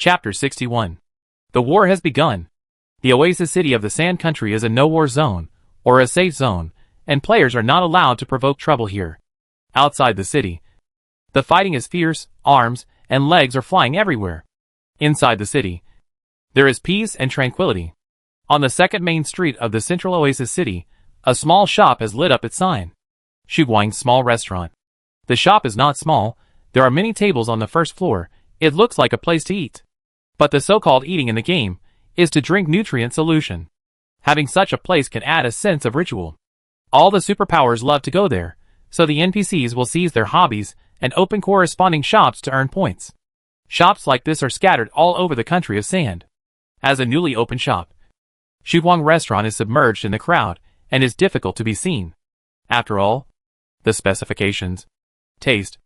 Chapter 61. The war has begun. The oasis city of the Sand Country is a no-war zone, or a safe zone, and players are not allowed to provoke trouble here. Outside the city, the fighting is fierce, arms and legs are flying everywhere. Inside the city, there is peace and tranquility. On the second main street of the central oasis city, a small shop has lit up its sign. Shuguang's small restaurant. The shop is not small, there are many tables on the first floor, it looks like a place to eat. But the so-called eating in the game is to drink nutrient solution. Having such a place can add a sense of ritual. All the superpowers love to go there, so the NPCs will seize their hobbies and open corresponding shops to earn points. Shops like this are scattered all over the country of Sand. As a newly opened shop, Shuguang Restaurant is submerged in the crowd and is difficult to be seen. After all, the specifications, taste,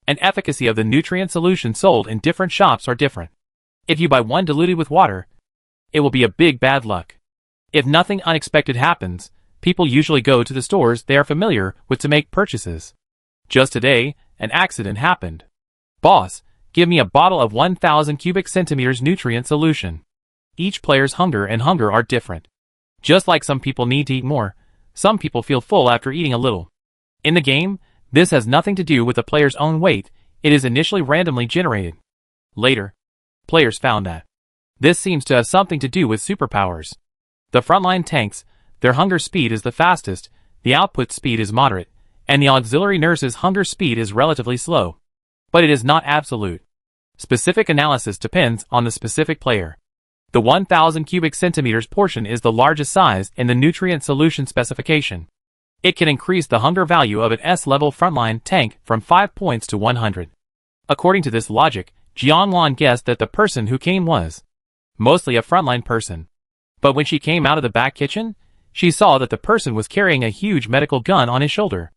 and efficacy of the nutrient solution sold in different shops are different. If you buy one diluted with water, it will be a big bad luck. If nothing unexpected happens, people usually go to the stores they are familiar with to make purchases. Just today, an accident happened. Boss, give me a bottle of 1,000 cubic centimeters nutrient solution. Each player's hunger are different. Just like some people need to eat more, some people feel full after eating a little. In the game, this has nothing to do with the player's own weight, it is initially randomly generated. Later, players found that this seems to have something to do with superpowers. The frontline tanks, their hunger speed is the fastest, the output speed is moderate, and the auxiliary nurses' hunger speed is relatively slow. But it is not absolute. Specific analysis depends on the specific player. The 1,000 cubic centimeters portion is the largest size in the nutrient solution specification. It can increase the hunger value of an S-level frontline tank from 5 points to 100. According to this logic, Jianlan guessed that the person who came was mostly a frontline person. But when she came out of the back kitchen, she saw that the person was carrying a huge medical gun on his shoulder.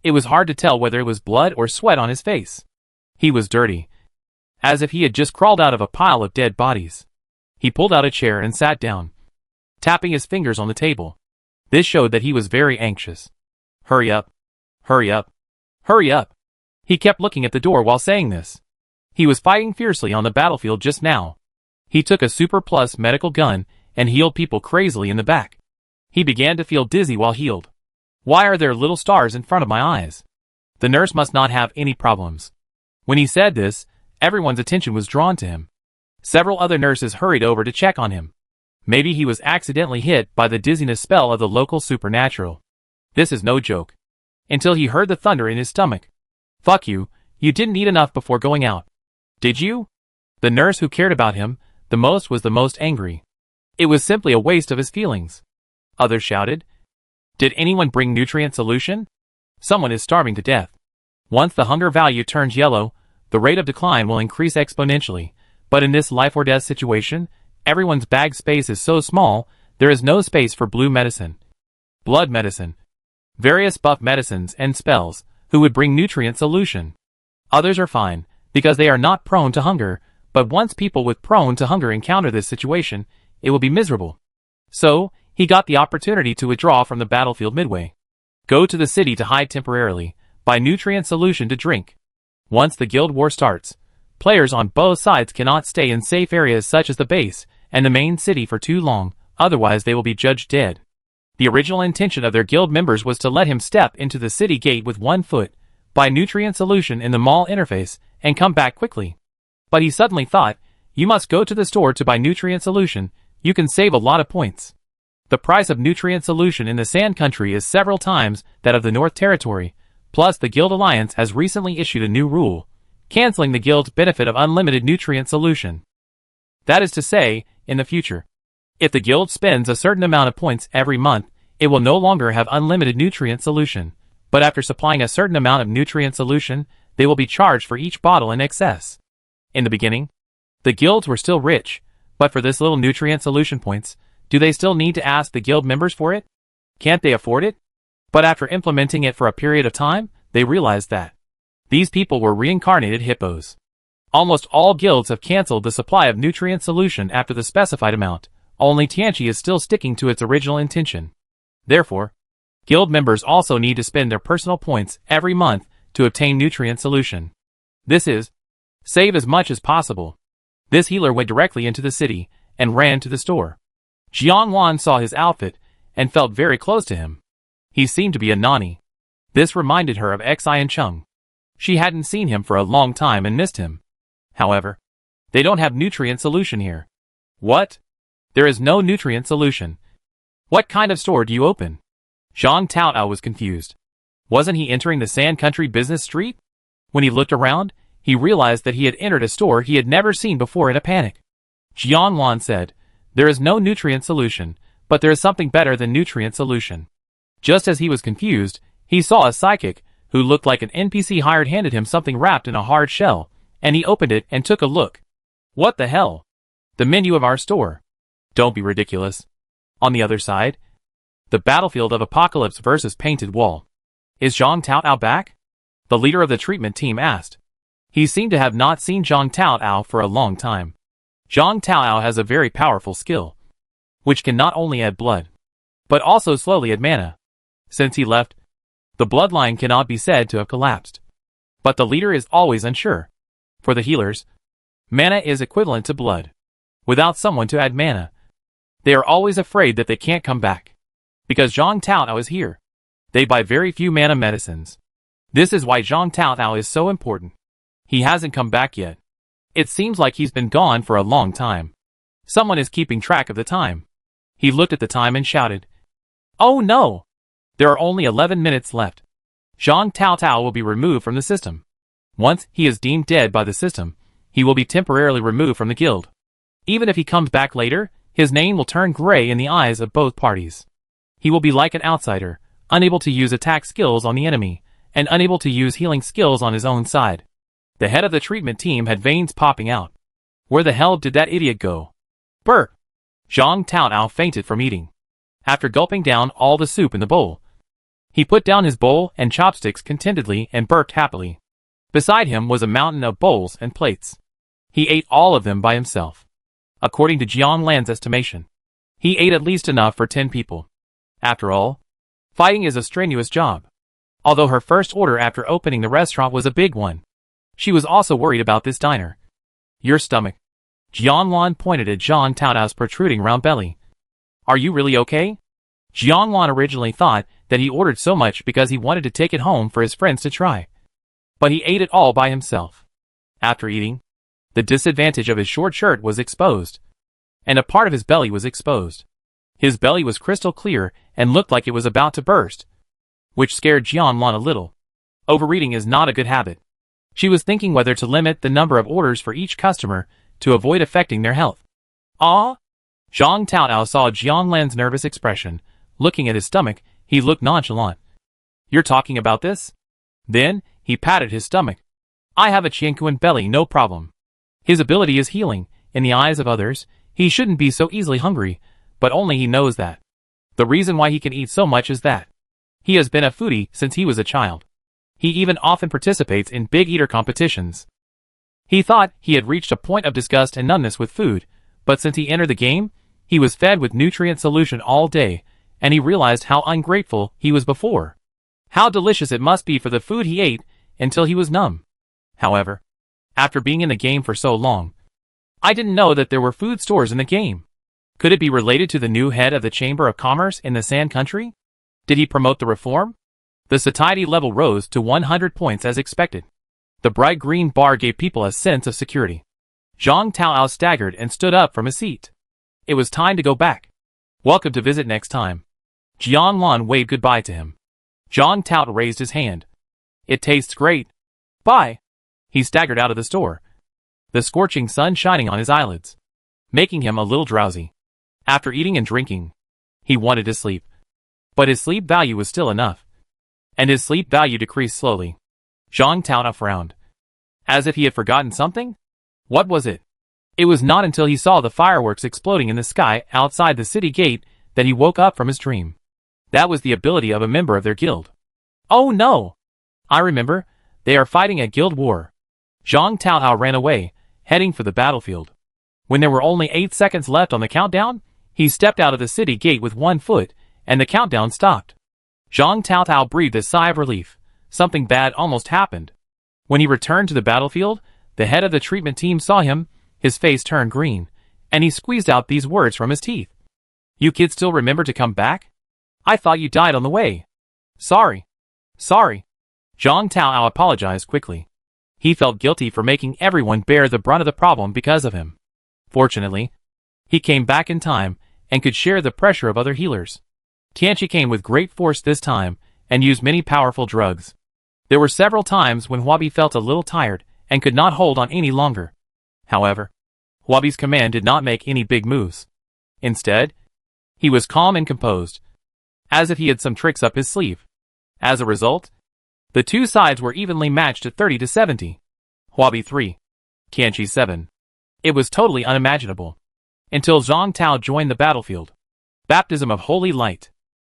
It was hard to tell whether it was blood or sweat on his face. He was dirty, as if he had just crawled out of a pile of dead bodies. He pulled out a chair and sat down, tapping his fingers on the table. This showed that he was very anxious. Hurry up. Hurry up. Hurry up. He kept looking at the door while saying this. He was fighting fiercely on the battlefield just now. He took a Super Plus medical gun and healed people crazily in the back. He began to feel dizzy while healed. Why are there little stars in front of my eyes? The nurse must not have any problems. When he said this, everyone's attention was drawn to him. Several other nurses hurried over to check on him. Maybe he was accidentally hit by the dizziness spell of the local supernatural. This is no joke. Until he heard the thunder in his stomach. Fuck you, you didn't eat enough before going out. Did you? The nurse who cared about him the most was the most angry. It was simply a waste of his feelings. Others shouted. Did anyone bring nutrient solution? Someone is starving to death. Once the hunger value turns yellow, the rate of decline will increase exponentially, but in this life or death situation, everyone's bag space is so small, there is no space for blue medicine, blood medicine, various buff medicines and spells, who would bring nutrient solution. Others are fine, because they are not prone to hunger, but once people with prone to hunger encounter this situation, it will be miserable. So, he got the opportunity to withdraw from the battlefield midway. Go to the city to hide temporarily, buy nutrient solution to drink. Once the guild war starts, players on both sides cannot stay in safe areas such as the base and the main city for too long, otherwise they will be judged dead. The original intention of their guild members was to let him step into the city gate with 1 foot, buy nutrient solution in the mall interface, and come back quickly. But he suddenly thought, you must go to the store to buy nutrient solution, you can save a lot of points. The price of nutrient solution in the Sand Country is several times that of the North Territory, plus the Guild Alliance has recently issued a new rule, canceling the guild's benefit of unlimited nutrient solution. That is to say, in the future, if the guild spends a certain amount of points every month, it will no longer have unlimited nutrient solution, but after supplying a certain amount of nutrient solution, they will be charged for each bottle in excess. In the beginning, the guilds were still rich, but for this little nutrient solution points, do they still need to ask the guild members for it? Can't they afford it? But after implementing it for a period of time, they realized that these people were reincarnated hippos. Almost all guilds have cancelled the supply of nutrient solution after the specified amount, only Tianqi is still sticking to its original intention. Therefore, guild members also need to spend their personal points every month to obtain nutrient solution. This is, save as much as possible. This healer went directly into the city and ran to the store. Jiangwan saw his outfit and felt very close to him. He seemed to be a nani. This reminded her of Xi and Chung. She hadn't seen him for a long time and missed him. However, they don't have nutrient solution here. What? There is no nutrient solution. What kind of store do you open? Zhang Taotao was confused. Wasn't he entering the Sand Country business street? When he looked around, he realized that he had entered a store he had never seen before in a panic. Jiangwan said, "There is no nutrient solution, but there is something better than nutrient solution." Just as he was confused, he saw a psychic, who looked like an NPC hired handed him something wrapped in a hard shell, and he opened it and took a look. What the hell? The menu of our store. Don't be ridiculous. On the other side, the battlefield of Apocalypse versus Painted Wall. Is Zhang Taotao back? The leader of the treatment team asked. He seemed to have not seen Zhang Taotao for a long time. Zhang Taotao has a very powerful skill, which can not only add blood, but also slowly add mana. Since he left, the bloodline cannot be said to have collapsed. But the leader is always unsure. For the healers, mana is equivalent to blood. Without someone to add mana, they are always afraid that they can't come back. Because Zhang Taotao is here, they buy very few mana medicines. This is why Zhang Taotao is so important. He hasn't come back yet. It seems like he's been gone for a long time. Someone is keeping track of the time. He looked at the time and shouted, "Oh no! There are only 11 minutes left. Zhang Taotao will be removed from the system. Once he is deemed dead by the system, he will be temporarily removed from the guild. Even if he comes back later, his name will turn gray in the eyes of both parties. He will be like an outsider, unable to use attack skills on the enemy, and unable to use healing skills on his own side." The head of the treatment team had veins popping out. Where the hell did that idiot go? Burp! Zhang Taotao fainted from eating. After gulping down all the soup in the bowl, he put down his bowl and chopsticks contentedly and burped happily. Beside him was a mountain of bowls and plates. He ate all of them by himself. According to Jian Lan's estimation, he ate at least enough for 10 people. After all, fighting is a strenuous job. Although her first order after opening the restaurant was a big one, she was also worried about this diner. Your stomach. Jianlan pointed at Zhang Taotao's protruding round belly. Are you really okay? Jianlan originally thought that he ordered so much because he wanted to take it home for his friends to try. But he ate it all by himself. After eating, the disadvantage of his short shirt was exposed, and a part of his belly was exposed. His belly was crystal clear and looked like it was about to burst, which scared Jianlan a little. Overeating is not a good habit. She was thinking whether to limit the number of orders for each customer to avoid affecting their health. Ah! Zhang Taotao saw Jianlan's nervous expression. Looking at his stomach, he looked nonchalant. You're talking about this? Then, he patted his stomach. I have a Qianquan belly, no problem. His ability is healing. In the eyes of others, he shouldn't be so easily hungry, but only he knows that. The reason why he can eat so much is that he has been a foodie since he was a child. He even often participates in big eater competitions. He thought he had reached a point of disgust and numbness with food, but since he entered the game, he was fed with nutrient solution all day, and he realized how ungrateful he was before. How delicious it must be for the food he ate until he was numb. However, after being in the game for so long, I didn't know that there were food stores in the game. Could it be related to the new head of the Chamber of Commerce in the Sand Country? Did he promote the reform? The satiety level rose to 100 points as expected. The bright green bar gave people a sense of security. Zhang Taotao staggered and stood up from his seat. It was time to go back. Welcome to visit next time. Jian Lan waved goodbye to him. Zhang Taotao raised his hand. It tastes great. Bye. He staggered out of the store, the scorching sun shining on his eyelids, making him a little drowsy. After eating and drinking, he wanted to sleep. But his sleep value was still enough, and his sleep value decreased slowly. Zhang Taotao frowned, as if he had forgotten something. What was it? It was not until he saw the fireworks exploding in the sky outside the city gate that he woke up from his dream. That was the ability of a member of their guild. Oh no! I remember, they are fighting a guild war. Zhang Taotao ran away, heading for the battlefield. When there were only 8 seconds left on the countdown, he stepped out of the city gate with 1 foot, and the countdown stopped. Zhang Taotao breathed a sigh of relief. Something bad almost happened. When he returned to the battlefield, the head of the treatment team saw him. His face turned green, and he squeezed out these words from his teeth. "You kids still remember to come back? I thought you died on the way." Sorry. Zhang Taoao apologized quickly. He felt guilty for making everyone bear the brunt of the problem because of him. Fortunately, he came back in time and could share the pressure of other healers. Tianqi came with great force this time and used many powerful drugs. There were several times when Huabi felt a little tired and could not hold on any longer. However, Huabi's command did not make any big moves. Instead, he was calm and composed, as if he had some tricks up his sleeve. As a result, the two sides were evenly matched at 30-70. Huabi 3. Tianqi 7. It was totally unimaginable. Until Zhang Tao joined the battlefield. Baptism of Holy Light.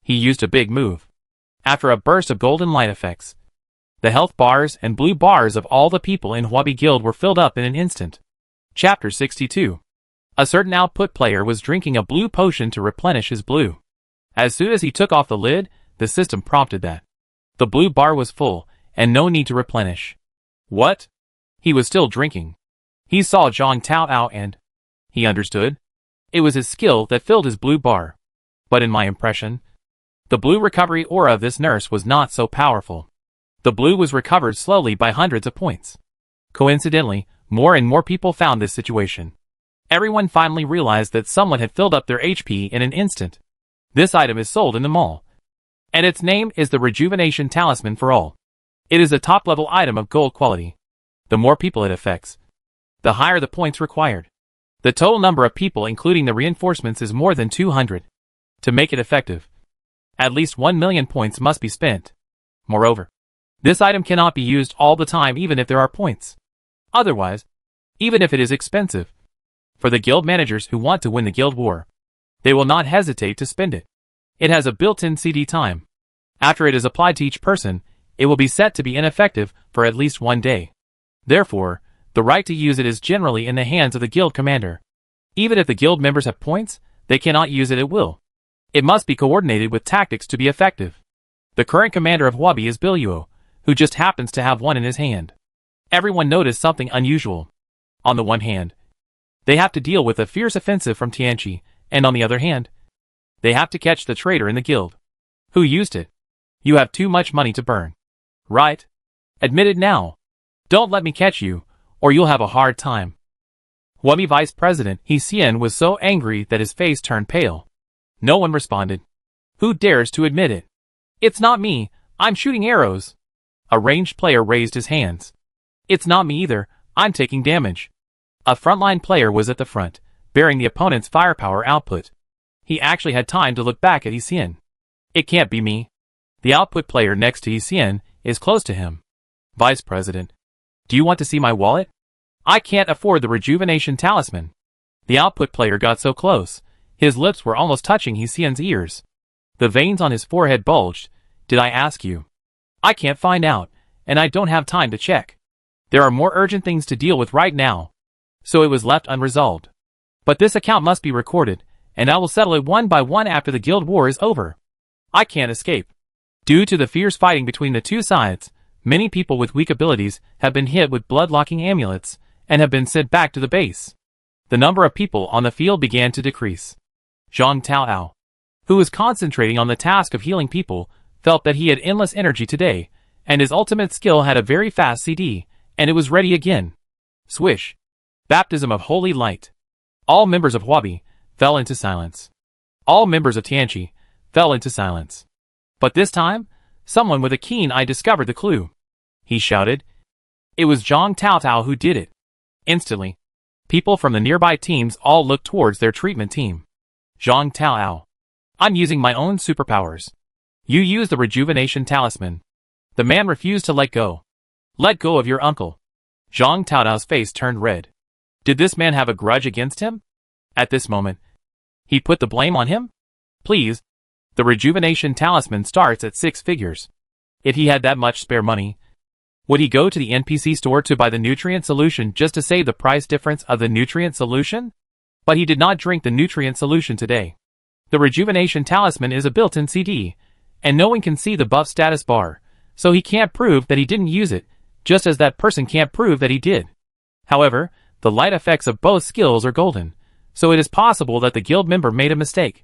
He used a big move. After a burst of golden light effects, the health bars and blue bars of all the people in Huabi Guild were filled up in an instant. Chapter 62. A certain output player was drinking a blue potion to replenish his blue. As soon as he took off the lid, the system prompted that the blue bar was full, and no need to replenish. What? He was still drinking. He saw Zhang Taoao and he understood. It was his skill that filled his blue bar. But in my impression, the blue recovery aura of this nurse was not so powerful. The blue was recovered slowly by hundreds of points. Coincidentally, more and more people found this situation. Everyone finally realized that someone had filled up their HP in an instant. This item is sold in the mall, and its name is the Rejuvenation Talisman for All. It is a top-level item of gold quality. The more people it affects, the higher the points required. The total number of people including the reinforcements is more than 200. To make it effective, at least 1 million points must be spent. Moreover, this item cannot be used all the time even if there are points. Otherwise, even if it is expensive, for the guild managers who want to win the guild war, they will not hesitate to spend it. It has a built-in CD time. After it is applied to each person, it will be set to be ineffective for at least 1 day. Therefore, the right to use it is generally in the hands of the guild commander. Even if the guild members have points, they cannot use it at will. It must be coordinated with tactics to be effective. The current commander of Huabi is Biluo, who just happens to have one in his hand. Everyone noticed something unusual. On the one hand, they have to deal with a fierce offensive from Tianqi, and on the other hand, they have to catch the traitor in the guild. Who used it? You have too much money to burn. Right? Admit it now. Don't let me catch you, or you'll have a hard time. Huabi Vice President He Xian was so angry that his face turned pale. No one responded. Who dares to admit it? It's not me, I'm shooting arrows. A ranged player raised his hands. It's not me either, I'm taking damage. A frontline player was at the front, bearing the opponent's firepower output. He actually had time to look back at He Xian. It can't be me. The output player next to He Xian is close to him. Vice President, do you want to see my wallet? I can't afford the Rejuvenation Talisman. The output player got so close, his lips were almost touching He Xian's ears. The veins on his forehead bulged. Did I ask you? I can't find out, and I don't have time to check. There are more urgent things to deal with right now. So it was left unresolved. But this account must be recorded, and I will settle it one by one after the guild war is over. I can't escape. Due to the fierce fighting between the two sides, many people with weak abilities have been hit with blood-locking amulets, and have been sent back to the base. The number of people on the field began to decrease. Zhang Taoao, who was concentrating on the task of healing people, felt that he had endless energy today, and his ultimate skill had a very fast CD, and it was ready again. Swish. Baptism of Holy Light. All members of Huabi fell into silence. All members of Tianqi fell into silence. But this time, someone with a keen eye discovered the clue. He shouted. It was Zhang Taoao who did it. Instantly, people from the nearby teams all looked towards their treatment team. Zhang Taoao. I'm using my own superpowers. You use the Rejuvenation Talisman. The man refused to let go. Let go of your uncle. Zhang Taoao's face turned red. Did this man have a grudge against him? At this moment, he put the blame on him? Please. The Rejuvenation Talisman starts at 6 figures. If he had that much spare money, would he go to the NPC store to buy the nutrient solution just to save the price difference of the nutrient solution? But he did not drink the nutrient solution today. The Rejuvenation Talisman is a built-in CD, and no one can see the buff status bar, so he can't prove that he didn't use it, just as that person can't prove that he did. However, The light effects of both skills are golden, so it is possible that the guild member made a mistake.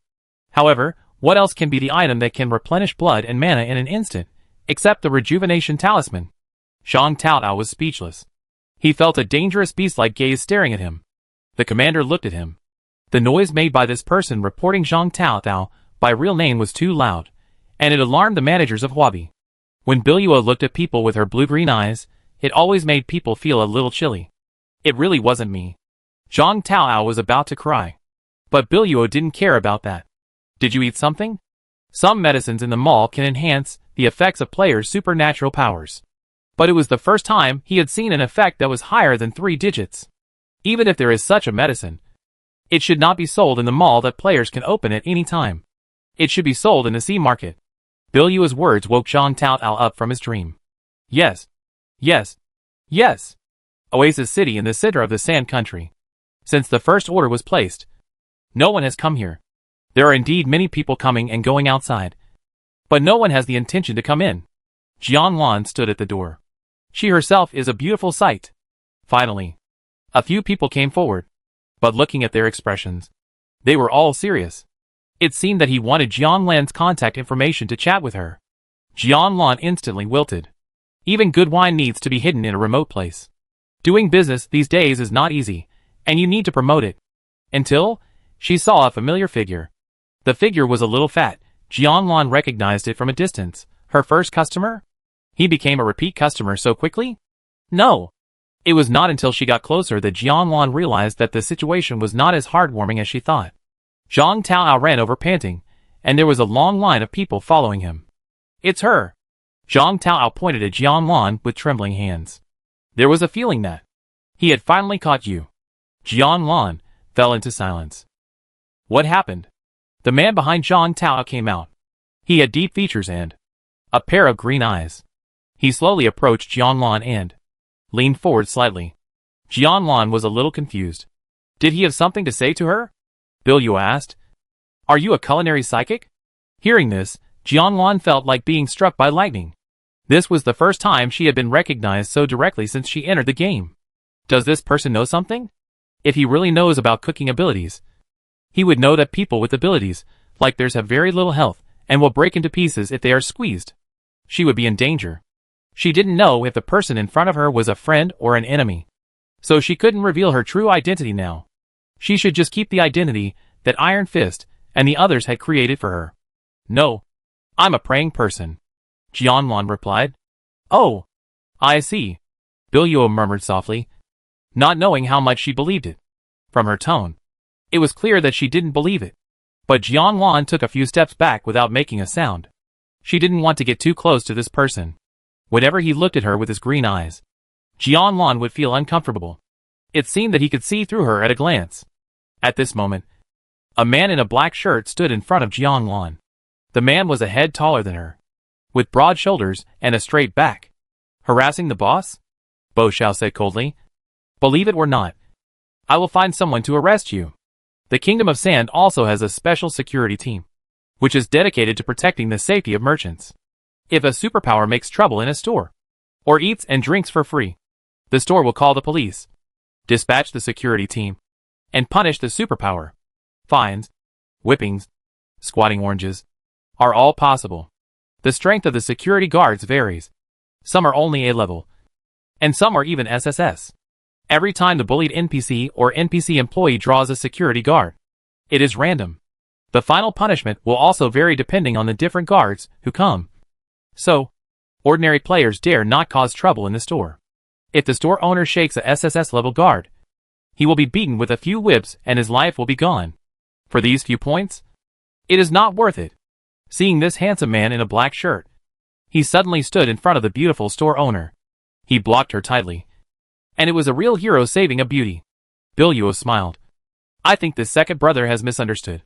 However, what else can be the item that can replenish blood and mana in an instant, except the rejuvenation talisman? Zhang Taotao was speechless. He felt a dangerous beast-like gaze staring at him. The commander looked at him. The noise made by this person reporting Zhang Taotao by real name was too loud, and it alarmed the managers of Huabi. When Bilyua looked at people with her blue-green eyes, it always made people feel a little chilly. It really wasn't me. Zhang Taotao was about to cry. But Bilyua didn't care about that. Did you eat something? Some medicines in the mall can enhance the effects of players' supernatural powers. But it was the first time he had seen an effect that was higher than 3 digits. Even if there is such a medicine, it should not be sold in the mall that players can open at any time. It should be sold in the sea market. Bilyua's words woke Zhang Taotao up from his dream. Yes. Yes. Yes. Oasis City in the center of the Sand Country. Since the first order was placed, no one has come here. There are indeed many people coming and going outside, but no one has the intention to come in. Jianlan stood at the door. She herself is a beautiful sight. Finally, a few people came forward, but looking at their expressions, they were all serious. It seemed that he wanted Jianlan's contact information to chat with her. Jianlan instantly wilted. Even good wine needs to be hidden in a remote place. Doing business these days is not easy, and you need to promote it. Until she saw a familiar figure. The figure was a little fat. Jianlan recognized it from a distance. Her first customer? He became a repeat customer so quickly? No. It was not until she got closer that Jianlan realized that the situation was not as heartwarming as she thought. Zhang Taotao ran over panting, and there was a long line of people following him. It's her. Zhang Taotao pointed at Jianlan with trembling hands. There was a feeling that he had finally caught you. Jianlan fell into silence. What happened? The man behind Zhang Taotao came out. He had deep features and a pair of green eyes. He slowly approached Jianlan and leaned forward slightly. Jianlan was a little confused. Did he have something to say to her? Bilyua asked. Are you a culinary psychic? Hearing this, Jianlan felt like being struck by lightning. This was the first time she had been recognized so directly since she entered the game. Does this person know something? If he really knows about cooking abilities, he would know that people with abilities like theirs have very little health and will break into pieces if they are squeezed. She would be in danger. She didn't know if the person in front of her was a friend or an enemy, so she couldn't reveal her true identity now. She should just keep the identity that Iron Fist and the others had created for her. No, I'm a praying person, Jianlan replied. Oh, I see, Bilyua murmured softly, not knowing how much she believed it. From her tone, it was clear that she didn't believe it. But Jianlan took a few steps back without making a sound. She didn't want to get too close to this person. Whenever he looked at her with his green eyes, Jianlan would feel uncomfortable. It seemed that he could see through her at a glance. At this moment, a man in a black shirt stood in front of Jianlan. The man was a head taller than her, with broad shoulders and a straight back. Harassing the boss? Bo Xiao said coldly. Believe it or not, I will find someone to arrest you. The Kingdom of Sand also has a special security team, which is dedicated to protecting the safety of merchants. If a superpower makes trouble in a store, or eats and drinks for free, the store will call the police, dispatch the security team, and punish the superpower. Fines, whippings, squatting oranges, are all possible. The strength of the security guards varies. Some are only A level, and some are even SSS. Every time the bullied NPC or NPC employee draws a security guard, it is random. The final punishment will also vary depending on the different guards who come. So, ordinary players dare not cause trouble in the store. If the store owner shakes a SSS level guard, he will be beaten with a few whips and his life will be gone. For these few points, it is not worth it. Seeing this handsome man in a black shirt, he suddenly stood in front of the beautiful store owner. He blocked her tightly, and it was a real hero saving a beauty. Bilyua smiled. I think this second brother has misunderstood.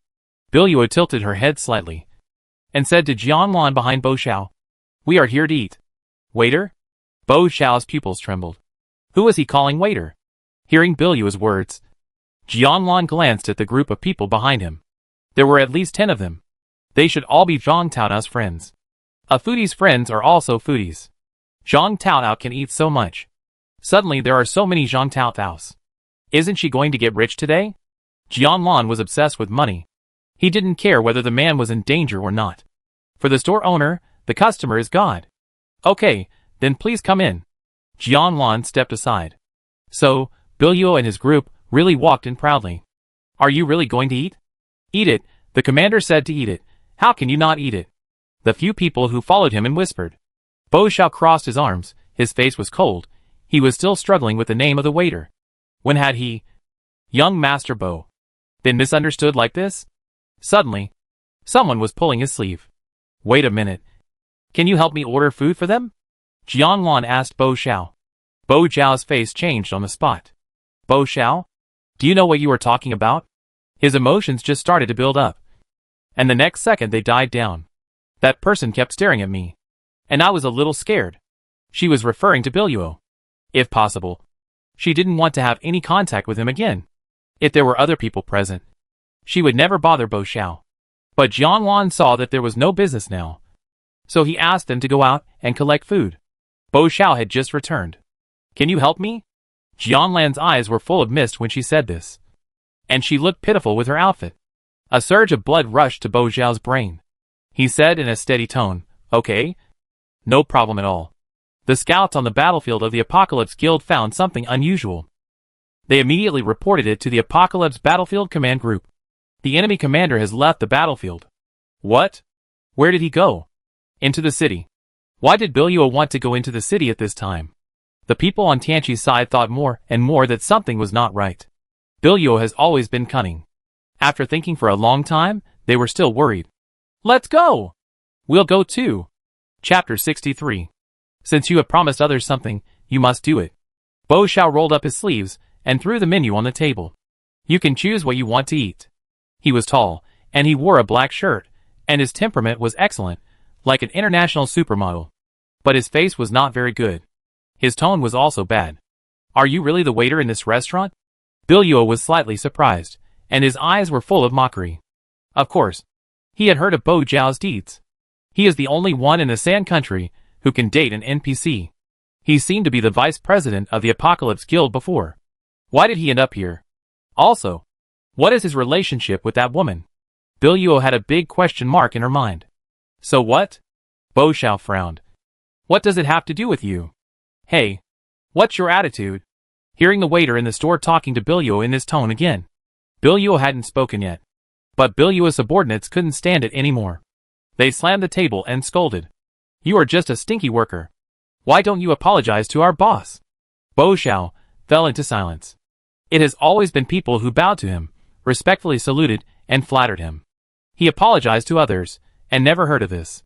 Bilyua tilted her head slightly, and said to Jianlan behind Bo Xiao, we are here to eat. Waiter? Bo Xiao's pupils trembled. Who was he calling waiter? Hearing Bilyua's words, Jianlan glanced at the group of people behind him. There were at least 10 of them. They should all be Zhang Taotao's friends. A foodie's friends are also foodies. Zhang Taotao can eat so much. Suddenly there are so many Zhang Taotaos. Isn't she going to get rich today? Jianlan was obsessed with money. He didn't care whether the man was in danger or not. For the store owner, the customer is God. Okay, then please come in. Jianlan stepped aside. So, Biluo and his group really walked in proudly. Are you really going to eat? Eat it, the commander said to eat it. How can you not eat it? The few people who followed him and whispered. Bo Xiao crossed his arms, his face was cold. He was still struggling with the name of the waiter. When had he, young Master Bo, been misunderstood like this? Suddenly, someone was pulling his sleeve. Wait a minute. Can you help me order food for them? Jianlan asked Bo Xiao. Bo Xiao's face changed on the spot. Bo Xiao? Do you know what you are talking about? His emotions just started to build up. And the next second they died down. That person kept staring at me. And I was a little scared. She was referring to Biluo. If possible, she didn't want to have any contact with him again. If there were other people present, she would never bother Bo Xiao. But Jianlan saw that there was no business now. So he asked them to go out and collect food. Bo Xiao had just returned. Can you help me? Jianlan's eyes were full of mist when she said this. And she looked pitiful with her outfit. A surge of blood rushed to Bo Xiao's brain. He said in a steady tone, Okay. No problem at all. The scouts on the battlefield of the Apocalypse Guild found something unusual. They immediately reported it to the Apocalypse Battlefield Command Group. The enemy commander has left the battlefield. What? Where did he go? Into the city. Why did Biluo want to go into the city at this time? The people on Tianqi's side thought more and more that something was not right. Biluo has always been cunning. After thinking for a long time, they were still worried. Let's go! We'll go too. Chapter 63. Since you have promised others something, you must do it. Bo Xiao rolled up his sleeves and threw the menu on the table. You can choose what you want to eat. He was tall, and he wore a black shirt, and his temperament was excellent, like an international supermodel. But his face was not very good. His tone was also bad. Are you really the waiter in this restaurant? Biluo was slightly surprised, and his eyes were full of mockery. Of course. He had heard of Bo Xiao's deeds. He is the only one in the Sand Country who can date an NPC. He seemed to be the vice president of the Apocalypse Guild before. Why did he end up here? Also, what is his relationship with that woman? Biluo had a big question mark in her mind. So what? Bo Xiao frowned. What does it have to do with you? Hey, what's your attitude? Hearing the waiter in the store talking to Biluo in this tone again. Biluo hadn't spoken yet. But Biluo's subordinates couldn't stand it anymore. They slammed the table and scolded. You are just a stinky worker. Why don't you apologize to our boss? Bo Xiao fell into silence. It has always been people who bowed to him, respectfully saluted, and flattered him. He apologized to others, and never heard of this.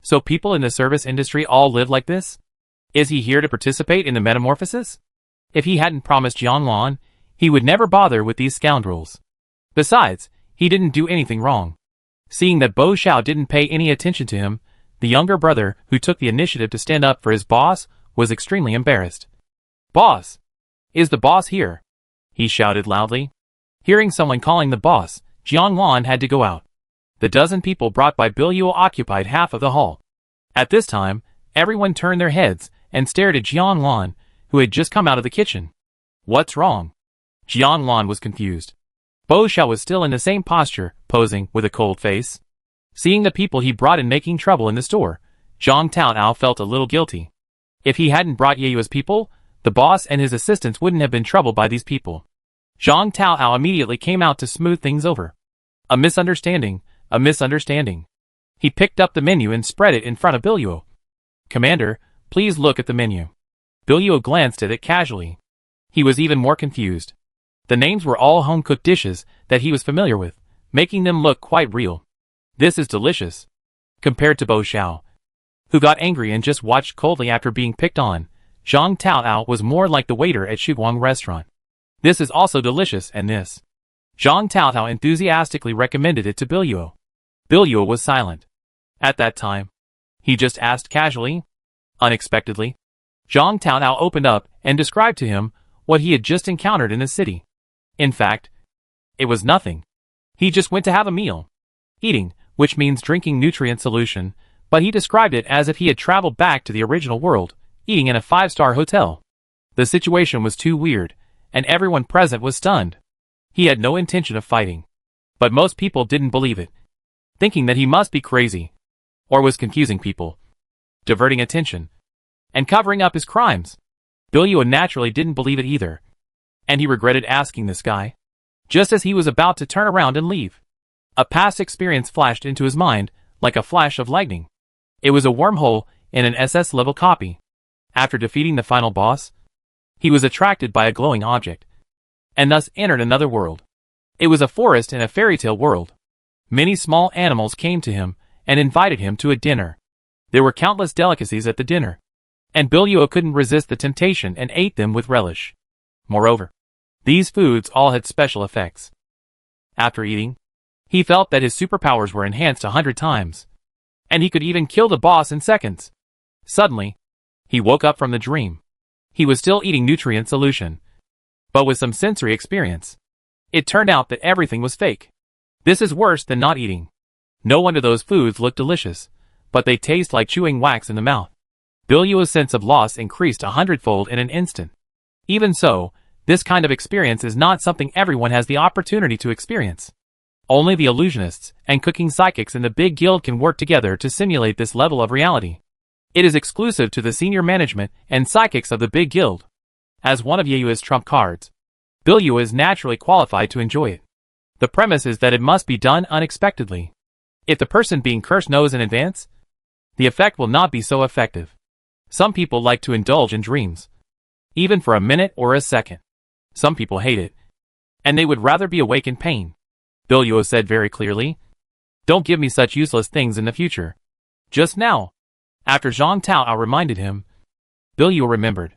So people in the service industry all live like this? Is he here to participate in the metamorphosis? If he hadn't promised Jianlan, he would never bother with these scoundrels. Besides, he didn't do anything wrong. Seeing that Bo Xiao didn't pay any attention to him, the younger brother, who took the initiative to stand up for his boss, was extremely embarrassed. Boss! Is the boss here? He shouted loudly. Hearing someone calling the boss, Jianlan had to go out. The dozen people brought by Biluo occupied half of the hall. At this time, everyone turned their heads and stared at Jianlan, who had just come out of the kitchen. What's wrong? Jianlan was confused. Bo Xiao was still in the same posture, posing with a cold face. Seeing the people he brought in making trouble in the store, Zhang Taoao felt a little guilty. If he hadn't brought Yeyue's people, the boss and his assistants wouldn't have been troubled by these people. Zhang Taoao immediately came out to smooth things over. A misunderstanding, a misunderstanding. He picked up the menu and spread it in front of Biluo. Commander, please look at the menu. Biluo glanced at it casually. He was even more confused. The names were all home-cooked dishes that he was familiar with, making them look quite real. This is delicious. Compared to Bo Xiao, who got angry and just watched coldly after being picked on, Zhang Taoao was more like the waiter at Shiguang restaurant. This is also delicious, and this. Zhang Taoao enthusiastically recommended it to Biluo. Biluo was silent. At that time, he just asked casually. Unexpectedly, Zhang Taoao opened up and described to him what he had just encountered in the city. In fact, it was nothing. He just went to have a meal. Eating, which means drinking nutrient solution, but he described it as if he had traveled back to the original world, eating in a 5-star hotel. The situation was too weird, and everyone present was stunned. He had no intention of fighting. But most people didn't believe it, thinking that he must be crazy, or was confusing people, diverting attention, and covering up his crimes. Bilyua naturally didn't believe it either, and he regretted asking this guy. Just as he was about to turn around and leave, a past experience flashed into his mind like a flash of lightning. It was a wormhole in an SS-level copy. After defeating the final boss, he was attracted by a glowing object, and thus entered another world. It was a forest in a fairy tale world. Many small animals came to him and invited him to a dinner. There were countless delicacies at the dinner, and Bilyua couldn't resist the temptation and ate them with relish. Moreover, these foods all had special effects. After eating, he felt that his superpowers were enhanced 100 times, and he could even kill the boss in seconds. Suddenly, he woke up from the dream. He was still eating nutrient solution, but with some sensory experience. It turned out that everything was fake. This is worse than not eating. No wonder those foods look delicious, but they taste like chewing wax in the mouth. Bilyua's sense of loss increased 100-fold in an instant. Even so, this kind of experience is not something everyone has the opportunity to experience. Only the illusionists and cooking psychics in the big guild can work together to simulate this level of reality. It is exclusive to the senior management and psychics of the big guild. As one of Yeyua's trump cards, Bilyua is naturally qualified to enjoy it. The premise is that it must be done unexpectedly. If the person being cursed knows in advance, the effect will not be so effective. Some people like to indulge in dreams, even for a minute or a second. Some people hate it, and they would rather be awake in pain. Bilyua said very clearly, "Don't give me such useless things in the future." Just now, after Zhang Taoao reminded him, Bilyua remembered.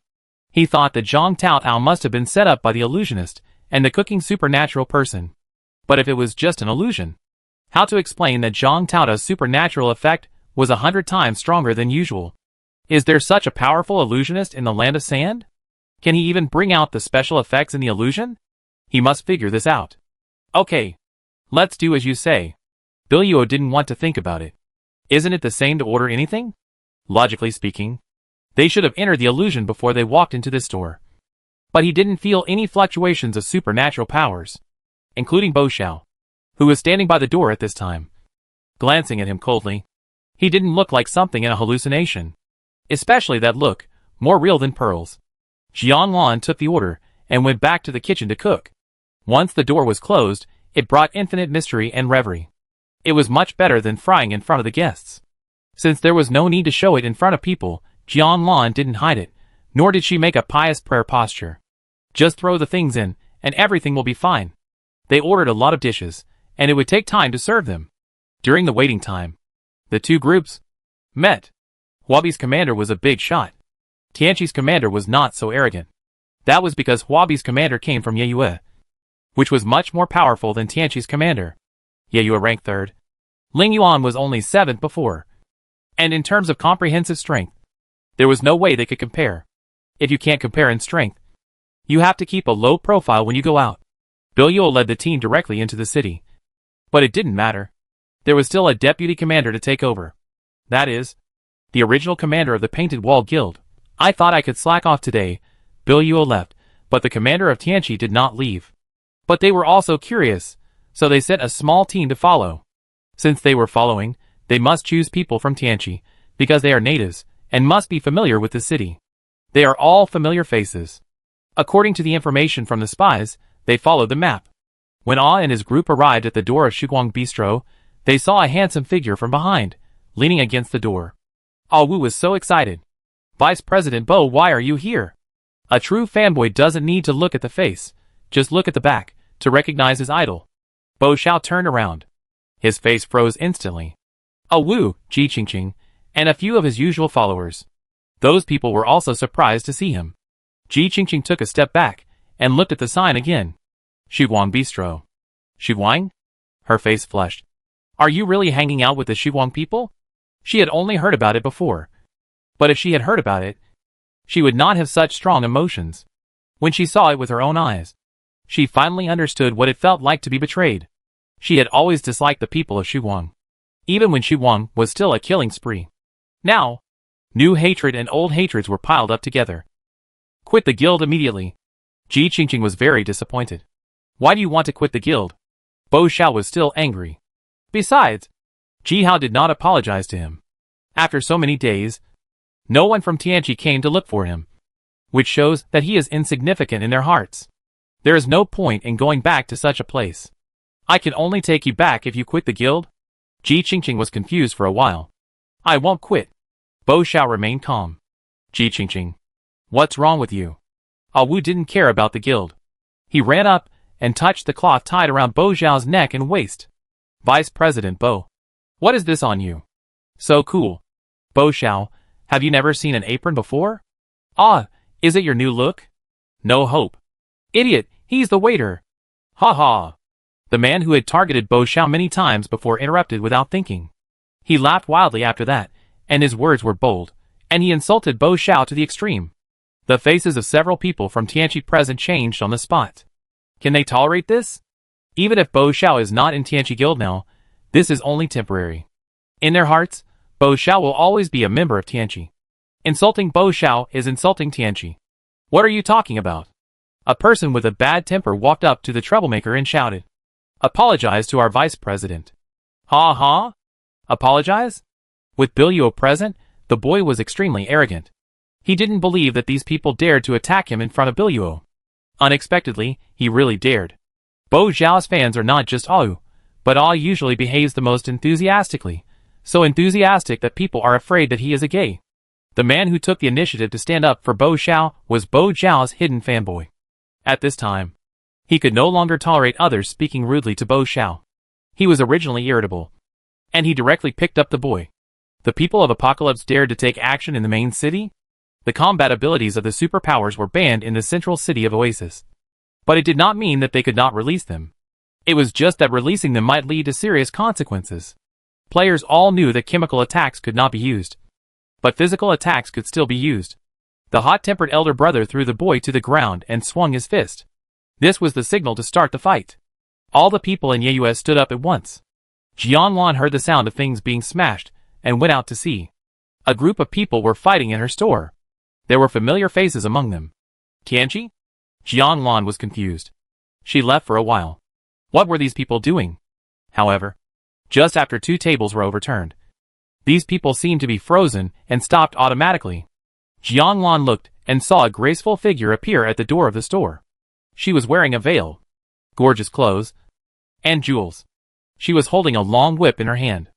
He thought that Zhang Taoao must have been set up by the illusionist and the cooking supernatural person. But if it was just an illusion, how to explain that Zhang Taoao's supernatural effect was 100 times stronger than usual? Is there such a powerful illusionist in the land of sand? Can he even bring out the special effects in the illusion? He must figure this out. Okay, let's do as you say. Bilyua didn't want to think about it. Isn't it the same to order anything? Logically speaking, they should have entered the illusion before they walked into this store. But he didn't feel any fluctuations of supernatural powers, including Bo Xiao, who was standing by the door at this time. Glancing at him coldly, he didn't look like something in a hallucination. Especially that look, more real than pearls. Jiang Lan took the order and went back to the kitchen to cook. Once the door was closed, it brought infinite mystery and reverie. It was much better than frying in front of the guests. Since there was no need to show it in front of people, Jiang Lan didn't hide it, nor did she make a pious prayer posture. Just throw the things in, and everything will be fine. They ordered a lot of dishes, and it would take time to serve them. During the waiting time, the two groups met. Huabi's commander was a big shot. Tianqi's commander was not so arrogant. That was because Huabi's commander came from Yeyue, which was much more powerful than Tianqi's commander. Yeyue ranked 3rd. Ling Yuan was only 7th before. And in terms of comprehensive strength, there was no way they could compare. If you can't compare in strength, you have to keep a low profile when you go out. Bilyua led the team directly into the city. But it didn't matter. There was still a deputy commander to take over. That is, the original commander of the Painted Wall Guild. I thought I could slack off today. Bilyua left, but the commander of Tianqi did not leave. But they were also curious, so they sent a small team to follow. Since they were following, they must choose people from Tianqi, because they are natives, and must be familiar with the city. They are all familiar faces. According to the information from the spies, they followed the map. When Ah and his group arrived at the door of Shuguang Bistro, they saw a handsome figure from behind, leaning against the door. Ah Wu was so excited. "Vice President Bo, why are you here?" A true fanboy doesn't need to look at the face, just look at the back, to recognize his idol. Bo Xiao turned around. His face froze instantly. Ah Wu, Ji Qingqing, and a few of his usual followers. Those people were also surprised to see him. Ji Qingqing took a step back, and looked at the sign again. Shuguang Bistro. Shuguang? Her face flushed. Are you really hanging out with the Shuguang people? She had only heard about it before. But if she had heard about it, she would not have such strong emotions. When she saw it with her own eyes, she finally understood what it felt like to be betrayed. She had always disliked the people of Shuguang, even when Shuguang was still a killing spree. Now, new hatred and old hatreds were piled up together. Quit the guild immediately. Ji Qingqing was very disappointed. Why do you want to quit the guild? Bo Xiao was still angry. Besides, Ji Hao did not apologize to him. After so many days, no one from Tianqi came to look for him, which shows that he is insignificant in their hearts. There is no point in going back to such a place. I can only take you back if you quit the guild? Ji Qingqing was confused for a while. I won't quit. Bo Xiao remained calm. Ji Qingqing, what's wrong with you? Ah Wu didn't care about the guild. He ran up and touched the cloth tied around Bo Xiao's neck and waist. Vice President Bo, what is this on you? So cool. Bo Xiao, have you never seen an apron before? Ah, is it your new look? No hope. Idiot, he's the waiter. Ha ha. The man who had targeted Bo Xiao many times before interrupted without thinking. He laughed wildly after that, and his words were bold, and he insulted Bo Xiao to the extreme. The faces of several people from Tianqi present changed on the spot. Can they tolerate this? Even if Bo Xiao is not in Tianqi Guild now, this is only temporary. In their hearts, Bo Xiao will always be a member of Tianqi. Insulting Bo Xiao is insulting Tianqi. What are you talking about? A person with a bad temper walked up to the troublemaker and shouted. Apologize to our vice president. Ha ha? Apologize? With Biluo present, the boy was extremely arrogant. He didn't believe that these people dared to attack him in front of Biluo. Unexpectedly, he really dared. Bo Xiao's fans are not just Au, but Au usually behaves the most enthusiastically, so enthusiastic that people are afraid that he is a gay. The man who took the initiative to stand up for Bo Xiao was Bo Xiao's hidden fanboy. At this time, he could no longer tolerate others speaking rudely to Bo Xiao. He was originally irritable, and he directly picked up the boy. The people of Apocalypse dared to take action in the main city? The combat abilities of the superpowers were banned in the central city of Oasis. But it did not mean that they could not release them. It was just that releasing them might lead to serious consequences. Players all knew that chemical attacks could not be used. But physical attacks could still be used. The hot-tempered elder brother threw the boy to the ground and swung his fist. This was the signal to start the fight. All the people in Yeyue stood up at once. Jianlan heard the sound of things being smashed and went out to see. A group of people were fighting in her store. There were familiar faces among them. Tianqi? Jianlan was confused. She left for a while. What were these people doing? However, just after 2 tables were overturned, these people seemed to be frozen and stopped automatically. Jianlan looked and saw a graceful figure appear at the door of the store. She was wearing a veil, gorgeous clothes, and jewels. She was holding a long whip in her hand.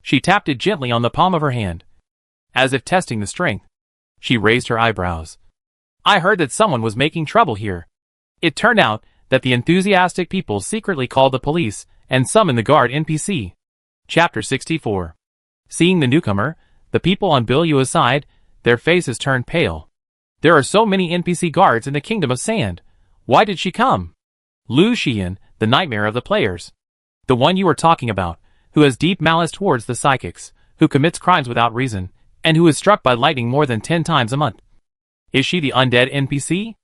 She tapped it gently on the palm of her hand, as if testing the strength. She raised her eyebrows. I heard that someone was making trouble here. It turned out that the enthusiastic people secretly called the police and summoned the guard NPC. Chapter 64. Seeing the newcomer, the people on Biluo's side, their faces turned pale. There are so many NPC guards in the Kingdom of Sand. Why did she come? Lu Xian, the nightmare of the players. The one you were talking about, who has deep malice towards the psychics, who commits crimes without reason, and who is struck by lightning more than 10 times a month. Is she the undead NPC?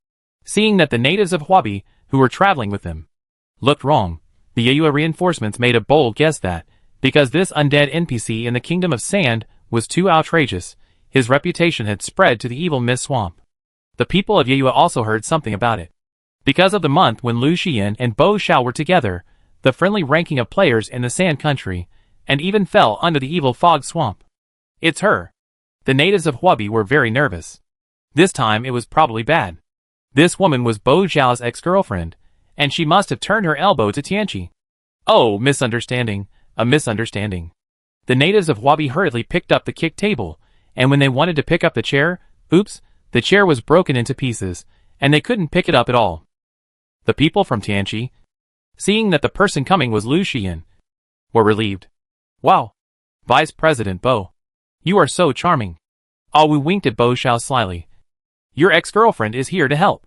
Seeing that the natives of Huabi, who were traveling with them, looked wrong, the Yeyue reinforcements made a bold guess that, because this undead NPC in the Kingdom of Sand was too outrageous, his reputation had spread to the evil Mist Swamp. The people of Yeyue also heard something about it. Because of the month when Lu Xian and Bo Xiao were together, the friendly ranking of players in the Sand Country, and even fell under the evil Fog Swamp. It's her. The natives of Huabi were very nervous. This time it was probably bad. This woman was Bo Xiao's ex-girlfriend, and she must have turned her elbow to Tianqi. Oh, misunderstanding, a misunderstanding. The natives of Huabi hurriedly picked up the kick table, and when they wanted to pick up the chair, oops, the chair was broken into pieces, and they couldn't pick it up at all. The people from Tianqi, seeing that the person coming was Lu Xian, were relieved. Wow! Vice President Bo. You are so charming. Ah Wu winked at Bo Xiao slyly. Your ex-girlfriend is here to help.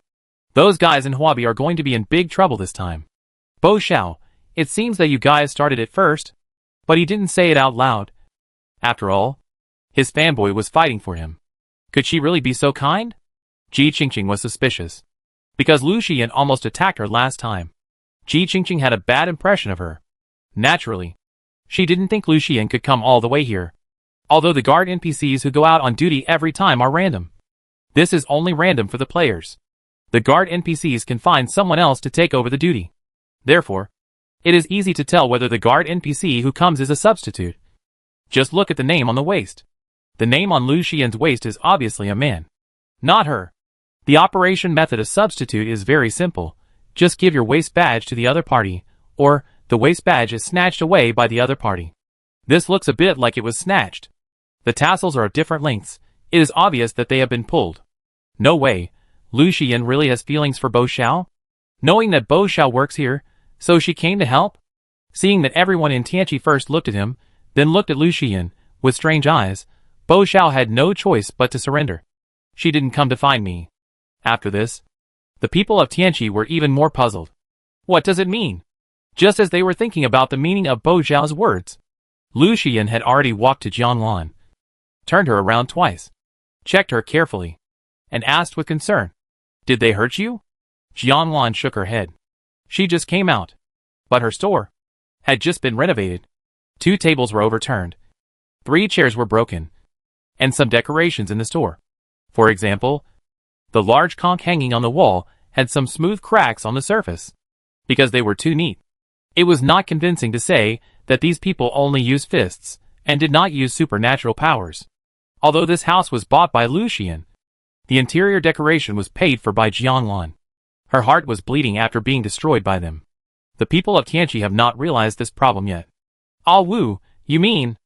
Those guys in Huabi are going to be in big trouble this time. Bo Xiao, it seems that you guys started it first. But he didn't say it out loud. After all, his fanboy was fighting for him. Could she really be so kind? Ji Qingqing was suspicious. Because Lu Xian almost attacked her last time. Ji Qingqing had a bad impression of her. Naturally, she didn't think Lu Xian could come all the way here. Although the guard NPCs who go out on duty every time are random. This is only random for the players. The guard NPCs can find someone else to take over the duty. Therefore, it is easy to tell whether the guard NPC who comes is a substitute. Just look at the name on the waist. The name on Lu Xian's waist is obviously a man, not her. The operation method of substitute is very simple. Just give your waist badge to the other party, or the waist badge is snatched away by the other party. This looks a bit like it was snatched. The tassels are of different lengths. It is obvious that they have been pulled. No way, Lu Xian really has feelings for Bo Xiao? Knowing that Bo Xiao works here, so she came to help? Seeing that everyone in Tianqi first looked at him, then looked at Lu Xian, with strange eyes, Bo Xiao had no choice but to surrender. She didn't come to find me. After this, the people of Tianqi were even more puzzled. What does it mean? Just as they were thinking about the meaning of Bo Xiao's words, Lu Xian had already walked to Jianlan, turned her around twice, checked her carefully, and asked with concern, "Did they hurt you?" Jianlan shook her head. She just came out. But her store had just been renovated. 2 tables were overturned. 3 chairs were broken. And some decorations in the store. For example, the large conch hanging on the wall had some smooth cracks on the surface. Because they were too neat. It was not convincing to say that these people only use fists, and did not use supernatural powers. Although this house was bought by Lu Xian, the interior decoration was paid for by Jianlan. Her heart was bleeding after being destroyed by them. The people of Tianqi have not realized this problem yet. Ah Wu, you mean?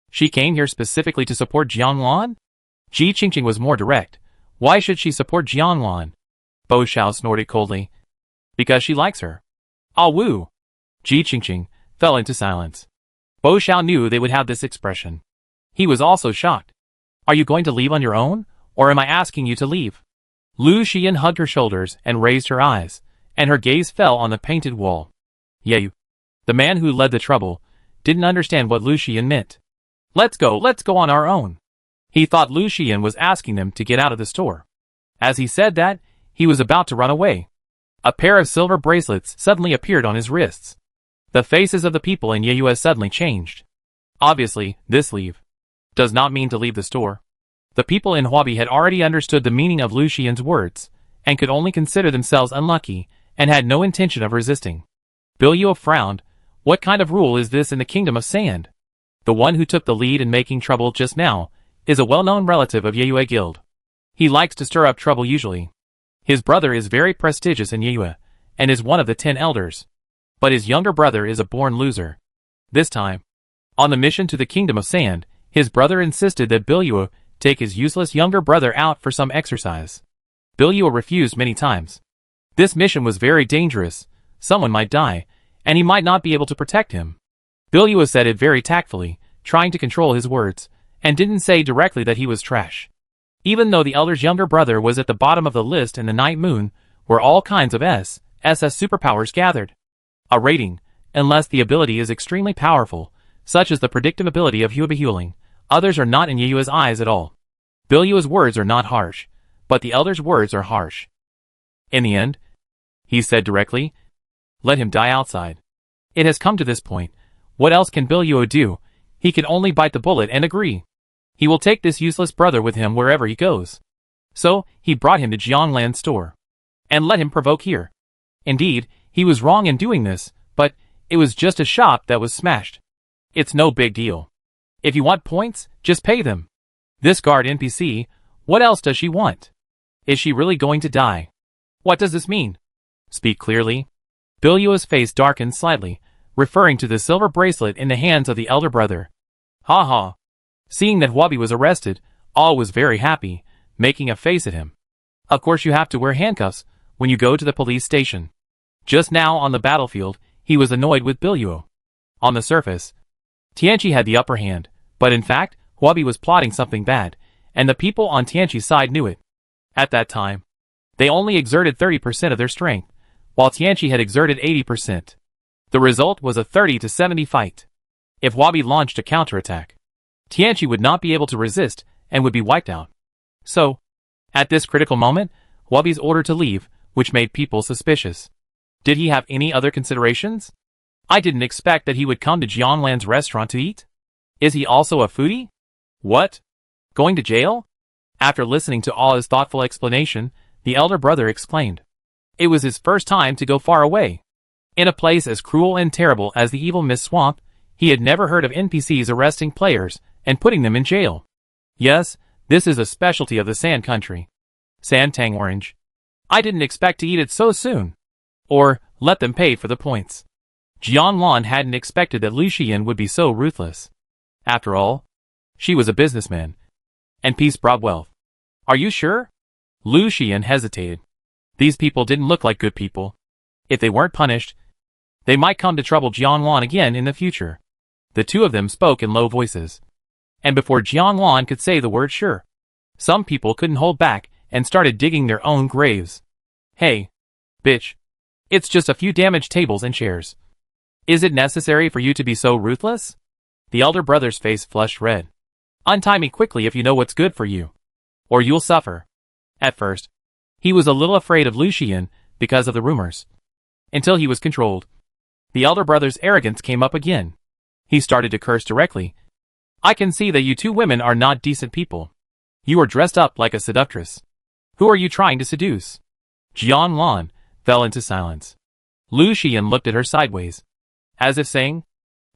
She came here specifically to support Jianlan? Ji Qingqing was more direct. Why should she support Jianlan? Bo Xiao snorted coldly. Because she likes her. Ah Wu. Ji Qingqing fell into silence. Bo Xiao knew they would have this expression. He was also shocked. Are you going to leave on your own, or am I asking you to leave? Lu Xian hugged her shoulders and raised her eyes, and her gaze fell on the painted wall. You. The man who led the trouble didn't understand what Lu Xian meant. Let's go on our own. He thought Lu Xian was asking them to get out of the store. As he said that, he was about to run away. A pair of silver bracelets suddenly appeared on his wrists. The faces of the people in Yeyue suddenly changed. Obviously, this leave does not mean to leave the store. The people in Huabi had already understood the meaning of Lu Xian's words, and could only consider themselves unlucky, and had no intention of resisting. Biluo frowned. What kind of rule is this in the Kingdom of Sand? The one who took the lead in making trouble just now is a well-known relative of Yeyue Guild. He likes to stir up trouble usually. His brother is very prestigious in Yeyue, and is one of the 10 elders. But his younger brother is a born loser. This time, on the mission to the Kingdom of Sand, his brother insisted that Biluo take his useless younger brother out for some exercise. Biluo refused many times. This mission was very dangerous. Someone might die, and he might not be able to protect him. Biluo said it very tactfully, trying to control his words, and didn't say directly that he was trash. Even though the elder's younger brother was at the bottom of the list in the night moon, where all kinds of SS superpowers gathered. A rating, unless the ability is extremely powerful, such as the predictive ability of Huabi. Others are not in Yeyue's eyes at all. Biluo's words are not harsh, but the elder's words are harsh. In the end, he said directly, let him die outside. It has come to this point. What else can Biluo do? He can only bite the bullet and agree. He will take this useless brother with him wherever he goes. So, he brought him to Jianglan's store. And let him provoke here. Indeed, he was wrong in doing this, but it was just a shop that was smashed. It's no big deal. If you want points, just pay them. This guard NPC, what else does she want? Is she really going to die? What does this mean? Speak clearly. Biluo's face darkened slightly, referring to the silver bracelet in the hands of the elder brother. Ha ha. Seeing that Huabi was arrested, all was very happy, making a face at him. Of course you have to wear handcuffs when you go to the police station. Just now on the battlefield, he was annoyed with Biluo. On the surface, Tianqi had the upper hand, but in fact, Huabi was plotting something bad, and the people on Tianqi's side knew it. At that time, they only exerted 30% of their strength, while Tianqi had exerted 80%. The result was a 30-70 fight. If Huabi launched a counterattack, Tianqi would not be able to resist and would be wiped out. So, at this critical moment, Huabi's ordered to leave, which made people suspicious. Did he have any other considerations? I didn't expect that he would come to Jianglan's restaurant to eat. Is he also a foodie? What? Going to jail? After listening to all his thoughtful explanation, the elder brother exclaimed. It was his first time to go far away. In a place as cruel and terrible as the evil Mist Swamp, he had never heard of NPCs arresting players and putting them in jail. Yes, this is a specialty of the Sand Country. Sand Tang Orange. I didn't expect to eat it so soon. Or, let them pay for the points. Jianlan hadn't expected that Lu Xian would be so ruthless. After all, she was a businessman. And peace brought wealth. Are you sure? Lu Xian hesitated. These people didn't look like good people. If they weren't punished, they might come to trouble Jianlan again in the future. The two of them spoke in low voices. And before Jianlan could say the word sure, some people couldn't hold back and started digging their own graves. Hey, bitch. It's just a few damaged tables and chairs. Is it necessary for you to be so ruthless? The elder brother's face flushed red. Untie me quickly if you know what's good for you. Or you'll suffer. At first, he was a little afraid of Lu Xian because of the rumors. Until he was controlled. The elder brother's arrogance came up again. He started to curse directly. I can see that you two women are not decent people. You are dressed up like a seductress. Who are you trying to seduce? Jianlan fell into silence. Lu Xian looked at her sideways, as if saying,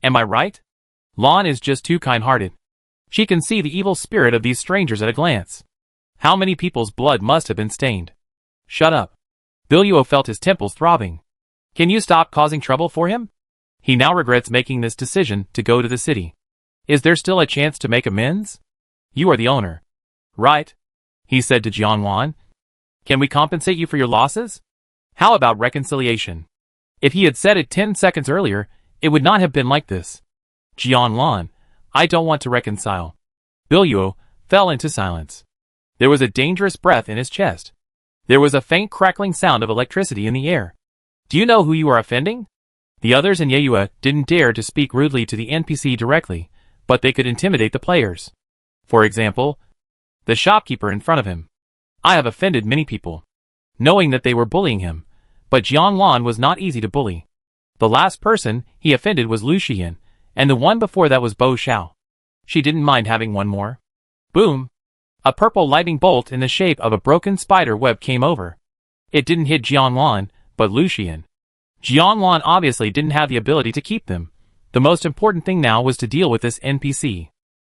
Am I right? Lan is just too kind-hearted. She can see the evil spirit of these strangers at a glance. How many people's blood must have been stained? Shut up. Biluo felt his temples throbbing. Can you stop causing trouble for him? He now regrets making this decision to go to the city. Is there still a chance to make amends? You are the owner. Right? He said to Jianlan. Can we compensate you for your losses? How about reconciliation? If he had said it 10 seconds earlier, it would not have been like this. Jianlan, I don't want to reconcile. Biluo fell into silence. There was a dangerous breath in his chest. There was a faint crackling sound of electricity in the air. Do you know who you are offending? The others in Yeyue didn't dare to speak rudely to the NPC directly, but they could intimidate the players. For example, the shopkeeper in front of him. I have offended many people, knowing that they were bullying him, but Jianlan was not easy to bully. The last person he offended was Lu Xian, and the one before that was Bo Xiao. She didn't mind having one more. Boom! A purple lightning bolt in the shape of a broken spider web came over. It didn't hit Jianlan, but Lu Xian. Jianlan obviously didn't have the ability to keep them. The most important thing now was to deal with this NPC.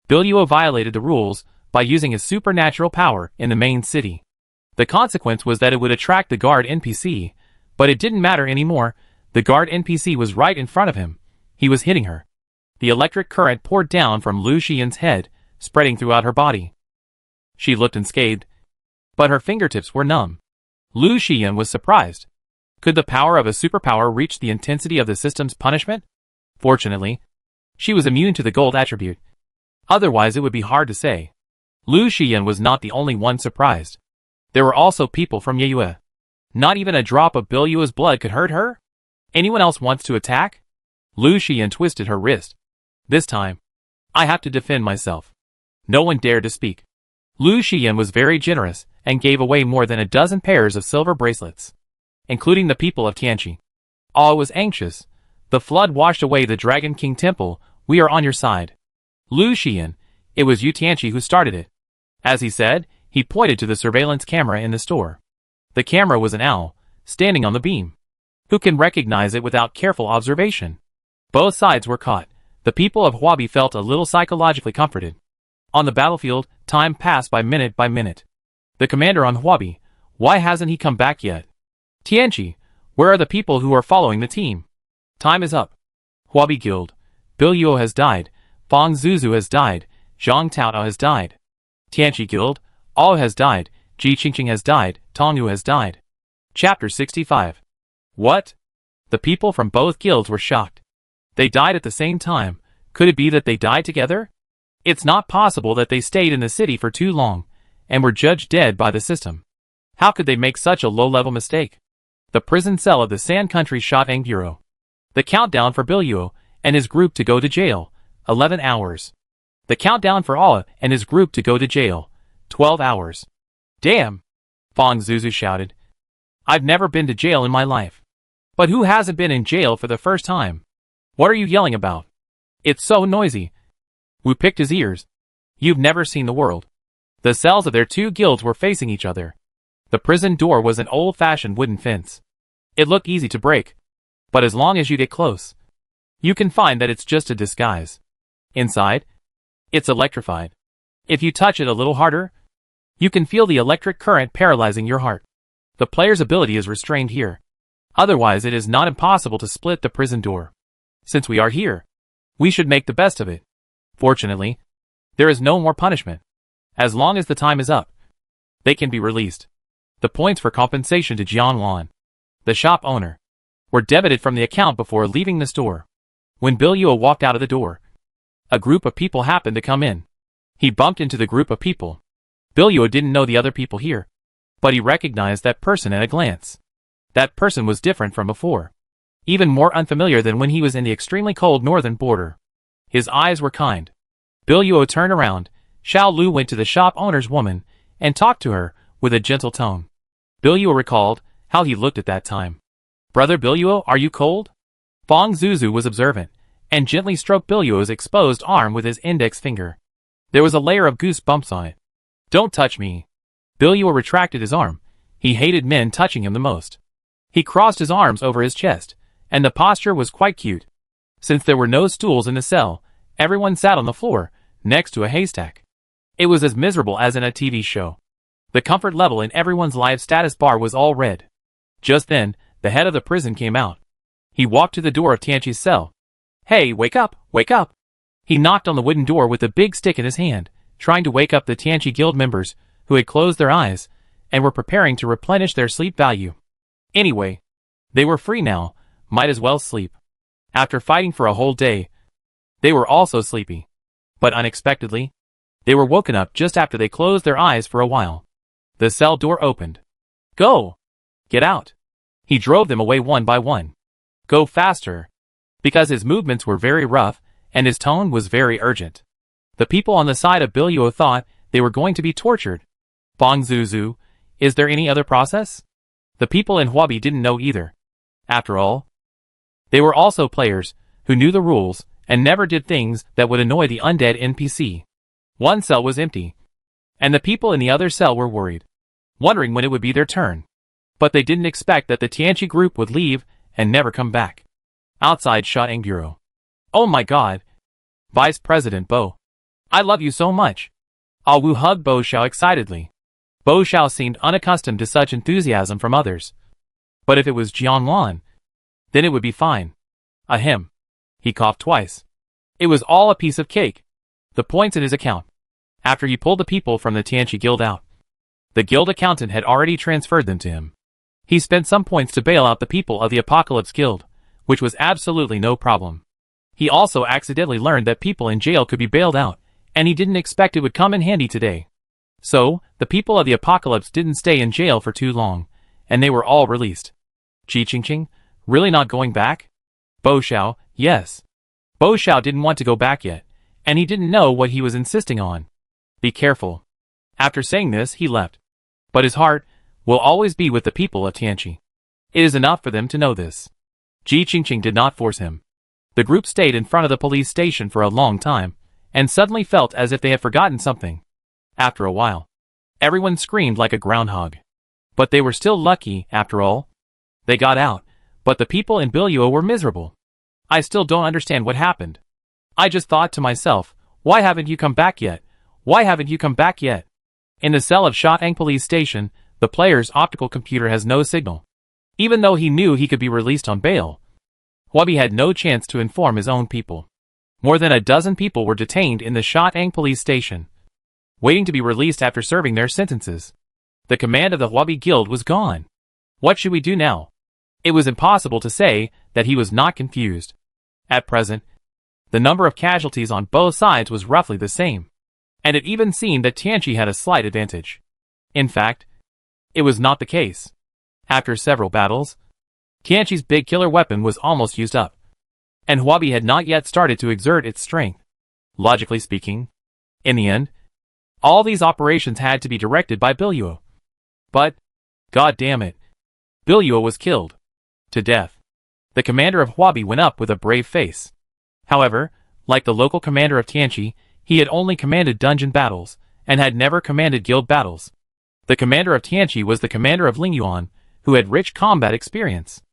Biluo violated the rules by using his supernatural power in the main city. The consequence was that it would attract the guard NPC, but it didn't matter anymore. The guard NPC was right in front of him. He was hitting her. The electric current poured down from Lu Xian's head, spreading throughout her body. She looked unscathed, but her fingertips were numb. Lu Xian was surprised. Could the power of a superpower reach the intensity of the system's punishment? Fortunately, she was immune to the gold attribute. Otherwise it would be hard to say. Lu Xian was not the only one surprised. There were also people from Yeyue. Not even a drop of Biluo's blood could hurt her? Anyone else wants to attack? Lu Xian twisted her wrist. This time, I have to defend myself. No one dared to speak. Lu Xian was very generous and gave away more than a dozen pairs of silver bracelets, including the people of Tianqi. All was anxious. The flood washed away the Dragon King Temple. We are on your side. Lu Xian, it was you Tianqi who started it. As he said, he pointed to the surveillance camera in the store. The camera was an owl, standing on the beam. Who can recognize it without careful observation? Both sides were caught. The people of Huabi felt a little psychologically comforted. On the battlefield, time passed by minute by minute. The commander on Huabi, why hasn't he come back yet? Tianqi, where are the people who are following the team? Time is up. Huabi Guild, Biluo has died, Fang Zuzu has died, Zhang Taotao has died. Tianqi Guild, All has died, Ji Qingqing has died, Tongyu has died. Chapter 65. What? The people from both guilds were shocked. They died at the same time. Could it be that they died together? It's not possible that they stayed in the city for too long, and were judged dead by the system. How could they make such a low-level mistake? The prison cell of the Sand Country Shopping Bureau. The countdown for Biluo and his group to go to jail, 11 hours. The countdown for Ala and his group to go to jail, 12 hours. Damn! Fang Zuzu shouted. I've never been to jail in my life. But who hasn't been in jail for the first time? What are you yelling about? It's so noisy. Wu picked his ears. You've never seen the world. The cells of their two guilds were facing each other. The prison door was an old-fashioned wooden fence. It looked easy to break, but as long as you get close, you can find that it's just a disguise. Inside, it's electrified. If you touch it a little harder, you can feel the electric current paralyzing your heart. The player's ability is restrained here. Otherwise, it is not impossible to split the prison door. Since we are here, we should make the best of it. Fortunately, there is no more punishment. As long as the time is up, they can be released. The points for compensation to Jianlan, the shop owner, were debited from the account before leaving the store. When Bilyuo walked out of the door, a group of people happened to come in. He bumped into the group of people. Bilyuo didn't know the other people here, but he recognized that person at a glance. That person was different from before. Even more unfamiliar than when he was in the extremely cold northern border. His eyes were kind. Bilyuo turned around. Xiao Lu went to the shop owner's woman and talked to her with a gentle tone. Bilyuo recalled how he looked at that time. "Brother Bilyuo, are you cold?" Fong Zuzu was observant and gently stroked Bilyuo's exposed arm with his index finger. There was a layer of goosebumps on it. "Don't touch me." Bilyuo retracted his arm. He hated men touching him the most. He crossed his arms over his chest, and the posture was quite cute. Since there were no stools in the cell, everyone sat on the floor, next to a haystack. It was as miserable as in a TV show. The comfort level in everyone's life status bar was all red. Just then, the head of the prison came out. He walked to the door of Tianqi's cell. "Hey, wake up, wake up!" He knocked on the wooden door with a big stick in his hand, trying to wake up the Tianqi Guild members, who had closed their eyes, and were preparing to replenish their sleep value. Anyway, they were free now, might as well sleep. After fighting for a whole day, they were also sleepy. But unexpectedly, they were woken up just after they closed their eyes for a while. The cell door opened. "Go! Get out!" He drove them away one by one. "Go faster!" Because his movements were very rough, and his tone was very urgent. The people on the side of Bilyuo thought they were going to be tortured. Fong Zuzu, is there any other process? The people in Huabi didn't know either. After all, they were also players who knew the rules and never did things that would annoy the undead NPC. One cell was empty, and the people in the other cell were worried, wondering when it would be their turn. But they didn't expect that the Tianqi group would leave and never come back. Outside Shotang Bureau. "Oh my god! Vice President Bo. I love you so much." Ah Wu hugged Bo Xiao excitedly. Bo Xiao seemed unaccustomed to such enthusiasm from others. But if it was Jianlan, then it would be fine. Ahem. He coughed twice. It was all a piece of cake. The points in his account. After he pulled the people from the Tianqi Guild out, the guild accountant had already transferred them to him. He spent some points to bail out the people of the Apocalypse Guild, which was absolutely no problem. He also accidentally learned that people in jail could be bailed out, and he didn't expect it would come in handy today. So, the people of the Apocalypse didn't stay in jail for too long, and they were all released. Ji Qingqing, really not going back? Bo Xiao, yes. Bo Xiao didn't want to go back yet, and he didn't know what he was insisting on. Be careful. After saying this, he left. But his heart will always be with the people of Tianqi. It is enough for them to know this. Ji Qingqing did not force him. The group stayed in front of the police station for a long time, and suddenly felt as if they had forgotten something. After a while, everyone screamed like a groundhog. But they were still lucky, after all. They got out, but the people in Bilyuo were miserable. I still don't understand what happened. I just thought to myself, why haven't you come back yet? Why haven't you come back yet? In the cell of Shotang Police Station, the player's optical computer has no signal. Even though he knew he could be released on bail, Huabi had no chance to inform his own people. More than a dozen people were detained in the Shotang Police Station, waiting to be released after serving their sentences. The command of the Huabi Guild was gone. What should we do now? It was impossible to say that he was not confused. At present, the number of casualties on both sides was roughly the same, and it even seemed that Tianqi had a slight advantage. In fact, it was not the case. After several battles, Tianqi's big killer weapon was almost used up, and Huabi had not yet started to exert its strength. Logically speaking, in the end, all these operations had to be directed by Bilyuo. But, god damn it, Bilyuo was killed. To death. The commander of Huabi went up with a brave face. However, like the local commander of Tianqi, he had only commanded dungeon battles, and had never commanded guild battles. The commander of Tianqi was the commander of Lingyuan, who had rich combat experience.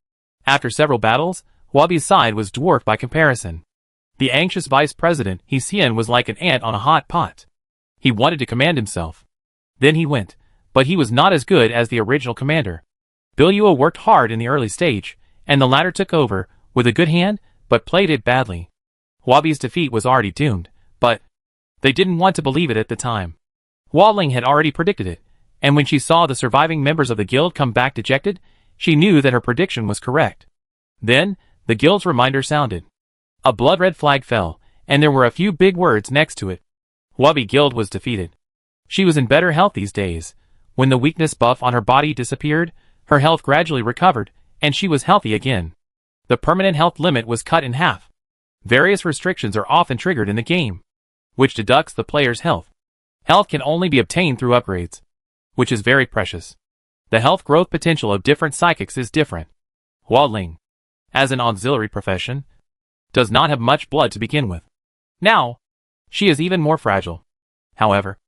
After several battles, Huabi's side was dwarfed by comparison. The anxious vice president, He Xian, was like an ant on a hot pot. He wanted to command himself. Then he went, but he was not as good as the original commander. Bilyua worked hard in the early stage, and the latter took over, with a good hand, but played it badly. Huabi's defeat was already doomed, but they didn't want to believe it at the time. Hua Ling had already predicted it, and when she saw the surviving members of the guild come back dejected, she knew that her prediction was correct. Then, the guild's reminder sounded. A blood-red flag fell, and there were a few big words next to it. Huabi Guild was defeated. She was in better health these days. When the weakness buff on her body disappeared, her health gradually recovered, and she was healthy again. The permanent health limit was cut in half. Various restrictions are often triggered in the game, which deducts the player's health. Health can only be obtained through upgrades, which is very precious. The health growth potential of different psychics is different. Hua Ling, as an auxiliary profession, does not have much blood to begin with. Now, she is even more fragile. However,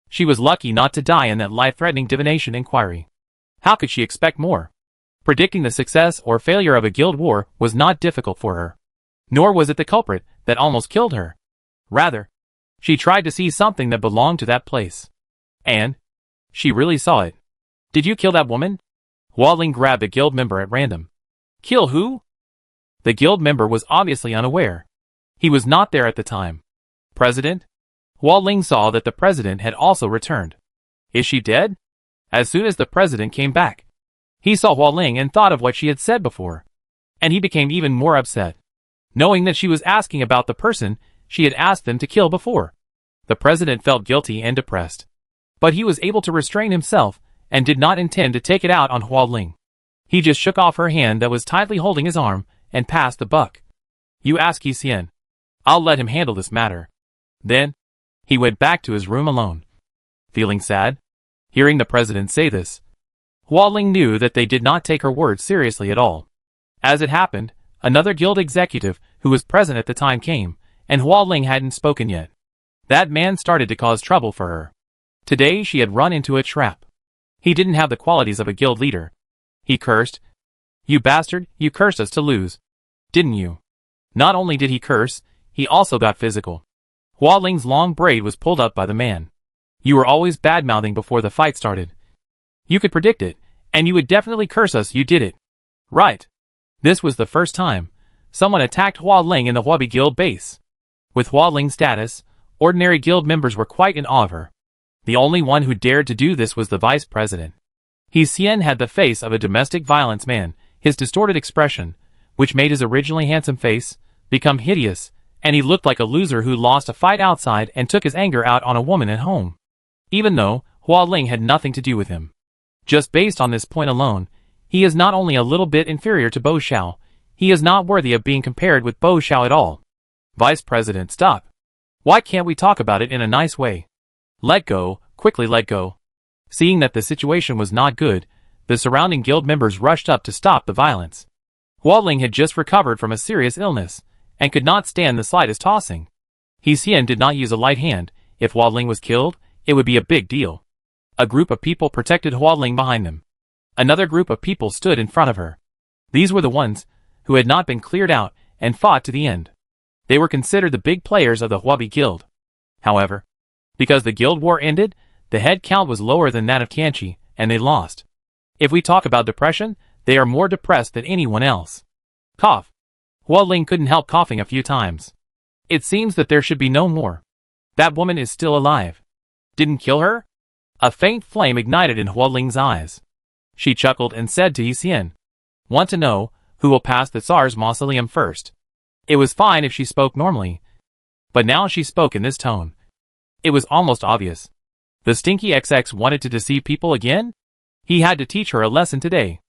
she was lucky not to die in that life-threatening divination inquiry. How could she expect more? Predicting the success or failure of a guild war was not difficult for her. Nor was it the culprit that almost killed her. Rather, she tried to see something that belonged to that place. And she really saw it. Did you kill that woman? Hua Ling grabbed a guild member at random. Kill who? The guild member was obviously unaware. He was not there at the time. President? Hua Ling saw that the president had also returned. Is she dead? As soon as the president came back, he saw Hua Ling and thought of what she had said before. And he became even more upset, knowing that she was asking about the person she had asked them to kill before. The president felt guilty and depressed. But he was able to restrain himself and did not intend to take it out on Hua Ling. He just shook off her hand that was tightly holding his arm and passed the buck. You ask He Xian. I'll let him handle this matter. Then, he went back to his room alone. Feeling sad? Hearing the president say this, Hua Ling knew that they did not take her words seriously at all. As it happened, another guild executive who was present at the time came, and Hua Ling hadn't spoken yet. That man started to cause trouble for her. Today she had run into a trap. He didn't have the qualities of a guild leader. He cursed. You bastard, you cursed us to lose. Didn't you? Not only did he curse, he also got physical. Hua Ling's long braid was pulled up by the man. You were always bad-mouthing before the fight started. You could predict it, and you would definitely curse us. You did it. Right. This was the first time someone attacked Hua Ling in the Huabi Guild base. With Hua Ling's status, ordinary guild members were quite in awe of her. The only one who dared to do this was the vice president. He Xian had the face of a domestic violence man, his distorted expression, which made his originally handsome face become hideous, and he looked like a loser who lost a fight outside and took his anger out on a woman at home. Even though Hua Ling had nothing to do with him. Just based on this point alone, he is not only a little bit inferior to Bo Xiao, he is not worthy of being compared with Bo Xiao at all. Vice President, stop. Why can't we talk about it in a nice way? Let go, quickly let go. Seeing that the situation was not good, the surrounding guild members rushed up to stop the violence. Hua Ling had just recovered from a serious illness, and could not stand the slightest tossing. He Xian did not use a light hand. If Hua Ling was killed, it would be a big deal. A group of people protected Hua Ling behind them. Another group of people stood in front of her. These were the ones who had not been cleared out and fought to the end. They were considered the big players of the Huabi Guild. However, because the guild war ended, the head count was lower than that of Tianqi, and they lost. If we talk about depression, they are more depressed than anyone else. Cough. Hua Ling couldn't help coughing a few times. It seems that there should be no more. That woman is still alive. Didn't kill her? A faint flame ignited in Hua Ling's eyes. She chuckled and said to He Xian, Want to know who will pass the Tsar's mausoleum first? It was fine if she spoke normally, but now she spoke in this tone. It was almost obvious. The stinky XX wanted to deceive people again? He had to teach her a lesson today.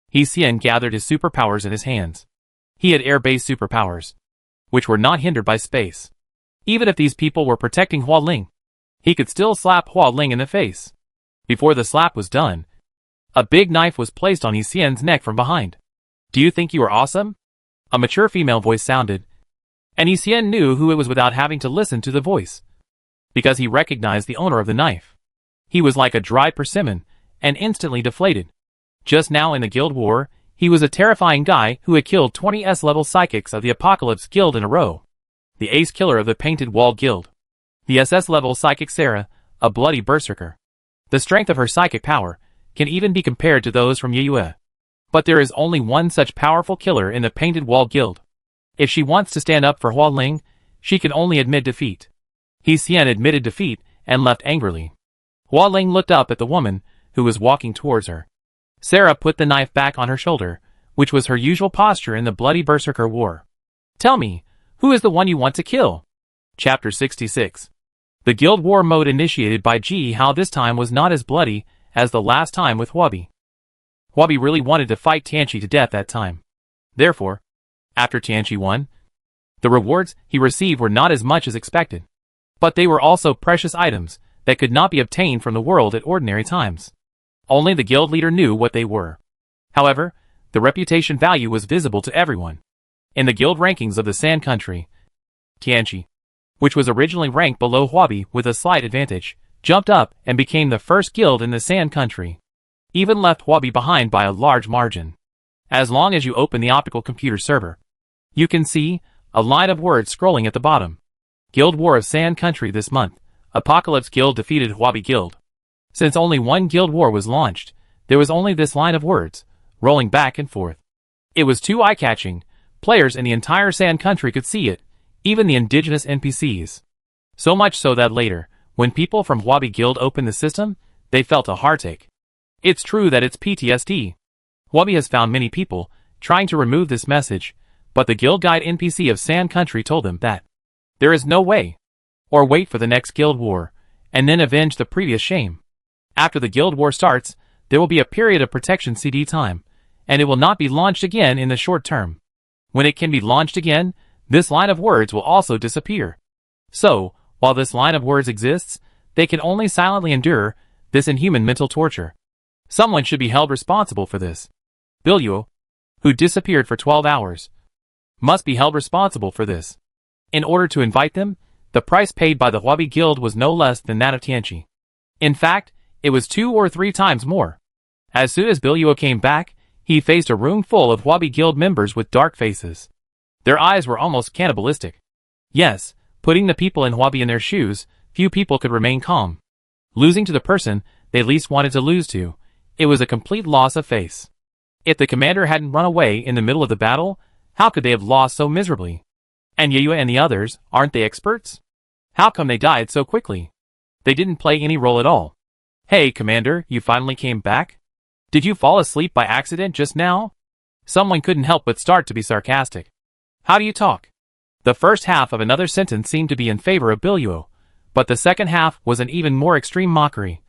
He Xian gathered his superpowers in his hands. He had air-based superpowers, which were not hindered by space. Even if these people were protecting Hua Ling, he could still slap Hua Ling in the face. Before the slap was done, a big knife was placed on He Xian's neck from behind. Do you think you are awesome? A mature female voice sounded, and He Xian knew who it was without having to listen to the voice, because he recognized the owner of the knife. He was like a dried persimmon, and instantly deflated. Just now in the guild war, he was a terrifying guy who had killed 20 S-level psychics of the Apocalypse Guild in a row. The ace killer of the Painted Wall Guild. The SS-level psychic Sarah, a bloody berserker. The strength of her psychic power can even be compared to those from Yue. But there is only one such powerful killer in the Painted Wall Guild. If she wants to stand up for Hua Ling, she can only admit defeat. He Xian admitted defeat and left angrily. Hua Ling looked up at the woman who was walking towards her. Sarah put the knife back on her shoulder, which was her usual posture in the bloody berserker war. Tell me, who is the one you want to kill? Chapter 66. The guild war mode initiated by Ji Hao this time was not as bloody as the last time with Huobi. Huobi really wanted to fight Tianqi to death that time. Therefore, after Tianqi won, the rewards he received were not as much as expected. But they were also precious items that could not be obtained from the world at ordinary times. Only the guild leader knew what they were. However, the reputation value was visible to everyone. In the guild rankings of the Sand Country, Tianqi, which was originally ranked below Huobi with a slight advantage, jumped up and became the first guild in the Sand Country. Even left Huobi behind by a large margin. As long as you open the optical computer server, you can see a line of words scrolling at the bottom. Guild War of Sand Country this month. Apocalypse Guild defeated Huobi Guild. Since only one guild war was launched, there was only this line of words, rolling back and forth. It was too eye-catching. Players in the entire Sand Country could see it, even the indigenous NPCs. So much so that later, when people from Huobi Guild opened the system, they felt a heartache. It's true that it's PTSD. Huobi has found many people trying to remove this message, but the guild guide NPC of Sand Country told them that there is no way. Or wait for the next guild war, and then avenge the previous shame. After the guild war starts, there will be a period of protection CD time, and it will not be launched again in the short term. When it can be launched again, this line of words will also disappear. So, while this line of words exists, they can only silently endure this inhuman mental torture. Someone should be held responsible for this. Biluo, who disappeared for 12 hours, must be held responsible for this. In order to invite them, the price paid by the Huobi Guild was no less than that of Tianqi. In fact, it was 2 or 3 times more. As soon as Biluo came back, he faced a room full of Huobi Guild members with dark faces. Their eyes were almost cannibalistic. Yes, putting the people in Huobi in their shoes, few people could remain calm. Losing to the person they least wanted to lose to, it was a complete loss of face. If the commander hadn't run away in the middle of the battle, how could they have lost so miserably? And Yue and the others, aren't they experts? How come they died so quickly? They didn't play any role at all. Hey, Commander, you finally came back? Did you fall asleep by accident just now? Someone couldn't help but start to be sarcastic. How do you talk? The first half of another sentence seemed to be in favor of Biluo, but the second half was an even more extreme mockery.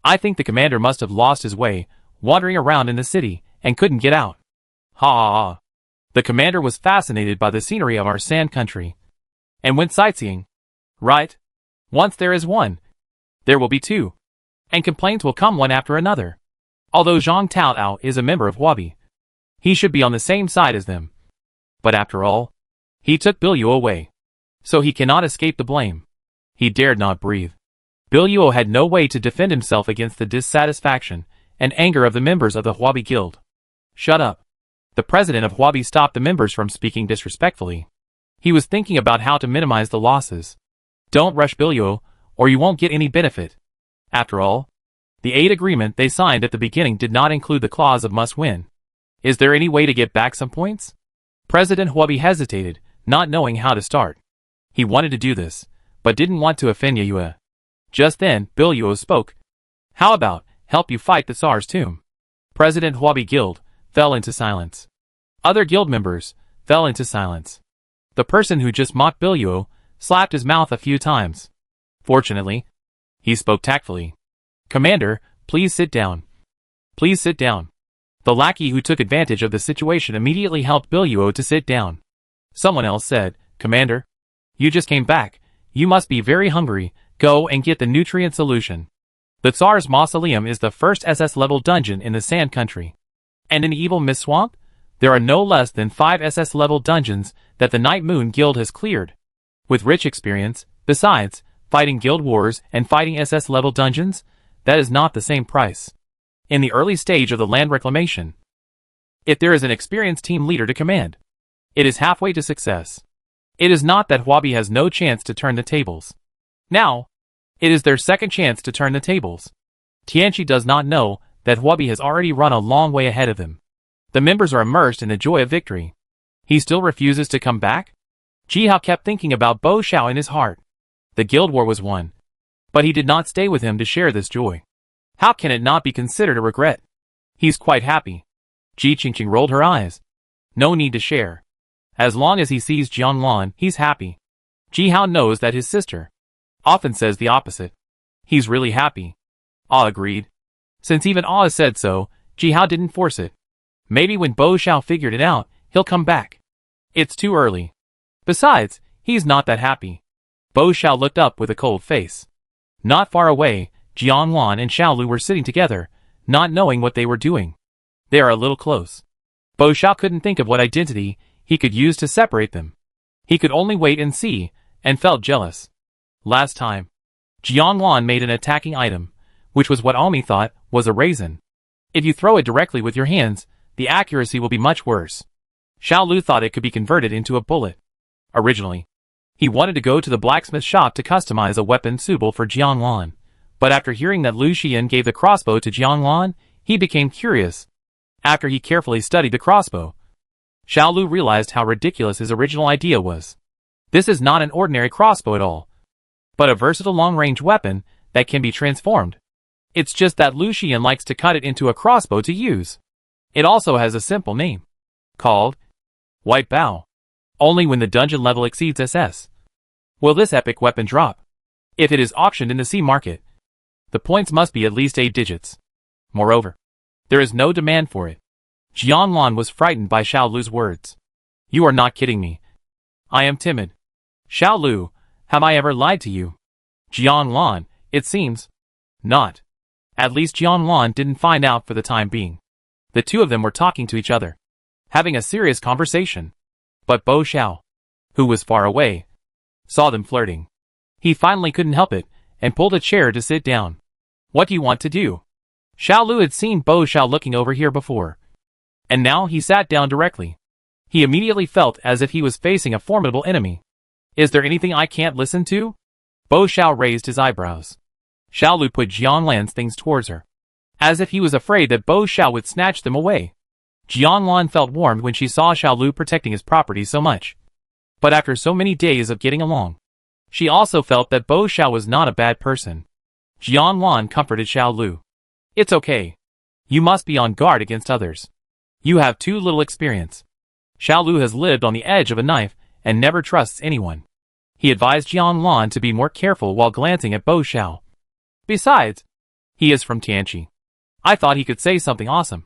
I think the commander must have lost his way, wandering around in the city, and couldn't get out. Ha ha ha. The commander was fascinated by the scenery of our Sand Country, and went sightseeing. Right? Once there is one, there will be two. And complaints will come one after another. Although Zhang Taoao is a member of Huobi, he should be on the same side as them. But after all, he took Biluo away. So he cannot escape the blame. He dared not breathe. Biluo had no way to defend himself against the dissatisfaction and anger of the members of the Huobi Guild. Shut up. The president of Huobi stopped the members from speaking disrespectfully. He was thinking about how to minimize the losses. Don't rush Biluo, or you won't get any benefit. After all, the aid agreement they signed at the beginning did not include the clause of must win. Is there any way to get back some points? President Huobi hesitated, not knowing how to start. He wanted to do this, but didn't want to offend Yue. Just then, Biluo spoke. How about help you fight the Tsar's tomb? President Huobi Guild fell into silence. Other guild members fell into silence. The person who just mocked Biluo slapped his mouth a few times. Fortunately, he spoke tactfully. Commander, please sit down. Please sit down. The lackey who took advantage of the situation immediately helped Biluo to sit down. Someone else said, Commander, you just came back. You must be very hungry. Go and get the nutrient solution. The Tsar's Mausoleum is the first SS-level dungeon in the Sand Country. And in Evil Mist Swamp, there are no less than 5 SS-level dungeons that the Night Moon Guild has cleared. With rich experience, besides, fighting guild wars and fighting SS-level dungeons, that is not the same price. in the early stage of the land reclamation. If there is an experienced team leader to command, it is halfway to success. It is not that Huobi has no chance to turn the tables. Now, it is their second chance to turn the tables. Tianqi does not know that Huobi has already run a long way ahead of him. The members are immersed in the joy of victory. He still refuses to come back? Jihao kept thinking about Bo Xiao in his heart. The guild war was won, but he did not stay with him to share this joy. How can it not be considered a regret? He's quite happy. Ji Qingqing rolled her eyes. No need to share. As long as he sees Jianglan, he's happy. Jihao knows that his sister often says the opposite. He's really happy. Ah agreed. Since even Ah said so, Jihao didn't force it. Maybe when Bo Xiao figured it out, he'll come back. It's too early. Besides, he's not that happy. Bo Xiao looked up with a cold face. Not far away, Jianglan and Xiaolu were sitting together, not knowing what they were doing. They are a little close. Bo Xiao couldn't think of what identity he could use to separate them. He could only wait and see, and felt jealous. Last time, Jianglan made an attacking item, which was what Omi thought was a raisin. If you throw it directly with your hands, the accuracy will be much worse. Xiaolu thought it could be converted into a bullet. Originally, he wanted to go to the blacksmith shop to customize a weapon suitable for Jianglan, but after hearing that Lu Xian gave the crossbow to Jianglan, he became curious. After he carefully studied the crossbow, Xiaolu realized how ridiculous his original idea was. This is not an ordinary crossbow at all, but a versatile long-range weapon that can be transformed. It's just that Lu Xian likes to cut it into a crossbow to use. It also has a simple name, called White Bow. Only when the dungeon level exceeds SS will this epic weapon drop. If it is auctioned in the C market, the points must be at least 8 digits. Moreover, there is no demand for it. Jianglan was frightened by Xiaolu's words. You are not kidding me. I am timid. Xiaolu, have I ever lied to you? Jianglan, it seems not. At least Jianglan didn't find out for the time being. The two of them were talking to each other, having a serious conversation. But Bo Xiao, who was far away, saw them flirting. He finally couldn't help it, and pulled a chair to sit down. What do you want to do? Xiaolu had seen Bo Xiao looking over here before, and now he sat down directly. He immediately felt as if he was facing a formidable enemy. Is there anything I can't listen to? Bo Xiao raised his eyebrows. Xiaolu put Jianglan's things towards her, as if he was afraid that Bo Xiao would snatch them away. Jianglan felt warmed when she saw Xiaolu protecting his property so much. But after so many days of getting along, she also felt that Bo Xiao was not a bad person. Jianglan comforted Xiaolu. It's okay. You must be on guard against others. You have too little experience. Xiaolu has lived on the edge of a knife and never trusts anyone. He advised Jianglan to be more careful while glancing at Bo Xiao. Besides, he is from Tianqi. I thought he could say something awesome,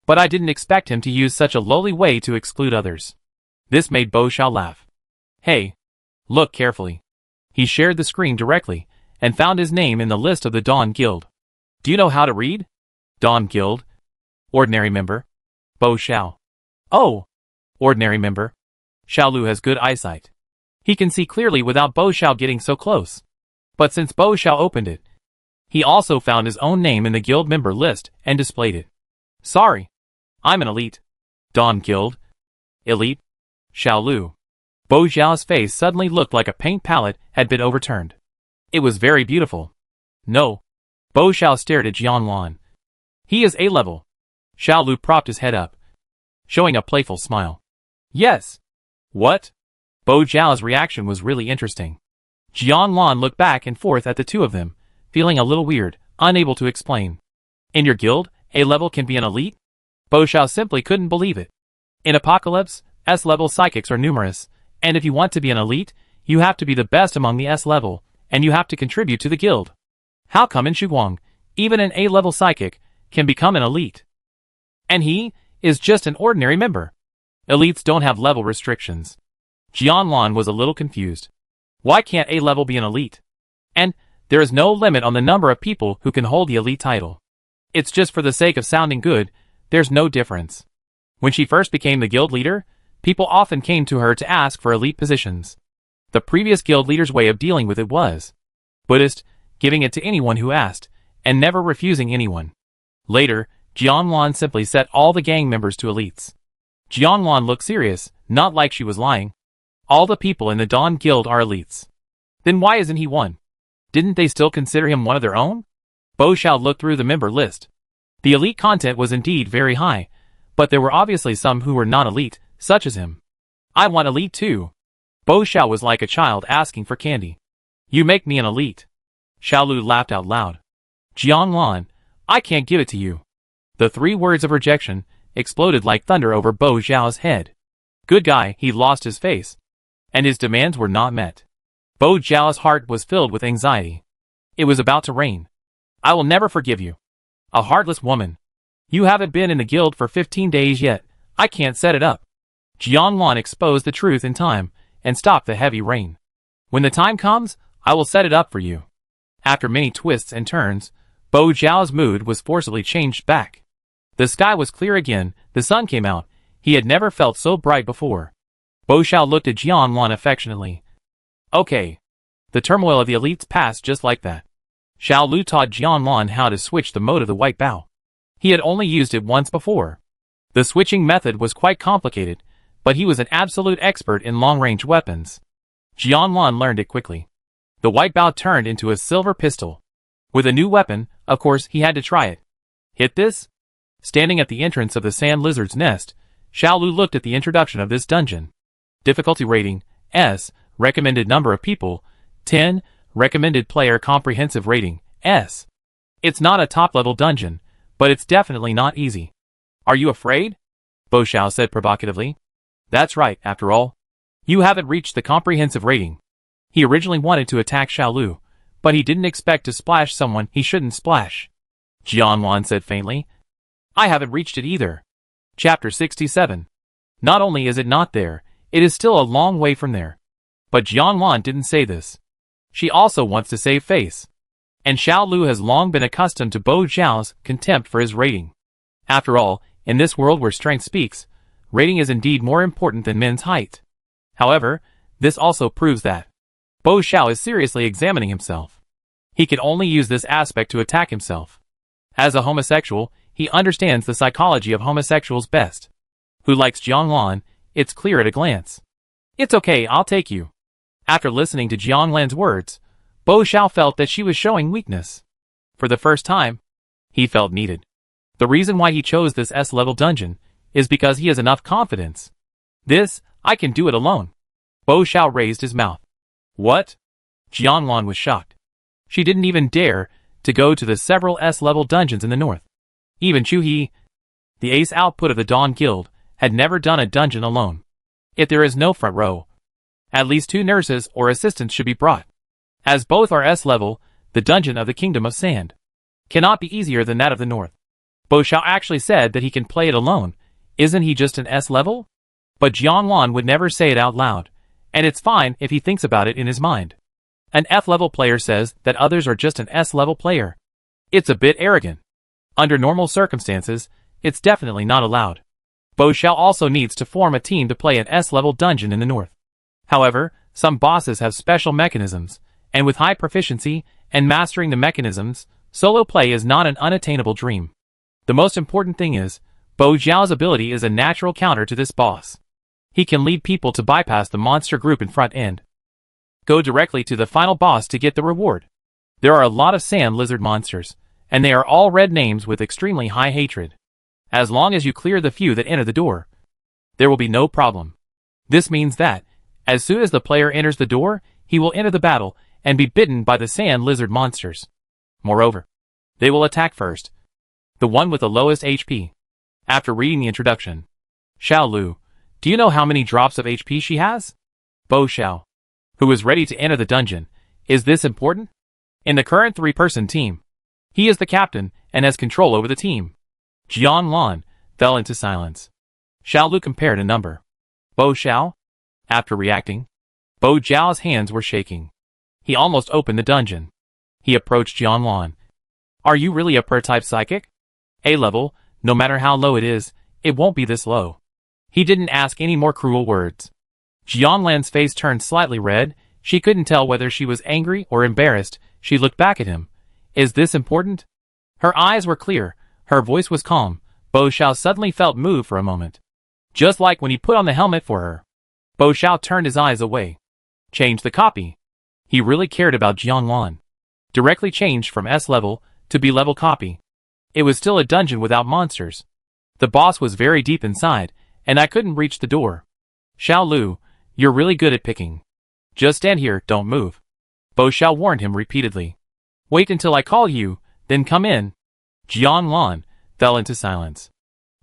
but I didn't expect him to use such a lowly way to exclude others. This made Bo Xiao laugh. Hey, look carefully. He shared the screen directly, and found his name in the list of the Dawn Guild. Do you know how to read? Dawn Guild. Ordinary member. Bo Xiao. Oh, ordinary member. Xiaolu has good eyesight. He can see clearly without Bo Xiao getting so close. But since Bo Xiao opened it, he also found his own name in the guild member list and displayed it. Sorry, I'm an elite. Dawn Guild. Elite? Xiaolu. Bo Xiao's face suddenly looked like a paint palette had been overturned. It was very beautiful. No. Bo Xiao stared at Jianglan. He is A-level. Xiaolu propped his head up, showing a playful smile. Yes. What? Bo Xiao's reaction was really interesting. Jianglan looked back and forth at the two of them, feeling a little weird, unable to explain. In your guild, A-level can be an elite? Bo Xiao simply couldn't believe it. In Apocalypse, S-level psychics are numerous, and if you want to be an elite, you have to be the best among the S-level, and you have to contribute to the guild. How come in Shuguang, even an A-level psychic can become an elite? And he is just an ordinary member. Elites don't have level restrictions. Jianglan was a little confused. Why can't A-level be an elite? And there is no limit on the number of people who can hold the elite title. It's just for the sake of sounding good, there's no difference. When she first became the guild leader, people often came to her to ask for elite positions. The previous guild leader's way of dealing with it was Buddhist, giving it to anyone who asked, and never refusing anyone. Later, Jianluan simply set all the gang members to elites. Jianluan looked serious, not like she was lying. All the people in the Dawn Guild are elites. Then why isn't he one? Didn't they still consider him one of their own? Bo Xiao looked through the member list. The elite content was indeed very high, but there were obviously some who were not elite, such as him. I want elite too. Bo Xiao was like a child asking for candy. You make me an elite. Xiaolu laughed out loud. Jianluan, I can't give it to you. The 3 words of rejection exploded like thunder over Bo Xiao's head. Good guy, he lost his face. And his demands were not met. Bo Xiao's heart was filled with anxiety. It was about to rain. I will never forgive you. A heartless woman. You haven't been in the guild for 15 days yet. I can't set it up. Jianluan exposed the truth in time and stopped the heavy rain. When the time comes, I will set it up for you. After many twists and turns, Bo Xiao's mood was forcibly changed back. The sky was clear again, the sun came out. He had never felt so bright before. Bo Xiao looked at Jianluan affectionately. Okay. The turmoil of the elites passed just like that. Xiaolu taught Jianluan how to switch the mode of the white bow. He had only used it once before. The switching method was quite complicated, but he was an absolute expert in long-range weapons. Jianluan learned it quickly. The white bow turned into a silver pistol. With a new weapon, of course, he had to try it. Hit this? Standing at the entrance of the sand lizard's nest, Xiaolu looked at the introduction of this dungeon. Difficulty rating, S. Recommended number of people, 10. Recommended player comprehensive rating, S. It's not a top-level dungeon, but it's definitely not easy. Are you afraid? Bo Xiao said provocatively. That's right, after all. You haven't reached the comprehensive rating. He originally wanted to attack Xiaolu, but he didn't expect to splash someone he shouldn't splash. Jianluan said faintly. I haven't reached it either. Chapter 67. Not only is it not there, it is still a long way from there. But Jianluan didn't say this. She also wants to save face. And Xiaolu has long been accustomed to Bo Xiao's contempt for his rating. After all, in this world where strength speaks, rating is indeed more important than men's height. However, this also proves that Bo Xiao is seriously examining himself. He can only use this aspect to attack himself. As a homosexual, he understands the psychology of homosexuals best. Who likes Jianluan, it's clear at a glance. It's okay, I'll take you. After listening to Jianluan's words, Bo Xiao felt that she was showing weakness. For the first time, he felt needed. The reason why he chose this S-level dungeon is because he has enough confidence. This, I can do it alone. Bo Xiao raised his mouth. What? Jianluan was shocked. She didn't even dare to go to the several S-level dungeons in the north. Even Chu He, the ace output of the Dawn Guild, had never done a dungeon alone. If there is no front row, at least 2 nurses or assistants should be brought. As both are S-level, the dungeon of the Kingdom of Sand cannot be easier than that of the north. Bo Xiao actually said that he can play it alone. Isn't he just an S-level? But Jianluan would never say it out loud, and it's fine if he thinks about it in his mind. An F-level player says that others are just an S-level player. It's a bit arrogant. Under normal circumstances, it's definitely not allowed. Bo Xiao also needs to form a team to play an S-level dungeon in the north. However, some bosses have special mechanisms, and with high proficiency and mastering the mechanisms, solo play is not an unattainable dream. The most important thing is, Bo Xiao's ability is a natural counter to this boss. He can lead people to bypass the monster group in front and go directly to the final boss to get the reward. There are a lot of sand lizard monsters, and they are all red names with extremely high hatred. As long as you clear the few that enter the door, there will be no problem. This means that, as soon as the player enters the door, he will enter the battle and be bitten by the sand lizard monsters. Moreover, they will attack first, the one with the lowest HP. After reading the introduction, Xiaolu, do you know how many drops of HP she has? Bo Xiao, who is ready to enter the dungeon, is this important? In the current 3-person team, he is the captain and has control over the team. Jianluan fell into silence. Xiaolu compared a number. Bo Xiao? After reacting, Bo Xiao's hands were shaking. He almost opened the dungeon. He approached Jianluan. Are you really a per-type psychic? A-level, no matter how low it is, it won't be this low. He didn't ask any more cruel words. Jianluan's face turned slightly red. She couldn't tell whether she was angry or embarrassed. She looked back at him. Is this important? Her eyes were clear. Her voice was calm. Bo Xiao suddenly felt moved for a moment. Just like when he put on the helmet for her. Bo Xiao turned his eyes away. Changed the copy. He really cared about Jianglan. Directly changed from S level to B level copy. It was still a dungeon without monsters. The boss was very deep inside, and I couldn't reach the door. Xiao Lu, you're really good at picking. Just stand here, don't move. Bo Xiao warned him repeatedly. Wait until I call you, then come in. Jianglan fell into silence.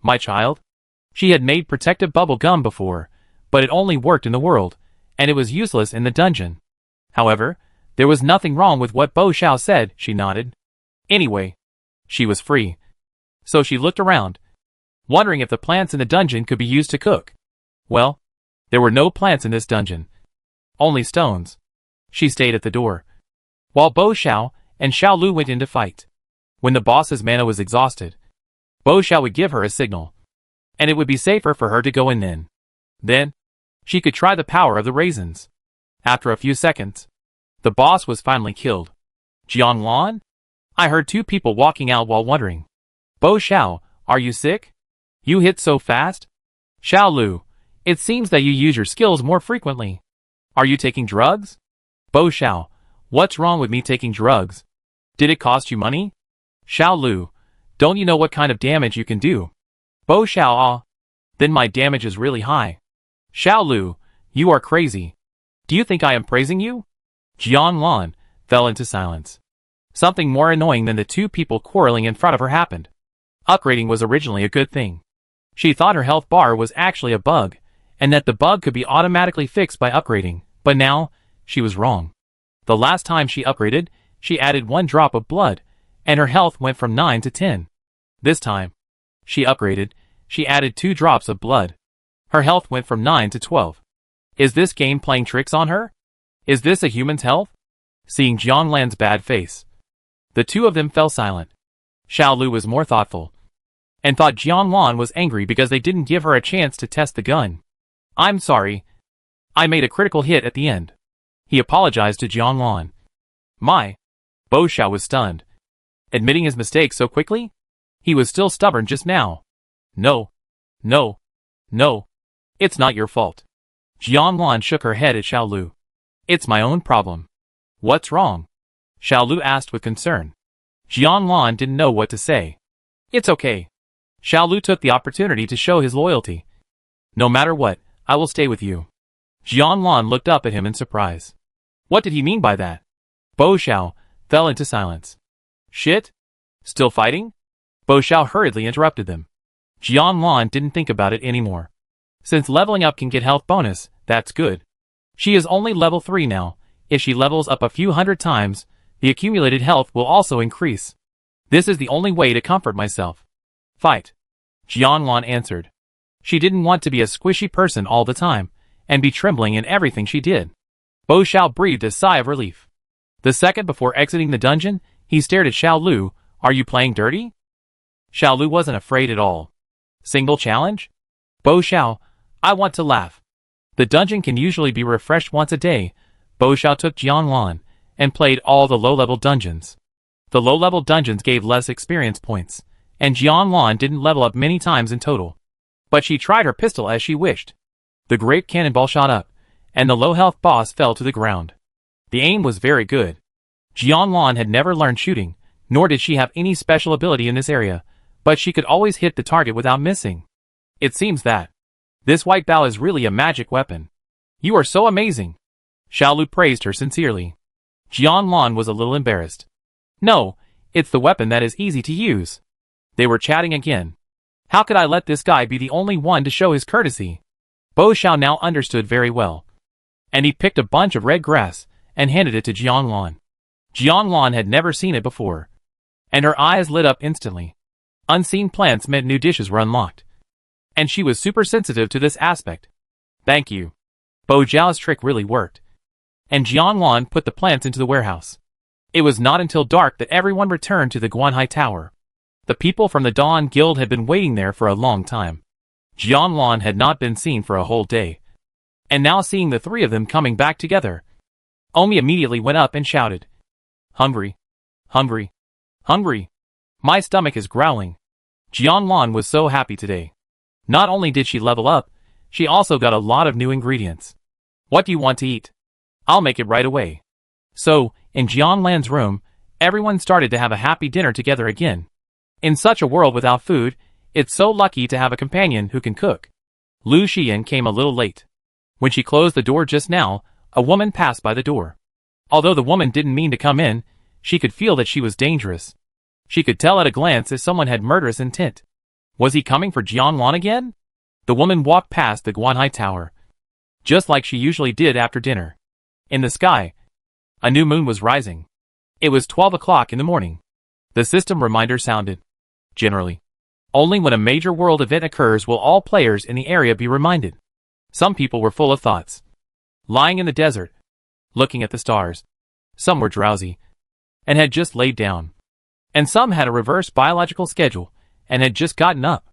My child? She had made protective bubble gum before, but it only worked in the world, and it was useless in the dungeon. However, there was nothing wrong with what Bo Xiao said, she nodded. Anyway, she was free. So she looked around, wondering if the plants in the dungeon could be used to cook. Well, there were no plants in this dungeon. Only stones. She stayed at the door, while Bo Xiao and Xiao Lu went in to fight. When the boss's mana was exhausted, Bo Xiao would give her a signal, and it would be safer for her to go in then. Then, she could try the power of the raisins. After a few seconds, the boss was finally killed. Jianglan? I heard two people walking out while wondering. Bo Xiao, are you sick? You hit so fast? Xiao Lu, it seems that you use your skills more frequently. Are you taking drugs? Bo Xiao, what's wrong with me taking drugs? Did it cost you money? Xiao Lu, don't you know what kind of damage you can do? Bo Xiao, then my damage is really high. Xiao Lu, you are crazy. Do you think I am praising you? Jianglan fell into silence. Something more annoying than the two people quarreling in front of her happened. Upgrading was originally a good thing. She thought her health bar was actually a bug, and that the bug could be automatically fixed by upgrading, but now, she was wrong. The last time she upgraded, she added 1 drop of blood, and her health went from 9 to 10. This time, she upgraded, she added 2 drops of blood. Her health went from 9 to 12. Is this game playing tricks on her? Is this a human's health? Seeing Jianglan's bad face, the two of them fell silent. Xiao Lu was more thoughtful, and thought Jianglan was angry because they didn't give her a chance to test the gun. I'm sorry. I made a critical hit at the end. He apologized to Jianglan. My. Bo Xiao was stunned. Admitting his mistake so quickly? He was still stubborn just now. No. No. No. It's not your fault. Jianglan shook her head at Xiao Lu. It's my own problem. What's wrong? Xiao Lu asked with concern. Jianglan didn't know what to say. It's okay. Xiao Lu took the opportunity to show his loyalty. No matter what, I will stay with you. Jianglan looked up at him in surprise. What did he mean by that? Bo Xiao fell into silence. Shit? Still fighting? Bo Xiao hurriedly interrupted them. Jianglan didn't think about it anymore. Since leveling up can get health bonus, that's good. She is only level 3 now. If she levels up a few hundred times, the accumulated health will also increase. This is the only way to comfort myself. Fight. Jianglan answered. She didn't want to be a squishy person all the time, and be trembling in everything she did. Bo Xiao breathed a sigh of relief. The second before exiting the dungeon, he stared at Xiao Lu. Are you playing dirty? Xiao Lu wasn't afraid at all. Single challenge? Bo Xiao, I want to laugh. The dungeon can usually be refreshed once a day. Bo Xiao took Jianglan and played all the low-level dungeons. The low-level dungeons gave less experience points, and Jianglan didn't level up many times in total. But she tried her pistol as she wished. The grape cannonball shot up, and the low-health boss fell to the ground. The aim was very good. Jianglan had never learned shooting, nor did she have any special ability in this area, but she could always hit the target without missing. It seems that this white bow is really a magic weapon. You are so amazing. Xiao Lu praised her sincerely. Jianglan was a little embarrassed. No, it's the weapon that is easy to use. They were chatting again. How could I let this guy be the only one to show his courtesy? Bo Xiao now understood very well. And he picked a bunch of red grass and handed it to Jianglan. Jianglan had never seen it before, and her eyes lit up instantly. Unseen plants meant new dishes were unlocked, and she was super sensitive to this aspect. Thank you. Bo Xiao's trick really worked, and Jianglan put the plants into the warehouse. It was not until dark that everyone returned to the Guanhai Tower. The people from the Dawn Guild had been waiting there for a long time. Jianglan had not been seen for a whole day, and now seeing the three of them coming back together, Omi immediately went up and shouted, Hungry. Hungry. Hungry. My stomach is growling. Jianlan was so happy today. Not only did she level up, she also got a lot of new ingredients. What do you want to eat? I'll make it right away. So, in Jianlan's room, everyone started to have a happy dinner together again. In such a world without food, it's so lucky to have a companion who can cook. Lu Xian came a little late. When she closed the door just now, a woman passed by the door. Although the woman didn't mean to come in, she could feel that she was dangerous. She could tell at a glance if someone had murderous intent. Was he coming for Jianlan again? The woman walked past the Guanhai Tower, just like she usually did after dinner. In the sky, a new moon was rising. It was 12 o'clock in the morning. The system reminder sounded. Generally, only when a major world event occurs will all players in the area be reminded. Some people were full of thoughts. Lying in the desert, looking at the stars. Some were drowsy, and had just laid down. And some had a reverse biological schedule, and had just gotten up.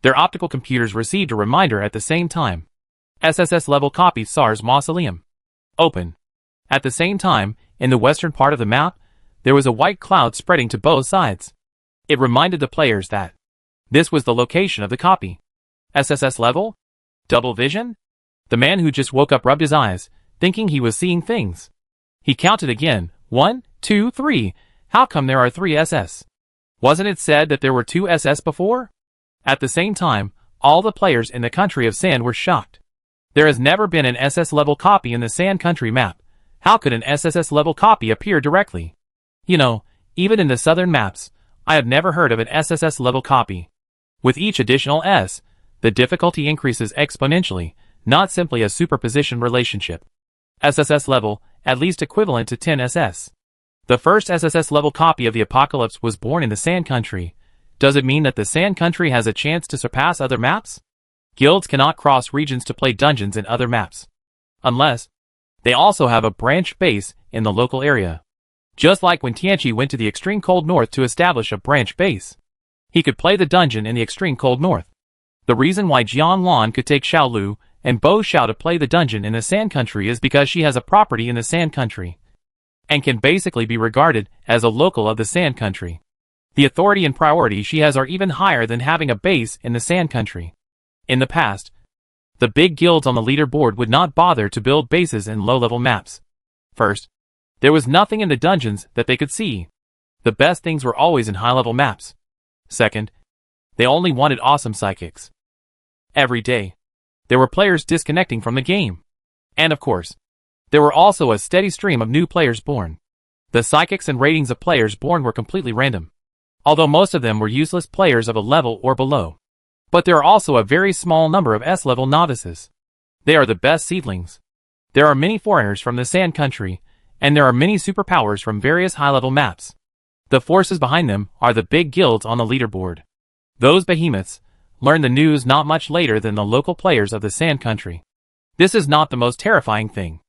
Their optical computers received a reminder at the same time. SSS level copy SARS Mausoleum. Open. At the same time, in the western part of the map, there was a white cloud spreading to both sides. It reminded the players that this was the location of the copy. SSS level? Double vision? The man who just woke up rubbed his eyes, thinking he was seeing things. He counted again. 1, 2, 3. How come there are 3 SS? Wasn't it said that there were 2 SS before? At the same time, all the players in the country of Sand were shocked. There has never been an SS level copy in the Sand country map. How could an SSS level copy appear directly? You know, even in the southern maps, I have never heard of an SSS level copy. With each additional S, the difficulty increases exponentially, not simply a superposition relationship. SSS level, at least equivalent to 10 SS. The first SSS level copy of the Apocalypse was born in the Sand country. Does it mean that the Sand country has a chance to surpass other maps? Guilds cannot cross regions to play dungeons in other maps. Unless they also have a branch base in the local area. Just like when Tianqi went to the extreme cold north to establish a branch base. He could play the dungeon in the extreme cold north. The reason why Jianlan could take Xiaolu and Bo Xiao to play the dungeon in the Sand country is because she has a property in the Sand country, and can basically be regarded as a local of the Sand country. The authority and priority she has are even higher than having a base in the Sand country. In the past, the big guilds on the leaderboard would not bother to build bases in low-level maps. First, there was nothing in the dungeons that they could see. The best things were always in high-level maps. Second, they only wanted awesome psychics. Every day, there were players disconnecting from the game. And of course, there were also a steady stream of new players born. The psychics and ratings of players born were completely random, although most of them were useless players of a level or below. But there are also a very small number of S-level novices. They are the best seedlings. There are many foreigners from the Sand country, and there are many superpowers from various high-level maps. The forces behind them are the big guilds on the leaderboard. Those behemoths learn the news not much later than the local players of the Sand country. This is not the most terrifying thing.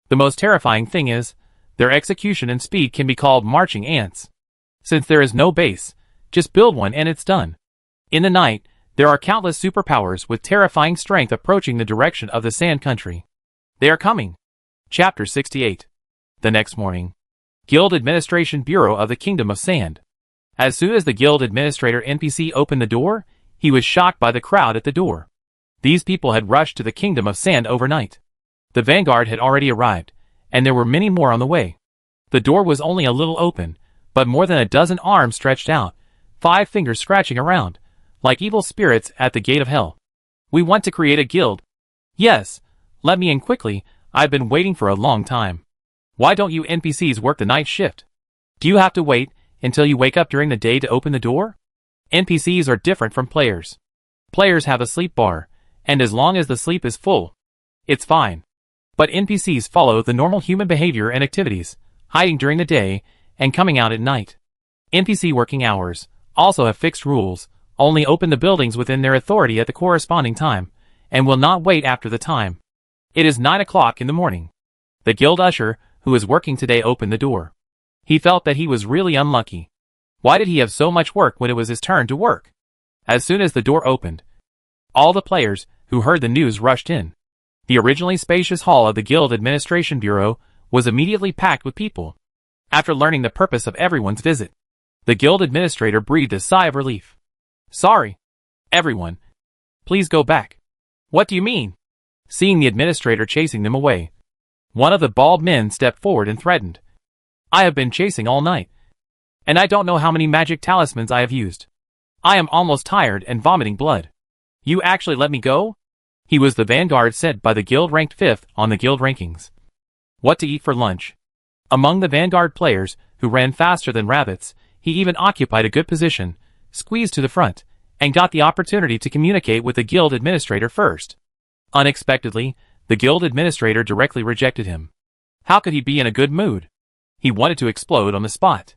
The most terrifying thing is, their execution and speed can be called marching ants. Since there is no base, just build one and it's done. In the night, there are countless superpowers with terrifying strength approaching the direction of the Sand country. They are coming. Chapter 68. The next morning. Guild Administration Bureau of the Kingdom of Sand. As soon as the guild administrator NPC opened the door, he was shocked by the crowd at the door. These people had rushed to the Kingdom of Sand overnight. The vanguard had already arrived, and there were many more on the way. The door was only a little open, but more than a dozen arms stretched out, 5 fingers scratching around, like evil spirits at the gate of hell. We want to create a guild. Yes, let me in quickly, I've been waiting for a long time. Why don't you NPCs work the night shift? Do you have to wait until you wake up during the day to open the door? NPCs are different from players. Players have a sleep bar, and as long as the sleep is full, it's fine. But NPCs follow the normal human behavior and activities, hiding during the day and coming out at night. NPC working hours also have fixed rules, only open the buildings within their authority at the corresponding time, and will not wait after the time. It is 9 o'clock in the morning. The guild usher, who is working today, opened the door. He felt that he was really unlucky. Why did he have so much work when it was his turn to work? As soon as the door opened, all the players who heard the news rushed in. The originally spacious hall of the Guild Administration Bureau was immediately packed with people. After learning the purpose of everyone's visit, the guild administrator breathed a sigh of relief. Sorry. Everyone. Please go back. What do you mean? Seeing the administrator chasing them away, one of the bald men stepped forward and threatened. I have been chasing all night. And I don't know how many magic talismans I have used. I am almost tired and vomiting blood. You actually let me go? He was the vanguard set by the guild ranked 5th on the guild rankings. What to eat for lunch? Among the vanguard players, who ran faster than rabbits, he even occupied a good position, squeezed to the front, and got the opportunity to communicate with the guild administrator first. Unexpectedly, the guild administrator directly rejected him. How could he be in a good mood? He wanted to explode on the spot.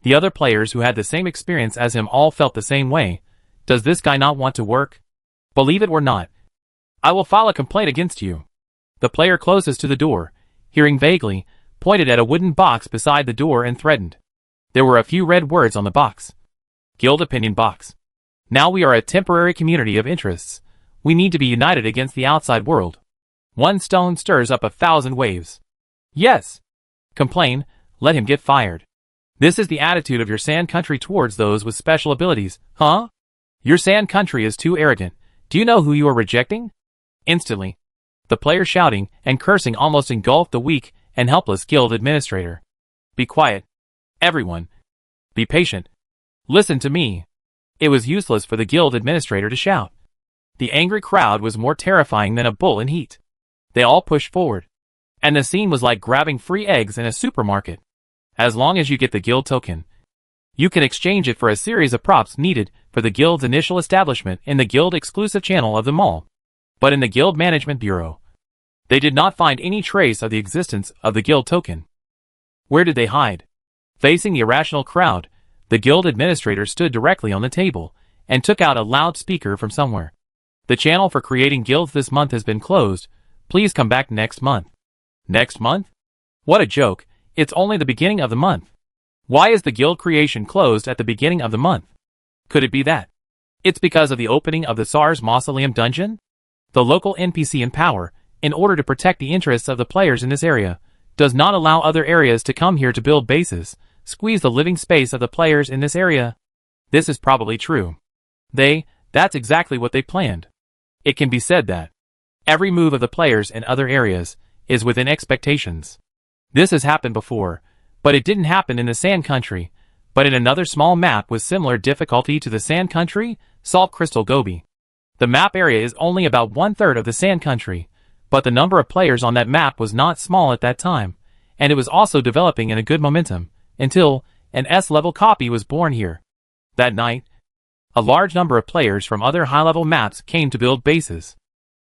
The other players who had the same experience as him all felt the same way. Does this guy not want to work? Believe it or not, I will file a complaint against you. The player closest to the door, hearing vaguely, pointed at a wooden box beside the door and threatened. There were a few red words on the box. Guild opinion box. Now we are a temporary community of interests. We need to be united against the outside world. One stone stirs up 1,000 waves. Yes. Complain, let him get fired. This is the attitude of your sand country towards those with special abilities, huh? Your sand country is too arrogant. Do you know who you are rejecting? Instantly, the player shouting and cursing almost engulfed the weak and helpless guild administrator. Be quiet. Everyone. Be patient. Listen to me. It was useless for the guild administrator to shout. The angry crowd was more terrifying than a bull in heat. They all pushed forward. And the scene was like grabbing free eggs in a supermarket. As long as you get the guild token, you can exchange it for a series of props needed for the guild's initial establishment in the guild exclusive channel of the mall. But in the guild management bureau, they did not find any trace of the existence of the guild token. Where did they hide? Facing the irrational crowd, the guild administrator stood directly on the table and took out a loudspeaker from somewhere. The channel for creating guilds this month has been closed. Please come back next month. Next month? What a joke. It's only the beginning of the month. Why is the guild creation closed at the beginning of the month? Could it be that it's because of the opening of the SARS Mausoleum dungeon? The local NPC in power, in order to protect the interests of the players in this area, does not allow other areas to come here to build bases, squeeze the living space of the players in this area. This is probably true. That's exactly what they planned. It can be said that every move of the players in other areas is within expectations. This has happened before, but it didn't happen in the Sand Country, but in another small map with similar difficulty to the Sand Country, Salt Crystal Gobi. The map area is only about 1/3 of the Sand Country, but the number of players on that map was not small at that time, and it was also developing in a good momentum, until an S-level copy was born here. That night, a large number of players from other high-level maps came to build bases.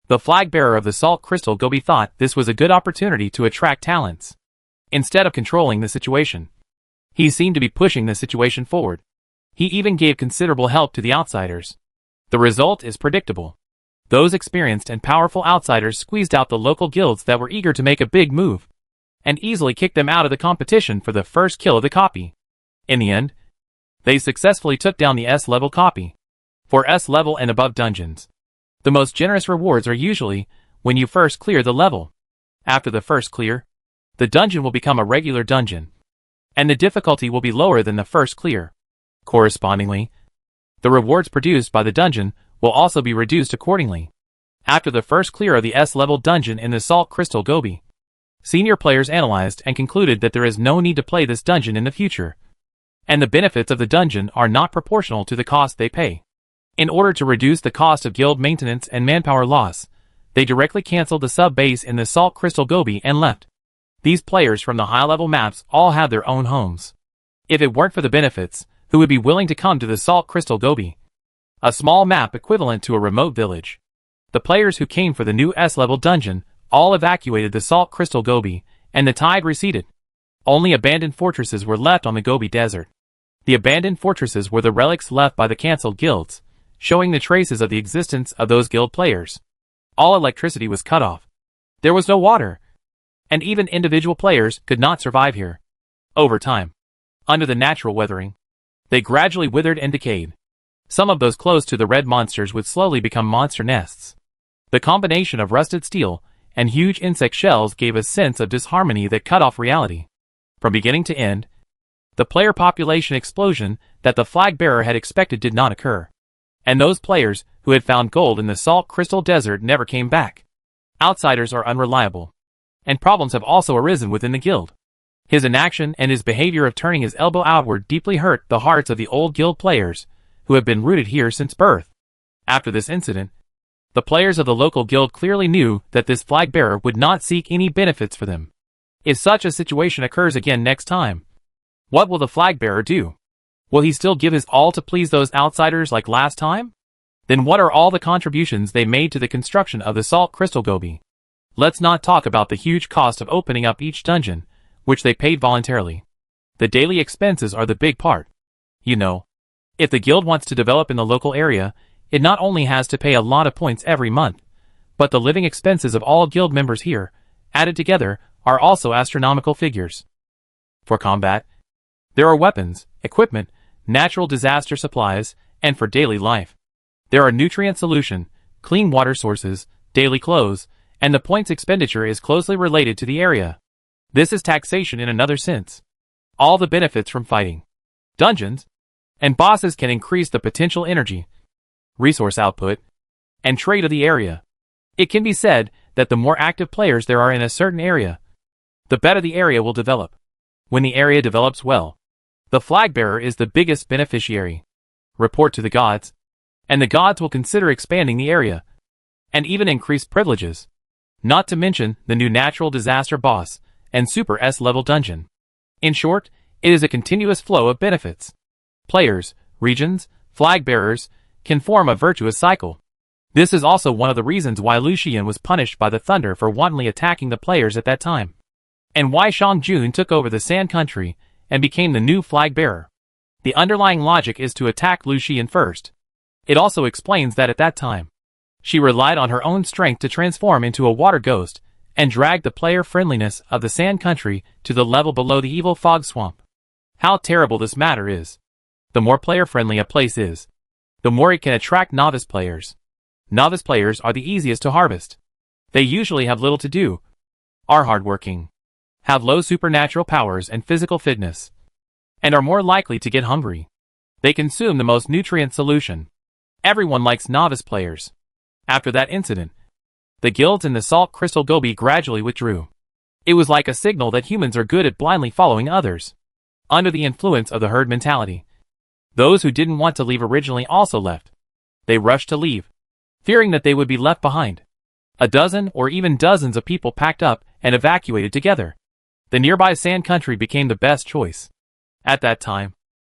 The flag bearer of the Salt Crystal Gobi thought this was a good opportunity to attract talents. Instead of controlling the situation, he seemed to be pushing the situation forward. He even gave considerable help to the outsiders. The result is predictable. Those experienced and powerful outsiders squeezed out the local guilds that were eager to make a big move, and easily kicked them out of the competition for the first kill of the copy. In the end, they successfully took down the S-level copy. For S-level and above dungeons, the most generous rewards are usually when you first clear the level. After the first clear, the dungeon will become a regular dungeon, and the difficulty will be lower than the first clear. Correspondingly, the rewards produced by the dungeon will also be reduced accordingly. After the first clear of the S-level dungeon in the Salt Crystal Gobi, senior players analyzed and concluded that there is no need to play this dungeon in the future, and the benefits of the dungeon are not proportional to the cost they pay. In order to reduce the cost of guild maintenance and manpower loss, they directly canceled the sub-base in the Salt Crystal Gobi and left. These players from the high-level maps all had their own homes. If it weren't for the benefits, who would be willing to come to the Salt Crystal Gobi? A small map equivalent to a remote village. The players who came for the new S-level dungeon all evacuated the Salt Crystal Gobi, and the tide receded. Only abandoned fortresses were left on the Gobi Desert. The abandoned fortresses were the relics left by the cancelled guilds, showing the traces of the existence of those guild players. All electricity was cut off. There was no water, and even individual players could not survive here. Over time, under the natural weathering, they gradually withered and decayed. Some of those close to the red monsters would slowly become monster nests. The combination of rusted steel and huge insect shells gave a sense of disharmony that cut off reality. From beginning to end, the player population explosion that the flag bearer had expected did not occur. And those players who had found gold in the salt crystal desert never came back. Outsiders are unreliable. And problems have also arisen within the guild. His inaction and his behavior of turning his elbow outward deeply hurt the hearts of the old guild players, who have been rooted here since birth. After this incident, the players of the local guild clearly knew that this flag bearer would not seek any benefits for them. If such a situation occurs again next time, what will the flag bearer do? Will he still give his all to please those outsiders like last time? Then what are all the contributions they made to the construction of the Salt Crystal Gobi? Let's not talk about the huge cost of opening up each dungeon, which they paid voluntarily. The daily expenses are the big part. You know, if the guild wants to develop in the local area, it not only has to pay a lot of points every month, but the living expenses of all guild members here, added together, are also astronomical figures. For combat, there are weapons, equipment, natural disaster supplies, and for daily life, there are nutrient solution, clean water sources, daily clothes, and the points expenditure is closely related to the area. This is taxation in another sense. All the benefits from fighting dungeons and bosses can increase the potential energy, resource output, and trade of the area. It can be said that the more active players there are in a certain area, the better the area will develop. When the area develops well, the flag bearer is the biggest beneficiary. Report to the gods, and the gods will consider expanding the area, and even increase privileges. Not to mention the new natural disaster boss and super S-level dungeon. In short, it is a continuous flow of benefits. Players, regions, flag bearers, can form a virtuous cycle. This is also one of the reasons why Lucian was punished by the Thunder for wantonly attacking the players at that time, and why Shangjun took over the Sand Country and became the new flag bearer. The underlying logic is to attack Lucian first. It also explains that at that time, she relied on her own strength to transform into a water ghost and drag the player friendliness of the Sand Country to the level below the evil fog swamp. How terrible this matter is. The more player friendly a place is, the more it can attract novice players. Novice players are the easiest to harvest. They usually have little to do, are hardworking, have low supernatural powers and physical fitness, and are more likely to get hungry. They consume the most nutrient solution. Everyone likes novice players. After that incident, the guilds in the Salt Crystal Gobi gradually withdrew. It was like a signal that humans are good at blindly following others. Under the influence of the herd mentality, those who didn't want to leave originally also left. They rushed to leave, fearing that they would be left behind. A dozen or even dozens of people packed up and evacuated together. The nearby Sand Country became the best choice. At that time,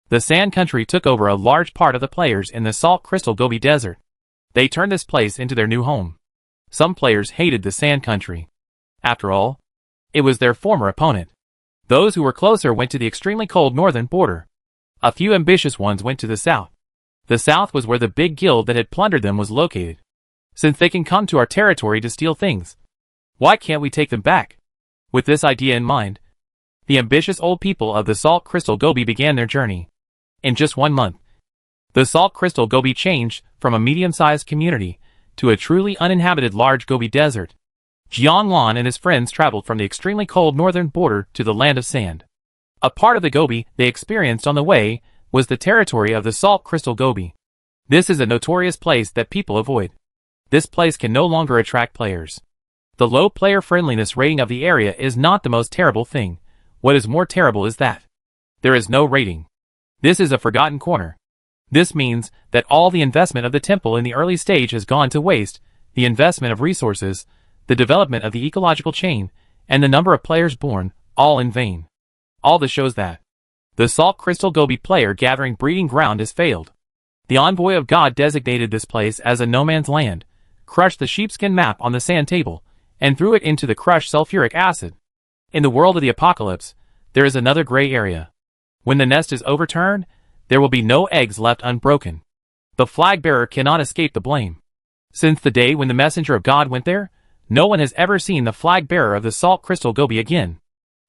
the Sand Country took over a large part of the players in the Salt Crystal Gobi Desert. They turned this place into their new home. Some players hated the Sand Country. After all, it was their former opponent. Those who were closer went to the extremely cold northern border. A few ambitious ones went to the south. The south was where the big guild that had plundered them was located. Since they can come to our territory to steal things, why can't we take them back? With this idea in mind, the ambitious old people of the Salt Crystal Gobi began their journey. In just 1 month, the Salt Crystal Gobi changed from a medium-sized community to a truly uninhabited large Gobi desert. Jiangwan and his friends traveled from the extremely cold northern border to the land of sand. A part of the Gobi they experienced on the way was the territory of the Salt Crystal Gobi. This is a notorious place that people avoid. This place can no longer attract players. The low player friendliness rating of the area is not the most terrible thing. What is more terrible is that there is no rating. This is a forgotten corner. This means that all the investment of the temple in the early stage has gone to waste, the investment of resources, the development of the ecological chain, and the number of players born, all in vain. All this shows that the Salt Crystal Gobi player gathering breeding ground has failed. The envoy of God designated this place as a no man's land, crushed the sheepskin map on the sand table, and threw it into the crushed sulfuric acid. In the world of the apocalypse, there is another gray area. When the nest is overturned, there will be no eggs left unbroken. The flag bearer cannot escape the blame. Since the day when the messenger of God went there, no one has ever seen the flag bearer of the Salt Crystal Gobi again.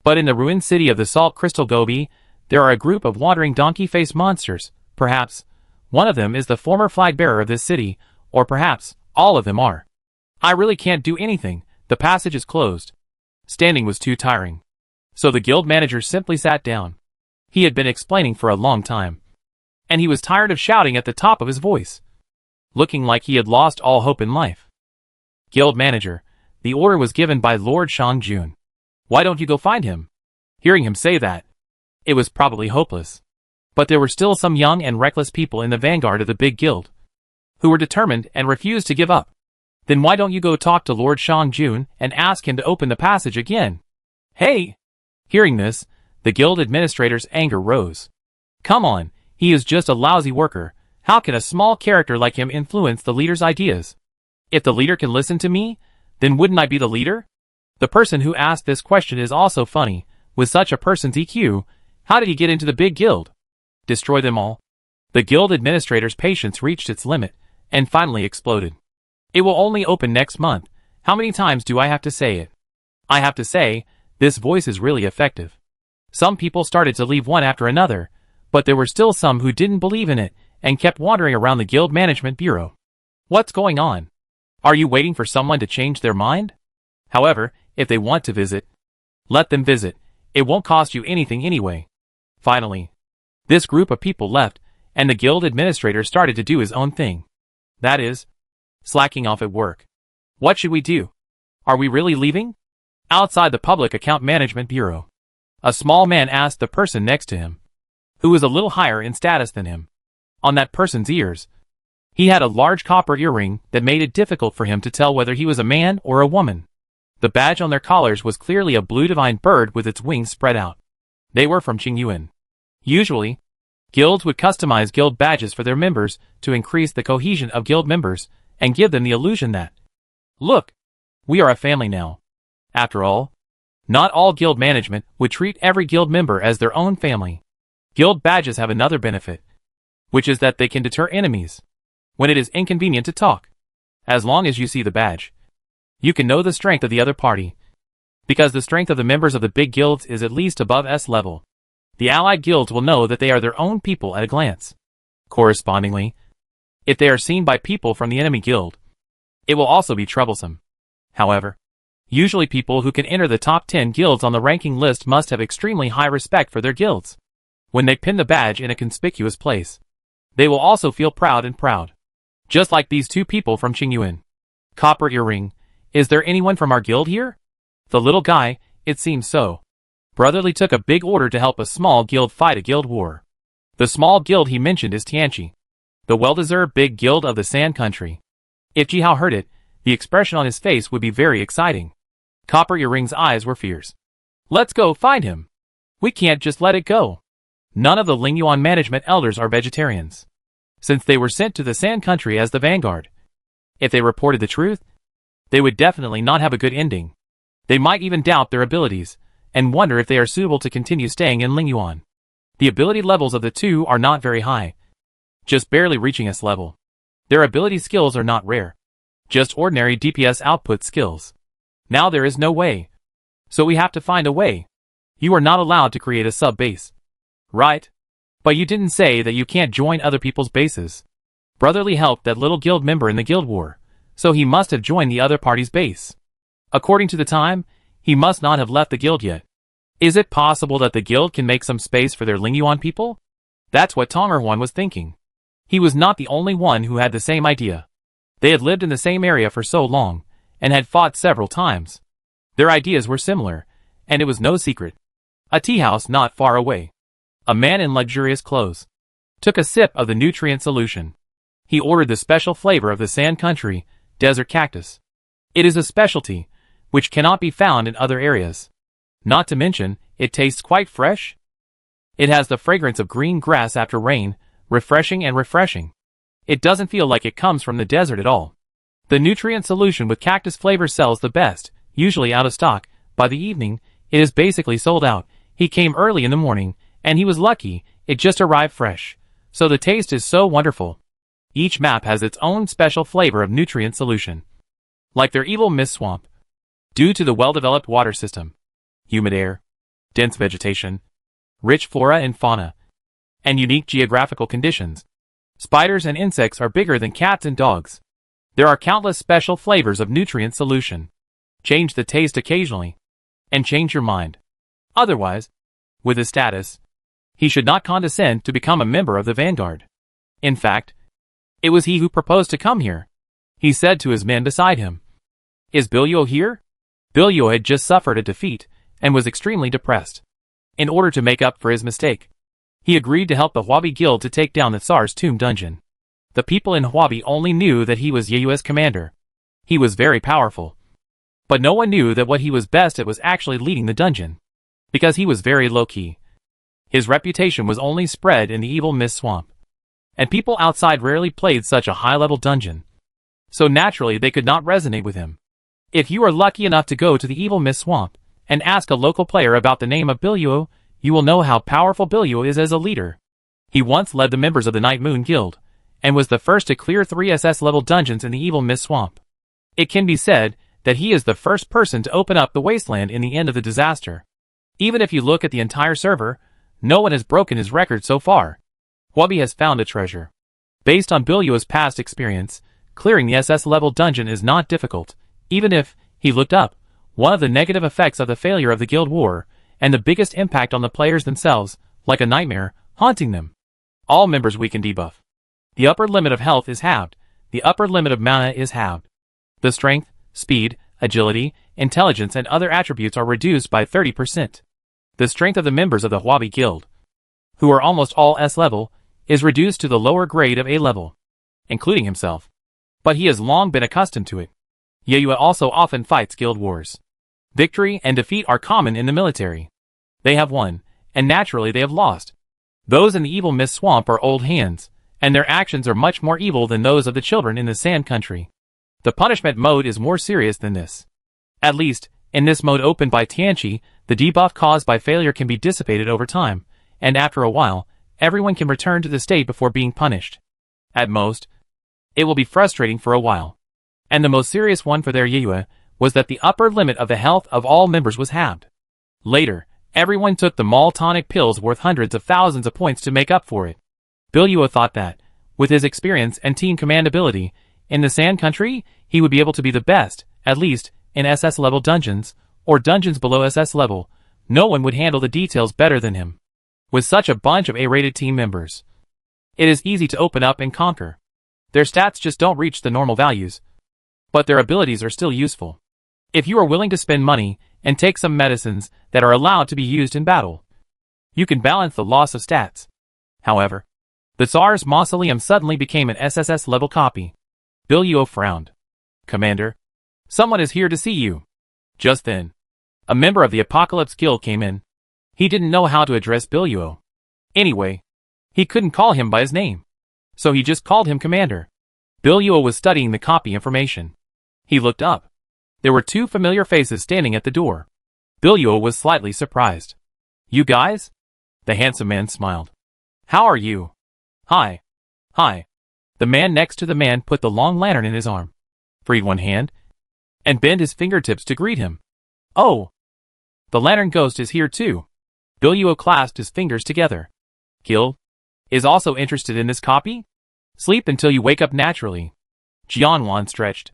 But in the ruined city of the Salt Crystal Gobi, there are a group of wandering donkey-faced monsters. Perhaps one of them is the former flag bearer of this city, or perhaps all of them are. I really can't do anything. The passage is closed. Standing was too tiring. So the guild manager simply sat down. He had been explaining for a long time, and he was tired of shouting at the top of his voice. looking like he had lost all hope in life. Guild manager, the order was given by Lord Shang-jun. Why don't you go find him? Hearing him say that, it was probably hopeless. But there were still some young and reckless people in the vanguard of the big guild, who were determined and refused to give up. Then why don't you go talk to Lord Shang-jun and ask him to open the passage again? Hey! Hearing this, the guild administrator's anger rose. Come on, he is just a lousy worker. How can a small character like him influence the leader's ideas? If the leader can listen to me, then wouldn't I be the leader? The person who asked this question is also funny. With such a person's EQ, how did he get into the big guild? Destroy them all? The guild administrator's patience reached its limit, and finally exploded. It will only open next month. How many times do I have to say it? I have to say, this voice is really effective. Some people started to leave one after another, but there were still some who didn't believe in it, and kept wandering around the guild management bureau. What's going on? Are you waiting for someone to change their mind? However, if they want to visit, let them visit. It won't cost you anything anyway. Finally, this group of people left, and the guild administrator started to do his own thing. That is, slacking off at work. What should we do? Are we really leaving? Outside the public account management bureau, a small man asked the person next to him, who was a little higher in status than him. On that person's ears, he had a large copper earring that made it difficult for him to tell whether he was a man or a woman. The badge on their collars was clearly a blue divine bird with its wings spread out. They were from Qingyuan. Usually, guilds would customize guild badges for their members to increase the cohesion of guild members and give them the illusion that, look, we are a family now. After all, not all guild management would treat every guild member as their own family. Guild badges have another benefit, which is that they can deter enemies when it is inconvenient to talk. As long as you see the badge, you can know the strength of the other party, because the strength of the members of the big guilds is at least above S level. The allied guilds will know that they are their own people at a glance. Correspondingly, if they are seen by people from the enemy guild, it will also be troublesome. However, usually people who can enter the top 10 guilds on the ranking list must have extremely high respect for their guilds. When they pin the badge in a conspicuous place, they will also feel proud. Just like these two people from Qingyuan. Copper earring. Is there anyone from our guild here? The little guy, it seems so. Brotherly took a big order to help a small guild fight a guild war. The small guild he mentioned is Tianqi, the well-deserved big guild of the Sand Country. If Jihao heard it, the expression on his face would be very exciting. Copper Earring's eyes were fierce. Let's go find him. We can't just let it go. None of the Lingyuan management elders are vegetarians, since they were sent to the Sand Country as the vanguard. If they reported the truth, they would definitely not have a good ending. They might even doubt their abilities, and wonder if they are suitable to continue staying in Lingyuan. The ability levels of the two are not very high, just barely reaching S level. Their ability skills are not rare, just ordinary DPS output skills. Now there is no way, so we have to find a way. You are not allowed to create a sub-base. Right? But you didn't say that you can't join other people's bases. Brotherly helped that little guild member in the guild war, so he must have joined the other party's base. According to the time, he must not have left the guild yet. Is it possible that the guild can make some space for their Lingyuan people? That's what Tongerhuan was thinking. He was not the only one who had the same idea. They had lived in the same area for so long, and had fought several times. Their ideas were similar, and it was no secret. A tea house not far away. A man in luxurious clothes took a sip of the nutrient solution. He ordered the special flavor of the Sand Country, desert cactus. It is a specialty, which cannot be found in other areas. Not to mention, it tastes quite fresh. It has the fragrance of green grass after rain, refreshing. It doesn't feel like it comes from the desert at all. The nutrient solution with cactus flavor sells the best, usually out of stock. By the evening, it is basically sold out. He came early in the morning, and he was lucky, it just arrived fresh. So the taste is so wonderful. Each map has its own special flavor of nutrient solution. Like their evil mist swamp. Due to the well-developed water system, humid air, dense vegetation, rich flora and fauna, and unique geographical conditions, spiders and insects are bigger than cats and dogs. There are countless special flavors of nutrient solution. Change the taste occasionally, and change your mind. Otherwise, with his status, he should not condescend to become a member of the vanguard. In fact, It was he who proposed to come here. He said to his men beside him. Is Billio here? Billio had just suffered a defeat, and was extremely depressed. In order to make up for his mistake, he agreed to help the Huabi Guild to take down the Tsar's tomb dungeon. The people in Huabi only knew that he was Yeyue's commander. He was very powerful. But no one knew that what he was best at was actually leading the dungeon. Because he was very low-key. His reputation was only spread in the evil mist swamp. And people outside rarely played such a high-level dungeon. So naturally they could not resonate with him. If you are lucky enough to go to the evil mist swamp, and ask a local player about the name of Billio, you will know how powerful Billio is as a leader. He once led the members of the Night Moon Guild, and was the first to clear 3 SS-level dungeons in the evil mist swamp. It can be said that he is the first person to open up the wasteland in the end of the disaster. Even if you look at the entire server, no one has broken his record so far. Huabi has found a treasure. Based on Billio's past experience, clearing the SS-level dungeon is not difficult, even if, he looked up, one of the negative effects of the failure of the guild war, and the biggest impact on the players themselves, like a nightmare, haunting them. All members weaken debuff. The upper limit of health is halved, the upper limit of mana is halved. The strength, speed, agility, intelligence and other attributes are reduced by 30%. The strength of the members of the Huabi Guild, who are almost all S-level, is reduced to the lower grade of A-level, including himself. But he has long been accustomed to it. Yeyue also often fights guild wars. Victory and defeat are common in the military. They have won, and naturally they have lost. Those in the evil mist swamp are old hands, and their actions are much more evil than those of the children in the sand country. The punishment mode is more serious than this. At least, in this mode opened by Tianqi, the debuff caused by failure can be dissipated over time, and after a while, everyone can return to the state before being punished. At most, it will be frustrating for a while. And the most serious one for their Yeyue was that the upper limit of the health of all members was halved. Later, everyone took the Mall tonic pills worth hundreds of thousands of points to make up for it. Billio thought that, with his experience and team command ability, in the Sand Country, he would be able to be the best, at least, in SS-level dungeons, or dungeons below SS level. No one would handle the details better than him. With such a bunch of A-rated team members, it is easy to open up and conquer. Their stats just don't reach the normal values, but their abilities are still useful. If you are willing to spend money and take some medicines that are allowed to be used in battle, you can balance the loss of stats. However, the Tsar's mausoleum suddenly became an SSS level copy. Billio frowned. Commander, someone is here to see you. Just then, a member of the Apocalypse Guild came in. He didn't know how to address Billio. Anyway, he couldn't call him by his name, so he just called him Commander. Billio was studying the copy information. He looked up. There were 2 familiar faces standing at the door. Billio was slightly surprised. You guys? The handsome man smiled. How are you? Hi. Hi. The man next to the man put the long lantern in his arm, freed one hand, and bent his fingertips to greet him. Oh! The lantern ghost is here too. Billio clasped his fingers together. Guild is also interested in this copy? Sleep until you wake up naturally. Jianwan stretched.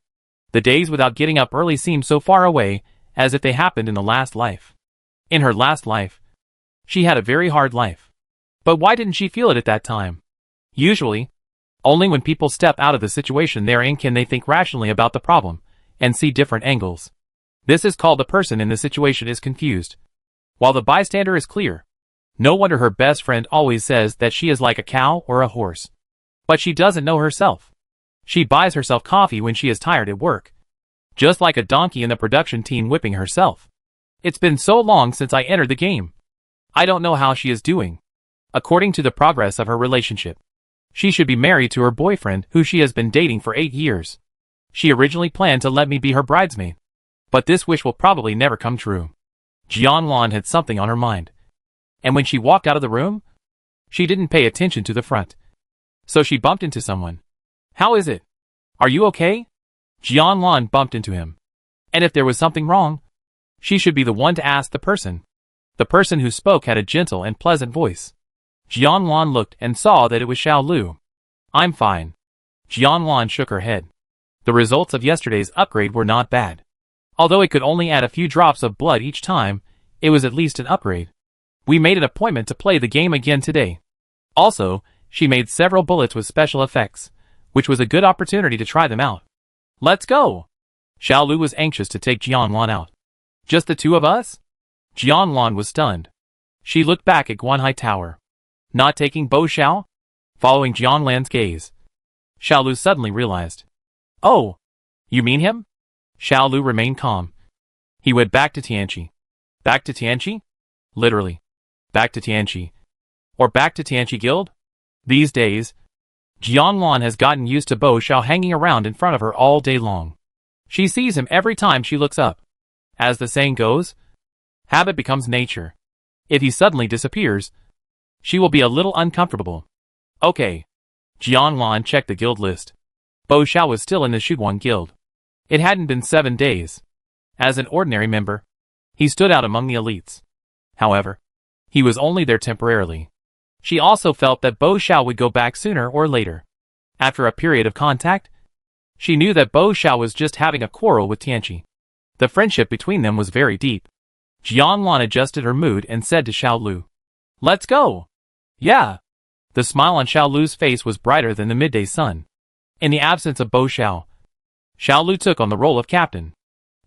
The days without getting up early seemed so far away, as if they happened in the last life. In her last life, she had a very hard life. But why didn't she feel it at that time? Usually, only when people step out of the situation they're in can they think rationally about the problem, and see different angles. This is called the person in the situation is confused, while the bystander is clear. No wonder her best friend always says that she is like a cow or a horse. But she doesn't know herself. She buys herself coffee when she is tired at work. Just like a donkey in the production team whipping herself. It's been so long since I entered the game. I don't know how she is doing. According to the progress of her relationship, she should be married to her boyfriend who she has been dating for 8 years. She originally planned to let me be her bridesmaid. But this wish will probably never come true. Jianwan had something on her mind. And when she walked out of the room, she didn't pay attention to the front. So she bumped into someone. How is it? Are you okay? Jianwan bumped into him. And if there was something wrong, she should be the one to ask the person. The person who spoke had a gentle and pleasant voice. Jianwan looked and saw that it was Xiao Lu. I'm fine. Jianwan shook her head. The results of yesterday's upgrade were not bad. Although it could only add a few drops of blood each time, it was at least an upgrade. We made an appointment to play the game again today. Also, she made several bullets with special effects, which was a good opportunity to try them out. Let's go! Xiao Lu was anxious to take Jianlan out. Just the two of us? Jianlan was stunned. She looked back at Guanhai Tower. Not taking Bo Xiao? Following Jianlan's gaze, Xiao Lu suddenly realized. Oh! You mean him? Xiao Lu remained calm. He went back to Tianqi. Back to Tianqi? Literally. Back to Tianqi. Or back to Tianqi Guild? These days, Jianlan has gotten used to Bo Xiao hanging around in front of her all day long. She sees him every time she looks up. As the saying goes, habit becomes nature. If he suddenly disappears, she will be a little uncomfortable. Okay. Jianlan checked the guild list. Bo Xiao was still in the Shuguang Guild. It hadn't been 7 days. As an ordinary member, he stood out among the elites. However, he was only there temporarily. She also felt that Bo Xiao would go back sooner or later. After a period of contact, she knew that Bo Xiao was just having a quarrel with Tianqi. The friendship between them was very deep. Jianlan adjusted her mood and said to Xiao Lu, "Let's go!" Yeah. The smile on Xiao Lu's face was brighter than the midday sun. In the absence of Bo Xiao, Xiao Lu took on the role of captain.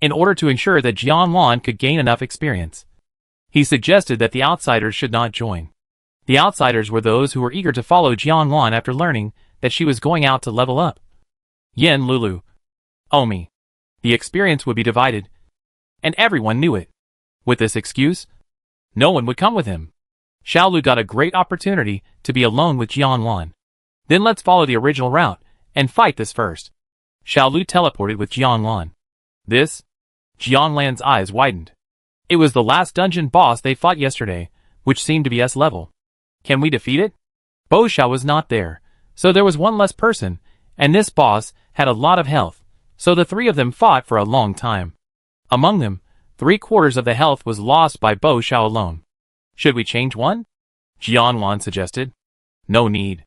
In order to ensure that Jianlan could gain enough experience, he suggested that the outsiders should not join. The outsiders were those who were eager to follow Jianlan after learning that she was going out to level up. Yen Lulu. Omi. The experience would be divided, and everyone knew it. With this excuse, no one would come with him. Xiao Lu got a great opportunity to be alone with Jianlan. Then let's follow the original route and fight this first. Xiao Lu teleported with Jianlan. This? Jianlan's eyes widened. It was the last dungeon boss they fought yesterday, which seemed to be S level. Can we defeat it? Bo Xiao was not there, so there was one less person, and this boss had a lot of health, so the three of them fought for a long time. Among them, 3/4 of the health was lost by Bo Xiao alone. Should we change one? Jianlan suggested. No need.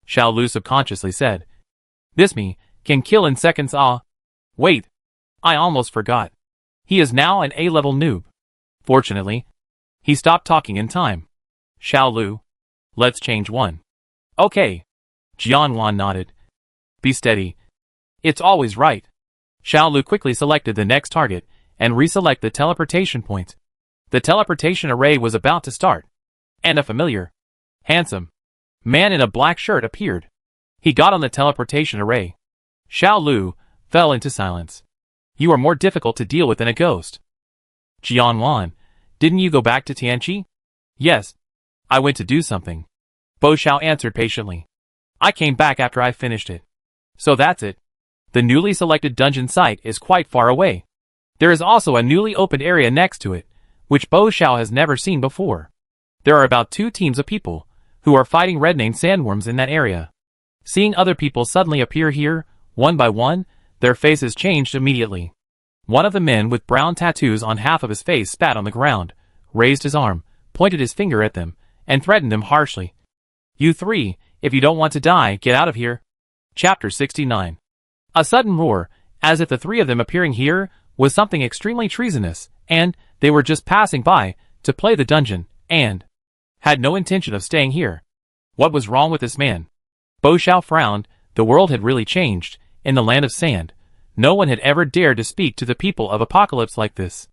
Xiao Lu subconsciously said. This me can kill in seconds. Wait. I almost forgot. He is now an A-level noob. Fortunately, he stopped talking in time. Xiao Lu. Let's change one. Okay. Jianlan nodded. Be steady. It's always right. Xiao Lu quickly selected the next target and reselect the teleportation point. The teleportation array was about to start, and a familiar, handsome man in a black shirt appeared. He got on the teleportation array. Xiao Lu fell into silence. You are more difficult to deal with than a ghost. Jianlan, didn't you go back to Tianqi? Yes. I went to do something. Bo Xiao answered patiently. I came back after I finished it. So that's it. The newly selected dungeon site is quite far away. There is also a newly opened area next to it, which Bo Xiao has never seen before. There are about 2 teams of people who are fighting red-named sandworms in that area. Seeing other people suddenly appear here, one by one, their faces changed immediately. One of the men with brown tattoos on half of his face spat on the ground, raised his arm, pointed his finger at them, and threatened them harshly. You 3, if you don't want to die, get out of here. Chapter 69. A sudden roar, as if the 3 of them appearing here was something extremely treasonous, and they were just passing by to play the dungeon, and had no intention of staying here. What was wrong with this man? Bo Xiao frowned. The world had really changed. In the land of sand, no one had ever dared to speak to the people of Apocalypse like this.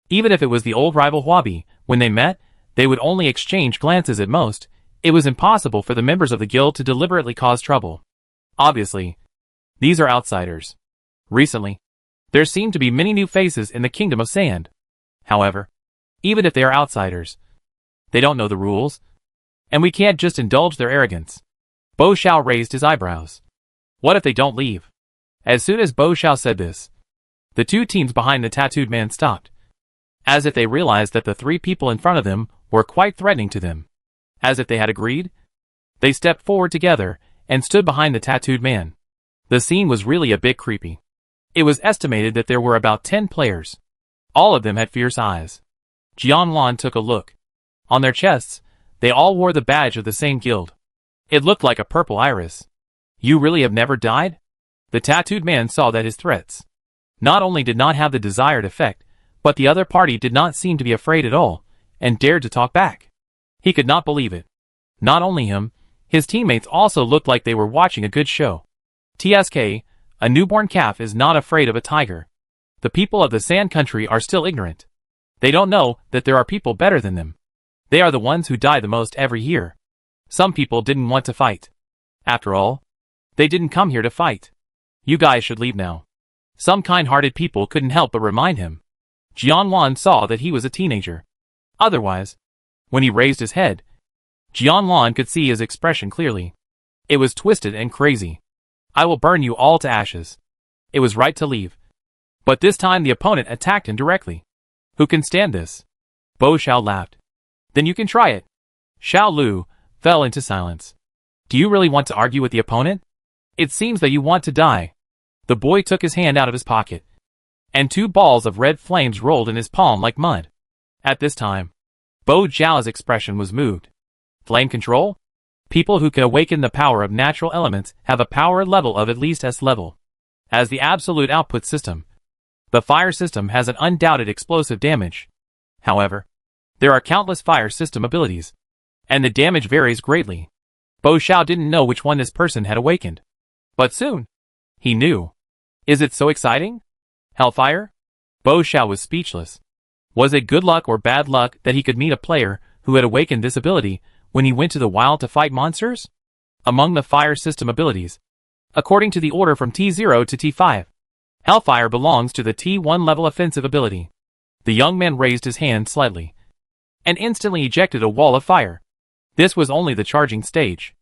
Even if it was the old rival Huabi, when they met, they would only exchange glances at most. It was impossible for the members of the guild to deliberately cause trouble. Obviously, these are outsiders. Recently, there seemed to be many new faces in the Kingdom of Sand. However, even if they are outsiders, they don't know the rules, and we can't just indulge their arrogance. Bo Xiao raised his eyebrows. What if they don't leave? As soon as Bo Xiao said this, the 2 teams behind the tattooed man stopped, as if they realized that the 3 people in front of them were quite threatening to them. As if they had agreed, they stepped forward together and stood behind the tattooed man. The scene was really a bit creepy. It was estimated that there were about 10 players. All of them had fierce eyes. Jianlan took a look. On their chests, they all wore the badge of the same guild. It looked like a purple iris. You really have never died? The tattooed man saw that his threats not only did not have the desired effect, but the other party did not seem to be afraid at all, and dared to talk back. He could not believe it. Not only him, his teammates also looked like they were watching a good show. TSK, a newborn calf is not afraid of a tiger. The people of the Sand Country are still ignorant. They don't know that there are people better than them. They are the ones who die the most every year. Some people didn't want to fight. After all, they didn't come here to fight. You guys should leave now. Some kind-hearted people couldn't help but remind him. Jianlan saw that he was a teenager. Otherwise, when he raised his head, Jianlan could see his expression clearly. It was twisted and crazy. I will burn you all to ashes. It was right to leave. But this time the opponent attacked him directly. Who can stand this? Bo Xiao laughed. Then you can try it. Xiao Lu fell into silence. Do you really want to argue with the opponent? It seems that you want to die. The boy took his hand out of his pocket, and 2 balls of red flames rolled in his palm like mud. At this time, Bo Xiao's expression was moved. Flame control? People who can awaken the power of natural elements have a power level of at least S level. As the absolute output system, the fire system has an undoubted explosive damage. However, there are countless fire system abilities, and the damage varies greatly. Bo Xiao didn't know which one this person had awakened. But soon, he knew. Is it so exciting? Hellfire? Bo Xiao was speechless. Was it good luck or bad luck that he could meet a player who had awakened this ability when he went to the wild to fight monsters? Among the fire system abilities, according to the order from T0 to T5, Hellfire belongs to the T1 level offensive ability. The young man raised his hand slightly and instantly ejected a wall of fire. This was only the charging stage.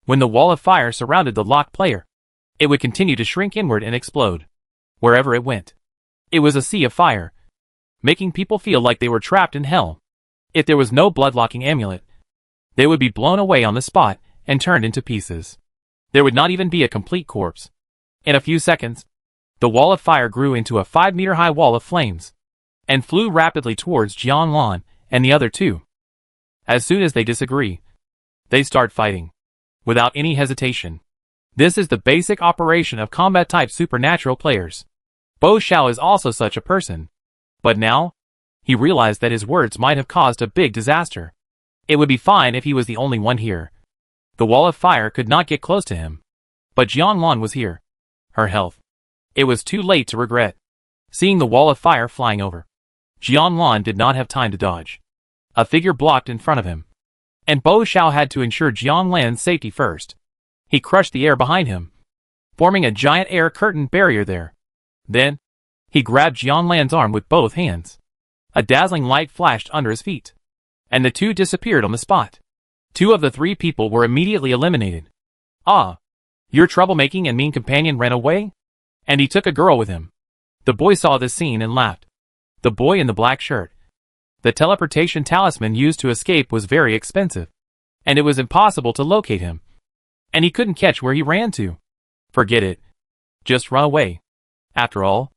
When the wall of fire surrounded the locked player, it would continue to shrink inward and explode wherever it went. It was a sea of fire, making people feel like they were trapped in hell. If there was no blood-locking amulet, they would be blown away on the spot and turned into pieces. There would not even be a complete corpse. In a few seconds, the wall of fire grew into a 5-meter-high wall of flames and flew rapidly towards Jianlan and the other 2. As soon as they disagree, they start fighting, without any hesitation. This is the basic operation of combat-type supernatural players. Bo Xiao is also such a person. But now, he realized that his words might have caused a big disaster. It would be fine if he was the only one here. The wall of fire could not get close to him. But Jianlan was here. Her health. It was too late to regret. Seeing the wall of fire flying over, Jianlan did not have time to dodge. A figure blocked in front of him, and Bo Xiao had to ensure Jianlan's safety first. He crushed the air behind him, forming a giant air curtain barrier there. Then, he grabbed Jianlan's arm with both hands. A dazzling light flashed under his feet, and the 2 disappeared on the spot. 2 of the 3 people were immediately eliminated. Ah, your troublemaking and mean companion ran away? And he took a girl with him. The boy saw this scene and laughed. The boy in the black shirt. The teleportation talisman used to escape was very expensive, and it was impossible to locate him. And he couldn't catch where he ran to. Forget it. Just run away. After all,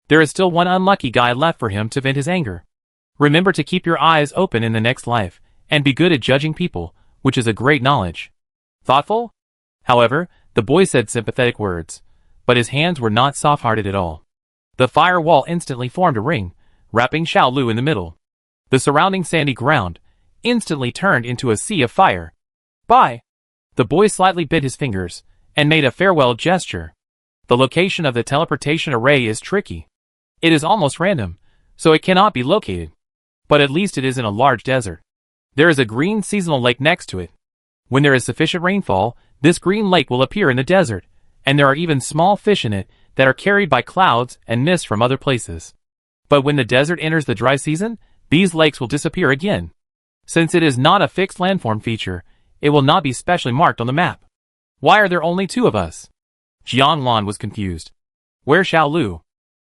there is still one unlucky guy left for him to vent his anger. Remember to keep your eyes open in the next life, and be good at judging people, which is a great knowledge. Thoughtful? However, the boy said sympathetic words, but his hands were not soft-hearted at all. The fire wall instantly formed a ring, wrapping Xiao Lu in the middle. The surrounding sandy ground instantly turned into a sea of fire. Bye! The boy slightly bit his fingers and made a farewell gesture. The location of the teleportation array is tricky. It is almost random, so it cannot be located. But at least it is in a large desert. There is a green seasonal lake next to it. When there is sufficient rainfall, this green lake will appear in the desert, and there are even small fish in it that are carried by clouds and mist from other places. But when the desert enters the dry season, these lakes will disappear again. Since it is not a fixed landform feature, it will not be specially marked on the map. Why are there only 2 of us? Jianlan was confused. Where's Xiao Lu?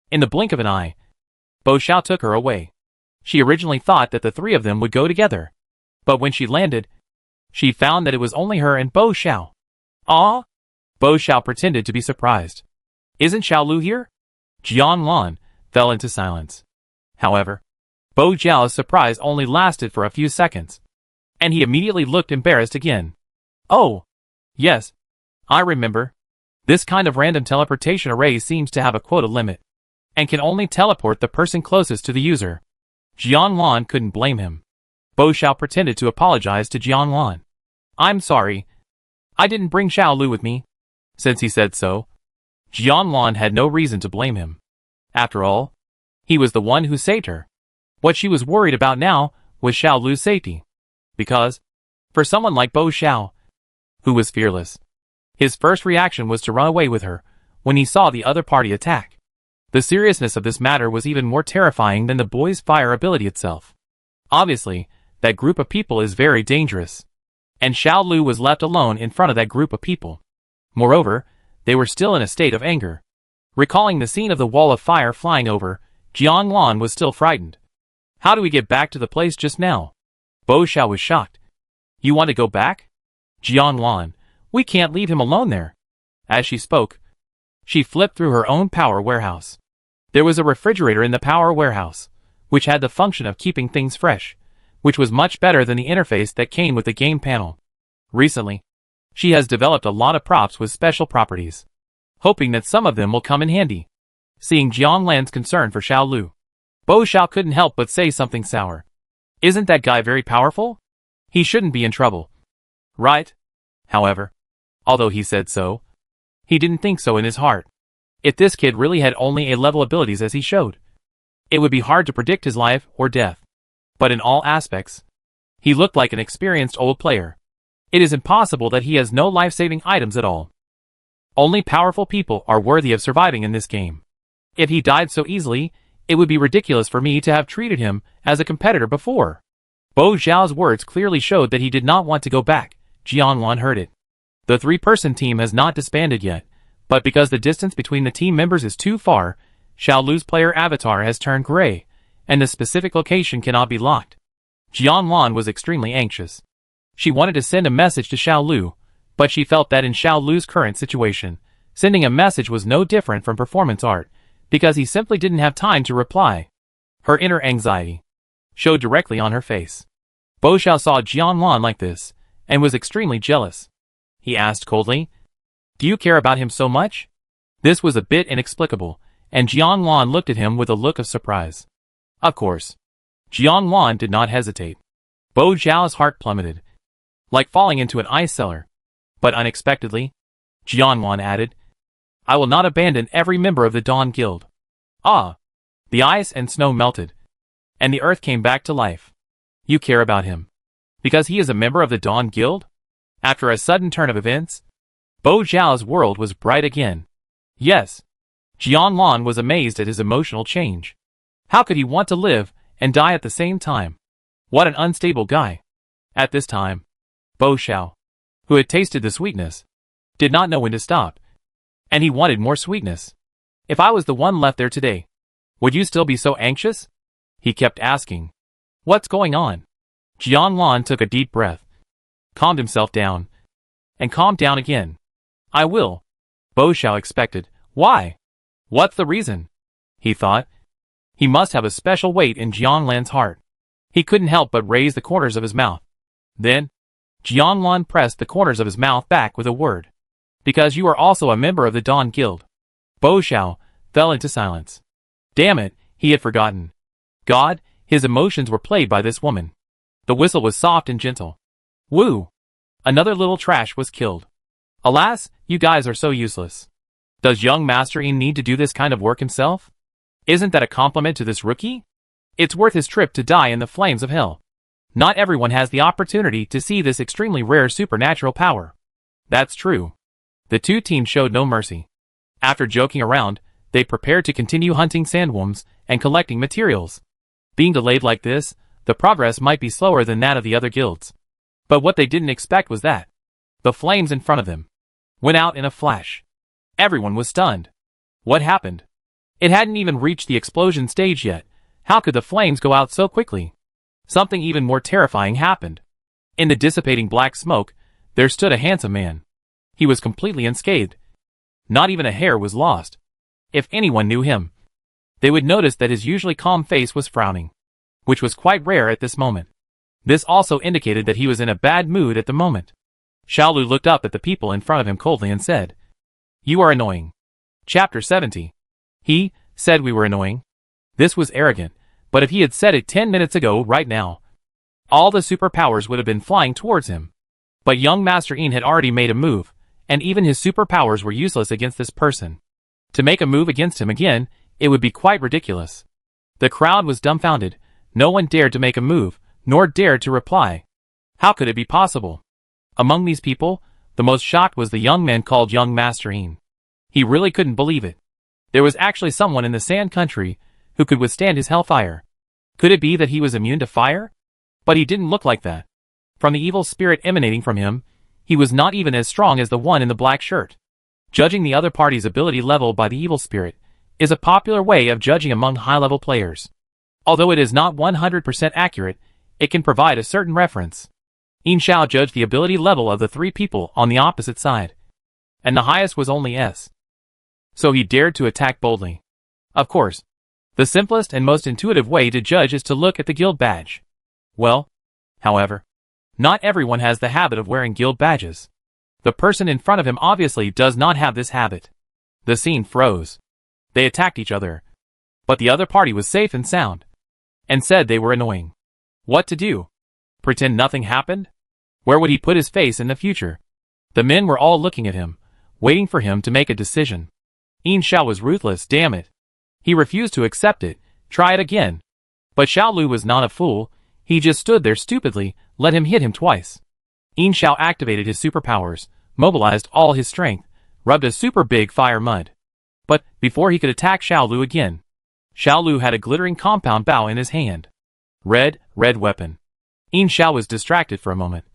In the blink of an eye, Bo Xiao took her away. She originally thought that the 3 of them would go together. But when she landed, she found that it was only her and Bo Xiao. Ah? Bo Xiao pretended to be surprised. Isn't Xiao Lu here? Jianlan fell into silence. However, Bo Xiao's surprise only lasted for a few seconds, and he immediately looked embarrassed again. Oh, yes, I remember. This kind of random teleportation array seems to have a quota limit, and can only teleport the person closest to the user. Jianlan couldn't blame him. Bo Xiao pretended to apologize to Jianlan. I'm sorry. I didn't bring Xiao Lu with me. Since he said so, Jianlan had no reason to blame him. After all, he was the one who saved her. What she was worried about now was Xiao Lu's safety. Because, for someone like Bo Xiao, who was fearless, his first reaction was to run away with her when he saw the other party attack. The seriousness of this matter was even more terrifying than the boy's fire ability itself. Obviously, that group of people is very dangerous. And Xiao Lu was left alone in front of that group of people. Moreover, they were still in a state of anger. Recalling the scene of the wall of fire flying over, Jianlan was still frightened. How do we get back to the place just now? Bo Xiao was shocked. You want to go back? Jianlan, we can't leave him alone there. As she spoke, she flipped through her own power warehouse. There was a refrigerator in the power warehouse, which had the function of keeping things fresh, which was much better than the interface that came with the game panel. Recently, she has developed a lot of props with special properties, hoping that some of them will come in handy. Seeing Jianlan's concern for Xiao Lu, Bo Xiao couldn't help but say something sour. Isn't that guy very powerful? He shouldn't be in trouble. Right? However, although he said so, he didn't think so in his heart. If this kid really had only A-level abilities as he showed, it would be hard to predict his life or death. But in all aspects, he looked like an experienced old player. It is impossible that he has no life-saving items at all. Only powerful people are worthy of surviving in this game. If he died so easily, it would be ridiculous for me to have treated him as a competitor before. Bo Xiao's words clearly showed that he did not want to go back. Jianlan heard it. The three-person team has not disbanded yet, but because the distance between the team members is too far, Xiao Lu's player avatar has turned gray, and the specific location cannot be locked. Jianlan was extremely anxious. She wanted to send a message to Xiao Lu, but she felt that in Xiao Lu's current situation, sending a message was no different from performance art, because he simply didn't have time to reply. Her inner anxiety showed directly on her face. Bo Xiao saw Jianlan like this, and was extremely jealous. He asked coldly, "Do you care about him so much?" This was a bit inexplicable, and Jianlan looked at him with a look of surprise. Of course, Jianlan did not hesitate. Bo Xiao's heart plummeted, like falling into an ice cellar. But unexpectedly, Jianlan added, "I will not abandon every member of the Dawn Guild." Ah! The ice and snow melted, and the earth came back to life. You care about him because he is a member of the Dawn Guild? After a sudden turn of events, Bo Xiao's world was bright again. Yes. Jianlan was amazed at his emotional change. How could he want to live and die at the same time? What an unstable guy. At this time, Bo Xiao, who had tasted the sweetness, did not know when to stop. And he wanted more sweetness. If I was the one left there today, would you still be so anxious? He kept asking. What's going on? Jianlan took a deep breath, calmed himself down, and calmed down again. I will. Bo Xiao expected. Why? What's the reason? He thought. He must have a special weight in Jianlan's heart. He couldn't help but raise the corners of his mouth. Then, Jianlan pressed the corners of his mouth back with a word. Because you are also a member of the Dawn Guild. Bo Xiao fell into silence. Damn it, he had forgotten. God, his emotions were played by this woman. The whistle was soft and gentle. Woo! Another little trash was killed. Alas, you guys are so useless. Does young Master Yi need to do this kind of work himself? Isn't that a compliment to this rookie? It's worth his trip to die in the flames of hell. Not everyone has the opportunity to see this extremely rare supernatural power. That's true. The two teams showed no mercy. After joking around, they prepared to continue hunting sandworms and collecting materials. Being delayed like this, the progress might be slower than that of the other guilds. But what they didn't expect was that the flames in front of them went out in a flash. Everyone was stunned. What happened? It hadn't even reached the explosion stage yet. How could the flames go out so quickly? Something even more terrifying happened. In the dissipating black smoke, there stood a handsome man. He was completely unscathed. Not even a hair was lost. If anyone knew him, they would notice that his usually calm face was frowning, which was quite rare at this moment. This also indicated that he was in a bad mood at the moment. Xiao Lu looked up at the people in front of him coldly and said, "You are annoying." Chapter 70. He said we were annoying. This was arrogant, but if he had said it 10 minutes ago right now, all the superpowers would have been flying towards him. But young Master Yi had already made a move, and even his superpowers were useless against this person. To make a move against him again, it would be quite ridiculous. The crowd was dumbfounded. No one dared to make a move, nor dared to reply. How could it be possible? Among these people, the most shocked was the young man called young Master Een. He really couldn't believe it. There was actually someone in the Sand Country who could withstand his hellfire. Could it be that he was immune to fire? But he didn't look like that. From the evil spirit emanating from him, he was not even as strong as the one in the black shirt. Judging the other party's ability level by the evil spirit is a popular way of judging among high-level players. Although it is not 100% accurate, it can provide a certain reference. Een Shao judged the ability level of the three people on the opposite side, and the highest was only S. So he dared to attack boldly. Of course, the simplest and most intuitive way to judge is to look at the guild badge. Well, however, not everyone has the habit of wearing guild badges. The person in front of him obviously does not have this habit. The scene froze. They attacked each other. But the other party was safe and sound, and said they were annoying. What to do? Pretend nothing happened? Where would he put his face in the future? The men were all looking at him, waiting for him to make a decision. Een Shao was ruthless, damn it. He refused to accept it. Try it again. But Xiaolu was not a fool. He just stood there stupidly, let him hit him twice. Een Shao activated his superpowers, mobilized all his strength, rubbed a super big fire mud. But, before he could attack Xiaolu again, Xiaolu had a glittering compound bow in his hand. Red weapon. Een Shao was distracted for a moment,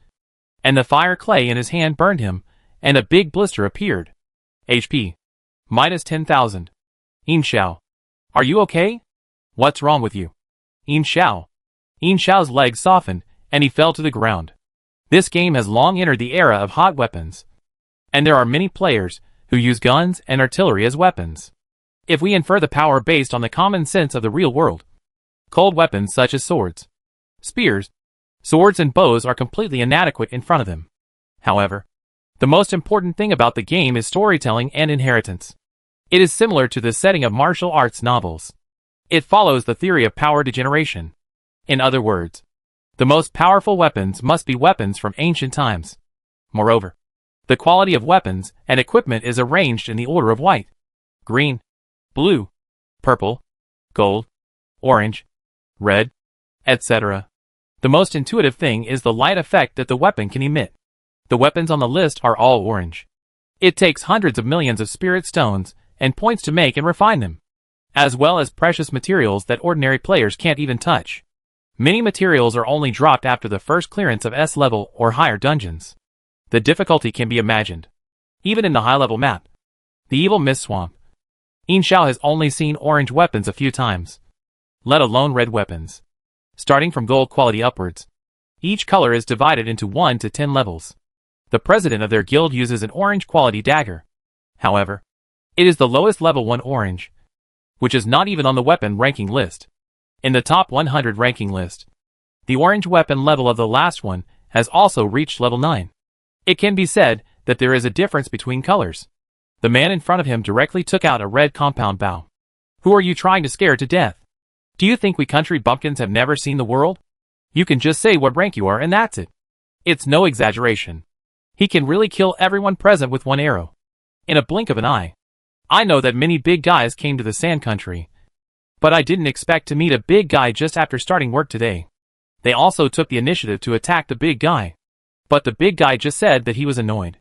and the fire clay in his hand burned him, and a big blister appeared. HP. Minus 10,000. Een Shao. Are you okay? What's wrong with you? Een Shao. Een Shao's legs softened, and he fell to the ground. This game has long entered the era of hot weapons, and there are many players who use guns and artillery as weapons. If we infer the power based on the common sense of the real world, cold weapons such as swords, spears, swords and bows are completely inadequate in front of them. However, the most important thing about the game is storytelling and inheritance. It is similar to the setting of martial arts novels. It follows the theory of power degeneration. In other words, the most powerful weapons must be weapons from ancient times. Moreover, the quality of weapons and equipment is arranged in the order of white, green, blue, purple, gold, orange, red, etc. The most intuitive thing is the light effect that the weapon can emit. The weapons on the list are all orange. It takes hundreds of millions of spirit stones and points to make and refine them, as well as precious materials that ordinary players can't even touch. Many materials are only dropped after the first clearance of S level or higher dungeons. The difficulty can be imagined, even in the high-level map. The evil mist swamp. Een Shao has only seen orange weapons a few times, let alone red weapons. Starting from gold quality upwards, each color is divided into 1 to 10 levels. The president of their guild uses an orange quality dagger. However, it is the lowest level 1 orange, which is not even on the weapon ranking list. In the top 100 ranking list, the orange weapon level of the last one has also reached level 9. It can be said that there is a difference between colors. The man in front of him directly took out a red compound bow. Who are you trying to scare to death? Do you think we country bumpkins have never seen the world? You can just say what rank you are and that's it. It's no exaggeration. He can really kill everyone present with one arrow, in a blink of an eye. I know that many big guys came to the Sand Country, but I didn't expect to meet a big guy just after starting work today. They also took the initiative to attack the big guy. But the big guy just said that he was annoyed.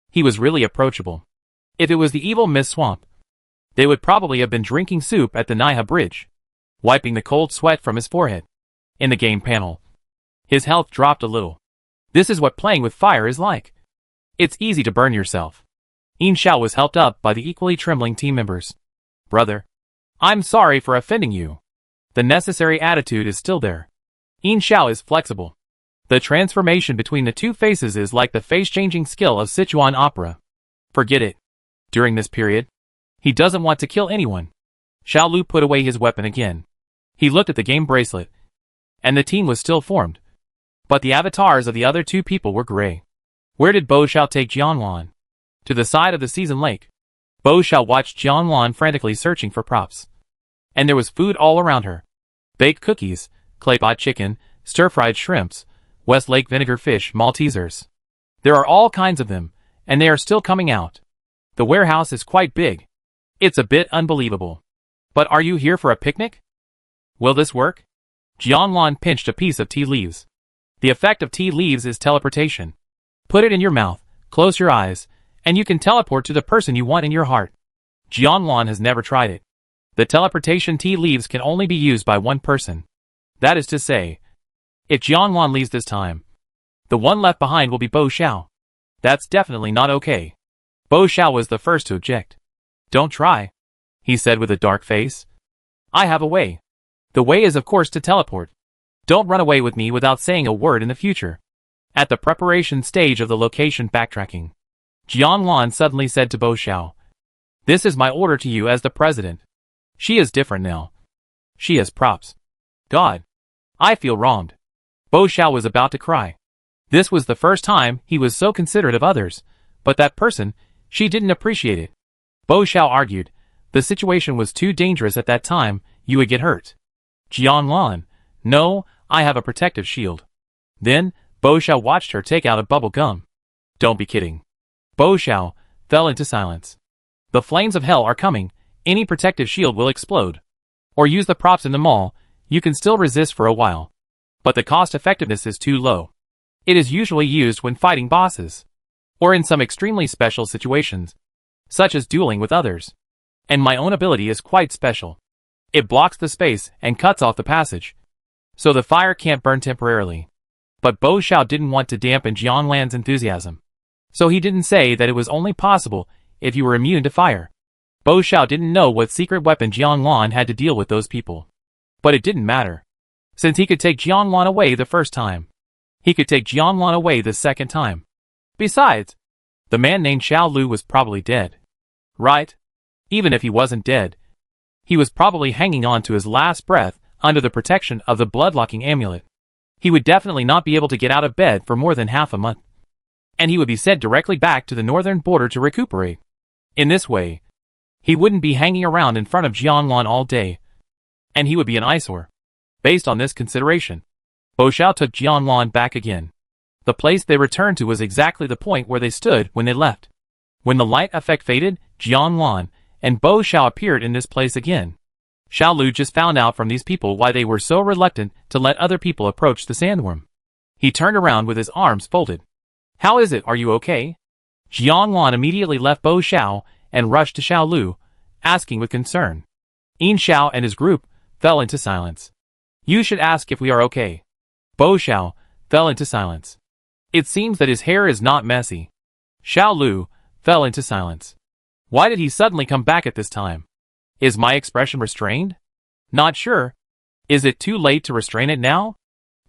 He was really approachable. If it was the evil mist swamp, they would probably have been drinking soup at the Naiha Bridge, wiping the cold sweat from his forehead. In the game panel, his health dropped a little. This is what playing with fire is like. It's easy to burn yourself. Een Shao was helped up by the equally trembling team members. Brother, I'm sorry for offending you. The necessary attitude is still there. Een Shao is flexible. The transformation between the two faces is like the face-changing skill of Sichuan opera. Forget it. During this period, he doesn't want to kill anyone. Xiaolu put away his weapon again. He looked at the game bracelet, and the team was still formed. But the avatars of the other two people were gray. Where did Bo Xiao take Jianwan? To the side of the season lake. Bo Xiao watched Jianwan frantically searching for props. And there was food all around her. Baked cookies, clay-pot chicken, stir-fried shrimps, Westlake vinegar fish, Maltesers. There are all kinds of them, and they are still coming out. The warehouse is quite big. It's a bit unbelievable. But are you here for a picnic? Will this work? Jianlan pinched a piece of tea leaves. The effect of tea leaves is teleportation. Put it in your mouth, close your eyes, and you can teleport to the person you want in your heart. Jianlan has never tried it. The teleportation tea leaves can only be used by one person. That is to say, if Jianlan leaves this time, the one left behind will be Bo Xiao. That's definitely not okay. Bo Xiao was the first to object. Don't try, he said with a dark face. I have a way. The way is of course to teleport. Don't run away with me without saying a word in the future. At the preparation stage of the location backtracking, Jianlan suddenly said to Bo Xiao, "This is my order to you as the president. She is different now. She has props. God, I feel wronged." Bo Xiao was about to cry. This was the first time he was so considerate of others, but that person, she didn't appreciate it. Bo Xiao argued, the situation was too dangerous at that time, you would get hurt. Jianlan, no, I have a protective shield. Then, Bo Xiao watched her take out a bubble gum. Don't be kidding. Bo Xiao fell into silence. The flames of hell are coming, any protective shield will explode. Or use the props in the mall, you can still resist for a while. But the cost effectiveness is too low. It is usually used when fighting bosses. Or in some extremely special situations, such as dueling with others. And my own ability is quite special. It blocks the space and cuts off the passage, so the fire can't burn temporarily. But Bo Xiao didn't want to dampen Jianlan's enthusiasm. So he didn't say that it was only possible if you were immune to fire. Bo Xiao didn't know what secret weapon Jianlan had to deal with those people. But it didn't matter. Since he could take Jianlan away the first time, he could take Jianlan away the second time. Besides, the man named Xiao Lu was probably dead. Right? Even if he wasn't dead, he was probably hanging on to his last breath under the protection of the blood-locking amulet. He would definitely not be able to get out of bed for more than half a month. And he would be sent directly back to the northern border to recuperate. In this way, he wouldn't be hanging around in front of Jianlan all day. And he would be an eyesore. Based on this consideration, Bo Xiao took Jianlan back again. The place they returned to was exactly the point where they stood when they left. When the light effect faded, Jianlan and Bo Xiao appeared in this place again. Xiao Lu just found out from these people why they were so reluctant to let other people approach the sandworm. He turned around with his arms folded. How is it, are you okay? Jianlan immediately left Bo Xiao and rushed to Xiao Lu, asking with concern. Yin Xiao and his group fell into silence. You should ask if we are okay. Bo Xiao fell into silence. It seems that his hair is not messy. Xiao Lu fell into silence. Why did he suddenly come back at this time? Is my expression restrained? Not sure. Is it too late to restrain it now?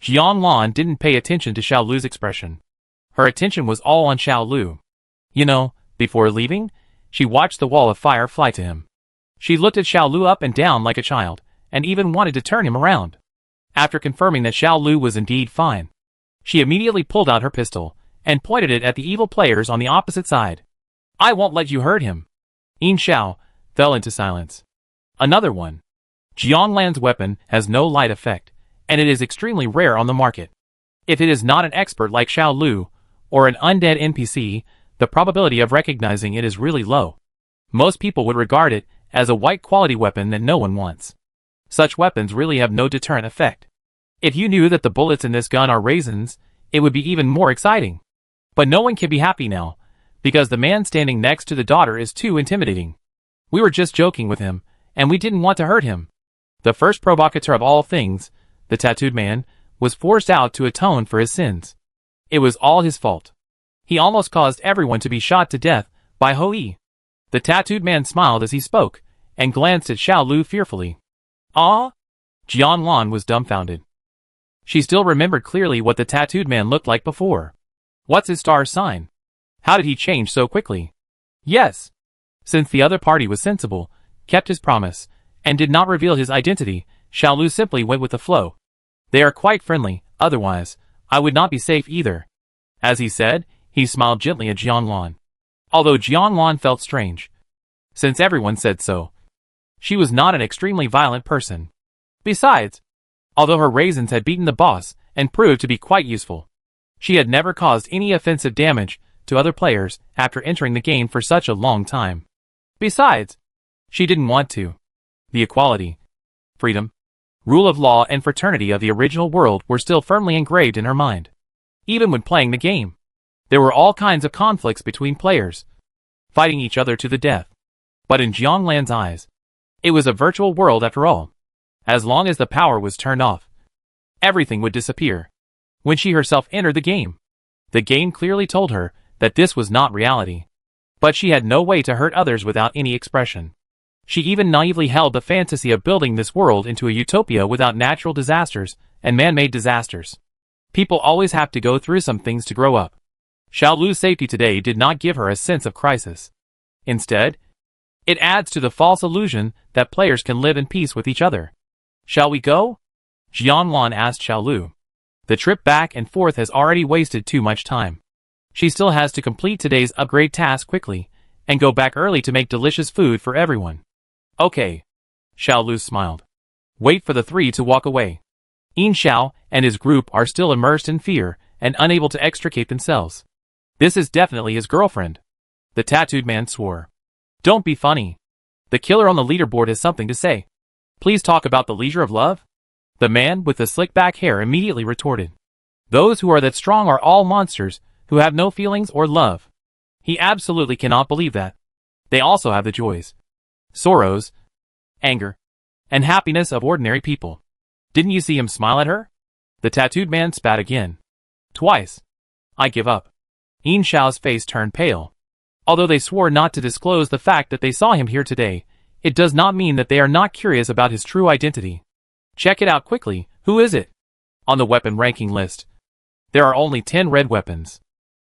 Jianlan didn't pay attention to Xiao Lu's expression. Her attention was all on Xiao Lu. You know, before leaving, she watched the wall of fire fly to him. She looked at Xiao Lu up and down like a child, and even wanted to turn him around. After confirming that Xiao Lu was indeed fine, she immediately pulled out her pistol, and pointed it at the evil players on the opposite side. I won't let you hurt him. Yin Xiao fell into silence. Another one. Jianlan's weapon has no light effect, and it is extremely rare on the market. If it is not an expert like Xiao Lu, or an undead NPC, the probability of recognizing it is really low. Most people would regard it as a white quality weapon that no one wants. Such weapons really have no deterrent effect. If you knew that the bullets in this gun are raisins, it would be even more exciting. But no one can be happy now, because the man standing next to the daughter is too intimidating. We were just joking with him, and we didn't want to hurt him. The first provocateur of all things, the tattooed man, was forced out to atone for his sins. It was all his fault. He almost caused everyone to be shot to death by Hou-Yi. The tattooed man smiled as he spoke, and glanced at Xiao Lu fearfully. Ah? Jianlan was dumbfounded. She still remembered clearly what the tattooed man looked like before. What's his star sign? How did he change so quickly? Yes. Since the other party was sensible, kept his promise, and did not reveal his identity, Xiao Lu simply went with the flow. They are quite friendly, otherwise, I would not be safe either. As he said, he smiled gently at Jianlan. Although Jianlan felt strange, since everyone said so. She was not an extremely violent person. Besides, although her raisins had beaten the boss and proved to be quite useful, she had never caused any offensive damage to other players after entering the game for such a long time. Besides, She didn't want to. The equality, freedom, rule of law and fraternity of the original world were still firmly engraved in her mind. Even when playing the game, there were all kinds of conflicts between players, fighting each other to the death. But in Jianglan's eyes, it was a virtual world after all. As long as the power was turned off, everything would disappear. When she herself entered the game clearly told her that this was not reality. But she had no way to hurt others without any expression. She even naively held the fantasy of building this world into a utopia without natural disasters and man-made disasters. People always have to go through some things to grow up. Xiao Lu's safety today did not give her a sense of crisis. Instead, it adds to the false illusion that players can live in peace with each other. Shall we go? Jianglan asked Xiao Lu. The trip back and forth has already wasted too much time. She still has to complete today's upgrade task quickly and go back early to make delicious food for everyone. Okay. Xiao Lu smiled. Wait for the three to walk away. Yin Xiao and his group are still immersed in fear and unable to extricate themselves. This is definitely his girlfriend. The tattooed man swore. Don't be funny. The killer on the leaderboard has something to say. Please talk about the leisure of love? The man with the slick back hair immediately retorted. Those who are that strong are all monsters who have no feelings or love. He absolutely cannot believe that. They also have the joys, sorrows, anger, and happiness of ordinary people. Didn't you see him smile at her? The tattooed man spat again. Twice. I give up. Yin Xiao's face turned pale. Although they swore not to disclose the fact that they saw him here today, it does not mean that they are not curious about his true identity. Check it out quickly. Who is it? On the weapon ranking list, there are only 10 red weapons.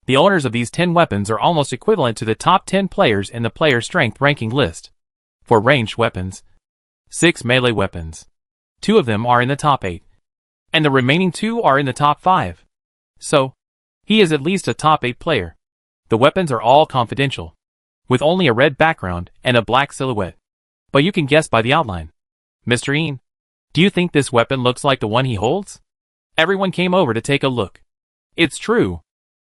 The owners of these 10 weapons are almost equivalent to the top 10 players in the player strength ranking list. For ranged weapons, 6 melee weapons. 2 of them are in the top 8. And the remaining 2 are in the top 5. So, he is at least a top 8 player. The weapons are all confidential, with only a red background and a black silhouette. But you can guess by the outline. Mr. Yin, do you think this weapon looks like the one he holds? Everyone came over to take a look. It's true.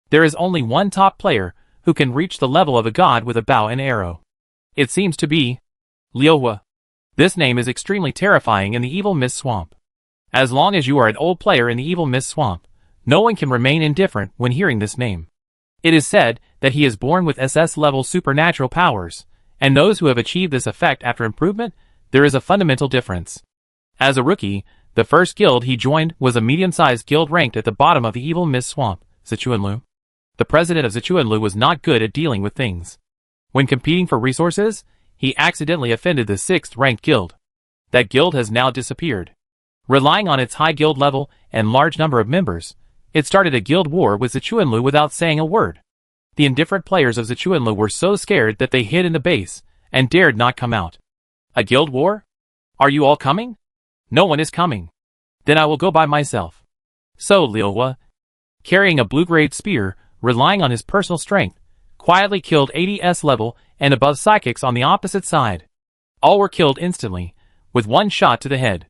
There is only one top player who can reach the level of a god with a bow and arrow. It seems to be Liuhua. This name is extremely terrifying in the Evil Mist Swamp. As long as you are an old player in the Evil Mist Swamp, no one can remain indifferent when hearing this name. It is said that he is born with SS-level supernatural powers, and those who have achieved this effect after improvement, there is a fundamental difference. As a rookie, the first guild he joined was a medium-sized guild ranked at the bottom of the Evil Mist Swamp, Zichuanlu. The president of Zichuanlu was not good at dealing with things. When competing for resources, he accidentally offended the 6th-ranked guild. That guild has now disappeared. Relying on its high guild level and large number of members, it started a guild war with Zichuanlu without saying a word. The indifferent players of Zichuanlu were so scared that they hid in the base and dared not come out. A guild war? Are you all coming? No one is coming. Then I will go by myself. So Liuhua, carrying a blue-grade spear, relying on his personal strength, quietly killed 80s level and above psychics on the opposite side. All were killed instantly, with one shot to the head.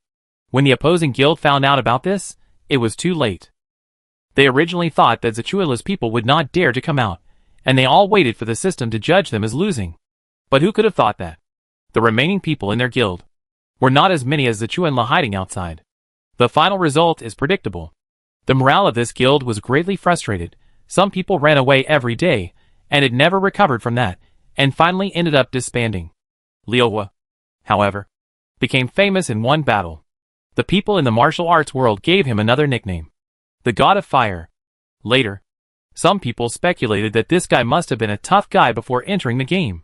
When the opposing guild found out about this, it was too late. They originally thought that Zichuanlu's people would not dare to come out, and they all waited for the system to judge them as losing. But who could have thought that? The remaining people in their guild were not as many as Zichuanlu hiding outside. The final result is predictable. The morale of this guild was greatly frustrated. Some people ran away every day, and it never recovered from that, and finally ended up disbanding. Liuhua, however, became famous in one battle. The people in the martial arts world gave him another nickname, the God of Fire. Later, some people speculated that this guy must have been a tough guy before entering the game.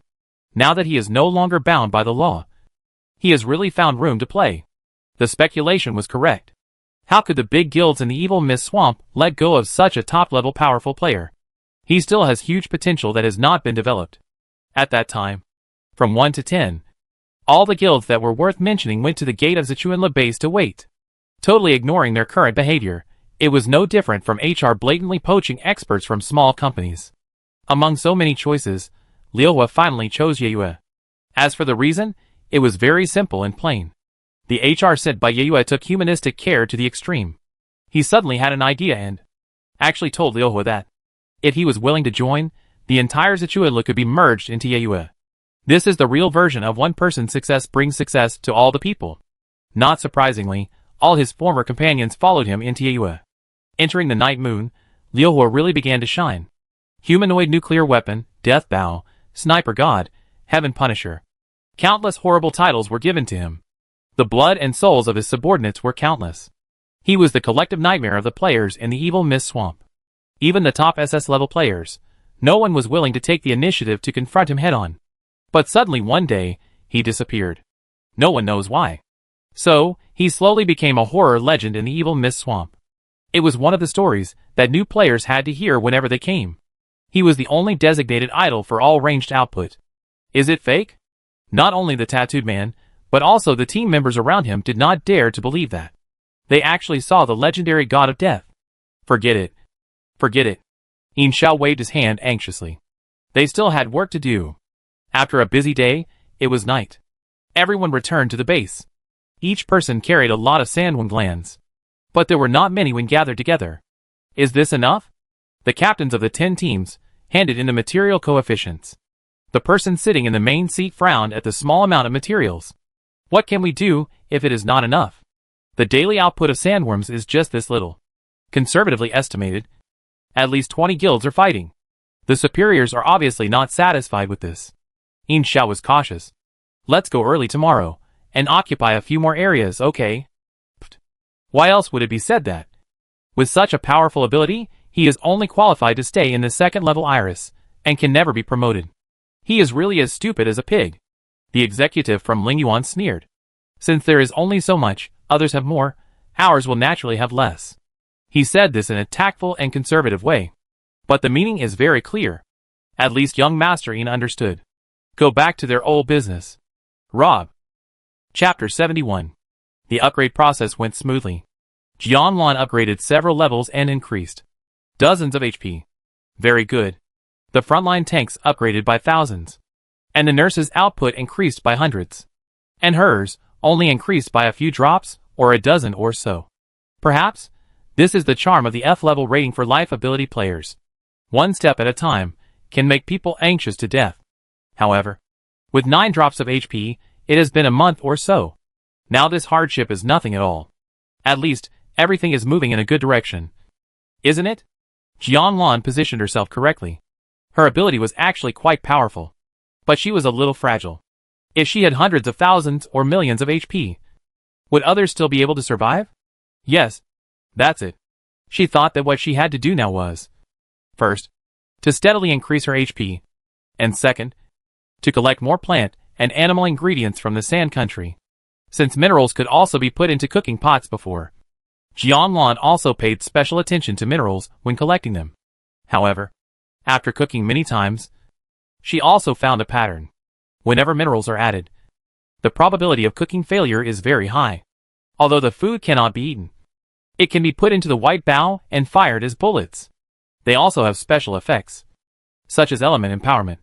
Now that he is no longer bound by the law, he has really found room to play. The speculation was correct. How could the big guilds in the Evil Mist Swamp let go of such a top-level powerful player? He still has huge potential that has not been developed. At that time, from 1 to 10, all the guilds that were worth mentioning went to the gate of Zichuanlu base to wait. Totally ignoring their current behavior, it was no different from HR blatantly poaching experts from small companies. Among so many choices, Liuhua finally chose Yeyue. As for the reason, it was very simple and plain. The HR sent by Yeyue took humanistic care to the extreme. He suddenly had an idea and actually told Liuhua that if he was willing to join, the entire Zichuanlu could be merged into Yeyue. This is the real version of one person's success brings success to all the people. Not surprisingly, all his former companions followed him into Yue. Entering the night moon, Liu Hua really began to shine. Humanoid nuclear weapon, Death Bow, Sniper God, Heaven Punisher. Countless horrible titles were given to him. The blood and souls of his subordinates were countless. He was the collective nightmare of the players in the evil Mist Swamp. Even the top SS level players, no one was willing to take the initiative to confront him head-on. But suddenly one day, he disappeared. No one knows why. So, he slowly became a horror legend in the evil Mist Swamp. It was one of the stories that new players had to hear whenever they came. He was the only designated idol for all ranged output. Is it fake? Not only the tattooed man, but also the team members around him did not dare to believe that. They actually saw the legendary god of death. Forget it. Forget it. Yin Xiao waved his hand anxiously. They still had work to do. After a busy day, it was night. Everyone returned to the base. Each person carried a lot of sandworm glands. But there were not many when gathered together. Is this enough? The captains of the 10 teams handed in the material coefficients. The person sitting in the main seat frowned at the small amount of materials. What can we do if it is not enough? The daily output of sandworms is just this little. Conservatively estimated, at least 20 guilds are fighting. The superiors are obviously not satisfied with this. Yin Xiao was cautious. Let's go early tomorrow, and occupy a few more areas, okay? Why else would it be said that? With such a powerful ability, he is only qualified to stay in the second level Iris, and can never be promoted. He is really as stupid as a pig. The executive from Lingyuan sneered. Since there is only so much, others have more, ours will naturally have less. He said this in a tactful and conservative way. But the meaning is very clear. At least young Master Yin understood. Go back to their old business. Rob. Chapter 71. The upgrade process went smoothly. Jianlan upgraded several levels and increased dozens of HP. Very good. The frontline tanks upgraded by thousands. And the nurse's output increased by hundreds. And hers only increased by a few drops, or a dozen or so. Perhaps, this is the charm of the F-level rating for life ability players. One step at a time can make people anxious to death. However, with 9 drops of HP, it has been a month or so. Now this hardship is nothing at all. At least, everything is moving in a good direction. Isn't it? Jianlan positioned herself correctly. Her ability was actually quite powerful. But she was a little fragile. If she had hundreds of thousands or millions of HP, would others still be able to survive? Yes. That's it. She thought that what she had to do now was, first, to steadily increase her HP, and second, to collect more plant and animal ingredients from the Sand Country. Since minerals could also be put into cooking pots before, Jianlan also paid special attention to minerals when collecting them. However, after cooking many times, she also found a pattern. Whenever minerals are added, the probability of cooking failure is very high. Although the food cannot be eaten, it can be put into the white bow and fired as bullets. They also have special effects, such as element empowerment,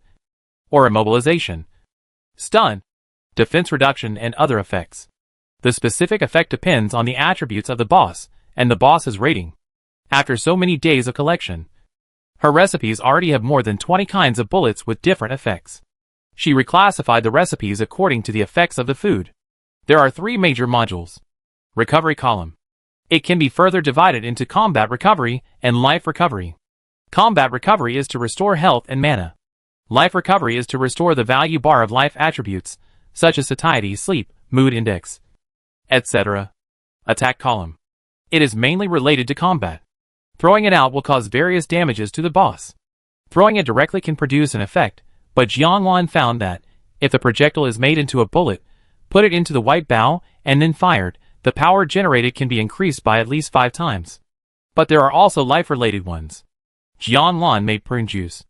or immobilization, stun, defense reduction, and other effects. The specific effect depends on the attributes of the boss and the boss's rating. After so many days of collection, her recipes already have more than 20 kinds of bullets with different effects. She reclassified the recipes according to the effects of the food. There are 3 major modules. Recovery column. It can be further divided into combat recovery and life recovery. Combat recovery is to restore health and mana. Life recovery is to restore the value bar of life attributes, such as satiety, sleep, mood index, etc. Attack column. It is mainly related to combat. Throwing it out will cause various damages to the boss. Throwing it directly can produce an effect, but Jianlan found that, if the projectile is made into a bullet, put it into the white bow, and then fired, the power generated can be increased by at least 5 times. But there are also life-related ones. Jianlan made prune juice.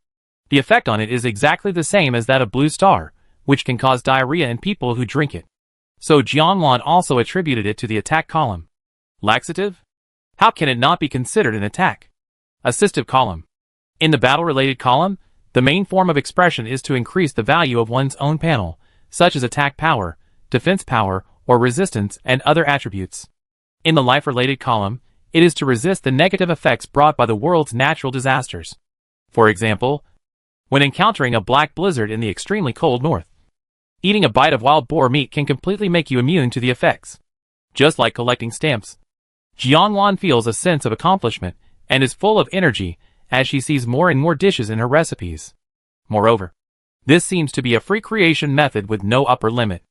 The effect on it is exactly the same as that of Blue Star, which can cause diarrhea in people who drink it. So Jianlan also attributed it to the attack column. Laxative? How can it not be considered an attack? Assistive column. In the battle-related column, the main form of expression is to increase the value of one's own panel, such as attack power, defense power, or resistance and other attributes. In the life-related column, it is to resist the negative effects brought by the world's natural disasters. For example, when encountering a black blizzard in the extremely cold north, Eating a bite of wild boar meat can completely make you immune to the effects. Just like collecting stamps. Jianglan feels a sense of accomplishment and is full of energy as she sees more and more dishes in her recipes. Moreover, this seems to be a free creation method with no upper limit.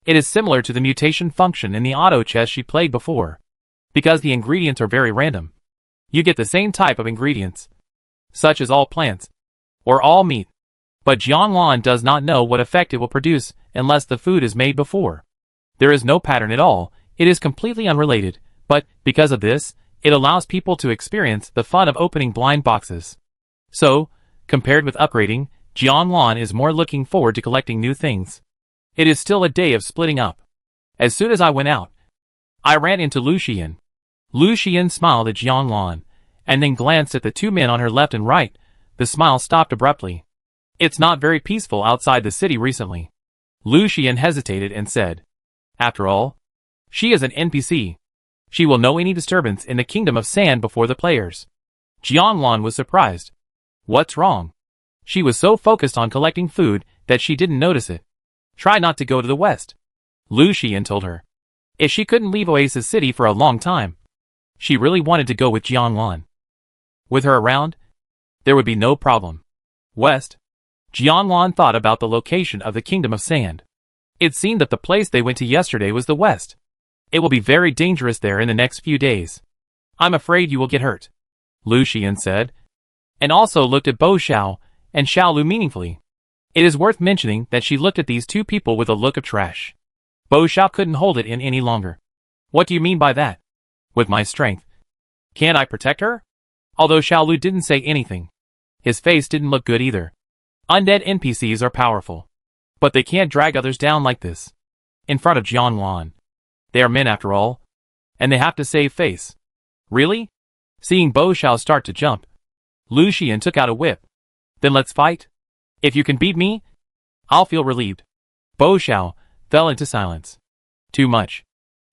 It is similar to the mutation function in the auto chess she played before. Because the ingredients are very random. You get the same type of ingredients, such as all plants, or all meat. But Jianglan does not know what effect it will produce unless the food is made before. There is no pattern at all, it is completely unrelated, but, because of this, it allows people to experience the fun of opening blind boxes. So, compared with upgrading, Jianglan is more looking forward to collecting new things. It is still a day of splitting up. As soon as I went out, I ran into Lu Xian. Lu Xian smiled at Jianglan, and then glanced at the two men on her left and right. The smile stopped abruptly. It's not very peaceful outside the city recently. Lu Xian hesitated and said, after all, she is an NPC. She will know any disturbance in the Kingdom of Sand before the players. Jianglan was surprised. What's wrong? She was so focused on collecting food that she didn't notice it. Try not to go to the west, Lu Xian told her. If she couldn't leave Oasis City for a long time, she really wanted to go with Jianglan. With her around, there would be no problem. West. Jianglan thought about the location of the Kingdom of Sand. It seemed that the place they went to yesterday was the west. It will be very dangerous there in the next few days. I'm afraid you will get hurt, Lu Xian said, and also looked at Bo Xiao and Xiaolu meaningfully. It is worth mentioning that she looked at these two people with a look of trash. Bo Xiao couldn't hold it in any longer. What do you mean by that? With my strength. Can't I protect her? Although Xiaolu didn't say anything. His face didn't look good either. Undead NPCs are powerful. But they can't drag others down like this. In front of Jianglan. They are men after all. And they have to save face. Really? Seeing Bo Xiao start to jump, Lu Xian took out a whip. Then let's fight. If you can beat me, I'll feel relieved. Bo Xiao fell into silence. Too much.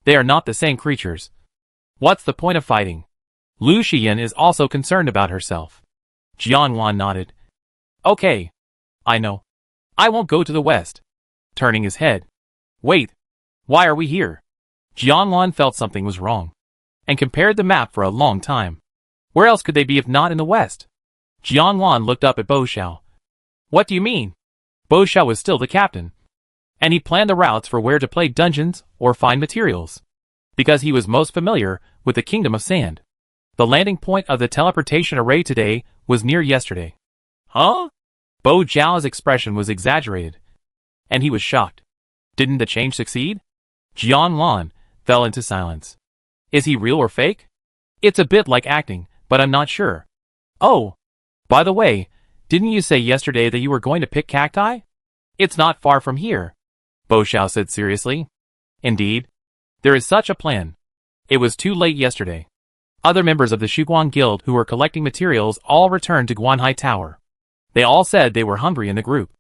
They are not the same creatures. What's the point of fighting? Lu Xian is also concerned about herself. Jianglan nodded. Okay. I know. I won't go to the west. Turning his head. Wait. Why are we here? Jianglan felt something was wrong. And compared the map for a long time. Where else could they be if not in the west? Jianglan looked up at Bo Xiao. What do you mean? Bo Xiao was still the captain. And he planned the routes for where to play dungeons or find materials. Because he was most familiar with the Kingdom of Sand. The landing point of the teleportation array today was near yesterday. Huh? Bo Xiao's expression was exaggerated. And he was shocked. Didn't the change succeed? Jianglan fell into silence. Is he real or fake? It's a bit like acting, but I'm not sure. Oh, by the way, didn't you say yesterday that you were going to pick cacti? It's not far from here, Bo Xiao said seriously. Indeed. There is such a plan. It was too late yesterday. Other members of the Shuguang Guild who were collecting materials all returned to Guanhai Tower. They all said they were hungry in the group.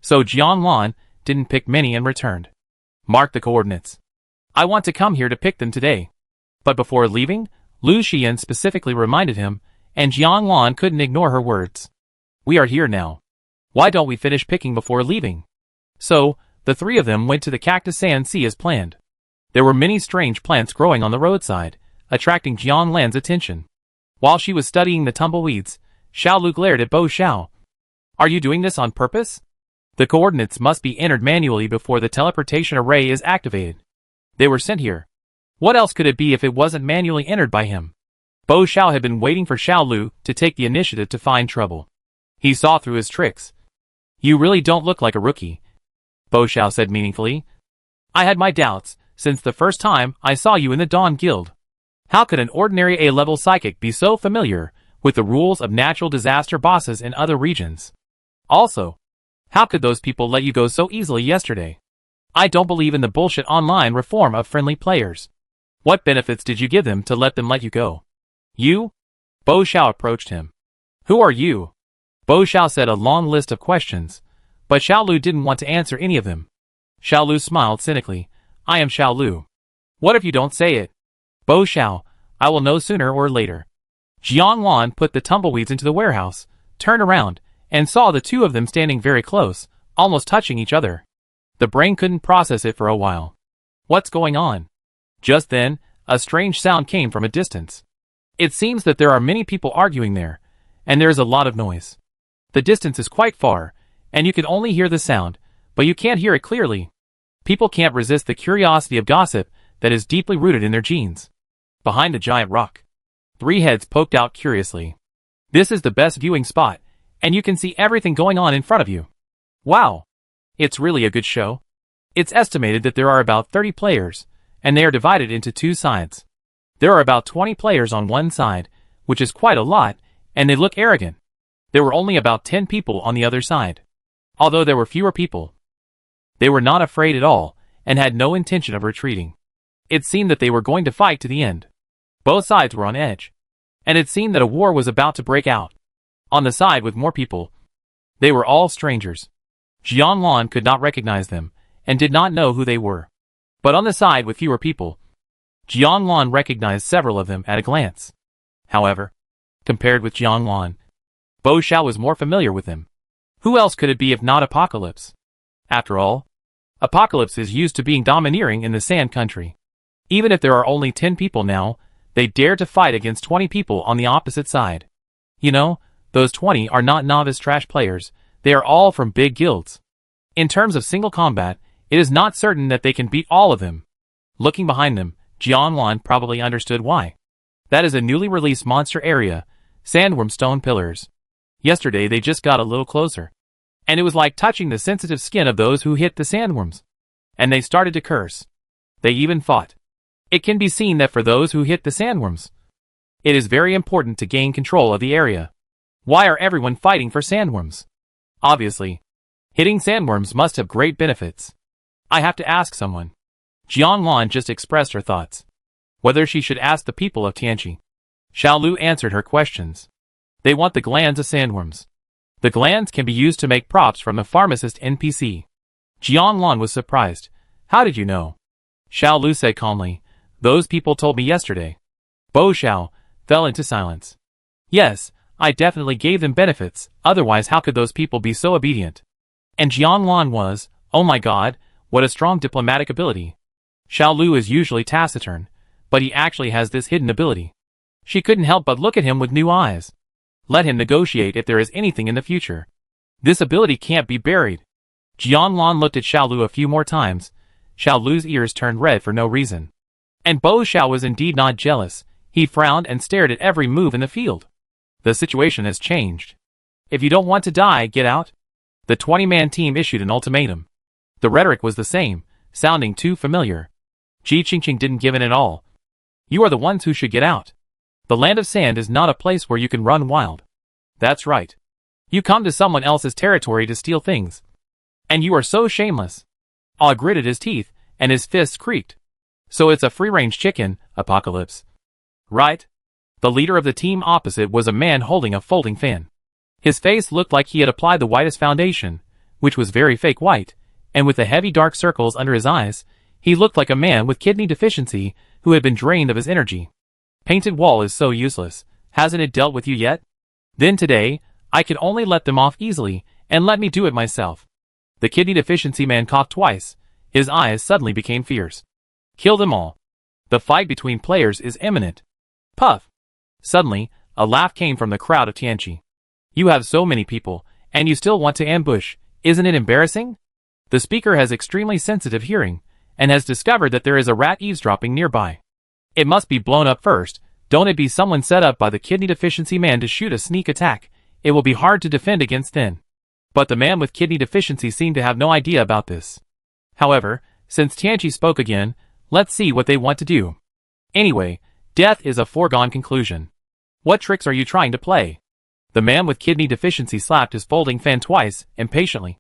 So Jianglan didn't pick many and returned. Mark the coordinates. I want to come here to pick them today. But before leaving, Lu Xian specifically reminded him, and Jianglan couldn't ignore her words. We are here now. Why don't we finish picking before leaving? So, the three of them went to the Cactus Sand Sea as planned. There were many strange plants growing on the roadside, attracting Jianglan's attention. While she was studying the tumbleweeds, Xiaolu glared at Bo Xiao. Are you doing this on purpose? The coordinates must be entered manually before the teleportation array is activated. They were sent here. What else could it be if it wasn't manually entered by him? Bo Xiao had been waiting for Xiaolu to take the initiative to find trouble. He saw through his tricks. You really don't look like a rookie, Bo Xiao said meaningfully. I had my doubts, since the first time I saw you in the Dawn Guild. How could an ordinary A-level psychic be so familiar with the rules of natural disaster bosses in other regions? Also, how could those people let you go so easily yesterday? I don't believe in the bullshit online reform of friendly players. What benefits did you give them to let you go? You? Bo Xiao approached him. Who are you? Bo Xiao said a long list of questions, but Xiaolu didn't want to answer any of them. Xiaolu smiled cynically. I am Xiaolu. What if you don't say it? Bo Xiao, I will know sooner or later. Jianglan put the tumbleweeds into the warehouse, turned around, and saw the two of them standing very close, almost touching each other. The brain couldn't process it for a while. What's going on? Just then, a strange sound came from a distance. It seems that there are many people arguing there, and there is a lot of noise. The distance is quite far, and you can only hear the sound, but you can't hear it clearly. People can't resist the curiosity of gossip that is deeply rooted in their genes. Behind a giant rock, 3 heads poked out curiously. This is the best viewing spot, and you can see everything going on in front of you. Wow! It's really a good show. It's estimated that there are about 30 players, and they are divided into 2 sides. There are about 20 players on one side, which is quite a lot, and they look arrogant. There were only about 10 people on the other side. Although there were fewer people, they were not afraid at all, and had no intention of retreating. It seemed that they were going to fight to the end. Both sides were on edge, and it seemed that a war was about to break out. On the side with more people, they were all strangers. Jianlan could not recognize them, and did not know who they were. But on the side with fewer people, Jianlan recognized several of them at a glance. However, compared with Jianlan, Bo Xiao was more familiar with him. Who else could it be if not Apocalypse? After all, Apocalypse is used to being domineering in the Sand Country. Even if there are only 10 people now, they dare to fight against 20 people on the opposite side. You know, those 20 are not novice trash players, they are all from big guilds. In terms of single combat, it is not certain that they can beat all of them. Looking behind them, Jianlan probably understood why. That is a newly released monster area, Sandworm Stone Pillars. Yesterday they just got a little closer, and it was like touching the sensitive skin of those who hit the sandworms. And they started to curse. They even fought. It can be seen that for those who hit the sandworms, it is very important to gain control of the area. Why are everyone fighting for sandworms? Obviously, hitting sandworms must have great benefits. I have to ask someone. Jianlan just expressed her thoughts. Whether she should ask the people of Tianqi. Xiaolu answered her questions. They want the glands of sandworms. The glands can be used to make props from the pharmacist NPC. Jianlan was surprised. How did you know? Xiaolu said calmly. Those people told me yesterday. Bo Xiao fell into silence. Yes, I definitely gave them benefits, otherwise how could those people be so obedient? And Jianlan was, oh my god, what a strong diplomatic ability. Xiaolu is usually taciturn, but he actually has this hidden ability. She couldn't help but look at him with new eyes. Let him negotiate if there is anything in the future. This ability can't be buried. Jianlan looked at Xiaolu a few more times. Xiaolu's ears turned red for no reason. And Bo Xiao was indeed not jealous. He frowned and stared at every move in the field. The situation has changed. If you don't want to die, get out. The 20-man team issued an ultimatum. The rhetoric was the same, sounding too familiar. Ji Qingqing didn't give in at all. You are the ones who should get out. The land of sand is not a place where you can run wild. That's right. You come to someone else's territory to steal things. And you are so shameless. Ah gritted his teeth, and his fists creaked. So it's a free-range chicken, Apocalypse. Right? The leader of the team opposite was a man holding a folding fan. His face looked like he had applied the whitest foundation, which was very fake white, and with the heavy dark circles under his eyes, he looked like a man with kidney deficiency who had been drained of his energy. Painted wall is so useless, hasn't it dealt with you yet? Then today, I can only let them off easily, and let me do it myself. The kidney deficiency man coughed twice, his eyes suddenly became fierce. Kill them all. The fight between players is imminent. Puff. Suddenly, a laugh came from the crowd of Tianqi. You have so many people, and you still want to ambush, isn't it embarrassing? The speaker has extremely sensitive hearing, and has discovered that there is a rat eavesdropping nearby. It must be blown up first, don't it be someone set up by the kidney deficiency man to shoot a sneak attack, it will be hard to defend against then. But the man with kidney deficiency seemed to have no idea about this. However, since Tianqi spoke again, let's see what they want to do. Anyway, death is a foregone conclusion. What tricks are you trying to play? The man with kidney deficiency slapped his folding fan twice, impatiently.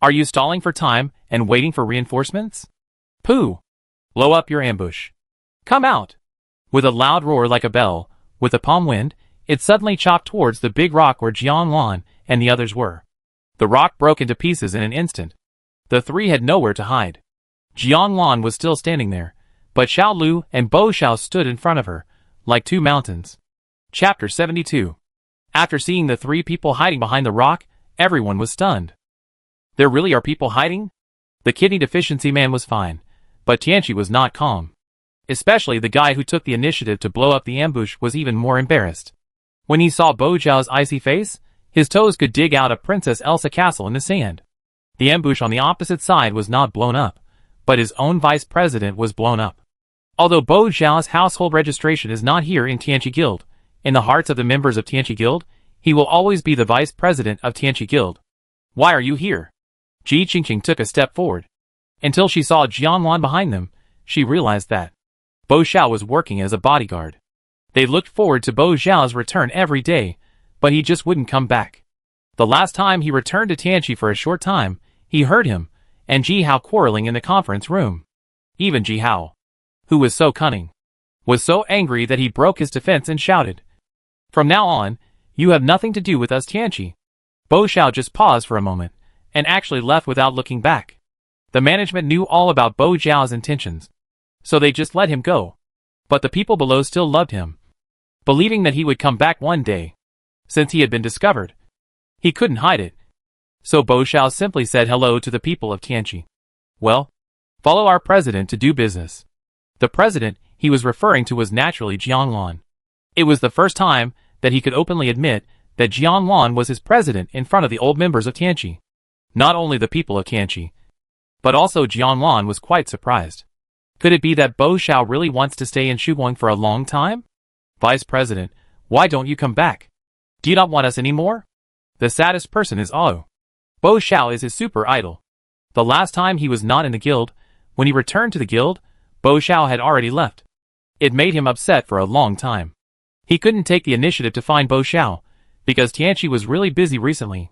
Are you stalling for time and waiting for reinforcements? Pooh! Blow up your ambush. Come out! With a loud roar like a bell, with a palm wind, it suddenly chopped towards the big rock where Jianlan and the others were. The rock broke into pieces in an instant. The 3 had nowhere to hide. Jianlan was still standing there, but Xiaolu and Bo Xiao stood in front of her, like 2 mountains. Chapter 72. After seeing the 3 people hiding behind the rock, everyone was stunned. There really are people hiding? The kidney deficiency man was fine, but Tianqi was not calm. Especially the guy who took the initiative to blow up the ambush was even more embarrassed. When he saw Bo Zhao's icy face, his toes could dig out a Princess Elsa castle in the sand. The ambush on the opposite side was not blown up, but his own vice president was blown up. Although Bo Zhao's household registration is not here in Tianqi Guild, in the hearts of the members of Tianqi Guild, he will always be the vice president of Tianqi Guild. Why are you here? Ji Qingqing took a step forward. Until she saw Jianlan behind them, she realized that Bo Xiao was working as a bodyguard. They looked forward to Bo Zhao's return every day, but he just wouldn't come back. The last time he returned to Tianqi for a short time, he heard him and Ji Hao quarreling in the conference room. Even Ji Hao, who was so cunning, was so angry that he broke his defense and shouted, "From now on, you have nothing to do with us, Tianqi." Bo Xiao just paused for a moment, and actually left without looking back. The management knew all about Bo Zhao's intentions, so they just let him go. But the people below still loved him, believing that he would come back one day. Since he had been discovered, he couldn't hide it. So Bo Xiao simply said hello to the people of Tianqi. Well, follow our president to do business. The president he was referring to was naturally Jianlan. It was the first time that he could openly admit that Jianlan was his president in front of the old members of Tianqi. Not only the people of Tianqi, but also Jianlan was quite surprised. Could it be that Bo Xiao really wants to stay in Shuguang for a long time? Vice President, why don't you come back? Do you not want us anymore? The saddest person is Ao. Bo Xiao is his super idol. The last time he was not in the guild, when he returned to the guild, Bo Xiao had already left. It made him upset for a long time. He couldn't take the initiative to find Bo Xiao, because Tianqi was really busy recently.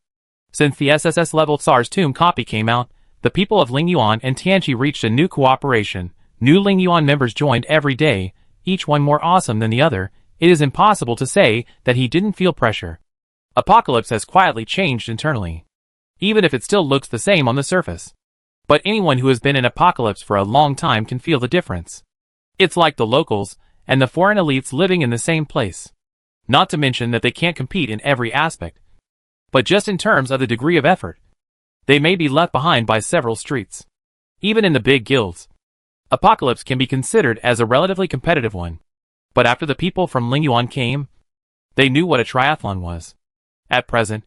Since the SSS level Tsar's Tomb copy came out, the people of Lingyuan and Tianqi reached a new cooperation. New Lingyuan members joined every day, each one more awesome than the other. It is impossible to say that he didn't feel pressure. Apocalypse has quietly changed internally, even if it still looks the same on the surface. But anyone who has been in Apocalypse for a long time can feel the difference. It's like the locals and the foreign elites living in the same place. Not to mention that they can't compete in every aspect, but just in terms of the degree of effort, they may be left behind by several streets. Even in the big guilds, Apocalypse can be considered as a relatively competitive one. But after the people from Lingyuan came, they knew what a triathlon was. At present,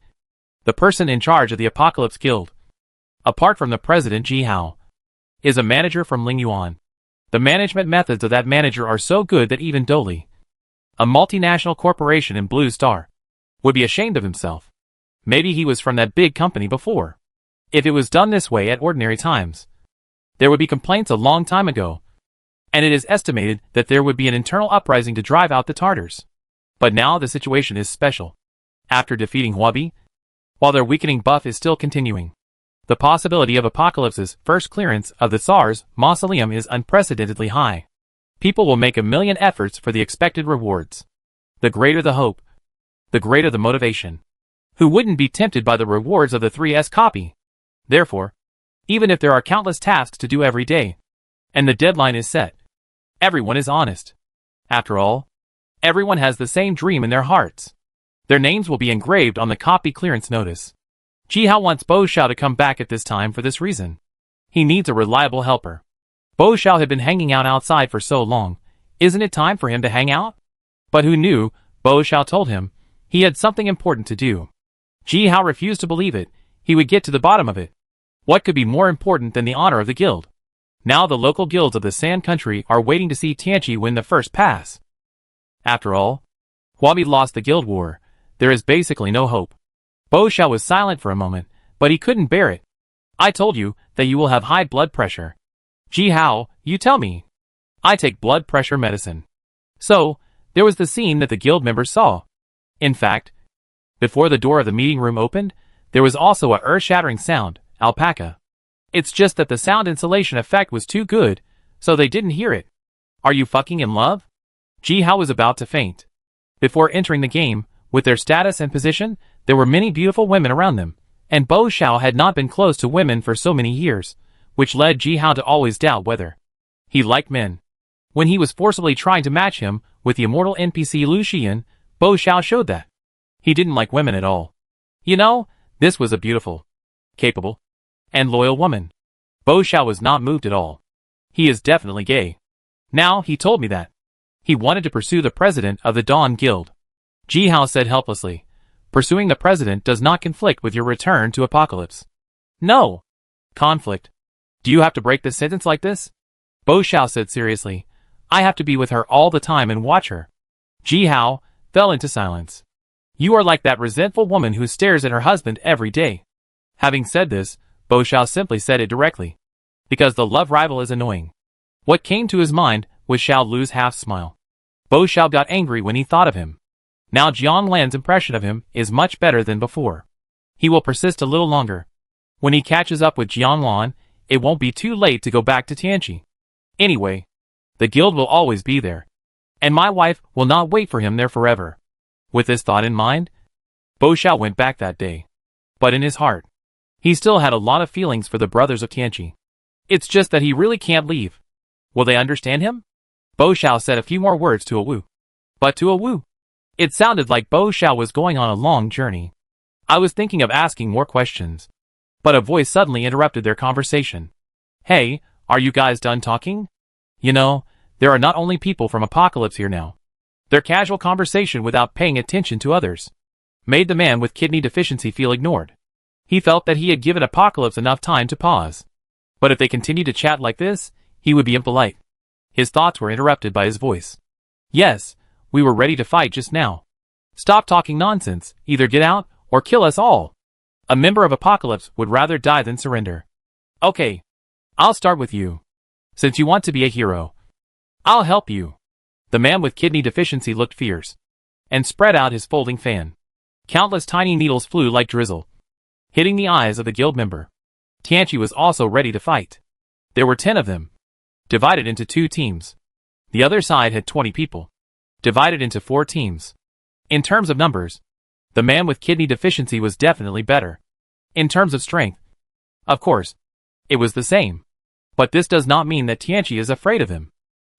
the person in charge of the Apocalypse Guild, apart from the president Ji Hao, is a manager from Lingyuan. The management methods of that manager are so good that even Doli, a multinational corporation in Blue Star, would be ashamed of himself. Maybe he was from that big company before. If it was done this way at ordinary times, there would be complaints a long time ago, and it is estimated that there would be an internal uprising to drive out the Tartars. But now the situation is special. After defeating Huobi, while their weakening buff is still continuing, the possibility of Apocalypse's first clearance of the Tsar's mausoleum is unprecedentedly high. People will make a million efforts for the expected rewards. The greater the hope, the greater the motivation. Who wouldn't be tempted by the rewards of the 3S copy? Therefore, even if there are countless tasks to do every day, and the deadline is set, everyone is honest. After all, everyone has the same dream in their hearts. Their names will be engraved on the copy clearance notice. Ji Hao wants Bo Xiao to come back at this time for this reason. He needs a reliable helper. Bo Xiao had been hanging out outside for so long. Isn't it time for him to hang out? But who knew, Bo Xiao told him, he had something important to do. Ji Hao refused to believe it. He would get to the bottom of it. What could be more important than the honor of the guild? Now the local guilds of the Sand Country are waiting to see Tianqi win the first pass. After all, Huobi lost the guild war. There is basically no hope. Bo Xiao was silent for a moment, but he couldn't bear it. I told you that you will have high blood pressure. Ji Hao, you tell me. I take blood pressure medicine. So, there was the scene that the guild members saw. In fact, before the door of the meeting room opened, there was also a earth-shattering sound, alpaca. It's just that the sound insulation effect was too good, so they didn't hear it. Are you fucking in love? Ji Hao was about to faint. Before entering the game, with their status and position, there were many beautiful women around them, and Bo Xiao had not been close to women for so many years, which led Ji Hao to always doubt whether he liked men. When he was forcibly trying to match him with the immortal NPC Lu Xian, Bo Xiao showed that he didn't like women at all. You know, this was a beautiful, capable, and loyal woman. Bo Xiao was not moved at all. He is definitely gay. Now, he told me that. He wanted to pursue the president of the Dawn Guild. Ji Hao said helplessly. Pursuing the president does not conflict with your return to Apocalypse. No. Conflict. Do you have to break this sentence like this? Bo Xiao said seriously. I have to be with her all the time and watch her. Ji Hao fell into silence. You are like that resentful woman who stares at her husband every day. Having said this, Bo Xiao simply said it directly. Because the love rival is annoying. What came to his mind was Xiao Lu's half-smile. Bo Xiao got angry when he thought of him. Now Jian Lan's impression of him is much better than before. He will persist a little longer. When he catches up with Jian Lan, it won't be too late to go back to Tianqi. Anyway, the guild will always be there. And my wife will not wait for him there forever. With this thought in mind, Bo Xiao went back that day. But in his heart, he still had a lot of feelings for the brothers of Tianqi. It's just that he really can't leave. Will they understand him? Bo Xiao said a few more words to Wu. But to Wu, it sounded like Bo Xiao was going on a long journey. I was thinking of asking more questions. But a voice suddenly interrupted their conversation. Hey, are you guys done talking? You know, there are not only people from Apocalypse here now. Their casual conversation without paying attention to others made the man with kidney deficiency feel ignored. He felt that he had given Apocalypse enough time to pause. But if they continued to chat like this, he would be impolite. His thoughts were interrupted by his voice. Yes, we were ready to fight just now. Stop talking nonsense, either get out, or kill us all. A member of Apocalypse would rather die than surrender. Okay. I'll start with you. Since you want to be a hero, I'll help you. The man with kidney deficiency looked fierce and spread out his folding fan. Countless tiny needles flew like drizzle, hitting the eyes of the guild member. Tianqi was also ready to fight. There were 10 of them, divided into 2 teams. The other side had 20 people, divided into 4 teams. In terms of numbers, the man with kidney deficiency was definitely better. In terms of strength, of course, it was the same. But this does not mean that Tianqi is afraid of him.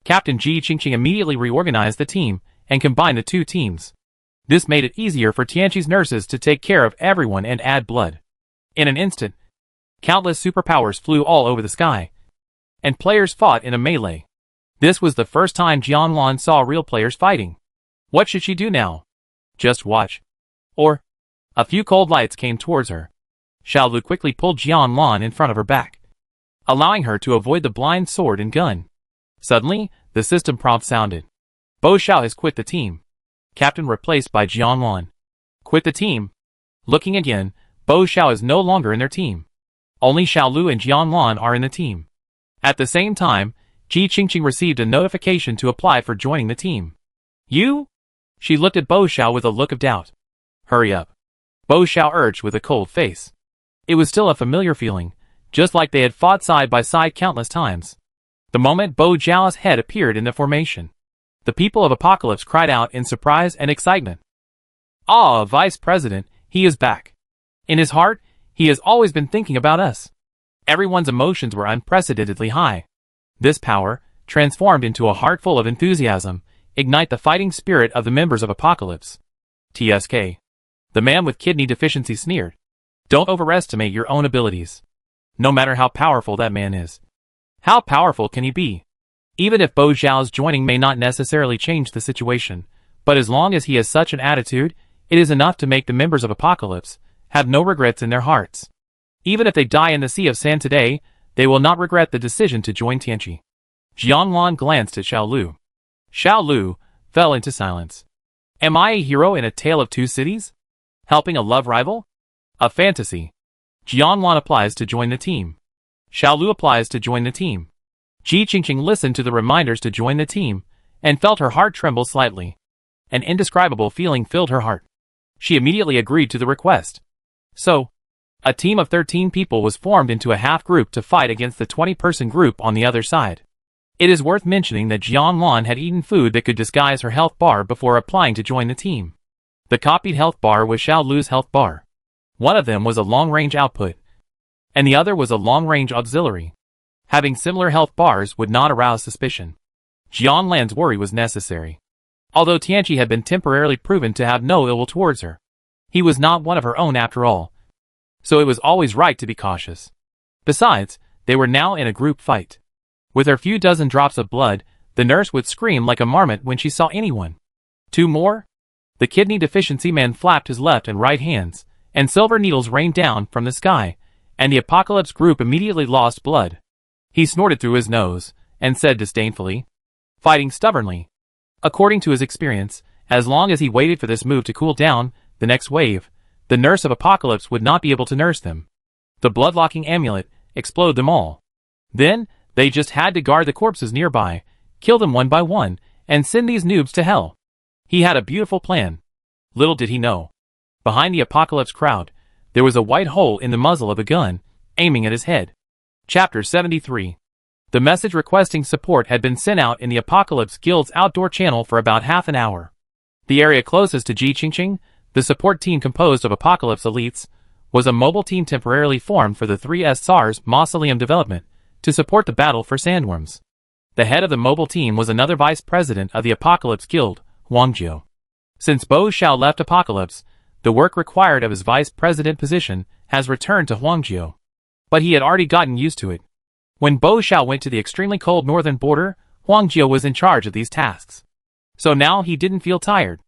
Captain Ji Qingqing immediately reorganized the team and combined the 2 teams. This made it easier for Tianqi's nurses to take care of everyone and add blood. In an instant, countless superpowers flew all over the sky, and players fought in a melee. This was the first time Jian Lan saw real players fighting. What should she do now? Just watch. Or, a few cold lights came towards her. Xiao Lu quickly pulled Jian Lan in front of her back, allowing her to avoid the blind sword and gun. Suddenly, the system prompt sounded. Bo Xiao has quit the team. Captain replaced by Jian Lan. Quit the team. Looking again, Bo Xiao is no longer in their team. Only Xiao Lu and Jian Lan are in the team. At the same time, Ji Qingqing received a notification to apply for joining the team. You? She looked at Bo Xiao with a look of doubt. Hurry up. Bo Xiao urged with a cold face. It was still a familiar feeling, just like they had fought side by side countless times. The moment Bo Xiao's head appeared in the formation, the people of Apocalypse cried out in surprise and excitement. Ah, Vice President, he is back. In his heart, he has always been thinking about us. Everyone's emotions were unprecedentedly high. This power, transformed into a heart full of enthusiasm, ignite the fighting spirit of the members of Apocalypse. TSK. The man with kidney deficiency sneered. Don't overestimate your own abilities. No matter how powerful that man is. How powerful can he be? Even if Bo Xiao's joining may not necessarily change the situation, but as long as he has such an attitude, it is enough to make the members of Apocalypse have no regrets in their hearts. Even if they die in the Sea of Sand today, they will not regret the decision to join Tianqi. Jian Lan glanced at Xiao Lu. Xiao Lu fell into silence. Am I a hero in a tale of 2 cities? Helping a love rival? A fantasy. Jian Lan applies to join the team. Xiao Lu applies to join the team. Ji Qingqing listened to the reminders to join the team, and felt her heart tremble slightly. An indescribable feeling filled her heart. She immediately agreed to the request. So, a team of 13 people was formed into a half group to fight against the 20-person group on the other side. It is worth mentioning that Jian Lan had eaten food that could disguise her health bar before applying to join the team. The copied health bar was Xiao Lu's health bar. One of them was a long-range output, and the other was a long-range auxiliary. Having similar health bars would not arouse suspicion. Jian Lan's worry was necessary. Although Tianqi had been temporarily proven to have no ill will towards her, he was not one of her own after all. So it was always right to be cautious. Besides, They were now in a group fight. With her few dozen drops of blood, the nurse would scream like a marmot when she saw anyone. 2 more? The kidney deficiency man flapped his left and right hands, and silver needles rained down from the sky, and the apocalypse group immediately lost blood. He snorted through his nose, and said disdainfully, fighting stubbornly. According to his experience, as long as he waited for this move to cool down, the next wave, the nurse of apocalypse would not be able to nurse them. The blood-locking amulet explode them all. Then, they just had to guard the corpses nearby, kill them one by one, and send these noobs to hell. He had a beautiful plan. Little did he know. Behind the apocalypse crowd, there was a white hole in the muzzle of a gun, aiming at his head. Chapter 73. The message requesting support had been sent out in the Apocalypse Guild's outdoor channel for about half an hour. The area closest to Ji Qingqing, the support team composed of Apocalypse elites, was a mobile team temporarily formed for the 3S SARS mausoleum development to support the battle for sandworms. The head of the mobile team was another vice president of the Apocalypse Guild, Wang Jiu. Since Bo Xiao left Apocalypse, the work required of his vice president position has returned to Wang Jiu. But he had already gotten used to it. When Bo Xiao went to the extremely cold northern border, Wang Jiu was in charge of these tasks. So now he didn't feel tired.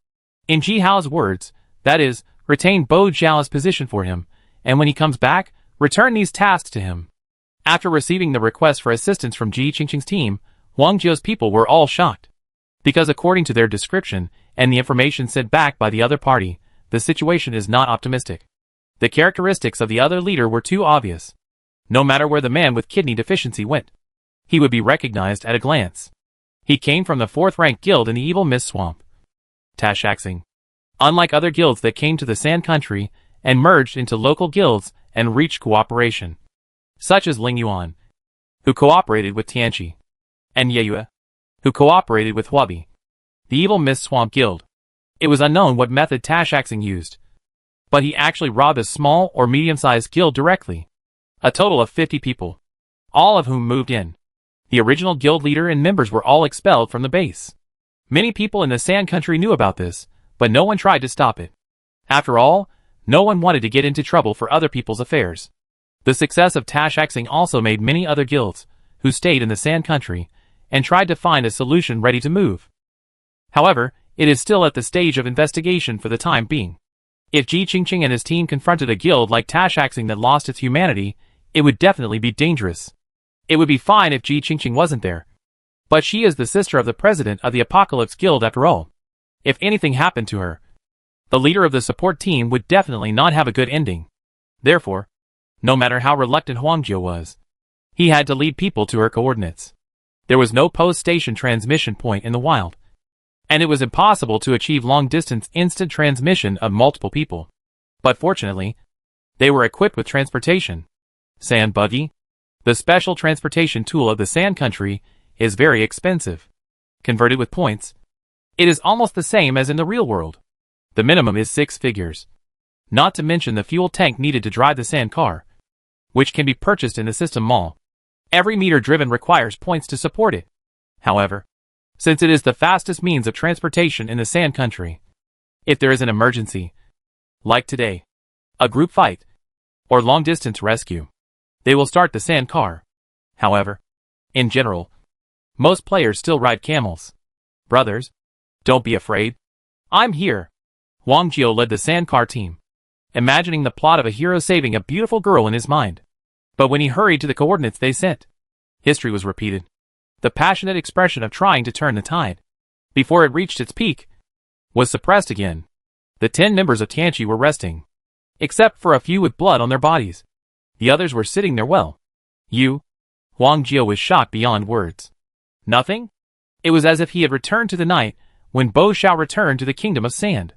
In Ji Hao's words, that is, retain Bo Xiao's position for him, and when he comes back, return these tasks to him. After receiving the request for assistance from Ji Qingqing's team, Wang Jiu's people were all shocked. Because according to their description, and the information sent back by the other party, the situation is not optimistic. The characteristics of the other leader were too obvious. No matter where the man with kidney deficiency went, he would be recognized at a glance. He came from the 4th-ranked guild in the Evil Mist Swamp. Tashaxing. Unlike other guilds that came to the Sand Country and merged into local guilds and reached cooperation, such as Ling Yuan, who cooperated with Tianqi, and Yeyue, who cooperated with Huabi, the Evil Mist Swamp Guild. It was unknown what method Tashaxing used, but he actually robbed a small or medium-sized guild directly. A total of 50 people, all of whom moved in. The original guild leader and members were all expelled from the base. Many people in the Sand Country knew about this, but no one tried to stop it. After all, no one wanted to get into trouble for other people's affairs. The success of Tashaxing also made many other guilds, who stayed in the Sand Country, and tried to find a solution ready to move. However, it is still at the stage of investigation for the time being. If Ji Qingqing and his team confronted a guild like Tashaxing that lost its humanity, it would definitely be dangerous. It would be fine if Ji Qingqing wasn't there. But she is the sister of the president of the Apocalypse Guild after all. If anything happened to her, the leader of the support team would definitely not have a good ending. Therefore, no matter how reluctant Wang Jiu was, he had to lead people to her coordinates. There was no post-station transmission point in the wild, and it was impossible to achieve long-distance instant transmission of multiple people. But fortunately, they were equipped with transportation. Sand buggy? The special transportation tool of the Sand Country is very expensive. Converted with points, it is almost the same as in the real world. The minimum is 6 figures. Not to mention the fuel tank needed to drive the sand car, which can be purchased in the system mall. Every meter driven requires points to support it. However, since it is the fastest means of transportation in the Sand Country, if there is an emergency, like today, a group fight, or long-distance rescue, they will start the sand car. However, in general, most players still ride camels. Brothers, don't be afraid. I'm here. Wang Jiu led the sand car team, imagining the plot of a hero saving a beautiful girl in his mind. But when he hurried to the coordinates they sent, history was repeated. The passionate expression of trying to turn the tide, before it reached its peak, was suppressed again. The 10 members of Tianqi were resting, except for a few with blood on their bodies. The others were sitting there well. You? Wang Jiu was shocked beyond words. Nothing? It was as if he had returned to the night when Bo Xiao returned to the Kingdom of Sand.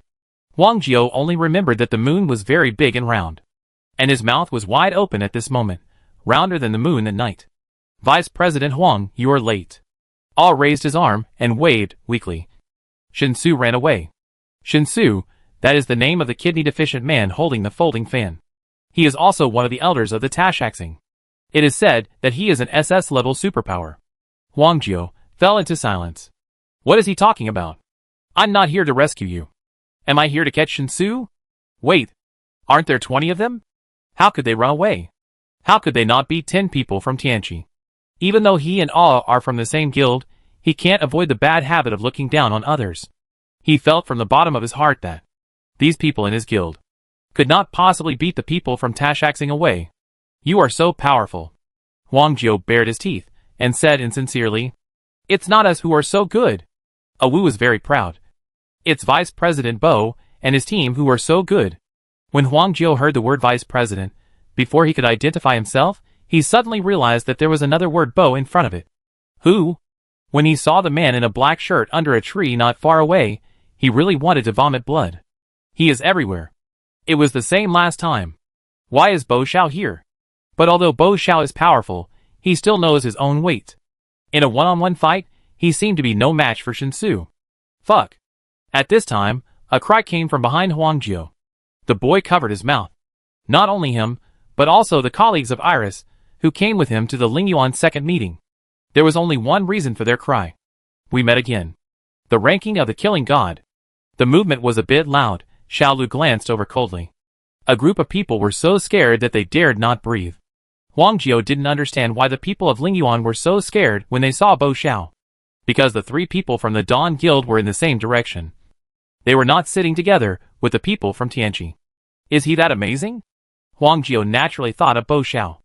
Wang Jiu only remembered that the moon was very big and round, and his mouth was wide open at this moment, rounder than the moon at night. Vice President Huang, you are late. All raised his arm and waved weakly. Shinsu ran away. Shinsu, that is the name of the kidney-deficient man holding the folding fan. He is also one of the elders of the Tashaxing. It is said that he is an SS-level superpower. Wang Jiu fell into silence. What is he talking about? I'm not here to rescue you. Am I here to catch Shinsu? Wait, aren't there 20 of them? How could they run away? How could they not be 10 people from Tianqi? Even though he and all are from the same guild, he can't avoid the bad habit of looking down on others. He felt from the bottom of his heart that these people in his guild could not possibly beat the people from Tashaxing away. You are so powerful. Huang Jiu bared his teeth and said insincerely, "It's not us who are so good." Wu was very proud. It's Vice President Bo and his team who are so good. When Huang Jiu heard the word Vice President, before he could identify himself, he suddenly realized that there was another word Bo in front of it. Who? When he saw the man in a black shirt under a tree not far away, he really wanted to vomit blood. He is everywhere. It was the same last time. Why is Bo Xiao here? But although Bo Xiao is powerful, he still knows his own weight. In a one-on-one fight, he seemed to be no match for Shinsu. Fuck. At this time, a cry came from behind Huang Jiu. The boy covered his mouth. Not only him, but also the colleagues of Iris, who came with him to the Lingyuan second meeting. There was only one reason for their cry. We met again. The ranking of the killing god. The movement was a bit loud. Xiaolu glanced over coldly. A group of people were so scared that they dared not breathe. Huang Jiu didn't understand why the people of Lingyuan were so scared when they saw Bo Xiao. Because the 3 people from the Dawn Guild were in the same direction. They were not sitting together with the people from Tianqi. Is he that amazing? Huang Jiu naturally thought of Bo Xiao.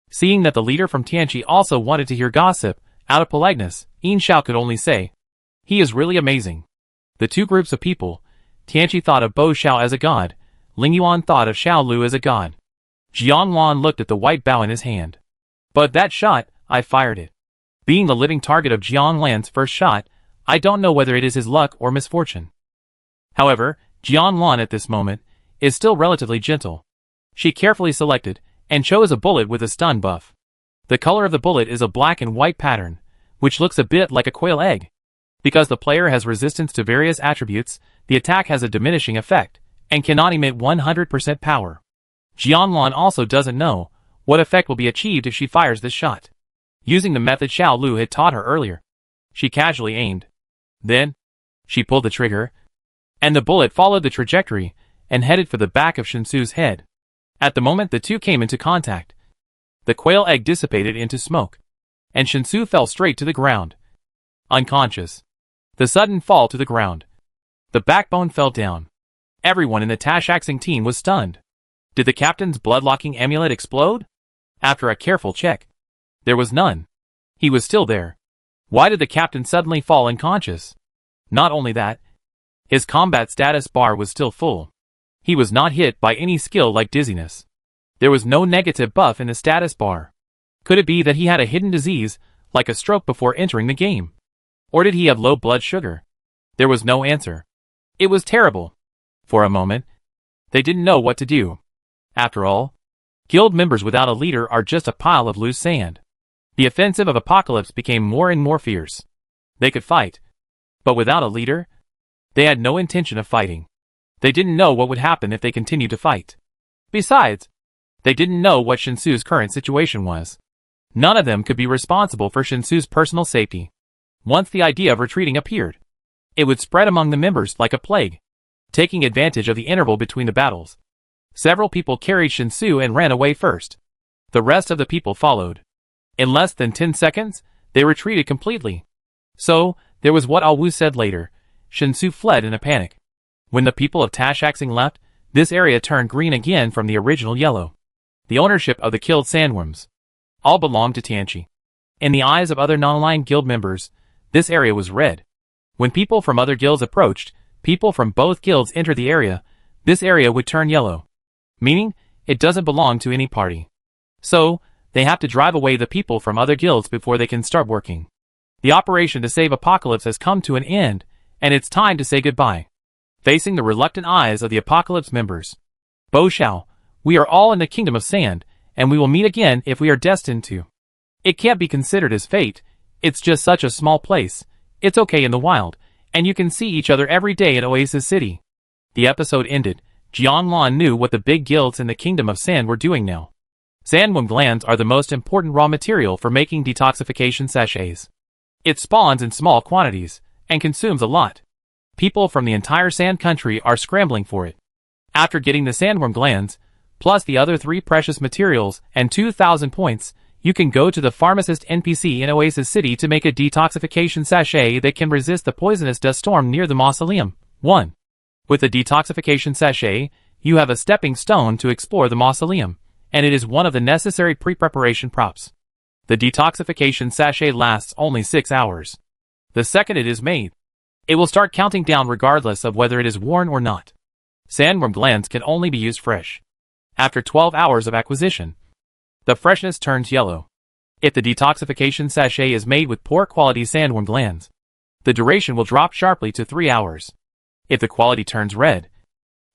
Seeing that the leader from Tianqi also wanted to hear gossip, out of politeness, Yin Xiao could only say, "He is really amazing." The two groups of people, Tianqi thought of Bo Xiao as a god, Lingyuan thought of Xiaolu as a god. Jianglan looked at the white bow in his hand. But that shot, I fired it. Being the living target of Jianglan's first shot, I don't know whether it is his luck or misfortune. However, Jianglan at this moment is still relatively gentle. She carefully selected and chose a bullet with a stun buff. The color of the bullet is a black and white pattern, which looks a bit like a quail egg. Because the player has resistance to various attributes, the attack has a diminishing effect and cannot emit 100% power. Jianglan also doesn't know what effect will be achieved if she fires this shot. Using the method Xiaolu had taught her earlier, she casually aimed. Then, she pulled the trigger, and the bullet followed the trajectory and headed for the back of Shinsu's head. At the moment the two came into contact, the quail egg dissipated into smoke, and Shinsu fell straight to the ground. Unconscious. The sudden fall to the ground. The backbone fell down. Everyone in the Tashaxing team was stunned. Did the captain's blood-locking amulet explode? After a careful check, there was none. He was still there. Why did the captain suddenly fall unconscious? Not only that, his combat status bar was still full. He was not hit by any skill like dizziness. There was no negative buff in the status bar. Could it be that he had a hidden disease, like a stroke before entering the game? Or did he have low blood sugar? There was no answer. It was terrible. For a moment, they didn't know what to do. After all, guild members without a leader are just a pile of loose sand. The offensive of Apocalypse became more and more fierce. They could fight, but without a leader, they had no intention of fighting. They didn't know what would happen if they continued to fight. Besides, they didn't know what Shinsu's current situation was. None of them could be responsible for Shinsu's personal safety. Once the idea of retreating appeared, it would spread among the members like a plague. Taking advantage of the interval between the battles, several people carried Shinsu and ran away first. The rest of the people followed. In less than 10 seconds, they retreated completely. So, there was what Alwu said later. Shinsu fled in a panic. When the people of Tashaxing left, this area turned green again from the original yellow. The ownership of the killed sandworms all belonged to Tianqi. In the eyes of other non-aligned guild members, this area was red. When people from other guilds approached, people from both guilds entered the area, this area would turn yellow. Meaning, it doesn't belong to any party. So, they have to drive away the people from other guilds before they can start working. The operation to save Apocalypse has come to an end, and it's time to say goodbye. Facing the reluctant eyes of the Apocalypse members, Bo Xiao, we are all in the Kingdom of Sand, and we will meet again if we are destined to. It can't be considered as fate, it's just such a small place. It's okay in the wild, and you can see each other every day at Oasis City. The episode ended. Jianglan knew what the big guilds in the Kingdom of Sand were doing now. Sandworm glands are the most important raw material for making detoxification sachets. It spawns in small quantities, and consumes a lot. People from the entire Sand Country are scrambling for it. After getting the sandworm glands, plus the other 3 precious materials and 2,000 points, you can go to the pharmacist NPC in Oasis City to make a detoxification sachet that can resist the poisonous dust storm near the mausoleum. 1. With the detoxification sachet, you have a stepping stone to explore the mausoleum, and it is one of the necessary pre-preparation props. The detoxification sachet lasts only 6 hours. The second it is made, it will start counting down regardless of whether it is worn or not. Sandworm glands can only be used fresh. After 12 hours of acquisition, the freshness turns yellow. If the detoxification sachet is made with poor quality sandworm glands, the duration will drop sharply to 3 hours. If the quality turns red,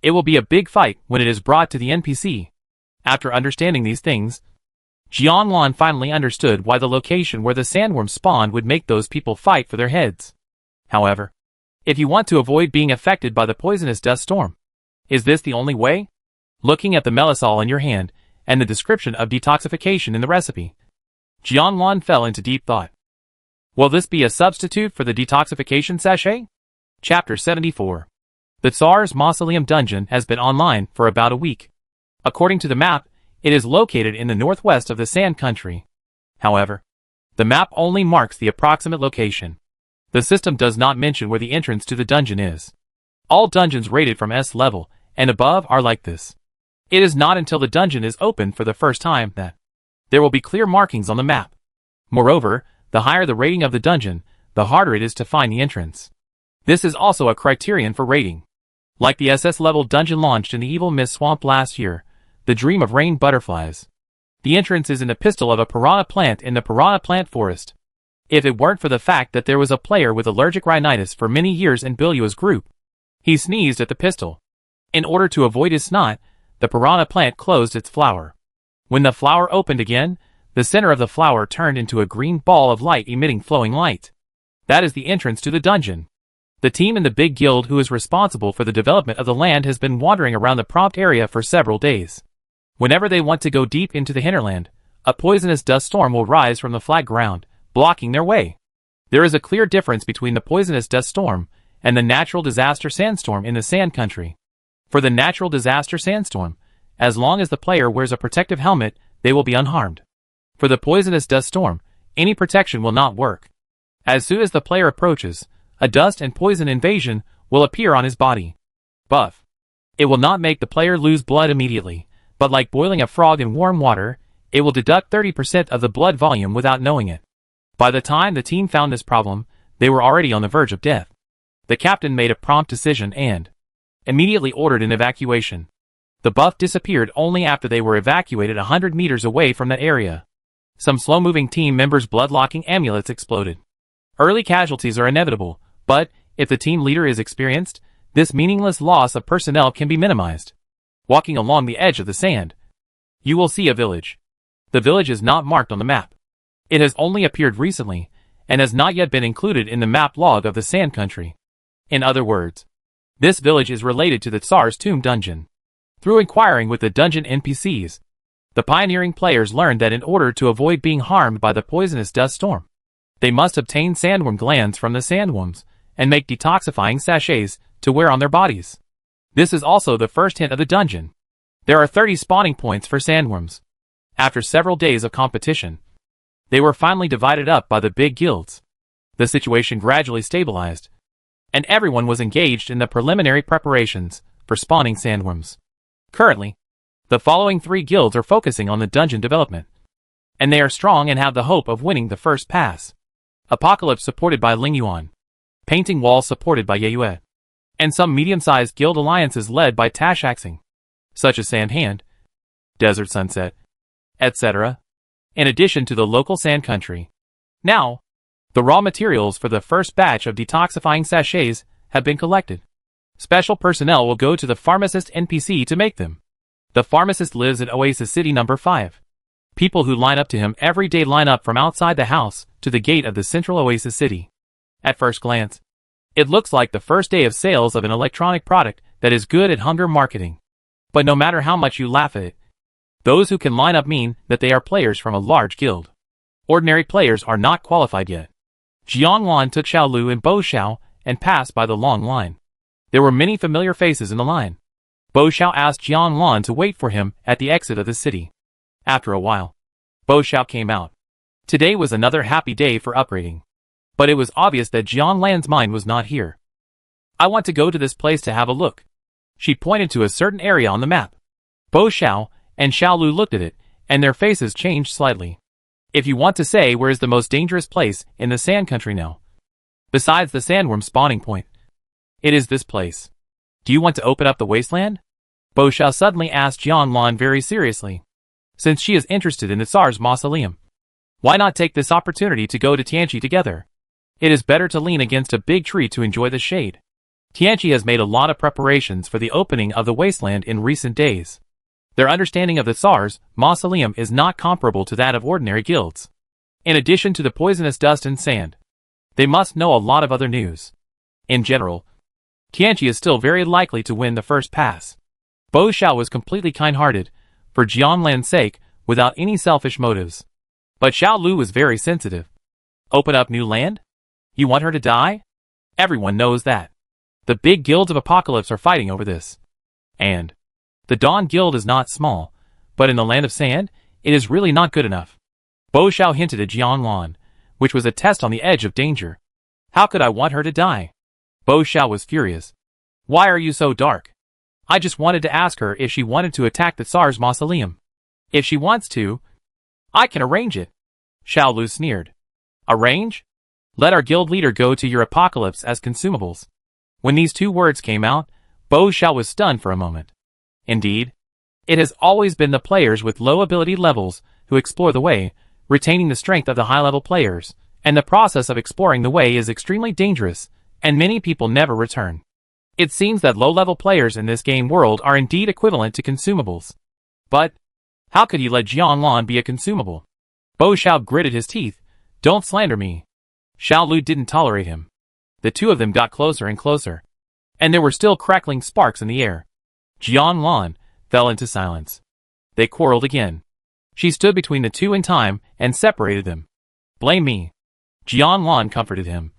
it will be a big fight when it is brought to the NPC. After understanding these things, Jianlan finally understood why the location where the sandworm spawned would make those people fight for their heads. However, if you want to avoid being affected by the poisonous dust storm, is this the only way? Looking at the melisol in your hand, and the description of detoxification in the recipe, Jianlan fell into deep thought. Will this be a substitute for the detoxification sachet? Chapter 74. The Tsar's Mausoleum Dungeon has been online for about a week. According to the map, it is located in the northwest of the Sand Country. However, the map only marks the approximate location. The system does not mention where the entrance to the dungeon is. All dungeons rated from S level and above are like this. It is not until the dungeon is opened for the first time that there will be clear markings on the map. Moreover, the higher the rating of the dungeon, the harder it is to find the entrance. This is also a criterion for rating. Like the SS level dungeon launched in the Evil Mist Swamp last year, the Dream of Rain Butterflies. The entrance is in the pistil of a piranha plant in the piranha plant forest. If it weren't for the fact that there was a player with allergic rhinitis for many years in Bilua's group, he sneezed at the pistil. In order to avoid his snot, the piranha plant closed its flower. When the flower opened again, the center of the flower turned into a green ball of light emitting flowing light. That is the entrance to the dungeon. The team in the Big Guild who is responsible for the development of the land has been wandering around the prompt area for several days. Whenever they want to go deep into the hinterland, a poisonous dust storm will rise from the flat ground, blocking their way. There is a clear difference between the poisonous dust storm and the natural disaster sandstorm in the Sand Country. For the natural disaster sandstorm, as long as the player wears a protective helmet, they will be unharmed. For the poisonous dust storm, any protection will not work. As soon as the player approaches, a dust and poison invasion will appear on his body. Buff. It will not make the player lose blood immediately, but like boiling a frog in warm water, it will deduct 30% of the blood volume without knowing it. By the time the team found this problem, they were already on the verge of death. The captain made a prompt decision and immediately ordered an evacuation. The buff disappeared only after they were evacuated 100 meters away from that area. Some slow-moving team members' blood-locking amulets exploded. Early casualties are inevitable, but if the team leader is experienced, this meaningless loss of personnel can be minimized. Walking along the edge of the sand, you will see a village. The village is not marked on the map. It has only appeared recently, and has not yet been included in the map log of the Sand Country. In other words, this village is related to the Tsar's Tomb dungeon. Through inquiring with the dungeon NPCs, the pioneering players learned that in order to avoid being harmed by the poisonous dust storm, they must obtain sandworm glands from the sandworms and make detoxifying sachets to wear on their bodies. This is also the first hint of the dungeon. There are 30 spawning points for sandworms. After several days of competition, they were finally divided up by the big guilds. The situation gradually stabilized, and everyone was engaged in the preliminary preparations for spawning sandworms. Currently, the following 3 guilds are focusing on the dungeon development, and they are strong and have the hope of winning the first pass. Apocalypse supported by Lingyuan, Painting Wall supported by Yeyue, and some medium-sized guild alliances led by Tashaxing, such as Sand Hand, Desert Sunset, etc., in addition to the local Sand Country. Now, the raw materials for the first batch of detoxifying sachets have been collected. Special personnel will go to the pharmacist NPC to make them. The pharmacist lives in Oasis City number 5. People who line up to him every day line up from outside the house to the gate of the central Oasis City. At first glance, it looks like the first day of sales of an electronic product that is good at hunger marketing. But no matter how much you laugh at it, those who can line up mean that they are players from a large guild. Ordinary players are not qualified yet. Jianlan took Xiaolu and Bo Xiao and passed by the long line. There were many familiar faces in the line. Bo Xiao asked Jian Lan to wait for him at the exit of the city. After a while, Bo Xiao came out. Today was another happy day for upgrading. But it was obvious that Jian Lan's mind was not here. I want to go to this place to have a look. She pointed to a certain area on the map. Bo Xiao and Xiao Lu looked at it, and their faces changed slightly. If you want to say where is the most dangerous place in the Sand Country now, besides the sandworm spawning point, it is this place. Do you want to open up the wasteland? Bo Xiao suddenly asked Jian Lan very seriously. Since she is interested in the Tsar's mausoleum, why not take this opportunity to go to Tianqi together? It is better to lean against a big tree to enjoy the shade. Tianqi has made a lot of preparations for the opening of the wasteland in recent days. Their understanding of the Tsar's mausoleum is not comparable to that of ordinary guilds. In addition to the poisonous dust and sand, they must know a lot of other news. In general, Tianqi is still very likely to win the first pass. Bo Xiao was completely kind-hearted, for Jian Lan's sake, without any selfish motives. But Xiao Lu was very sensitive. Open up new land? You want her to die? Everyone knows that. The big guilds of Apocalypse are fighting over this. And the Dawn Guild is not small, but in the Land of Sand, it is really not good enough. Bo Xiao hinted at Jian Lan, which was a test on the edge of danger. How could I want her to die? Bo Xiao was furious. Why are you so dark? I just wanted to ask her if she wanted to attack the Tsar's mausoleum. If she wants to, I can arrange it. Xiao Lu sneered. Arrange? Let our guild leader go to your Apocalypse as consumables. When these two words came out, Bo Xiao was stunned for a moment. Indeed, it has always been the players with low ability levels who explore the way, retaining the strength of the high-level players, and the process of exploring the way is extremely dangerous, and many people never return. It seems that low-level players in this game world are indeed equivalent to consumables. But how could he let Jian Lan be a consumable? Bo Xiao gritted his teeth. Don't slander me. Xiao Lu didn't tolerate him. The two of them got closer and closer, and there were still crackling sparks in the air. Jian Lan fell into silence. They quarreled again. She stood between the two in time and separated them. Blame me. Jian Lan comforted him.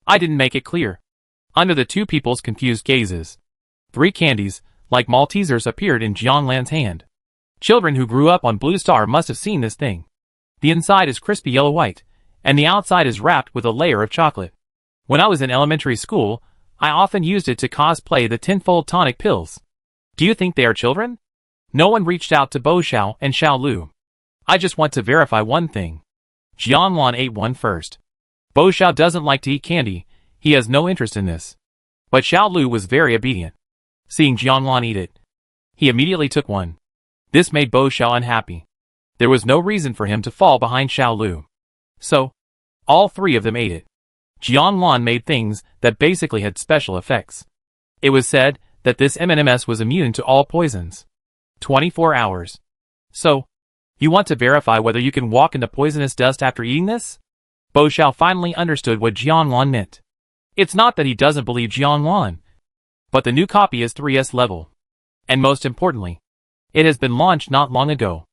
I didn't make it clear. Under the two people's confused gazes, 3 candies, like Maltesers, appeared in Jian Lan's hand. Children who grew up on Blue Star must have seen this thing. The inside is crispy yellow-white, and the outside is wrapped with a layer of chocolate. When I was in elementary school, I often used it to cosplay the tenfold tonic pills. Do you think they are children? No one reached out to Bo Xiao and Xiao Lu. I just want to verify one thing. Jian Lan ate one first. Bo Xiao doesn't like to eat candy. He has no interest in this. But Xiao Lu was very obedient. Seeing Jian Lan eat it, he immediately took one. This made Bo Xiao unhappy. There was no reason for him to fall behind Xiao Lu. So, all 3 of them ate it. Jian Lan made things that basically had special effects. It was said that this M&MS was immune to all poisons. 24 hours. So, you want to verify whether you can walk into poisonous dust after eating this? Bo Xiao finally understood what Jian Lan meant. It's not that he doesn't believe Jian Lan, but the new copy is 3S level. And most importantly, it has been launched not long ago.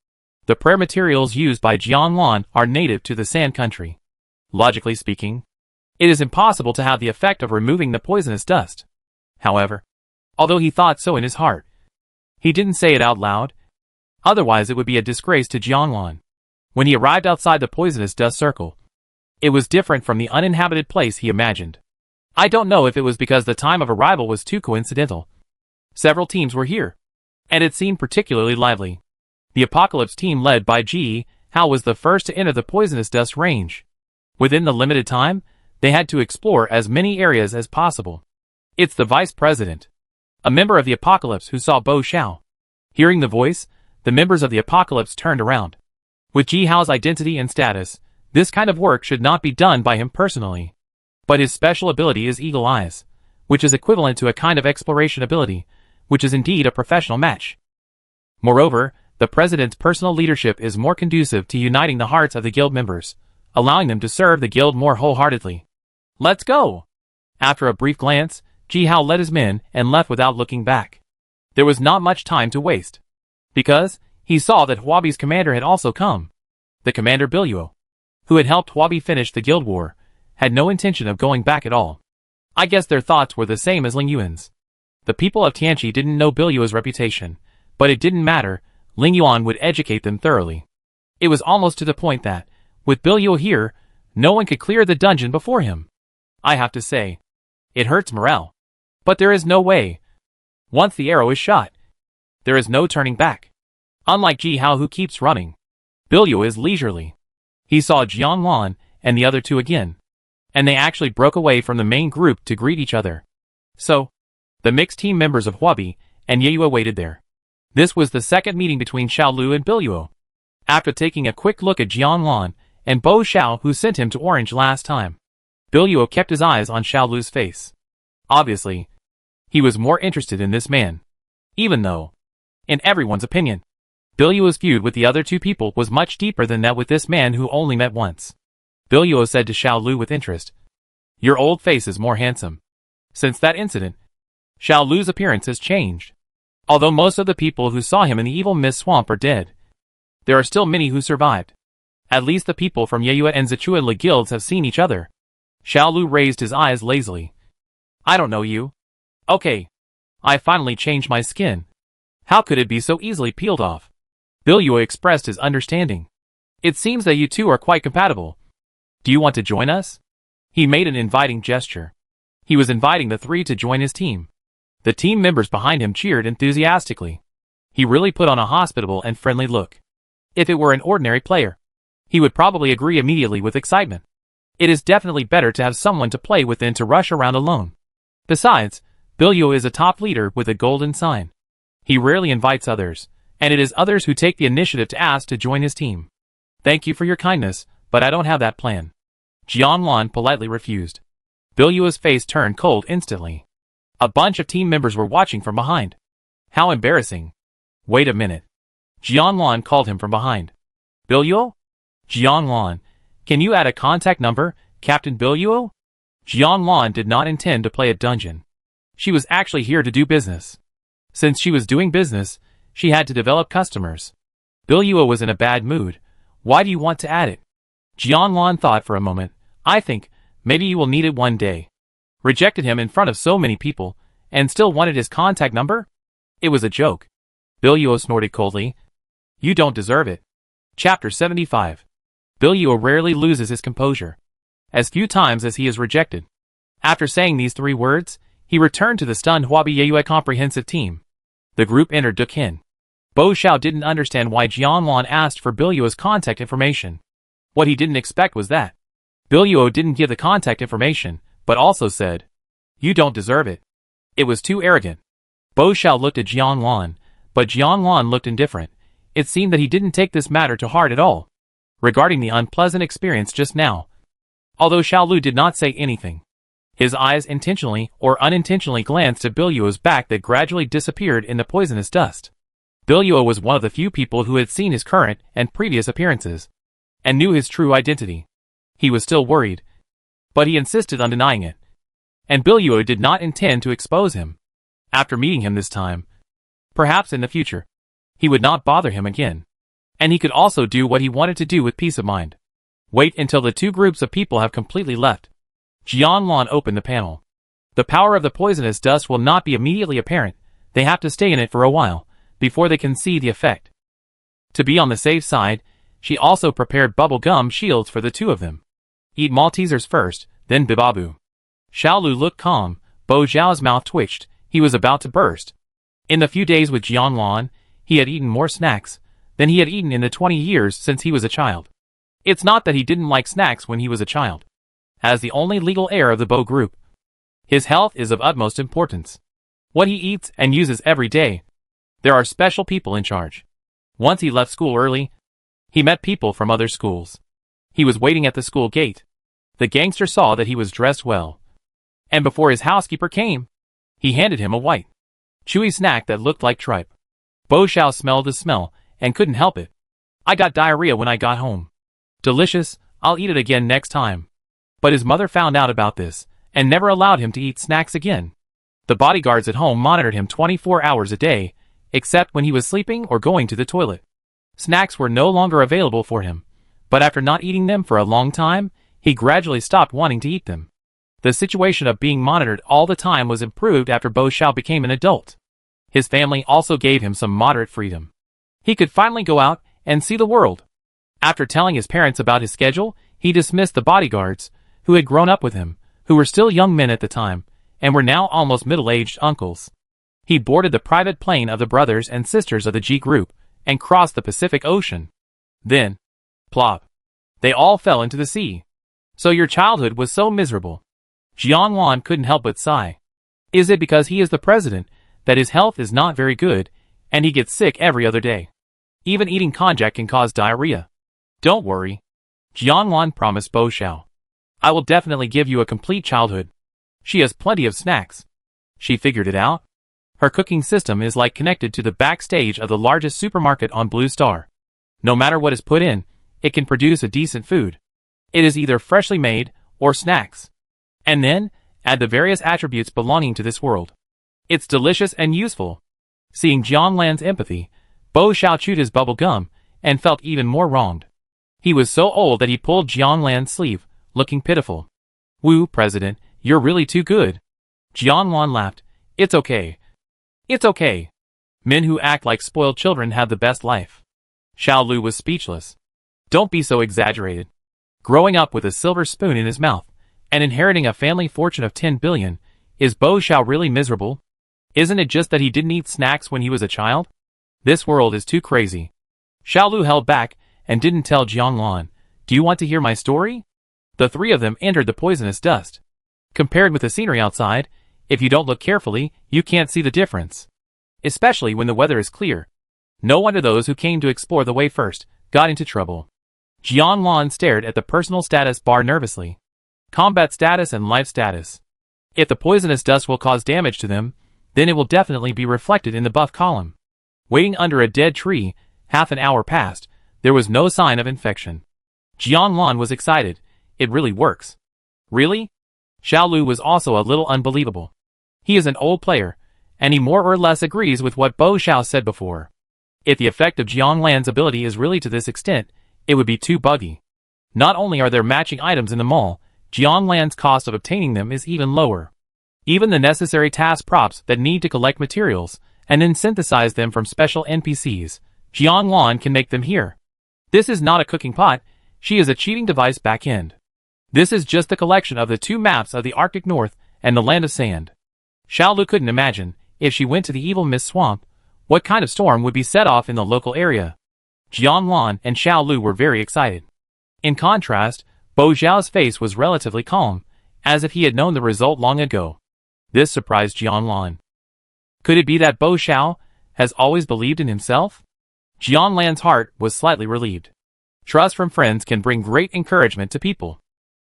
The prayer materials used by Jian Lan are native to the Sand Country. Logically speaking, it is impossible to have the effect of removing the poisonous dust. However, although he thought so in his heart, he didn't say it out loud. Otherwise it would be a disgrace to Jian Lan. When he arrived outside the poisonous dust circle, it was different from the uninhabited place he imagined. I don't know if it was because the time of arrival was too coincidental. Several teams were here, and it seemed particularly lively. The Apocalypse team led by Ji Hao was the first to enter the poisonous dust range. Within the limited time, they had to explore as many areas as possible. It's the vice president, a member of the Apocalypse, who saw Bo Xiao. Hearing the voice, the members of the Apocalypse turned around. With Ji Hao's identity and status, this kind of work should not be done by him personally. But his special ability is Eagle Eyes, which is equivalent to a kind of exploration ability, which is indeed a professional match. Moreover, the president's personal leadership is more conducive to uniting the hearts of the guild members, allowing them to serve the guild more wholeheartedly. Let's go! After a brief glance, Ji Hao led his men and left without looking back. There was not much time to waste, because he saw that Huabi's commander had also come. The commander Biluo, who had helped Huabi finish the guild war, had no intention of going back at all. I guess their thoughts were the same as Ling Yuan's. The people of Tianqi didn't know Biluo's reputation, but it didn't matter, Ling Yuan would educate them thoroughly. It was almost to the point that, with Biluo here, no one could clear the dungeon before him. I have to say, it hurts morale. But there is no way. Once the arrow is shot, there is no turning back. Unlike Ji Hao who keeps running, Biluo is leisurely. He saw Jiang Lan and the other two again, and they actually broke away from the main group to greet each other. So, the mixed team members of Huabi and Yeyue waited there. This was the second meeting between Xiaolu and Biluo. After taking a quick look at Jiang Lan and Bo Xiao who sent him to Orange last time, Biluo kept his eyes on Xiaolu's face. Obviously, he was more interested in this man. Even though, in everyone's opinion, Biluo's feud with the other two people was much deeper than that with this man who only met once. Biluo said to Xiaolu with interest, "Your old face is more handsome." Since that incident, Xiaolu's appearance has changed. Although most of the people who saw him in the evil mist swamp are dead, there are still many who survived. At least the people from Yeyue and Zichua guilds have seen each other. Xiaolu raised his eyes lazily. "I don't know you." "Okay. I finally changed my skin. How could it be so easily peeled off?" Biluo expressed his understanding. "It seems that you two are quite compatible. Do you want to join us?" He made an inviting gesture. He was inviting the three to join his team. The team members behind him cheered enthusiastically. He really put on a hospitable and friendly look. If it were an ordinary player, he would probably agree immediately with excitement. It is definitely better to have someone to play with than to rush around alone. Besides, Biluo is a top leader with a golden sign. He rarely invites others, and it is others who take the initiative to ask to join his team. "Thank you for your kindness, but I don't have that plan." Jiang Lan politely refused. Biluo's face turned cold instantly. A bunch of team members were watching from behind. How embarrassing. "Wait a minute." Jiang Lan called him from behind. "Biluo? Jiang Lan, can you add a contact number, Captain Biluo?" Jiang Lan did not intend to play a dungeon. She was actually here to do business. Since she was doing business, she had to develop customers. Biluo was in a bad mood. "Why do you want to add it?" Jiang Lan thought for a moment. "I think, maybe you will need it one day." Rejected him in front of so many people, and still wanted his contact number? It was a joke. Biluo snorted coldly. "You don't deserve it." Chapter 75. Biluo rarely loses his composure. As few times as he is rejected. After saying these three words, he returned to the stunned Huabi Yeyue comprehensive team. The group entered Dukin. Bo Xiao didn't understand why Jiang Lan asked for Biluo's contact information. What he didn't expect was that Biluo didn't give the contact information, but also said, "You don't deserve it." It was too arrogant. Bo Xiao looked at Jiang Lan, but Jiang Lan looked indifferent. It seemed that he didn't take this matter to heart at all. Regarding the unpleasant experience just now, although Xiaolu did not say anything, his eyes intentionally or unintentionally glanced at Biluo's back that gradually disappeared in the poisonous dust. Biluo was one of the few people who had seen his current and previous appearances, and knew his true identity. He was still worried, but he insisted on denying it. And Biluo did not intend to expose him. After meeting him this time, perhaps in the future, he would not bother him again. And he could also do what he wanted to do with peace of mind. Wait until the two groups of people have completely left. Jiang Lan opened the panel. The power of the poisonous dust will not be immediately apparent. They have to stay in it for a while, before they can see the effect. To be on the safe side, she also prepared bubble gum shields for the two of them. Eat Maltesers first, then Bibabu. Xiaolu looked calm. Bo Zhao's mouth twitched. He was about to burst. In the few days with Jiang Lan, he had eaten more snacks than he had eaten in the 20 years since he was a child. It's not that he didn't like snacks when he was a child. As the only legal heir of the Bo group, his health is of utmost importance. What he eats and uses every day, there are special people in charge. Once he left school early, he met people from other schools. He was waiting at the school gate. The gangster saw that he was dressed well. And before his housekeeper came, he handed him a white, chewy snack that looked like tripe. Bo Xiao smelled the smell and couldn't help it. "I got diarrhea when I got home." "Delicious, I'll eat it again next time." But his mother found out about this, and never allowed him to eat snacks again. The bodyguards at home monitored him 24 hours a day, except when he was sleeping or going to the toilet. Snacks were no longer available for him, but after not eating them for a long time, he gradually stopped wanting to eat them. The situation of being monitored all the time was improved after Bo Xiao became an adult. His family also gave him some moderate freedom. He could finally go out and see the world. After telling his parents about his schedule, he dismissed the bodyguards, who had grown up with him, who were still young men at the time, and were now almost middle-aged uncles. He boarded the private plane of the brothers and sisters of the G Group, and crossed the Pacific Ocean. Then, plop, they all fell into the sea. So your childhood was so miserable. Jianwan couldn't help but sigh. Is it because he is the president that his health is not very good, and he gets sick every other day? Even eating konjac can cause diarrhea. Don't worry. Jianwan promised Bo Xiao. I will definitely give you a complete childhood. She has plenty of snacks. She figured it out. Her cooking system is like connected to the backstage of the largest supermarket on Blue Star. No matter what is put in, it can produce a decent food. It is either freshly made or snacks. And then, add the various attributes belonging to this world. It's delicious and useful. Seeing Jianlan's empathy, Bo Xiao chewed his bubble gum and felt even more wronged. He was so old that he pulled Jianlan's sleeve, looking pitiful. Wu, President, you're really too good. Jianlan laughed. It's okay. It's okay. Men who act like spoiled children have the best life. Xiao Lu was speechless. Don't be so exaggerated. Growing up with a silver spoon in his mouth, and inheriting a family fortune of 10 billion, is Bo Xiao really miserable? Isn't it just that he didn't eat snacks when he was a child? This world is too crazy. Xiao Lu held back and didn't tell Jianlan. Do you want to hear my story? The three of them entered the poisonous dust. Compared with the scenery outside, if you don't look carefully, you can't see the difference. Especially when the weather is clear. No wonder those who came to explore the way first got into trouble. Jianlan stared at the personal status bar nervously. Combat status and life status. If the poisonous dust will cause damage to them, then it will definitely be reflected in the buff column. Waiting under a dead tree, half an hour passed, there was no sign of infection. Jianlan was excited. It really works. Really? Xiao Lu was also a little unbelievable. He is an old player, and he more or less agrees with what Bo Xiao said before. If the effect of Jianlan's ability is really to this extent, it would be too buggy. Not only are there matching items in the mall, Jianlan's cost of obtaining them is even lower. Even the necessary task props that need to collect materials and then synthesize them from special NPCs, Jianlan can make them here. This is not a cooking pot, she is a cheating device back-end. This is just the collection of the two maps of the Arctic North and the Land of Sand. Xiao Lu couldn't imagine, if she went to the Evil Mist Swamp, what kind of storm would be set off in the local area. Jianlan and Xiao Lu were very excited. In contrast, Bo Xiao's face was relatively calm, as if he had known the result long ago. This surprised Jianlan. Could it be that Bo Xiao has always believed in himself? Jianlan's heart was slightly relieved. Trust from friends can bring great encouragement to people.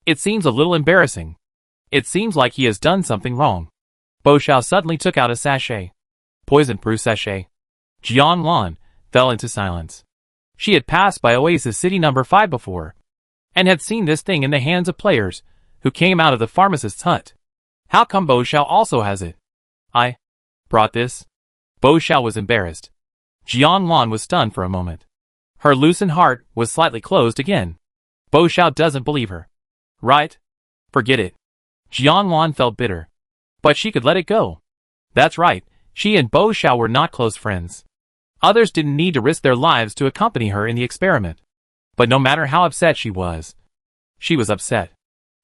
It seems a little embarrassing. It seems like he has done something wrong. Bo Xiao suddenly took out a sachet. Poison-proof sachet. Jianlan fell into silence. She had passed by Oasis City number 5 before, and had seen this thing in the hands of players who came out of the pharmacist's hut. How come Bo Xiao also has it? I brought this? Bo Xiao was embarrassed. Jianlan was stunned for a moment. Her loosened heart was slightly closed again. Bo Xiao doesn't believe her. Right? Forget it. Jianlan felt bitter. But she could let it go. That's right, she and Bo Xiao were not close friends. Others didn't need to risk their lives to accompany her in the experiment. But no matter how upset she was upset.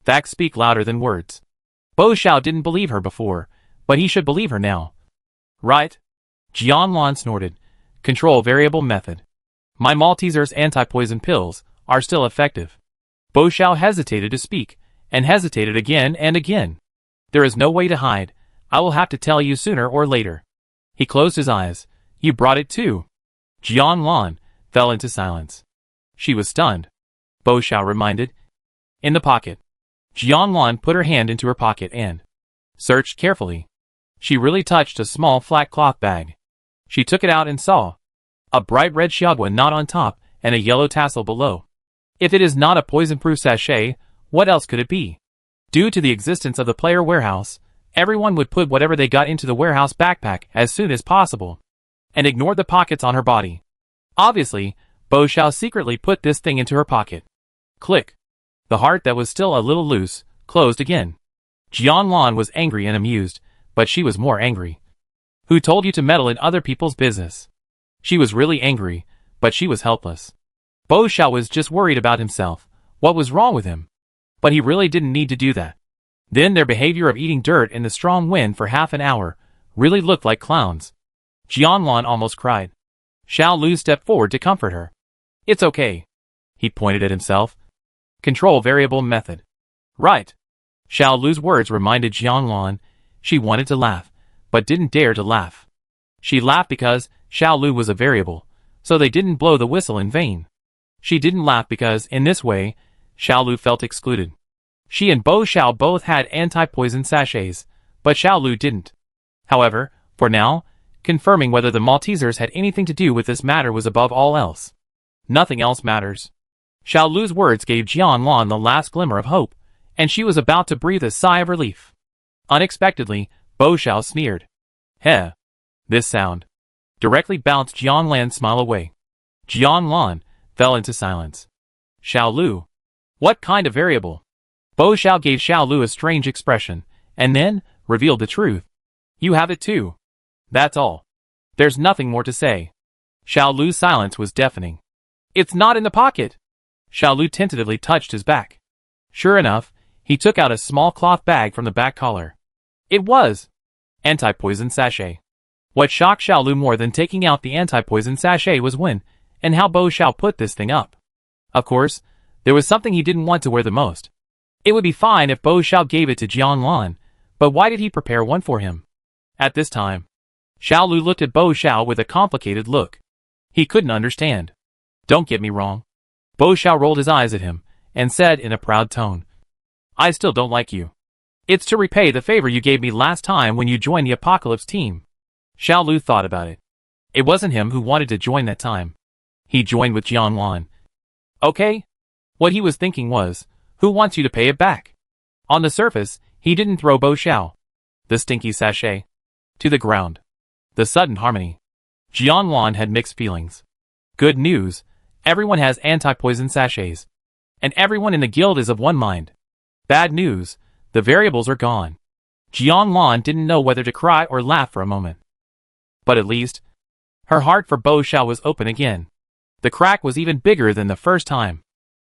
Facts speak louder than words. Bo Xiao didn't believe her before, but he should believe her now. Right? Jianlan snorted. Control variable method. My Malteser's anti-poison pills are still effective. Bo Xiao hesitated to speak, and hesitated again and again. There is no way to hide. I will have to tell you sooner or later. He closed his eyes. You brought it too. Jianlan fell into silence. She was stunned. Bo Xiao reminded. In the pocket. Jianlan put her hand into her pocket and searched carefully. She really touched a small flat cloth bag. She took it out and saw a bright red xiaogua knot on top and a yellow tassel below. If it is not a poison-proof sachet, what else could it be? Due to the existence of the player warehouse, everyone would put whatever they got into the warehouse backpack as soon as possible, and ignore the pockets on her body. Obviously, Bo Xiao secretly put this thing into her pocket. Click. The heart that was still a little loose closed again. Jianlan was angry and amused, but she was more angry. Who told you to meddle in other people's business? She was really angry, but she was helpless. Bo Xiao was just worried about himself. What was wrong with him? But he really didn't need to do that. Then their behavior of eating dirt in the strong wind for half an hour really looked like clowns. Jianlan almost cried. Xiao Lu stepped forward to comfort her. It's okay. He pointed at himself. Control variable method. Right. Xiao Lu's words reminded Jianlan. She wanted to laugh, but didn't dare to laugh. She laughed because Xiao Lu was a variable, so they didn't blow the whistle in vain. She didn't laugh because, in this way, Xiao Lu felt excluded. She and Bo Xiao both had anti-poison sachets, but Xiao Lu didn't. However, for now, confirming whether the Maltesers had anything to do with this matter was above all else. Nothing else matters. Xiao Lu's words gave Jianlan the last glimmer of hope, and she was about to breathe a sigh of relief. Unexpectedly, Bo Xiao sneered. Heh. This sound directly bounced Jianlan's smile away. Jianlan fell into silence. Xiao Lu. What kind of variable? Bo Xiao gave Xiao Lu a strange expression, and then revealed the truth. You have it too. That's all. There's nothing more to say. Xiao Lu's silence was deafening. It's not in the pocket. Xiao Lu tentatively touched his back. Sure enough, he took out a small cloth bag from the back collar. It was anti-poison sachet. What shocked Xiao Lu more than taking out the anti-poison sachet was when and how Bo Xiao put this thing up. Of course, there was something he didn't want to wear the most. It would be fine if Bo Xiao gave it to Jianlan, but why did he prepare one for him? At this time, Xiao Lu looked at Bo Xiao with a complicated look. He couldn't understand. Don't get me wrong. Bo Xiao rolled his eyes at him, and said in a proud tone, I still don't like you. It's to repay the favor you gave me last time when you joined the Apocalypse team. Xiao Lu thought about it. It wasn't him who wanted to join that time. He joined with Jianlan. Okay? What he was thinking was, who wants you to pay it back? On the surface, he didn't throw Bo Xiao, the stinky sachet, to the ground. The sudden harmony. Jianlan had mixed feelings. Good news, everyone has anti-poison sachets. And everyone in the guild is of one mind. Bad news, the variables are gone. Jianlan didn't know whether to cry or laugh for a moment. But at least, her heart for Bo Xiao was open again. The crack was even bigger than the first time.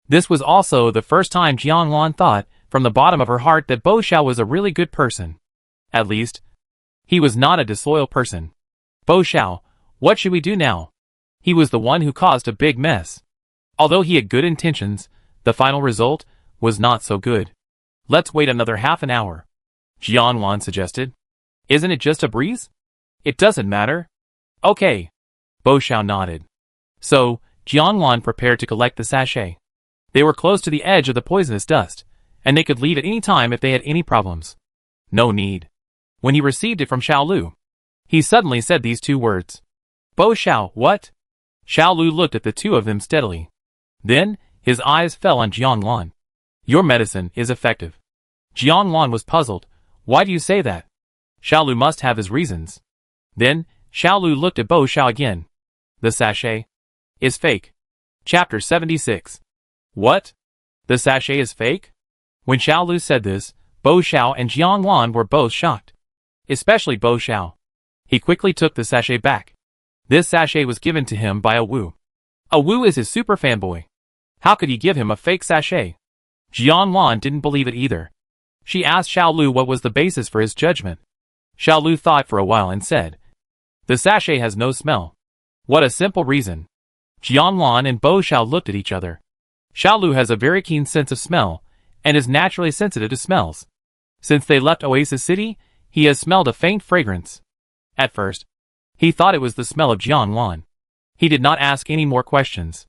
This was also the first time Jianlan thought, from the bottom of her heart, that Bo Xiao was a really good person. At least, he was not a disloyal person. Bo Xiao, what should we do now? He was the one who caused a big mess. Although he had good intentions, the final result was not so good. Let's wait another half an hour, Jianlan suggested. Isn't it just a breeze? It doesn't matter. Okay. Bo Xiao nodded. So, Jianlan prepared to collect the sachet. They were close to the edge of the poisonous dust, and they could leave at any time if they had any problems. No need. When he received it from Xiao Lu, he suddenly said these two words. Bo Xiao, what? Xiao Lu looked at the two of them steadily. Then, his eyes fell on Jianlan. Your medicine is effective. Jianlan was puzzled. Why do you say that? Xiao Lu must have his reasons. Then, Xiao Lu looked at Bo Xiao again. The sachet is fake. Chapter 76. What? The sachet is fake? When Xiao Lu said this, Bo Xiao and Jianlan were both shocked. Especially Bo Xiao. He quickly took the sachet back. This sachet was given to him by a Wu. A Wu is his super fanboy. How could he give him a fake sachet? Jianlan didn't believe it either. She asked Xiao Lu what was the basis for his judgment. Xiao Lu thought for a while and said, the sachet has no smell. What a simple reason. Jianlan and Bo Xiao looked at each other. Xiao Lu has a very keen sense of smell, and is naturally sensitive to smells. Since they left Oasis City, he has smelled a faint fragrance. At first, he thought it was the smell of Jianlan. He did not ask any more questions.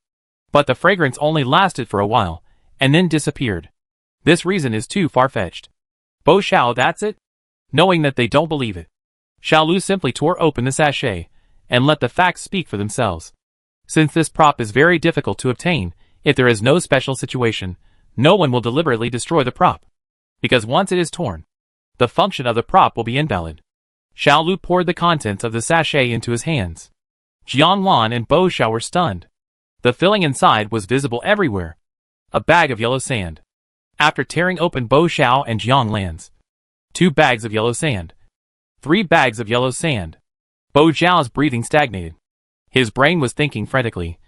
But the fragrance only lasted for a while, and then disappeared. This reason is too far-fetched. Bo Xiao, that's it? Knowing that they don't believe it, Xiao Lu simply tore open the sachet, and let the facts speak for themselves. Since this prop is very difficult to obtain, if there is no special situation, no one will deliberately destroy the prop. Because once it is torn, the function of the prop will be invalid. Xiao Lu poured the contents of the sachet into his hands. Jianlan and Bo Xiao were stunned. The filling inside was visible everywhere. A bag of yellow sand. After tearing open Bo Xiao and Jianlan's 2 bags of yellow sand. 3 bags of yellow sand. Bo Zhao's breathing stagnated. His brain was thinking frantically.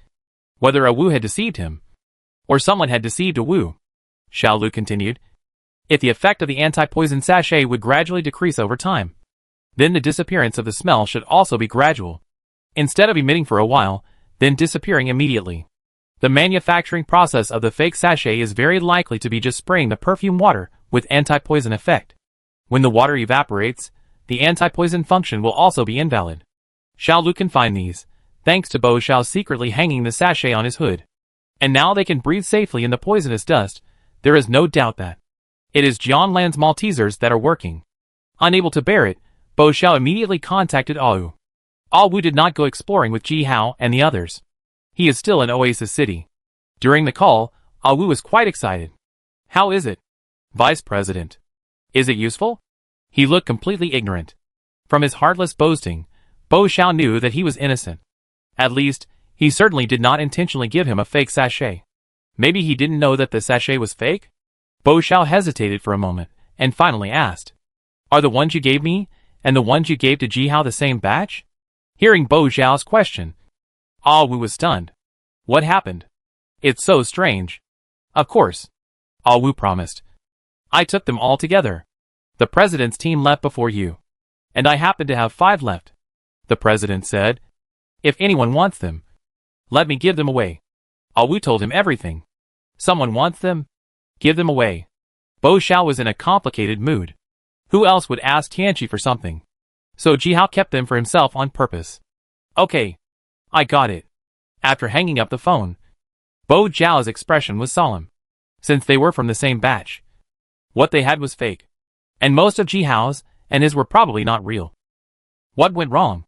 Whether a Wu had deceived him, or someone had deceived a Wu. Xiao Lu continued. If the effect of the anti-poison sachet would gradually decrease over time, then the disappearance of the smell should also be gradual. Instead of emitting for a while, then disappearing immediately. The manufacturing process of the fake sachet is very likely to be just spraying the perfume water with anti-poison effect. When the water evaporates, the anti-poison function will also be invalid. Xiao Lu can find these, thanks to Bo Xiao secretly hanging the sachet on his hood. And now they can breathe safely in the poisonous dust. There is no doubt that it is Jian Lan's Maltesers that are working. Unable to bear it, Bo Xiao immediately contacted Awu. Awu did not go exploring with Ji Hao and the others. He is still in Oasis City. During the call, Awu was quite excited. How is it, Vice President? Is it useful? He looked completely ignorant. From his heartless boasting, Bo Xiao knew that he was innocent. At least, he certainly did not intentionally give him a fake sachet. Maybe he didn't know that the sachet was fake? Bo Xiao hesitated for a moment, and finally asked. Are the ones you gave me, and the ones you gave to Ji Hao the same batch? Hearing Bo Xiao's question, Awu was stunned. What happened? It's so strange. Of course. Awu promised. I took them all together. The president's team left before you. And I happen to have 5 left. The president said. If anyone wants them, let me give them away. Awu told him everything. Someone wants them? Give them away. Bo Xiao was in a complicated mood. Who else would ask Tianqi for something? So Ji Hao kept them for himself on purpose. Okay. I got it. After hanging up the phone, Bo Zhao's expression was solemn. Since they were from the same batch, what they had was fake. And most of Ji Hao's and his were probably not real. What went wrong?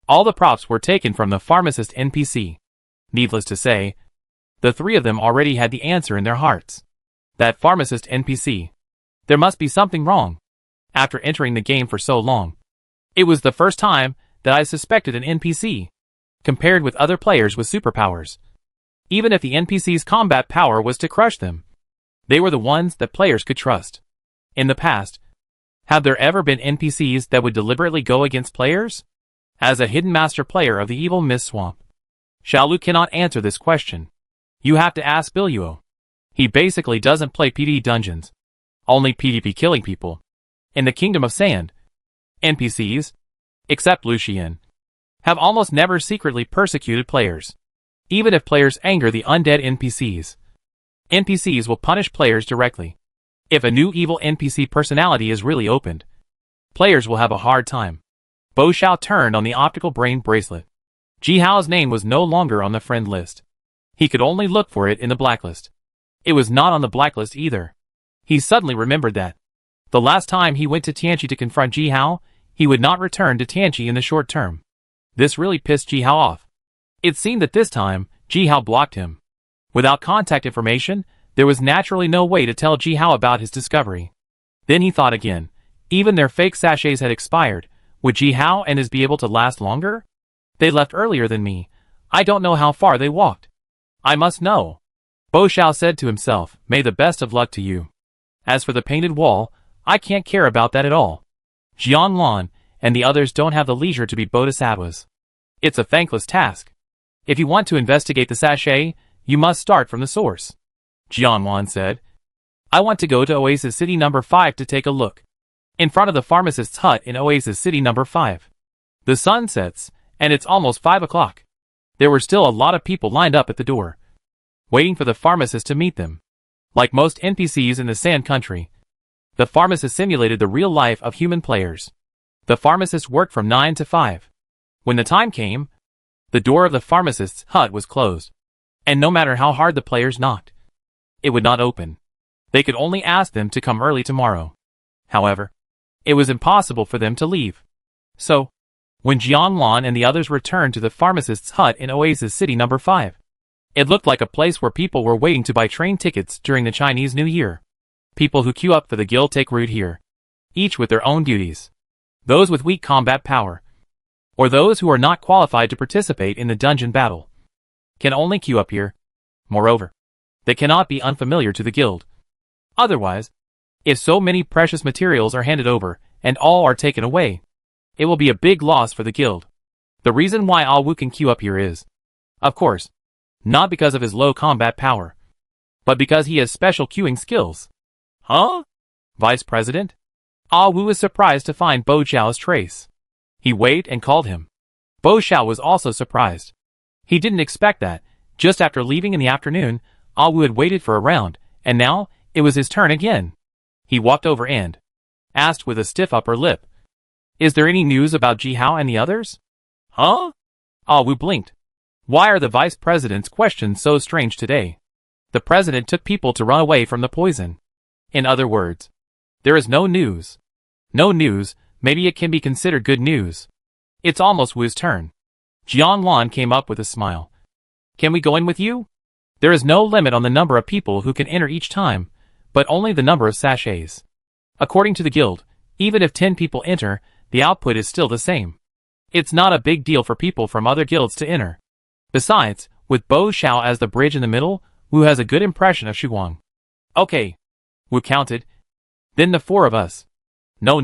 All the props were taken from the pharmacist NPC. Needless to say, the 3 of them already had the answer in their hearts. That pharmacist NPC. There must be something wrong. After entering the game for so long, it was the first time that I suspected an NPC, compared with other players with superpowers. Even if the NPC's combat power was to crush them, they were the ones that players could trust. In the past, have there ever been NPCs that would deliberately go against players? As a hidden master player of the evil Mist Swamp, Xiao Lu cannot answer this question. You have to ask Biluo. He basically doesn't play PvE dungeons, only PvP killing people. In the Kingdom of Sand, NPCs, except Lucian, have almost never secretly persecuted players. Even if players anger the undead NPCs, NPCs will punish players directly. If a new evil NPC personality is really opened, players will have a hard time. Bo Xiao turned on the optical brain bracelet. Ji Hao's name was no longer on the friend list. He could only look for it in the blacklist. It was not on the blacklist either. He suddenly remembered that the last time he went to Tianqi to confront Ji Hao, he would not return to Tianqi in the short term. This really pissed Ji Hao off. It seemed that this time, Ji Hao blocked him. Without contact information, there was naturally no way to tell Ji Hao about his discovery. Then he thought again. Even their fake sachets had expired. Would Ji Hao and his be able to last longer? They left earlier than me. I don't know how far they walked. I must know. Bo Xiao said to himself, may the best of luck to you. As for the painted wall, I can't care about that at all. Jian Lan and the others don't have the leisure to be bodhisattvas. It's a thankless task. If you want to investigate the sachet, you must start from the source. Jian Lan said. I want to go to Oasis City number 5 to take a look. In front of the pharmacist's hut in Oasis City number 5. The sun sets, and it's almost 5 o'clock. There were still a lot of people lined up at the door, waiting for the pharmacist to meet them. Like most NPCs in the Sand Country, the pharmacist simulated the real life of human players. The pharmacist worked from 9 to 5. When the time came, the door of the pharmacist's hut was closed, and no matter how hard the players knocked, it would not open. They could only ask them to come early tomorrow. However, it was impossible for them to leave. So, when Jian Lan and the others returned to the pharmacist's hut in Oasis City number 5, it looked like a place where people were waiting to buy train tickets during the Chinese New Year. People who queue up for the guild take route here, each with their own duties. Those with weak combat power, or those who are not qualified to participate in the dungeon battle, can only queue up here. Moreover, they cannot be unfamiliar to the guild. Otherwise, If so many precious materials are handed over, and all are taken away, it will be a big loss for the guild. The reason why Ah Wu can queue up here is, of course, not because of his low combat power, but because he has special queuing skills. Huh? Vice President? Ah Wu is surprised to find Bo Xiao's trace. He waved and called him. Bo Xiao was also surprised. He didn't expect that. Just after leaving in the afternoon, Ah Wu had waited for a round, and now it was his turn again. He walked over and asked with a stiff upper lip, "Is there any news about Ji Hao and the others?" Huh? Ah Wu blinked. Why are the vice president's questions so strange today? The president took people to run away from the poison. In other words, there is no news. No news, maybe it can be considered good news. It's almost Wu's turn. Jian Luan came up with a smile. Can we go in with you? There is no limit on the number of people who can enter each time, but only the number of sachets. According to the guild, even if 10 people enter, the output is still the same. It's not a big deal for people from other guilds to enter. Besides, with Bo Xiao as the bridge in the middle, Wu has a good impression of Shuguang. Okay. Wu counted. Then the 4 of us. No.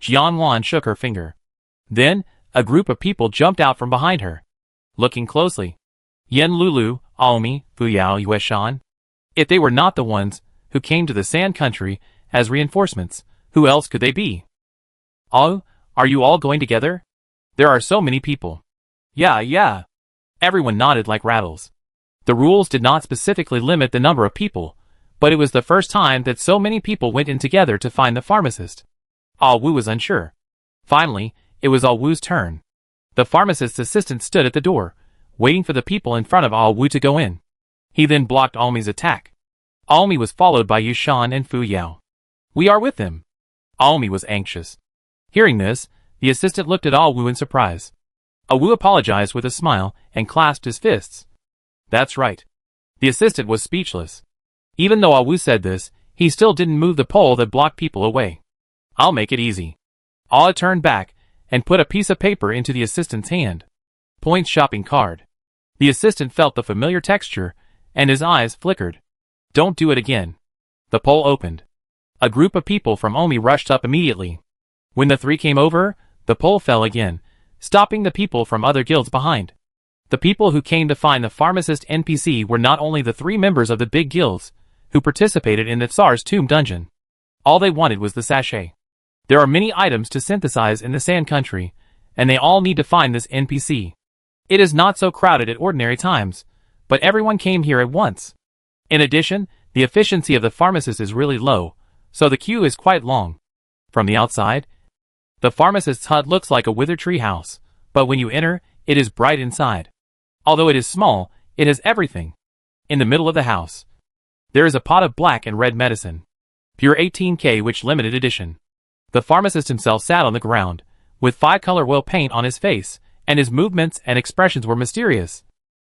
Jian Luan shook her finger. Then, a group of people jumped out from behind her. Looking closely. Yan Lulu, Aomi, Fu Yao, Yueshan. If they were not the ones who came to the Sand Country as reinforcements, who else could they be? Oh, are you all going together? There are so many people. Yeah. Everyone nodded like rattles. The rules did not specifically limit the number of people, but it was the first time that so many people went in together to find the pharmacist. Ah Wu was unsure. Finally, it was Ah Wu's turn. The pharmacist's assistant stood at the door, waiting for the people in front of Ah Wu to go in. He then blocked Aomi's attack. Aomi was followed by Yushan and Fu Yao. We are with him. Aomi was anxious. Hearing this, the assistant looked at Ah Wu in surprise. Ah Wu apologized with a smile and clasped his fists. That's right. The assistant was speechless. Even though Ah Wu said this, he still didn't move the pole that blocked people away. I'll make it easy. Ah turned back and put a piece of paper into the assistant's hand. Points shopping card. The assistant felt the familiar texture, and his eyes flickered. Don't do it again. The pole opened. A group of people from Omi rushed up immediately. When the 3 came over, the pole fell again, stopping the people from other guilds behind. The people who came to find the pharmacist NPC were not only the 3 members of the big guilds who participated in the Tsar's tomb dungeon. All they wanted was the sachet. There are many items to synthesize in the Sand Country, and they all need to find this NPC. It is not so crowded at ordinary times, but everyone came here at once. In addition, the efficiency of the pharmacist is really low, so the queue is quite long. From the outside, the pharmacist's hut looks like a withered tree house, but when you enter, it is bright inside. Although it is small, it has everything. In the middle of the house, there is a pot of black and red medicine. Pure 18K which limited edition. The pharmacist himself sat on the ground, with 5-color oil paint on his face, and his movements and expressions were mysterious.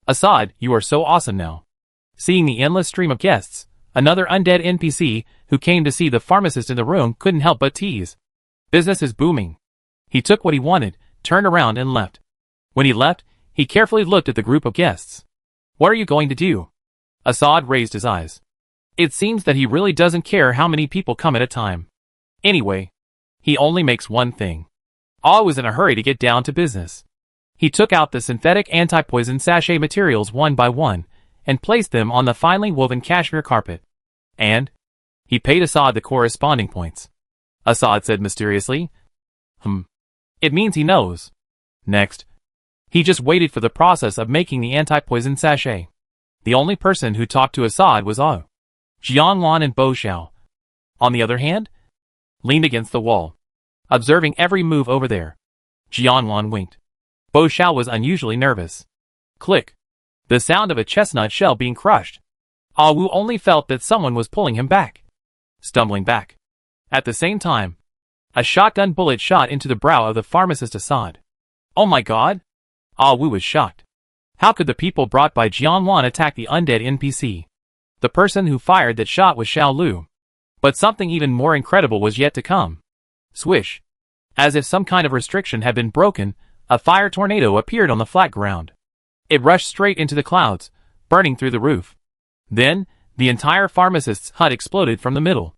Assad, you are so awesome now. Seeing the endless stream of guests, another undead NPC who came to see the pharmacist in the room couldn't help but tease. Business is booming. He took what he wanted, turned around and left. When he left, he carefully looked at the group of guests. What are you going to do? Assad raised his eyes. It seems that he really doesn't care how many people come at a time. Anyway, he only makes one thing. Ah was in a hurry to get down to business. He took out the synthetic anti-poison sachet materials one by one, and placed them on the finely woven cashmere carpet. And he paid Assad the corresponding points. Assad said mysteriously. It means he knows. Next, he just waited for the process of making the anti-poison sachet. The only person who talked to Assad was Ah. Jian Luan and Bo Xiao, on the other hand, leaned against the wall, observing every move over there. Jian Luan winked. Bo Xiao was unusually nervous. Click. The sound of a chestnut shell being crushed. Ah Wu only felt that someone was pulling him back. Stumbling back. At the same time, a shotgun bullet shot into the brow of the pharmacist Assad. Oh my god! Ah Wu was shocked. How could the people brought by Jian Luan attack the undead NPC? The person who fired that shot was Xiao Lu. But something even more incredible was yet to come. Swish. As if some kind of restriction had been broken, a fire tornado appeared on the flat ground. It rushed straight into the clouds, burning through the roof. Then, the entire pharmacist's hut exploded from the middle.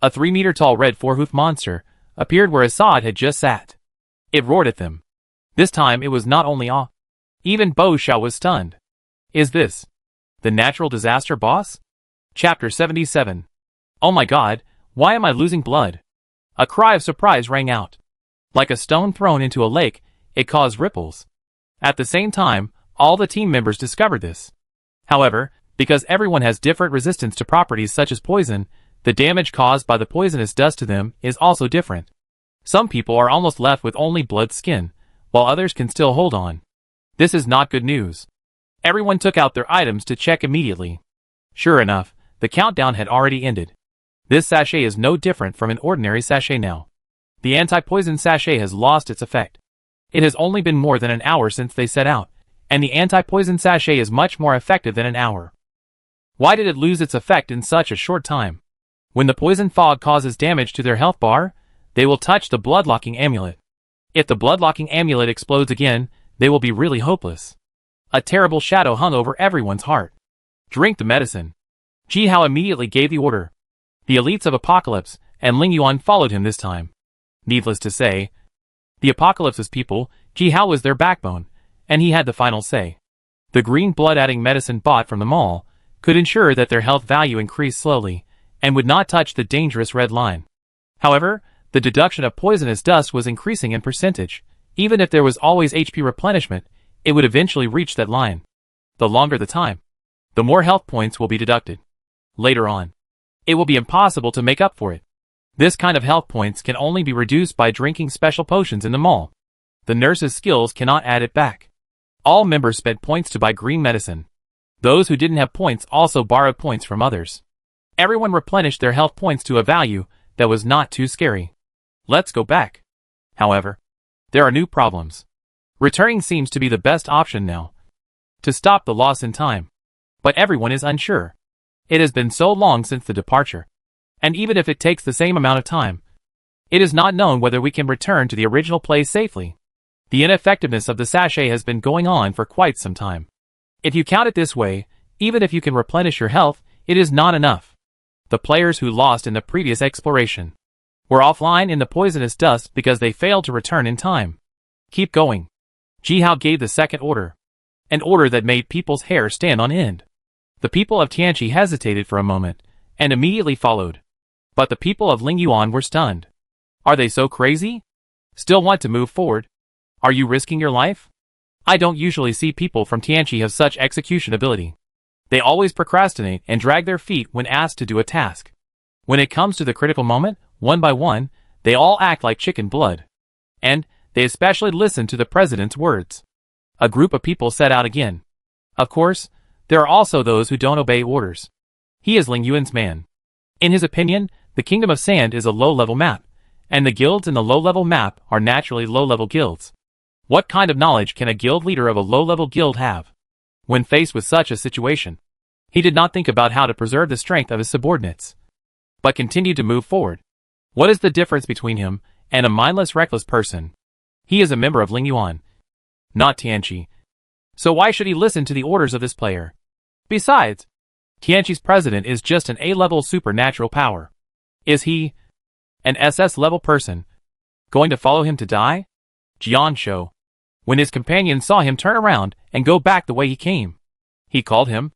A 3-meter-tall red four-hoofed monster appeared where Assad had just sat. It roared at them. This time it was not only awe. Even Bo Xiao was stunned. Is this the natural disaster boss? Chapter 77. Oh my god, why am I losing blood? A cry of surprise rang out. Like a stone thrown into a lake, it caused ripples. At the same time, all the team members discovered this. However, because everyone has different resistance to properties such as poison, the damage caused by the poisonous dust to them is also different. Some people are almost left with only blood skin, while others can still hold on. This is not good news. Everyone took out their items to check immediately. Sure enough, the countdown had already ended. This sachet is no different from an ordinary sachet now. The anti-poison sachet has lost its effect. It has only been more than an hour since they set out, and the anti-poison sachet is much more effective than an hour. Why did it lose its effect in such a short time? When the poison fog causes damage to their health bar, they will touch the blood-locking amulet. If the blood-locking amulet explodes again, they will be really hopeless. A terrible shadow hung over everyone's heart. Drink the medicine. Ji Hao immediately gave the order. The elites of Apocalypse and Ling Yuan followed him this time. Needless to say, the Apocalypse's people, Ji Hao was their backbone, and he had the final say. The green blood-adding medicine bought from the mall could ensure that their health value increased slowly, and would not touch the dangerous red line. However, the deduction of poisonous dust was increasing in percentage. Even if there was always HP replenishment, it would eventually reach that line. The longer the time, the more health points will be deducted. Later on, it will be impossible to make up for it. This kind of health points can only be reduced by drinking special potions in the mall. The nurse's skills cannot add it back. All members spent points to buy green medicine. Those who didn't have points also borrowed points from others. Everyone replenished their health points to a value that was not too scary. Let's go back. However, there are new problems. Returning seems to be the best option now, to stop the loss in time. But everyone is unsure. It has been so long since the departure. And even if it takes the same amount of time, it is not known whether we can return to the original place safely. The ineffectiveness of the sachet has been going on for quite some time. If you count it this way, even if you can replenish your health, it is not enough. The players who lost in the previous exploration were offline in the poisonous dust because they failed to return in time. Keep going. Ji Hao gave the second order. An order that made people's hair stand on end. The people of Tianqi hesitated for a moment, and immediately followed. But the people of Ling Yuan were stunned. Are they so crazy? Still want to move forward? Are you risking your life? I don't usually see people from Tianqi have such execution ability. They always procrastinate and drag their feet when asked to do a task. When it comes to the critical moment, one by one, they all act like chicken blood. And they especially listen to the president's words. A group of people set out again. Of course, there are also those who don't obey orders. He is Ling Yuan's man. In his opinion, the Kingdom of Sand is a low-level map, and the guilds in the low-level map are naturally low-level guilds. What kind of knowledge can a guild leader of a low-level guild have? When faced with such a situation, he did not think about how to preserve the strength of his subordinates, but continued to move forward. What is the difference between him and a mindless, reckless person? He is a member of Ling Yuan, not Tianqi. So why should he listen to the orders of this player? Besides, Tianqi's president is just an A-level supernatural power. Is he, an SS-level person, going to follow him to die? Jiang Shou. When his companion saw him turn around and go back the way he came, he called him.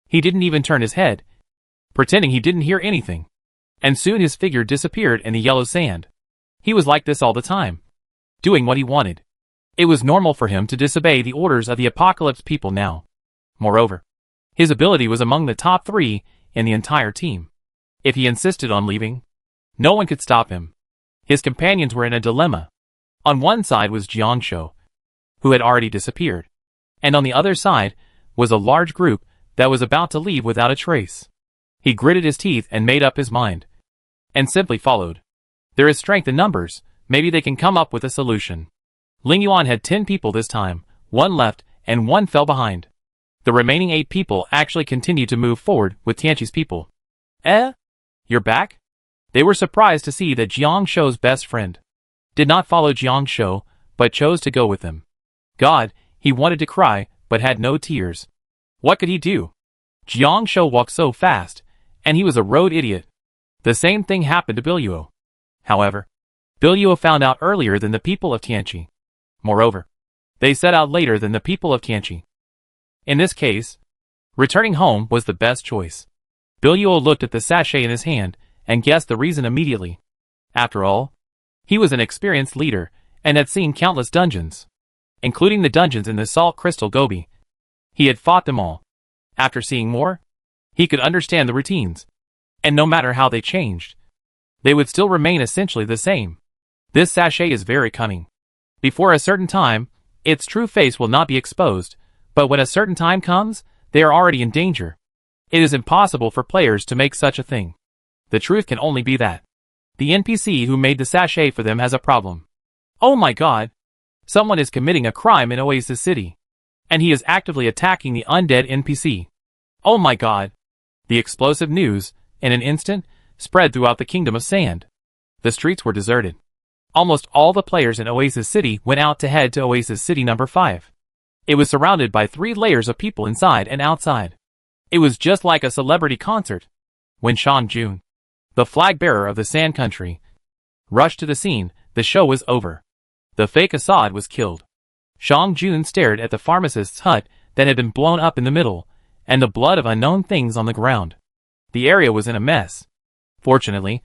He didn't even turn his head, pretending he didn't hear anything. And soon his figure disappeared in the yellow sand. He was like this all the time, doing what he wanted. It was normal for him to disobey the orders of the Apocalypse people now. Moreover, his ability was among the top 3 in the entire team. If he insisted on leaving, no one could stop him. His companions were in a dilemma. On one side was Jiang Shou, who had already disappeared, and on the other side was a large group that was about to leave without a trace. He gritted his teeth and made up his mind, and simply followed. There is strength in numbers, maybe they can come up with a solution. Ling Yuan had 10 people this time, 1 left and 1 fell behind. The remaining 8 people actually continued to move forward with Tianqi's people. You're back? They were surprised to see that Jiang Shou's best friend did not follow Jiang Shou, but chose to go with him. God, he wanted to cry, but had no tears. What could he do? Jiang Shou walked so fast, and he was a road idiot. The same thing happened to Biluo. However, Biluo found out earlier than the people of Tianqi. Moreover, they set out later than the people of Tianqi. In this case, returning home was the best choice. Biluo looked at the sachet in his hand and guessed the reason immediately. After all, he was an experienced leader and had seen countless dungeons, including the dungeons in the Salt Crystal Gobi. He had fought them all. After seeing more, he could understand the routines, and no matter how they changed, they would still remain essentially the same. This sachet is very cunning. Before a certain time, its true face will not be exposed, but when a certain time comes, they are already in danger. It is impossible for players to make such a thing. The truth can only be that the NPC who made the sachet for them has a problem. Oh my god! Someone is committing a crime in Oasis City, and he is actively attacking the undead NPC. Oh my god! The explosive news, in an instant, spread throughout the Kingdom of Sand. The streets were deserted. Almost all the players in Oasis City went out to head to Oasis City number 5. It was surrounded by 3 layers of people inside and outside. It was just like a celebrity concert. When Shang Jun, the flag bearer of the Sand Country, rushed to the scene, the show was over. The fake Assad was killed. Shang Jun stared at the pharmacist's hut that had been blown up in the middle, and the blood of unknown things on the ground. The area was in a mess. Fortunately,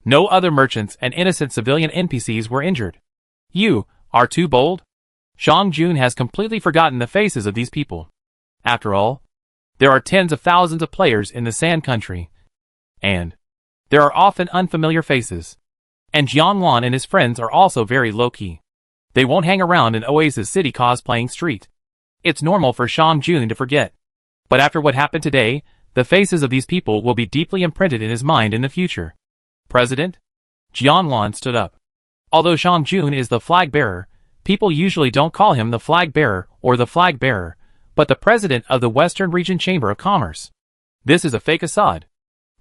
no other merchants and innocent civilian NPCs were injured. You are too bold? Shang Jun has completely forgotten the faces of these people. After all, there are tens of thousands of players in the Sand Country, and there are often unfamiliar faces. And Jianwan and his friends are also very low-key. They won't hang around in Oasis City cosplaying street. It's normal for Shang Jun to forget. But after what happened today, the faces of these people will be deeply imprinted in his mind in the future. President? Jianwan stood up. Although Shang Jun is the flag bearer, people usually don't call him the flag bearer or the flag bearer, but the president of the Western Region Chamber of Commerce. This is a fake Assad.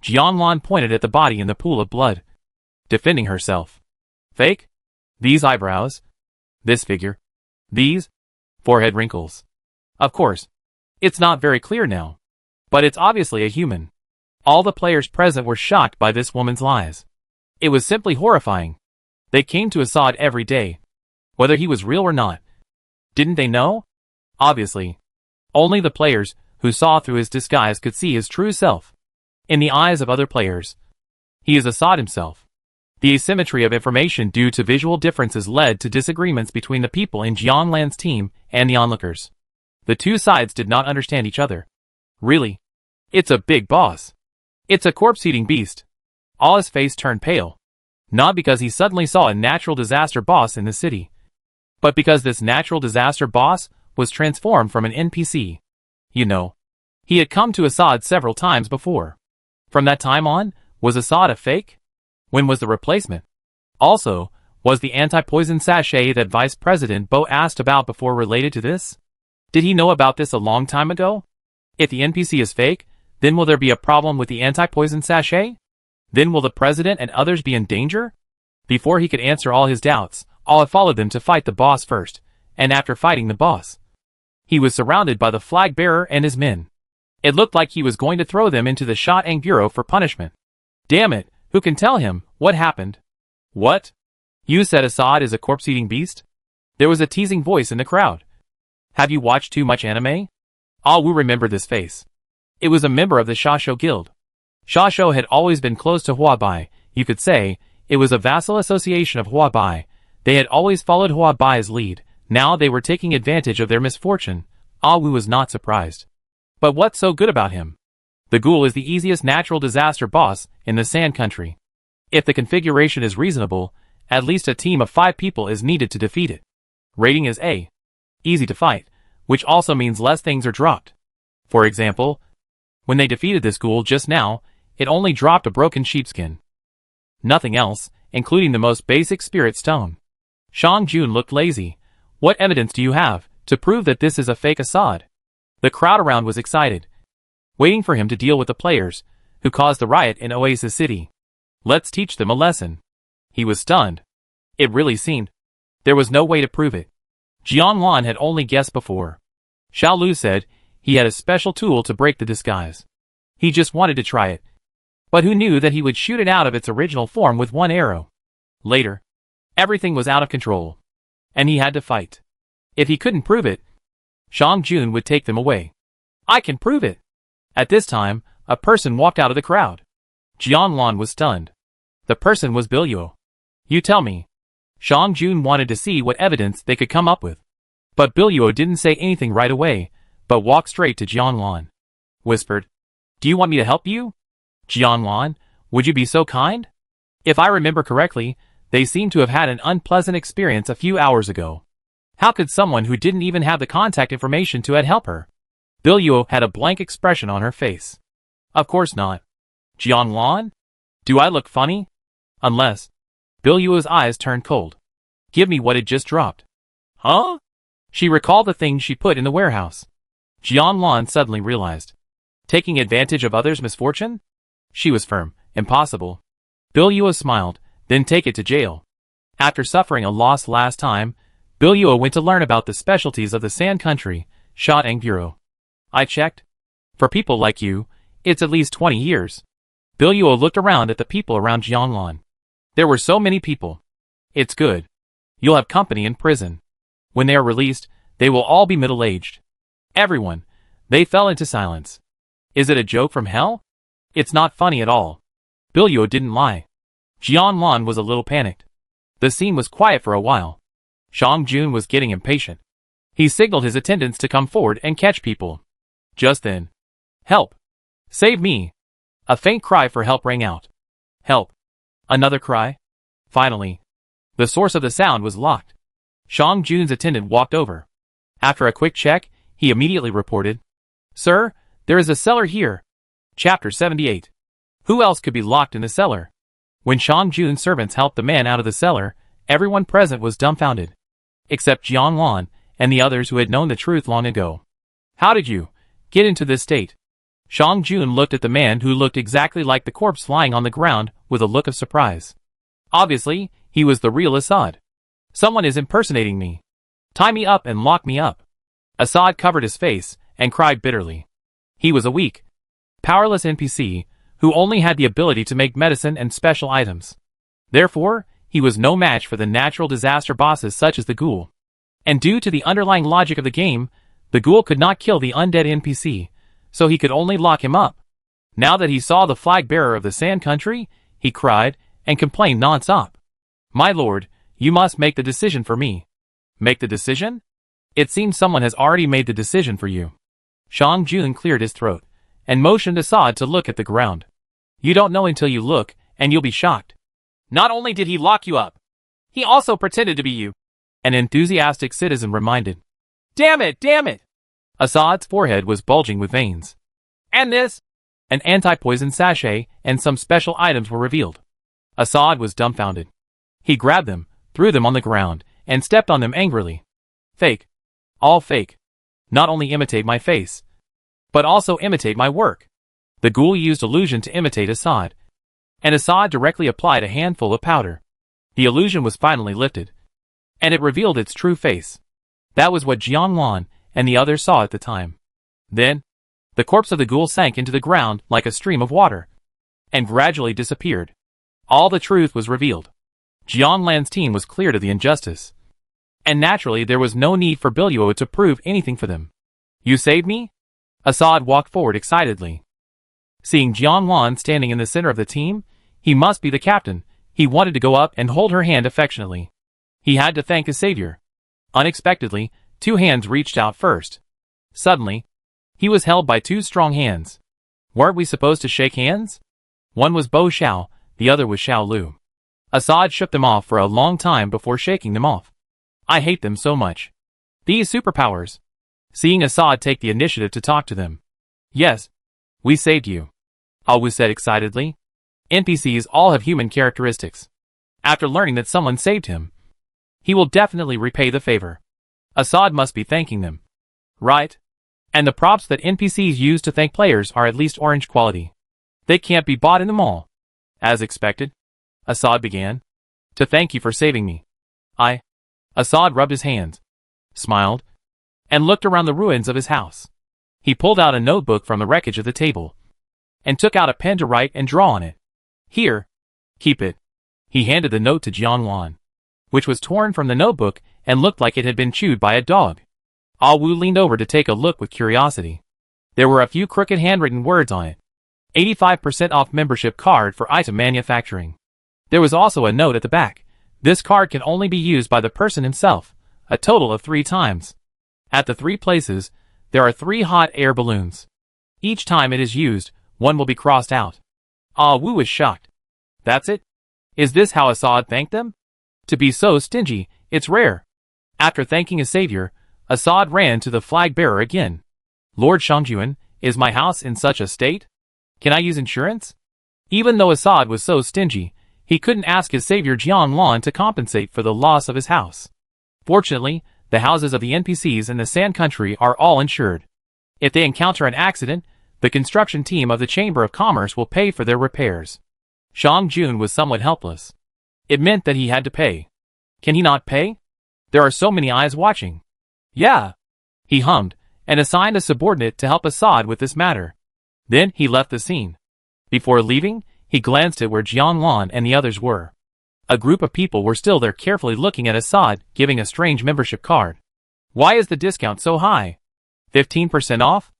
Jianwan pointed at the body in the pool of blood, defending herself. Fake? These eyebrows? This figure? These forehead wrinkles? Of course, it's not very clear now, but it's obviously a human. All the players present were shocked by this woman's lies. It was simply horrifying. They came to Assad every day, whether he was real or not. Didn't they know? Obviously, only the players who saw through his disguise could see his true self. In the eyes of other players, he is Assad himself. The asymmetry of information due to visual differences led to disagreements between the people in Jianlan's team and the onlookers. The two sides did not understand each other. Really? It's a big boss. It's a corpse-eating beast. Allah's face turned pale. Not because he suddenly saw a natural disaster boss in the city, but because this natural disaster boss was transformed from an NPC. You know, he had come to Assad several times before. From that time on, was Assad a fake? When was the replacement? Also, was the anti-poison sachet that Vice President Bo asked about before related to this? Did he know about this a long time ago? If the NPC is fake, then will there be a problem with the anti-poison sachet? Then will the president and others be in danger? Before he could answer all his doubts, Allah followed them to fight the boss first, and after fighting the boss, he was surrounded by the flag bearer and his men. It looked like he was going to throw them into the Shotang Bureau for punishment. Damn it, who can tell him what happened? What? You said Assad is a corpse-eating beast? There was a teasing voice in the crowd. Have you watched too much anime? All Wu remembered this face. It was a member of the Shasho Guild. Shasho had always been close to Huabai. You could say, it was a vassal association of Huabai. They had always followed Huabai's lead. Now they were taking advantage of their misfortune. Ah Wu was not surprised. But what's so good about him? The ghoul is the easiest natural disaster boss in the Sand Country. If the configuration is reasonable, at least a team of 5 people is needed to defeat it. Rating is A. Easy to fight, which also means less things are dropped. For example, when they defeated this ghoul just now, it only dropped a broken sheepskin. Nothing else, including the most basic spirit stone. Shang Jun looked lazy. What evidence do you have to prove that this is a fake Assad? The crowd around was excited, waiting for him to deal with the players who caused the riot in Oasis City. Let's teach them a lesson. He was stunned. It really seemed there was no way to prove it. Jianwan had only guessed before. Xiao Lu said he had a special tool to break the disguise. He just wanted to try it. but who knew that he would shoot it out of its original form with one arrow? Later, everything was out of control, and he had to fight. If he couldn't prove it, Shang Jun would take them away. I can prove it. At this time, a person walked out of the crowd. Jianlan was stunned. The person was Biluo. You tell me. Shang Jun wanted to see what evidence they could come up with. But Biluo didn't say anything right away, but walked straight to Jianlan. Whispered, do you want me to help you? Jianlan, would you be so kind? If I remember correctly, they seem to have had an unpleasant experience a few hours ago. How could someone who didn't even have the contact information to help her? Biluo had a blank expression on her face. Of course not. Jianlan? Do I look funny? Unless. Biluo's eyes turned cold. Give me what had just dropped. Huh? She recalled the things she put in the warehouse. Jianlan suddenly realized. Taking advantage of others' misfortune? She was firm. Impossible. Biluo smiled, then take it to jail. After suffering a loss last time, Biluo went to learn about the specialties of the Sand Country, Shotang Bureau. I checked. For people like you, it's at least 20 years. Biluo looked around at the people around Jianlan. There were so many people. It's good. You'll have company in prison. When they are released, they will all be middle-aged. Everyone. They fell into silence. Is it a joke from hell? It's not funny at all. Biluo didn't lie. Jianlan was a little panicked. The scene was quiet for a while. Shang Jun was getting impatient. He signaled his attendants to come forward and catch people. Just then. Help! Save me! A faint cry for help rang out. Help! Another cry? Finally. The source of the sound was locked. Shang Jun's attendant walked over. After a quick check, he immediately reported. Sir, there is a cellar here. Chapter 78. Who else could be locked in the cellar? When Shang Jun's servants helped the man out of the cellar, everyone present was dumbfounded. Except Jianlan and the others who had known the truth long ago. How did you get into this state? Shang Jun looked at the man who looked exactly like the corpse lying on the ground with a look of surprise. Obviously, he was the real Assad. Someone is impersonating me. Tie me up and lock me up. Assad covered his face and cried bitterly. He was a weak, powerless NPC who only had the ability to make medicine and special items. Therefore, he was no match for the natural disaster bosses such as the ghoul. And due to the underlying logic of the game, the ghoul could not kill the undead NPC, so he could only lock him up. Now that he saw the flag bearer of the Sand Country, he cried and complained non-stop. My lord, you must make the decision for me. Make the decision? It seems someone has already made the decision for you. Shang Jun cleared his throat and motioned Assad to look at the ground. You don't know until you look, and you'll be shocked. Not only did he lock you up, he also pretended to be you. An enthusiastic citizen reminded. Damn it, damn it! Assad's forehead was bulging with veins. And this? An anti-poison sachet and some special items were revealed. Assad was dumbfounded. He grabbed them, threw them on the ground, and stepped on them angrily. Fake. All fake. Not only imitate my face, but also imitate my work. The ghoul used illusion to imitate Assad, and Assad directly applied a handful of powder. The illusion was finally lifted, and it revealed its true face. That was what Jianlan and the others saw at the time. Then, the corpse of the ghoul sank into the ground like a stream of water, and gradually disappeared. All the truth was revealed. Jianlan's team was cleared of the injustice, and naturally there was no need for Biluo to prove anything for them. You saved me? Assad walked forward excitedly. Seeing Jianlan standing in the center of the team, he must be the captain. He wanted to go up and hold her hand affectionately. He had to thank his savior. Unexpectedly, two hands reached out first. Suddenly, he was held by two strong hands. Weren't we supposed to shake hands? One was Bo Xiao, the other was Xiao Lu. Assad shook them off for a long time before shaking them off. I hate them so much. These superpowers. Seeing Assad take the initiative to talk to them. Yes, we saved you. Alwu said excitedly. NPCs all have human characteristics. After learning that someone saved him, he will definitely repay the favor. Assad must be thanking them. Right? And the props that NPCs use to thank players are at least orange quality. They can't be bought in the mall. As expected, Assad began. To thank you for saving me. Assad rubbed his hands, smiled, and looked around the ruins of his house. He pulled out a notebook from the wreckage of the table, and took out a pen to write and draw on it. Here. Keep it. He handed the note to Jianwan, which was torn from the notebook and looked like it had been chewed by a dog. Ah Wu leaned over to take a look with curiosity. There were a few crooked handwritten words on it. 85% off membership card for item manufacturing. There was also a note at the back. This card can only be used by the person himself, a total of 3 times. At the 3 places, there are 3 hot air balloons. Each time it is used, one will be crossed out. Ah Wu was shocked. That's it? Is this how Assad thanked them? To be so stingy, it's rare. After thanking his savior, Assad ran to the flag bearer again. Lord Shangjuan, is my house in such a state? Can I use insurance? Even though Assad was so stingy, he couldn't ask his savior Jianlan to compensate for the loss of his house. Fortunately, the houses of the NPCs in the Sand Country are all insured. If they encounter an accident, the construction team of the Chamber of Commerce will pay for their repairs. Shang Jun was somewhat helpless. It meant that he had to pay. Can he not pay? There are so many eyes watching. Yeah. He hummed, and assigned a subordinate to help Assad with this matter. Then he left the scene. Before leaving, he glanced at where Jianlan and the others were. A group of people were still there carefully looking at Assad giving a strange membership card. Why is the discount so high? 15% off?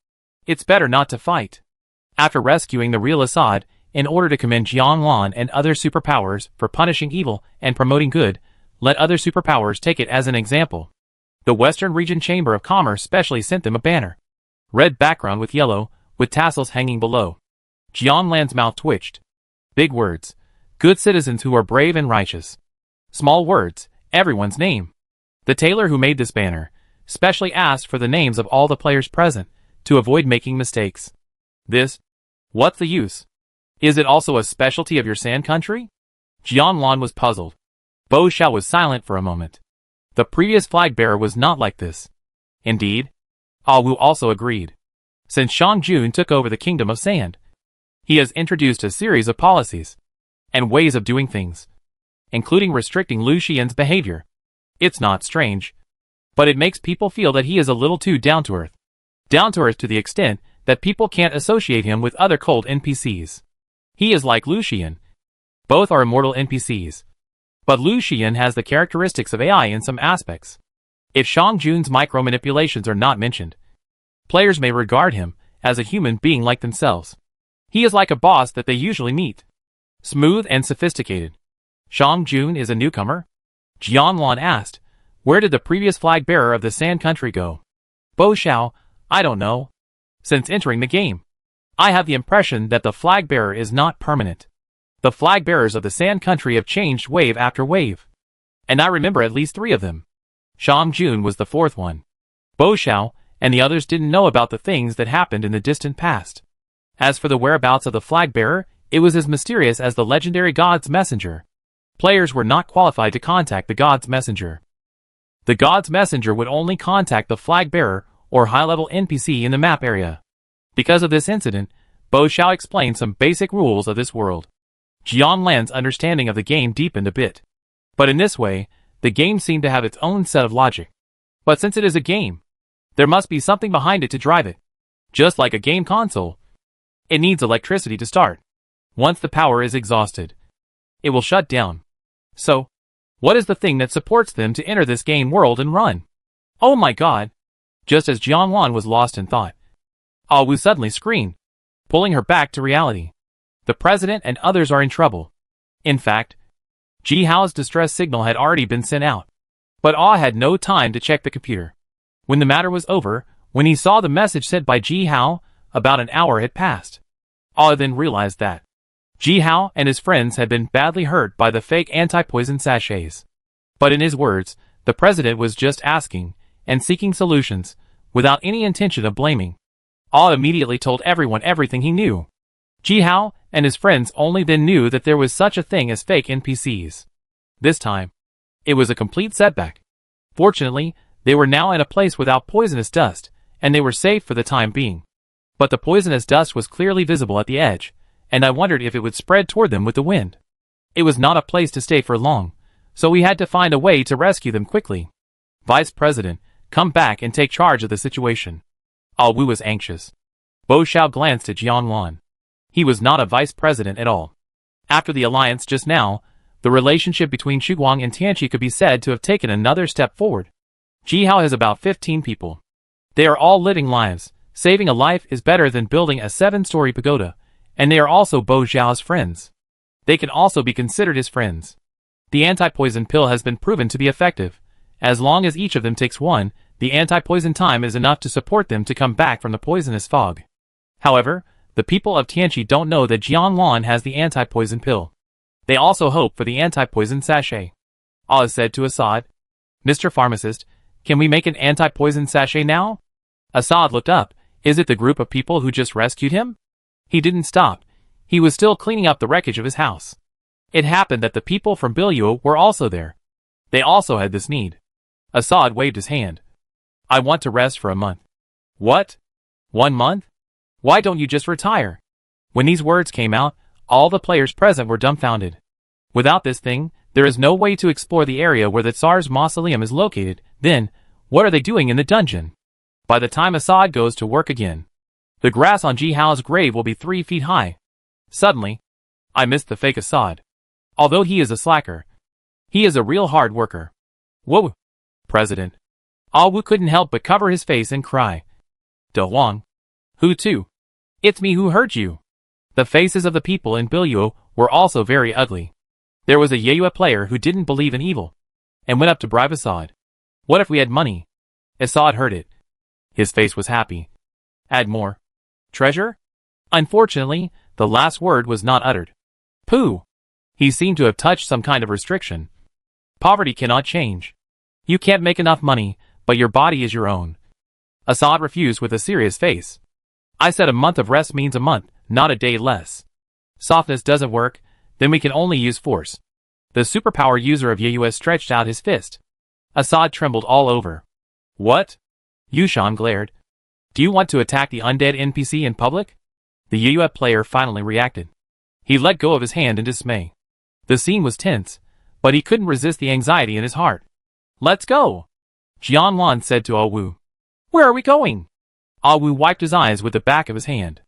It's better not to fight. After rescuing the real Assad, in order to commend Jianlan and other superpowers for punishing evil and promoting good, let other superpowers take it as an example. The Western Region Chamber of Commerce specially sent them a banner. Red background with yellow, with tassels hanging below. Jianlan's mouth twitched. Big words. Good citizens who are brave and righteous. Small words. Everyone's name. The tailor who made this banner specially asked for the names of all the players present to avoid making mistakes. This? What's the use? Is it also a specialty of your Sand Country? Jianlan was puzzled. Bo Xiao was silent for a moment. The previous flag bearer was not like this. Indeed. Ah Wu also agreed. Since Shang Jun took over the Kingdom of Sand, he has introduced a series of policies and ways of doing things, including restricting Lu Xian's behavior. It's not strange, but it makes people feel that he is a little too down-to-earth. Down-to-earth to the extent that people can't associate him with other cold NPCs. He is like Lu Xian. Both are immortal NPCs. But Lu Xian has the characteristics of AI in some aspects. If Shang Jun's micro-manipulations are not mentioned, players may regard him as a human being like themselves. He is like a boss that they usually meet. Smooth and sophisticated. Shang Jun is a newcomer? Jianlan asked. Where did the previous flag bearer of the Sand Country go? Bo Xiao, I don't know. Since entering the game, I have the impression that the flag bearer is not permanent. The flag bearers of the Sand Country have changed wave after wave. And I remember at least 3 of them. Shang Jun was the 4th one. Bo Xiao and the others didn't know about the things that happened in the distant past. As for the whereabouts of the flag bearer, it was as mysterious as the legendary God's Messenger. Players were not qualified to contact the God's Messenger. The God's Messenger would only contact the flag bearer or high-level NPC in the map area. Because of this incident, Bo Xiao explained some basic rules of this world. Jianlan's understanding of the game deepened a bit. But in this way, the game seemed to have its own set of logic. But since it is a game, there must be something behind it to drive it. Just like a game console, it needs electricity to start. Once the power is exhausted, it will shut down. So, what is the thing that supports them to enter this game world and run? Oh my god! Just as Jianlan was lost in thought, Ah Wu suddenly screamed, pulling her back to reality. The president and others are in trouble. In fact, Ji Hao's distress signal had already been sent out. But Ah had no time to check the computer. When the matter was over, when he saw the message sent by Ji Hao, about an hour had passed. Ah then realized that Ji Hao and his friends had been badly hurt by the fake anti-poison sachets. But in his words, the president was just asking and seeking solutions, without any intention of blaming. Ah immediately told everyone everything he knew. Ji Hao and his friends only then knew that there was such a thing as fake NPCs. This time, it was a complete setback. Fortunately, they were now in a place without poisonous dust, and they were safe for the time being. But the poisonous dust was clearly visible at the edge, and I wondered if it would spread toward them with the wind. It was not a place to stay for long, so we had to find a way to rescue them quickly. Vice President, come back and take charge of the situation. Ah Wu was anxious. Bo Xiao glanced at Jianlan. He was not a vice president at all. After the alliance just now, the relationship between Shiguang and Tianqi could be said to have taken another step forward. Jihao has about 15 people. They are all living lives. Saving a life is better than building a 7-story pagoda, and they are also Bo Zhao's friends. They can also be considered his friends. The anti-poison pill has been proven to be effective. As long as each of them takes one, the anti-poison time is enough to support them to come back from the poisonous fog. However, the people of Tianqi don't know that Jianlan has the anti-poison pill. They also hope for the anti-poison sachet. Oz said to Assad, "Mr. Pharmacist, can we make an anti-poison sachet now?" Assad looked up. Is it the group of people who just rescued him? He didn't stop. He was still cleaning up the wreckage of his house. It happened that the people from Bilyuo were also there. They also had this need. Assad waved his hand. "I want to rest for a month." "What? 1 month? Why don't you just retire?" When these words came out, all the players present were dumbfounded. Without this thing, there is no way to explore the area where the Tsar's mausoleum is located. Then, what are they doing in the dungeon? By the time Assad goes to work again, the grass on Jihao's grave will be 3 feet high. Suddenly, I missed the fake Assad. Although he is a slacker, he is a real hard worker. Whoa! President. Wu couldn't help but cover his face and cry. De Huang. Who to? It's me who hurt you. The faces of the people in Bilyuo were also very ugly. There was a Yeyue player who didn't believe in evil, and went up to bribe Assad. What if we had money? Assad heard it. His face was happy. Add more. Treasure? Unfortunately, the last word was not uttered. Pooh! He seemed to have touched some kind of restriction. Poverty cannot change. You can't make enough money, but your body is your own. Assad refused with a serious face. I said a month of rest means a month, not a day less. Softness doesn't work, then we can only use force. The superpower user of Yeyue stretched out his fist. Assad trembled all over. What? Yushan glared. Do you want to attack the undead NPC in public? The Yeyue player finally reacted. He let go of his hand in dismay. The scene was tense, but he couldn't resist the anxiety in his heart. Let's go! Jianlan said to Wu. Where are we going? Wu wiped his eyes with the back of his hand.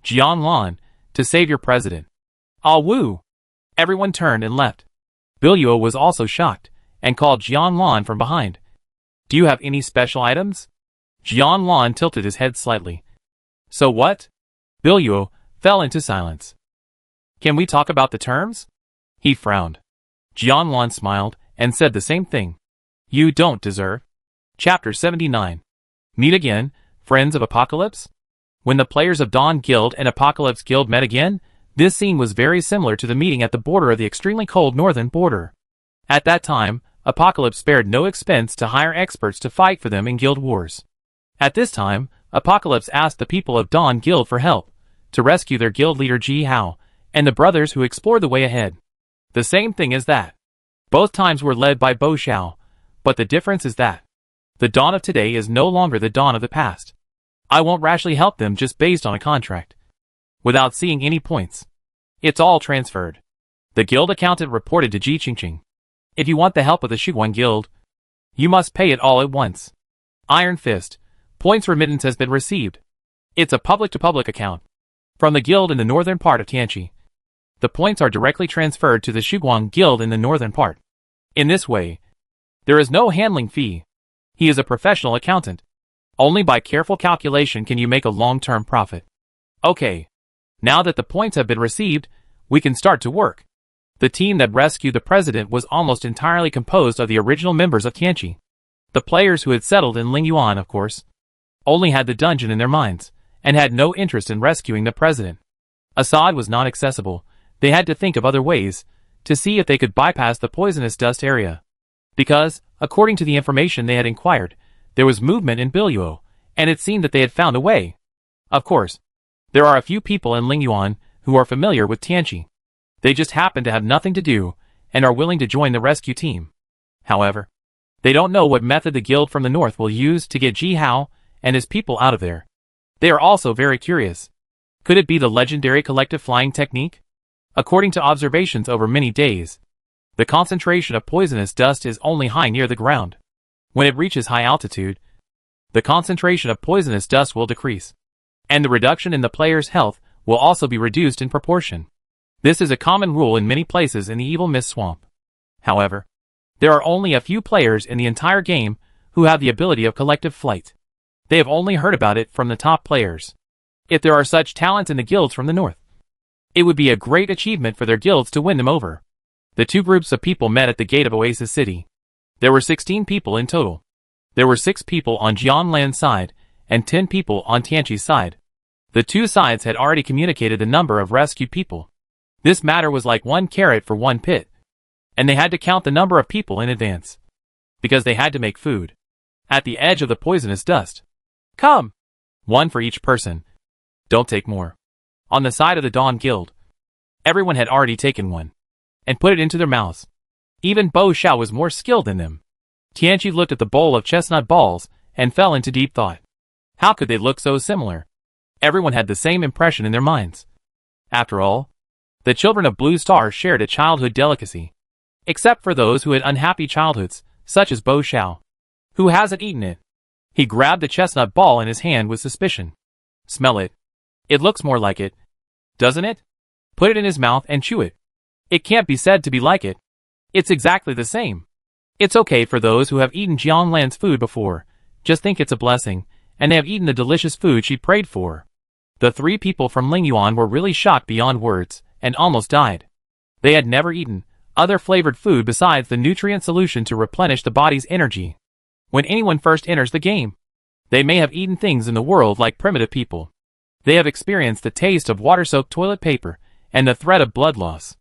Jianlan, to save your president. Wu! Everyone turned and left. Bilyuo was also shocked, and called Jianlan from behind. Do you have any special items? Jianlan tilted his head slightly. So what? Bilyuo fell into silence. Can we talk about the terms? He frowned. Jianlan smiled and said the same thing. You don't deserve. Chapter 79. Meet again, friends of Apocalypse? When the players of Dawn Guild and Apocalypse Guild met again, this scene was very similar to the meeting at the border of the extremely cold northern border. At that time, Apocalypse spared no expense to hire experts to fight for them in guild wars. At this time, Apocalypse asked the people of Dawn Guild for help, to rescue their guild leader Ji Hao, and the brothers who explored the way ahead. The same thing as that. Both times were led by Bo Xiao, but the difference is that the dawn of today is no longer the dawn of the past. I won't rashly help them just based on a contract, without seeing any points. It's all transferred. The guild accountant reported to Ji Qingqing. If you want the help of the Shiguan Guild, you must pay it all at once. Iron Fist. Points remittance has been received. It's a public-to-public account. From the guild in the northern part of Tianqi. The points are directly transferred to the Shiguan Guild in the northern part. In this way, there is no handling fee. He is a professional accountant. Only by careful calculation can you make a long-term profit. Okay. Now that the points have been received, we can start to work. The team that rescued the president was almost entirely composed of the original members of Tianqi. The players who had settled in Lingyuan, of course, only had the dungeon in their minds, and had no interest in rescuing the president. Assad was not accessible. They had to think of other ways, to see if they could bypass the poisonous dust area. Because, according to the information they had inquired, there was movement in Bilyuo, and it seemed that they had found a way. Of course, there are a few people in Lingyuan who are familiar with Tianqi. They just happen to have nothing to do, and are willing to join the rescue team. However, they don't know what method the guild from the north will use to get Ji Hao and his people out of there. They are also very curious. Could it be the legendary collective flying technique? According to observations over many days, the concentration of poisonous dust is only high near the ground. When it reaches high altitude, the concentration of poisonous dust will decrease, and the reduction in the player's health will also be reduced in proportion. This is a common rule in many places in the Evil Mist Swamp. However, there are only a few players in the entire game who have the ability of collective flight. They have only heard about it from the top players. If there are such talents in the guilds from the north, it would be a great achievement for their guilds to win them over. The two groups of people met at the gate of Oasis City. There were 16 people in total. There were 6 people on Jianlan's side, and 10 people on Tianqi's side. The two sides had already communicated the number of rescued people. This matter was like 1 carrot for 1 pit. And they had to count the number of people in advance. Because they had to make food. At the edge of the poisonous dust. Come! 1 for each person. Don't take more. On the side of the Dawn Guild, everyone had already taken 1. And put it into their mouths. Even Bo Xiao was more skilled than them. Tianqi looked at the bowl of chestnut balls, and fell into deep thought. How could they look so similar? Everyone had the same impression in their minds. After all, the children of Blue Star shared a childhood delicacy. Except for those who had unhappy childhoods, such as Bo Xiao. Who hasn't eaten it? He grabbed the chestnut ball in his hand with suspicion. Smell it. It looks more like it. Doesn't it? Put it in his mouth and chew it. It can't be said to be like it. It's exactly the same. It's okay for those who have eaten Jianlan's food before. Just think it's a blessing, and they have eaten the delicious food she prayed for. The 3 people from Lingyuan were really shocked beyond words, and almost died. They had never eaten other flavored food besides the nutrient solution to replenish the body's energy. When anyone first enters the game, they may have eaten things in the world like primitive people. They have experienced the taste of water-soaked toilet paper and the threat of blood loss.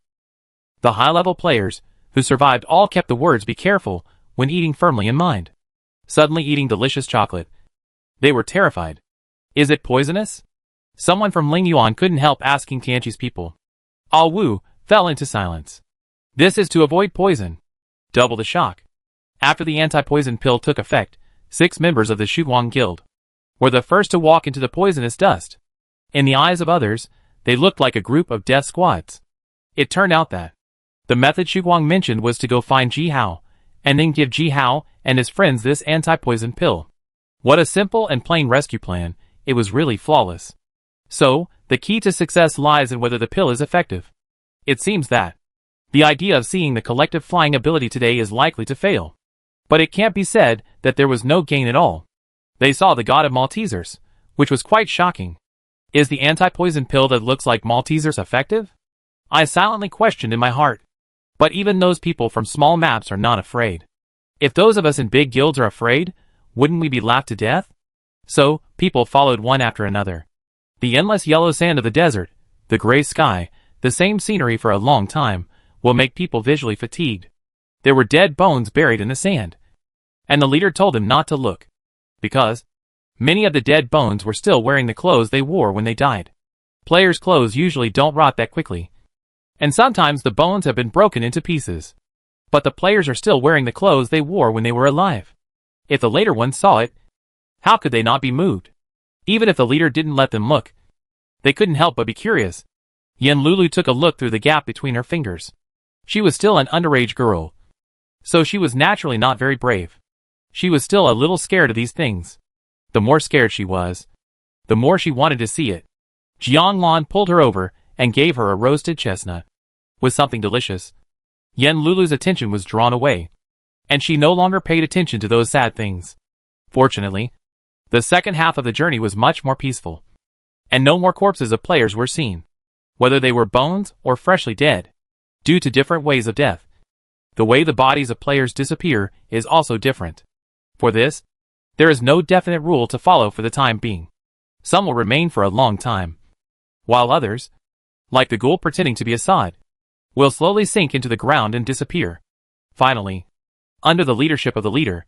The high-level players who survived all kept the words "be careful" when eating firmly in mind. Suddenly eating delicious chocolate. They were terrified. Is it poisonous? Someone from Lingyuan couldn't help asking Tianqi's people. All Wu fell into silence. This is to avoid poison. Double the shock. After the anti-poison pill took effect, 6 members of the Shuguang Guild were the first to walk into the poisonous dust. In the eyes of others, they looked like a group of death squads. It turned out that the method Shuguang mentioned was to go find Ji Hao, and then give Ji Hao and his friends this anti-poison pill. What a simple and plain rescue plan. It was really flawless. So, the key to success lies in whether the pill is effective. It seems that the idea of seeing the collective flying ability today is likely to fail. But it can't be said that there was no gain at all. They saw the god of Maltesers, which was quite shocking. Is the anti-poison pill that looks like Maltesers effective? I silently questioned in my heart. But even those people from small maps are not afraid. If those of us in big guilds are afraid, wouldn't we be laughed to death? So, people followed one after another. The endless yellow sand of the desert, the gray sky, the same scenery for a long time, will make people visually fatigued. There were dead bones buried in the sand. And the leader told them not to look. Because many of the dead bones were still wearing the clothes they wore when they died. Players' clothes usually don't rot that quickly. And sometimes the bones have been broken into pieces. But the players are still wearing the clothes they wore when they were alive. If the later ones saw it, how could they not be moved? Even if the leader didn't let them look, they couldn't help but be curious. Yen Lulu took a look through the gap between her fingers. She was still an underage girl, so she was naturally not very brave. She was still a little scared of these things. The more scared she was, the more she wanted to see it. Jianglan pulled her over and gave her a roasted chestnut with something delicious. Yen Lulu's attention was drawn away, and she no longer paid attention to those sad things. Fortunately, the second half of the journey was much more peaceful, and no more corpses of players were seen, whether they were bones or freshly dead, due to different ways of death. The way the bodies of players disappear is also different. For this, there is no definite rule to follow for the time being. Some will remain for a long time, while others, like the ghoul pretending to be Assad, will slowly sink into the ground and disappear. Finally, under the leadership of the leader,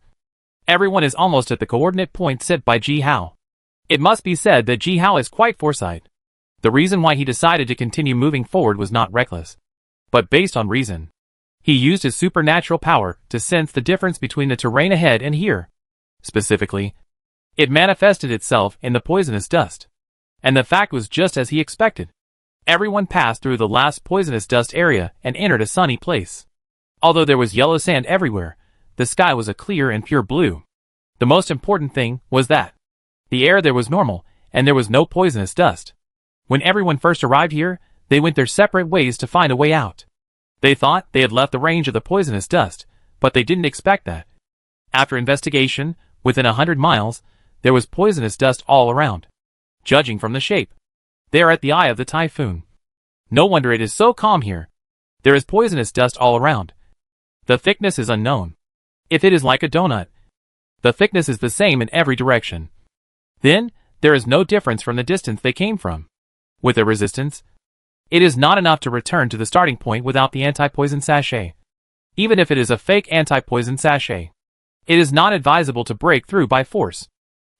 everyone is almost at the coordinate point set by Ji Hao. It must be said that Ji Hao is quite foresight. The reason why he decided to continue moving forward was not reckless, but based on reason. He used his supernatural power to sense the difference between the terrain ahead and here. Specifically, it manifested itself in the poisonous dust. And the fact was just as he expected. Everyone passed through the last poisonous dust area and entered a sunny place. Although there was yellow sand everywhere, the sky was a clear and pure blue. The most important thing was that the air there was normal, and there was no poisonous dust. When everyone first arrived here, they went their separate ways to find a way out. They thought they had left the range of the poisonous dust, but they didn't expect that. After investigation, within 100 miles, there was poisonous dust all around. Judging from the shape, they are at the eye of the typhoon. No wonder it is so calm here. There is poisonous dust all around. The thickness is unknown. If it is like a donut, the thickness is the same in every direction. Then, there is no difference from the distance they came from. With a resistance, it is not enough to return to the starting point without the anti-poison sachet. Even if it is a fake anti-poison sachet, it is not advisable to break through by force.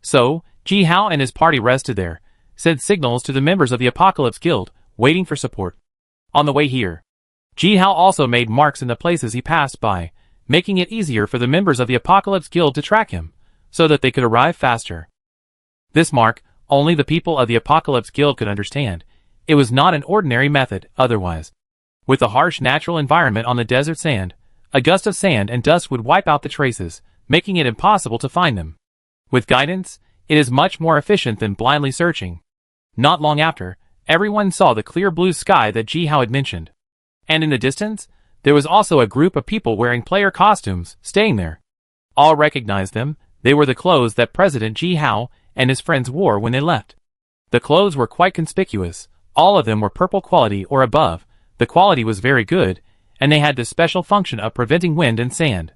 So, Ji Hao and his party rested there, sent signals to the members of the Apocalypse Guild, waiting for support. On the way here, Ji Hao also made marks in the places he passed by, making it easier for the members of the Apocalypse Guild to track him, so that they could arrive faster. This mark, only the people of the Apocalypse Guild could understand. It was not an ordinary method, otherwise. With the harsh natural environment on the desert sand, a gust of sand and dust would wipe out the traces, making it impossible to find them. With guidance, it is much more efficient than blindly searching. Not long after, everyone saw the clear blue sky that Ji Hao had mentioned. And in the distance, there was also a group of people wearing player costumes, staying there. All recognized them. They were the clothes that President Ji Hao and his friends wore when they left. The clothes were quite conspicuous. All of them were purple quality or above. The quality was very good, and they had the special function of preventing wind and sand.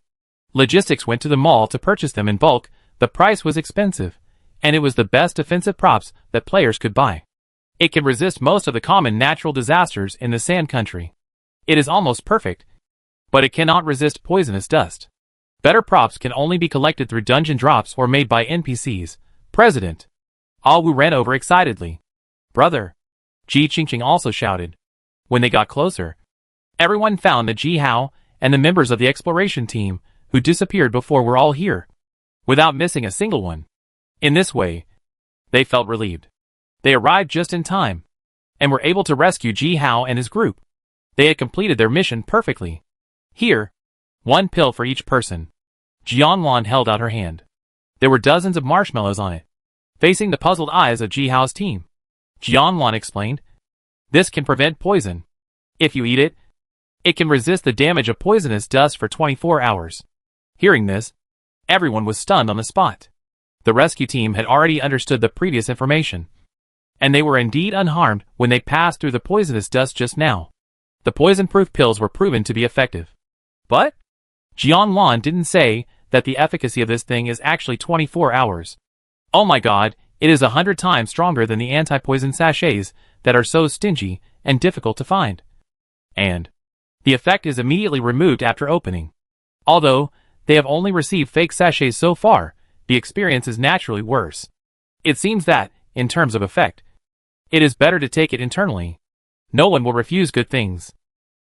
Logistics went to the mall to purchase them in bulk. The price was expensive, and it was the best defensive props that players could buy. It can resist most of the common natural disasters in the sand country. It is almost perfect, but it cannot resist poisonous dust. Better props can only be collected through dungeon drops or made by NPCs. President All Wu ran over excitedly. Brother! Ji Qingqing also shouted. When they got closer, everyone found that Ji Hao and the members of the exploration team, who disappeared before, were all here, without missing a single one. In this way, they felt relieved. They arrived just in time, and were able to rescue Ji Hao and his group. They had completed their mission perfectly. Here, one pill for each person. Jianlan held out her hand. There were dozens of marshmallows on it, facing the puzzled eyes of Ji Hao's team. Jianlan explained, this can prevent poison. If you eat it, it can resist the damage of poisonous dust for 24 hours. Hearing this, everyone was stunned on the spot. The rescue team had already understood the previous information, and they were indeed unharmed when they passed through the poisonous dust just now. The poison-proof pills were proven to be effective. But Jianlan didn't say that the efficacy of this thing is actually 24 hours. Oh my god, it is 100 times stronger than the anti-poison sachets that are so stingy and difficult to find. And the effect is immediately removed after opening. Although they have only received fake sachets so far, the experience is naturally worse. It seems that, in terms of effect, it is better to take it internally. No one will refuse good things.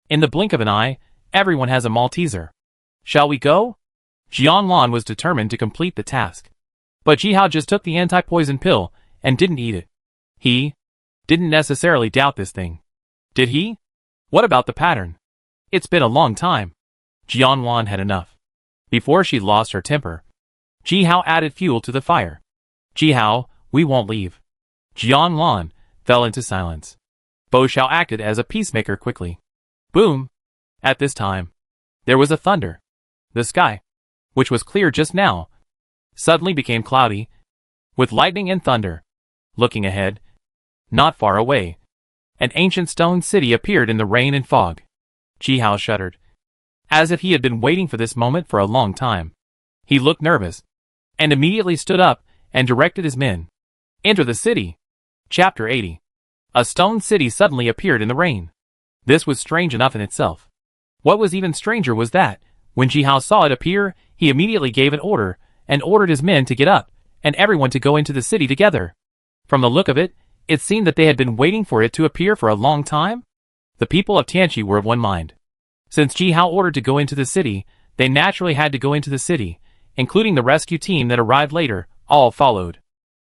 In the blink of an eye, everyone has a Malteser. Shall we go? Jianlan was determined to complete the task. But Ji Hao just took the anti-poison pill and didn't eat it. He didn't necessarily doubt this thing. Did he? What about the pattern? It's been a long time. Jianlan had enough. Before she lost her temper, Ji Hao added fuel to the fire. Ji Hao, we won't leave. Jianlan fell into silence. Bo Xiao acted as a peacemaker quickly. Boom! At this time, there was a thunder. The sky, which was clear just now, suddenly became cloudy, with lightning and thunder. Looking ahead, not far away, an ancient stone city appeared in the rain and fog. Ji Hao shuddered, as if he had been waiting for this moment for a long time. He looked nervous, and immediately stood up and directed his men. Enter the city. Chapter 80. A stone city suddenly appeared in the rain. This was strange enough in itself. What was even stranger was that, when Ji Hao saw it appear, he immediately gave an order, and ordered his men to get up, and everyone to go into the city together. From the look of it, it seemed that they had been waiting for it to appear for a long time. The people of Tianqi were of one mind. Since Ji Hao ordered to go into the city, they naturally had to go into the city, including the rescue team that arrived later. All followed.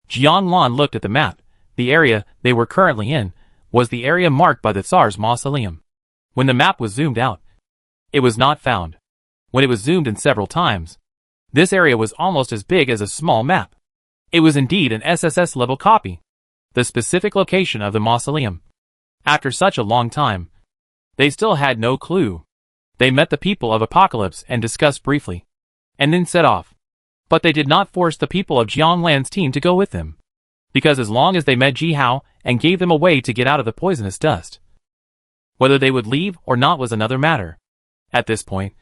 Jianlan looked at the map. The area they were currently in was the area marked by the Tsar's mausoleum. When the map was zoomed out, it was not found. When it was zoomed in several times, this area was almost as big as a small map. It was indeed an SSS-level copy. the specific location of the mausoleum. After such a long time, they still had no clue. They met the people of Apocalypse and discussed briefly, and then set off. But they did not force the people of Jianglan's team to go with them, because as long as they met Ji Hao and gave them a way to get out of the poisonous dust, whether they would leave or not was another matter. At this point,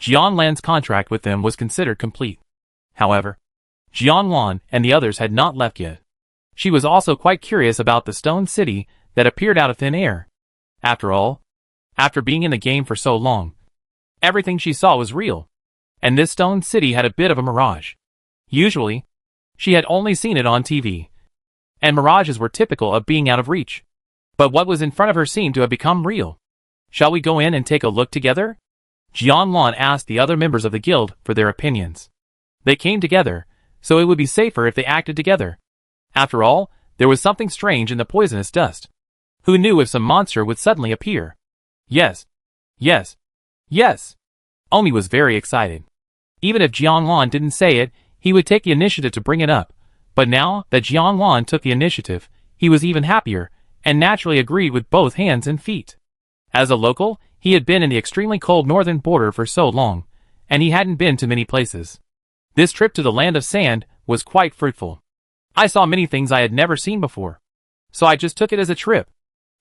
Jianglan's contract with them was considered complete. However, Jianglan and the others had not left yet. She was also quite curious about the stone city that appeared out of thin air. After all, after being in the game for so long, everything she saw was real, and this stone city had a bit of a mirage. Usually, she had only seen it on TV, and mirages were typical of being out of reach. But what was in front of her seemed to have become real. Shall we go in and take a look together? Jianglan asked the other members of the guild for their opinions. They came together, so it would be safer if they acted together. After all, there was something strange in the poisonous dust. Who knew if some monster would suddenly appear? Yes. Yes. Yes. Omi was very excited. Even if Jianglan didn't say it, he would take the initiative to bring it up. But now that Jianglan took the initiative, he was even happier, and naturally agreed with both hands and feet. As a local, he had been in the extremely cold northern border for so long, and he hadn't been to many places. This trip to the land of sand was quite fruitful. I saw many things I had never seen before, so I just took it as a trip.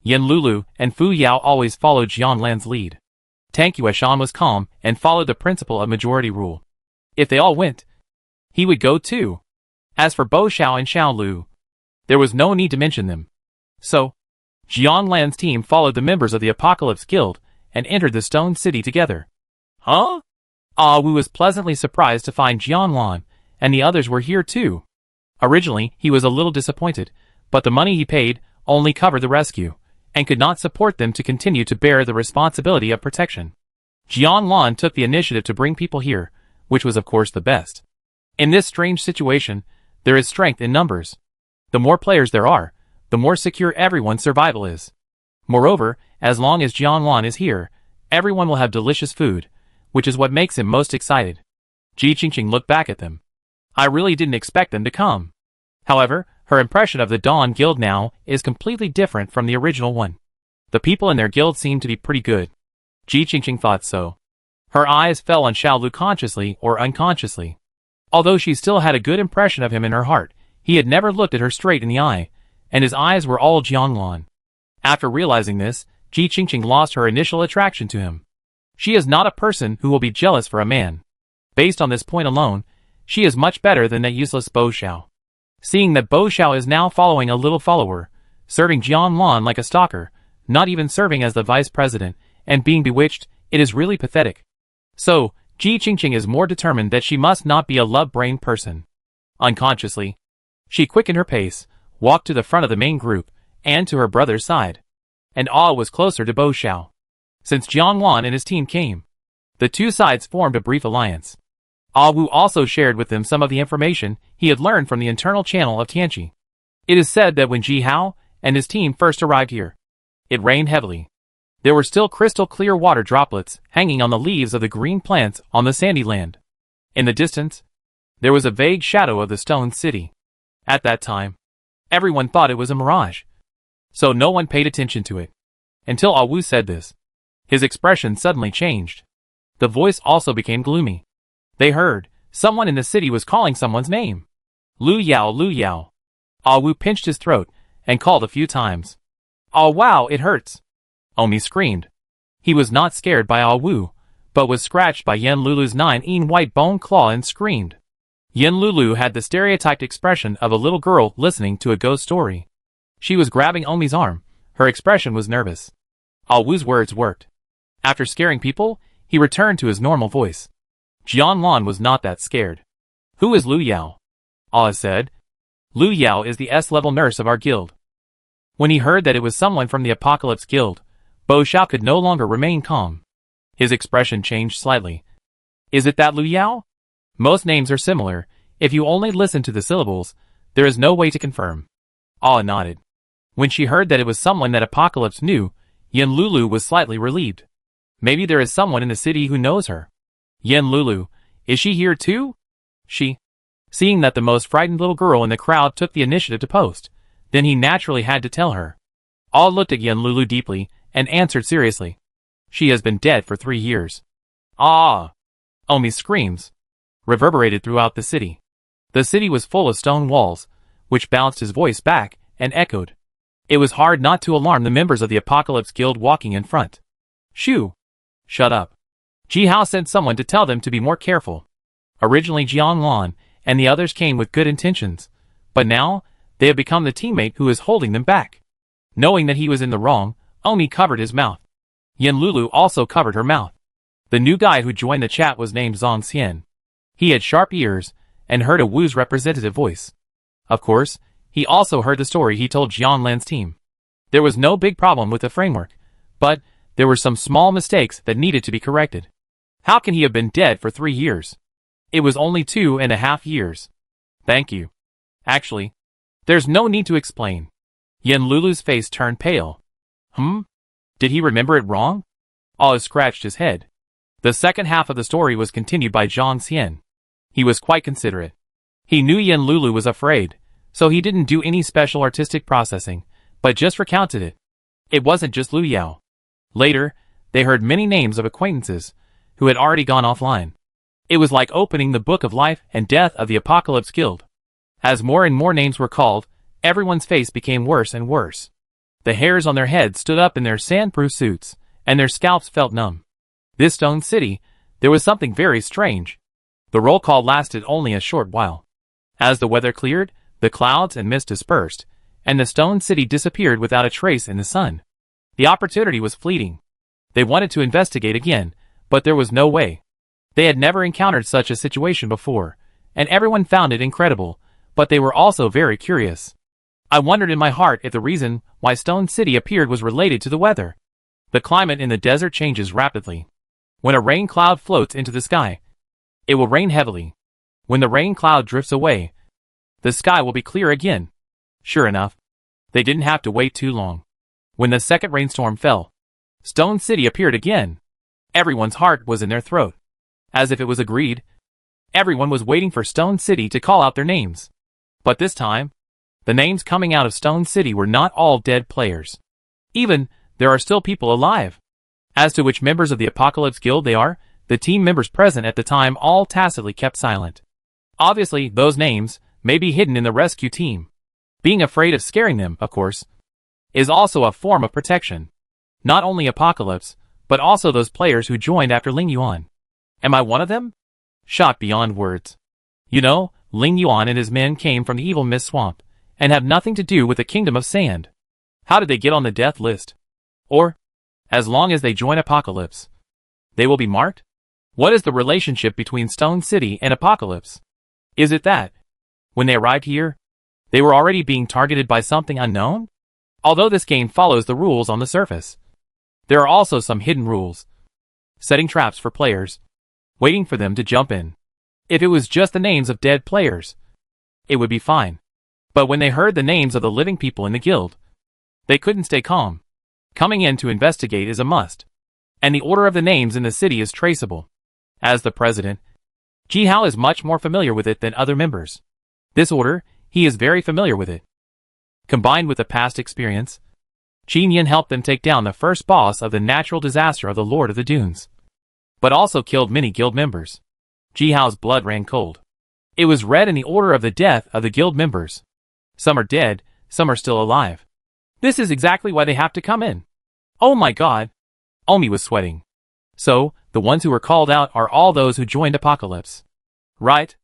Yan Lulu and Fu Yao always followed Jianglan's lead. Tang Yueshan was calm and followed the principle of majority rule. If they all went, he would go too. As for Bo Xiao and Xiao Lu, there was no need to mention them. So, Jianglan's team followed the members of the Apocalypse Guild and entered the Stone City together. Huh? Ah Wu was pleasantly surprised to find Jianglan and the others were here too. Originally, he was a little disappointed, but the money he paid only covered the rescue, and could not support them to continue to bear the responsibility of protection. Jianglan took the initiative to bring people here, which was of course the best. In this strange situation, there is strength in numbers. The more players there are, the more secure everyone's survival is. Moreover, as long as Jianglan is here, everyone will have delicious food, which is what makes him most excited. Ji Qingqing looked back at them. I really didn't expect them to come. However, her impression of the Dawn Guild now is completely different from the original one. The people in their guild seem to be pretty good. Ji Qingqing thought so. Her eyes fell on Xiao Lu consciously or unconsciously. Although she still had a good impression of him in her heart, he had never looked at her straight in the eye, and his eyes were all Jianglan. After realizing this, Ji Qingqing lost her initial attraction to him. She is not a person who will be jealous for a man. Based on this point alone, she is much better than that useless Bo Xiao. Seeing that Bo Xiao is now following a little follower, serving Jianglan like a stalker, not even serving as the vice president, and being bewitched, it is really pathetic. So, Ji Qingqing is more determined that she must not be a love-brained person. Unconsciously, she quickened her pace, walked to the front of the main group, and to her brother's side. And Ah was closer to Bo Xiao. Since Jianglan and his team came, the two sides formed a brief alliance. Ah Wu also shared with them some of the information he had learned from the internal channel of Tianqi. It is said that when Ji Hao and his team first arrived here, it rained heavily. There were still crystal clear water droplets hanging on the leaves of the green plants on the sandy land. In the distance, there was a vague shadow of the stone city. At that time, everyone thought it was a mirage, so no one paid attention to it. Until Ah Wu said this. His expression suddenly changed. The voice also became gloomy. They heard, someone in the city was calling someone's name. Lu Yao, Lu Yao. Ah Wu pinched his throat and called a few times. Oh wow, it hurts. Omi screamed. He was not scared by Ah Wu, but was scratched by Yan Lulu's 9-in white bone claw and screamed. Yan Lulu had the stereotyped expression of a little girl listening to a ghost story. She was grabbing Omi's arm. Her expression was nervous. Ah Wu's words worked. After scaring people, he returned to his normal voice. Jianglan was not that scared. Who is Lu Yao? Ah said. Lu Yao is the S-level nurse of our guild. When he heard that it was someone from the Apocalypse Guild, Bo Xiao could no longer remain calm. His expression changed slightly. Is it that Lu Yao? Most names are similar. If you only listen to the syllables, there is no way to confirm. Ah nodded. When she heard that it was someone that Apocalypse knew, Yan Lulu was slightly relieved. Maybe there is someone in the city who knows her. Yan Lulu, is she here too? Seeing that the most frightened little girl in the crowd took the initiative to post, Then he naturally had to tell her. All looked at Yenlulu deeply and answered seriously. She has been dead for 3 years. Ah! Omi's screams reverberated throughout the city. The city was full of stone walls, which bounced his voice back and echoed. It was hard not to alarm the members of the Apocalypse Guild walking in front. Shoo! Shut up. Ji Hao sent someone to tell them to be more careful. Originally Jiang Lan and the others came with good intentions, but now they have become the teammate who is holding them back. Knowing that he was in the wrong, Omi covered his mouth. Yenlulu also covered her mouth. The new guy who joined the chat was named Zhang Xian. He had sharp ears and heard a Wu's representative voice. Of course, he also heard the story he told Jiang Lan's team. There was no big problem with the framework, but there were some small mistakes that needed to be corrected. How can he have been dead for 3 years? It was only 2.5 years. Thank you. Actually, there's no need to explain. Yenlulu's face turned pale. Did he remember it wrong? Oz scratched his head. The second half of the story was continued by Zhang Xian. He was quite considerate. He knew Yenlulu was afraid, so he didn't do any special artistic processing, but just recounted it. It wasn't just Lu Yao. Later, they heard many names of acquaintances who had already gone offline. It was like opening the book of life and death of the Apocalypse Guild. As more and more names were called, everyone's face became worse and worse. The hairs on their heads stood up in their sandproof suits, and their scalps felt numb. This stone city, there was something very strange. The roll call lasted only a short while. As the weather cleared, the clouds and mist dispersed, and the stone city disappeared without a trace in the sun. The opportunity was fleeting. They wanted to investigate again, but there was no way. They had never encountered such a situation before, and everyone found it incredible, but they were also very curious. I wondered in my heart if the reason why Stone City appeared was related to the weather. The climate in the desert changes rapidly. When a rain cloud floats into the sky, it will rain heavily. When the rain cloud drifts away, the sky will be clear again. Sure enough, they didn't have to wait too long. When the second rainstorm fell, Stone City appeared again. Everyone's heart was in their throat. As if it was agreed, everyone was waiting for Stone City to call out their names. But this time, the names coming out of Stone City were not all dead players. Even, there are still people alive. As to which members of the Apocalypse Guild they are, the team members present at the time all tacitly kept silent. Obviously, those names may be hidden in the rescue team. Being afraid of scaring them, of course, is also a form of protection. Not only Apocalypse, but also those players who joined after Ling Yuan. Am I one of them? Shocked beyond words. You know, Ling Yuan and his men came from the evil Mist Swamp, and have nothing to do with the Kingdom of Sand. How did they get on the death list? Or, as long as they join Apocalypse, they will be marked? What is the relationship between Stone City and Apocalypse? Is it that, when they arrived here, they were already being targeted by something unknown? Although this game follows the rules on the surface, there are also some hidden rules. Setting traps for players, waiting for them to jump in. If it was just the names of dead players, it would be fine. But when they heard the names of the living people in the guild, they couldn't stay calm. Coming in to investigate is a must. And the order of the names in the city is traceable. As the president, Ji Hao is much more familiar with it than other members. This order, he is very familiar with it. Combined with the past experience, Qin Yin helped them take down the first boss of the natural disaster of the Lord of the Dunes, but also killed many guild members. Ji Hao's blood ran cold. It was read in the order of the death of the guild members. Some are dead, some are still alive. This is exactly why they have to come in. Oh my god! Omi was sweating. So, the ones who were called out are all those who joined Apocalypse. Right?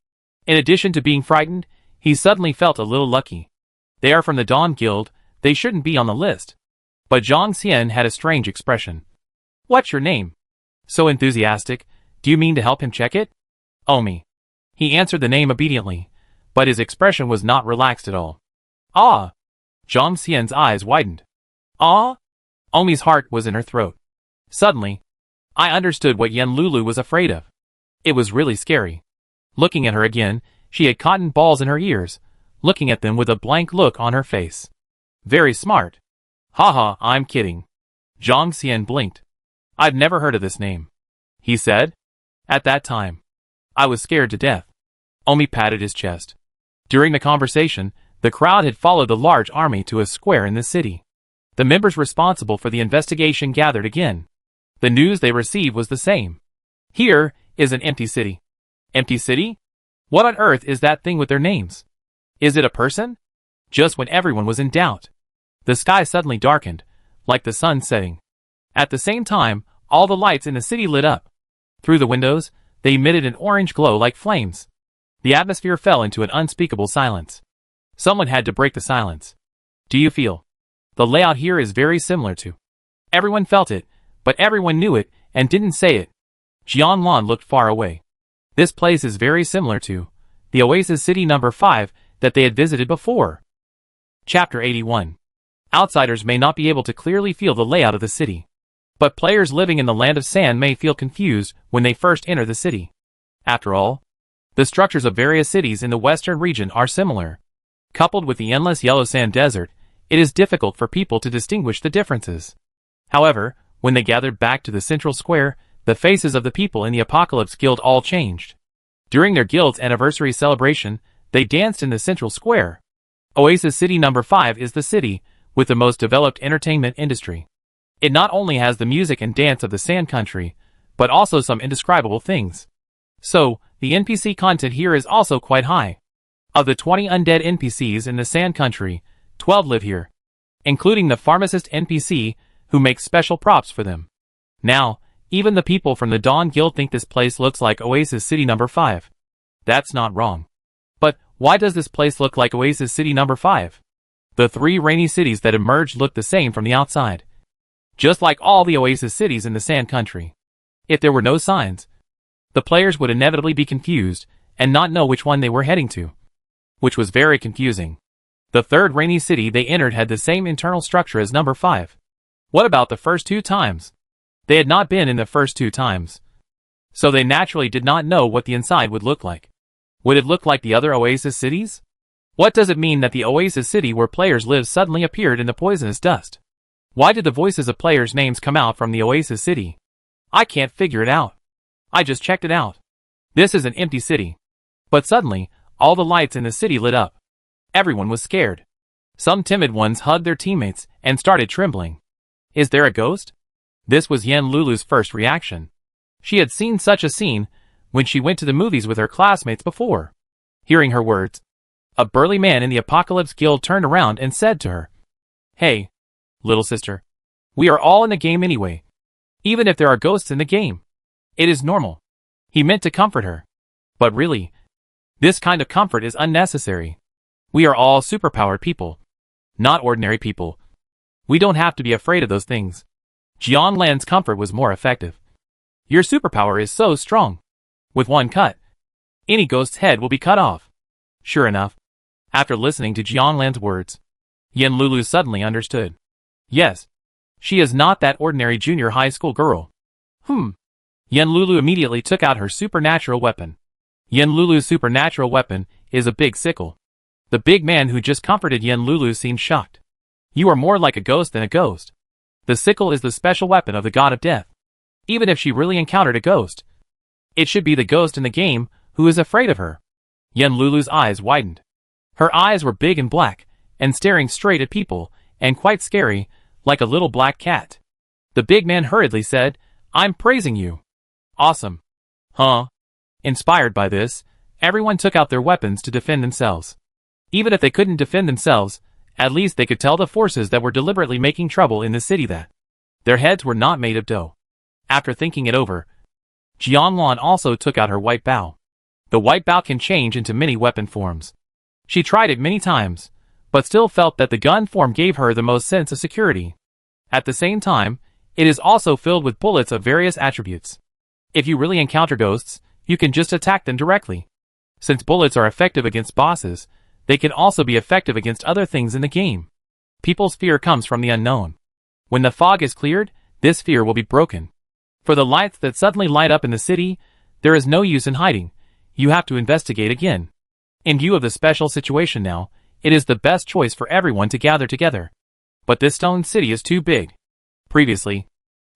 In addition to being frightened, he suddenly felt a little lucky. They are from the Dawn Guild, they shouldn't be on the list. But Zhang Xian had a strange expression. What's your name? So enthusiastic, do you mean to help him check it? Omi. He answered the name obediently, but his expression was not relaxed at all. Ah! Zhang Xian's eyes widened. Ah! Omi's heart was in her throat. Suddenly, I understood what Yenlulu was afraid of. It was really scary. Looking at her again, she had cotton balls in her ears, looking at them with a blank look on her face. Very smart. Haha, I'm kidding. Zhang Xian blinked. I've never heard of this name, he said. At that time, I was scared to death. Omi patted his chest. During the conversation, The crowd had followed the large army to a square in the city. The members responsible for the investigation gathered again. The news they received was the same. Here is an empty city. Empty city? What on earth is that thing with their names? Is it a person? Just when everyone was in doubt, the sky suddenly darkened, like the sun setting. At the same time, all the lights in the city lit up. Through the windows, they emitted an orange glow like flames. The atmosphere fell into an unspeakable silence. Someone had to break the silence. Do you feel? The layout here is very similar to. Everyone felt it, but everyone knew it and didn't say it. Jianlan looked far away. This place is very similar to the Oasis City number 5 that they had visited before. Chapter 81. Outsiders may not be able to clearly feel the layout of the city. But players living in the land of sand may feel confused when they first enter the city. After all, the structures of various cities in the western region are similar. Coupled with the endless yellow sand desert, it is difficult for people to distinguish the differences. However, when they gathered back to the central square, the faces of the people in the Apocalypse Guild all changed. During their guild's anniversary celebration, they danced in the central square. Oasis City number 5 is the city with the most developed entertainment industry. It not only has the music and dance of the Sand Country, but also some indescribable things. So, the NPC content here is also quite high. Of the 20 undead NPCs in the Sand Country, 12 live here, including the pharmacist NPC, who makes special props for them. Now, even the people from the Dawn Guild think this place looks like Oasis City number 5. That's not wrong. But, why does this place look like Oasis City number 5? The 3 rainy cities that emerged look the same from the outside. Just like all the Oasis cities in the Sand Country. If there were no signs, the players would inevitably be confused and not know which one they were heading to. Which was very confusing. The 3rd rainy city they entered had the same internal structure as number 5. What about the first 2 times? They had not been in the first 2 times. So they naturally did not know what the inside would look like. Would it look like the other Oasis cities? What does it mean that the Oasis city where players live suddenly appeared in the poisonous dust? Why did the voices of players' names come out from the Oasis city? I can't figure it out. I just checked it out. This is an empty city. But suddenly, all the lights in the city lit up. Everyone was scared. Some timid ones hugged their teammates and started trembling. Is there a ghost? This was Yen Lulu's first reaction. She had seen such a scene when she went to the movies with her classmates before. Hearing her words, a burly man in the Apocalypse Guild turned around and said to her, "Hey, little sister. We are all in the game anyway. Even if there are ghosts in the game. It is normal." He meant to comfort her. But really, this kind of comfort is unnecessary. We are all superpowered people. Not ordinary people. We don't have to be afraid of those things. Jianlan's comfort was more effective. Your superpower is so strong. With one cut, any ghost's head will be cut off. Sure enough, after listening to Jianlan's words, Yen Lulu suddenly understood. Yes, she is not that ordinary junior high school girl. Yen Lulu immediately took out her supernatural weapon. Yen Lulu's supernatural weapon is a big sickle. The big man who just comforted Yen Lulu seemed shocked. You are more like a ghost than a ghost. The sickle is the special weapon of the god of death. Even if she really encountered a ghost, it should be the ghost in the game who is afraid of her. Yen Lulu's eyes widened. Her eyes were big and black, and staring straight at people, and quite scary, like a little black cat. The big man hurriedly said, "I'm praising you." Awesome. Huh? Inspired by this, everyone took out their weapons to defend themselves. Even if they couldn't defend themselves, at least they could tell the forces that were deliberately making trouble in the city that their heads were not made of dough. After thinking it over, Jianlan also took out her white bow. The white bow can change into many weapon forms. She tried it many times, but still felt that the gun form gave her the most sense of security. At the same time, it is also filled with bullets of various attributes. If you really encounter ghosts, you can just attack them directly. Since bullets are effective against bosses, they can also be effective against other things in the game. People's fear comes from the unknown. When the fog is cleared, this fear will be broken. For the lights that suddenly light up in the city, there is no use in hiding. You have to investigate again. In view of the special situation now, it is the best choice for everyone to gather together. But this stone city is too big. Previously,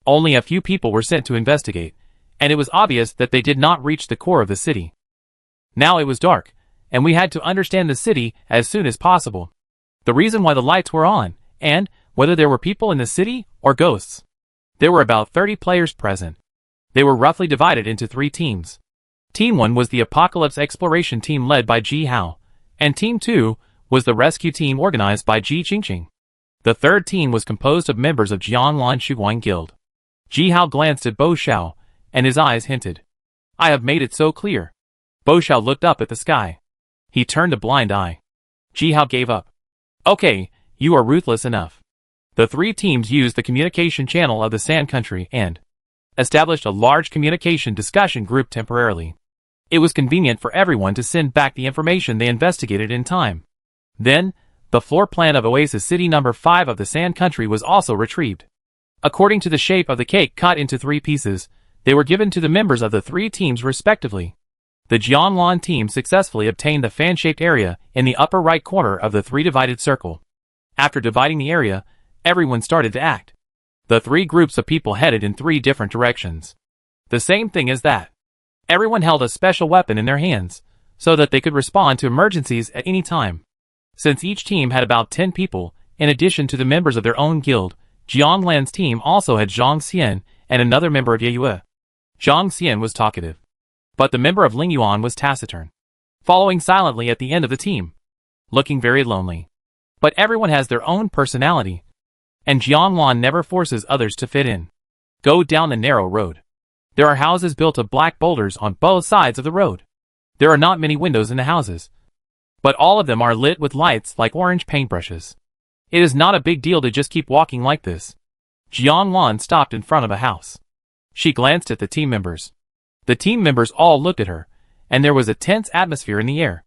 only a few people were sent to investigate, and it was obvious that they did not reach the core of the city. Now it was dark, and we had to understand the city as soon as possible. The reason why the lights were on, and whether there were people in the city or ghosts. There were about 30 players present. They were roughly divided into 3 teams. Team 1 was the Apocalypse Exploration team led by Ji Hao, and Team 2 was the rescue team organized by Ji Qingqing. The third team was composed of members of Jianlan Shuguang Guild. Ji Hao glanced at Bo Xiao, and his eyes hinted. I have made it so clear. Bo Xiao looked up at the sky. He turned a blind eye. Ji Hao gave up. Okay, you are ruthless enough. The 3 teams used the communication channel of the Sand Country and established a large communication discussion group temporarily. It was convenient for everyone to send back the information they investigated in time. Then, the floor plan of Oasis City number 5 of the Sand Country was also retrieved. According to the shape of the cake cut into 3 pieces, they were given to the members of the 3 teams respectively. The Jianlan team successfully obtained the fan-shaped area in the upper right corner of the 3-divided circle. After dividing the area, everyone started to act. The 3 groups of people headed in 3 different directions. The same thing as that. Everyone held a special weapon in their hands, so that they could respond to emergencies at any time. Since each team had about 10 people, in addition to the members of their own guild, Jianlan's team also had Zhang Xian and another member of Yeyue. Zhang Xian was talkative, but the member of Lingyuan was taciturn, following silently at the end of the team, looking very lonely. But everyone has their own personality, and Jianlan never forces others to fit in. Go down the narrow road. There are houses built of black boulders on both sides of the road. There are not many windows in the houses, but all of them are lit with lights like orange paintbrushes. It is not a big deal to just keep walking like this. Jianlan stopped in front of a house. She glanced at the team members. The team members all looked at her, and there was a tense atmosphere in the air.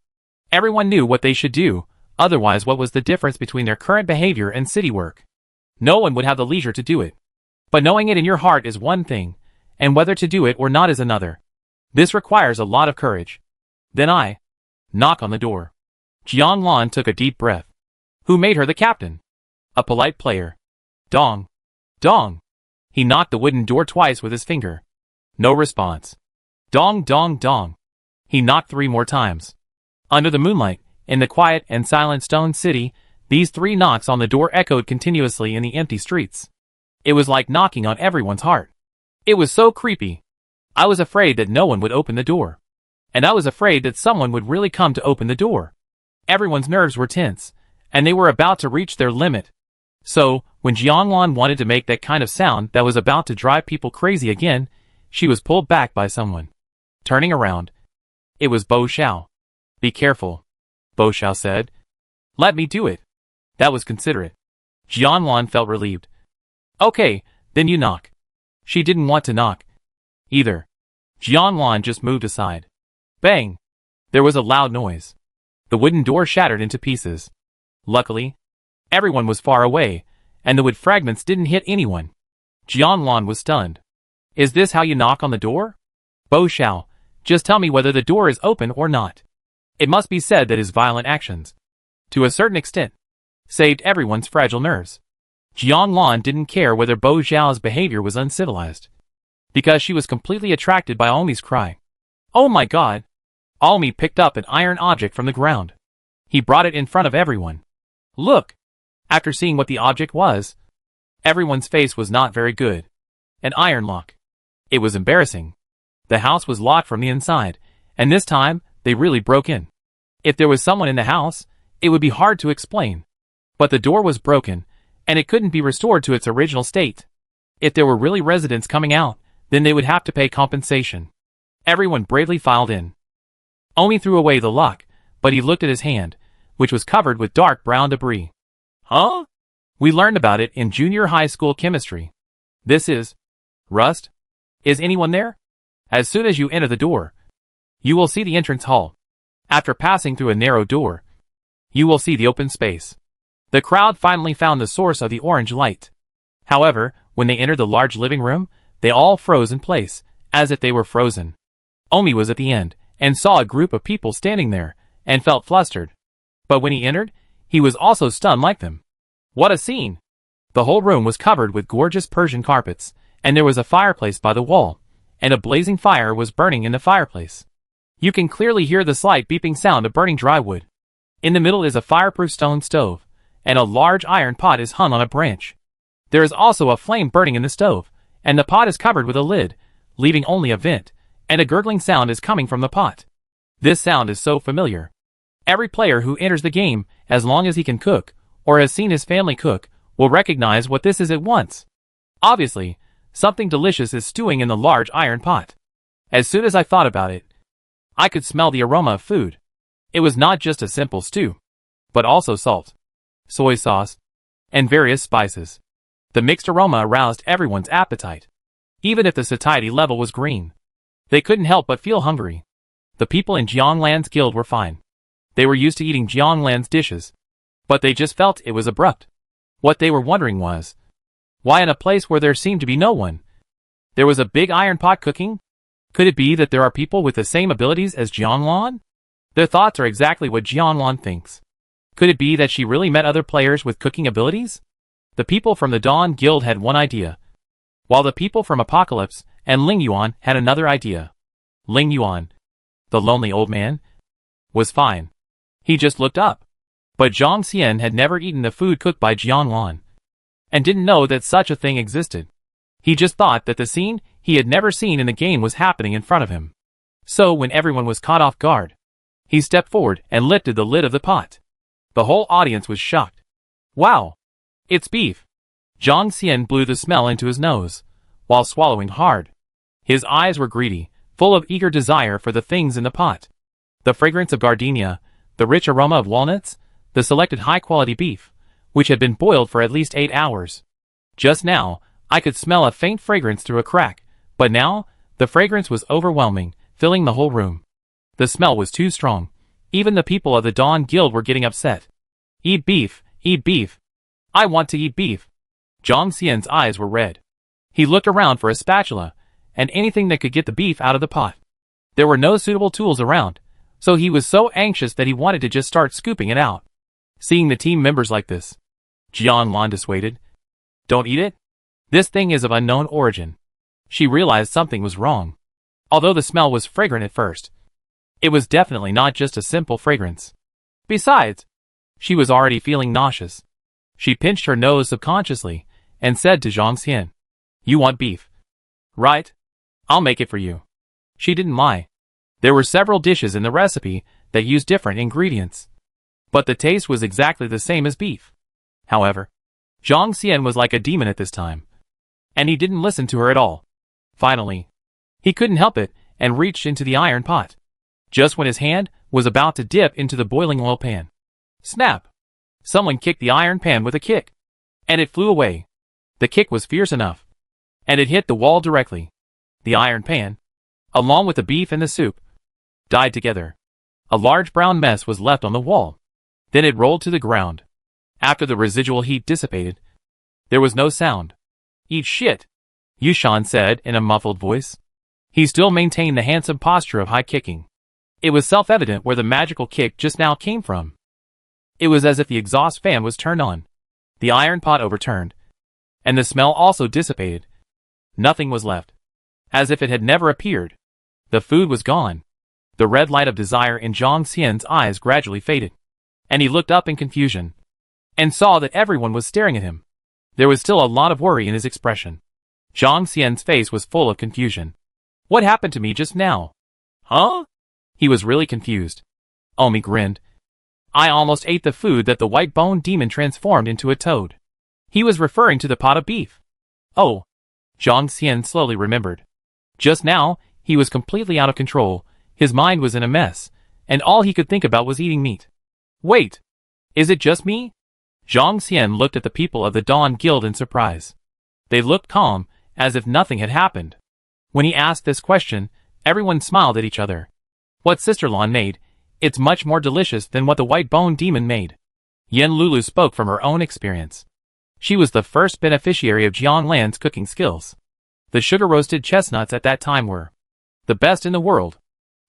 Everyone knew what they should do, otherwise what was the difference between their current behavior and city work? No one would have the leisure to do it. But knowing it in your heart is one thing, and whether to do it or not is another. This requires a lot of courage. Then I knock on the door. Jianlan took a deep breath. Who made her the captain? A polite player. Dong. Dong. He knocked the wooden door twice with his finger. No response. Dong dong dong. He knocked 3 more times. Under the moonlight, in the quiet and silent stone city, these 3 knocks on the door echoed continuously in the empty streets. It was like knocking on everyone's heart. It was so creepy. I was afraid that no one would open the door. And I was afraid that someone would really come to open the door. Everyone's nerves were tense, and they were about to reach their limit. So, when Jianlan wanted to make that kind of sound that was about to drive people crazy again, she was pulled back by someone. Turning around, it was Bo Xiao. Be careful, Bo Xiao said. Let me do it. That was considerate. Jianlan felt relieved. Okay, then you knock. She didn't want to knock either. Jianlan just moved aside. Bang! There was a loud noise. The wooden door shattered into pieces. Luckily, everyone was far away, and the wood fragments didn't hit anyone. Jianlan was stunned. Is this how you knock on the door? Bo Xiao, just tell me whether the door is open or not. It must be said that his violent actions, to a certain extent, saved everyone's fragile nerves. Jianlan didn't care whether Bo Xiao's behavior was uncivilized, because she was completely attracted by Omi's cry. Oh my god! Omi picked up an iron object from the ground. He brought it in front of everyone. Look! After seeing what the object was, everyone's face was not very good. An iron lock. It was embarrassing. The house was locked from the inside, and this time, they really broke in. If there was someone in the house, it would be hard to explain. But the door was broken, and it couldn't be restored to its original state. If there were really residents coming out, then they would have to pay compensation. Everyone bravely filed in. Omi threw away the lock, but he looked at his hand, which was covered with dark brown debris. Huh? We learned about it in junior high school chemistry. This is rust? Is anyone there? As soon as you enter the door, you will see the entrance hall. After passing through a narrow door, you will see the open space. The crowd finally found the source of the orange light. However, when they entered the large living room, they all froze in place, as if they were frozen. Omi was at the end, and saw a group of people standing there, and felt flustered. But when he entered, he was also stunned like them. What a scene! The whole room was covered with gorgeous Persian carpets, and there was a fireplace by the wall, and a blazing fire was burning in the fireplace. You can clearly hear the slight beeping sound of burning dry wood. In the middle is a fireproof stone stove, and a large iron pot is hung on a branch. There is also a flame burning in the stove, and the pot is covered with a lid, leaving only a vent, and a gurgling sound is coming from the pot. This sound is so familiar. Every player who enters the game, as long as he can cook, or has seen his family cook, will recognize what this is at once. Obviously, something delicious is stewing in the large iron pot. As soon as I thought about it, I could smell the aroma of food. It was not just a simple stew, but also salt, soy sauce, and various spices. The mixed aroma aroused everyone's appetite. Even if the satiety level was green, they couldn't help but feel hungry. The people in Jianglan's guild were fine. They were used to eating Jianglan's dishes, but they just felt it was abrupt. What they were wondering was, why in a place where there seemed to be no one, there was a big iron pot cooking? Could it be that there are people with the same abilities as Jianglan? Their thoughts are exactly what Jianglan thinks. Could it be that she really met other players with cooking abilities? The people from the Dawn Guild had one idea, while the people from Apocalypse and Ling Yuan had another idea. Ling Yuan, the lonely old man, was fine. He just looked up. But Zhang Xian had never eaten the food cooked by Jianglan, and didn't know that such a thing existed. He just thought that the scene he had never seen in the game was happening in front of him. So when everyone was caught off guard, he stepped forward and lifted the lid of the pot. The whole audience was shocked. Wow! It's beef! Zhang Xian blew the smell into his nose, while swallowing hard. His eyes were greedy, full of eager desire for the things in the pot. The fragrance of gardenia, the rich aroma of walnuts, the selected high-quality beef, which had been boiled for at least 8 hours. Just now, I could smell a faint fragrance through a crack, but now, the fragrance was overwhelming, filling the whole room. The smell was too strong. Even the people of the Dawn Guild were getting upset. Eat beef, eat beef. I want to eat beef. Zhang Xian's eyes were red. He looked around for a spatula, and anything that could get the beef out of the pot. There were no suitable tools around, so he was so anxious that he wanted to just start scooping it out. Seeing the team members like this, Jianglan dissuaded. Don't eat it? This thing is of unknown origin. She realized something was wrong. Although the smell was fragrant at first, it was definitely not just a simple fragrance. Besides, she was already feeling nauseous. She pinched her nose subconsciously and said to Zhang Xian, "You want beef? Right? I'll make it for you." She didn't lie. There were several dishes in the recipe that used different ingredients, but the taste was exactly the same as beef. However, Zhang Xian was like a demon at this time, and he didn't listen to her at all. Finally, he couldn't help it and reached into the iron pot. Just when his hand was about to dip into the boiling oil pan, snap! Someone kicked the iron pan with a kick, and it flew away. The kick was fierce enough, and it hit the wall directly. The iron pan, along with the beef and the soup, died together. A large brown mess was left on the wall. Then it rolled to the ground. After the residual heat dissipated, there was no sound. "Eat shit," Yushan said in a muffled voice. He still maintained the handsome posture of high kicking. It was self-evident where the magical kick just now came from. It was as if the exhaust fan was turned on. The iron pot overturned, and the smell also dissipated. Nothing was left, as if it had never appeared. The food was gone. The red light of desire in Zhang Xian's eyes gradually faded, and he looked up in confusion, and saw that everyone was staring at him. There was still a lot of worry in his expression. Zhang Xian's face was full of confusion. What happened to me just now? Huh? He was really confused. Omi grinned. I almost ate the food that the white bone demon transformed into a toad. He was referring to the pot of beef. Oh. Zhang Xian slowly remembered. Just now, he was completely out of control, his mind was in a mess, and all he could think about was eating meat. Wait. Is it just me? Zhang Xian looked at the people of the Dawn Guild in surprise. They looked calm, as if nothing had happened. When he asked this question, everyone smiled at each other. What Sister Lan made, it's much more delicious than what the white bone demon made. Yen Lulu spoke from her own experience. She was the first beneficiary of Jianglan's cooking skills. The sugar-roasted chestnuts at that time were the best in the world.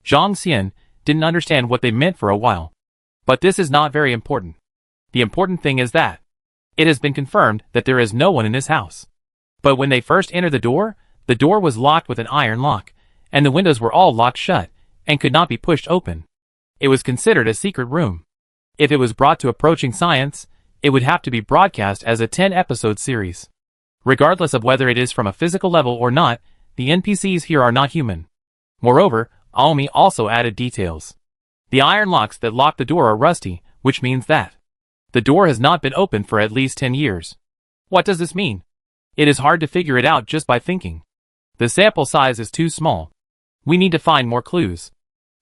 Zhang Xian didn't understand what they meant for a while. But this is not very important. The important thing is that it has been confirmed that there is no one in this house. But when they first entered the door was locked with an iron lock, and the windows were all locked shut, and could not be pushed open. It was considered a secret room. If it was brought to approaching science, it would have to be broadcast as a 10-episode series. Regardless of whether it is from a physical level or not, the NPCs here are not human. Moreover, Aomi also added details. The iron locks that lock the door are rusty, which means that the door has not been opened for at least 10 years. What does this mean? It is hard to figure it out just by thinking. The sample size is too small. We need to find more clues.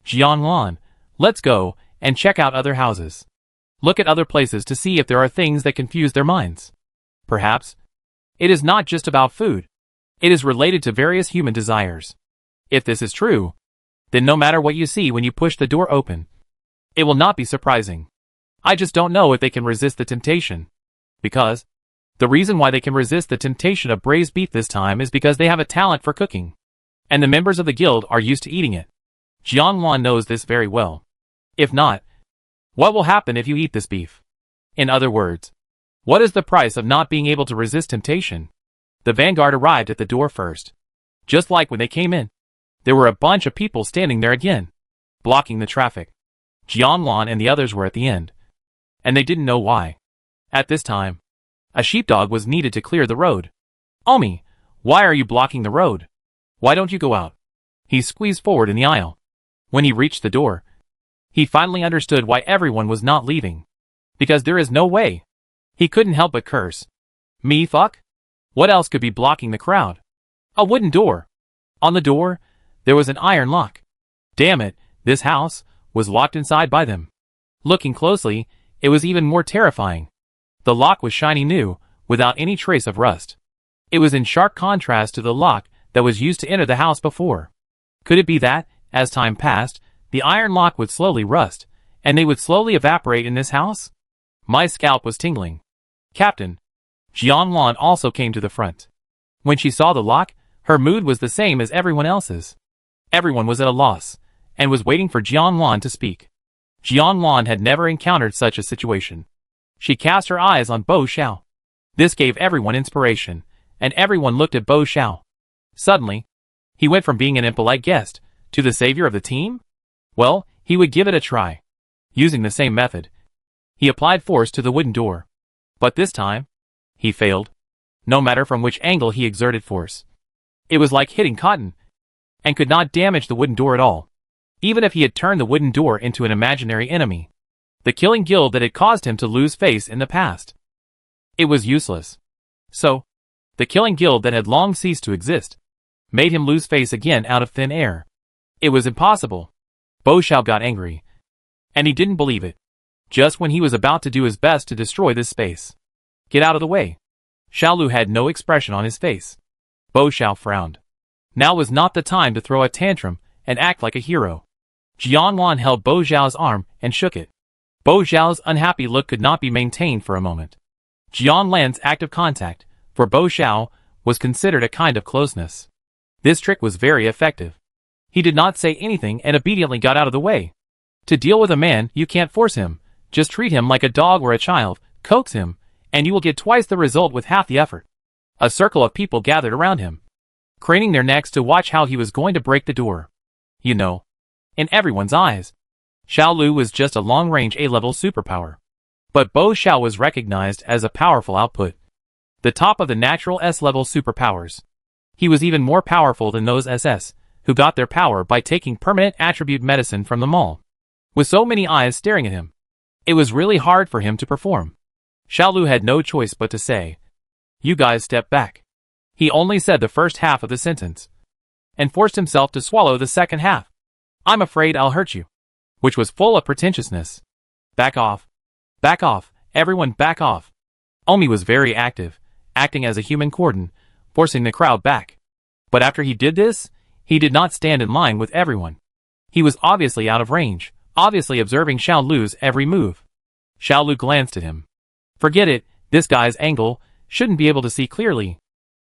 Jianlan, let's go and check out other houses. Look at other places to see if there are things that confuse their minds. Perhaps it is not just about food. It is related to various human desires. If this is true, then no matter what you see when you push the door open, it will not be surprising. I just don't know if they can resist the temptation. Because the reason why they can resist the temptation of braised beef this time is because they have a talent for cooking. And the members of the guild are used to eating it. Jianlan knows this very well. If not, what will happen if you eat this beef? In other words, what is the price of not being able to resist temptation? The vanguard arrived at the door first. Just like when they came in, there were a bunch of people standing there again, blocking the traffic. Jianlan and the others were at the end, and they didn't know why. At this time, a sheepdog was needed to clear the road. Omi, why are you blocking the road? Why don't you go out? He squeezed forward in the aisle. When he reached the door, he finally understood why everyone was not leaving. Because there is no way. He couldn't help but curse. Me fuck? What else could be blocking the crowd? A wooden door. On the door, there was an iron lock. Damn it, this house was locked inside by them. Looking closely, it was even more terrifying. The lock was shiny new, without any trace of rust. It was in sharp contrast to the lock that was used to enter the house before. Could it be that, as time passed, the iron lock would slowly rust, and they would slowly evaporate in this house? My scalp was tingling. Captain. Jianlan also came to the front. When she saw the lock, her mood was the same as everyone else's. Everyone was at a loss, and was waiting for Jianlan to speak. Jianlan had never encountered such a situation. She cast her eyes on Bo Xiao. This gave everyone inspiration, and everyone looked at Bo Xiao. Suddenly, he went from being an impolite guest to the savior of the team? Well, he would give it a try. Using the same method, he applied force to the wooden door. But this time, he failed. No matter from which angle he exerted force. It was like hitting cotton, and could not damage the wooden door at all. Even if he had turned the wooden door into an imaginary enemy. The killing guild that had caused him to lose face in the past. It was useless. So, the killing guild that had long ceased to exist, made him lose face again out of thin air. It was impossible. Bo Xiao got angry. And he didn't believe it. Just when he was about to do his best to destroy this space. Get out of the way. Xiaolu had no expression on his face. Bo Xiao frowned. Now was not the time to throw a tantrum and act like a hero. Jianlan held Bo Xiao's arm and shook it. Bo Xiao's unhappy look could not be maintained for a moment. Jianlan's active contact, for Bo Xiao, was considered a kind of closeness. This trick was very effective. He did not say anything and obediently got out of the way. To deal with a man, you can't force him. Just treat him like a dog or a child, coax him, and you will get twice the result with half the effort. A circle of people gathered around him, craning their necks to watch how he was going to break the door. You know, in everyone's eyes, Xiaolu was just a long-range A-level superpower. But Bo Xiao was recognized as a powerful output. The top of the natural S-level superpowers. He was even more powerful than those SS, who got their power by taking permanent attribute medicine from the mall. With so many eyes staring at him, it was really hard for him to perform. Xiaolu had no choice but to say, "You guys step back." He only said the first half of the sentence, and forced himself to swallow the second half. "I'm afraid I'll hurt you," which was full of pretentiousness. "Back off. Back off, everyone back off." Omi was very active, acting as a human cordon, forcing the crowd back. But after he did this, he did not stand in line with everyone. He was obviously out of range, obviously observing Xiaolu's every move. Xiaolu glanced at him. Forget it, this guy's angle shouldn't be able to see clearly.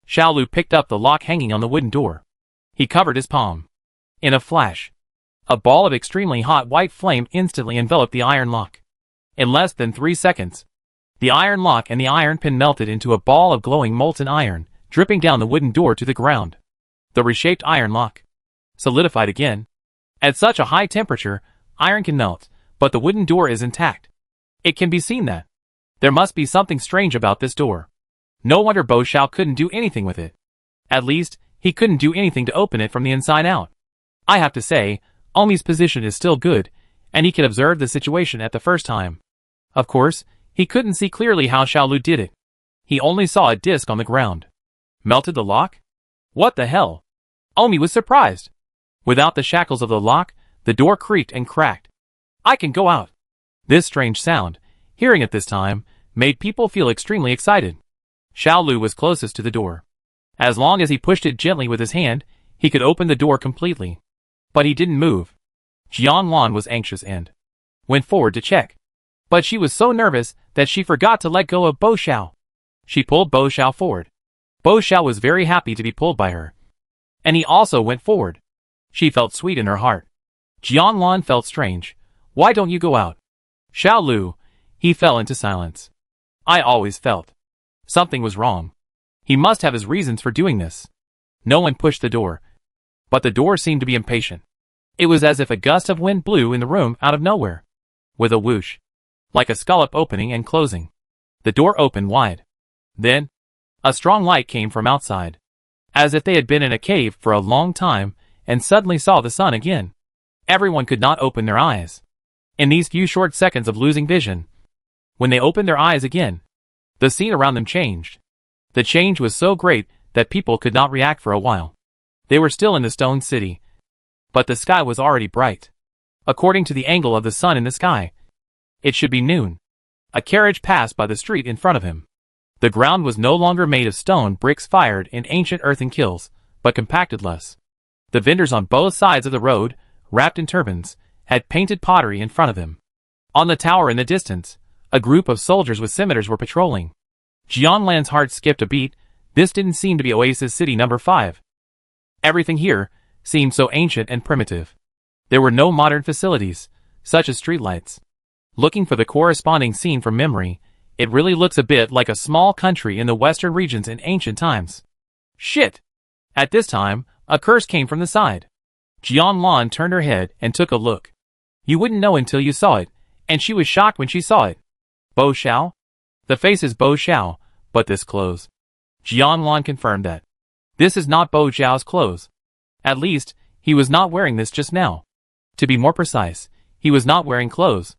Xiaolu picked up the lock hanging on the wooden door. He covered his palm. In a flash, a ball of extremely hot white flame instantly enveloped the iron lock. In less than 3 seconds, the iron lock and the iron pin melted into a ball of glowing molten iron, dripping down the wooden door to the ground. The reshaped iron lock solidified again. At such a high temperature, iron can melt, but the wooden door is intact. It can be seen that there must be something strange about this door. No wonder Bo Xiao couldn't do anything with it. At least, he couldn't do anything to open it from the inside out. I have to say, Omi's position is still good, and he could observe the situation at the first time. Of course, he couldn't see clearly how Xiaolu did it. He only saw a disc on the ground. Melted the lock? What the hell? Omi was surprised. Without the shackles of the lock, the door creaked and cracked. I can go out. This strange sound, hearing it this time, made people feel extremely excited. Xiaolu was closest to the door. As long as he pushed it gently with his hand, he could open the door completely. But he didn't move. Jianlan was anxious and went forward to check. But she was so nervous that she forgot to let go of Bo Xiao. She pulled Bo Xiao forward. Bo Xiao was very happy to be pulled by her. And he also went forward. She felt sweet in her heart. Jianlan felt strange. Why don't you go out? Xiaolu. He fell into silence. I always felt something was wrong. He must have his reasons for doing this. No one pushed the door. But the door seemed to be impatient. It was as if a gust of wind blew in the room out of nowhere. With a whoosh. Like a scallop opening and closing. The door opened wide. Then, a strong light came from outside. As if they had been in a cave for a long time, and suddenly saw the sun again. Everyone could not open their eyes. In these few short seconds of losing vision, when they opened their eyes again, the scene around them changed. The change was so great that people could not react for a while. They were still in the stone city, but the sky was already bright. According to the angle of the sun in the sky, it should be noon. A carriage passed by the street in front of him. The ground was no longer made of stone bricks fired in ancient earthen kilns, but compacted less. The vendors on both sides of the road, wrapped in turbans, had painted pottery in front of them. On the tower in the distance, a group of soldiers with scimitars were patrolling. Jianlan's heart skipped a beat. This didn't seem to be Oasis City number 5. Everything here seemed so ancient and primitive. There were no modern facilities, such as streetlights. Looking for the corresponding scene from memory, it really looks a bit like a small country in the western regions in ancient times. Shit! At this time, a curse came from the side. Jianlan turned her head and took a look. You wouldn't know until you saw it, and she was shocked when she saw it. Bo Xiao? The face is Bo Xiao, but this clothes. Jianlan confirmed that. This is not Bo Xiao's clothes. At least, he was not wearing this just now. To be more precise, he was not wearing clothes.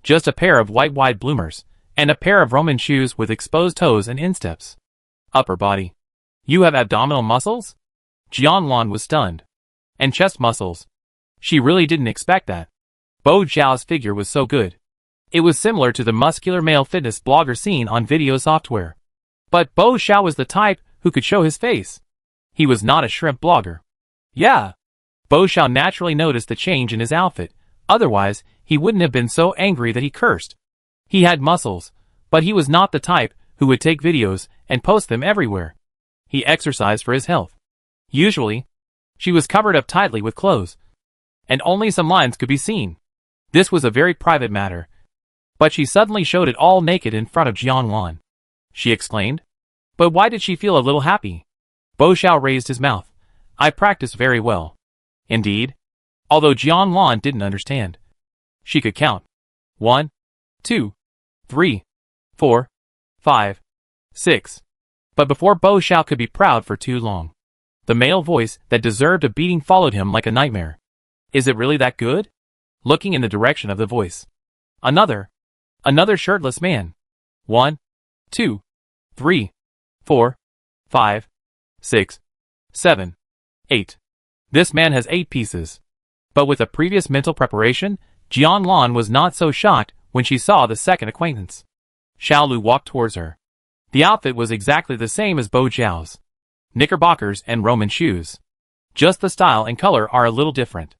Just a pair of white wide bloomers, and a pair of Roman shoes with exposed toes and insteps. Upper body. You have abdominal muscles? Jianlan was stunned. And chest muscles. She really didn't expect that. Bo Xiao's figure was so good. It was similar to the muscular male fitness blogger seen on video software. But Bo Xiao was the type who could show his face. He was not a shrimp blogger. Yeah. Bo Xiao naturally noticed the change in his outfit, otherwise he wouldn't have been so angry that he cursed. He had muscles, but he was not the type who would take videos and post them everywhere. He exercised for his health. Usually, she was covered up tightly with clothes, and only some lines could be seen. This was a very private matter. But she suddenly showed it all naked in front of Jianlan. She exclaimed. But why did she feel a little happy? Bo Xiao raised his mouth. I practiced very well. Indeed. Although Jianlan didn't understand. She could count. 1, 2, 3, 4, 5, 6. But before Bo Xiao could be proud for too long, the male voice that deserved a beating followed him like a nightmare. Is it really that good? Looking in the direction of the voice. Another shirtless man. 1, 2, 3, 4, 5, 6, 7, 8. This man has 8 pieces. But with a previous mental preparation, Jianlan was not so shocked when she saw the second acquaintance. Xiaolu walked towards her. The outfit was exactly the same as Bo Xiao's. Knickerbockers and Roman shoes. Just the style and color are a little different.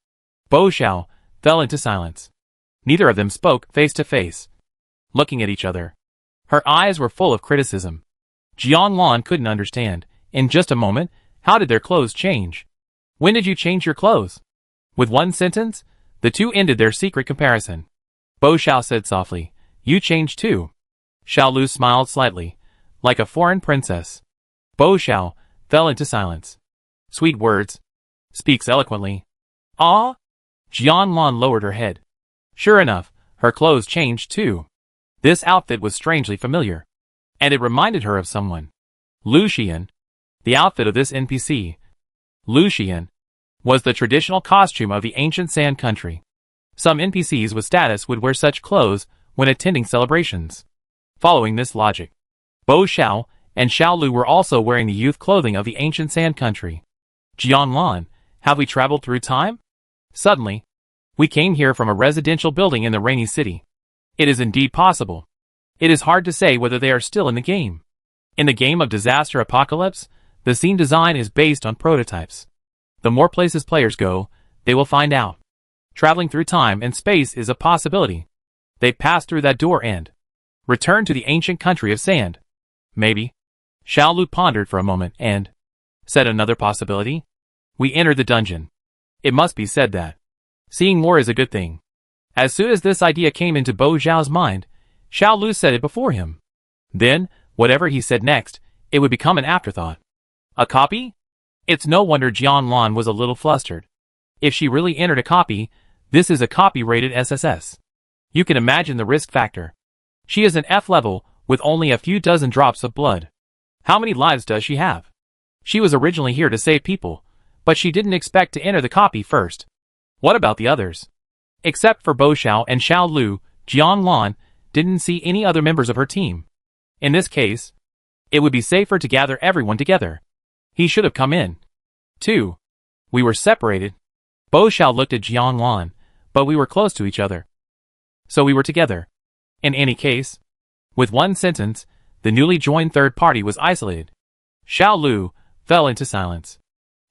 Bo Xiao fell into silence. Neither of them spoke face to face, looking at each other. Her eyes were full of criticism. Jianlan couldn't understand. In just a moment, how did their clothes change? When did you change your clothes? With one sentence, the two ended their secret comparison. Bo Xiao said softly, You changed too. Xiaolu smiled slightly, like a foreign princess. Bo Xiao fell into silence. Sweet words. Speaks eloquently. Ah? Jianlan lowered her head. Sure enough, her clothes changed too. This outfit was strangely familiar, and it reminded her of someone. Lucian. The outfit of this NPC, Lucian, was the traditional costume of the ancient Sand Country. Some NPCs with status would wear such clothes when attending celebrations. Following this logic, Bo Xiao and Xiao Lu were also wearing the youth clothing of the ancient Sand Country. Jianlan, have we traveled through time? Suddenly, we came here from a residential building in the rainy city. It is indeed possible. It is hard to say whether they are still in the game. In the game of Disaster Apocalypse, the scene design is based on prototypes. The more places players go, they will find out. Traveling through time and space is a possibility. They pass through that door and return to the ancient country of sand. Maybe. Xiao Lu pondered for a moment and said another possibility. We entered the dungeon. It must be said that seeing more is a good thing. As soon as this idea came into Bo Zhao's mind, Xiao Lu said it before him. Then, whatever he said next, it would become an afterthought. A copy? It's no wonder Jianlan was a little flustered. If she really entered a copy, this is a copy-rated SSS. You can imagine the risk factor. She is an F level, with only a few dozen drops of blood. How many lives does she have? She was originally here to save people, but she didn't expect to enter the copy first. What about the others? Except for Bo Xiao and Xiao Lu, Jianlan didn't see any other members of her team. In this case, it would be safer to gather everyone together. He should have come in. 2. We were separated. Bo Xiao looked at Jianlan, but we were close to each other. So we were together. In any case, with one sentence, the newly joined third party was isolated. Xiao Lu fell into silence.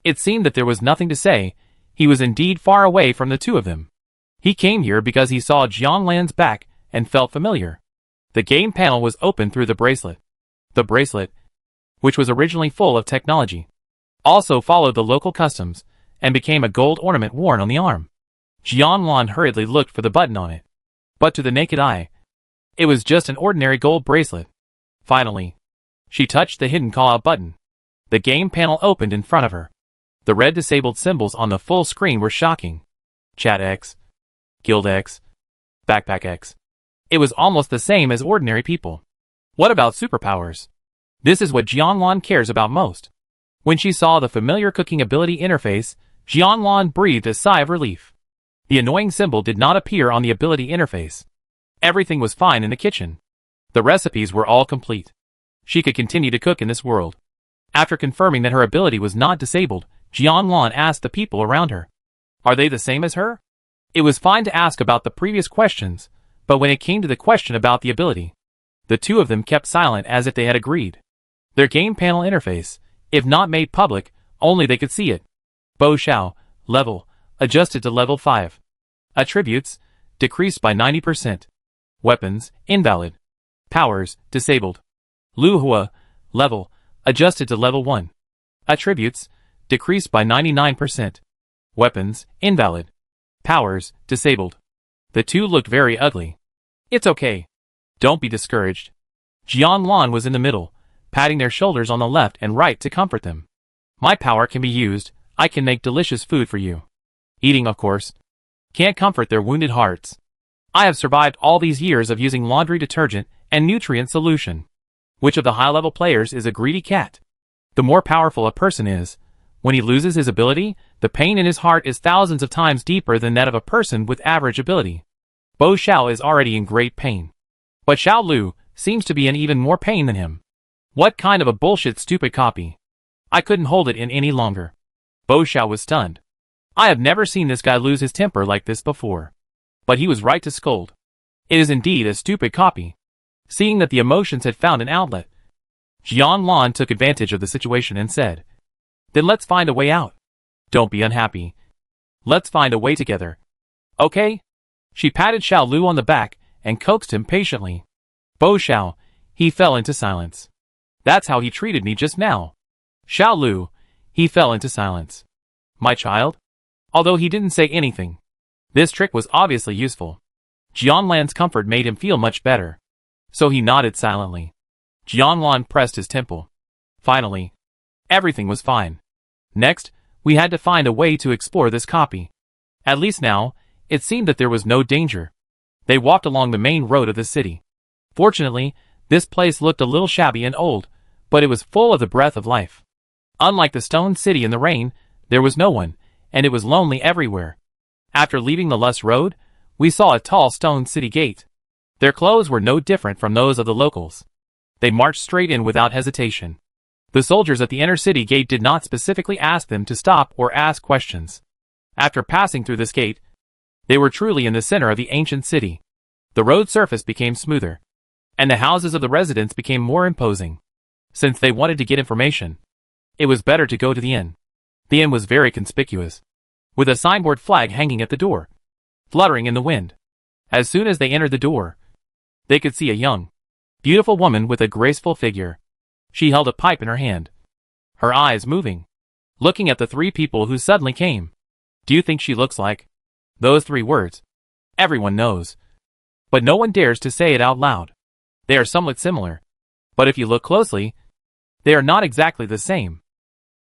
It seemed that there was nothing to say. He was indeed far away from the two of them. He came here because he saw Jianlan's back and felt familiar. The game panel was open through the bracelet. The bracelet, which was originally full of technology, also followed the local customs and became a gold ornament worn on the arm. Jianlan hurriedly looked for the button on it, but to the naked eye, it was just an ordinary gold bracelet. Finally, she touched the hidden call-out button. The game panel opened in front of her. The red disabled symbols on the full screen were shocking. Chat X, Guild X, Backpack X. It was almost the same as ordinary people. What about superpowers? This is what Jianlan cares about most. When she saw the familiar cooking ability interface, Jianlan breathed a sigh of relief. The annoying symbol did not appear on the ability interface. Everything was fine in the kitchen. The recipes were all complete. She could continue to cook in this world. After confirming that her ability was not disabled, Jianlan asked the people around her. Are they the same as her? It was fine to ask about the previous questions, but when it came to the question about the ability, the two of them kept silent as if they had agreed. Their game panel interface, if not made public, only they could see it. Bo Xiao, level, adjusted to level 5. Attributes, decreased by 90%. Weapons, invalid. Powers, disabled. Lu Hua, level, adjusted to level 1. Attributes, decreased by 99%. Weapons, invalid. Powers, disabled. The two looked very ugly. It's okay. Don't be discouraged. Jianlan was in the middle, patting their shoulders on the left and right to comfort them. My power can be used. I can make delicious food for you. Eating, of course. Can't comfort their wounded hearts. I have survived all these years of using laundry detergent and nutrient solution. Which of the high-level players is a greedy cat? The more powerful a person is, when he loses his ability, the pain in his heart is thousands of times deeper than that of a person with average ability. Bo Xiao is already in great pain. But Xiao Lu seems to be in even more pain than him. What kind of a bullshit stupid copy? I couldn't hold it in any longer. Bo Xiao was stunned. I have never seen this guy lose his temper like this before. But he was right to scold. It is indeed a stupid copy. Seeing that the emotions had found an outlet, Jianlan took advantage of the situation and said, Then let's find a way out. Don't be unhappy. Let's find a way together. Okay? She patted Xiao Lu on the back and coaxed him patiently. Bo Xiao, he fell into silence. That's how he treated me just now. Xiao Lu, he fell into silence. My child? Although he didn't say anything, this trick was obviously useful. Jianlan's comfort made him feel much better. So he nodded silently. Jianlan pressed his temple. Finally, everything was fine. Next, we had to find a way to explore this copy. At least now, It seemed that there was no danger. They walked along the main road of the city. Fortunately, this place looked a little shabby and old, but it was full of the breath of life. Unlike the stone city in the rain, there was no one, and it was lonely everywhere. After leaving the Lus road, we saw a tall stone city gate. Their clothes were no different from those of the locals. They marched straight in without hesitation. The soldiers at the inner city gate did not specifically ask them to stop or ask questions. After passing through this gate, they were truly in the center of the ancient city. The road surface became smoother, and the houses of the residents became more imposing. Since they wanted to get information, it was better to go to the inn. The inn was very conspicuous, with a signboard flag hanging at the door, fluttering in the wind. As soon as they entered the door, they could see a young, beautiful woman with a graceful figure. She held a pipe in her hand, her eyes moving, looking at the three people who suddenly came. Do you think she looks like? Those three words. Everyone knows, but no one dares to say it out loud. They are somewhat similar, but if you look closely, they are not exactly the same.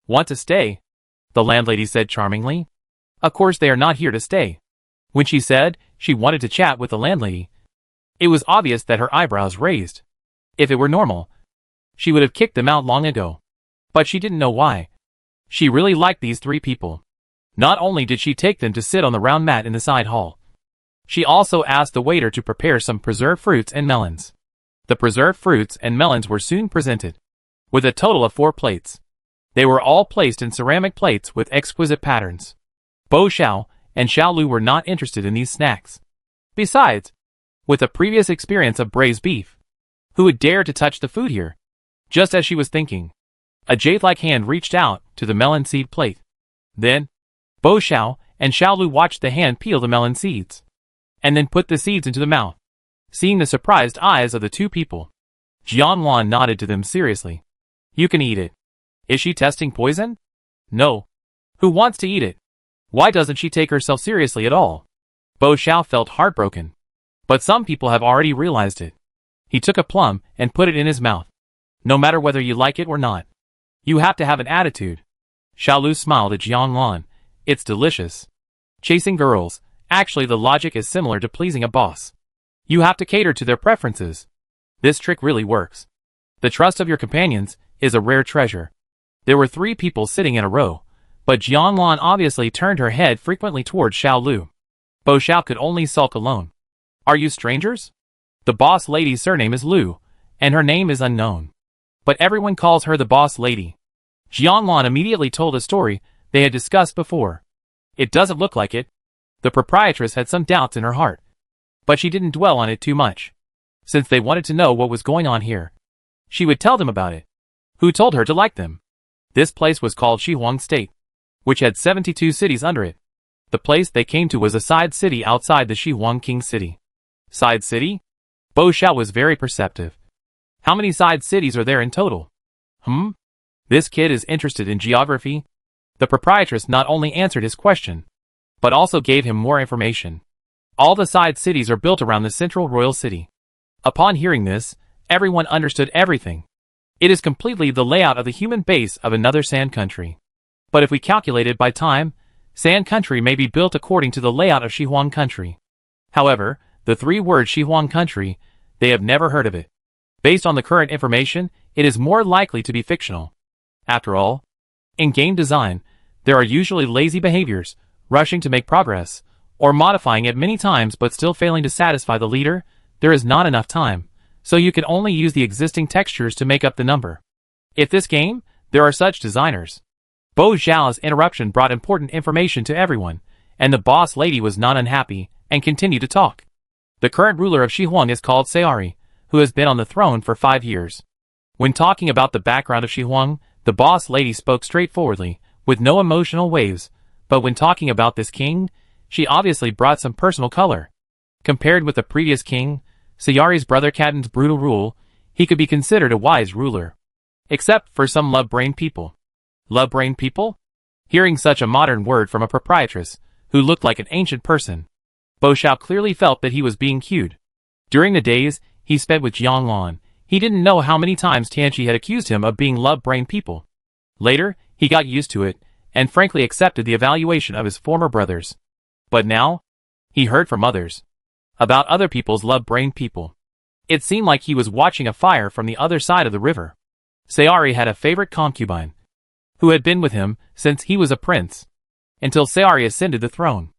Want to stay? The landlady said charmingly. Of course they are not here to stay. When she said she wanted to chat with the landlady, it was obvious that her eyebrows raised. If it were normal, she would have kicked them out long ago. But she didn't know why. She really liked these three people. Not only did she take them to sit on the round mat in the side hall, she also asked the waiter to prepare some preserved fruits and melons. The preserved fruits and melons were soon presented, with a total of 4 plates. They were all placed in ceramic plates with exquisite patterns. Bo Xiao and Xiao Lu were not interested in these snacks. Besides, with a previous experience of braised beef, who would dare to touch the food here? Just as she was thinking, a jade-like hand reached out to the melon seed plate. Then, Bo Xiao and Xiao Lu watched the hand peel the melon seeds, and then put the seeds into the mouth. Seeing the surprised eyes of the two people, Jian Wan nodded to them seriously. You can eat it. Is she testing poison? No. Who wants to eat it? Why doesn't she take herself seriously at all? Bo Xiao felt heartbroken. But some people have already realized it. He took a plum and put it in his mouth. No matter whether you like it or not, you have to have an attitude. Xiao Lu smiled at Jian Wan. It's delicious. Chasing girls, actually the logic is similar to pleasing a boss. You have to cater to their preferences. This trick really works. The trust of your companions is a rare treasure. There were 3 people sitting in a row, but Jian Wan obviously turned her head frequently towards Xiao Lu. Bo Xiao could only sulk alone. Are you strangers? The boss lady's surname is Lu, and her name is unknown. But everyone calls her the boss lady. Jian Wan immediately told a story they had discussed before. It doesn't look like it. The proprietress had some doubts in her heart, but she didn't dwell on it too much. Since they wanted to know what was going on here, she would tell them about it. Who told her to like them? This place was called Shihuang State, which had 72 cities under it. The place they came to was a side city outside the Shihuang King City. Side city? Bo Xiao was very perceptive. How many side cities are there in total? This kid is interested in geography. The proprietress not only answered his question, but also gave him more information. All the side cities are built around the central royal city. Upon hearing this, everyone understood everything. It is completely the layout of the human base of another sand country. But if we calculate it by time, sand country may be built according to the layout of Shihuang country. However, the 3 words Shihuang country, they have never heard of it. Based on the current information, it is more likely to be fictional. After all, in game design, there are usually lazy behaviors, rushing to make progress, or modifying it many times but still failing to satisfy the leader. There is not enough time, so you can only use the existing textures to make up the number. If this game, there are such designers. Bo Xiao's interruption brought important information to everyone, and the boss lady was not unhappy, and continued to talk. The current ruler of Shihuang is called Sayari, who has been on the throne for 5 years. When talking about the background of Shihuang, the boss lady spoke straightforwardly, with no emotional waves, but when talking about this king, she obviously brought some personal color. Compared with the previous king, Sayari's brother Kaden's brutal rule, he could be considered a wise ruler. Except for some love-brained people. Love-brained people? Hearing such a modern word from a proprietress, who looked like an ancient person, Bo Xiao clearly felt that he was being cued. During the days he spent with Jiang Lan, he didn't know how many times Tianqi had accused him of being love-brained people. Later, he got used to it, and frankly accepted the evaluation of his former brothers. But now, He heard from others about other people's love-brained people. It seemed like he was watching a fire from the other side of the river. Sayari had a favorite concubine who had been with him since he was a prince, until Sayari ascended the throne.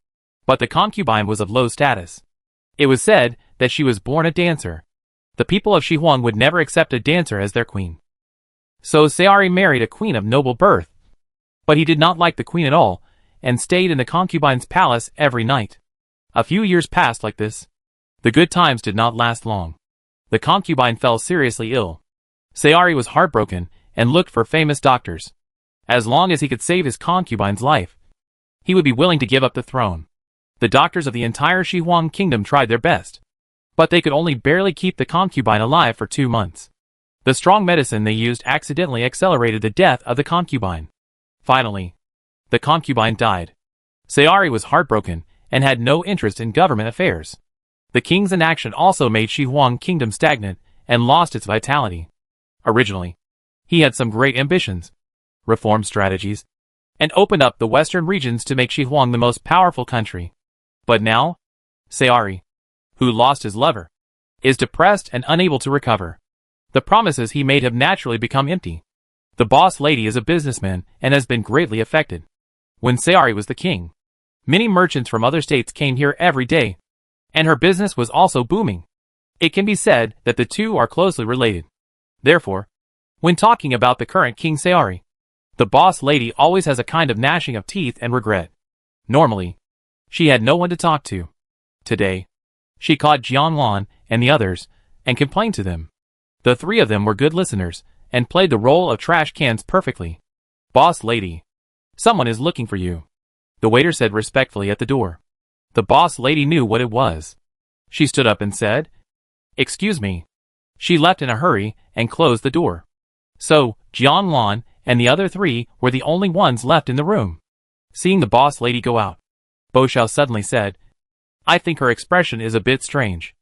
But the concubine was of low status. It was said that she was born a dancer. The people of Shihuang would never accept a dancer as their queen. So Sayari married a queen of noble birth. But he did not like the queen at all, and stayed in the concubine's palace every night. A few years passed like this. The good times did not last long. The concubine fell seriously ill. Sayari was heartbroken and looked for famous doctors. As long as he could save his concubine's life, he would be willing to give up the throne. The doctors of the entire Shihuang kingdom tried their best, but they could only barely keep the concubine alive for 2 months. The strong medicine they used accidentally accelerated the death of the concubine. Finally, the concubine died. Sayari was heartbroken and had no interest in government affairs. The king's inaction also made Shihuang kingdom stagnant and lost its vitality. Originally, he had some great ambitions, reform strategies, and opened up the western regions to make Shihuang the most powerful country. But now, Sayari, who lost his lover, is depressed and unable to recover. The promises he made have naturally become empty. The boss lady is a businessman and has been greatly affected. When Sayari was the king, many merchants from other states came here every day, and her business was also booming. It can be said that the two are closely related. Therefore, when talking about the current King Sayari, the boss lady always has a kind of gnashing of teeth and regret. Normally, she had no one to talk to. Today, she caught Jianlan and the others and complained to them. The three of them were good listeners and played the role of trash cans perfectly. Boss lady, someone is looking for you, the waiter said respectfully at the door. The boss lady knew what it was. She stood up and said, "Excuse me." She left in a hurry and closed the door. So, Jianlan and the other three were the only ones left in the room. Seeing the boss lady go out, Bo Xiao suddenly said, "I think her expression is a bit strange."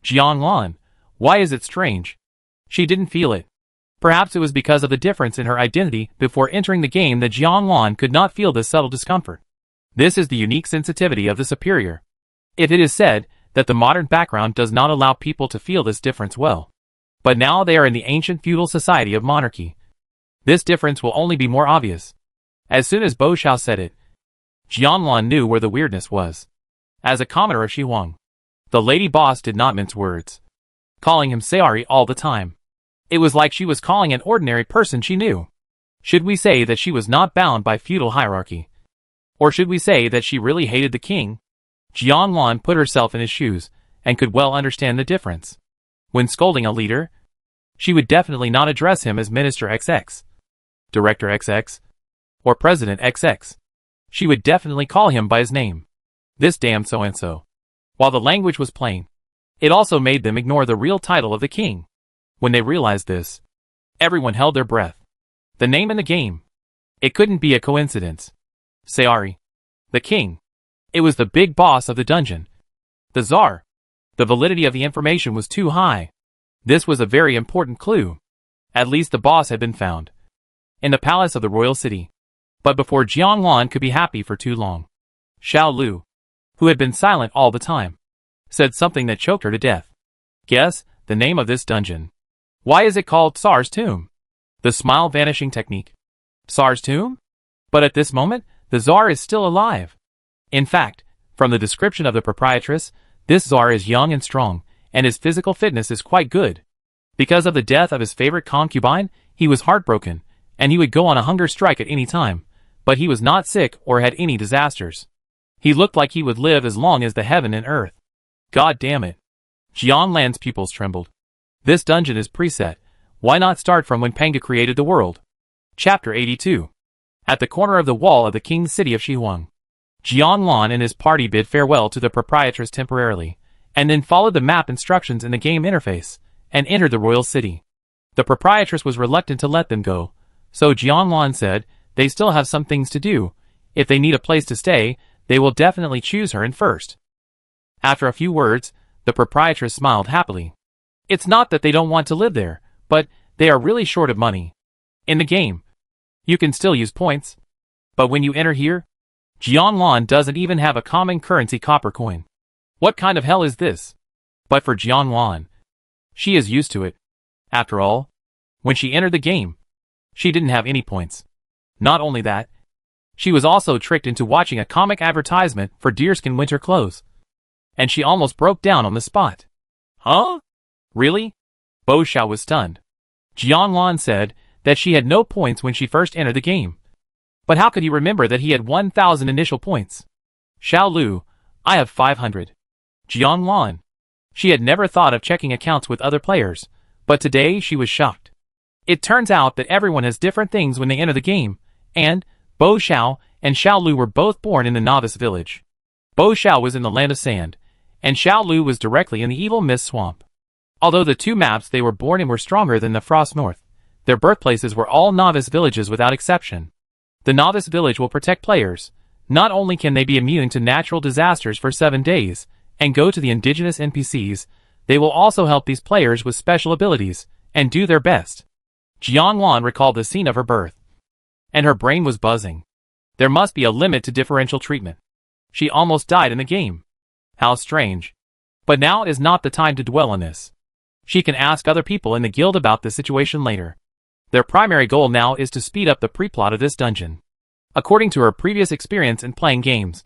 Jianlan, why is it strange? She didn't feel it. Perhaps it was because of the difference in her identity before entering the game that Jianlan could not feel this subtle discomfort. This is the unique sensitivity of the superior. It is said that the modern background does not allow people to feel this difference well. But now they are in the ancient feudal society of monarchy. This difference will only be more obvious. As soon as Bo Xiao said it, Jianlan knew where the weirdness was. As a commoner of Shihuang, the lady boss did not mince words, calling him Sayari all the time. It was like she was calling an ordinary person she knew. Should we say that she was not bound by feudal hierarchy? Or should we say that she really hated the king? Jianlan put herself in his shoes, and could well understand the difference. When scolding a leader, she would definitely not address him as Minister XX, Director XX, or President XX. She would definitely call him by his name. This damn so-and-so. While the language was plain, it also made them ignore the real title of the king. When they realized this, everyone held their breath. The name in the game. It couldn't be a coincidence. Sayari. The king. It was the big boss of the dungeon. The Tsar. The validity of the information was too high. This was a very important clue. At least the boss had been found. In the palace of the royal city. But before Jianlan could be happy for too long, Xiao Lu, who had been silent all the time, said something that choked her to death. Guess the name of this dungeon. Why is it called Tsar's Tomb? The smile vanishing technique. Tsar's Tomb? But at this moment, the Tsar is still alive. In fact, from the description of the proprietress, this Tsar is young and strong, and his physical fitness is quite good. Because of the death of his favorite concubine, he was heartbroken, and he would go on a hunger strike at any time, but he was not sick or had any disasters. He looked like he would live as long as the heaven and earth. God damn it. Jianlan's pupils trembled. This dungeon is preset. Why not start from when Panga created the world? Chapter 82. At the corner of the wall of the king's city of Shihuang, Jianlan and his party bid farewell to the proprietress temporarily, and then followed the map instructions in the game interface, and entered the royal city. The proprietress was reluctant to let them go, so Jianlan said they still have some things to do. If they need a place to stay, they will definitely choose her in first. After a few words, the proprietress smiled happily. It's not that they don't want to live there, but they are really short of money. In the game, you can still use points. But when you enter here, Jianlan doesn't even have a common currency copper coin. What kind of hell is this? But for Jianwan, she is used to it. After all, when she entered the game, she didn't have any points. Not only that, she was also tricked into watching a comic advertisement for deerskin winter clothes. And she almost broke down on the spot. Huh? Really? Bo Xiao was stunned. Jianwan said that she had no points when she first entered the game. But how could he remember that he had 1,000 initial points? Xiao Lu, I have 500. Jianwan. She had never thought of checking accounts with other players, but today she was shocked. It turns out that everyone has different things when they enter the game, and Bo Xiao and Xiao Lu were both born in the novice village. Bo Xiao was in the land of sand, and Xiao Lu was directly in the evil mist swamp. Although the two maps they were born in were stronger than the Frost North, their birthplaces were all novice villages without exception. The novice village will protect players. Not only can they be immune to natural disasters for 7 days, and go to the indigenous NPCs, they will also help these players with special abilities, and do their best. Jianwan recalled the scene of her birth, and her brain was buzzing. There must be a limit to differential treatment. She almost died in the game. How strange. But now is not the time to dwell on this. She can ask other people in the guild about the situation later. Their primary goal now is to speed up the pre-plot of this dungeon. According to her previous experience in playing games,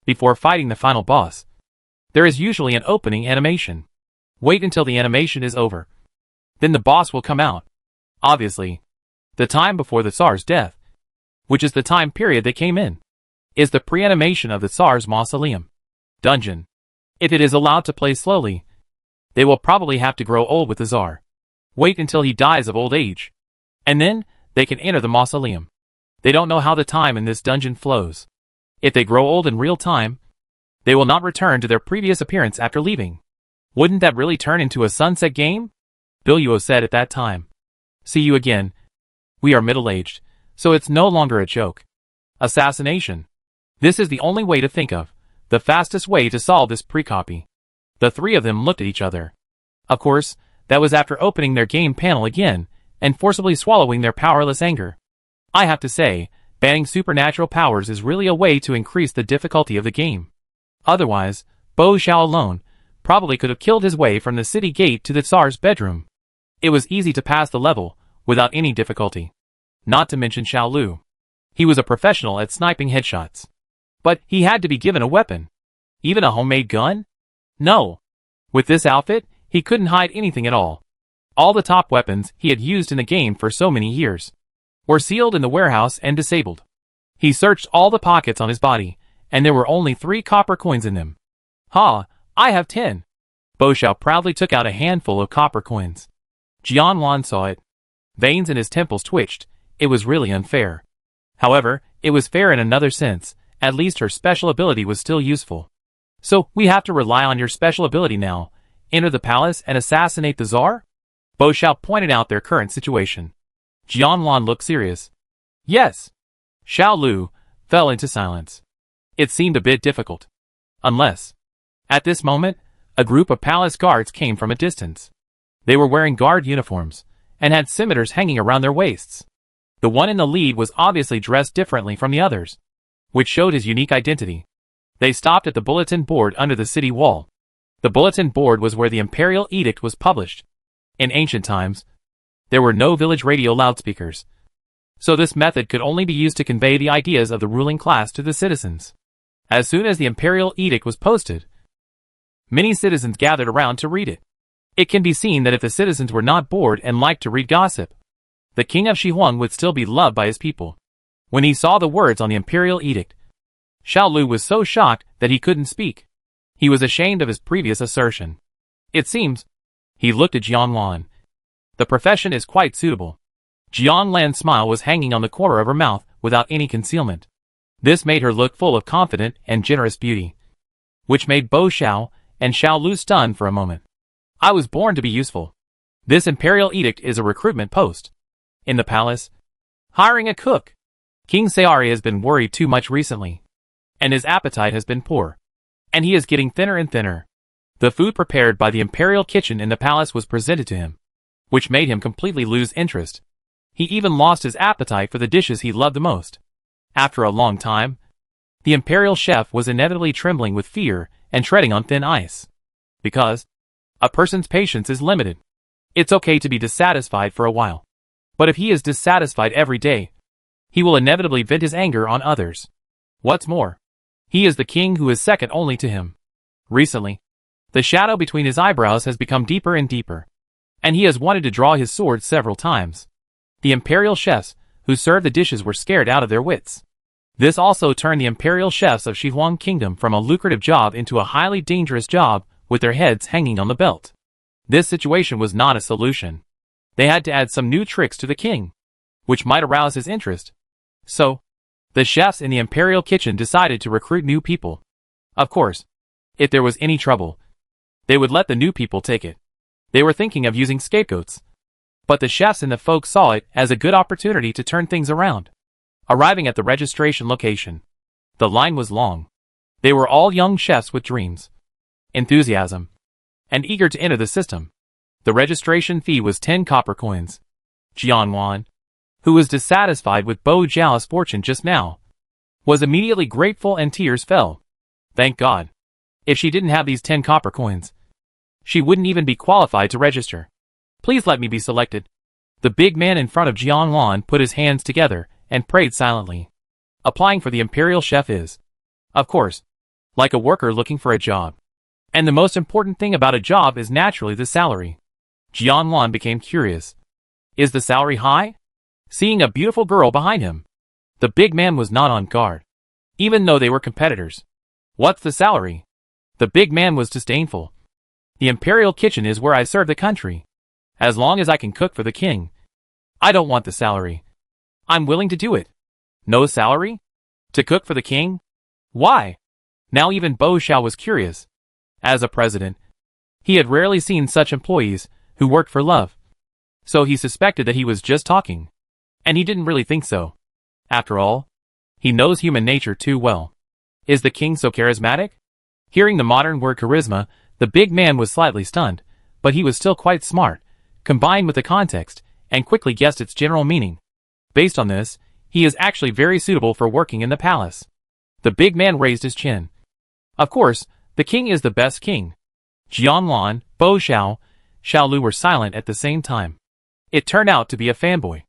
before fighting the final boss, there is usually an opening animation. Wait until the animation is over. Then the boss will come out. Obviously, the time before the Tsar's death, which is the time period they came in, is the pre-animation of the Tsar's mausoleum dungeon. If it is allowed to play slowly, they will probably have to grow old with the Tsar. Wait until he dies of old age, and then they can enter the mausoleum. They don't know how the time in this dungeon flows. If they grow old in real time, they will not return to their previous appearance after leaving. Wouldn't that really turn into a sunset game? Biluo said at that time. See you again. We are middle-aged, so it's no longer a joke. Assassination. This is the only way to think of, the fastest way to solve this pre-copy. The three of them looked at each other. Of course, that was after opening their game panel again, and forcibly swallowing their powerless anger. I have to say, banning supernatural powers is really a way to increase the difficulty of the game. Otherwise, Bo Xiao alone probably could have killed his way from the city gate to the Tsar's bedroom. It was easy to pass the level, without any difficulty. Not to mention Xiao Lu. He was a professional at sniping headshots. But he had to be given a weapon. Even a homemade gun? No. With this outfit, he couldn't hide anything at all. All the top weapons he had used in the game for so many years were sealed in the warehouse and disabled. He searched all the pockets on his body, and there were only 3 copper coins in them. Ha, I have 10. Bo Xiao proudly took out a handful of copper coins. Jianwan saw it. Veins in his temples twitched. It was really unfair. However, it was fair in another sense. At least her special ability was still useful. So, we have to rely on your special ability now. Enter the palace and assassinate the Tsar? Bo Xiao pointed out their current situation. Jianwan looked serious. Yes. Xiao Lu fell into silence. It seemed a bit difficult. Unless, at this moment, a group of palace guards came from a distance. They were wearing guard uniforms, and had scimitars hanging around their waists. The one in the lead was obviously dressed differently from the others, which showed his unique identity. They stopped at the bulletin board under the city wall. The bulletin board was where the imperial edict was published. In ancient times, there were no village radio loudspeakers, so this method could only be used to convey the ideas of the ruling class to the citizens. As soon as the imperial edict was posted, many citizens gathered around to read it. It can be seen that if the citizens were not bored and liked to read gossip, the king of Shihuang would still be loved by his people. When he saw the words on the imperial edict, Xiao Lu was so shocked that he couldn't speak. He was ashamed of his previous assertion. It seems. He looked at Jianwan. The profession is quite suitable. Jianlan's smile was hanging on the corner of her mouth without any concealment. This made her look full of confident and generous beauty, which made Bo Xiao and Xiao Lu stunned for a moment. I was born to be useful. This imperial edict is a recruitment post. In the palace, hiring a cook. King Sayari has been worried too much recently, and his appetite has been poor, and he is getting thinner and thinner. The food prepared by the imperial kitchen in the palace was presented to him, which made him completely lose interest. He even lost his appetite for the dishes he loved the most. After a long time, The imperial chef was inevitably trembling with fear and treading on thin ice. Because a person's patience is limited. It's okay to be dissatisfied for a while. But if he is dissatisfied every day, he will inevitably vent his anger on others. What's more, he is the king who is second only to him. Recently, the shadow between his eyebrows has become deeper and deeper, and he has wanted to draw his sword several times. The imperial chefs who served the dishes were scared out of their wits. This also turned the imperial chefs of Shihuang Kingdom from a lucrative job into a highly dangerous job with their heads hanging on the belt. This situation was not a solution. They had to add some new tricks to the king, which might arouse his interest. So, the chefs in the imperial kitchen decided to recruit new people. Of course, if there was any trouble, they would let the new people take it. They were thinking of using scapegoats. But the chefs and the folk saw it as a good opportunity to turn things around. Arriving at the registration location, the line was long. They were all young chefs with dreams, enthusiasm, and eager to enter the system. The registration fee was 10 copper coins. Jianwan, who was dissatisfied with Bo Zhao's fortune just now, was immediately grateful and tears fell. Thank God. If she didn't have these 10 copper coins, she wouldn't even be qualified to register. Please let me be selected. The big man in front of Jianwan put his hands together and prayed silently. Applying for the imperial chef is, of course, like a worker looking for a job. And the most important thing about a job is naturally the salary. Jianwan became curious. Is the salary high? Seeing a beautiful girl behind him, the big man was not on guard, even though they were competitors. What's the salary? The big man was disdainful. The imperial kitchen is where I serve the country. As long as I can cook for the king, I don't want the salary. I'm willing to do it. No salary? To cook for the king? Why? Now even Bo Xiao was curious. As a president, he had rarely seen such employees who worked for love. So he suspected that he was just talking. And he didn't really think so. After all, he knows human nature too well. Is the king so charismatic? Hearing the modern word charisma, the big man was slightly stunned, but he was still quite smart, combined with the context, and quickly guessed its general meaning. Based on this, he is actually very suitable for working in the palace. The big man raised his chin. Of course, the king is the best king. Jianwan, Bo Xiao, Xiao Lu were silent at the same time. It turned out to be a fanboy.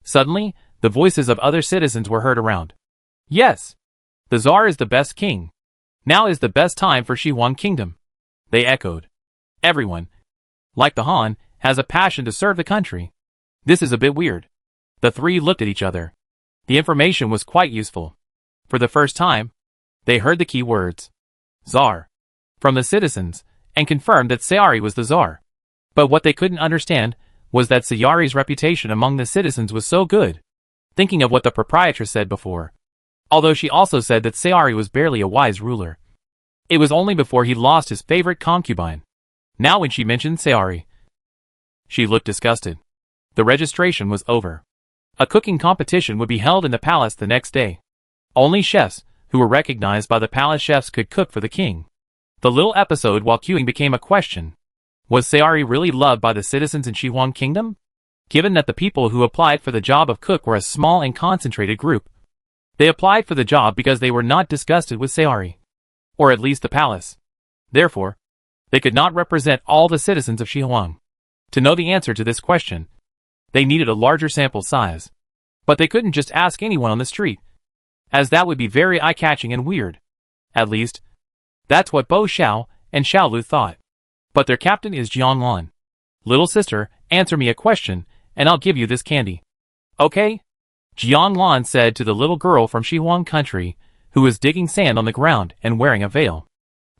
Suddenly, the voices of other citizens were heard around. Yes! The Tsar is the best king. Now is the best time for Shihuang Kingdom. They echoed. Everyone, like the Han, has a passion to serve the country. This is a bit weird. The three looked at each other. The information was quite useful. For the first time, they heard the key words, Tsar, from the citizens, and confirmed that Sayari was the Tsar. But what they couldn't understand was that Sayari's reputation among the citizens was so good. Thinking of what the proprietress said before, although she also said that Sayari was barely a wise ruler. It was only before he lost his favorite concubine. Now when she mentioned Sayari, she looked disgusted. The registration was over. A cooking competition would be held in the palace the next day. Only chefs who were recognized by the palace chefs could cook for the king. The little episode while queuing became a question. Was Sayari really loved by the citizens in Shihuang Kingdom? Given that the people who applied for the job of cook were a small and concentrated group. They applied for the job because they were not disgusted with Sayari. Or at least the palace. Therefore, they could not represent all the citizens of Shihuang. To know the answer to this question, they needed a larger sample size. But they couldn't just ask anyone on the street, as that would be very eye-catching and weird. At least, that's what Bo Xiao and Xiao Lu thought. But their captain is Jianwan. Little sister, answer me a question, and I'll give you this candy. Okay? Jianwan said to the little girl from Shihuang country, who was digging sand on the ground and wearing a veil.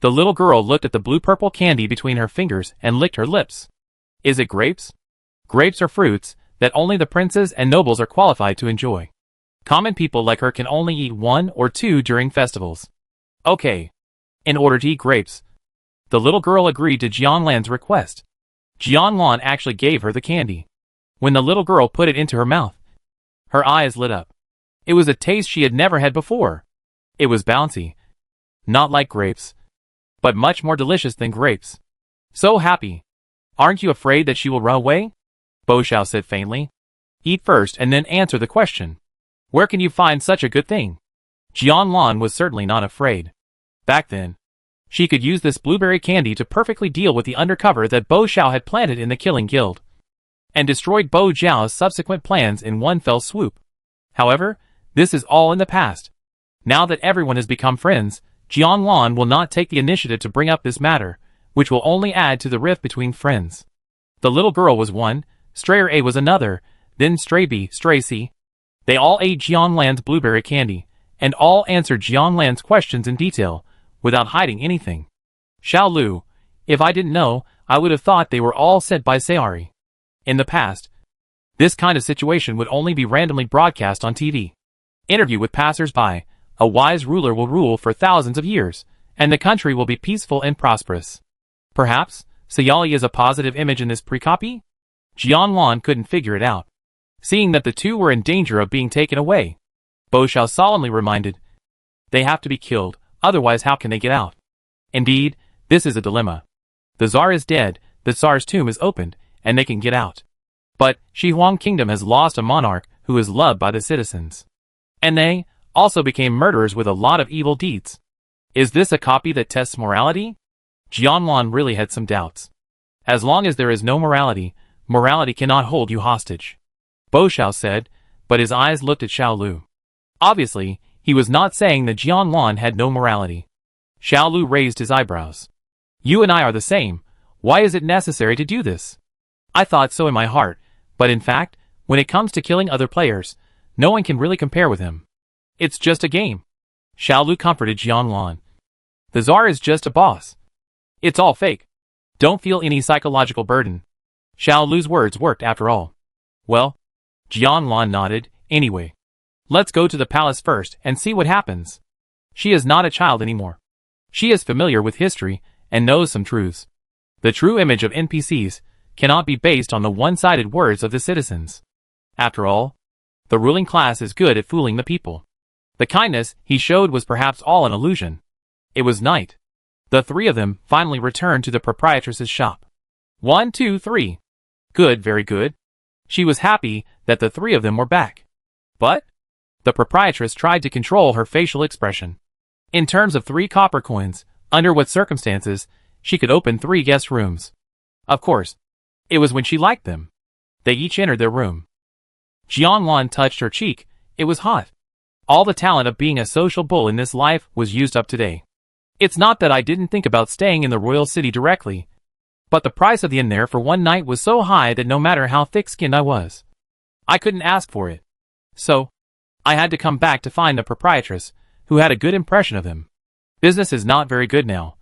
The little girl looked at the blue-purple candy between her fingers and licked her lips. Is it grapes? Grapes are fruits that only the princes and nobles are qualified to enjoy. Common people like her can only eat 1 or 2 during festivals. Okay. In order to eat grapes, the little girl agreed to Jianlan's request. Jianlan actually gave her the candy. When the little girl put it into her mouth, her eyes lit up. It was a taste she had never had before. It was bouncy. Not like grapes, but much more delicious than grapes. So happy. Aren't you afraid that she will run away? Bo Xiao said faintly. Eat first and then answer the question. Where can you find such a good thing? Jianlan was certainly not afraid. Back then, she could use this blueberry candy to perfectly deal with the undercover that Bo Xiao had planted in the Killing Guild, and destroyed Bo Zhao's subsequent plans in one fell swoop. However, this is all in the past. Now that everyone has become friends, Jianlan will not take the initiative to bring up this matter, which will only add to the rift between friends. The little girl was one, Strayer A was another, then Stray B, Stray C. They all ate Jianlan's blueberry candy, and all answered Jianlan's questions in detail, without hiding anything. Xiao Lu, if I didn't know, I would have thought they were all sent by Sayari. In the past, this kind of situation would only be randomly broadcast on TV. Interview with passers-by, a wise ruler will rule for thousands of years, and the country will be peaceful and prosperous. Perhaps, Sayali is a positive image in this pre-copy? Jianlan couldn't figure it out. Seeing that the two were in danger of being taken away, Bo Xiao solemnly reminded, they have to be killed, otherwise how can they get out? Indeed, this is a dilemma. The Tsar is dead, the Tsar's tomb is opened, and they can get out. But, Shihuang Kingdom has lost a monarch who is loved by the citizens. And they also became murderers with a lot of evil deeds. Is this a copy that tests morality? Jianlan really had some doubts. As long as there is no morality, morality cannot hold you hostage. Bo Xiao said, but his eyes looked at Xiao Lu. Obviously, he was not saying that Jianlan had no morality. Xiao Lu raised his eyebrows. You and I are the same. Why is it necessary to do this? I thought so in my heart, but in fact, when it comes to killing other players, no one can really compare with him. It's just a game. Xiao Lu comforted Jianlan. The Tsar is just a boss. It's all fake. Don't feel any psychological burden. Xiao Lu's words worked after all. Well, Jianlan nodded, anyway. Let's go to the palace first and see what happens. She is not a child anymore. She is familiar with history and knows some truths. The true image of NPCs cannot be based on the one-sided words of the citizens. After all, the ruling class is good at fooling the people. The kindness he showed was perhaps all an illusion. It was night. The three of them finally returned to the proprietress's shop. 1, 2, 3. Good, very good. She was happy that the three of them were back. But the proprietress tried to control her facial expression. In terms of 3 copper coins, under what circumstances, she could open 3 guest rooms. Of course, it was when she liked them. They each entered their room. Jianlan touched her cheek. It was hot. All the talent of being a social bull in this life was used up today. It's not that I didn't think about staying in the royal city directly, but the price of the inn there for one night was so high that no matter how thick-skinned I was, I couldn't ask for it. So, I had to come back to find the proprietress, who had a good impression of him. Business is not very good now,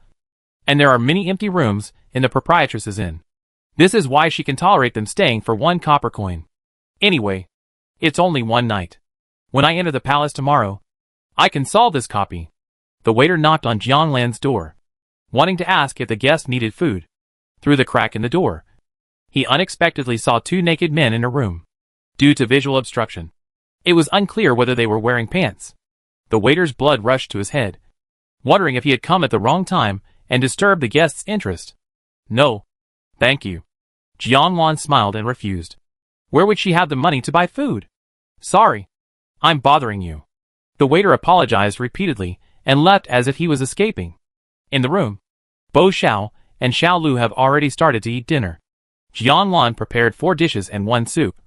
and there are many empty rooms in the proprietress's inn. This is why she can tolerate them staying for 1 copper coin. Anyway, it's only one night. When I enter the palace tomorrow, I can solve this copy. The waiter knocked on Jianlan's door, wanting to ask if the guest needed food. Through the crack in the door, he unexpectedly saw 2 naked men in a room. Due to visual obstruction, it was unclear whether they were wearing pants. The waiter's blood rushed to his head, wondering if he had come at the wrong time and disturbed the guest's interest. No, thank you. Jianlan smiled and refused. Where would she have the money to buy food? Sorry, I'm bothering you. The waiter apologized repeatedly and left as if he was escaping. In the room, Bo Xiao and Xiao Lu have already started to eat dinner. Jianlan prepared 4 dishes and 1 soup,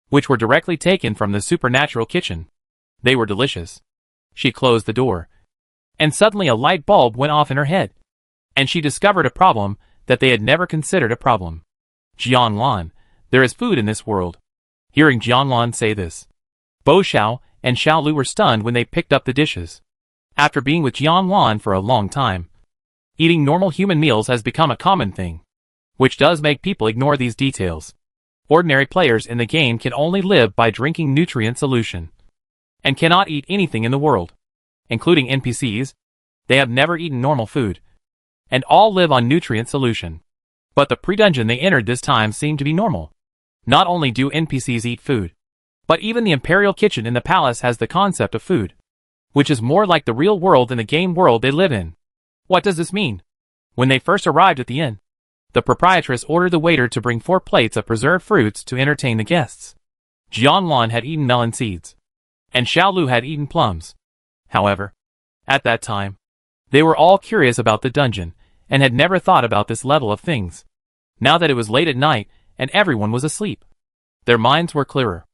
which were directly taken from the supernatural kitchen. They were delicious. She closed the door, and suddenly a light bulb went off in her head, and she discovered a problem that they had never considered a problem. Jianlan, there is food in this world. Hearing Jianlan say this, Bo Xiao and Xiao Lu were stunned when they picked up the dishes. After being with Jianlan for a long time, eating normal human meals has become a common thing, which does make people ignore these details. Ordinary players in the game can only live by drinking nutrient solution, and cannot eat anything in the world, including NPCs. They have never eaten normal food, and all live on nutrient solution. But the pre-dungeon they entered this time seemed to be normal. Not only do NPCs eat food, but even the imperial kitchen in the palace has the concept of food, which is more like the real world than the game world they live in. What does this mean? When they first arrived at the inn, the proprietress ordered the waiter to bring 4 plates of preserved fruits to entertain the guests. Jianlan had eaten melon seeds, and Xiao Lu had eaten plums. However, at that time, they were all curious about the dungeon, and had never thought about this level of things. Now that it was late at night, and everyone was asleep, their minds were clearer.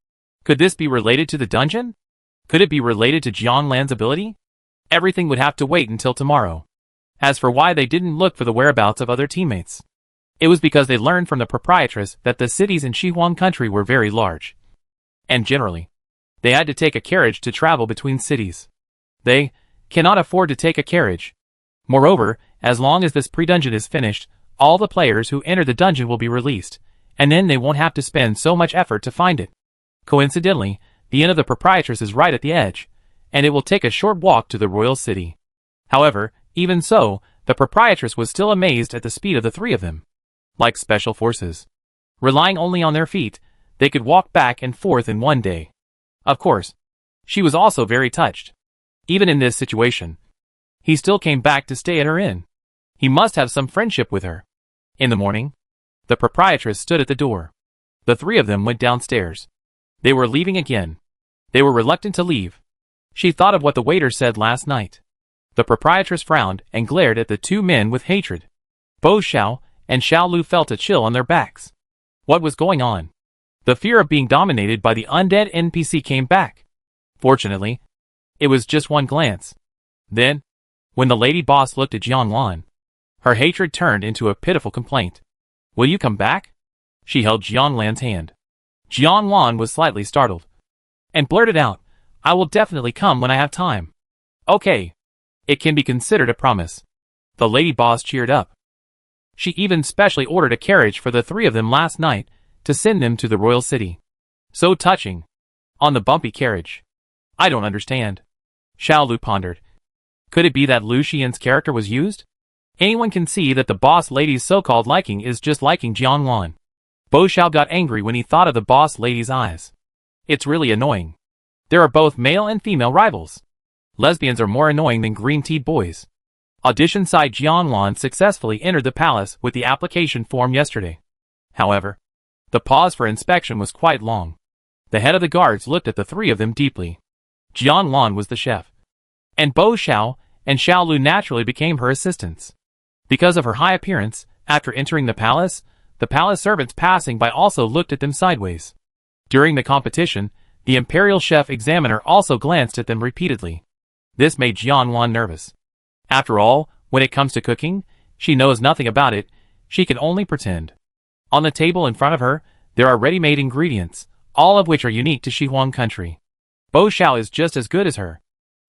Could this be related to the dungeon? Could it be related to Jiang Lan's ability? Everything would have to wait until tomorrow. As for why they didn't look for the whereabouts of other teammates, it was because they learned from the proprietress that the cities in Shihuang country were very large. And generally, they had to take a carriage to travel between cities. They cannot afford to take a carriage. Moreover, as long as this pre-dungeon is finished, all the players who enter the dungeon will be released, and then they won't have to spend so much effort to find it. Coincidentally, the inn of the proprietress is right at the edge, and it will take a short walk to the royal city. However, even so, the proprietress was still amazed at the speed of the three of them. Like special forces. Relying only on their feet, they could walk back and forth in one day. Of course, she was also very touched. Even in this situation, he still came back to stay at her inn. He must have some friendship with her. In the morning, the proprietress stood at the door. The three of them went downstairs. They were leaving again. They were reluctant to leave. She thought of what the waiter said last night. The proprietress frowned and glared at the two men with hatred. Bo Xiao and Xiao Lu felt a chill on their backs. What was going on? The fear of being dominated by the undead NPC came back. Fortunately, it was just one glance. Then, when the lady boss looked at Jiang Lan, her hatred turned into a pitiful complaint. Will you come back? She held Jiang Lan's hand. Jiang Lan was slightly startled, and blurted out, I will definitely come when I have time. Okay. It can be considered a promise. The lady boss cheered up. She even specially ordered a carriage for the three of them last night to send them to the royal city. So touching. On the bumpy carriage. I don't understand. Xiao Lu pondered. Could it be that Lu Xian's character was used? Anyone can see that the boss lady's so-called liking is just liking Jiang Lan. Bo Xiao got angry when he thought of the boss lady's eyes. It's really annoying. There are both male and female rivals. Lesbians are more annoying than green-tea boys. Audition side Jiang Lan successfully entered the palace with the application form yesterday. However, the pause for inspection was quite long. The head of the guards looked at the three of them deeply. Jiang Lan was the chef, and Bo Xiao and Xiao Lu naturally became her assistants. Because of her high appearance, after entering the palace servants passing by also looked at them sideways. During the competition, the imperial chef examiner also glanced at them repeatedly. This made Jiang Lan nervous. After all, when it comes to cooking, she knows nothing about it, she can only pretend. On the table in front of her, there are ready-made ingredients, all of which are unique to Shihuang country. Bo Xiao is just as good as her.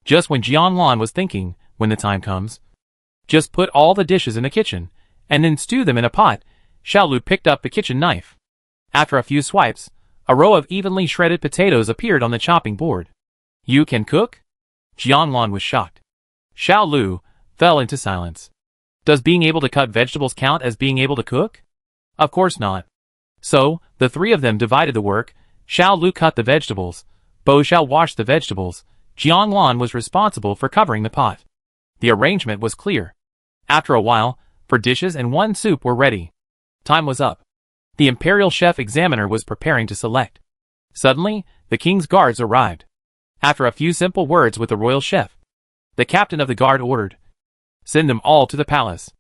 Just when Jiang Lan was thinking, when the time comes, just put all the dishes in the kitchen, and then stew them in a pot, Xiao Lu picked up the kitchen knife. After a few swipes, a row of evenly shredded potatoes appeared on the chopping board. You can cook? Jiang Lan was shocked. Xiao Lu fell into silence. Does being able to cut vegetables count as being able to cook? Of course not. So, the three of them divided the work. Xiao Lu cut the vegetables, Bo Xiao washed the vegetables, Jiang Lan was responsible for covering the pot. The arrangement was clear. After a while, 4 dishes and 1 soup were ready. Time was up. The imperial chef examiner was preparing to select. Suddenly, the king's guards arrived. After a few simple words with the royal chef, the captain of the guard ordered, send them all to the palace,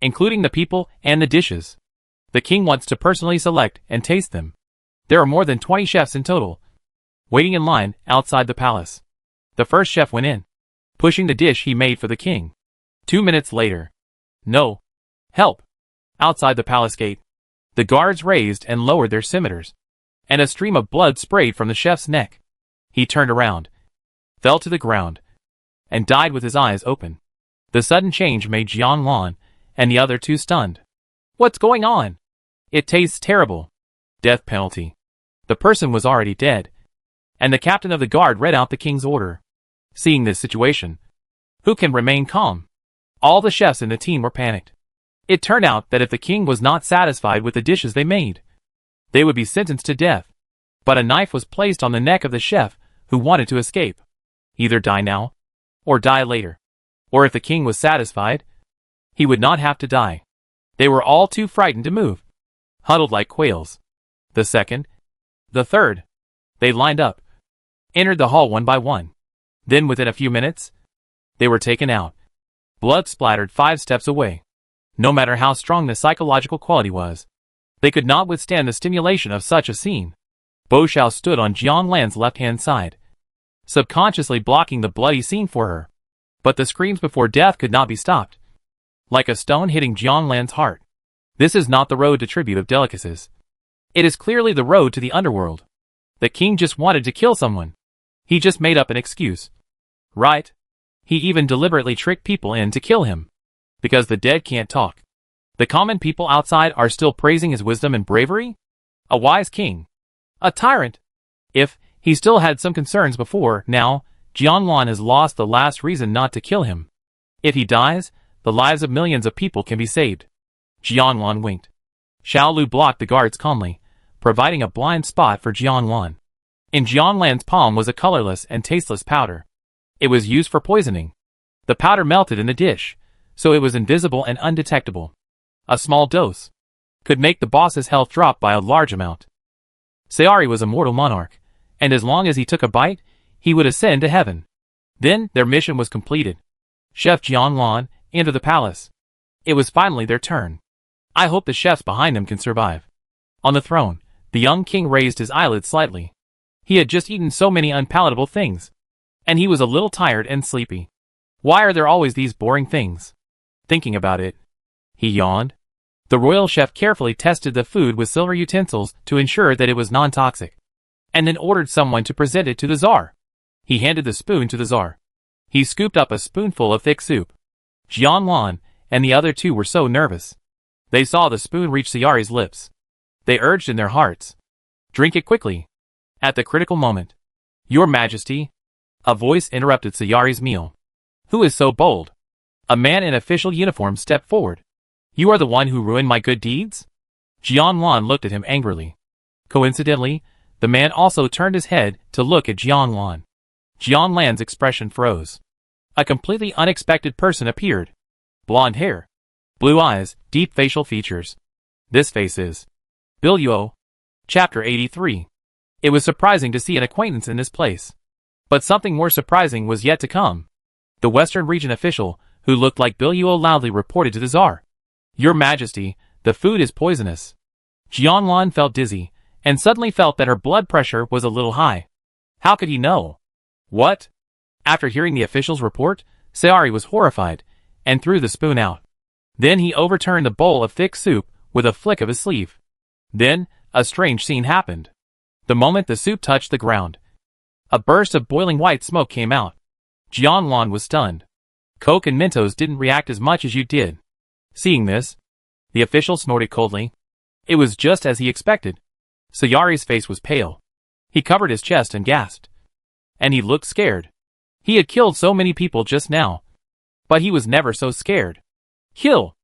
including the people and the dishes. The king wants to personally select and taste them. There are more than 20 chefs in total, waiting in line outside the palace. The first chef went in, pushing the dish he made for the king. 2 minutes later. No. Help. Outside the palace gate, the guards raised and lowered their scimitars, and a stream of blood sprayed from the chef's neck. He turned around, fell to the ground, and died with his eyes open. The sudden change made Jiang Lan and the other 2 stunned. What's going on? It tastes terrible. Death penalty. The person was already dead, and the captain of the guard read out the king's order. Seeing this situation, who can remain calm? All the chefs in the team were panicked. It turned out that if the king was not satisfied with the dishes they made, they would be sentenced to death. But a knife was placed on the neck of the chef who wanted to escape. Either die now, or die later. Or if the king was satisfied, he would not have to die. They were all too frightened to move, huddled like quails. The second, the third, they lined up, entered the hall one by one. Then within a few minutes, they were taken out. Blood splattered 5 steps away. No matter how strong the psychological quality was, they could not withstand the stimulation of such a scene. Bo Xiao stood on Jiang Lan's left-hand side, subconsciously blocking the bloody scene for her. But the screams before death could not be stopped. Like a stone hitting Jiang Lan's heart. This is not the road to tribute of delicacies. It is clearly the road to the underworld. The king just wanted to kill someone. He just made up an excuse. Right? He even deliberately tricked people in to kill him. Because the dead can't talk. The common people outside are still praising his wisdom and bravery? A wise king. A tyrant. If he still had some concerns before, now, Jianlan has lost the last reason not to kill him. If he dies, the lives of millions of people can be saved. Jianlan winked. Xiao Lu blocked the guards calmly, providing a blind spot for Jianlan. In Jianlan's palm was a colorless and tasteless powder. It was used for poisoning. The powder melted in the dish, so it was invisible and undetectable. A small dose could make the boss's health drop by a large amount. Sayari was a mortal monarch, and as long as he took a bite, he would ascend to heaven. Then their mission was completed. Chef Jianlan entered the palace. It was finally their turn. I hope the chefs behind them can survive. On the throne, the young king raised his eyelids slightly. He had just eaten so many unpalatable things, and he was a little tired and sleepy. Why are there always these boring things? Thinking about it, he yawned. The royal chef carefully tested the food with silver utensils to ensure that it was non-toxic, and then ordered someone to present it to the Tsar. He handed the spoon to the Tsar. He scooped up a spoonful of thick soup. Jianlan and the other two were so nervous. They saw the spoon reach Sayari's lips. They urged in their hearts, "Drink it quickly." At the critical moment, "Your Majesty," a voice interrupted Sayari's meal. "Who is so bold?" A man in official uniform stepped forward. "You are the one who ruined my good deeds?" Jianlan looked at him angrily. Coincidentally, the man also turned his head to look at Jianlan. Jianlan's expression froze. A completely unexpected person appeared. Blonde hair, blue eyes, deep facial features. This face is Biluo. Chapter 83. It was surprising to see an acquaintance in this place. But something more surprising was yet to come. The Western region official, who looked like Biluo, loudly reported to the Tsar. "Your Majesty, the food is poisonous." Jianlan felt dizzy, and suddenly felt that her blood pressure was a little high. How could he know? What? After hearing the official's report, Sayari was horrified, and threw the spoon out. Then he overturned the bowl of thick soup with a flick of his sleeve. Then, a strange scene happened. The moment the soup touched the ground, a burst of boiling white smoke came out. Jianlan was stunned. Coke and Mentos didn't react as much as you did. Seeing this, the official snorted coldly. It was just as he expected. Sayari's face was pale. He covered his chest and gasped. And he looked scared. He had killed so many people just now. But he was never so scared. Kill!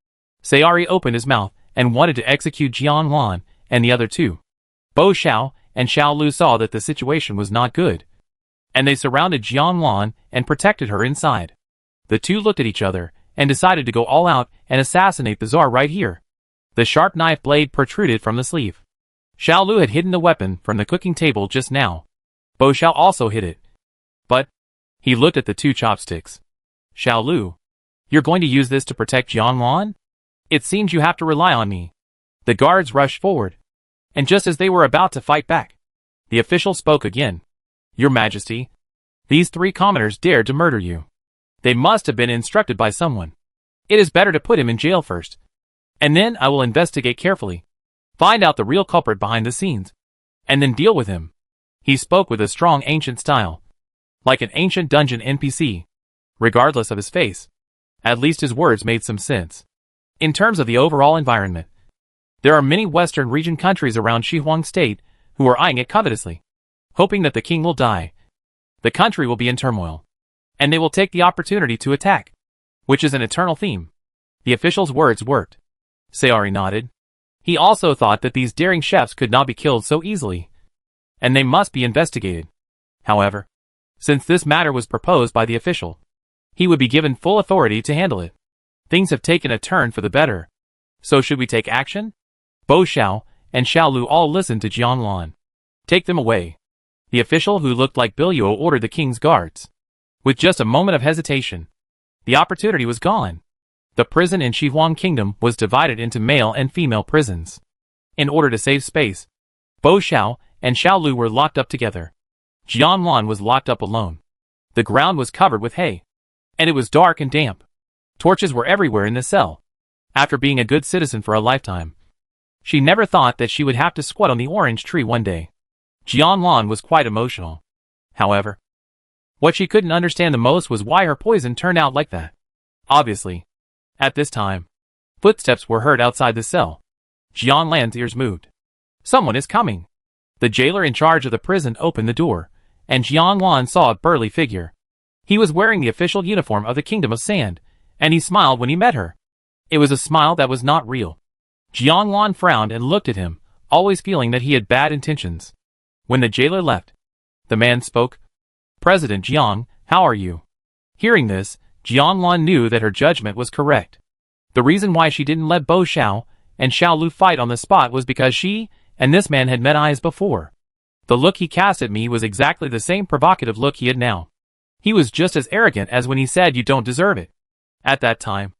Sayari opened his mouth and wanted to execute Jianlan and the other two. Bo Xiao and Xiao Lu saw that the situation was not good, and they surrounded Jianlan and protected her inside. The two looked at each other and decided to go all out and assassinate the Tsar right here. The sharp knife blade protruded from the sleeve. Xiao Lu had hidden the weapon from the cooking table just now. Bo Xiao also hid it. But he looked at the two chopsticks. "Xiao Lu, you're going to use this to protect Jianlan? It seems you have to rely on me." The guards rushed forward, and just as they were about to fight back, the official spoke again. "Your Majesty, these 3 commoners dared to murder you. They must have been instructed by someone. It is better to put him in jail first, and then I will investigate carefully, find out the real culprit behind the scenes, and then deal with him." He spoke with a strong ancient style, like an ancient dungeon NPC. Regardless of his face, at least his words made some sense. In terms of the overall environment, there are many Western region countries around Shihuang State who are eyeing it covetously, hoping that the king will die. The country will be in turmoil, and they will take the opportunity to attack, which is an eternal theme. The official's words worked. Sayari nodded. He also thought that these daring chefs could not be killed so easily, and they must be investigated. However, since this matter was proposed by the official, he would be given full authority to handle it. Things have taken a turn for the better. So should we take action? Bo Xiao and Xiao Lu all listened to Jianlan. "Take them away." The official, who looked like Biluo, ordered the king's guards. With just a moment of hesitation, the opportunity was gone. The prison in Shihuang Kingdom was divided into male and female prisons. In order to save space, Bo Xiao and Xiao Lu were locked up together. Jian Lan was locked up alone. The ground was covered with hay, and it was dark and damp. Torches were everywhere in the cell. After being a good citizen for a lifetime, she never thought that she would have to squat on the orange tree one day. Jian Lan was quite emotional. However, what she couldn't understand the most was why her poison turned out like that. Obviously, at this time, footsteps were heard outside the cell. Jian Lan's ears moved. Someone is coming. The jailer in charge of the prison opened the door, and Jian Lan saw a burly figure. He was wearing the official uniform of the Kingdom of Sand, and he smiled when he met her. It was a smile that was not real. Jian Lan frowned and looked at him, always feeling that he had bad intentions. When the jailer left, the man spoke. "President Jiang, how are you?" Hearing this, Jian Lan knew that her judgment was correct. The reason why she didn't let Bo Xiao and Xiao Lu fight on the spot was because she and this man had met eyes before. The look he cast at me was exactly the same provocative look he had now. He was just as arrogant as when he said you don't deserve it. At that time,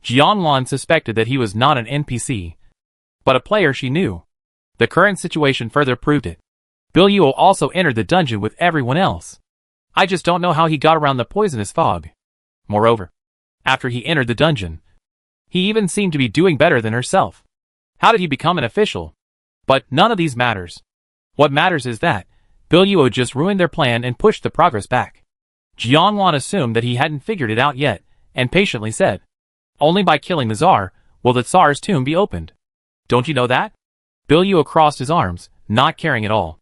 Jian Lan suspected that he was not an NPC, but a player she knew. The current situation further proved it. Bill Yuo also entered the dungeon with everyone else. I just don't know how he got around the poisonous fog. Moreover, after he entered the dungeon, he even seemed to be doing better than herself. How did he become an official? But none of these matters. What matters is that Bill Yuo just ruined their plan and pushed the progress back. Jian Lan assumed that he hadn't figured it out yet, and patiently said, "Only by killing the Tsar will the Tsar's tomb be opened. Don't you know that?" Bill Yuo crossed his arms, not caring at all.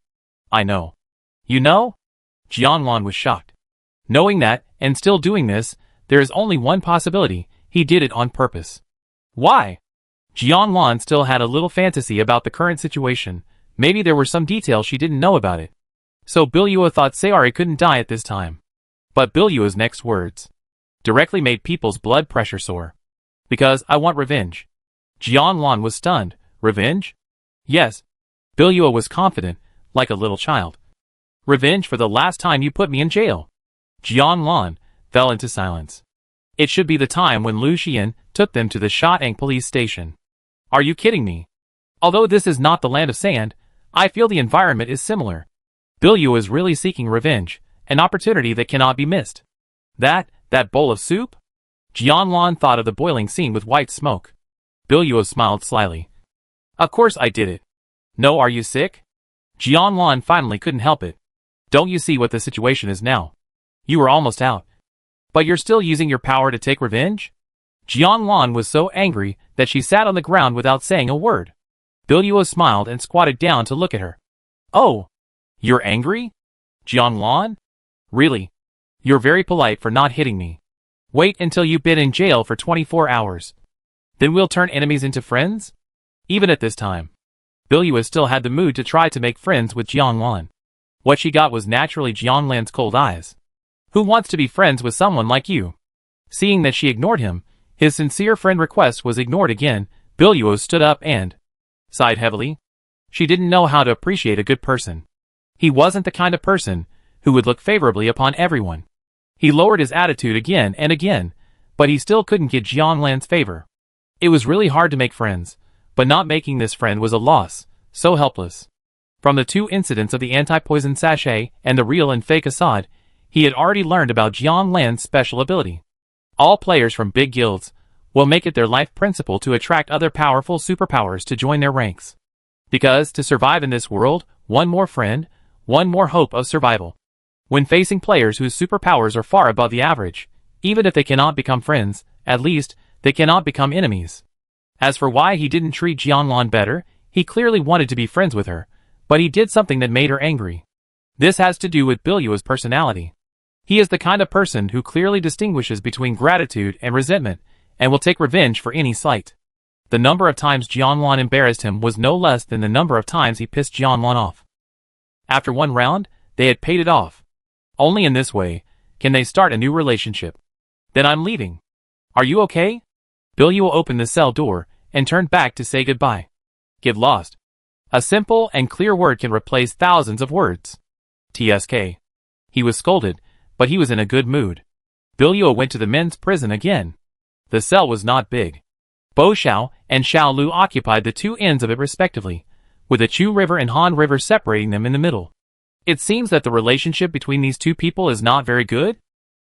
"I know." "You know?" Jian Lan was shocked. Knowing that, and still doing this, there is only one possibility: he did it on purpose. Why? Jian Lan still had a little fantasy about the current situation. Maybe there were some details she didn't know about it. So Bill Yuo thought Sayori couldn't die at this time. But Bill Yuo's next words directly made people's blood pressure soar. "Because I want revenge." Jian Lan was stunned. "Revenge?" "Yes." Bill Yuo was confident, like a little child. "Revenge for the last time you put me in jail." Jian Lan fell into silence. It should be the time when Lu Xian took them to the Shotang police station. Are you kidding me? Although this is not the land of sand, I feel the environment is similar. Bill Yuo is really seeking revenge, an opportunity that cannot be missed. That bowl of soup? Jian Lan thought of the boiling scene with white smoke. Bill Yuo smiled slyly. "Of course I did it." "No, are you sick?" Jian Lan finally couldn't help it. "Don't you see what the situation is now? You were almost out. But you're still using your power to take revenge?" Jian Lan was so angry that she sat on the ground without saying a word. Bill Yuo smiled and squatted down to look at her. "Oh, you're angry? Jian Lan? Really? You're very polite for not hitting me. Wait until you've been in jail for 24 hours. Then we'll turn enemies into friends?" Even at this time, Bill Yuo still had the mood to try to make friends with Jian Lan. What she got was naturally Jian Lan's cold eyes. Who wants to be friends with someone like you? Seeing that she ignored him, his sincere friend request was ignored again. Bill Yuo stood up and sighed heavily. She didn't know how to appreciate a good person. He wasn't the kind of person who would look favorably upon everyone. He lowered his attitude again and again, but he still couldn't get Jian Lan's favor. It was really hard to make friends, but not making this friend was a loss, so helpless. From the two incidents of the anti-poison sachet and the real and fake Assad, he had already learned about Jian Lan's special ability. All players from big guilds will make it their life principle to attract other powerful superpowers to join their ranks. Because to survive in this world, one more friend, one more hope of survival. When facing players whose superpowers are far above the average, even if they cannot become friends, at least they cannot become enemies. As for why he didn't treat Jian Lan better, he clearly wanted to be friends with her, but he did something that made her angry. This has to do with Bill Yuo's personality. He is the kind of person who clearly distinguishes between gratitude and resentment, and will take revenge for any slight. The number of times Jian Lan embarrassed him was no less than the number of times he pissed Jian Lan off. After one round, they had paid it off. Only in this way can they start a new relationship. "Then I'm leaving. Are you okay?" Bill Yuo opened the cell door and turned back to say goodbye. Get lost. A simple and clear word can replace thousands of words. TSK. He was scolded, but he was in a good mood. Biluo went to the men's prison again. The cell was not big. Bo Xiao and Xiao Lu occupied the two ends of it respectively, with the Chu River and Han River separating them in the middle. It seems that the relationship between these two people is not very good.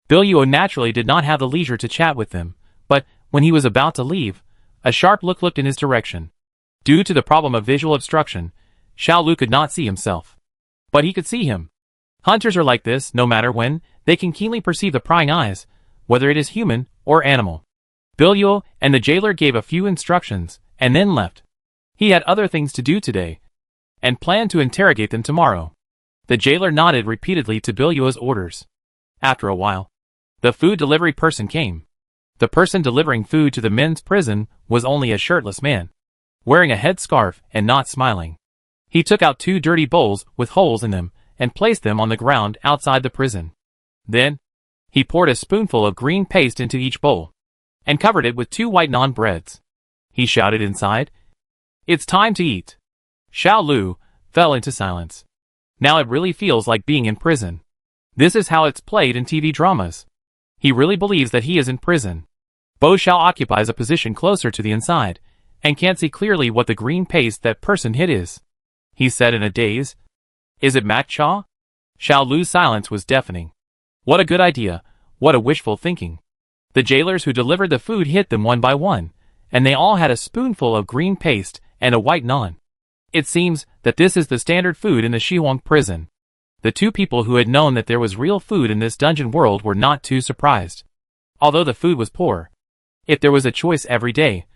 Biluo naturally did not have the leisure to chat with them, but when he was about to leave, a sharp look looked in his direction. Due to the problem of visual obstruction, Xiao Lu could not see himself. But he could see him. Hunters are like this, no matter when, they can keenly perceive the prying eyes, whether it is human or animal. Biluo and the jailer gave a few instructions, and then left. He had other things to do today, and planned to interrogate them tomorrow. The jailer nodded repeatedly to Biluo's orders. After a while, the food delivery person came. The person delivering food to the men's prison was only a shirtless man, wearing a headscarf and not smiling. He took out two dirty bowls with holes in them and placed them on the ground outside the prison. Then, he poured a spoonful of green paste into each bowl, and covered it with two white naan breads. He shouted inside, "It's time to eat." Xiao Lu fell into silence. Now it really feels like being in prison. This is how it's played in TV dramas. He really believes that he is in prison. Bo Xiao occupies a position closer to the inside, and can't see clearly what the green paste that person hid is. He said in a daze, "Is it matcha?" Xiao Lu's silence was deafening. What a good idea, what a wishful thinking. The jailers who delivered the food hit them one by one, and they all had a spoonful of green paste and a white naan. It seems that this is the standard food in the Shihuang prison. The two people who had known that there was real food in this dungeon world were not too surprised. Although the food was poor, if there was a choice every day,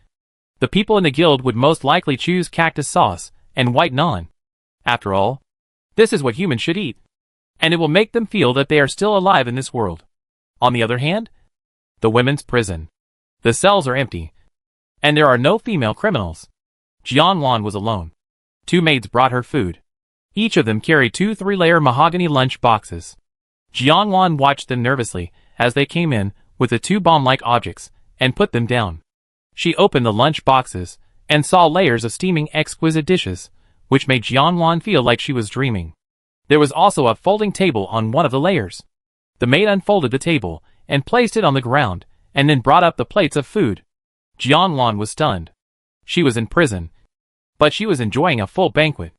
the people in the guild would most likely choose cactus sauce and white naan. After all, this is what humans should eat, and it will make them feel that they are still alive in this world. On the other hand, the women's prison. The cells are empty, and there are no female criminals. Jianwan was alone. Two maids brought her food. Each of them carried two 3-layer mahogany lunch boxes. Jianwan watched them nervously as they came in with the two bomb-like objects and put them down. She opened the lunch boxes and saw layers of steaming exquisite dishes, which made Jianwan feel like she was dreaming. There was also a folding table on one of the layers. The maid unfolded the table and placed it on the ground, and then brought up the plates of food. Jianwan was stunned. She was in prison, but she was enjoying a full banquet.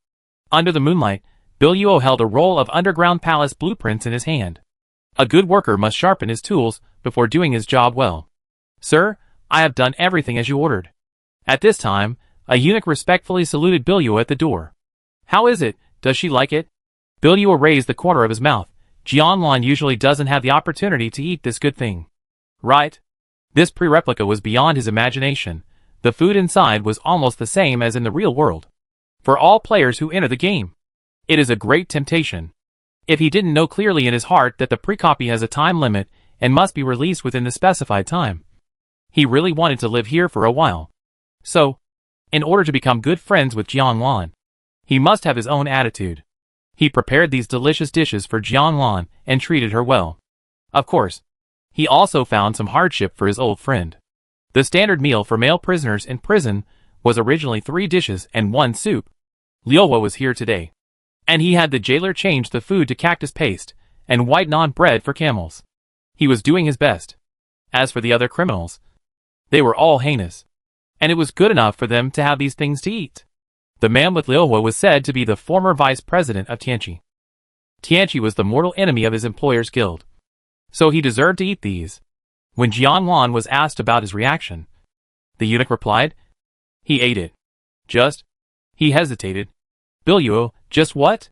Under the moonlight, Biluo held a roll of underground palace blueprints in his hand. A good worker must sharpen his tools before doing his job well. "Sir, I have done everything as you ordered." At this time, a eunuch respectfully saluted Biluo at the door. "How is it? Does she like it?" Biluo raised the corner of his mouth. Jianwan usually doesn't have the opportunity to eat this good thing. Right? This pre-replica was beyond his imagination. The food inside was almost the same as in the real world. For all players who enter the game, it is a great temptation. If he didn't know clearly in his heart that the pre-copy has a time limit and must be released within the specified time, he really wanted to live here for a while. So, in order to become good friends with Jianwan, he must have his own attitude. He prepared these delicious dishes for Jianwan and treated her well. Of course, he also found some hardship for his old friend. The standard meal for male prisoners in prison was originally 3 dishes and 1 soup. Liuhua was here today, and he had the jailer change the food to cactus paste and white naan bread for camels. He was doing his best. As for the other criminals, they were all heinous, and it was good enough for them to have these things to eat. The man with Liuhua was said to be the former vice president of Tianqi. Tianqi was the mortal enemy of his employer's guild, so he deserved to eat these. When Jianwan was asked about his reaction, the eunuch replied, "He ate it. Just." He hesitated. "Biluo, just what?"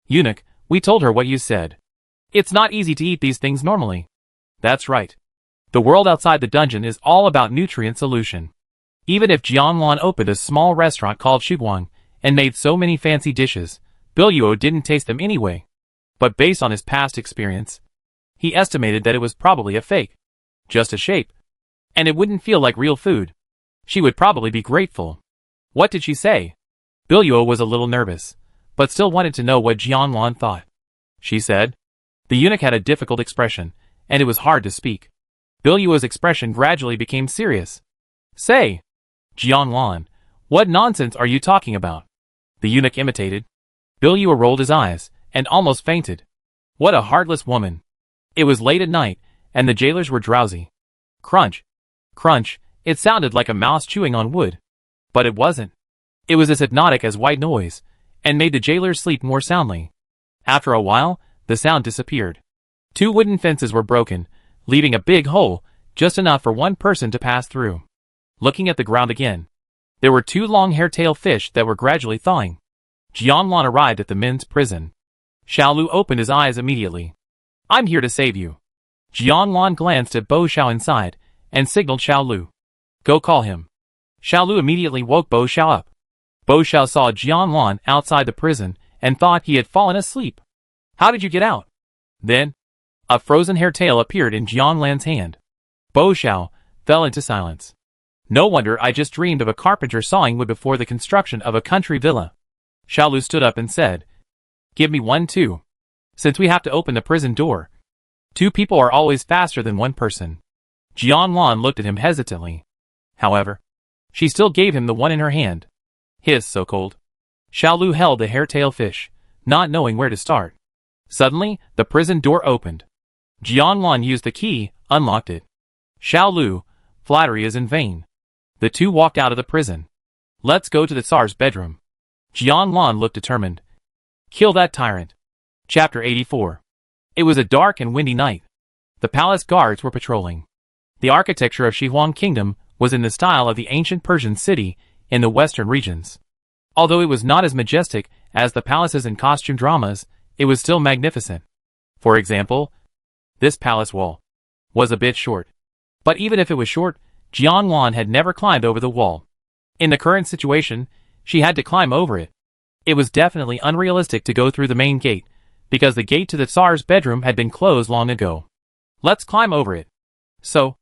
"Eunuch, we told her what you said. It's not easy to eat these things normally." "That's right. The world outside the dungeon is all about nutrient solution. Even if Jianwan opened a small restaurant called Shihuang and made so many fancy dishes, Biluo didn't taste them anyway. But based on his past experience, he estimated that it was probably a fake. Just a shape. And it wouldn't feel like real food. She would probably be grateful." "What did she say?" Biluo was a little nervous, but still wanted to know what Jianwan thought. "She said." The eunuch had a difficult expression, and it was hard to speak. Biluo's expression gradually became serious. "Say, Jianwan, what nonsense are you talking about?" The eunuch imitated. Biluo rolled his eyes, and almost fainted. "What a heartless woman. It was late at night, and the jailers were drowsy. Crunch. Crunch. It sounded like a mouse chewing on wood. But it wasn't. It was as hypnotic as white noise, and made the jailers sleep more soundly. After a while, the sound disappeared. 2 wooden fences were broken, leaving a big hole, just enough for one person to pass through. Looking at the ground again, there were 2 long hair-tail fish that were gradually thawing. Jianlan arrived at the men's prison. Xiaolu opened his eyes immediately. "I'm here to save you." Jianlan glanced at Bo Xiao inside, and signaled Xiaolu. "Go call him." Xiaolu immediately woke Bo Xiao up. Bo Xiao saw Jianlan outside the prison, and thought he had fallen asleep. "How did you get out?" Then, a frozen hair tail appeared in Jianlan's hand. Bo Xiao fell into silence. "No wonder I just dreamed of a carpenter sawing wood before the construction of a country villa." Xiaolu stood up and said, "Give me one too. Since we have to open the prison door, 2 people are always faster than 1 person." Jianlan looked at him hesitantly. However, she still gave him the one in her hand. His so cold. Xiaolu held the hair-tail fish, not knowing where to start. Suddenly, the prison door opened. Jianlan used the key, unlocked it. "Xiaolu, flattery is in vain." The 2 walked out of the prison. "Let's go to the Tsar's bedroom." Jianlan looked determined. "Kill that tyrant." Chapter 84. It was a dark and windy night. The palace guards were patrolling. The architecture of Shihuang Kingdom was in the style of the ancient Persian city in the western regions. Although it was not as majestic as the palaces in costume dramas, it was still magnificent. For example, this palace wall was a bit short. But even if it was short, Jianlan had never climbed over the wall. In the current situation, she had to climb over it. It was definitely unrealistic to go through the main gate, because the gate to the Tsar's bedroom had been closed long ago. "Let's climb over it." So,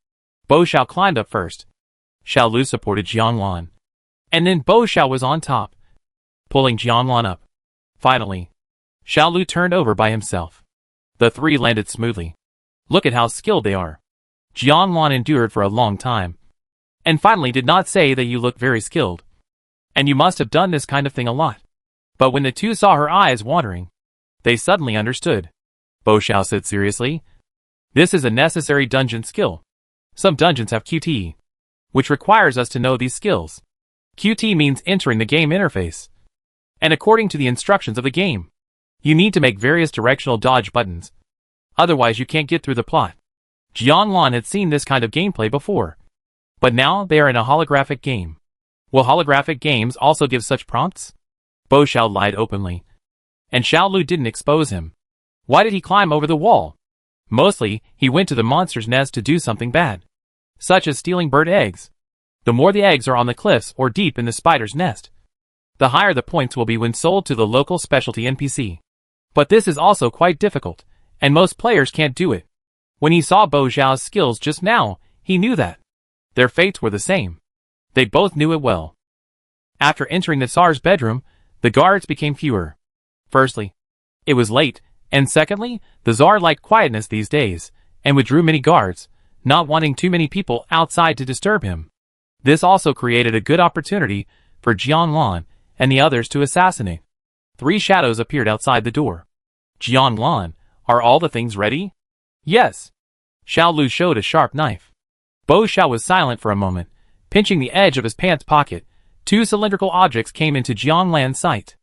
Bo Xiao climbed up first. Xiaolu supported Jianlan. And then Bo Xiao was on top, pulling Jianlan up. Finally, Xiaolu turned over by himself. The 3 landed smoothly. "Look at how skilled they are." Jianlan endured for a long time, and finally did not say that you look very skilled. "And you must have done this kind of thing a lot." But when the 2 saw her eyes wandering, they suddenly understood. Bo Xiao said seriously, "This is a necessary dungeon skill. Some dungeons have QTE, which requires us to know these skills. QT means entering the game interface. And according to the instructions of the game, you need to make various directional dodge buttons. Otherwise you can't get through the plot." Jianlan had seen this kind of gameplay before. But now they are in a holographic game. Will holographic games also give such prompts? Bo Xiao lied openly. And Xiaolu didn't expose him. Why did he climb over the wall? Mostly, he went to the monster's nest to do something bad, such as stealing bird eggs. The more the eggs are on the cliffs or deep in the spider's nest, the higher the points will be when sold to the local specialty NPC. But this is also quite difficult, and most players can't do it. When he saw Bo Xiao's skills just now, he knew that their fates were the same. They both knew it well. After entering the Tsar's bedroom, the guards became fewer. Firstly, it was late, and secondly, the Tsar liked quietness these days, and withdrew many guards, not wanting too many people outside to disturb him. This also created a good opportunity for Jianlan and the others to assassinate. 3 shadows appeared outside the door. "Jianlan, are all the things ready?" "Yes." Xiaolu showed a sharp knife. Bo Xiao was silent for a moment. Pinching the edge of his pants pocket, 2 cylindrical objects came into Jianlan's sight.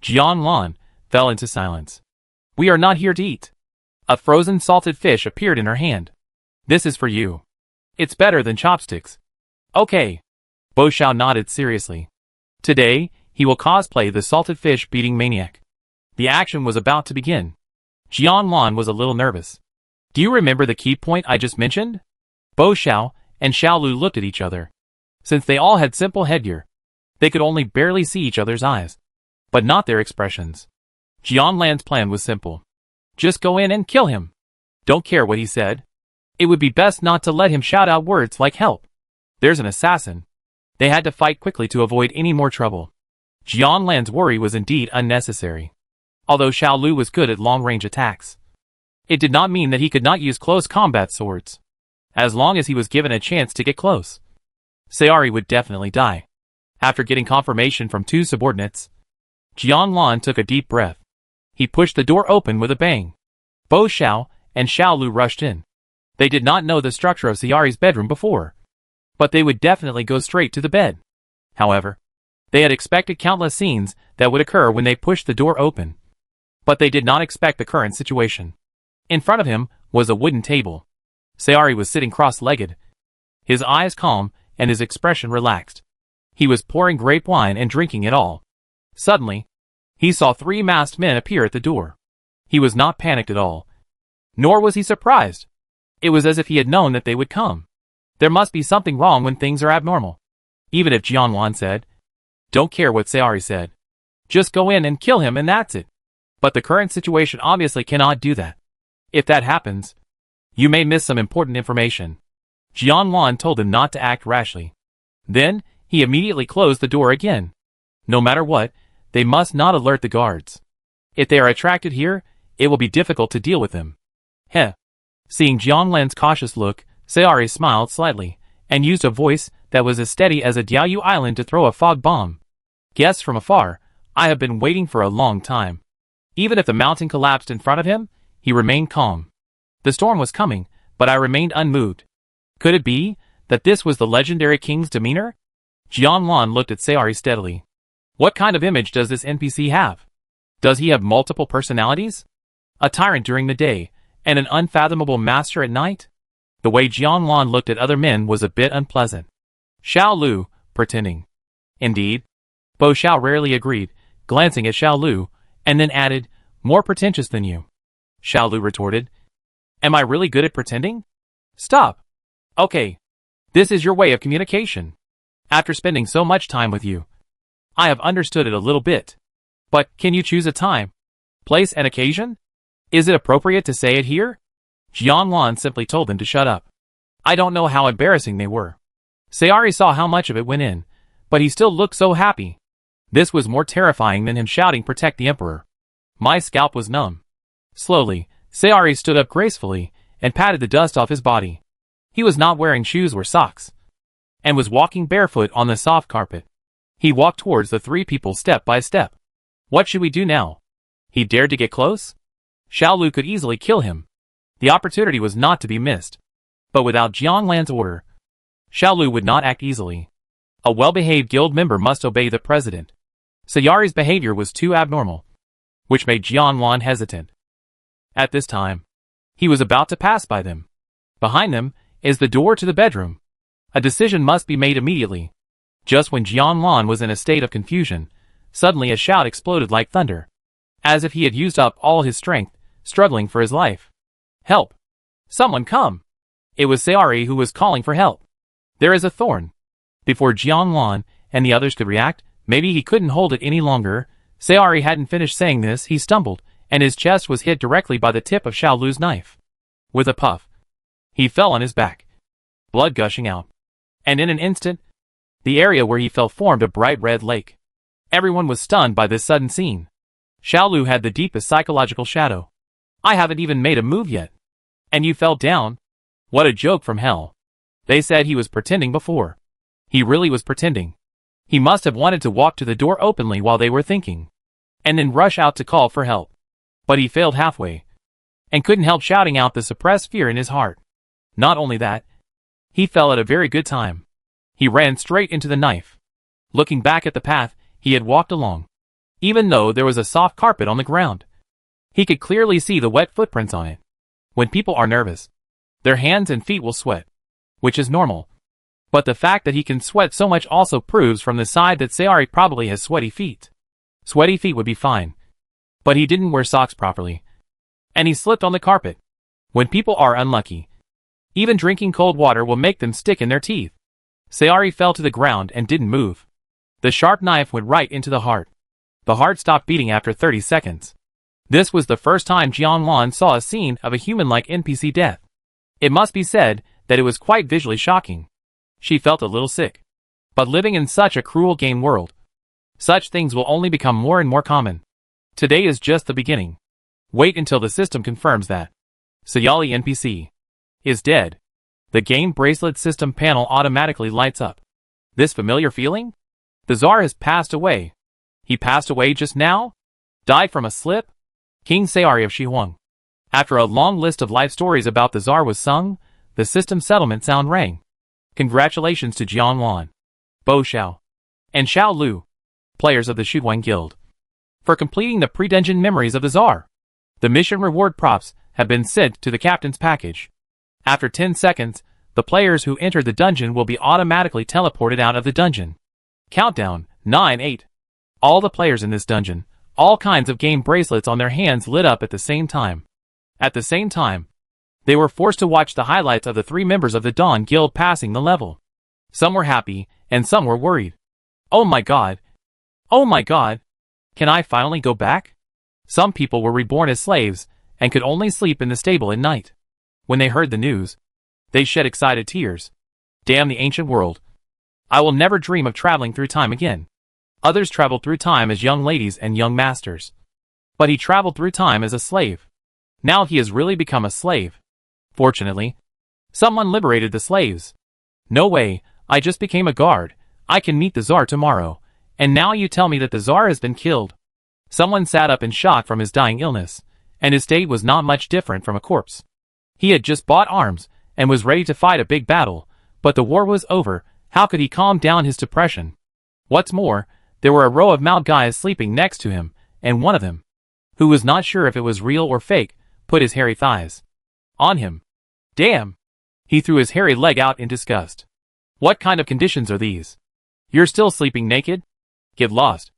Jianlan fell into silence. "We are not here to eat." A frozen salted fish appeared in her hand. "This is for you. It's better than chopsticks." "Okay." Bo Xiao nodded seriously. Today, he will cosplay the salted fish beating maniac. The action was about to begin. Jianlan was a little nervous. "Do you remember the key point I just mentioned?" Bo Xiao and Xiaolu looked at each other. Since they all had simple headgear, they could only barely see each other's eyes, but not their expressions. Jianlan's plan was simple. Just go in and kill him. Don't care what he said. It would be best not to let him shout out words like help. There's an assassin. They had to fight quickly to avoid any more trouble. Jianlan's worry was indeed unnecessary. Although Xiaolu was good at long-range attacks, it did not mean that he could not use close combat swords. As long as he was given a chance to get close, Sayari would definitely die. After getting confirmation from 2 subordinates, Jianlan took a deep breath. He pushed the door open with a bang. Bo Xiao and Xiao Lu rushed in. They did not know the structure of Sayari's bedroom before, but they would definitely go straight to the bed. However, they had expected countless scenes that would occur when they pushed the door open, but they did not expect the current situation. In front of him was a wooden table. Sayari was sitting cross-legged, his eyes calm and his expression relaxed. He was pouring grape wine and drinking it all. Suddenly, he saw 3 masked men appear at the door. He was not panicked at all, nor was he surprised. It was as if he had known that they would come. There must be something wrong when things are abnormal. Even if Jianwan said, "Don't care what Sayari said. Just go in and kill him and that's it." But the current situation obviously cannot do that. If that happens, you may miss some important information. Jianwan told him not to act rashly. Then, he immediately closed the door again. No matter what, they must not alert the guards. If they are attracted here, it will be difficult to deal with them. Heh. Seeing Jianglan's cautious look, Sayari smiled slightly, and used a voice that was as steady as a Diaoyu island to throw a fog bomb. "Guests from afar, I have been waiting for a long time." Even if the mountain collapsed in front of him, he remained calm. The storm was coming, but I remained unmoved. Could it be that this was the legendary king's demeanor? Jianwan looked at Sayari steadily. What kind of image does this NPC have? Does he have multiple personalities? A tyrant during the day, and an unfathomable master at night? The way Jianwan looked at other men was a bit unpleasant. Xiao Lu, pretending. Indeed. Bo Xiao rarely agreed, glancing at Xiao Lu, and then added, "More pretentious than you." Xiao Lu retorted, "Am I really good at pretending?" "Stop. Okay. This is your way of communication. After spending so much time with you, I have understood it a little bit. But can you choose a time, place, and occasion? Is it appropriate to say it here?" Jianwan simply told them to shut up. I don't know how embarrassing they were. Sayari saw how much of it went in, but he still looked so happy. This was more terrifying than him shouting, "Protect the Emperor." My scalp was numb. Slowly, Sayari stood up gracefully and patted the dust off his body. He was not wearing shoes or socks, and was walking barefoot on the soft carpet. He walked towards the 3 people step by step. What should we do now? He dared to get close? Xiao Lu could easily kill him. The opportunity was not to be missed. But without Jianglan's order, Xiao Lu would not act easily. A well-behaved guild member must obey the president. Sayari's behavior was too abnormal, which made Jianwan hesitant. At this time, he was about to pass by them. Behind them is the door to the bedroom. A decision must be made immediately. Just when Jianwan was in a state of confusion, suddenly a shout exploded like thunder, as if he had used up all his strength, struggling for his life. "Help! Someone come!" It was Sayari who was calling for help. "There is a thorn." Before Jianwan and the others could react, maybe he couldn't hold it any longer, Sayari hadn't finished saying this, he stumbled, and his chest was hit directly by the tip of Xiao Lu's knife. With a puff, he fell on his back, blood gushing out. And in an instant, the area where he fell formed a bright red lake. Everyone was stunned by this sudden scene. Xiao Lu had the deepest psychological shadow. "I haven't even made a move yet. And you fell down? What a joke from hell." They said he was pretending before. He really was pretending. He must have wanted to walk to the door openly while they were thinking, and then rush out to call for help. But he failed halfway, and couldn't help shouting out the suppressed fear in his heart. Not only that, he fell at a very good time. He ran straight into the knife. Looking back at the path he had walked along, even though there was a soft carpet on the ground, he could clearly see the wet footprints on it. When people are nervous, their hands and feet will sweat, which is normal. But the fact that he can sweat so much also proves from the side that Sayari probably has sweaty feet. Sweaty feet would be fine, but he didn't wear socks properly, and he slipped on the carpet. When people are unlucky, even drinking cold water will make them stick in their teeth. Sayari fell to the ground and didn't move. The sharp knife went right into the heart. The heart stopped beating after 30 seconds. This was the first time Jianwan saw a scene of a human-like NPC death. It must be said that it was quite visually shocking. She felt a little sick. But living in such a cruel game world, such things will only become more and more common. Today is just the beginning. Wait until the system confirms that Sayali NPC is dead. The game bracelet system panel automatically lights up. This familiar feeling? The Tsar has passed away. He passed away just now? Died from a slip? King Sayari of Shihuang. After a long list of life stories about the Tsar was sung, the system settlement sound rang. Congratulations to Jianlan, Bo Xiao, and Xiao Lu, players of the Shuguang Guild, for completing the pre-dungeon memories of the Tsar. The mission reward props have been sent to the captain's package. After 10 seconds, the players who entered the dungeon will be automatically teleported out of the dungeon. Countdown, 9-8. All the players in this dungeon, all kinds of game bracelets on their hands lit up at the same time. At the same time, they were forced to watch the highlights of the 3 members of the Dawn Guild passing the level. Some were happy, and some were worried. Oh my god! Oh my god! Can I finally go back? Some people were reborn as slaves, and could only sleep in the stable at night. When they heard the news, they shed excited tears. Damn the ancient world. I will never dream of traveling through time again. Others traveled through time as young ladies and young masters. But he traveled through time as a slave. Now he has really become a slave. Fortunately, someone liberated the slaves. No way, I just became a guard. I can meet the Tsar tomorrow. And now you tell me that the Tsar has been killed. Someone sat up in shock from his dying illness, and his state was not much different from a corpse. He had just bought arms, and was ready to fight a big battle, but the war was over. How could he calm down his depression? What's more, there were a row of Mao guys sleeping next to him, and one of them, who was not sure if it was real or fake, put his hairy thighs on him. Damn! He threw his hairy leg out in disgust. What kind of conditions are these? You're still sleeping naked? Get lost.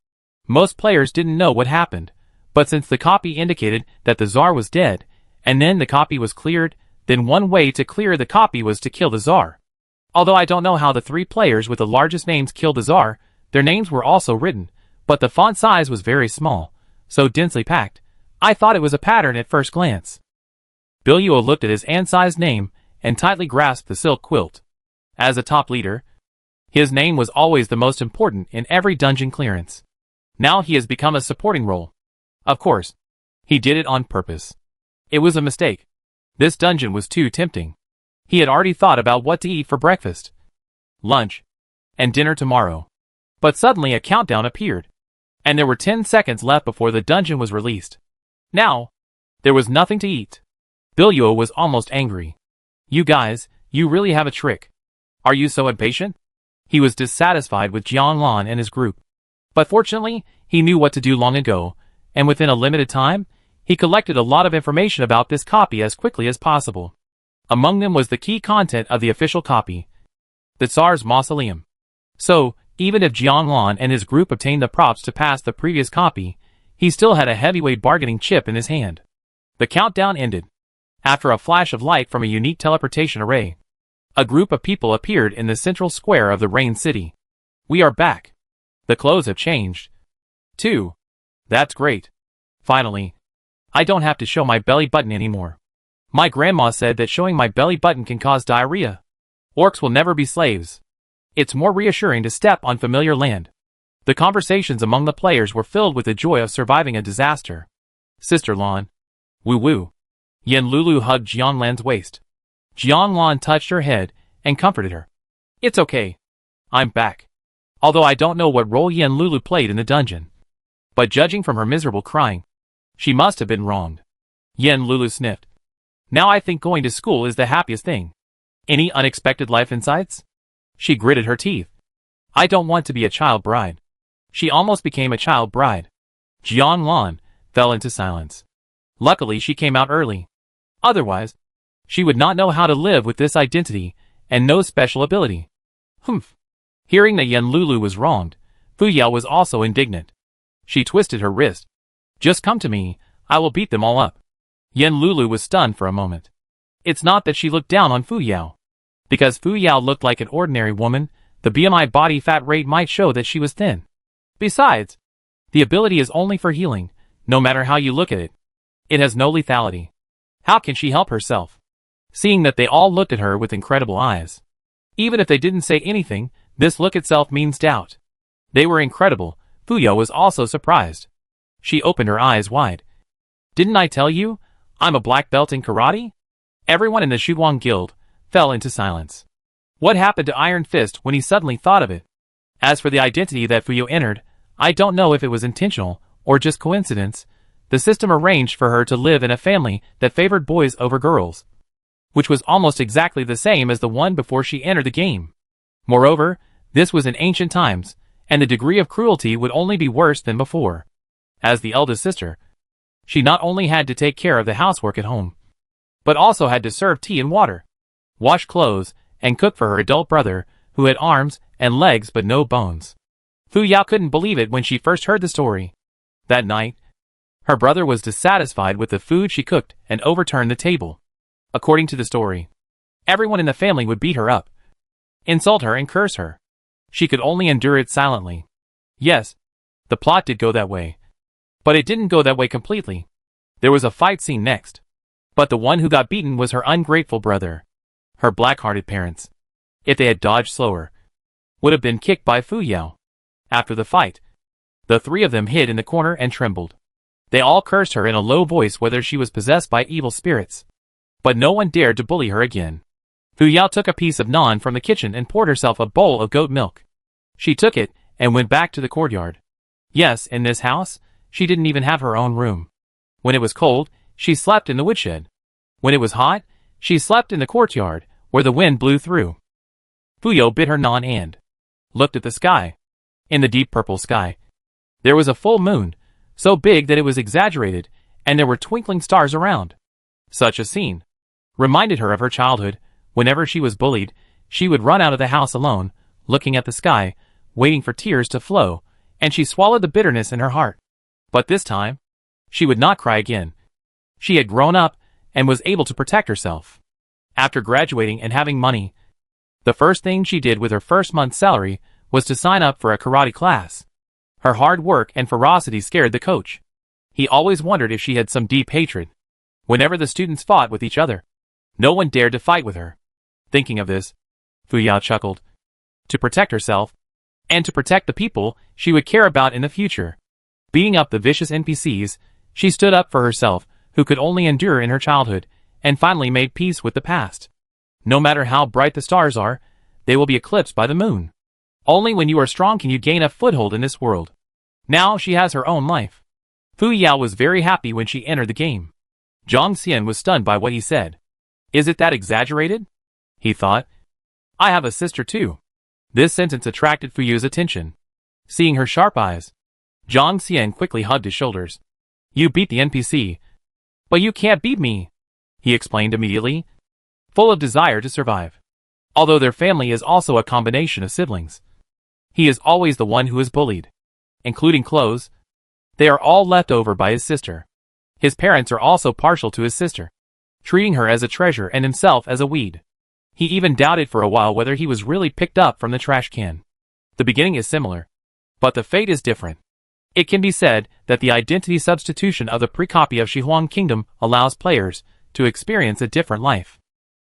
Most players didn't know what happened, but since the copy indicated that the Tsar was dead, and then the copy was cleared, then one way to clear the copy was to kill the Tsar. Although I don't know how the 3 players with the largest names killed the Tsar, their names were also written, but the font size was very small, so densely packed, I thought it was a pattern at first glance. Bilyuo looked at his Ansai's name, and tightly grasped the silk quilt. As a top leader, his name was always the most important in every dungeon clearance. Now he has become a supporting role. Of course, he did it on purpose. It was a mistake. This dungeon was too tempting. He had already thought about what to eat for breakfast, lunch, and dinner tomorrow. But suddenly a countdown appeared, and there were 10 seconds left before the dungeon was released. Now, there was nothing to eat. Bilyuo was almost angry. You guys, you really have a trick. Are you so impatient? He was dissatisfied with Jianlan and his group. But fortunately, he knew what to do long ago, and within a limited time, he collected a lot of information about this copy as quickly as possible. Among them was the key content of the official copy, the Tsar's mausoleum. So, even if Jianlan and his group obtained the props to pass the previous copy, he still had a heavyweight bargaining chip in his hand. The countdown ended. After a flash of light from a unique teleportation array, a group of people appeared in the central square of the Rain City. We are back. The clothes have changed, too. That's great. Finally, I don't have to show my belly button anymore. My grandma said that showing my belly button can cause diarrhea. Orcs will never be slaves. It's more reassuring to step on familiar land. The conversations among the players were filled with the joy of surviving a disaster. Sister Lan. Woo woo. Yen Lulu hugged Jianlan's waist. Jianlan touched her head and comforted her. It's okay. I'm back. Although I don't know what role Yen Lulu played in the dungeon. But judging from her miserable crying, she must have been wronged. Yen Lulu sniffed. Now I think going to school is the happiest thing. Any unexpected life insights? She gritted her teeth. I don't want to be a child bride. She almost became a child bride. Jianlan fell into silence. Luckily she came out early. Otherwise, she would not know how to live with this identity and no special ability. Humph. Hearing that Yen Lulu was wronged, Fu Yao was also indignant. She twisted her wrist. Just come to me, I will beat them all up. Yen Lulu was stunned for a moment. It's not that she looked down on Fu Yao. Because Fu Yao looked like an ordinary woman, the BMI body fat rate might show that she was thin. Besides, the ability is only for healing, no matter how you look at it. It has no lethality. How can she help herself? Seeing that they all looked at her with incredible eyes. Even if they didn't say anything, this look itself means doubt. They were incredible. Fu Yao was also surprised. She opened her eyes wide. Didn't I tell you? I'm a black belt in karate? Everyone in the Shuguang Guild fell into silence. What happened to Iron Fist when he suddenly thought of it? As for the identity that Fu Yao entered, I don't know if it was intentional or just coincidence. the system arranged for her to live in a family that favored boys over girls, which was almost exactly the same as the one before she entered the game. Moreover, this was in ancient times, and the degree of cruelty would only be worse than before. As the eldest sister, she not only had to take care of the housework at home, but also had to serve tea and water, wash clothes, and cook for her adult brother, who had arms and legs but no bones. Fu Yao couldn't believe it when she first heard the story. That night, her brother was dissatisfied with the food she cooked and overturned the table. According to the story, everyone in the family would beat her up, insult her and curse her. She could only endure it silently. Yes, the plot did go that way. But it didn't go that way completely. There was a fight scene next. But the one who got beaten was her ungrateful brother. Her black-hearted parents, if they had dodged slower, would have been kicked by Fu Yao. After the fight, the three of them hid in the corner and trembled. They all cursed her in a low voice whether she was possessed by evil spirits. But no one dared to bully her again. Fu Yao took a piece of naan from the kitchen and poured herself a bowl of goat milk. She took it and went back to the courtyard. Yes, in this house, she didn't even have her own room. When it was cold, she slept in the woodshed. When it was hot, she slept in the courtyard, where the wind blew through. Fu Yao bit her naan and looked at the sky. In the deep purple sky, there was a full moon, so big that it was exaggerated, and there were twinkling stars around. Such a scene reminded her of her childhood. Whenever she was bullied, she would run out of the house alone, looking at the sky, waiting for tears to flow, and she swallowed the bitterness in her heart. But this time, she would not cry again. She had grown up and was able to protect herself. After graduating and having money, the first thing she did with her first month's salary was to sign up for a karate class. Her hard work and ferocity scared the coach. He always wondered if she had some deep hatred. Whenever the students fought with each other, no one dared to fight with her. Thinking of this, Fu Yao chuckled. To protect herself, and to protect the people she would care about in the future. Beating up the vicious NPCs, she stood up for herself, who could only endure in her childhood, and finally made peace with the past. No matter how bright the stars are, they will be eclipsed by the moon. Only when you are strong can you gain a foothold in this world. Now she has her own life. Fu Yao was very happy when she entered the game. Zhang Xian was stunned by what he said. Is it that exaggerated? He thought. I have a sister too. This sentence attracted Fu Yao's attention. Seeing her sharp eyes, Zhang Xian quickly hugged his shoulders. You beat the NPC. But you can't beat me, he explained immediately, full of desire to survive. Although their family is also a combination of siblings, he is always the one who is bullied. Including clothes, they are all left over by his sister. His parents are also partial to his sister, treating her as a treasure and himself as a weed. He even doubted for a while whether he was really picked up from the trash can. The beginning is similar, but the fate is different. It can be said that the identity substitution of the pre-copy of Shihuang Kingdom allows players to experience a different life.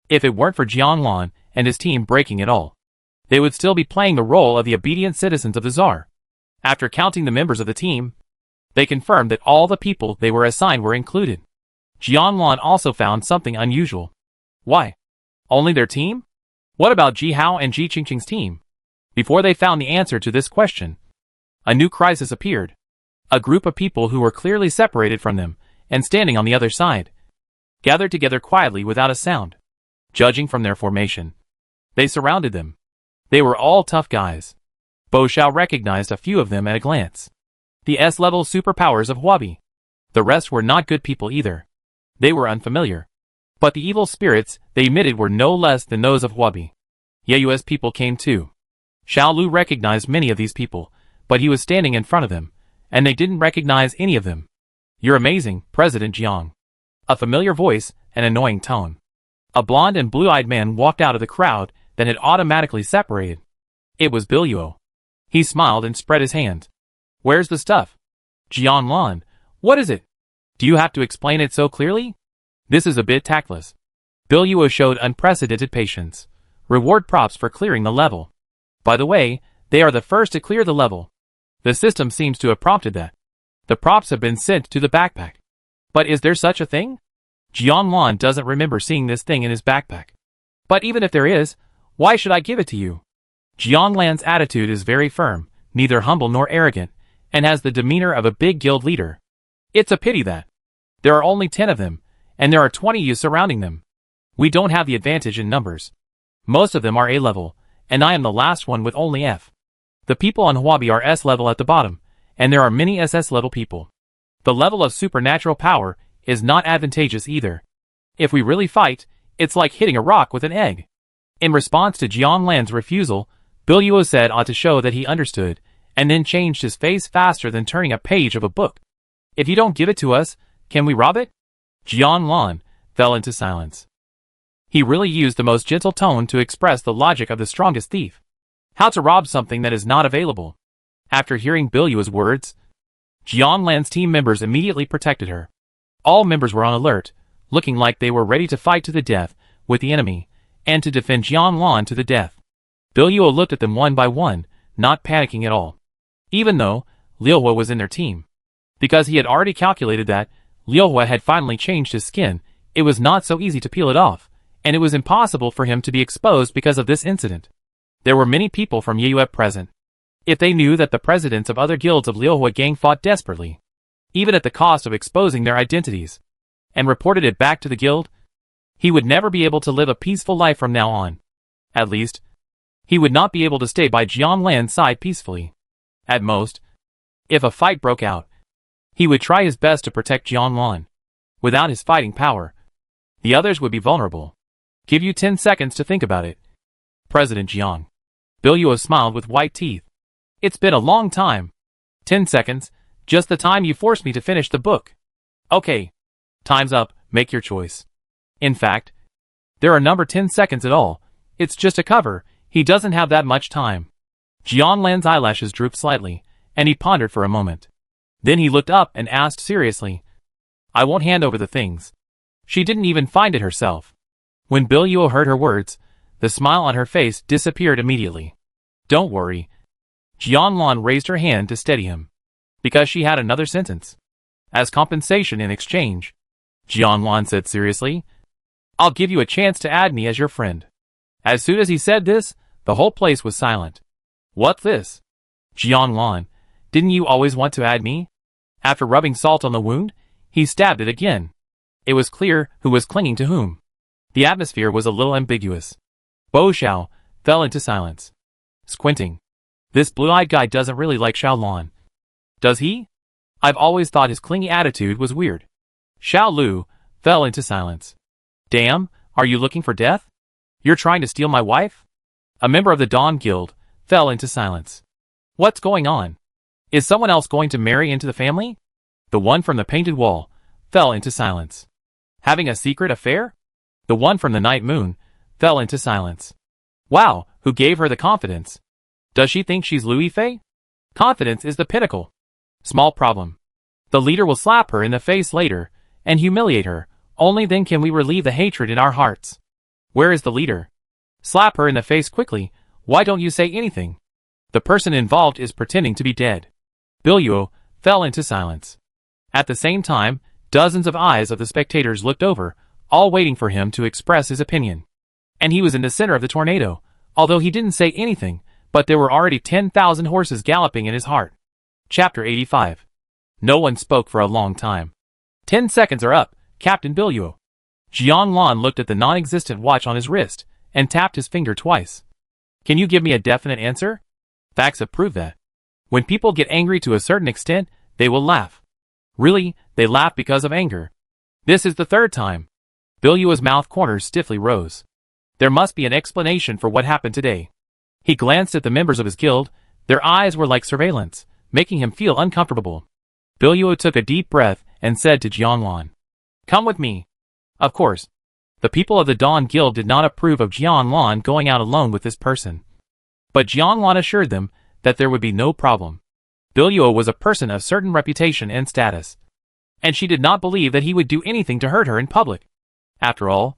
If it weren't for Jianglan and his team breaking it all, they would still be playing the role of the obedient citizens of the Tsar. After counting the members of the team, they confirmed that all the people they were assigned were included. Jianglan also found something unusual. Why? Only their team? What about Ji Hao and Ji Qingqing's team? Before they found the answer to this question, a new crisis appeared. A group of people who were clearly separated from them, and standing on the other side, gathered together quietly without a sound. Judging from their formation, they surrounded them. They were all tough guys. Bo Xiao recognized a few of them at a glance. The S-level superpowers of Huabi. The rest were not good people either. They were unfamiliar. But the evil spirits they emitted were no less than those of Huabi. Yeyue's people came too. Xiao Lu recognized many of these people, but he was standing in front of them, and they didn't recognize any of them. You're amazing, President Jiang. A familiar voice, an annoying tone. A blonde and blue-eyed man walked out of the crowd that had automatically separated. It was Biluo. He smiled and spread his hands. Where's the stuff? Jianglan, what is it? Do you have to explain it so clearly? This is a bit tactless. Biluo showed unprecedented patience. Reward props for clearing the level. By the way, they are the first to clear the level. The system seems to have prompted that. The props have been sent to the backpack. But is there such a thing? Jianglan doesn't remember seeing this thing in his backpack. But even if there is, why should I give it to you? Jianglan's attitude is very firm, neither humble nor arrogant, and has the demeanor of a big guild leader. It's a pity that there are only 10 of them, and there are 20 you surrounding them. We don't have the advantage in numbers. Most of them are A level, and I am the last one with only F. The people on Huabi are S level at the bottom, and there are many SS level people. The level of supernatural power is not advantageous either. If we really fight, it's like hitting a rock with an egg. In response to Jiang Lan's refusal, Biluo said ought to show that he understood, and then changed his face faster than turning a page of a book. If you don't give it to us, can we rob it? Jiang Lan fell into silence. He really used the most gentle tone to express the logic of the strongest thief. How to rob something that is not available. After hearing Biluo's words, Jiang Lan's team members immediately protected her. All members were on alert, looking like they were ready to fight to the death with the enemy, and to defend Jiang Lan to the death. Biluo looked at them one by one, not panicking at all. Even though Liu Hua was in their team. Because he had already calculated that Liu Hua had finally changed his skin, it was not so easy to peel it off, and it was impossible for him to be exposed because of this incident. There were many people from Yue present. If they knew that the presidents of other guilds of Liu Hua gang fought desperately, even at the cost of exposing their identities, and reported it back to the guild, he would never be able to live a peaceful life from now on. At least, he would not be able to stay by Jiang Lan's side peacefully. At most, if a fight broke out, he would try his best to protect Jiang Lan. Without his fighting power, the others would be vulnerable. Give you 10 seconds to think about it. President Jiang. Biluo smiled with white teeth. It's been a long time. 10 seconds, just the time you forced me to finish the book. Okay. Time's up, make your choice. In fact, there are number 10 seconds at all. It's just a cover, he doesn't have that much time. Jiang Lan's eyelashes drooped slightly, and he pondered for a moment. Then he looked up and asked seriously, I won't hand over the things. She didn't even find it herself. When Biluo heard her words, the smile on her face disappeared immediately. Don't worry. Jiang Lan raised her hand to steady him. Because she had another sentence. As compensation in exchange, Jiang Lan said seriously, I'll give you a chance to add me as your friend. As soon as he said this, the whole place was silent. What's this? Jiang Lan, didn't you always want to add me? After rubbing salt on the wound, he stabbed it again. It was clear who was clinging to whom. The atmosphere was a little ambiguous. Bo Xiao fell into silence. Squinting. This blue-eyed guy doesn't really like Xiao Lan. Does he? I've always thought his clingy attitude was weird. Xiao Lu fell into silence. Damn, are you looking for death? You're trying to steal my wife? A member of the Dawn Guild fell into silence. What's going on? Is someone else going to marry into the family? The one from the painted wall fell into silence. Having a secret affair? The one from the night moon fell into silence. Wow, who gave her the confidence? Does she think she's Louis Fei? Confidence is the pinnacle. Small problem. The leader will slap her in the face later and humiliate her. Only then can we relieve the hatred in our hearts. Where is the leader? Slap her in the face quickly. Why don't you say anything? The person involved is pretending to be dead. Biluo fell into silence. At the same time, dozens of eyes of the spectators looked over, all waiting for him to express his opinion. And he was in the center of the tornado, although he didn't say anything, but there were already 10,000 horses galloping in his heart. Chapter 85. No one spoke for a long time. 10 seconds are up, Captain Biluo. Jiang Lan looked at the non-existent watch on his wrist, and tapped his finger twice. Can you give me a definite answer? Facts have proved that. When people get angry to a certain extent, they will laugh. Really, they laugh because of anger. This is the third time. Biluo's mouth corners stiffly rose. There must be an explanation for what happened today. He glanced at the members of his guild. Their eyes were like surveillance, making him feel uncomfortable. Biluo took a deep breath and said to Jiang Lan, Come with me. Of course. The people of the Dawn Guild did not approve of Jiang Lan going out alone with this person. But Jiang Lan assured them that there would be no problem. Biluo was a person of certain reputation and status, and she did not believe that he would do anything to hurt her in public. After all,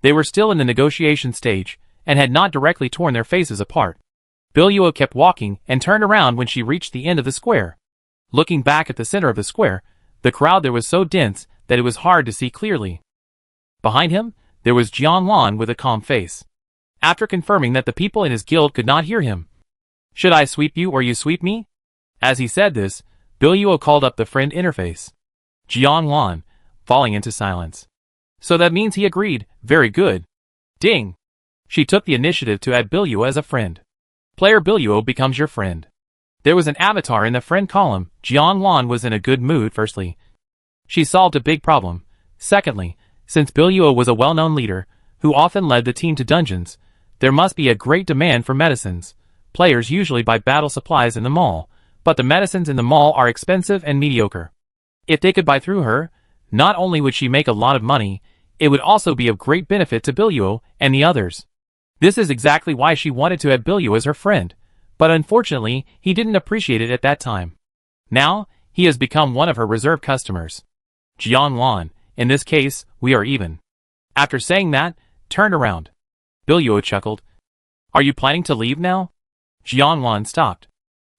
they were still in the negotiation stage, and had not directly torn their faces apart. Biluo kept walking and turned around when she reached the end of the square. Looking back at the center of the square, the crowd there was so dense that it was hard to see clearly. Behind him, there was Jiang Lan with a calm face. After confirming that the people in his guild could not hear him, Should I sweep you or you sweep me? As he said this, Biluo called up the friend interface. Jianlan, falling into silence. So that means he agreed. Very good. Ding. She took the initiative to add Billuo as a friend. Player Billuo becomes your friend. There was an avatar in the friend column. Jianlan was in a good mood. Firstly, she solved a big problem. Secondly, since Billuo was a well-known leader, who often led the team to dungeons, there must be a great demand for medicines. Players usually buy battle supplies in the mall, but the medicines in the mall are expensive and mediocre. If they could buy through her, not only would she make a lot of money, it would also be of great benefit to Billuo and the others. This is exactly why she wanted to have Billuo as her friend, but unfortunately, he didn't appreciate it at that time. Now, he has become one of her reserve customers. Jianlan, in this case, we are even. After saying that, turned around. Billuo chuckled. Are you planning to leave now? Jianlan stopped.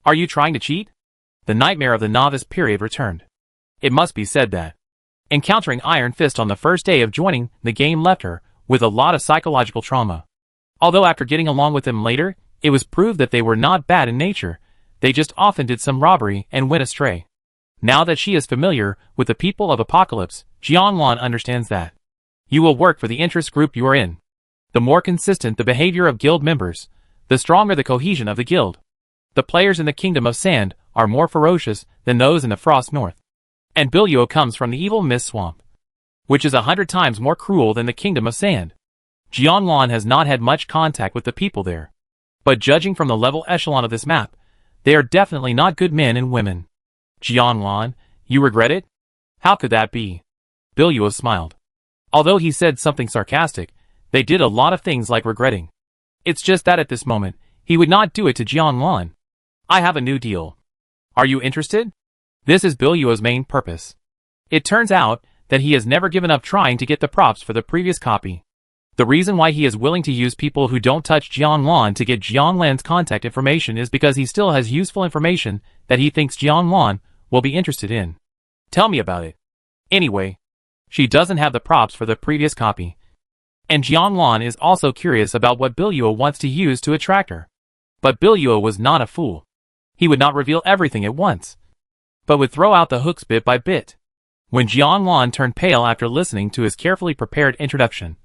Are you trying to cheat? The nightmare of the novice period returned. It must be said that encountering Iron Fist on the first day of joining the game left her with a lot of psychological trauma. Although after getting along with them later, it was proved that they were not bad in nature, they just often did some robbery and went astray. Now that she is familiar with the people of Apocalypse, Jianlan understands that you will work for the interest group you are in. The more consistent the behavior of guild members, the stronger the cohesion of the guild. The players in the Kingdom of Sand are more ferocious than those in the Frost North. And Billuo comes from the evil Mist Swamp, which is 100 times more cruel than the Kingdom of Sand. Jianlan has not had much contact with the people there, but judging from the level echelon of this map, they are definitely not good men and women. Jianlan, you regret it? How could that be? Billuo smiled. Although he said something sarcastic, they did a lot of things like regretting. It's just that at this moment, he would not do it to Jianlan. I have a new deal. Are you interested? This is Billuo's main purpose. It turns out that he has never given up trying to get the props for the previous copy. The reason why he is willing to use people who don't touch Jianlan to get Jianlan's contact information is because he still has useful information that he thinks Jianlan will be interested in. Tell me about it. Anyway, she doesn't have the props for the previous copy. And Jianlan is also curious about what Billuo wants to use to attract her. But Billuo was not a fool. He would not reveal everything at once, but would throw out the hooks bit by bit. When Jianlan turned pale after listening to his carefully prepared introduction,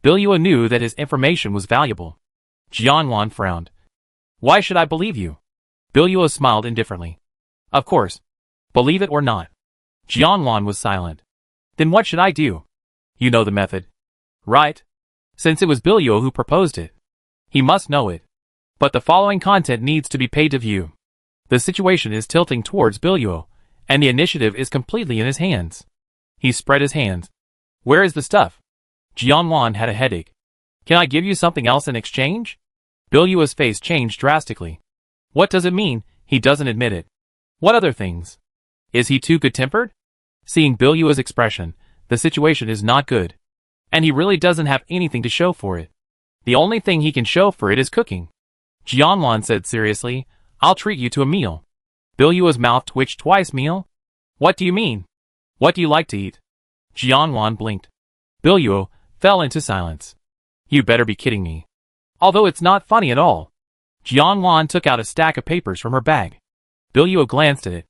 Billuo knew that his information was valuable. Jianlan frowned. Why should I believe you? Billuo smiled indifferently. Of course. Believe it or not. Jianlan was silent. Then what should I do? You know the method, right? Since it was Billuo who proposed it, he must know it. But the following content needs to be paid to view. The situation is tilting towards Billuo, and the initiative is completely in his hands. He spread his hands. Where is the stuff? Jianlan had a headache. Can I give you something else in exchange? Billuo's face changed drastically. What does it mean? He doesn't admit it. What other things? Is he too good-tempered? Seeing Billuo's expression, the situation is not good. And he really doesn't have anything to show for it. The only thing he can show for it is cooking. Jianlan said seriously, I'll treat you to a meal. Billuo's mouth twitched twice. Meal? What do you mean? What do you like to eat? Jianlan blinked. Billuo fell into silence. You better be kidding me. Although it's not funny at all. Jianlan took out a stack of papers from her bag. Billuo glanced at it.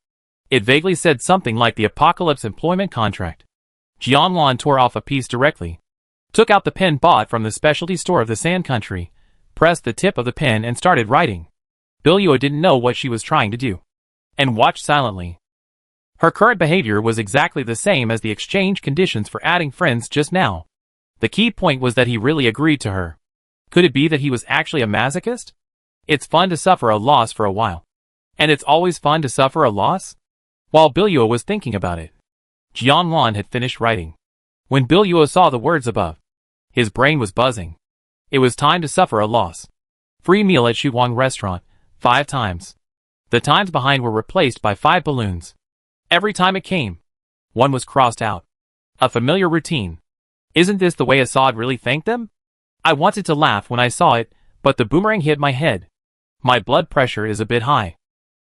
It vaguely said something like the Apocalypse employment contract. Jianlan tore off a piece directly, took out the pen bought from the specialty store of the Sand Country, pressed the tip of the pen and started writing. Billuo didn't know what she was trying to do, and watched silently. Her current behavior was exactly the same as the exchange conditions for adding friends just now. The key point was that he really agreed to her. Could it be that he was actually a masochist? It's fun to suffer a loss for a while. And it's always fun to suffer a loss? While Billuo was thinking about it, Jianlan had finished writing. When Billuo saw the words above, his brain was buzzing. It was time to suffer a loss. Free meal at Shuwang restaurant, 5 times. The times behind were replaced by 5 balloons. Every time it came, one was crossed out. A familiar routine. Isn't this the way Assad really thanked them? I wanted to laugh when I saw it, but the boomerang hit my head. My blood pressure is a bit high.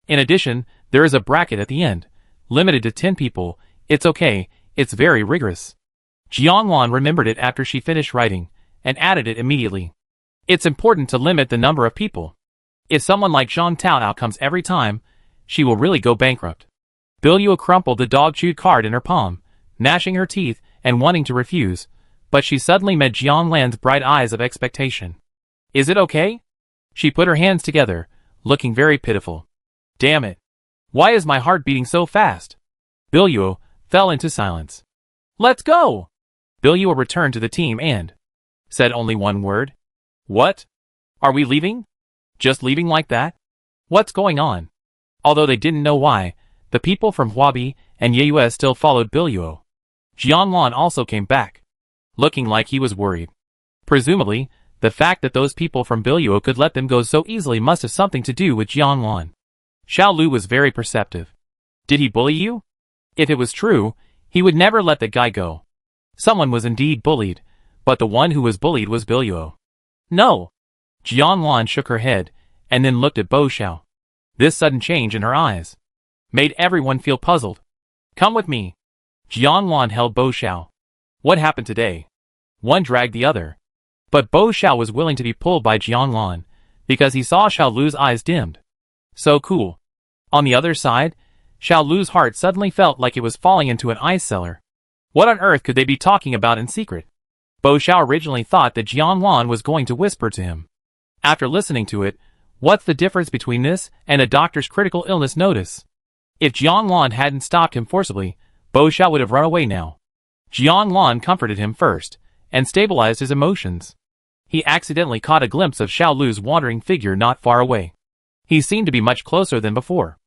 In addition, there is a bracket at the end, limited to 10 people. It's okay, it's very rigorous. Jianlan remembered it after she finished writing, and added it immediately. It's important to limit the number of people. If someone like Zhang Tao outcomes every time, she will really go bankrupt. Bilyua crumpled the dog-chewed card in her palm, gnashing her teeth and wanting to refuse, but she suddenly met Jianlan's bright eyes of expectation. Is it okay? She put her hands together, looking very pitiful. Damn it. Why is my heart beating so fast? Bilyua fell into silence. Let's go! Bilyua returned to the team and said only one word. What? Are we leaving? Just leaving like that? What's going on? Although they didn't know why, the people from Huabi and Yue still followed Bilyua. Jianlan also came back, looking like he was worried. Presumably, the fact that those people from Bilyua could let them go so easily must have something to do with Jianlan. Xiao Lu was very perceptive. Did he bully you? If it was true, he would never let the guy go. Someone was indeed bullied, but the one who was bullied was Bilyua. No. Jianlan shook her head, and then looked at Bo Xiao. This sudden change in her eyes made everyone feel puzzled. Come with me. Jianlan held Bo Xiao. What happened today? One dragged the other. But Bo Xiao was willing to be pulled by Jianlan, because he saw Xiao Lu's eyes dimmed. So cool. On the other side, Xiao Lu's heart suddenly felt like it was falling into an ice cellar. What on earth could they be talking about in secret? Bo Xiao originally thought that Jianlan was going to whisper to him. After listening to it, what's the difference between this and a doctor's critical illness notice? If Jianlan hadn't stopped him forcibly, Bo Xiao would have run away now. Jianlan comforted him first, and stabilized his emotions. He accidentally caught a glimpse of Xiao Lu's wandering figure not far away. He seemed to be much closer than before.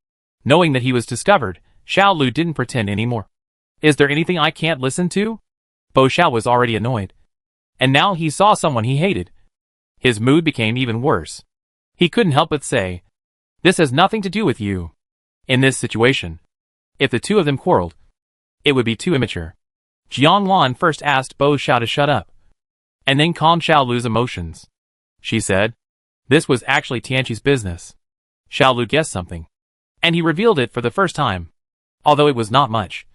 Knowing that he was discovered, Xiao Lu didn't pretend anymore. Is there anything I can't listen to? Bo Xiao was already annoyed. And now he saw someone he hated. His mood became even worse. He couldn't help but say, this has nothing to do with you. In this situation, if the two of them quarreled, it would be too immature. Jianlan first asked Bo Xiao to shut up, and then calmed Xiao Lu's emotions. She said, this was actually Tianqi's business. Xiao Lu guessed something, and he revealed it for the first time, although it was not much.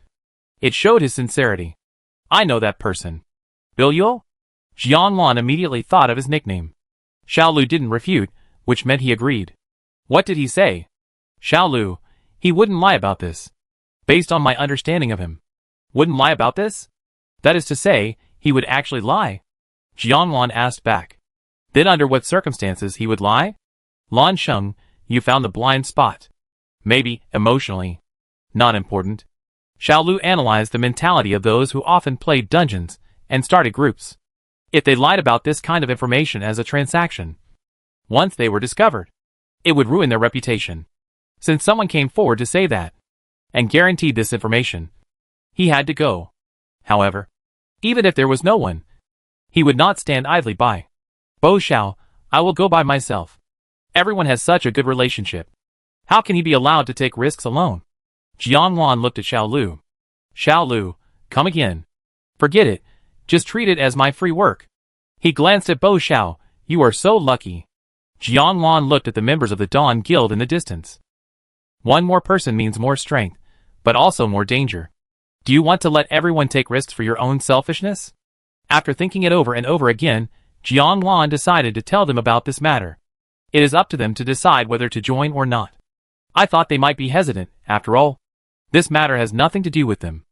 It showed his sincerity. I know that person. Bilyua? Jianlan immediately thought of his nickname. Xiao Lu didn't refute, which meant he agreed. What did he say? Xiao Lu, he wouldn't lie about this. Based on my understanding of him. Wouldn't lie about this? That is to say, he would actually lie? Jianlan asked back. Then under what circumstances he would lie? Lan Sheng, you found the blind spot. Maybe, emotionally. Not important. Xiao Lu analyzed the mentality of those who often played dungeons, and started groups. If they lied about this kind of information as a transaction, once they were discovered, it would ruin their reputation. Since someone came forward to say that, and guaranteed this information, he had to go. However, even if there was no one, he would not stand idly by. Bo Xiao, I will go by myself. Everyone has such a good relationship. How can he be allowed to take risks alone? Jianlan looked at Xiao Lu. Xiao Lu, come again. Forget it. Just treat it as my free work. He glanced at Bo Xiao. You are so lucky. Jianlan looked at the members of the Dawn Guild in the distance. One more person means more strength, but also more danger. Do you want to let everyone take risks for your own selfishness? After thinking it over and over again, Jianlan decided to tell them about this matter. It is up to them to decide whether to join or not. I thought they might be hesitant, after all. This matter has nothing to do with them.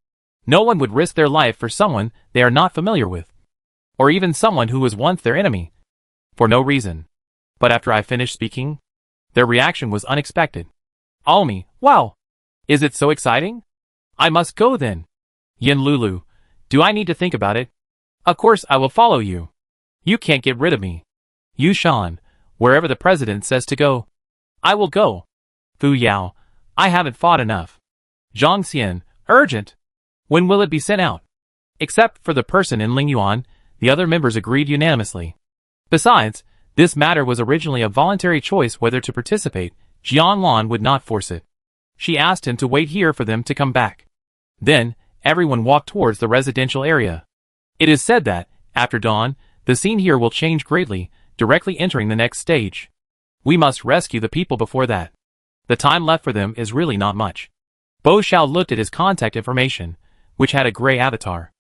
No one would risk their life for someone they are not familiar with. Or even someone who was once their enemy. For no reason. But after I finished speaking, their reaction was unexpected. Almi, wow! Is it so exciting? I must go then. Yin Lulu, do I need to think about it? Of course I will follow you. You can't get rid of me. Yu Shan, wherever the president says to go, I will go. Fu Yao, I haven't fought enough. Zhang Xian, urgent. When will it be sent out? Except for the person in Lingyuan, the other members agreed unanimously. Besides, this matter was originally a voluntary choice whether to participate. Jianlan would not force it. She asked him to wait here for them to come back. Then, everyone walked towards the residential area. It is said that, after dawn, the scene here will change greatly, directly entering the next stage. We must rescue the people before that. The time left for them is really not much. Bo Xiao looked at his contact information, which had a gray avatar.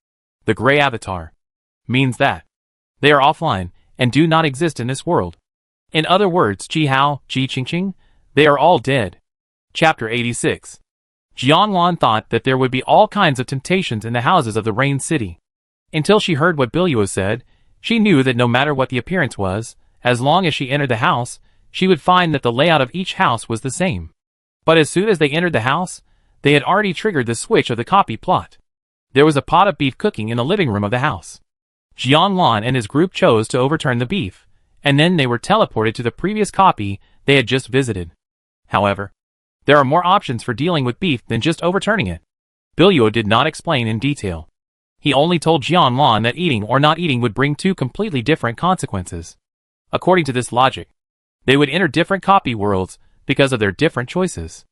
The gray avatar means that they are offline and do not exist in this world. In other words, Ji Hao, Ji Qingqing, they are all dead. Chapter 86. Jianlan thought that there would be all kinds of temptations in the houses of the Rain City. Until she heard what Billuo said, she knew that no matter what the appearance was, as long as she entered the house, she would find that the layout of each house was the same. But as soon as they entered the house, they had already triggered the switch of the copy plot. There was a pot of beef cooking in the living room of the house. Jianlan and his group chose to overturn the beef, and then they were teleported to the previous copy they had just visited. However, there are more options for dealing with beef than just overturning it. Billuo did not explain in detail. He only told Jianlan that eating or not eating would bring two completely different consequences. According to this logic, they would enter different copy worlds because of their different choices.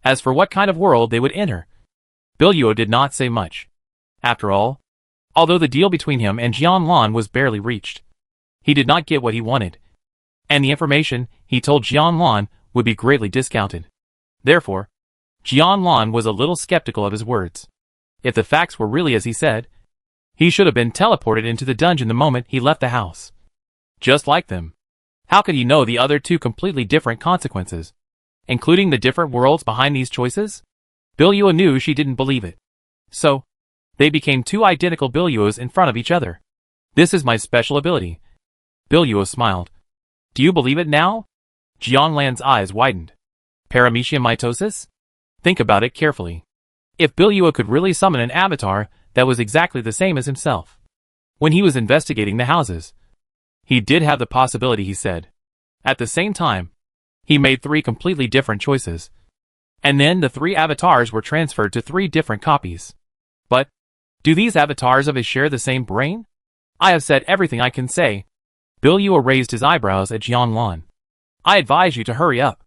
As for what kind of world they would enter, Billuo did not say much. After all, although the deal between him and Jianlan was barely reached, he did not get what he wanted, and the information he told Jianlan would be greatly discounted. Therefore, Jianlan was a little skeptical of his words. If the facts were really as he said, he should have been teleported into the dungeon the moment he left the house. Just like them. How could he know the other two completely different consequences, including the different worlds behind these choices? Billuo knew she didn't believe it. So, they became two identical Billuos in front of each other. This is my special ability. Billuo smiled. Do you believe it now? Jianlan's eyes widened. Paramecium mitosis? Think about it carefully. If Billuo could really summon an avatar that was exactly the same as himself. When he was investigating the houses, he did have the possibility, he said. At the same time, he made three completely different choices. And then the three avatars were transferred to three different copies. But, do these avatars of his share the same brain? I have said everything I can say. Billuo raised his eyebrows at Jianlan. I advise you to hurry up.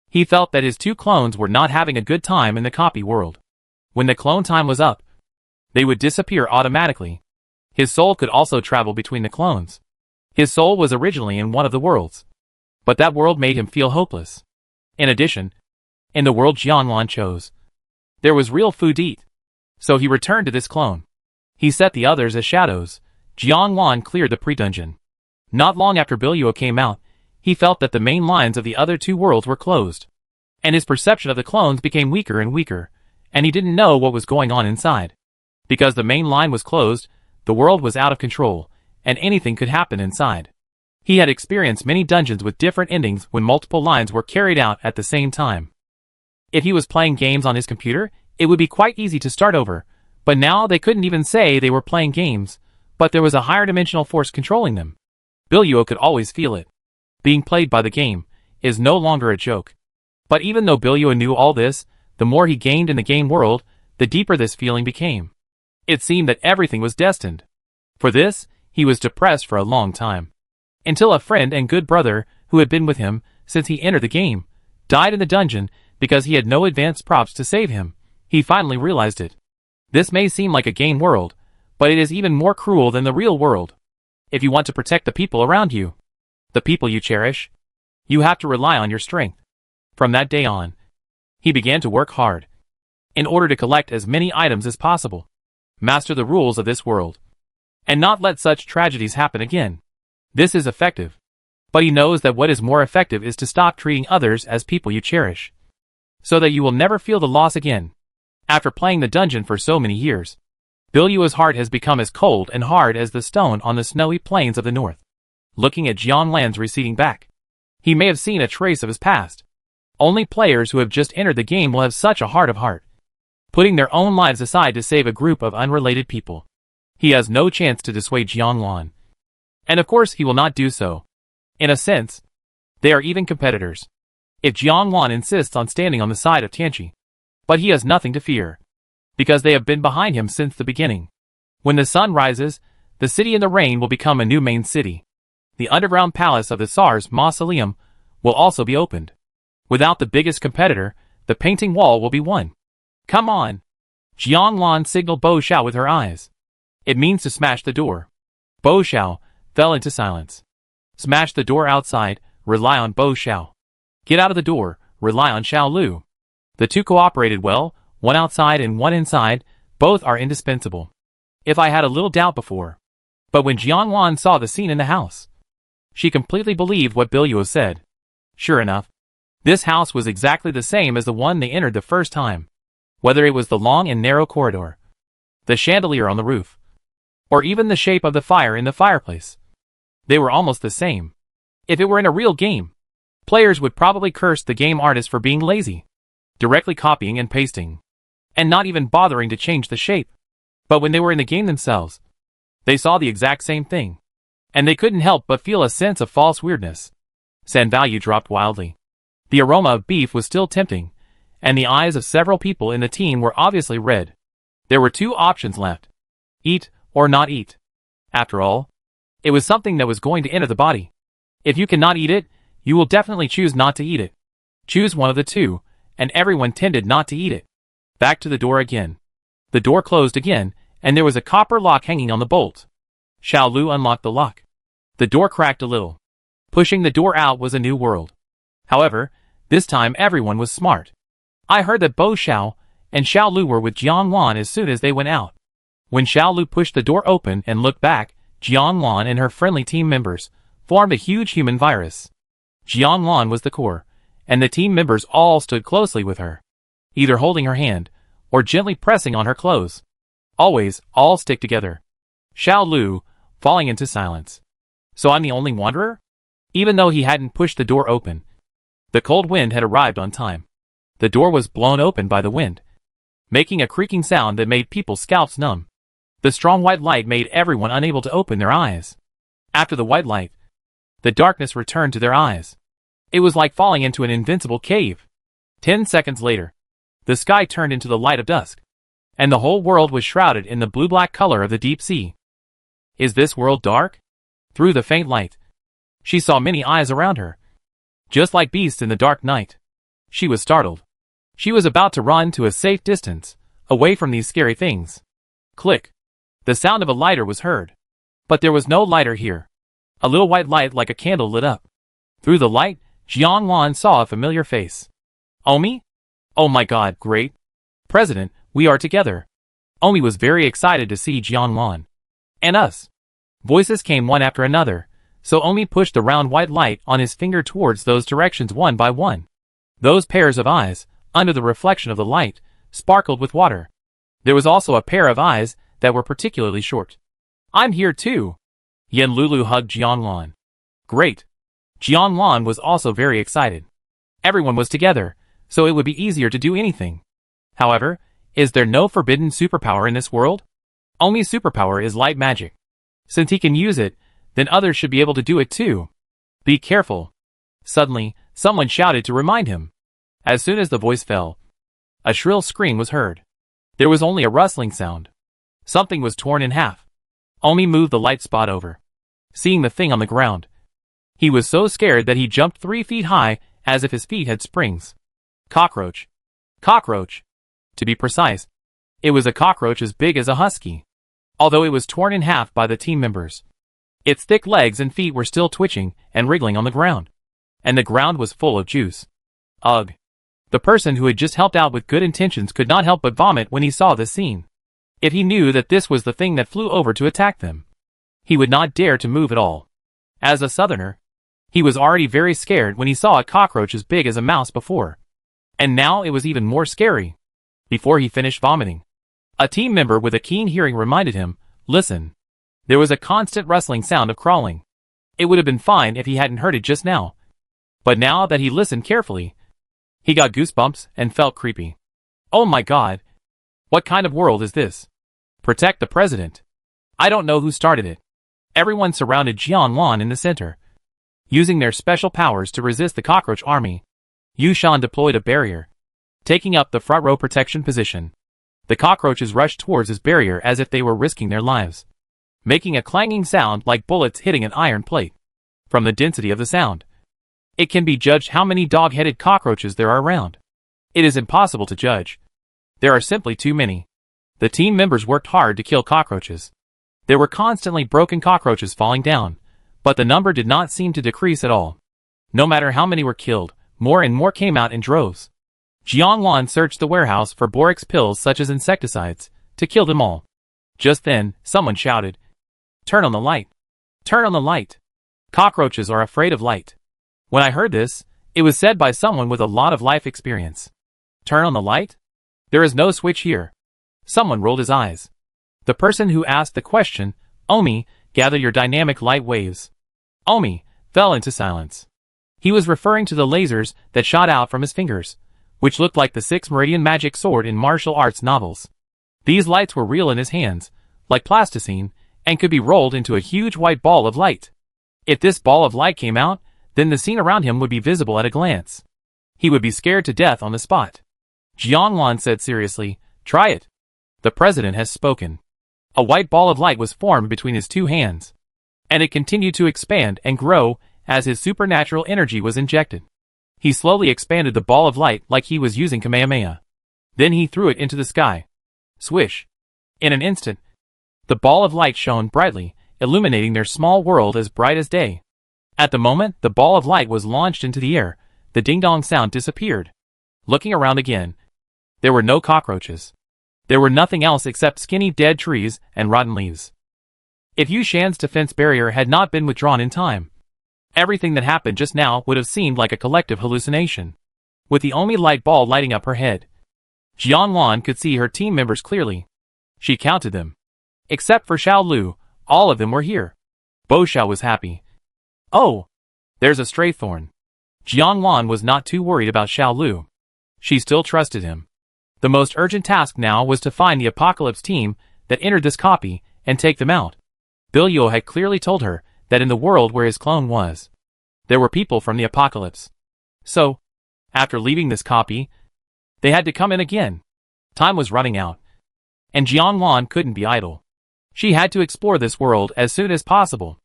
He felt that his two clones were not having a good time in the copy world. When the clone time was up, they would disappear automatically. His soul could also travel between the clones. His soul was originally in one of the worlds, but that world made him feel hopeless. In addition, in the world Jianlan chose, there was real food to eat. So he returned to this clone. He set the others as shadows. Jianlan cleared the pre-dungeon. Not long after Billuo came out, he felt that the main lines of the other two worlds were closed, and his perception of the clones became weaker and weaker, and he didn't know what was going on inside. Because the main line was closed, the world was out of control, and anything could happen inside. He had experienced many dungeons with different endings when multiple lines were carried out at the same time. If he was playing games on his computer, it would be quite easy to start over, but now they couldn't even say they were playing games, but there was a higher dimensional force controlling them. Billuo could always feel it. Being played by the game is no longer a joke. But even though Billuo knew all this, the more he gained in the game world, the deeper this feeling became. It seemed that everything was destined. For this, he was depressed for a long time. Until a friend and good brother, who had been with him since he entered the game, died in the dungeon because he had no advanced props to save him. He finally realized it. This may seem like a game world, but it is even more cruel than the real world. If you want to protect the people around you, the people you cherish, you have to rely on your strength. From that day on, he began to work hard in order to collect as many items as possible, master the rules of this world, and not let such tragedies happen again. This is effective. But he knows that what is more effective is to stop treating others as people you cherish, so that you will never feel the loss again. After playing the dungeon for so many years, Billuo's heart has become as cold and hard as the stone on the snowy plains of the north. Looking at Jianlan's receding back, he may have seen a trace of his past. Only players who have just entered the game will have such a heart of heart, putting their own lives aside to save a group of unrelated people. He has no chance to dissuade Jianlan. And of course he will not do so. In a sense, they are even competitors. If Jianlan insists on standing on the side of Tianqi, but he has nothing to fear, because they have been behind him since the beginning. When the sun rises, the city in the rain will become a new main city. The underground palace of the Tsar's mausoleum will also be opened. Without the biggest competitor, the painting wall will be won. Come on! Jianlan signaled Bo Xiao with her eyes. It means to smash the door. Bo Xiao fell into silence. Smash the door outside, rely on Bo Xiao. Get out of the door, rely on Xiao Lu. The two cooperated well, one outside and one inside, both are indispensable. If I had a little doubt before. But when Jianlan saw the scene in the house, she completely believed what Billuo said. Sure enough, this house was exactly the same as the one they entered the first time. Whether it was the long and narrow corridor, the chandelier on the roof, or even the shape of the fire in the fireplace, they were almost the same. If it were in a real game, players would probably curse the game artist for being lazy, directly copying and pasting, and not even bothering to change the shape. But when they were in the game themselves, they saw the exact same thing, and they couldn't help but feel a sense of false weirdness. Sand value dropped wildly. The aroma of beef was still tempting, and the eyes of several people in the team were obviously red. There were two options left: eat or not eat. After all, it was something that was going to enter the body. If you cannot eat it, you will definitely choose not to eat it. Choose one of the two, and everyone tended not to eat it. Back to the door again. The door closed again, and there was a copper lock hanging on the bolt. Xiao Lu unlocked the lock. The door cracked a little. Pushing the door out was a new world. However, this time everyone was smart. I heard that Bo Xiao and Xiao Lu were with Jiang Wan as soon as they went out. When Xiao Lu pushed the door open and looked back, Jiang Wan and her friendly team members formed a huge human virus. Jiang Wan was the core, and the team members all stood closely with her, either holding her hand or gently pressing on her clothes. Always, all stick together. Xiao Lu, falling into silence. So I'm the only wanderer? Even though he hadn't pushed the door open, the cold wind had arrived on time. The door was blown open by the wind, making a creaking sound that made people's scalps numb. The strong white light made everyone unable to open their eyes. After the white light, the darkness returned to their eyes. It was like falling into an invincible cave. 10 seconds later, the sky turned into the light of dusk, and the whole world was shrouded in the blue-black color of the deep sea. Is this world dark? Through the faint light, she saw many eyes around her, just like beasts in the dark night. She was startled. She was about to run to a safe distance, away from these scary things. Click. The sound of a lighter was heard. But there was no lighter here. A little white light like a candle lit up. Through the light, Jiang Wan saw a familiar face. Omi? Oh my god, great. President, we are together. Omi was very excited to see Jiang Wan. And us. Voices came one after another, so Omi pushed the round white light on his finger towards those directions one by one. Those pairs of eyes, under the reflection of the light, sparkled with water. There was also a pair of eyes that were particularly short. I'm here too. Yan Lulu hugged Jiang Wan. Great. Jiang Wan was also very excited. Everyone was together, so it would be easier to do anything. However, is there no forbidden superpower in this world? Omi's superpower is light magic. Since he can use it, then others should be able to do it too. Be careful. Suddenly, someone shouted to remind him. As soon as the voice fell, a shrill scream was heard. There was only a rustling sound. Something was torn in half. Omi moved the light spot over, seeing the thing on the ground. He was so scared that he jumped 3 feet high, as if his feet had springs. Cockroach. Cockroach. To be precise, it was a cockroach as big as a husky, although it was torn in half by the team members. Its thick legs and feet were still twitching and wriggling on the ground, and the ground was full of juice. Ugh. The person who had just helped out with good intentions could not help but vomit when he saw this scene. If he knew that this was the thing that flew over to attack them, he would not dare to move at all. As a southerner, he was already very scared when he saw a cockroach as big as a mouse before. And now it was even more scary. Before he finished vomiting, a team member with a keen hearing reminded him, listen. There was a constant rustling sound of crawling. It would have been fine if he hadn't heard it just now. But now that he listened carefully, he got goosebumps and felt creepy. Oh my god. What kind of world is this? Protect the president. I don't know who started it. Everyone surrounded Jiang Wan in the center, using their special powers to resist the cockroach army. Yu Shan deployed a barrier, taking up the front row protection position. The cockroaches rushed towards his barrier as if they were risking their lives, making a clanging sound like bullets hitting an iron plate. From the density of the sound, it can be judged how many dog-headed cockroaches there are around. It is impossible to judge. There are simply too many. The team members worked hard to kill cockroaches. There were constantly broken cockroaches falling down, but the number did not seem to decrease at all. No matter how many were killed, more and more came out in droves. Jiang Wan searched the warehouse for borax pills such as insecticides, to kill them all. Just then, someone shouted, "Turn on the light! Turn on the light! Cockroaches are afraid of light." When I heard this, it was said by someone with a lot of life experience. Turn on the light? There is no switch here. Someone rolled his eyes. The person who asked the question, Omi, gather your dynamic light waves. Omi fell into silence. He was referring to the lasers that shot out from his fingers, which looked like the 6 meridian magic sword in martial arts novels. These lights were real in his hands, like plasticine, and could be rolled into a huge white ball of light. If this ball of light came out, then the scene around him would be visible at a glance. He would be scared to death on the spot. Jiangwan said seriously, "Try it. The president has spoken." A white ball of light was formed between his 2 hands, and it continued to expand and grow as his supernatural energy was injected. He slowly expanded the ball of light like he was using Kamehameha. Then he threw it into the sky. Swish! In an instant, the ball of light shone brightly, illuminating their small world as bright as day. At the moment the ball of light was launched into the air, the ding-dong sound disappeared. Looking around again, there were no cockroaches. There were nothing else except skinny dead trees and rotten leaves. If Yu Shan's defense barrier had not been withdrawn in time, everything that happened just now would have seemed like a collective hallucination. With the Omi light ball lighting up her head, Jiangwan could see her team members clearly. She counted them. Except for Xiao Lu, all of them were here. Bo Xiao was happy. Oh! There's a stray thorn. Jiangwan was not too worried about Xiao Lu. She still trusted him. The most urgent task now was to find the Apocalypse team that entered this copy and take them out. Bilyo had clearly told her that in the world where his clone was, there were people from the Apocalypse. So, after leaving this copy, they had to come in again. Time was running out, and Jiangwan couldn't be idle. She had to explore this world as soon as possible.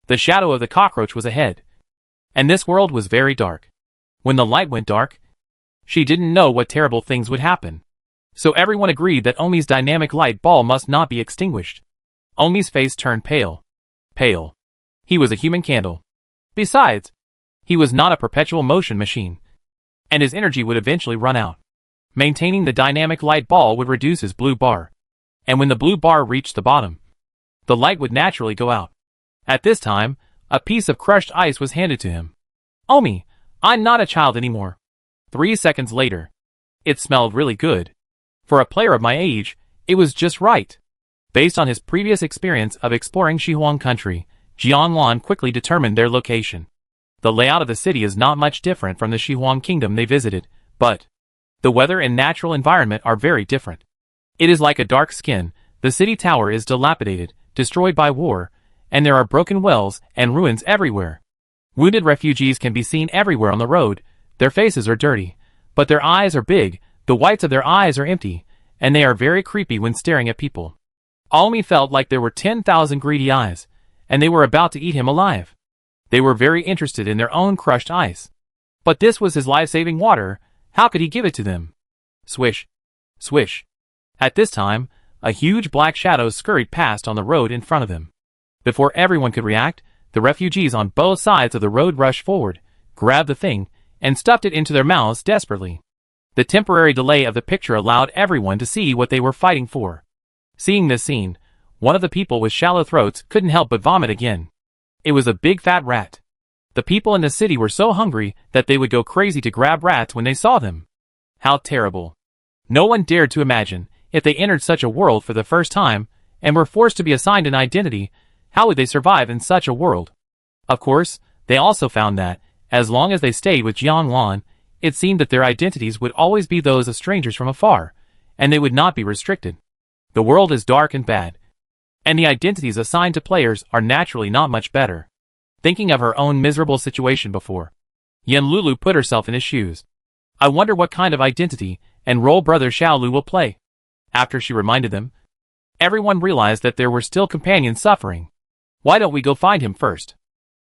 The shadow of the cockroach was ahead, and this world was very dark. When the light went dark, she didn't know what terrible things would happen. So everyone agreed that Omi's dynamic light ball must not be extinguished. Omi's face turned pale. Pale. He was a human candle. Besides, he was not a perpetual motion machine, and his energy would eventually run out. Maintaining the dynamic light ball would reduce his blue bar, and when the blue bar reached the bottom, the light would naturally go out. At this time, a piece of crushed ice was handed to him. Omi, I'm not a child anymore. 3 seconds later. It smelled really good. For a player of my age, it was just right. Based on his previous experience of exploring Shihuang country, Jiangwan quickly determined their location. The layout of the city is not much different from the Shihuang kingdom they visited, but the weather and natural environment are very different. It is like a dark skin, the city tower is dilapidated, destroyed by war, and there are broken wells and ruins everywhere. Wounded refugees can be seen everywhere on the road. Their faces are dirty, but their eyes are big, the whites of their eyes are empty, and they are very creepy when staring at people. Omi felt like there were 10,000 greedy eyes, and they were about to eat him alive. They were very interested in their own crushed ice. But this was his life-saving water, how could he give it to them? Swish. Swish. At this time, a huge black shadow scurried past on the road in front of them. Before everyone could react, the refugees on both sides of the road rushed forward, grabbed the thing, and stuffed it into their mouths desperately. The temporary delay of the picture allowed everyone to see what they were fighting for. Seeing this scene, one of the people with shallow throats couldn't help but vomit again. It was a big fat rat. The people in the city were so hungry that they would go crazy to grab rats when they saw them. How terrible. No one dared to imagine, if they entered such a world for the first time, and were forced to be assigned an identity, how would they survive in such a world? Of course, they also found that, as long as they stayed with Jiangwan, it seemed that their identities would always be those of strangers from afar, and they would not be restricted. The world is dark and bad, and the identities assigned to players are naturally not much better. Thinking of her own miserable situation before, Yen Lulu put herself in his shoes. I wonder what kind of identity and role brother Xiaolu will play. After she reminded them, everyone realized that there were still companions suffering. Why don't we go find him first?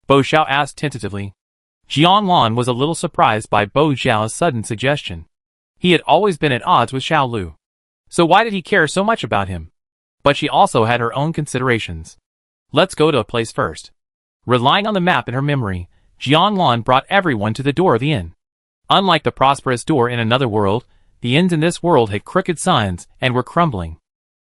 Bo Xiao asked tentatively. Jiangwan was a little surprised by Bo Xiao's sudden suggestion. He had always been at odds with Xiao Lu. So why did he care so much about him? But she also had her own considerations. Let's go to a place first. Relying on the map in her memory, Jiangwan brought everyone to the door of the inn. Unlike the prosperous door in another world, the inns in this world had crooked signs and were crumbling.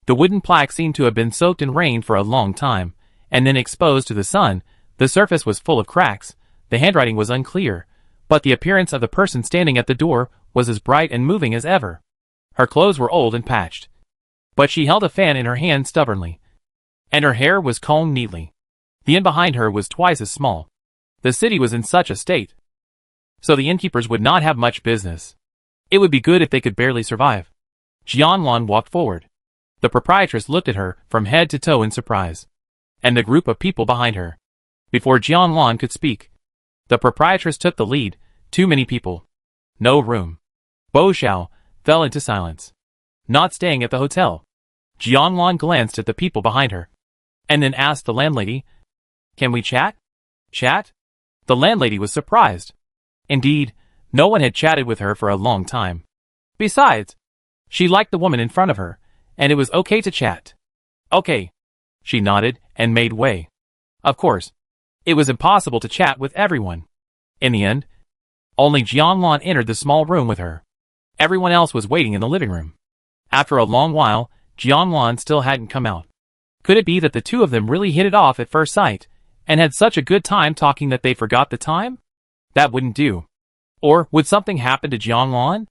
The wooden plaque seemed to have been soaked in rain for a long time, and then exposed to the sun. The surface was full of cracks, the handwriting was unclear, but the appearance of the person standing at the door was as bright and moving as ever. Her clothes were old and patched, but she held a fan in her hand stubbornly, and her hair was combed neatly. The inn behind her was twice as small. The city was in such a state, so the innkeepers would not have much business. It would be good if they could barely survive. Jianlan walked forward. The proprietress looked at her from head to toe in surprise, and the group of people behind her. Before Jianlan could speak, the proprietress took the lead. Too many people. No room. Bo Xiao fell into silence. Not staying at the hotel. Jianlan glanced at the people behind her, and then asked the landlady, "Can we chat?" Chat? The landlady was surprised. Indeed, no one had chatted with her for a long time. Besides, she liked the woman in front of her, and it was okay to chat. Okay. She nodded and made way. Of course, it was impossible to chat with everyone. In the end, only Jianlan entered the small room with her. Everyone else was waiting in the living room. After a long while, Jianlan still hadn't come out. Could it be that the two of them really hit it off at first sight, and had such a good time talking that they forgot the time? That wouldn't do. Or would something happen to Jianlan?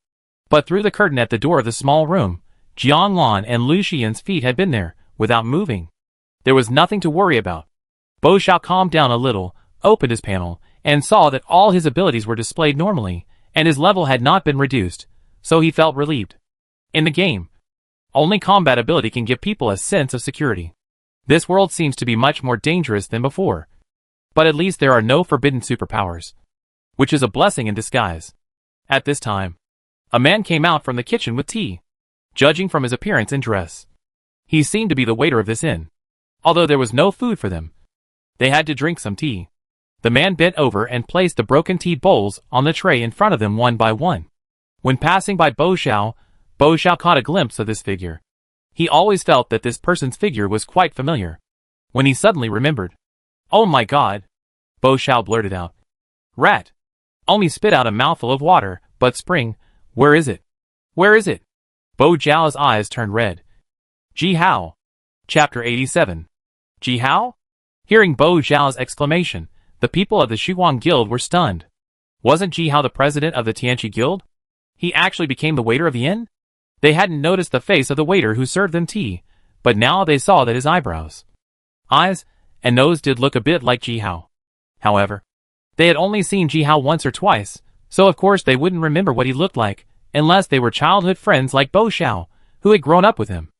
But through the curtain at the door of the small room, Jianlan and Lu Xian's feet had been there, without moving. There was nothing to worry about. Bo Xiao calmed down a little, opened his panel, and saw that all his abilities were displayed normally, and his level had not been reduced, so he felt relieved. In the game, only combat ability can give people a sense of security. This world seems to be much more dangerous than before. But at least there are no forbidden superpowers, which is a blessing in disguise. At this time, a man came out from the kitchen with tea. Judging from his appearance and dress, he seemed to be the waiter of this inn. Although there was no food for them, they had to drink some tea. The man bent over and placed the broken tea bowls on the tray in front of them one by one. When passing by Bo Xiao caught a glimpse of this figure. He always felt that this person's figure was quite familiar. When he suddenly remembered, "Oh my god!" Bo Xiao blurted out. "Rat! Only spit out a mouthful of water, but Spring, where is it? Where is it?" Bo Xiao's eyes turned red. Ji Hao. Chapter 87. Ji Hao? Hearing Bo Xiao's exclamation, the people of the Shuang Guild were stunned. Wasn't Ji Hao the president of the Tianqi Guild? He actually became the waiter of the inn? They hadn't noticed the face of the waiter who served them tea, but now they saw that his eyebrows, eyes, and nose did look a bit like Ji Hao. However, they had only seen Ji Hao once or twice, so of course they wouldn't remember what he looked like, unless they were childhood friends like Bo Xiao, who had grown up with him,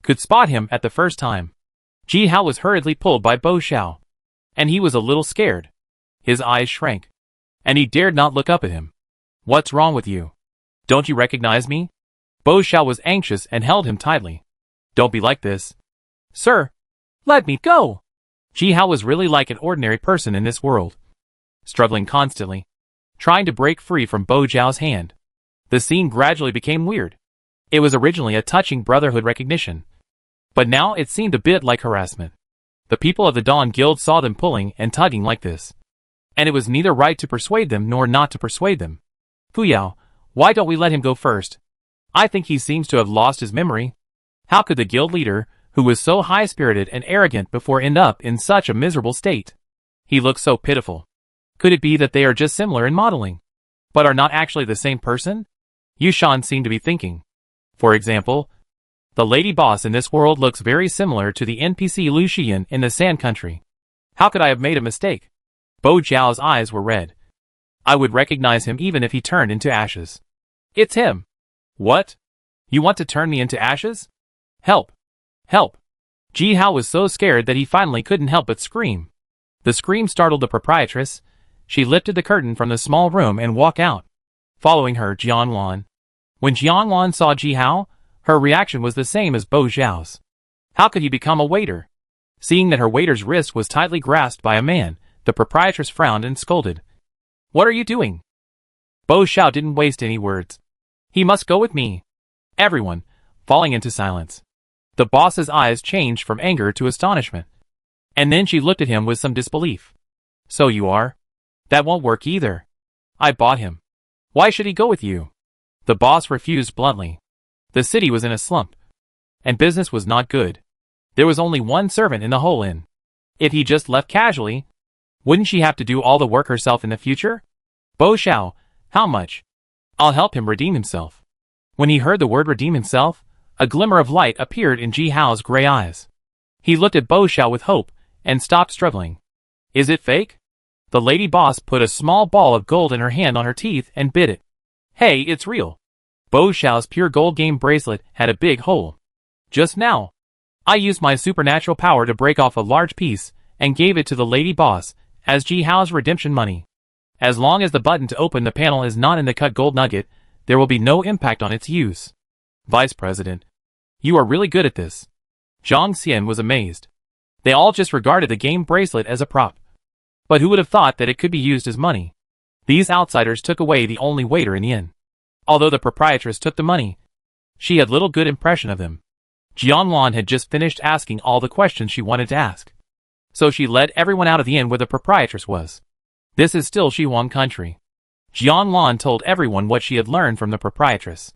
could spot him at the first time. Ji Hao was hurriedly pulled by Bo Xiao, and he was a little scared. His eyes shrank, and he dared not look up at him. "What's wrong with you? Don't you recognize me?" Bo Xiao was anxious and held him tightly. "Don't be like this. Sir, let me go." Ji Hao was really like an ordinary person in this world, struggling constantly, trying to break free from Bo Xiao's hand. The scene gradually became weird. It was originally a touching brotherhood recognition, but now it seemed a bit like harassment. The people of the Dawn Guild saw them pulling and tugging like this, and it was neither right to persuade them nor not to persuade them. "Fuyao, why don't we let him go first? I think he seems to have lost his memory. How could the guild leader, who was so high-spirited and arrogant before, end up in such a miserable state? He looks so pitiful. Could it be that they are just similar in modeling, but are not actually the same person?" Yushan seemed to be thinking. For example, the lady boss in this world looks very similar to the NPC Lu Xian in the Sand Country. How could I have made a mistake? Bo Xiao's eyes were red. I would recognize him even if he turned into ashes. It's him. What? You want to turn me into ashes? Help! Help! Ji Hao was so scared that he finally couldn't help but scream. The scream startled the proprietress. She lifted the curtain from the small room and walked out, following her Jianlan. When Jianlan saw Ji Hao, her reaction was the same as Bo Xiao's. How could he become a waiter? Seeing that her waiter's wrist was tightly grasped by a man, the proprietress frowned and scolded. "What are you doing?" Bo Xiao didn't waste any words. "He must go with me." Everyone, falling into silence. The boss's eyes changed from anger to astonishment, and then she looked at him with some disbelief. "So you are? That won't work either. I bought him. Why should he go with you?" The boss refused bluntly. The city was in a slump, and business was not good. There was only one servant in the whole inn. If he just left casually, wouldn't she have to do all the work herself in the future? "Bo Xiao, how much? I'll help him redeem himself." When he heard the word redeem himself, a glimmer of light appeared in Ji Hao's gray eyes. He looked at Bo Xiao with hope, and stopped struggling. Is it fake? The lady boss put a small ball of gold in her hand on her teeth and bit it. Hey, it's real. Bo Xiao's pure gold game bracelet had a big hole. Just now, I used my supernatural power to break off a large piece, and gave it to the lady boss, as Ji Hao's redemption money. As long as the button to open the panel is not in the cut gold nugget, there will be no impact on its use. Vice President, you are really good at this. Zhang Xian was amazed. They all just regarded the game bracelet as a prop. But who would have thought that it could be used as money? These outsiders took away the only waiter in the inn. Although the proprietress took the money, she had little good impression of them. Jianlan had just finished asking all the questions she wanted to ask. So she led everyone out of the inn where the proprietress was. This is still Xihuang country. Jianlan told everyone what she had learned from the proprietress.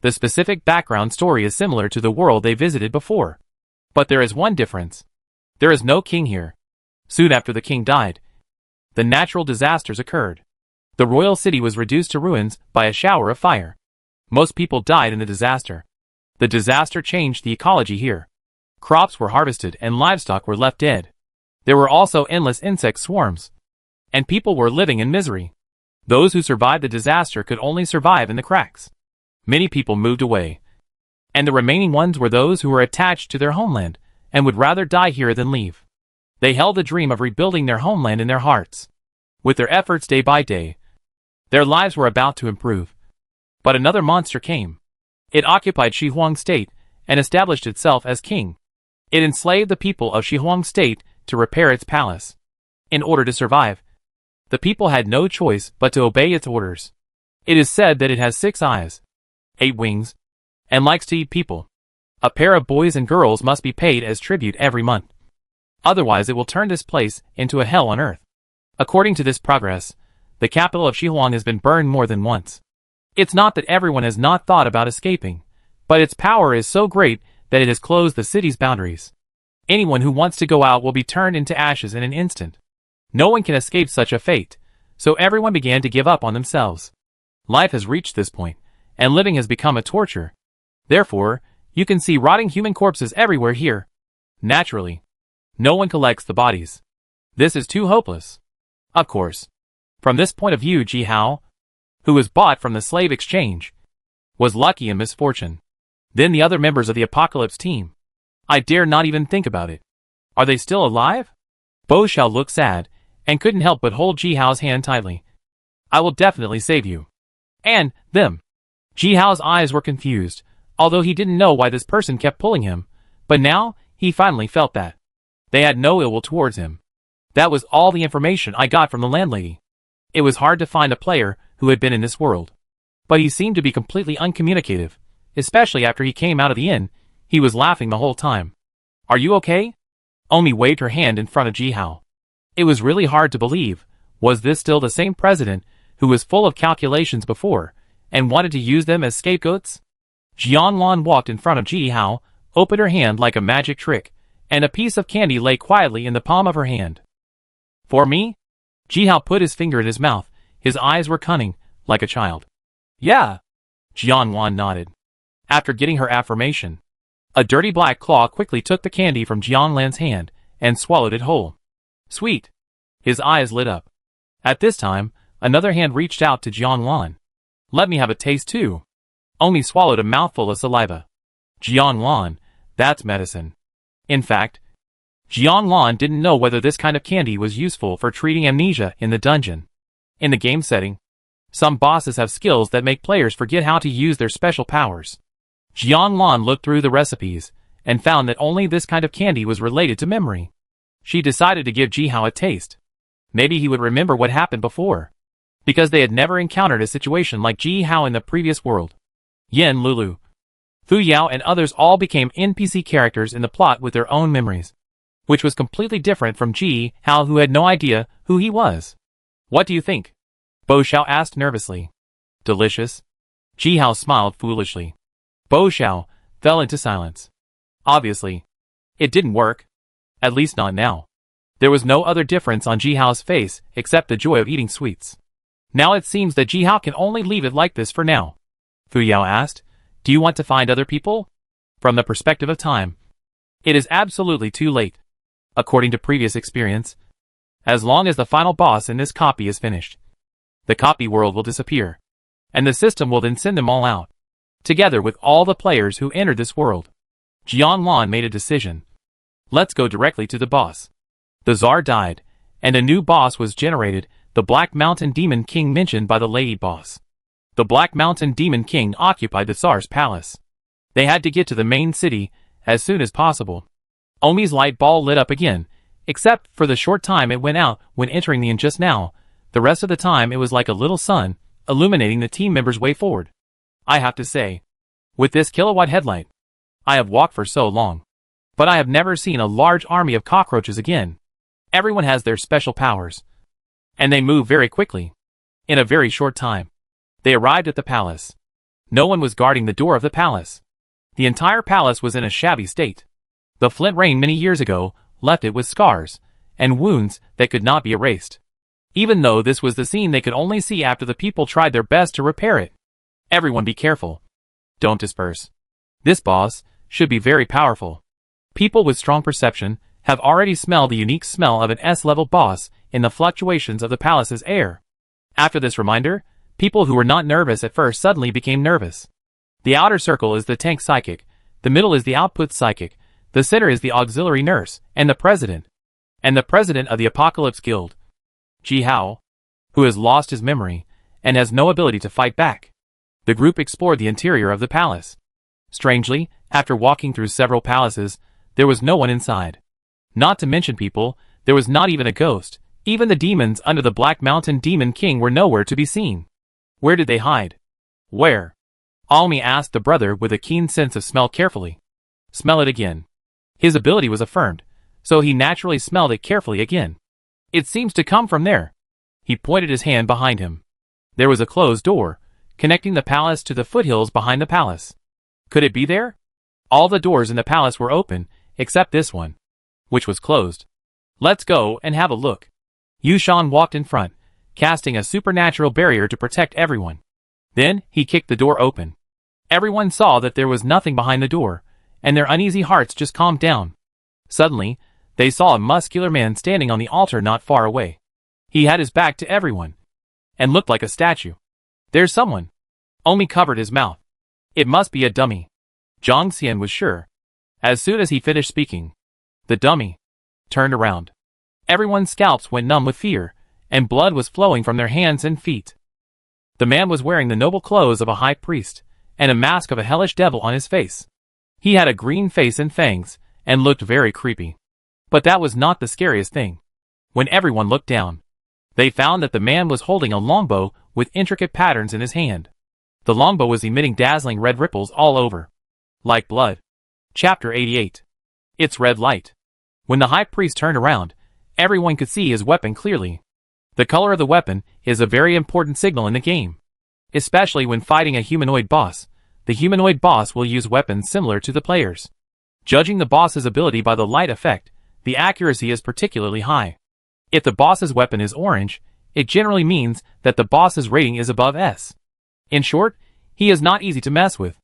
The specific background story is similar to the world they visited before. But there is one difference. There is no king here. Soon after the king died, the natural disasters occurred. The royal city was reduced to ruins by a shower of fire. Most people died in the disaster. The disaster changed the ecology here. Crops were harvested and livestock were left dead. There were also endless insect swarms. And people were living in misery. Those who survived the disaster could only survive in the cracks. Many people moved away. And the remaining ones were those who were attached to their homeland, and would rather die here than leave. They held the dream of rebuilding their homeland in their hearts. With their efforts day by day, their lives were about to improve. But another monster came. It occupied Xihuang State, and established itself as king. It enslaved the people of Xihuang State to repair its palace. In order to survive, the people had no choice but to obey its orders. It is said that it has 6 eyes, 8 wings, and likes to eat people. A pair of boys and girls must be paid as tribute every month. Otherwise it will turn this place into a hell on earth. According to this progress, the capital of Xihuang has been burned more than once. It's not that everyone has not thought about escaping, but its power is so great that it has closed the city's boundaries. Anyone who wants to go out will be turned into ashes in an instant. No one can escape such a fate, so everyone began to give up on themselves. Life has reached this point, and living has become a torture. Therefore, you can see rotting human corpses everywhere here. Naturally, no one collects the bodies. This is too hopeless. Of course, from this point of view, Ji Hao, who was bought from the slave exchange, was lucky in misfortune. Then the other members of the Apocalypse team. I dare not even think about it. Are they still alive? Bo Xiao looked sad, and couldn't help but hold Ji Hao's hand tightly. I will definitely save you. And them. Ji Hao's eyes were confused, although he didn't know why this person kept pulling him, but now, he finally felt that. They had no ill will towards him. That was all the information I got from the landlady. It was hard to find a player who had been in this world. But he seemed to be completely uncommunicative, especially after he came out of the inn. He was laughing the whole time. Are you okay? Omi waved her hand in front of Ji Hao. It was really hard to believe. Was this still the same president who was full of calculations before, and wanted to use them as scapegoats? Jianlan walked in front of Ji Hao, opened her hand like a magic trick, and a piece of candy lay quietly in the palm of her hand. For me? Ji Hao put his finger in his mouth. His eyes were cunning, like a child. Yeah. Jianlan nodded. After getting her affirmation, a dirty black claw quickly took the candy from Jianlan's hand, and swallowed it whole. Sweet. His eyes lit up. At this time, another hand reached out to Jianlan. Let me have a taste too. Omi swallowed a mouthful of saliva. Jianlan, that's medicine. In fact, Jianlan didn't know whether this kind of candy was useful for treating amnesia in the dungeon. In the game setting, some bosses have skills that make players forget how to use their special powers. Jianlan looked through the recipes, and found that only this kind of candy was related to memory. She decided to give Ji Hao a taste. Maybe he would remember what happened before. Because they had never encountered a situation like Ji Hao in the previous world. Yen Lulu, Fu Yao and others all became NPC characters in the plot with their own memories. Which was completely different from Ji Hao, who had no idea who he was. What do you think? Bo Xiao asked nervously. Delicious. Ji Hao smiled foolishly. Bo Xiao fell into silence. Obviously, it didn't work. At least not now. There was no other difference on Ji Hao's face except the joy of eating sweets. Now it seems that Ji Hao can only leave it like this for now. Fu Yao asked, Do you want to find other people? From the perspective of time, it is absolutely too late. According to previous experience, as long as the final boss in this copy is finished, the copy world will disappear, and the system will then send them all out, together with all the players who entered this world. Jianlan made a decision. Let's go directly to the boss. The Tsar died, and a new boss was generated, the Black Mountain Demon King mentioned by the lady boss. The Black Mountain Demon King occupied the Tsar's palace. They had to get to the main city as soon as possible. Omi's light ball lit up again, except for the short time it went out when entering the inn just now. The rest of the time it was like a little sun, illuminating the team members' way forward. I have to say, with this kilowatt headlight, I have walked for so long, but I have never seen a large army of cockroaches again. Everyone has their special powers, and they move very quickly. In a very short time, they arrived at the palace. No one was guarding the door of the palace. The entire palace was in a shabby state. The flint rain many years ago left it with scars and wounds that could not be erased. Even though this was the scene they could only see after the people tried their best to repair it. Everyone be careful. Don't disperse. This boss should be very powerful. People with strong perception have already smelled the unique smell of an S-level boss in the fluctuations of the palace's air. After this reminder, people who were not nervous at first suddenly became nervous. The outer circle is the tank psychic, the middle is the output psychic, the center is the auxiliary nurse, and the president of the Apocalypse Guild, Ji Hao, who has lost his memory and has no ability to fight back. The group explored the interior of the palace. Strangely, after walking through several palaces, there was no one inside. Not to mention people, there was not even a ghost. Even the demons under the Black Mountain Demon King were nowhere to be seen. Where did they hide? Where? Almi asked the brother with a keen sense of smell carefully. Smell it again. His ability was affirmed, so he naturally smelled it carefully again. It seems to come from there. He pointed his hand behind him. There was a closed door, connecting the palace to the foothills behind the palace. Could it be there? All the doors in the palace were open, except this one, which was closed. Let's go and have a look. Yushan walked in front, casting a supernatural barrier to protect everyone. Then, he kicked the door open. Everyone saw that there was nothing behind the door, and their uneasy hearts just calmed down. Suddenly, they saw a muscular man standing on the altar not far away. He had his back to everyone, and looked like a statue. There's someone. Omi covered his mouth. It must be a dummy. Zhang Xian was sure. As soon as he finished speaking, the dummy turned around. Everyone's scalps went numb with fear, and blood was flowing from their hands and feet. The man was wearing the noble clothes of a high priest, and a mask of a hellish devil on his face. He had a green face and fangs, and looked very creepy. But that was not the scariest thing. When everyone looked down, they found that the man was holding a longbow with intricate patterns in his hand. The longbow was emitting dazzling red ripples all over. Like blood. Chapter 88. It's red light. When the high priest turned around, everyone could see his weapon clearly. The color of the weapon is a very important signal in the game. Especially when fighting a humanoid boss, the humanoid boss will use weapons similar to the players. Judging the boss's ability by the light effect, the accuracy is particularly high. If the boss's weapon is orange, it generally means that the boss's rating is above S. In short, he is not easy to mess with.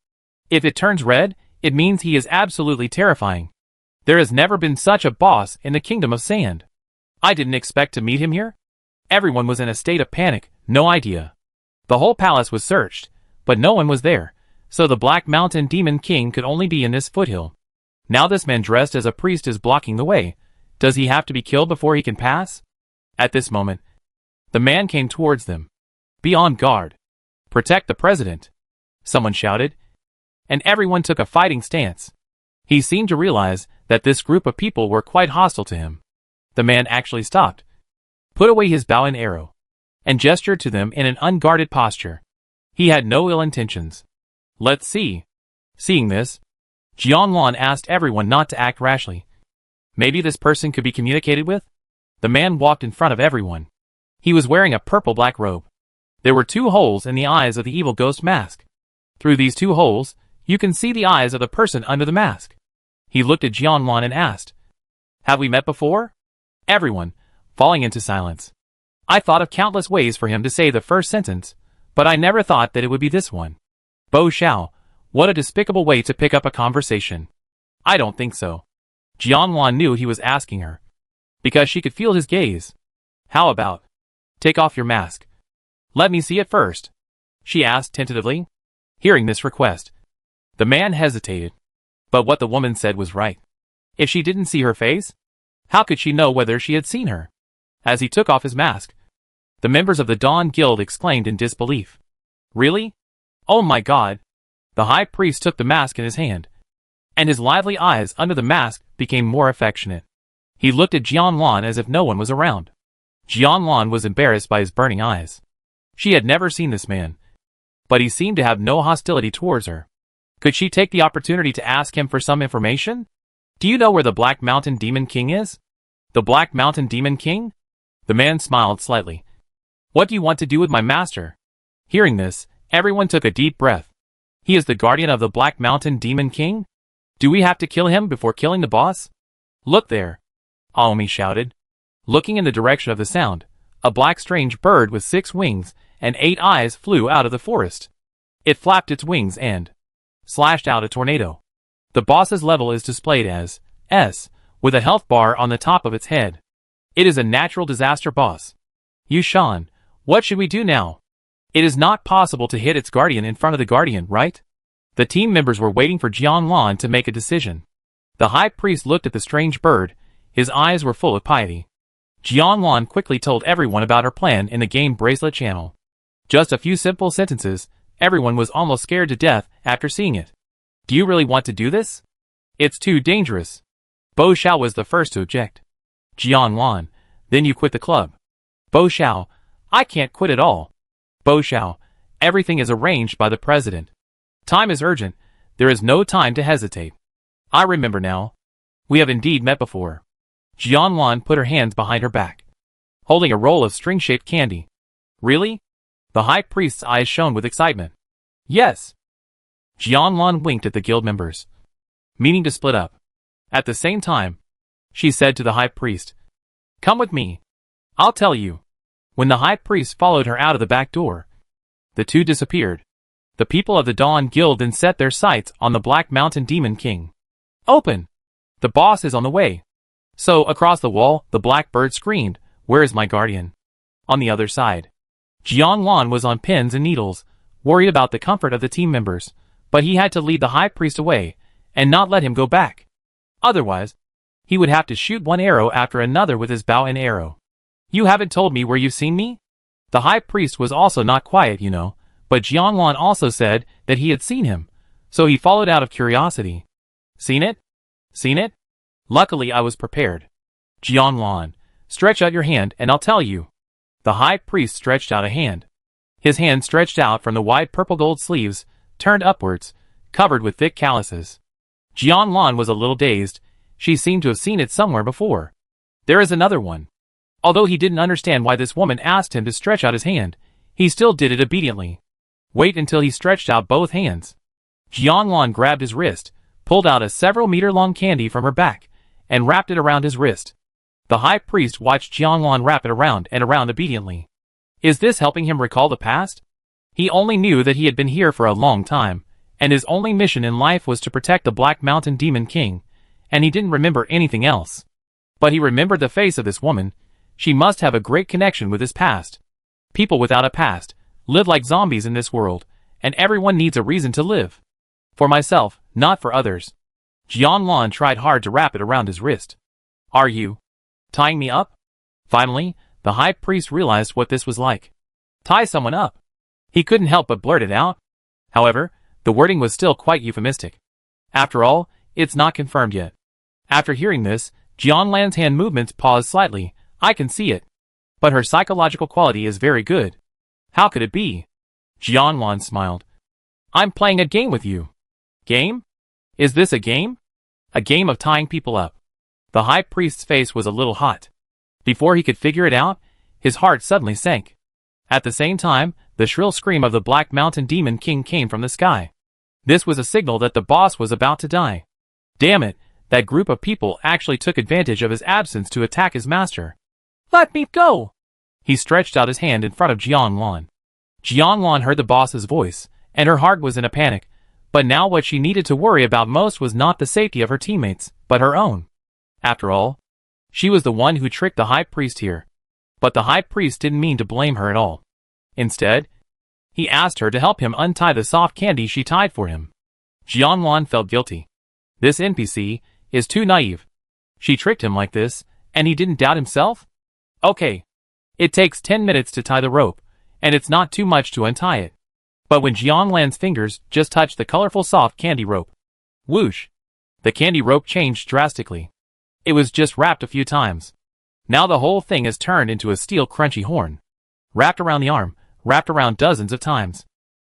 If it turns red, it means he is absolutely terrifying. There has never been such a boss in the Kingdom of Sand. I didn't expect to meet him here. Everyone was in a state of panic, no idea. The whole palace was searched, but no one was there, so the Black Mountain Demon King could only be in this foothill. Now this man dressed as a priest is blocking the way. Does he have to be killed before he can pass? At this moment, the man came towards them. Be on guard. Protect the president. Someone shouted, and everyone took a fighting stance. He seemed to realize that this group of people were quite hostile to him. The man actually stopped, put away his bow and arrow, and gestured to them in an unguarded posture. He had no ill intentions. Let's see. Seeing this, Jianlan asked everyone not to act rashly. Maybe this person could be communicated with? The man walked in front of everyone. He was wearing a purple-black robe. There were 2 holes in the eyes of the evil ghost mask. Through these 2 holes, you can see the eyes of the person under the mask. He looked at Jianlan and asked, "Have we met before?" Everyone, falling into silence. I thought of countless ways for him to say the first sentence, but I never thought that it would be this one. Bo Xiao, What a despicable way to pick up a conversation. I don't think so. Jianlan knew he was asking her, because she could feel his gaze. How about, take off your mask. Let me see it first, she asked tentatively. Hearing this request, the man hesitated. But what the woman said was right. If she didn't see her face, how could she know whether she had seen her? As he took off his mask, the members of the Dawn Guild exclaimed in disbelief. Really? Oh my God! The high priest took the mask in his hand, and his lively eyes under the mask became more affectionate. He looked at Jianlan as if no one was around. Jianlan was embarrassed by his burning eyes. She had never seen this man, but he seemed to have no hostility towards her. Could she take the opportunity to ask him for some information? Do you know where the Black Mountain Demon King is? The Black Mountain Demon King? The man smiled slightly. What do you want to do with my master? Hearing this, everyone took a deep breath. He is the guardian of the Black Mountain Demon King? Do we have to kill him before killing the boss? Look there, Aomi shouted. Looking in the direction of the sound, a black strange bird with 6 wings and 8 eyes flew out of the forest. It flapped its wings and slashed out a tornado. The boss's level is displayed as S, with a health bar on the top of its head. It is a natural disaster boss. Yushan, what should we do now? It is not possible to hit its guardian in front of the guardian, right? The team members were waiting for Jianlan to make a decision. The high priest looked at the strange bird. His eyes were full of piety. Jianlan quickly told everyone about her plan in the game bracelet channel. Just a few simple sentences, everyone was almost scared to death after seeing it. Do you really want to do this? It's too dangerous. Bo Xiao was the first to object. Jianlan, then you quit the club. Bo Xiao, I can't quit at all. Bo Xiao, everything is arranged by the president. Time is urgent. There is no time to hesitate. I remember now. We have indeed met before. Jianlan put her hands behind her back, holding a roll of string-shaped candy. Really? The high priest's eyes shone with excitement. Yes. Jianlan winked at the guild members, meaning to split up. At the same time, she said to the high priest, Come with me. I'll tell you. When the high priest followed her out of the back door, the two disappeared. The people of the Dawn Guild then set their sights on the Black Mountain Demon King. Open! The boss is on the way. So, across the wall, the black bird screamed, Where is my guardian? On the other side, Jianlan was on pins and needles, worried about the comfort of the team members, but he had to lead the high priest away, and not let him go back. Otherwise, he would have to shoot one arrow after another with his bow and arrow. You haven't told me where you've seen me? The high priest was also not quiet, you know, but Jianlan also said that he had seen him, so he followed out of curiosity. Seen it? Seen it? Luckily I was prepared. Jianlan, stretch out your hand and I'll tell you. The high priest stretched out a hand. His hand stretched out from the wide purple gold sleeves, turned upwards, covered with thick calluses. Jianlan was a little dazed. She seemed to have seen it somewhere before. There is another one. Although he didn't understand why this woman asked him to stretch out his hand, he still did it obediently. Wait until he stretched out both hands. Jianlan grabbed his wrist, pulled out a several-meter-long candy from her back, and wrapped it around his wrist. The high priest watched Jianlan wrap it around and around obediently. Is this helping him recall the past? He only knew that he had been here for a long time, and his only mission in life was to protect the Black Mountain Demon King, and he didn't remember anything else. But he remembered the face of this woman. She must have a great connection with his past. People without a past live like zombies in this world, and everyone needs a reason to live. For myself, not for others. Jianlan tried hard to wrap it around his wrist. Are you tying me up? Finally, the high priest realized what this was like. Tie someone up. He couldn't help but blurt it out. However, the wording was still quite euphemistic. After all, it's not confirmed yet. After hearing this, Jianlan's hand movements paused slightly. I can see it. But her psychological quality is very good. How could it be? Jianlan smiled. I'm playing a game with you. Game? Is this a game? A game of tying people up. The high priest's face was a little hot. Before he could figure it out, his heart suddenly sank. At the same time, the shrill scream of the Black Mountain Demon King came from the sky. This was a signal that the boss was about to die. Damn it, that group of people actually took advantage of his absence to attack his master. Let me go! He stretched out his hand in front of Jianlan. Jianlan heard the boss's voice, and her heart was in a panic, But now what she needed to worry about most was not the safety of her teammates, but her own. After all, she was the one who tricked the high priest here. But the high priest didn't mean to blame her at all. Instead, he asked her to help him untie the soft candy she tied for him. Jianlan felt guilty. This NPC is too naive. She tricked him like this, and he didn't doubt himself? Okay. It takes 10 minutes to tie the rope, and it's not too much to untie it. But when Jianlan's fingers just touched the colorful soft candy rope, whoosh! The candy rope changed drastically. It was just wrapped a few times. Now the whole thing has turned into a steel crunchy horn. Wrapped around the arm, wrapped around dozens of times.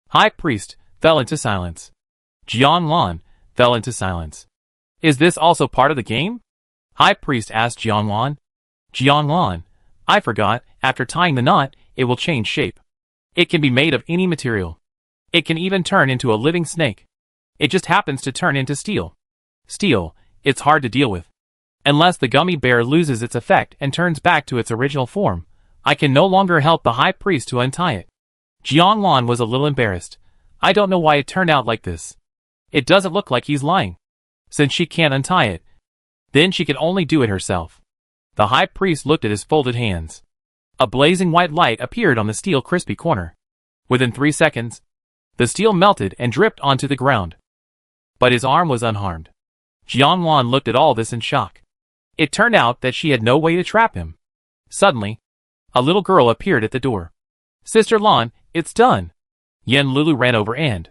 High priest fell into silence. Jianlan fell into silence. Is this also part of the game? High priest asked Jianlan. Jianlan, I forgot, after tying the knot, it will change shape. It can be made of any material. It can even turn into a living snake. It just happens to turn into steel. Steel, it's hard to deal with. Unless the gummy bear loses its effect and turns back to its original form, I can no longer help the high priest to untie it. Jianlan was a little embarrassed. I don't know why it turned out like this. It doesn't look like he's lying. Since she can't untie it, then she can only do it herself. The high priest looked at his folded hands. A blazing white light appeared on the steel crispy corner. Within 3 seconds, the steel melted and dripped onto the ground. But his arm was unharmed. Jianlan looked at all this in shock. It turned out that she had no way to trap him. Suddenly, a little girl appeared at the door. Sister Lan, it's done. Yan Lulu ran over and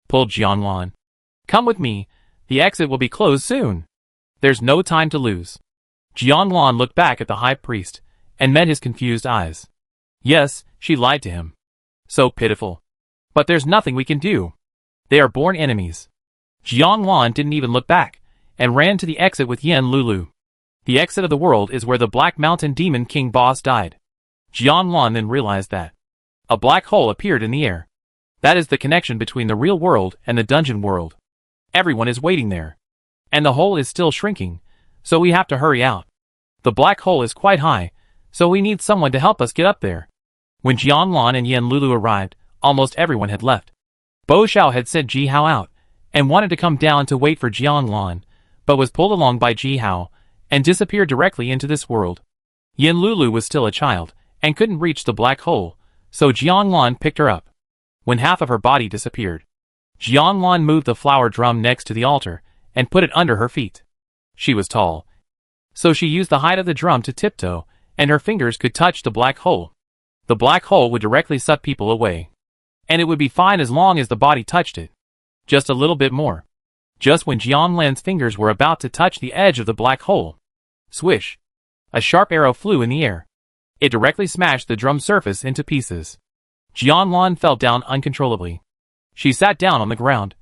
pulled Jianlan. Come with me, the exit will be closed soon. There's no time to lose. Jianlan looked back at the high priest and met his confused eyes. Yes, she lied to him. So pitiful. But there's nothing we can do. They are born enemies. Jianlan didn't even look back and ran to the exit with Yan Lulu. The exit of the world is where the Black Mountain Demon King boss died. Jianlan then realized that a black hole appeared in the air. That is the connection between the real world and the dungeon world. Everyone is waiting there. And the hole is still shrinking, so we have to hurry out. The black hole is quite high, so we need someone to help us get up there. When Jianlan and Yan Lulu arrived, almost everyone had left. Bo Xiao had sent Ji Hao out, and wanted to come down to wait for Jianlan, but was pulled along by Ji Hao, and disappeared directly into this world. Yan Lulu was still a child, and couldn't reach the black hole, so Jianlan picked her up. When half of her body disappeared, Jianlan moved the flower drum next to the altar, and put it under her feet. She was tall, so she used the height of the drum to tiptoe, and her fingers could touch the black hole. The black hole would directly suck people away. And it would be fine as long as the body touched it. Just a little bit more. Just when Jianlan's fingers were about to touch the edge of the black hole. Swish! A sharp arrow flew in the air. It directly smashed the drum surface into pieces. Jianlan fell down uncontrollably. She sat down on the ground,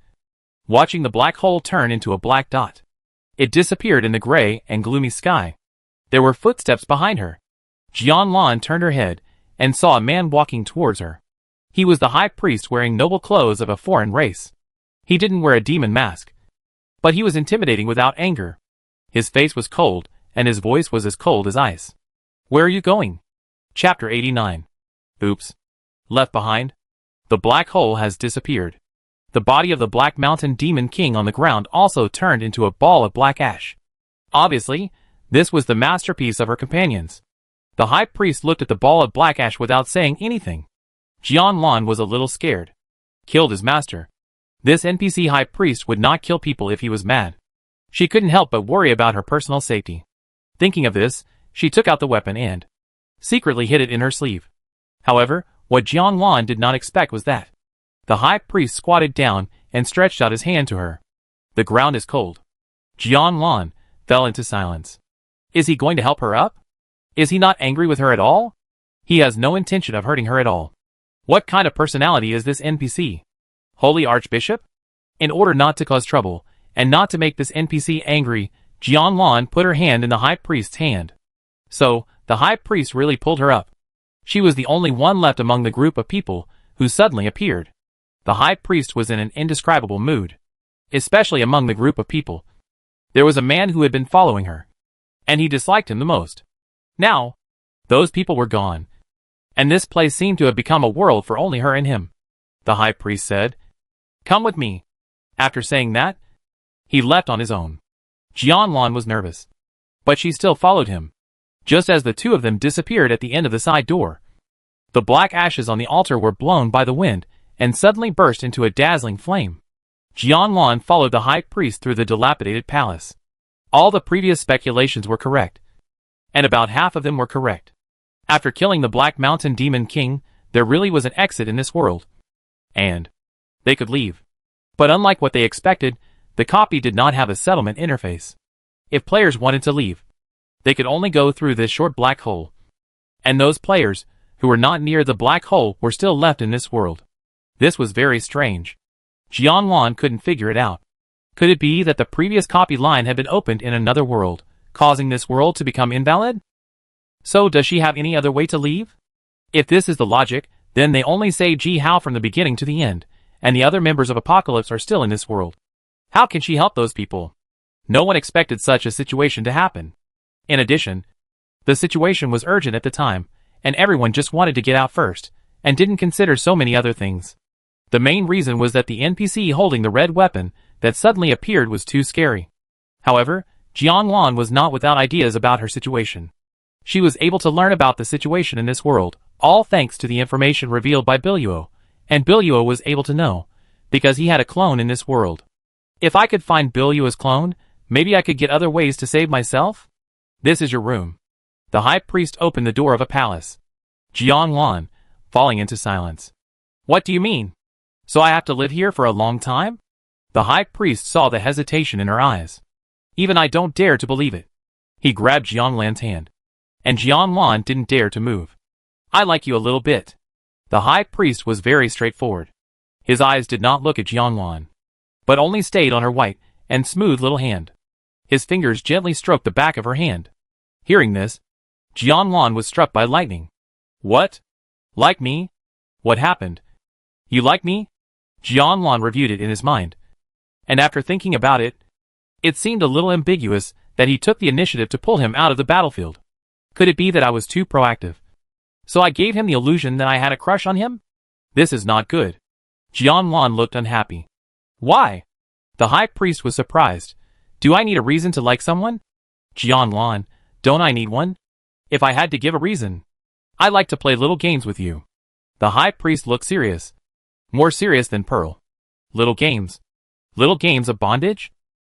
watching the black hole turn into a black dot. It disappeared in the gray and gloomy sky. There were footsteps behind her. Jianlan turned her head and saw a man walking towards her. He was the high priest wearing noble clothes of a foreign race. He didn't wear a demon mask, but he was intimidating without anger. His face was cold, and his voice was as cold as ice. Where are you going? Chapter 89. Oops. Left behind? The black hole has disappeared. The body of the Black Mountain Demon King on the ground also turned into a ball of black ash. Obviously, this was the masterpiece of her companions. The high priest looked at the ball of black ash without saying anything. Jianlan was a little scared. Killed his master. This NPC high priest would not kill people if he was mad. She couldn't help but worry about her personal safety. Thinking of this, she took out the weapon and secretly hid it in her sleeve. However, what Jianlan did not expect was that the high priest squatted down and stretched out his hand to her. The ground is cold. Jianlan fell into silence. Is he going to help her up? Is he not angry with her at all? He has no intention of hurting her at all. What kind of personality is this NPC? Holy Archbishop? In order not to cause trouble, and not to make this NPC angry, Jianlan put her hand in the high priest's hand. So, the high priest really pulled her up. She was the only one left among the group of people who suddenly appeared. The high priest was in an indescribable mood. Especially among the group of people. There was a man who had been following her. And he disliked him the most. Now, those people were gone. And this place seemed to have become a world for only her and him. The high priest said, Come with me. After saying that, he left on his own. Jianlan was nervous, but she still followed him. Just as the two of them disappeared at the end of the side door, the black ashes on the altar were blown by the wind and suddenly burst into a dazzling flame. Jianlan followed the high priest through the dilapidated palace. All the previous speculations were correct, and about half of them were correct. After killing the Black Mountain Demon King, there really was an exit in this world, and they could leave. But unlike what they expected, the copy did not have a settlement interface. If players wanted to leave, they could only go through this short black hole. And those players who were not near the black hole were still left in this world. This was very strange. Jianlan couldn't figure it out. Could it be that the previous copy line had been opened in another world, causing this world to become invalid? So does she have any other way to leave? If this is the logic, then they only saved Ji Hao from the beginning to the end, and the other members of Apocalypse are still in this world. How can she help those people? No one expected such a situation to happen. In addition, the situation was urgent at the time, and everyone just wanted to get out first, and didn't consider so many other things. The main reason was that the NPC holding the red weapon that suddenly appeared was too scary. However, Jianlan was not without ideas about her situation. She was able to learn about the situation in this world, all thanks to the information revealed by Biluo, and Biluo was able to know, because he had a clone in this world. If I could find Biluo's clone, maybe I could get other ways to save myself? This is your room. The high priest opened the door of a palace. Jianlan, falling into silence. What do you mean? So I have to live here for a long time? The high priest saw the hesitation in her eyes. Even I don't dare to believe it. He grabbed Jianlan's hand, and Jianlan didn't dare to move. I like you a little bit. The high priest was very straightforward. His eyes did not look at Jianlan, but only stayed on her white and smooth little hand. His fingers gently stroked the back of her hand. Hearing this, Jianlan was struck by lightning. What? Like me? What happened? You like me? Jianlan reviewed it in his mind, and after thinking about it, it seemed a little ambiguous that he took the initiative to pull him out of the battlefield. Could it be that I was too proactive? So I gave him the illusion that I had a crush on him? This is not good. Jianlan looked unhappy. Why? The high priest was surprised. Do I need a reason to like someone? Jianlan, don't I need one? If I had to give a reason, I like to play little games with you. The high priest looked serious. More serious than Pearl. Little games. Little games of bondage?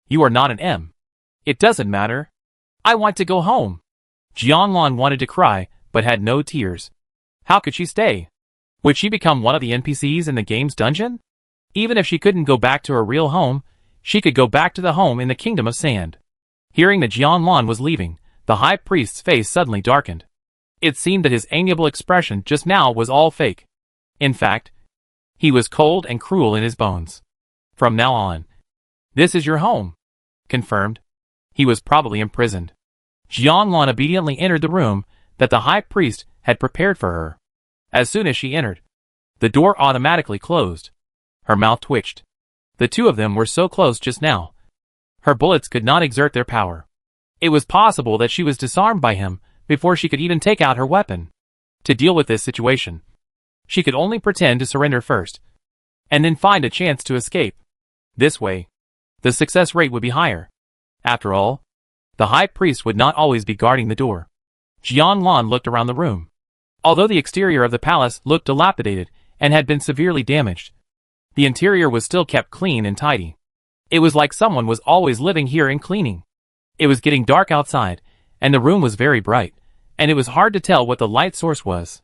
You are not an M. It doesn't matter. I want to go home. Jianlan wanted to cry, but had no tears. How could she stay? Would she become one of the NPCs in the game's dungeon? Even if she couldn't go back to her real home, she could go back to the home in the Kingdom of Sand. Hearing that Jianlan was leaving, the high priest's face suddenly darkened. It seemed that his amiable expression just now was all fake. In fact, he was cold and cruel in his bones. From now on, this is your home. Confirmed. He was probably imprisoned. Jianlan obediently entered the room that the high priest had prepared for her. As soon as she entered, the door automatically closed. Her mouth twitched. The two of them were so close just now. Her bullets could not exert their power. It was possible that she was disarmed by him before she could even take out her weapon. To deal with this situation, she could only pretend to surrender first, and then find a chance to escape. This way, the success rate would be higher. After all, the high priest would not always be guarding the door. Jianlan looked around the room. Although the exterior of the palace looked dilapidated and had been severely damaged, the interior was still kept clean and tidy. It was like someone was always living here and cleaning. It was getting dark outside, and the room was very bright, and it was hard to tell what the light source was.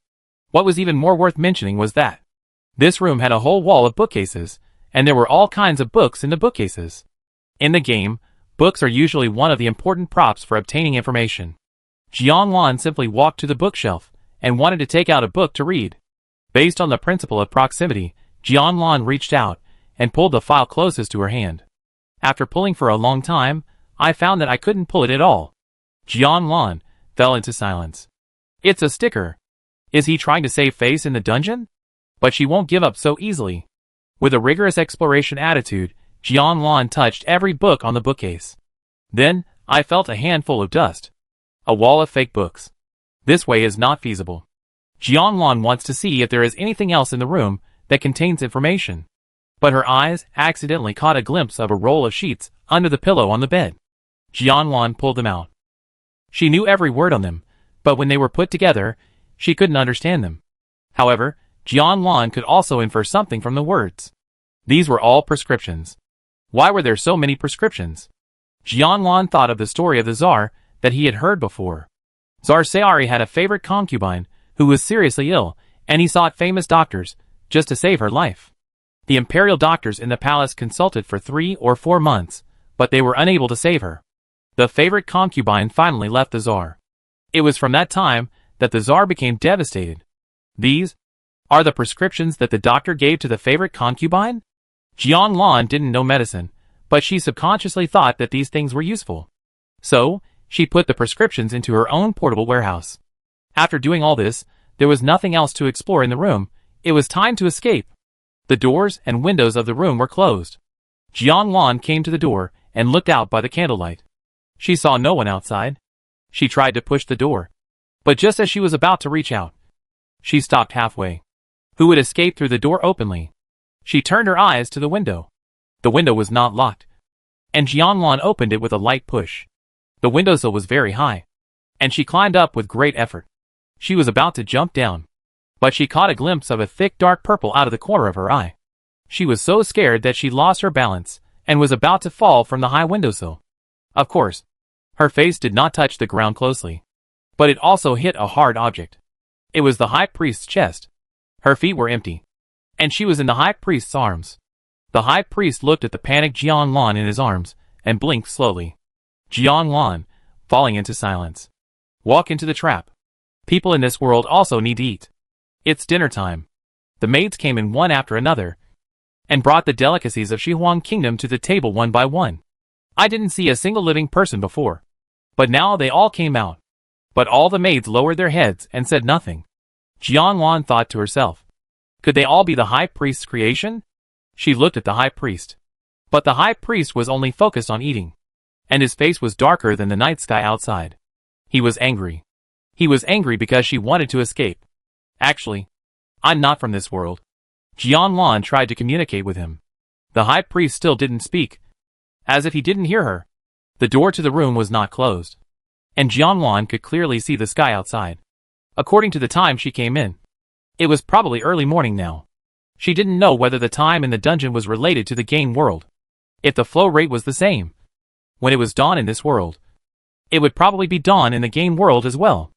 What was even more worth mentioning was that this room had a whole wall of bookcases, and there were all kinds of books in the bookcases. In the game, books are usually one of the important props for obtaining information. Jianlan simply walked to the bookshelf and wanted to take out a book to read. Based on the principle of proximity, Jianlan reached out and pulled the file closest to her hand. After pulling for a long time, I found that I couldn't pull it at all. Jianlan fell into silence. It's a sticker. Is he trying to save face in the dungeon? But she won't give up so easily. With a rigorous exploration attitude, Jianlan touched every book on the bookcase. Then, I felt a handful of dust. A wall of fake books. This way is not feasible. Jianlan wants to see if there is anything else in the room that contains information. but her eyes accidentally caught a glimpse of a roll of sheets under the pillow on the bed. Jianlan pulled them out. She knew every word on them, but when they were put together, she couldn't understand them. However, Jianlan could also infer something from the words. These were all prescriptions. Why were there so many prescriptions? Jianlan thought of the story of the Tsar that he had heard before. Tsar Sayari had a favorite concubine who was seriously ill, and he sought famous doctors just to save her life. The imperial doctors in the palace consulted for 3 or 4 months, but they were unable to save her. The favorite concubine finally left the Tsar. It was from that time that the Tsar became devastated. These are the prescriptions that the doctor gave to the favorite concubine? Jianlan didn't know medicine, but she subconsciously thought that these things were useful. So, she put the prescriptions into her own portable warehouse. After doing all this, there was nothing else to explore in the room. It was time to escape. The doors and windows of the room were closed. Jianlan came to the door and looked out by the candlelight. She saw no one outside. She tried to push the door, but just as she was about to reach out, she stopped halfway. Who would escape through the door openly? She turned her eyes to the window. The window was not locked, and Jianlan opened it with a light push. The windowsill was very high, and she climbed up with great effort. She was about to jump down, but she caught a glimpse of a thick dark purple out of the corner of her eye. She was so scared that she lost her balance and was about to fall from the high windowsill. Of course, her face did not touch the ground closely, but it also hit a hard object. It was the high priest's chest. Her feet were empty, and she was in the high priest's arms. The high priest looked at the panicked Jianlan in his arms and blinked slowly. Jianlan, falling into silence. Walk into the trap. People in this world also need to eat. It's dinner time. The maids came in one after another and brought the delicacies of Shihuang Kingdom to the table one by one. I didn't see a single living person before, but now they all came out. But all the maids lowered their heads and said nothing. Jianlan thought to herself, could they all be the high priest's creation? She looked at the high priest. But the high priest was only focused on eating, and his face was darker than the night sky outside. He was angry. He was angry because she wanted to escape. Actually, I'm not from this world. Jianlan tried to communicate with him. The high priest still didn't speak, as if he didn't hear her. The door to the room was not closed, and Jianlan could clearly see the sky outside. According to the time she came in, it was probably early morning now. She didn't know whether the time in the dungeon was related to the game world. If the flow rate was the same, when it was dawn in this world, it would probably be dawn in the game world as well.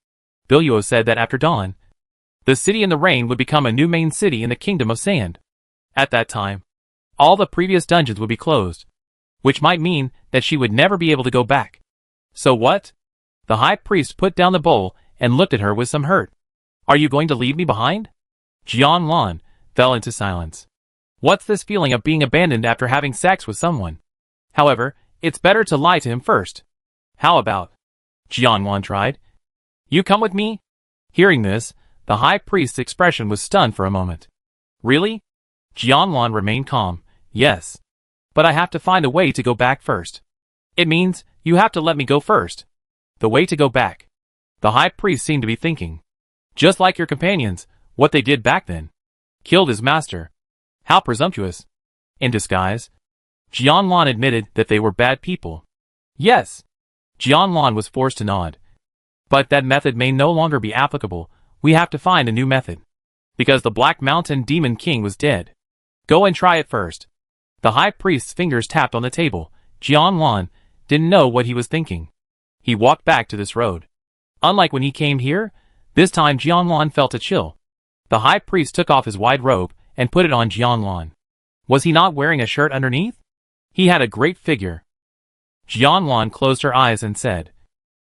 Biluo said that after dawn, the city in the rain would become a new main city in the Kingdom of Sand. At that time, all the previous dungeons would be closed, which might mean that she would never be able to go back. So what? The high priest put down the bowl and looked at her with some hurt. Are you going to leave me behind? Jianlan fell into silence. What's this feeling of being abandoned after having sex with someone? However, it's better to lie to him first. How about? Jianlan tried. You come with me? Hearing this, the high priest's expression was stunned for a moment. Really? Jianlan remained calm. Yes. But I have to find a way to go back first. It means you have to let me go first. The way to go back. The high priest seemed to be thinking. Just like your companions, what they did back then. Killed his master. How presumptuous. In disguise. Jianlan admitted that they were bad people. Yes. Jianlan was forced to nod. But that method may no longer be applicable. We have to find a new method. Because the Black Mountain Demon King was dead. Go and try it first. The high priest's fingers tapped on the table. Jianlan didn't know what he was thinking. He walked back to this road. Unlike when he came here, this time Jianlan felt a chill. The high priest took off his wide robe and put it on Jianlan. Was he not wearing a shirt underneath? He had a great figure. Jianlan closed her eyes and said,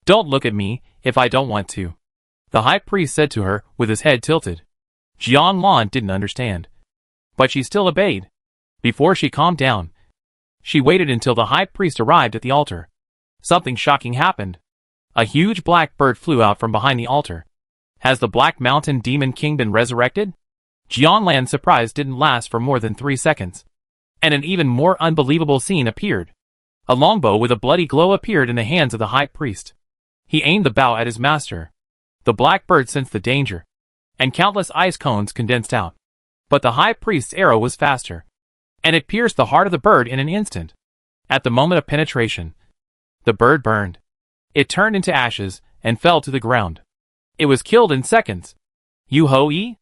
Don't look at me if I don't want to. The high priest said to her with his head tilted. Jianlan didn't understand, but she still obeyed. Before she calmed down, she waited until the high priest arrived at the altar. Something shocking happened. A huge black bird flew out from behind the altar. Has the Black Mountain Demon King been resurrected? Jianlan's surprise didn't last for more than 3 seconds. And an even more unbelievable scene appeared. A longbow with a bloody glow appeared in the hands of the high priest. He aimed the bow at his master. The black bird sensed the danger, and countless ice cones condensed out. But the high priest's arrow was faster. and it pierced the heart of the bird in an instant. At the moment of penetration, the bird burned. It turned into ashes and fell to the ground. It was killed in seconds. Yu-Ho-E?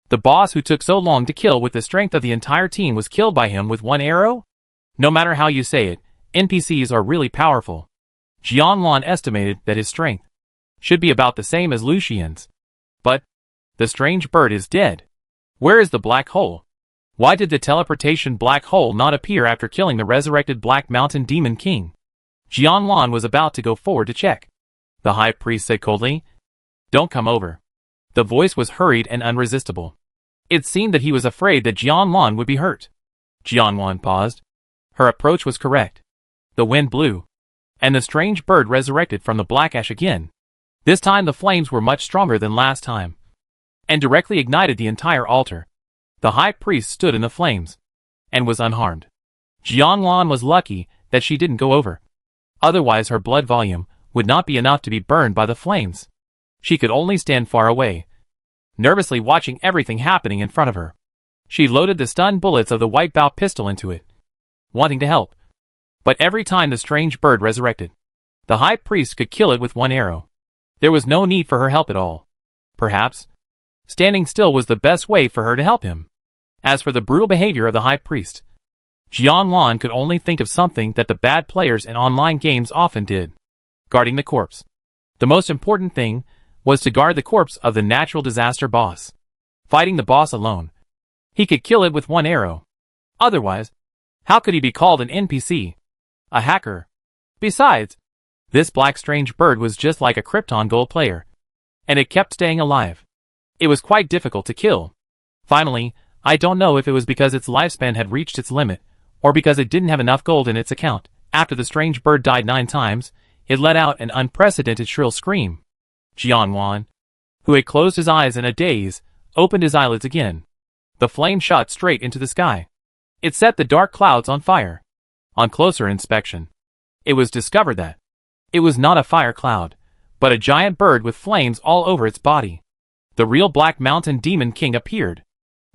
The boss who took so long to kill with the strength of the entire team was killed by him with one arrow? No matter how you say it, NPCs are really powerful. Jianlan estimated that his strength should be about the same as Lucian's. But the strange bird is dead. Where is the black hole? Why did the teleportation black hole not appear after killing the resurrected Black Mountain Demon King? Jianlan was about to go forward to check. The high priest said coldly, "Don't come over." The voice was hurried and unresistible. It seemed that he was afraid that Jianlan would be hurt. Jianlan paused. Her approach was correct. The wind blew, and the strange bird resurrected from the black ash again. This time the flames were much stronger than last time, and directly ignited the entire altar. The high priest stood in the flames, and was unharmed. Jianlan was lucky that she didn't go over. Otherwise her blood volume would not be enough to be burned by the flames. She could only stand far away, nervously watching everything happening in front of her. She loaded the stun bullets of the white bow pistol into it, wanting to help. But every time the strange bird resurrected, the high priest could kill it with one arrow. There was no need for her help at all. Perhaps standing still was the best way for her to help him. As for the brutal behavior of the high priest, Jianlan could only think of something that the bad players in online games often did: guarding the corpse. The most important thing was to guard the corpse of the natural disaster boss. Fighting the boss alone, he could kill it with one arrow. Otherwise, how could he be called an NPC? A hacker? Besides, this black strange bird was just like a Krypton Gold player, and it kept staying alive. It was quite difficult to kill. Finally, I don't know if it was because its lifespan had reached its limit, or because it didn't have enough gold in its account. After the strange bird died 9 times, it let out an unprecedented shrill scream. Jianlan, who had closed his eyes in a daze, opened his eyelids again. The flame shot straight into the sky. It set the dark clouds on fire. On closer inspection, it was discovered that it was not a fire cloud, but a giant bird with flames all over its body. The real Black Mountain Demon King appeared.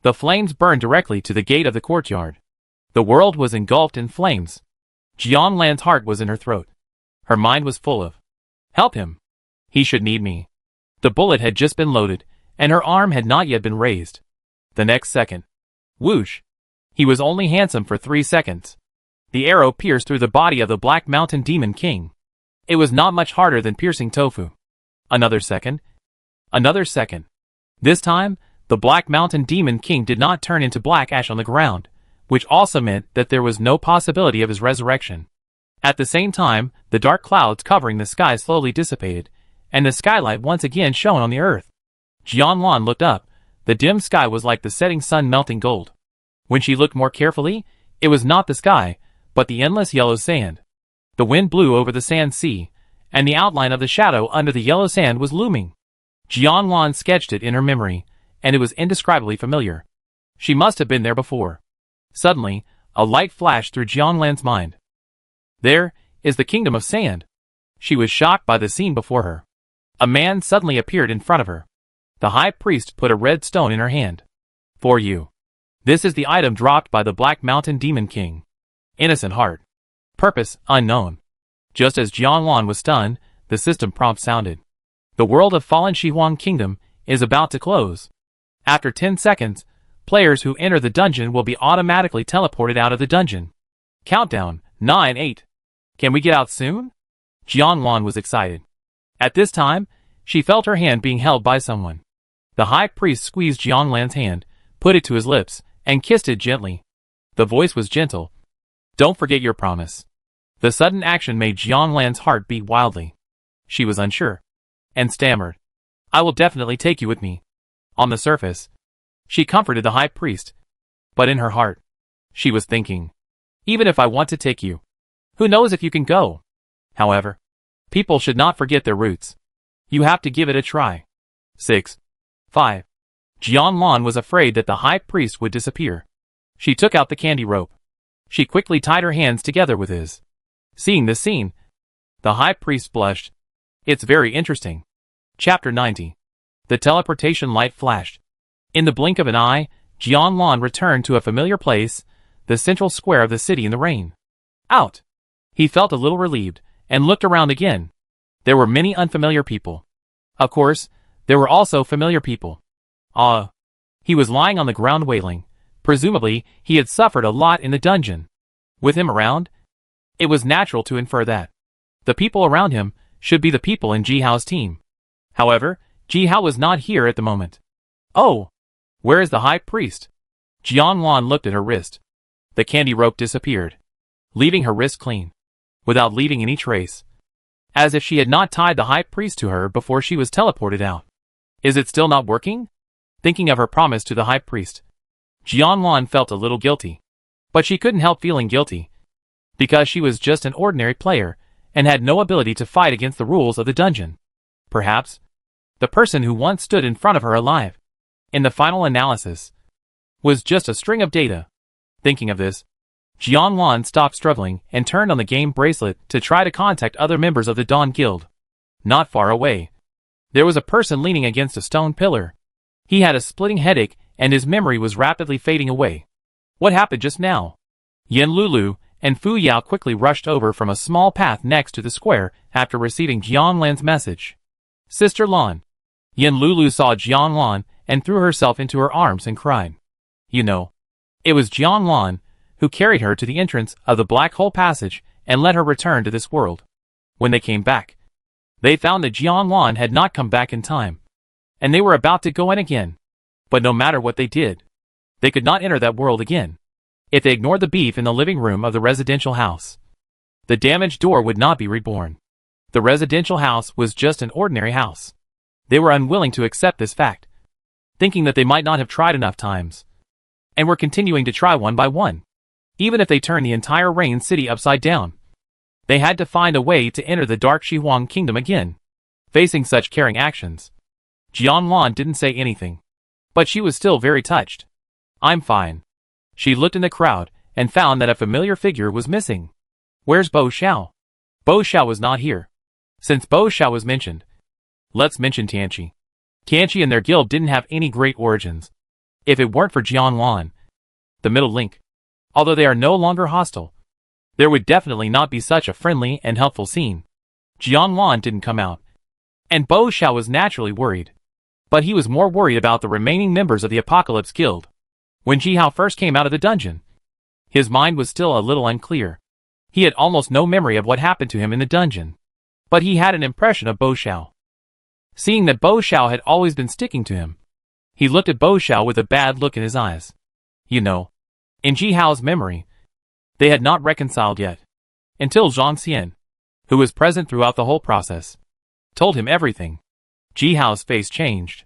The flames burned directly to the gate of the courtyard. The world was engulfed in flames. Jianlan's heart was in her throat. Her mind was full of, "Help him. He should need me." The bullet had just been loaded, and her arm had not yet been raised. The next second, whoosh! He was only handsome for 3 seconds. The arrow pierced through the body of the Black Mountain Demon King. It was not much harder than piercing tofu. Another second. Another second. This time, the Black Mountain Demon King did not turn into black ash on the ground, which also meant that there was no possibility of his resurrection. At the same time, the dark clouds covering the sky slowly dissipated, and the skylight once again shone on the earth. Jianlan looked up. The dim sky was like the setting sun melting gold. When she looked more carefully, it was not the sky, but the endless yellow sand. The wind blew over the sand sea, and the outline of the shadow under the yellow sand was looming. Jianlan sketched it in her memory, and it was indescribably familiar. She must have been there before. Suddenly, a light flashed through Jianlan's mind. There is the kingdom of sand. She was shocked by the scene before her. A man suddenly appeared in front of her. The high priest put a red stone in her hand. "For you. This is the item dropped by the Black Mountain Demon King. Innocent heart. Purpose unknown." Just as Jianlan was stunned, the system prompt sounded. The world of Fallen Shihuang Kingdom is about to close. After 10 seconds, players who enter the dungeon will be automatically teleported out of the dungeon. Countdown, 9, 8. Can we get out soon? Jianlan was excited. At this time, she felt her hand being held by someone. The high priest squeezed Jianlan's hand, put it to his lips, and kissed it gently. The voice was gentle. "Don't forget your promise." The sudden action made Jianlan's heart beat wildly. She was unsure, and stammered, "I will definitely take you with me." On the surface, she comforted the high priest, but in her heart, she was thinking, "Even if I want to take you, who knows if you can go?" However, people should not forget their roots. You have to give it a try. 6. 5. Jianlan was afraid that the high priest would disappear. She took out the candy rope. She quickly tied her hands together with his. Seeing this scene, the high priest blushed. "It's very interesting." Chapter 90. The teleportation light flashed. In the blink of an eye, Jianlan returned to a familiar place. the central square of the city in the rain. Out! He felt a little relieved, and looked around again. There were many unfamiliar people. Of course, there were also familiar people. He was lying on the ground wailing. Presumably, he had suffered a lot in the dungeon. With him around, it was natural to infer that the people around him should be the people in Jihao's team. However, Jihao was not here at the moment. Oh! Where is the high priest? Jianlan looked at her wrist. The candy rope disappeared, leaving her wrist clean, without leaving any trace, as if she had not tied the high priest to her before she was teleported out. Is it still not working? Thinking of her promise to the high priest, Jianlan felt a little guilty. But she couldn't help feeling guilty, because she was just an ordinary player, and had no ability to fight against the rules of the dungeon. Perhaps the person who once stood in front of her alive, in the final analysis, was just a string of data. Thinking of this, Jianlan stopped struggling and turned on the game bracelet to try to contact other members of the Dawn Guild. Not far away, there was a person leaning against a stone pillar. He had a splitting headache and his memory was rapidly fading away. What happened just now? Yen Lulu and Fu Yao quickly rushed over from a small path next to the square after receiving Jianlan's message. Sister Lan. Yen Lulu saw Jianlan and threw herself into her arms and cried. You know, it was Jianlan who carried her to the entrance of the Black Hole Passage and let her return to this world. When they came back, they found that Jianlan had not come back in time, and they were about to go in again. But no matter what they did, they could not enter that world again. If they ignored the beef in the living room of the residential house, the damaged door would not be reborn. The residential house was just an ordinary house. They were unwilling to accept this fact, thinking that they might not have tried enough times, and were continuing to try one by one. Even if they turned the entire Rain City upside down, they had to find a way to enter the Dark Shihuang Kingdom again. Facing such caring actions, Jianlan didn't say anything, but she was still very touched. I'm fine. She looked in the crowd and found that a familiar figure was missing. Where's Bo Xiao? Bo Xiao was not here. Since Bo Xiao was mentioned, let's mention Tianqi. Tianqi and their guild didn't have any great origins. If it weren't for Jianlan, the middle link, although they are no longer hostile, there would definitely not be such a friendly and helpful scene. Jianlan didn't come out, and Bo Xiao was naturally worried. But he was more worried about the remaining members of the Apocalypse Guild. When Jihao first came out of the dungeon, his mind was still a little unclear. He had almost no memory of what happened to him in the dungeon, but he had an impression of Bo Xiao. Seeing that Bo Xiao had always been sticking to him, he looked at Bo Xiao with a bad look in his eyes. You know, in Jihao's memory, they had not reconciled yet, until Zhang Xian, who was present throughout the whole process, told him everything. Jihao's face changed.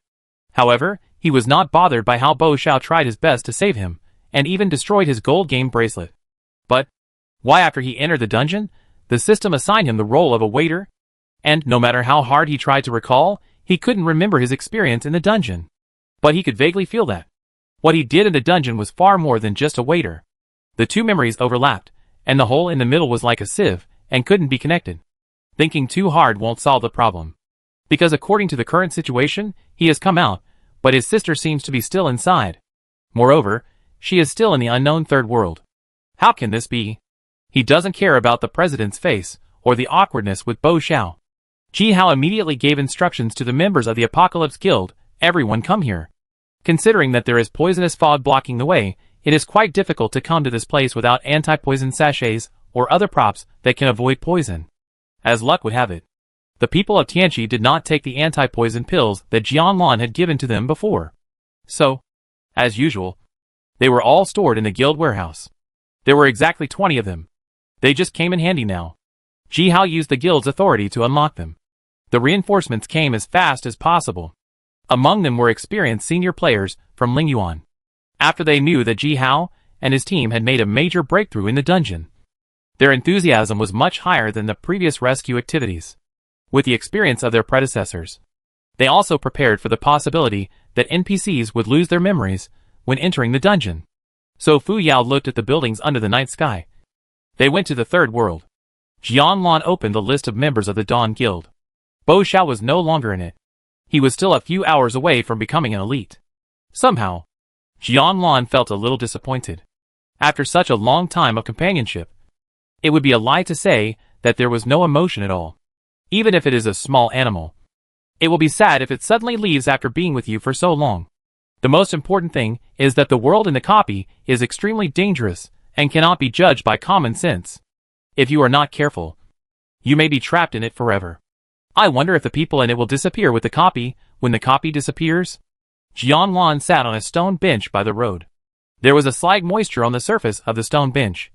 However, he was not bothered by how Bo Xiao tried his best to save him, and even destroyed his gold game bracelet. But why, after he entered the dungeon, the system assigned him the role of a waiter? And no matter how hard he tried to recall, he couldn't remember his experience in the dungeon. But he could vaguely feel that what he did in the dungeon was far more than just a waiter. The two memories overlapped, and the hole in the middle was like a sieve, and couldn't be connected. Thinking too hard won't solve the problem. Because according to the current situation, he has come out, but his sister seems to be still inside. Moreover, she is still in the unknown third world. How can this be? He doesn't care about the president's face, or the awkwardness with Bo Xiao. Jihao immediately gave instructions to the members of the Apocalypse Guild, everyone come here. Considering that there is poisonous fog blocking the way, it is quite difficult to come to this place without anti-poison sachets, or other props that can avoid poison. As luck would have it, the people of Tianqi did not take the anti-poison pills that Jianlan had given to them before. So, as usual, they were all stored in the guild warehouse. There were exactly 20 of them. They just came in handy now. Jihao used the guild's authority to unlock them. The reinforcements came as fast as possible. Among them were experienced senior players from Lingyuan. After they knew that Jihao and his team had made a major breakthrough in the dungeon, their enthusiasm was much higher than the previous rescue activities. With the experience of their predecessors, they also prepared for the possibility that NPCs would lose their memories when entering the dungeon. So Fu Yao looked at the buildings under the night sky. They went to the third world. Jianlan opened the list of members of the Dawn Guild. Bo Xiao was no longer in it. He was still a few hours away from becoming an elite. Somehow, Jianlan felt a little disappointed. After such a long time of companionship, it would be a lie to say that there was no emotion at all. Even if it is a small animal, it will be sad if it suddenly leaves after being with you for so long. The most important thing is that the world in the copy is extremely dangerous and cannot be judged by common sense. If you are not careful, you may be trapped in it forever. I wonder if the people in it will disappear with the copy when the copy disappears? Jianlan sat on a stone bench by the road. There was a slight moisture on the surface of the stone bench,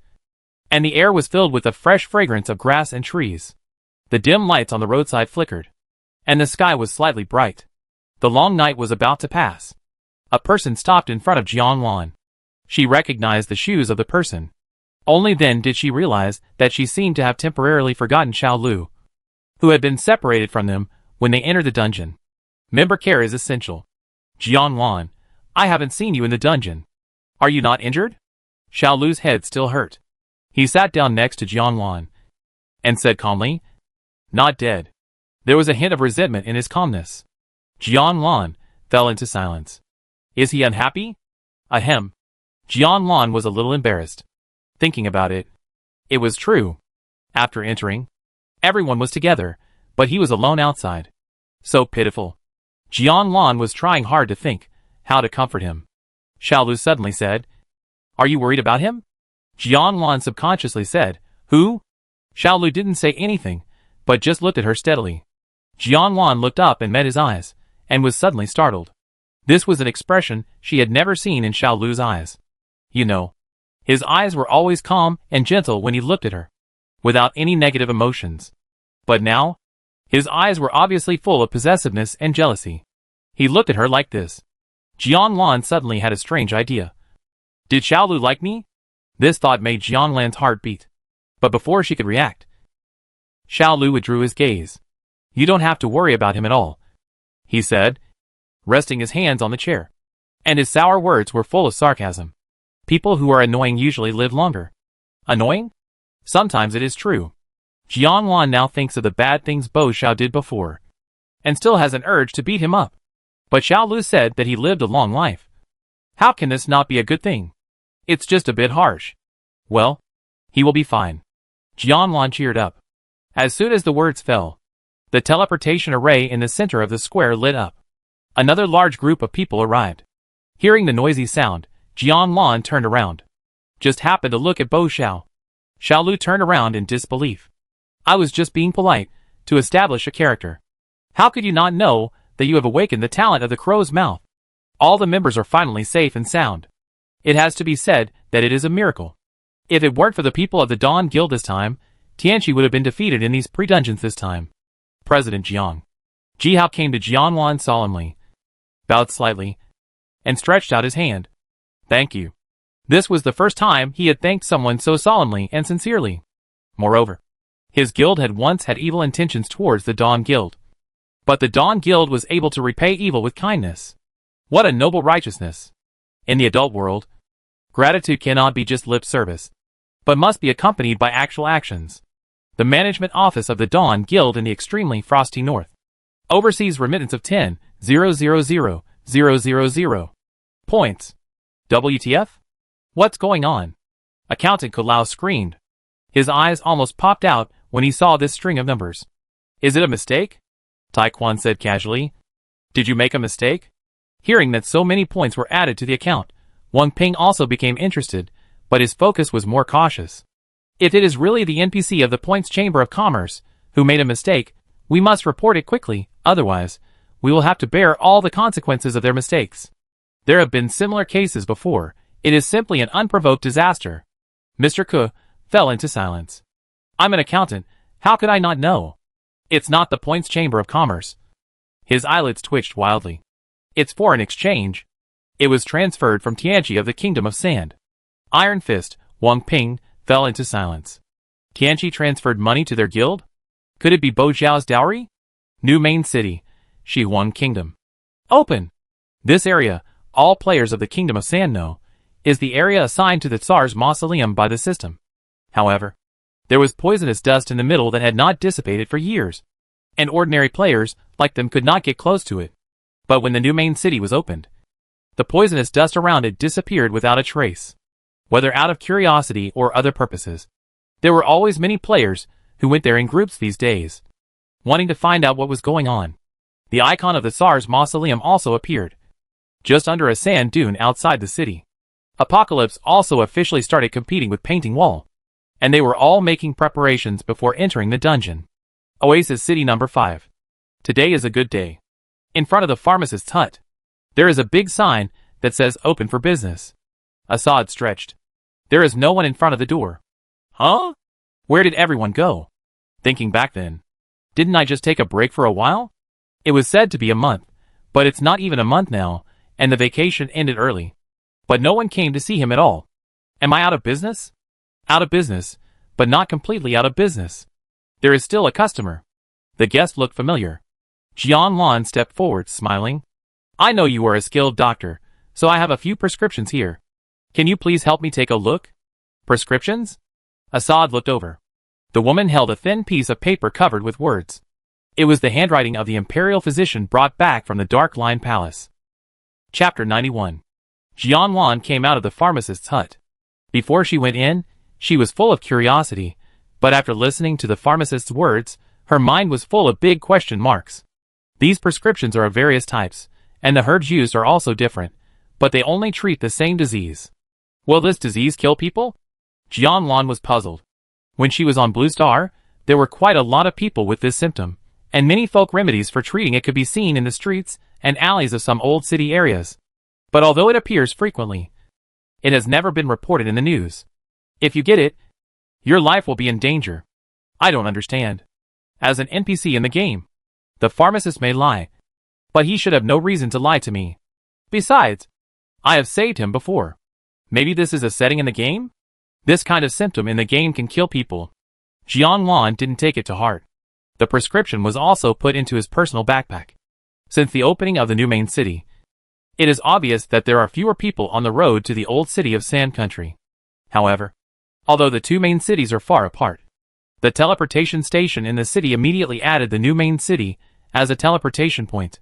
and the air was filled with the fresh fragrance of grass and trees. The dim lights on the roadside flickered, and the sky was slightly bright. The long night was about to pass. A person stopped in front of Jianlan. She recognized the shoes of the person. Only then did she realize that she seemed to have temporarily forgotten Xiao Lu, who had been separated from them when they entered the dungeon. Member care is essential. Jianlan, I haven't seen you in the dungeon. Are you not injured? Xiao Lu's head still hurt. He sat down next to Jianlan and said calmly, not dead. There was a hint of resentment in his calmness. Jianlan fell into silence. Is he unhappy? Ahem. Jianlan was a little embarrassed. Thinking about it, it was true. After entering, everyone was together, but he was alone outside. So pitiful. Jianlan was trying hard to think how to comfort him. Xiao Lu suddenly said, are you worried about him? Jianlan subconsciously said, who? Xiao Lu didn't say anything, but just looked at her steadily. Jianlan looked up and met his eyes, and was suddenly startled. This was an expression she had never seen in Xiao Lu's eyes. You know, his eyes were always calm and gentle when he looked at her, without any negative emotions. But now, his eyes were obviously full of possessiveness and jealousy. He looked at her like this. Jianlan suddenly had a strange idea. Did Xiao Lu like me? This thought made Jianlan's heart beat. But before she could react, Xiao Lu withdrew his gaze. You don't have to worry about him at all, he said, resting his hands on the chair. And his sour words were full of sarcasm. People who are annoying usually live longer. Annoying? Sometimes it is true. Jianlan now thinks of the bad things Bo Xiao did before, and still has an urge to beat him up. But Xiao Lu said that he lived a long life. How can this not be a good thing? It's just a bit harsh. Well, he will be fine. Jianlan cheered up. As soon as the words fell, the teleportation array in the center of the square lit up. Another large group of people arrived. Hearing the noisy sound, Jianlan turned around. Just happened to look at Bo Xiao. Xiao Lu turned around in disbelief. I was just being polite, to establish a character. How could you not know that you have awakened the talent of the crow's mouth? All the members are finally safe and sound. It has to be said that it is a miracle. If it weren't for the people of the Dawn Guild this time, Tianqi would have been defeated in these pre-dungeons this time. President Jiang. Jihao came to Jianlan solemnly, bowed slightly, and stretched out his hand. Thank you. This was the first time he had thanked someone so solemnly and sincerely. Moreover, his guild had once had evil intentions towards the Dawn Guild. But the Dawn Guild was able to repay evil with kindness. What a noble righteousness! In the adult world, gratitude cannot be just lip service, but must be accompanied by actual actions. The management office of the Dawn Guild in the extremely frosty north oversees remittance of 10,000,000 points. WTF? What's going on? Accountant Kulau screamed. His eyes almost popped out when he saw this string of numbers. Is it a mistake? Taekwon said casually. Did you make a mistake? Hearing that so many points were added to the account, Wang Ping also became interested, but his focus was more cautious. If it is really the NPC of the Points Chamber of Commerce who made a mistake, we must report it quickly, otherwise, we will have to bear all the consequences of their mistakes. There have been similar cases before. It is simply an unprovoked disaster. Mr. Ke fell into silence. I'm an accountant. How could I not know? It's not the Points Chamber of Commerce. His eyelids twitched wildly. It's foreign exchange. It was transferred from Tianqi of the Kingdom of Sand. Iron Fist, Wang Ping, fell into silence. Tianqi transferred money to their guild? Could it be Bo Zhao's dowry? New main city, Shihuang Kingdom. Open! This area, all players of the Kingdom of Sand know, is the area assigned to the Tsar's mausoleum by the system. However, there was poisonous dust in the middle that had not dissipated for years, and ordinary players, like them, could not get close to it. But when the new main city was opened, the poisonous dust around it disappeared without a trace. whether out of curiosity or other purposes. There were always many players who went there in groups these days, wanting to find out what was going on. The icon of the Tsar's mausoleum also appeared, just under a sand dune outside the city. Apocalypse also officially started competing with Painting Wall, and they were all making preparations before entering the dungeon. Oasis City number 5. Today is a good day. In front of the pharmacist's hut, there is a big sign that says open for business. Assad stretched. There is no one in front of the door. Huh? Where did everyone go? Thinking back then, didn't I just take a break for a while? It was said to be a month, but it's not even a month now, and the vacation ended early. But no one came to see him at all. Am I out of business? Out of business, but not completely out of business. There is still a customer. The guest looked familiar. Jianlan stepped forward, smiling. I know you are a skilled doctor, so I have a few prescriptions here. Can you please help me take a look? Prescriptions? Assad looked over. The woman held a thin piece of paper covered with words. It was the handwriting of the imperial physician brought back from the Dark Line Palace. Chapter 91. Jianlan came out of the pharmacist's hut. Before she went in, she was full of curiosity, but after listening to the pharmacist's words, her mind was full of big question marks. These prescriptions are of various types, and the herbs used are also different, but they only treat the same disease. Will this disease kill people? Jianlan was puzzled. When she was on Blue Star, there were quite a lot of people with this symptom, and many folk remedies for treating it could be seen in the streets and alleys of some old city areas. But although it appears frequently, it has never been reported in the news. If you get it, your life will be in danger. I don't understand. As an NPC in the game, the pharmacist may lie, but he should have no reason to lie to me. Besides, I have saved him before. Maybe this is a setting in the game? This kind of symptom in the game can kill people. Jianlan didn't take it to heart. The prescription was also put into his personal backpack. Since the opening of the new main city, it is obvious that there are fewer people on the road to the old city of Sand Country. However, although the two main cities are far apart, the teleportation station in the city immediately added the new main city as a teleportation point.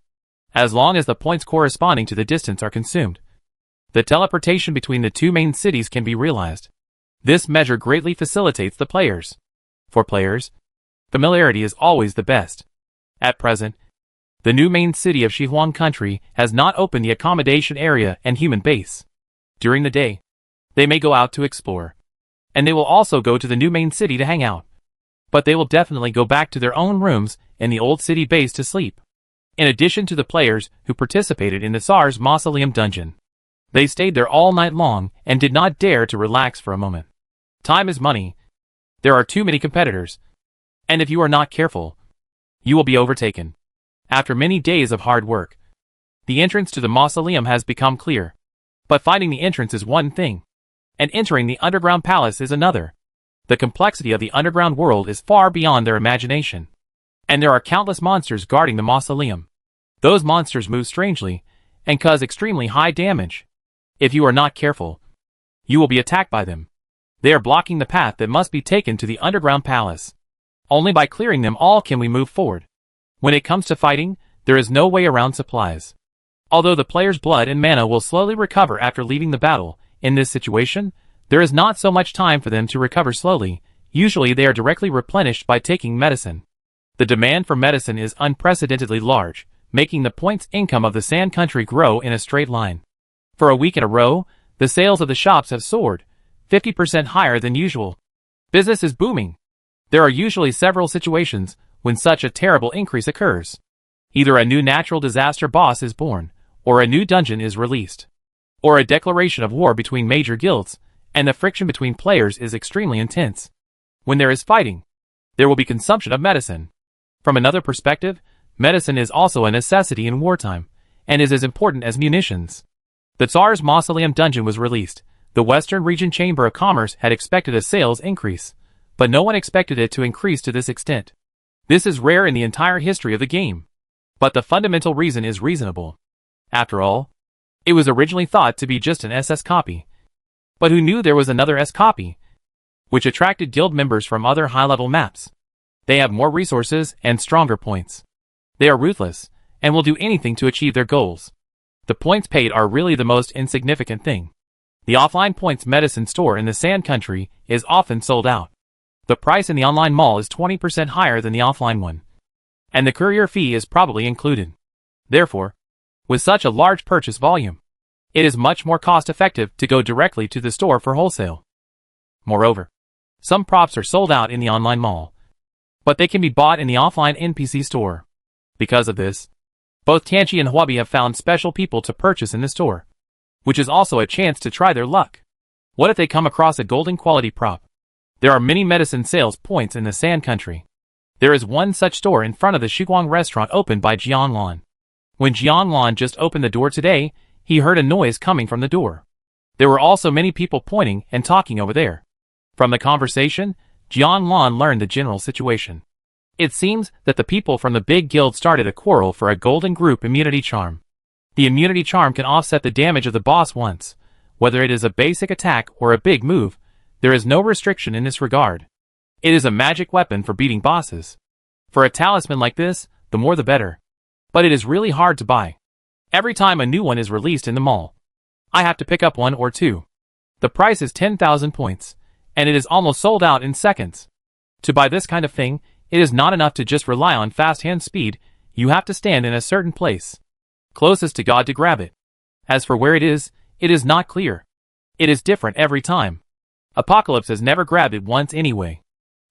As long as the points corresponding to the distance are consumed, the teleportation between the two main cities can be realized. This measure greatly facilitates the players. For players, familiarity is always the best. At present, the new main city of Shihuang Country has not opened the accommodation area and human base. During the day, they may go out to explore, and they will also go to the new main city to hang out. But they will definitely go back to their own rooms in the old city base to sleep. In addition to the players who participated in the Tsar's mausoleum dungeon, they stayed there all night long and did not dare to relax for a moment. Time is money. There are too many competitors, and if you are not careful, you will be overtaken. After many days of hard work, the entrance to the mausoleum has become clear. But finding the entrance is one thing, and entering the underground palace is another. The complexity of the underground world is far beyond their imagination, and there are countless monsters guarding the mausoleum. Those monsters move strangely and cause extremely high damage. If you are not careful, you will be attacked by them. They are blocking the path that must be taken to the underground palace. Only by clearing them all can we move forward. When it comes to fighting, there is no way around supplies. Although the player's blood and mana will slowly recover after leaving the battle, in this situation, there is not so much time for them to recover slowly. Usually they are directly replenished by taking medicine. The demand for medicine is unprecedentedly large, making the points income of the Sand Country grow in a straight line. For a week in a row, the sales of the shops have soared, 50% higher than usual. Business is booming. There are usually several situations when such a terrible increase occurs. Either a new natural disaster boss is born, or a new dungeon is released, or a declaration of war between major guilds, and the friction between players is extremely intense. When there is fighting, there will be consumption of medicine. From another perspective, medicine is also a necessity in wartime, and is as important as munitions. The Tsar's mausoleum dungeon was released. The Western Region Chamber of Commerce had expected a sales increase, but no one expected it to increase to this extent. This is rare in the entire history of the game. But the fundamental reason is reasonable. After all, it was originally thought to be just an SS copy. But who knew there was another S copy, which attracted guild members from other high-level maps? They have more resources and stronger points. They are ruthless, and will do anything to achieve their goals. The points paid are really the most insignificant thing. The offline points medicine store in the Sand Country is often sold out. The price in the online mall is 20% higher than the offline one. And the courier fee is probably included. Therefore, with such a large purchase volume, it is much more cost-effective to go directly to the store for wholesale. Moreover, some props are sold out in the online mall, but they can be bought in the offline NPC store. Because of this, both Tianchi and Huobi have found special people to purchase in the store, which is also a chance to try their luck. What if they come across a golden quality prop? There are many medicine sales points in the Sand Country. There is one such store in front of the Shuguang restaurant opened by Jianlan. When Jianlan just opened the door today, he heard a noise coming from the door. There were also many people pointing and talking over there. From the conversation, Jianlan learned the general situation. It seems that the people from the big guild started a quarrel for a golden group immunity charm. The immunity charm can offset the damage of the boss once. Whether it is a basic attack or a big move, there is no restriction in this regard. It is a magic weapon for beating bosses. For a talisman like this, the more the better. But it is really hard to buy. Every time a new one is released in the mall, I have to pick up one or two. The price is 10,000 points, and it is almost sold out in seconds. To buy this kind of thing, it is not enough to just rely on fast hand speed, you have to stand in a certain place, closest to God to grab it. As for where it is not clear. It is different every time. Apocalypse has never grabbed it once anyway.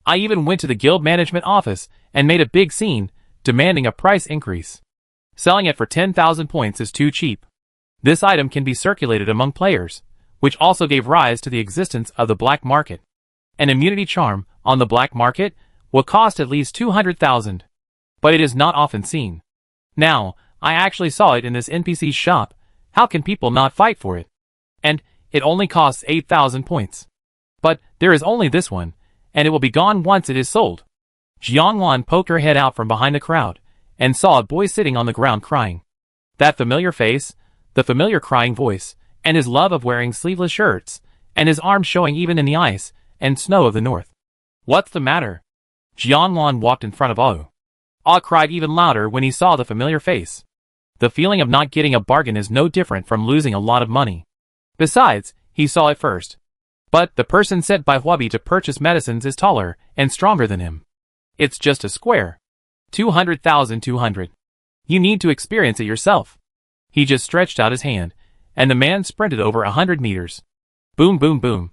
I even went to the guild management office and made a big scene, demanding a price increase. Selling it for 10,000 points is too cheap. This item can be circulated among players, which also gave rise to the existence of the black market. An immunity charm, on the black market, will cost at least 200,000. But it is not often seen. Now, I actually saw it in this NPC shop. How can people not fight for it? And it only costs 8,000 points. But there is only this one, and it will be gone once it is sold. Jianlan poked her head out from behind the crowd, and saw a boy sitting on the ground crying. That familiar face, the familiar crying voice, and his love of wearing sleeveless shirts, and his arms showing even in the ice and snow of the north. What's the matter? Jianlan walked in front of Au. Au cried even louder when he saw the familiar face. The feeling of not getting a bargain is no different from losing a lot of money. Besides, he saw it first. But the person sent by Huobi to purchase medicines is taller and stronger than him. It's just a square. 200,200. You need to experience it yourself. He just stretched out his hand, and the man sprinted over 100 meters. Boom, boom, boom.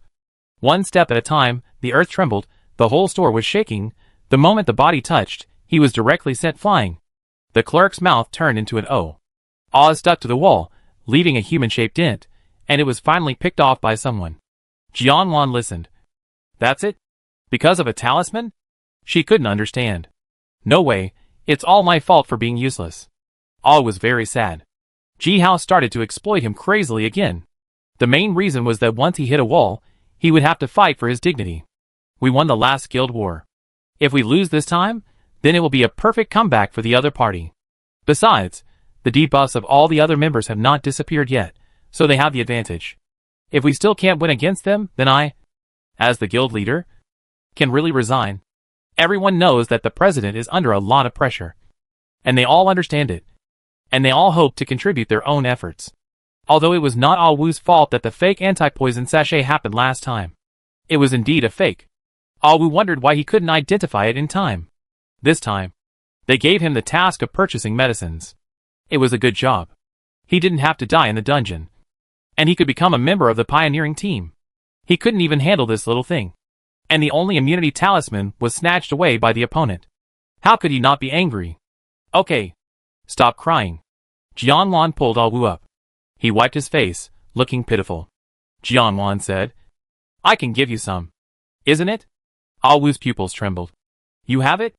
One step at a time, the earth trembled, the whole store was shaking. The moment the body touched, he was directly sent flying. The clerk's mouth turned into an O. Oz stuck to the wall, leaving a human-shaped dent, and it was finally picked off by someone. Jianlan listened. That's it? Because of a talisman? She couldn't understand. No way, it's all my fault for being useless. Oz was very sad. Ji Hao started to exploit him crazily again. The main reason was that once he hit a wall, he would have to fight for his dignity. We won the last guild war. If we lose this time, then it will be a perfect comeback for the other party. Besides, the debuffs of all the other members have not disappeared yet, so they have the advantage. If we still can't win against them, then I, as the guild leader, can really resign. Everyone knows that the president is under a lot of pressure. And they all understand it. And they all hope to contribute their own efforts. Although it was not Al Wu's fault that the fake anti-poison sachet happened last time. It was indeed a fake. Al Wu wondered why he couldn't identify it in time. This time, they gave him the task of purchasing medicines. It was a good job. He didn't have to die in the dungeon. And he could become a member of the pioneering team. He couldn't even handle this little thing. And the only immunity talisman was snatched away by the opponent. How could he not be angry? Okay. Stop crying. Jianlan pulled Al Wu up. He wiped his face, looking pitiful. Jianlan said, I can give you some. Isn't it? Al Wu's pupils trembled. You have it?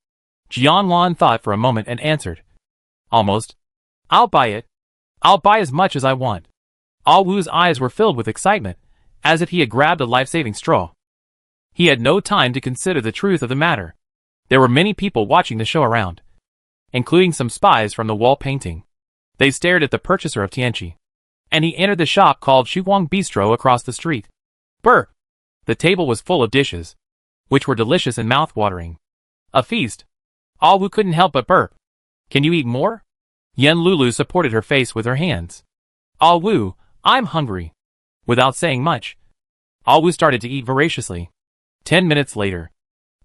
Jianlan thought for a moment and answered. Almost. I'll buy it. I'll buy as much as I want. Al Wu's eyes were filled with excitement, as if he had grabbed a life-saving straw. He had no time to consider the truth of the matter. There were many people watching the show around, including some spies from the wall painting. They stared at the purchaser of Tianchi. And he entered the shop called Shuguang Bistro across the street. Burp! The table was full of dishes, which were delicious and mouth-watering. A feast. Al Wu couldn't help but burp. Can you eat more? Yen Lulu supported her face with her hands. Al Wu, I'm hungry. Without saying much, Awu started to eat voraciously. 10 minutes later,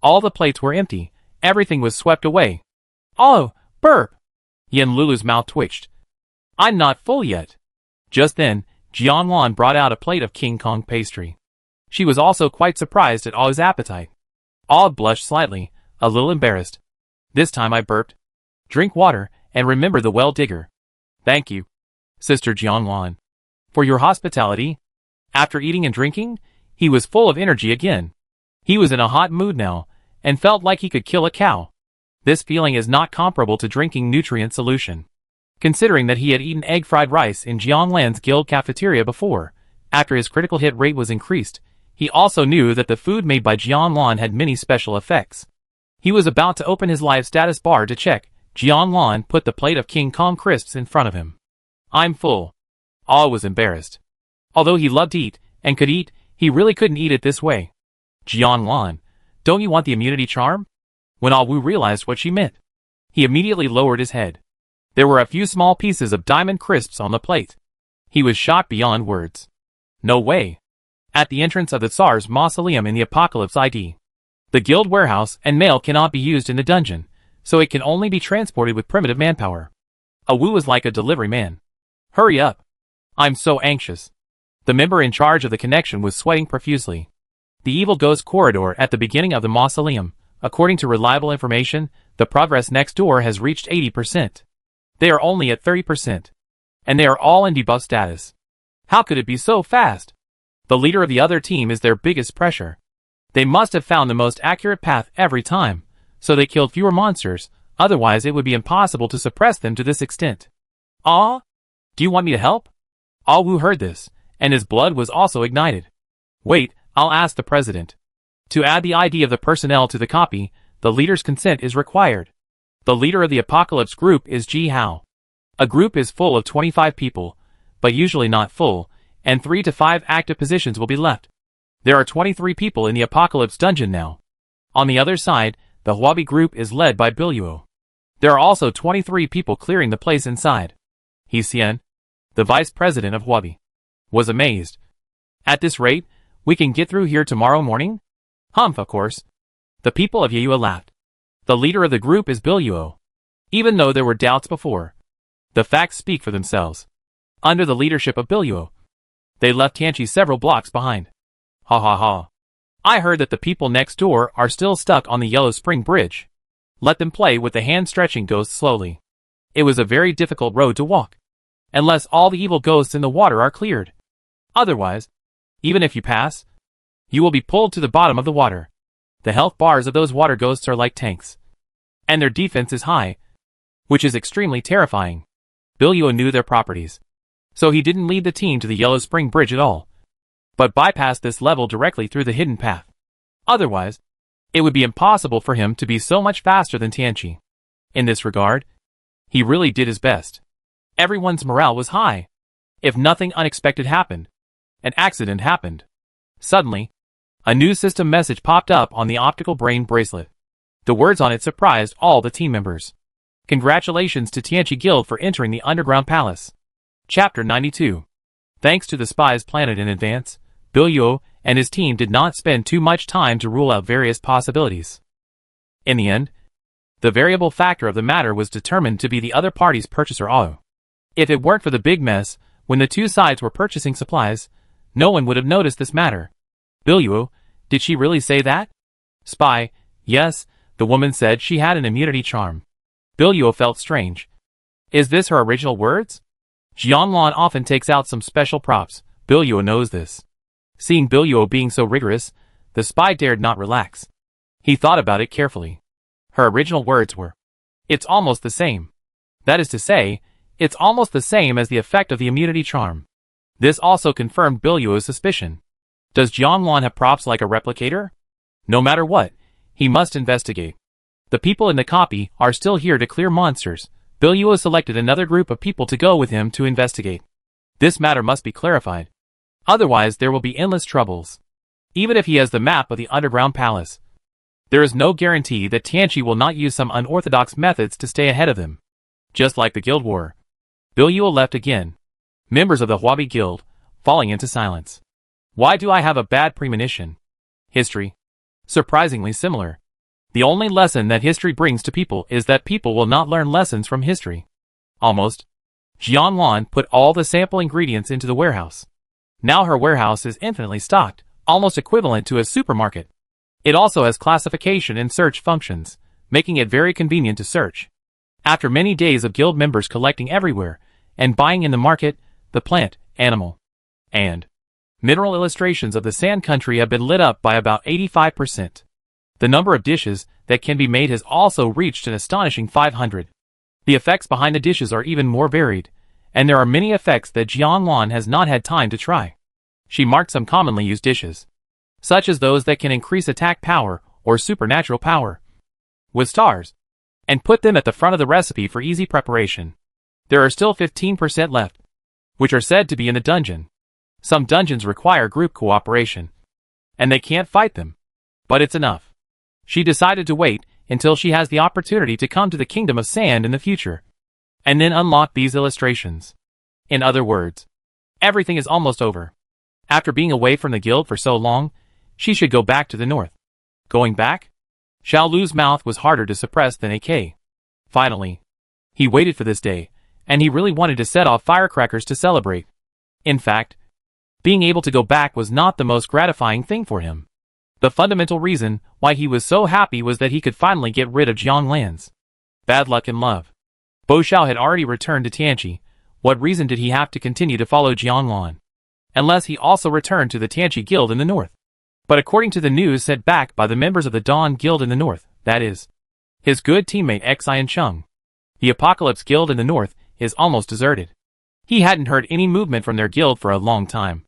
all the plates were empty, everything was swept away. Oh, burp! Yin Lulu's mouth twitched. I'm not full yet. Just then, Jianlan brought out a plate of King Kong pastry. She was also quite surprised at Awu's appetite. Awu blushed slightly, a little embarrassed. This time I burped. Drink water, and remember the well digger. Thank you, Sister Jianlan, for your hospitality. After eating and drinking, he was full of energy again. He was in a hot mood now, and felt like he could kill a cow. This feeling is not comparable to drinking nutrient solution. Considering that he had eaten egg-fried rice in Jianlan's guild cafeteria before, after his critical hit rate was increased, he also knew that the food made by Jianlan had many special effects. He was about to open his life status bar to check. Jianlan put the plate of King Kong crisps in front of him. I'm full. Awu was embarrassed. Although he loved to eat, and could eat, he really couldn't eat it this way. Jianlan, don't you want the immunity charm? When Awu realized what she meant, he immediately lowered his head. There were a few small pieces of diamond crisps on the plate. He was shocked beyond words. No way. At the entrance of the Tsar's mausoleum in the Apocalypse ID, the guild warehouse and mail cannot be used in the dungeon, so it can only be transported with primitive manpower. Awu was like a delivery man. Hurry up. I'm so anxious. The member in charge of the connection was sweating profusely. The Evil Ghost corridor at the beginning of the mausoleum, according to reliable information, the progress next door has reached 80%. They are only at 30%. And they are all in debuff status. How could it be so fast? The leader of the other team is their biggest pressure. They must have found the most accurate path every time, so they killed fewer monsters, otherwise it would be impossible to suppress them to this extent. Ah? Do you want me to help? Awu heard this, and his blood was also ignited. Wait, I'll ask the president. To add the ID of the personnel to the copy, the leader's consent is required. The leader of the Apocalypse group is Ji Hao. A group is full of 25 people, but usually not full, and 3 to 5 active positions will be left. There are 23 people in the Apocalypse dungeon now. On the other side, the Huabi group is led by Biluo. There are also 23 people clearing the place inside. He Xian, the vice president of Huabi, was amazed. At this rate, we can get through here tomorrow morning? Humph, of course. The people of Yeyua laughed. The leader of the group is Biluo. Even though there were doubts before, the facts speak for themselves. Under the leadership of Biluo, they left Tianqi several blocks behind. Ha ha ha. I heard that the people next door are still stuck on the Yellow Spring Bridge. Let them play with the hand-stretching ghosts slowly. It was a very difficult road to walk. Unless all the evil ghosts in the water are cleared. Otherwise, even if you pass, you will be pulled to the bottom of the water. The health bars of those water ghosts are like tanks. And their defense is high, which is extremely terrifying. Biluo knew their properties. So he didn't lead the team to the Yellow Spring Bridge at all, but bypassed this level directly through the hidden path. Otherwise, it would be impossible for him to be so much faster than Tianqi. In this regard, he really did his best. Everyone's morale was high. If nothing unexpected happened, an accident happened. Suddenly, a new system message popped up on the optical brain bracelet. The words on it surprised all the team members. Congratulations to Tianqi Guild for entering the Underground Palace. Chapter 92. Thanks to the spies planted in advance, Biluo and his team did not spend too much time to rule out various possibilities. In the end, the variable factor of the matter was determined to be the other party's purchaser Awu. If it weren't for the big mess, when the two sides were purchasing supplies, no one would have noticed this matter. Biluo, did she really say that? Spy, yes, the woman said she had an immunity charm. Biluo felt strange. Is this her original words? Jianlan often takes out some special props. Biluo knows this. Seeing Biluo being so rigorous, the spy dared not relax. He thought about it carefully. Her original words were, "It's almost the same." That is to say, it's almost the same as the effect of the immunity charm. This also confirmed Biluo's suspicion. Does Jianlan have props like a replicator? No matter what, he must investigate. The people in the copy are still here to clear monsters. Biluo selected another group of people to go with him to investigate. This matter must be clarified. Otherwise there will be endless troubles. Even if he has the map of the Underground Palace, there is no guarantee that Tianqi will not use some unorthodox methods to stay ahead of them. Just like the Guild War. Biluo left again. Members of the Huabi Guild, falling into silence. Why do I have a bad premonition? History. Surprisingly similar. The only lesson that history brings to people is that people will not learn lessons from history. Almost. Jianluan put all the sample ingredients into the warehouse. Now her warehouse is infinitely stocked, almost equivalent to a supermarket. It also has classification and search functions, making it very convenient to search. After many days of guild members collecting everywhere, and buying in the market, the plant, animal, and mineral illustrations of the Sand Country have been lit up by about 85%. The number of dishes that can be made has also reached an astonishing 500. The effects behind the dishes are even more varied, and there are many effects that Jianluan has not had time to try. She marked some commonly used dishes, such as those that can increase attack power or supernatural power, with stars, and put them at the front of the recipe for easy preparation. There are still 15% left, which are said to be in the dungeon. Some dungeons require group cooperation, and they can't fight them. But it's enough. She decided to wait until she has the opportunity to come to the Kingdom of Sand in the future, and then unlock these illustrations. In other words, everything is almost over. After being away from the guild for so long, she should go back to the north. Going back? Xiao Lu's mouth was harder to suppress than AK. Finally, he waited for this day, and he really wanted to set off firecrackers to celebrate. In fact, being able to go back was not the most gratifying thing for him. The fundamental reason why he was so happy was that he could finally get rid of Jianglan's bad luck in love. Bo Xiao had already returned to Tianqi. What reason did he have to continue to follow Jianglan? Unless he also returned to the Tianqi Guild in the north. But according to the news sent back by the members of the Dawn Guild in the north, that is, his good teammate Xian Chung, the Apocalypse Guild in the north is almost deserted. He hadn't heard any movement from their guild for a long time.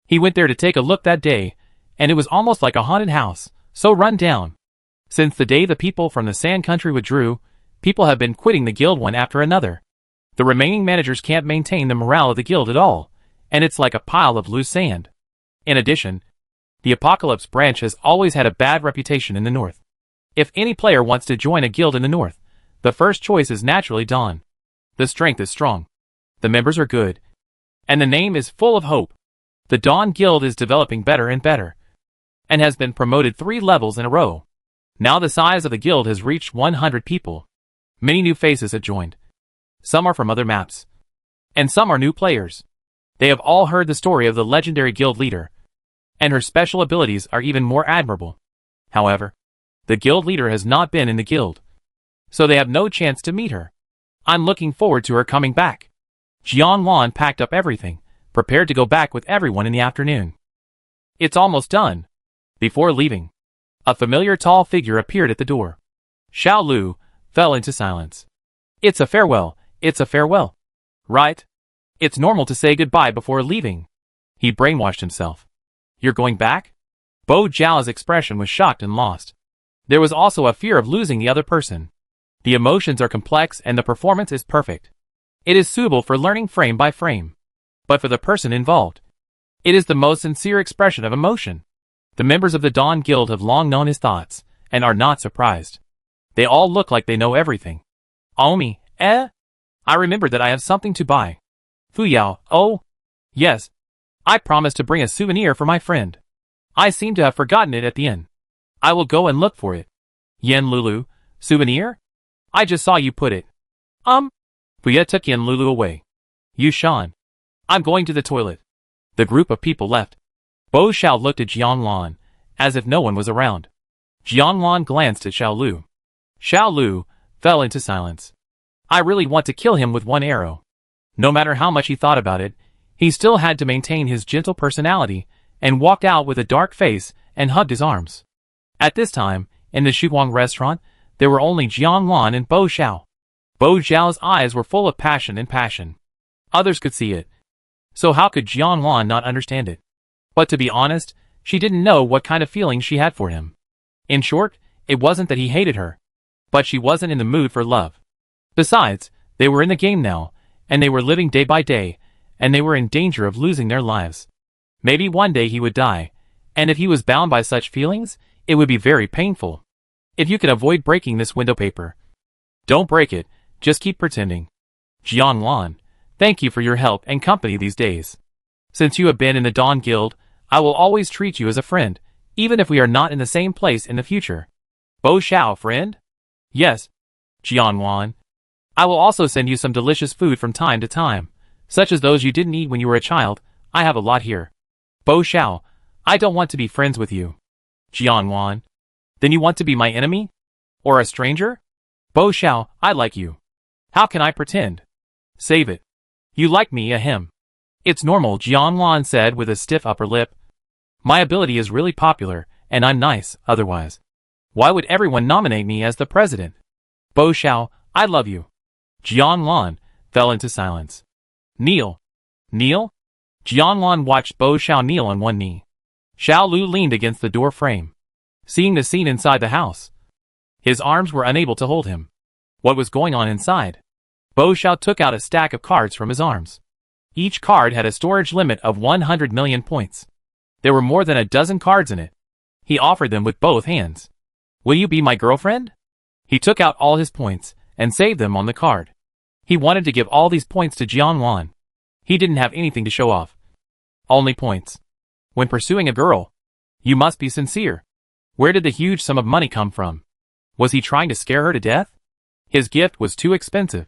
He went there to take a look that day, and it was almost like a haunted house, so run down. Since the day the people from the Sand Country withdrew, people have been quitting the guild one after another. The remaining managers can't maintain the morale of the guild at all, and it's like a pile of loose sand. In addition, the Apocalypse branch has always had a bad reputation in the north. If any player wants to join a guild in the north, the first choice is naturally Dawn. The strength is strong. The members are good. And the name is full of hope. The Dawn Guild is developing better and better, and has been promoted 3 levels in a row. Now the size of the guild has reached 100 people. Many new faces have joined. Some are from other maps, and some are new players. They have all heard the story of the legendary guild leader, and her special abilities are even more admirable. However, the guild leader has not been in the guild, so they have no chance to meet her. I'm looking forward to her coming back. Jianluan packed up everything, prepared to go back with everyone in the afternoon. It's almost done. Before leaving, a familiar tall figure appeared at the door. Xiao Lu fell into silence. It's a farewell, right? It's normal to say goodbye before leaving. He brainwashed himself. You're going back? Bo Zhao's expression was shocked and lost. There was also a fear of losing the other person. The emotions are complex and the performance is perfect. It is suitable for learning frame by frame. But for the person involved, it is the most sincere expression of emotion. The members of the Dawn Guild have long known his thoughts, and are not surprised. They all look like they know everything. Omi, I remembered that I have something to buy. Fuyao, oh, yes. I promised to bring a souvenir for my friend. I seem to have forgotten it at the inn. I will go and look for it. Yen Lulu, souvenir? I just saw you put it. Fuya took Yen Lulu away. Yushan. I'm going to the toilet. The group of people left. Bo Xiao looked at Jianluan, as if no one was around. Jianluan glanced at Xiao Lu. Xiao Lu fell into silence. I really want to kill him with one arrow. No matter how much he thought about it, he still had to maintain his gentle personality, and walked out with a dark face and hugged his arms. At this time, in the Shuguang restaurant, there were only Jianluan and Bo Xiao. Bo Zhao's eyes were full of passion and passion. Others could see it. So how could Jianluan not understand it? But to be honest, she didn't know what kind of feelings she had for him. In short, it wasn't that he hated her, but she wasn't in the mood for love. Besides, they were in the game now, and they were living day by day, and they were in danger of losing their lives. Maybe one day he would die, and if he was bound by such feelings, it would be very painful. If you can avoid breaking this window paper, don't break it, just keep pretending. Jianluan, thank you for your help and company these days. Since you have been in the Dawn Guild, I will always treat you as a friend, even if we are not in the same place in the future. Bo Xiao, friend? Yes. Jianwan. I will also send you some delicious food from time to time, such as those you didn't eat when you were a child. I have a lot here. Bo Xiao, I don't want to be friends with you. Jianwan. Then you want to be my enemy? Or a stranger? Bo Xiao, I like you. How can I pretend? Save it. You like me, ahem. It's normal, Jianwan said with a stiff upper lip. My ability is really popular, and I'm nice, otherwise. Why would everyone nominate me as the president? Bo Xiao, I love you. Jianlan fell into silence. Kneel. Kneel? Jianlan watched Bo Xiao kneel on one knee. Xiao Lu leaned against the door frame, seeing the scene inside the house. His arms were unable to hold him. What was going on inside? Bo Xiao took out a stack of cards from his arms. Each card had a storage limit of 100 million points. There were more than a dozen cards in it. He offered them with both hands. Will you be my girlfriend? He took out all his points and saved them on the card. He wanted to give all these points to Jianwan. He didn't have anything to show off. Only points. When pursuing a girl, you must be sincere. Where did the huge sum of money come from? Was he trying to scare her to death? His gift was too expensive,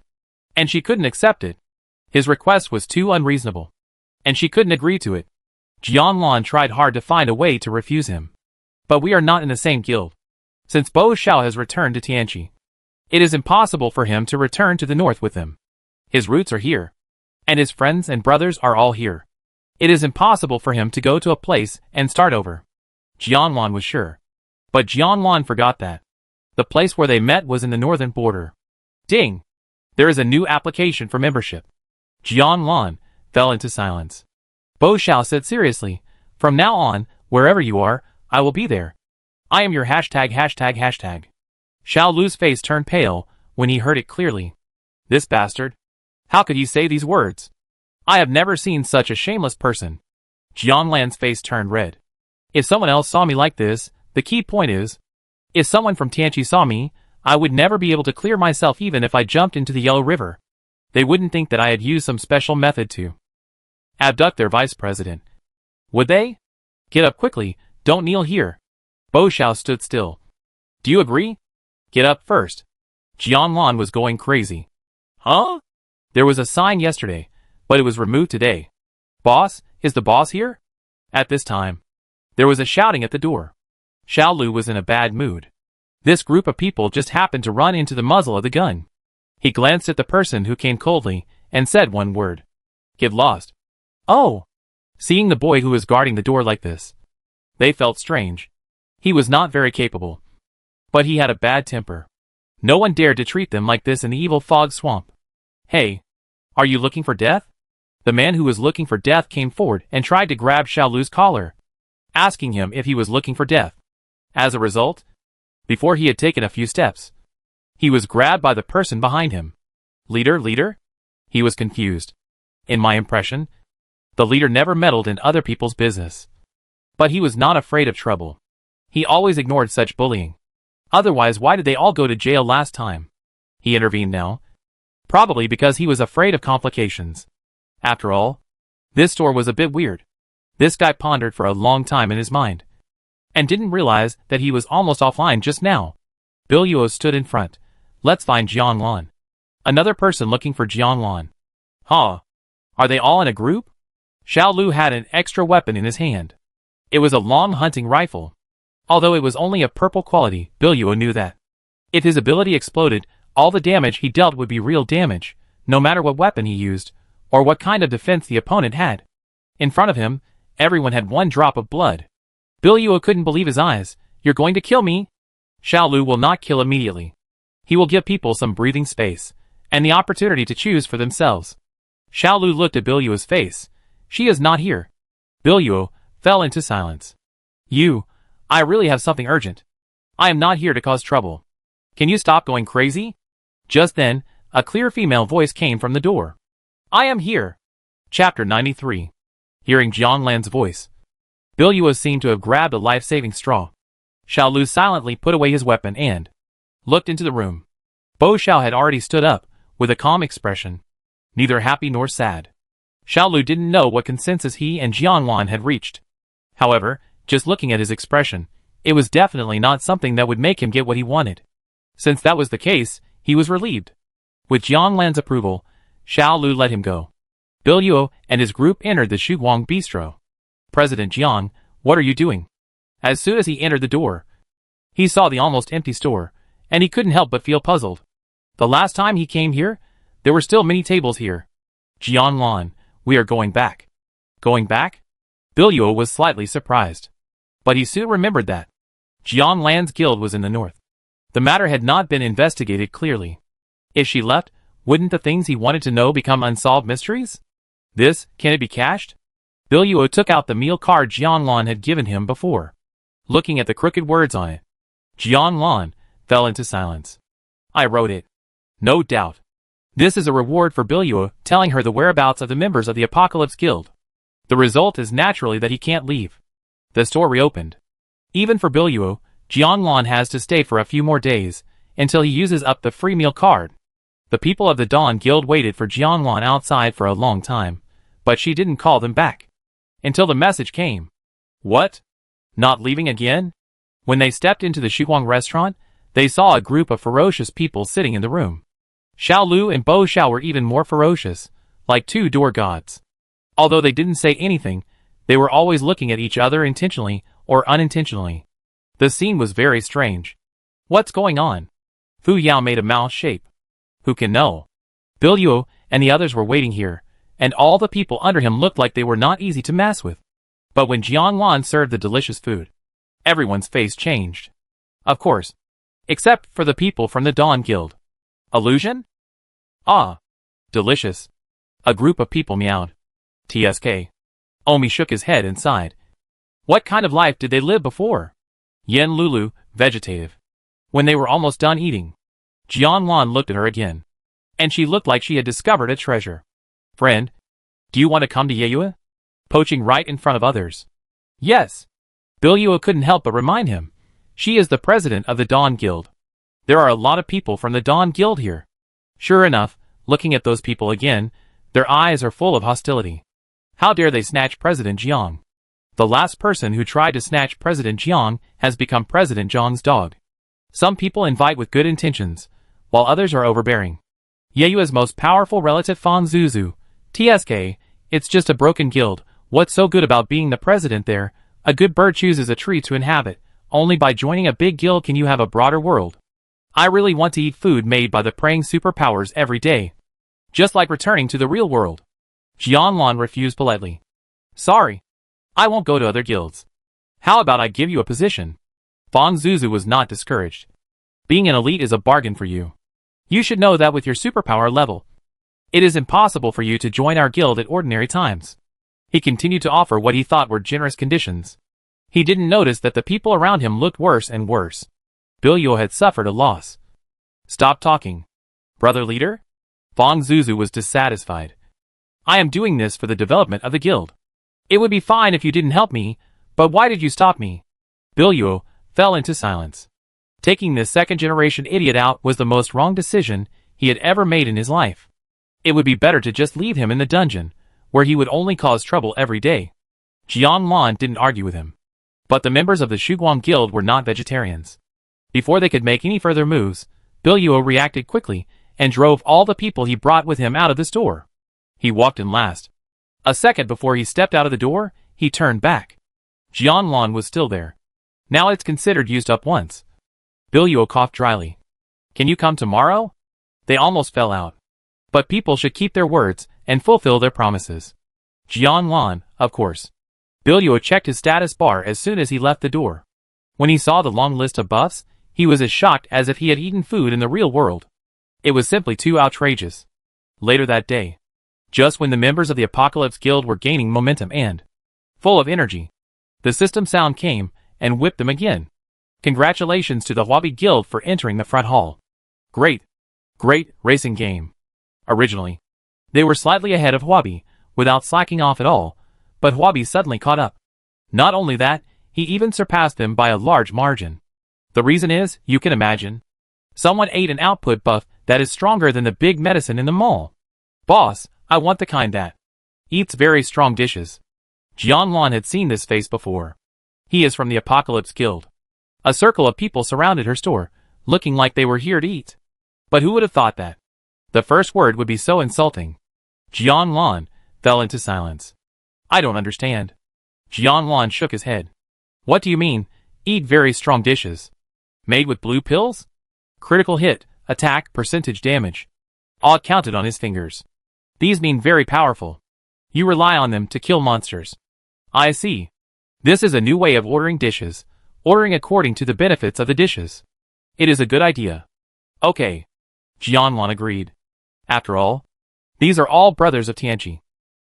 and she couldn't accept it. His request was too unreasonable, and she couldn't agree to it. Jianlan tried hard to find a way to refuse him. But we are not in the same guild. Since Bo Xiao has returned to Tianqi, it is impossible for him to return to the north with him. His roots are here, and his friends and brothers are all here. It is impossible for him to go to a place and start over. Jianlan was sure. But Jianlan forgot that. The place where they met was in the northern border. Ding! There is a new application for membership. Jianlan fell into silence. Bo Xiao said seriously, from now on, wherever you are, I will be there. I am your hashtag. Xiao Lu's face turned pale when he heard it clearly. This bastard. How could he say these words? I have never seen such a shameless person. Jianlan's face turned red. If someone else saw me like this, the key point is, if someone from Tianqi saw me, I would never be able to clear myself even if I jumped into the Yellow River. They wouldn't think that I had used some special method to abduct their vice president. Would they? Get up quickly, don't kneel here. Bo Xiao stood still. Do you agree? Get up first. Jianlan was going crazy. Huh? There was a sign yesterday, but it was removed today. Boss, is the boss here? At this time, there was a shouting at the door. Xiao Lu was in a bad mood. This group of people just happened to run into the muzzle of the gun. He glanced at the person who came coldly and said one word. Get lost. Oh! Seeing the boy who was guarding the door like this, they felt strange. He was not very capable, but he had a bad temper. No one dared to treat them like this in the evil fog swamp. Hey, are you looking for death? The man who was looking for death came forward and tried to grab Xiao Lu's collar, asking him if he was looking for death. As a result, before he had taken a few steps, he was grabbed by the person behind him. Leader? He was confused. In my impression, the leader never meddled in other people's business. But he was not afraid of trouble. He always ignored such bullying. Otherwise, why did they all go to jail last time? He intervened now. Probably because he was afraid of complications. After all, this store was a bit weird. This guy pondered for a long time in his mind, and didn't realize that he was almost offline just now. Bill Yuo stood in front. Let's find Jianlan. Another person looking for Jianlan. Huh? Are they all in a group? Xiao Lu had an extra weapon in his hand. It was a long hunting rifle. Although it was only of purple quality, Bill Yuo knew that if his ability exploded, all the damage he dealt would be real damage, no matter what weapon he used, or what kind of defense the opponent had. In front of him, everyone had one drop of blood. Bill Yuo couldn't believe his eyes. You're going to kill me? Xiao Lu will not kill immediately. He will give people some breathing space, and the opportunity to choose for themselves. Xiao Lu looked at Bill Yuo's face. She is not here. Bill Yuo fell into silence. I really have something urgent. I am not here to cause trouble. Can you stop going crazy? Just then, a clear female voice came from the door. I am here. Chapter 93. Hearing Jianlan's voice, Bill Yuo seemed to have grabbed a life-saving straw. Xiao Lu silently put away his weapon and looked into the room. Bo Xiao had already stood up, with a calm expression, neither happy nor sad. Xiaolu didn't know what consensus he and Jianlan had reached. However, just looking at his expression, it was definitely not something that would make him get what he wanted. Since that was the case, he was relieved. With Jianlan's approval, Xiaolu let him go. Biluo and his group entered the Shuguang bistro. President Jiang, what are you doing? As soon as he entered the door, he saw the almost empty store, and he couldn't help but feel puzzled. The last time he came here, there were still many tables here. Jianlan, we are going back. Going back? Biluo was slightly surprised. But he soon remembered that Jianlan's guild was in the north. The matter had not been investigated clearly. If she left, wouldn't the things he wanted to know become unsolved mysteries? Can it be cashed? Biluo took out the meal card Jianlan had given him before. Looking at the crooked words on it, Jianlan fell into silence. I wrote it. No doubt. This is a reward for Biluo telling her the whereabouts of the members of the Apocalypse Guild. The result is naturally that he can't leave. The store reopened. Even for Biluo, Jianlan has to stay for a few more days, until he uses up the free meal card. The people of the Dawn Guild waited for Jianlan outside for a long time, but she didn't call them back. Until the message came. What? Not leaving again? When they stepped into the Shuguang restaurant, they saw a group of ferocious people sitting in the room. Xiaolu and Bo Xiao were even more ferocious, like two door gods. Although they didn't say anything, they were always looking at each other intentionally or unintentionally. The scene was very strange. What's going on? Fu Yao made a mouth shape. Who can know? Biluo and the others were waiting here, and all the people under him looked like they were not easy to mess with. But when Jianlan served the delicious food, everyone's face changed. Of course. Except for the people from the Dawn Guild. Illusion? Ah. Delicious. A group of people meowed. TSK. Omi shook his head and sighed. What kind of life did they live before? Yen Lulu, vegetative. When they were almost done eating, Jianlan looked at her again. And she looked like she had discovered a treasure. Friend, do you want to come to Yeyue? Poaching right in front of others. Yes. Biluo couldn't help but remind him. She is the president of the Dawn Guild. There are a lot of people from the Dawn Guild here. Sure enough, looking at those people again, their eyes are full of hostility. How dare they snatch President Jiang? The last person who tried to snatch President Jiang has become President Jiang's dog. Some people invite with good intentions, while others are overbearing. Yeyue's most powerful relative Fan Zuzu, TSK, it's just a broken guild. What's so good about being the president there? A good bird chooses a tree to inhabit. Only by joining a big guild can you have a broader world. I really want to eat food made by the praying superpowers every day. Just like returning to the real world. Jianlan refused politely. Sorry. I won't go to other guilds. How about I give you a position? Fan Zuzu was not discouraged. Being an elite is a bargain for you. You should know that with your superpower level, it is impossible for you to join our guild at ordinary times. He continued to offer what he thought were generous conditions. He didn't notice that the people around him looked worse and worse. Biluo had suffered a loss. Stop talking. Brother leader? Fan Zuzu was dissatisfied. I am doing this for the development of the guild. It would be fine if you didn't help me, but why did you stop me? Biluo fell into silence. Taking this second-generation idiot out was the most wrong decision he had ever made in his life. It would be better to just leave him in the dungeon, where he would only cause trouble every day. Jianlan didn't argue with him. But the members of the Shuguang Guild were not vegetarians. Before they could make any further moves, Biluo reacted quickly and drove all the people he brought with him out of the store. He walked in last. A second before he stepped out of the door, he turned back. Jianlan was still there. Now it's considered used up once. Biluo coughed dryly. Can you come tomorrow? They almost fell out. But people should keep their words and fulfill their promises. Jianlan, of course. Biluo checked his status bar as soon as he left the door. When he saw the long list of buffs, he was as shocked as if he had eaten food in the real world. It was simply too outrageous. Later that day, just when the members of the Apocalypse Guild were gaining momentum and full of energy, the system sound came and whipped them again. Congratulations to the Huabi Guild for entering the front hall. Great racing game. Originally, they were slightly ahead of Huabi, without slacking off at all, but Huabi suddenly caught up. Not only that, he even surpassed them by a large margin. The reason is, you can imagine. Someone ate an output buff that is stronger than the big medicine in the mall. Boss, I want the kind that Eats very strong dishes. Jianlan had seen this face before. He is from the Apocalypse Guild. A circle of people surrounded her store, looking like they were here to eat. But who would have thought that? The first word would be so insulting. Jianlan fell into silence. I don't understand. Jianlan shook his head. What do you mean, eat very strong dishes? Made with blue pills? Critical hit, attack, percentage damage. All counted on his fingers. These mean very powerful. You rely on them to kill monsters. I see. This is a new way of ordering dishes, ordering according to the benefits of the dishes. It is a good idea. Okay. Jianlan agreed. After all, these are all brothers of Tianqi.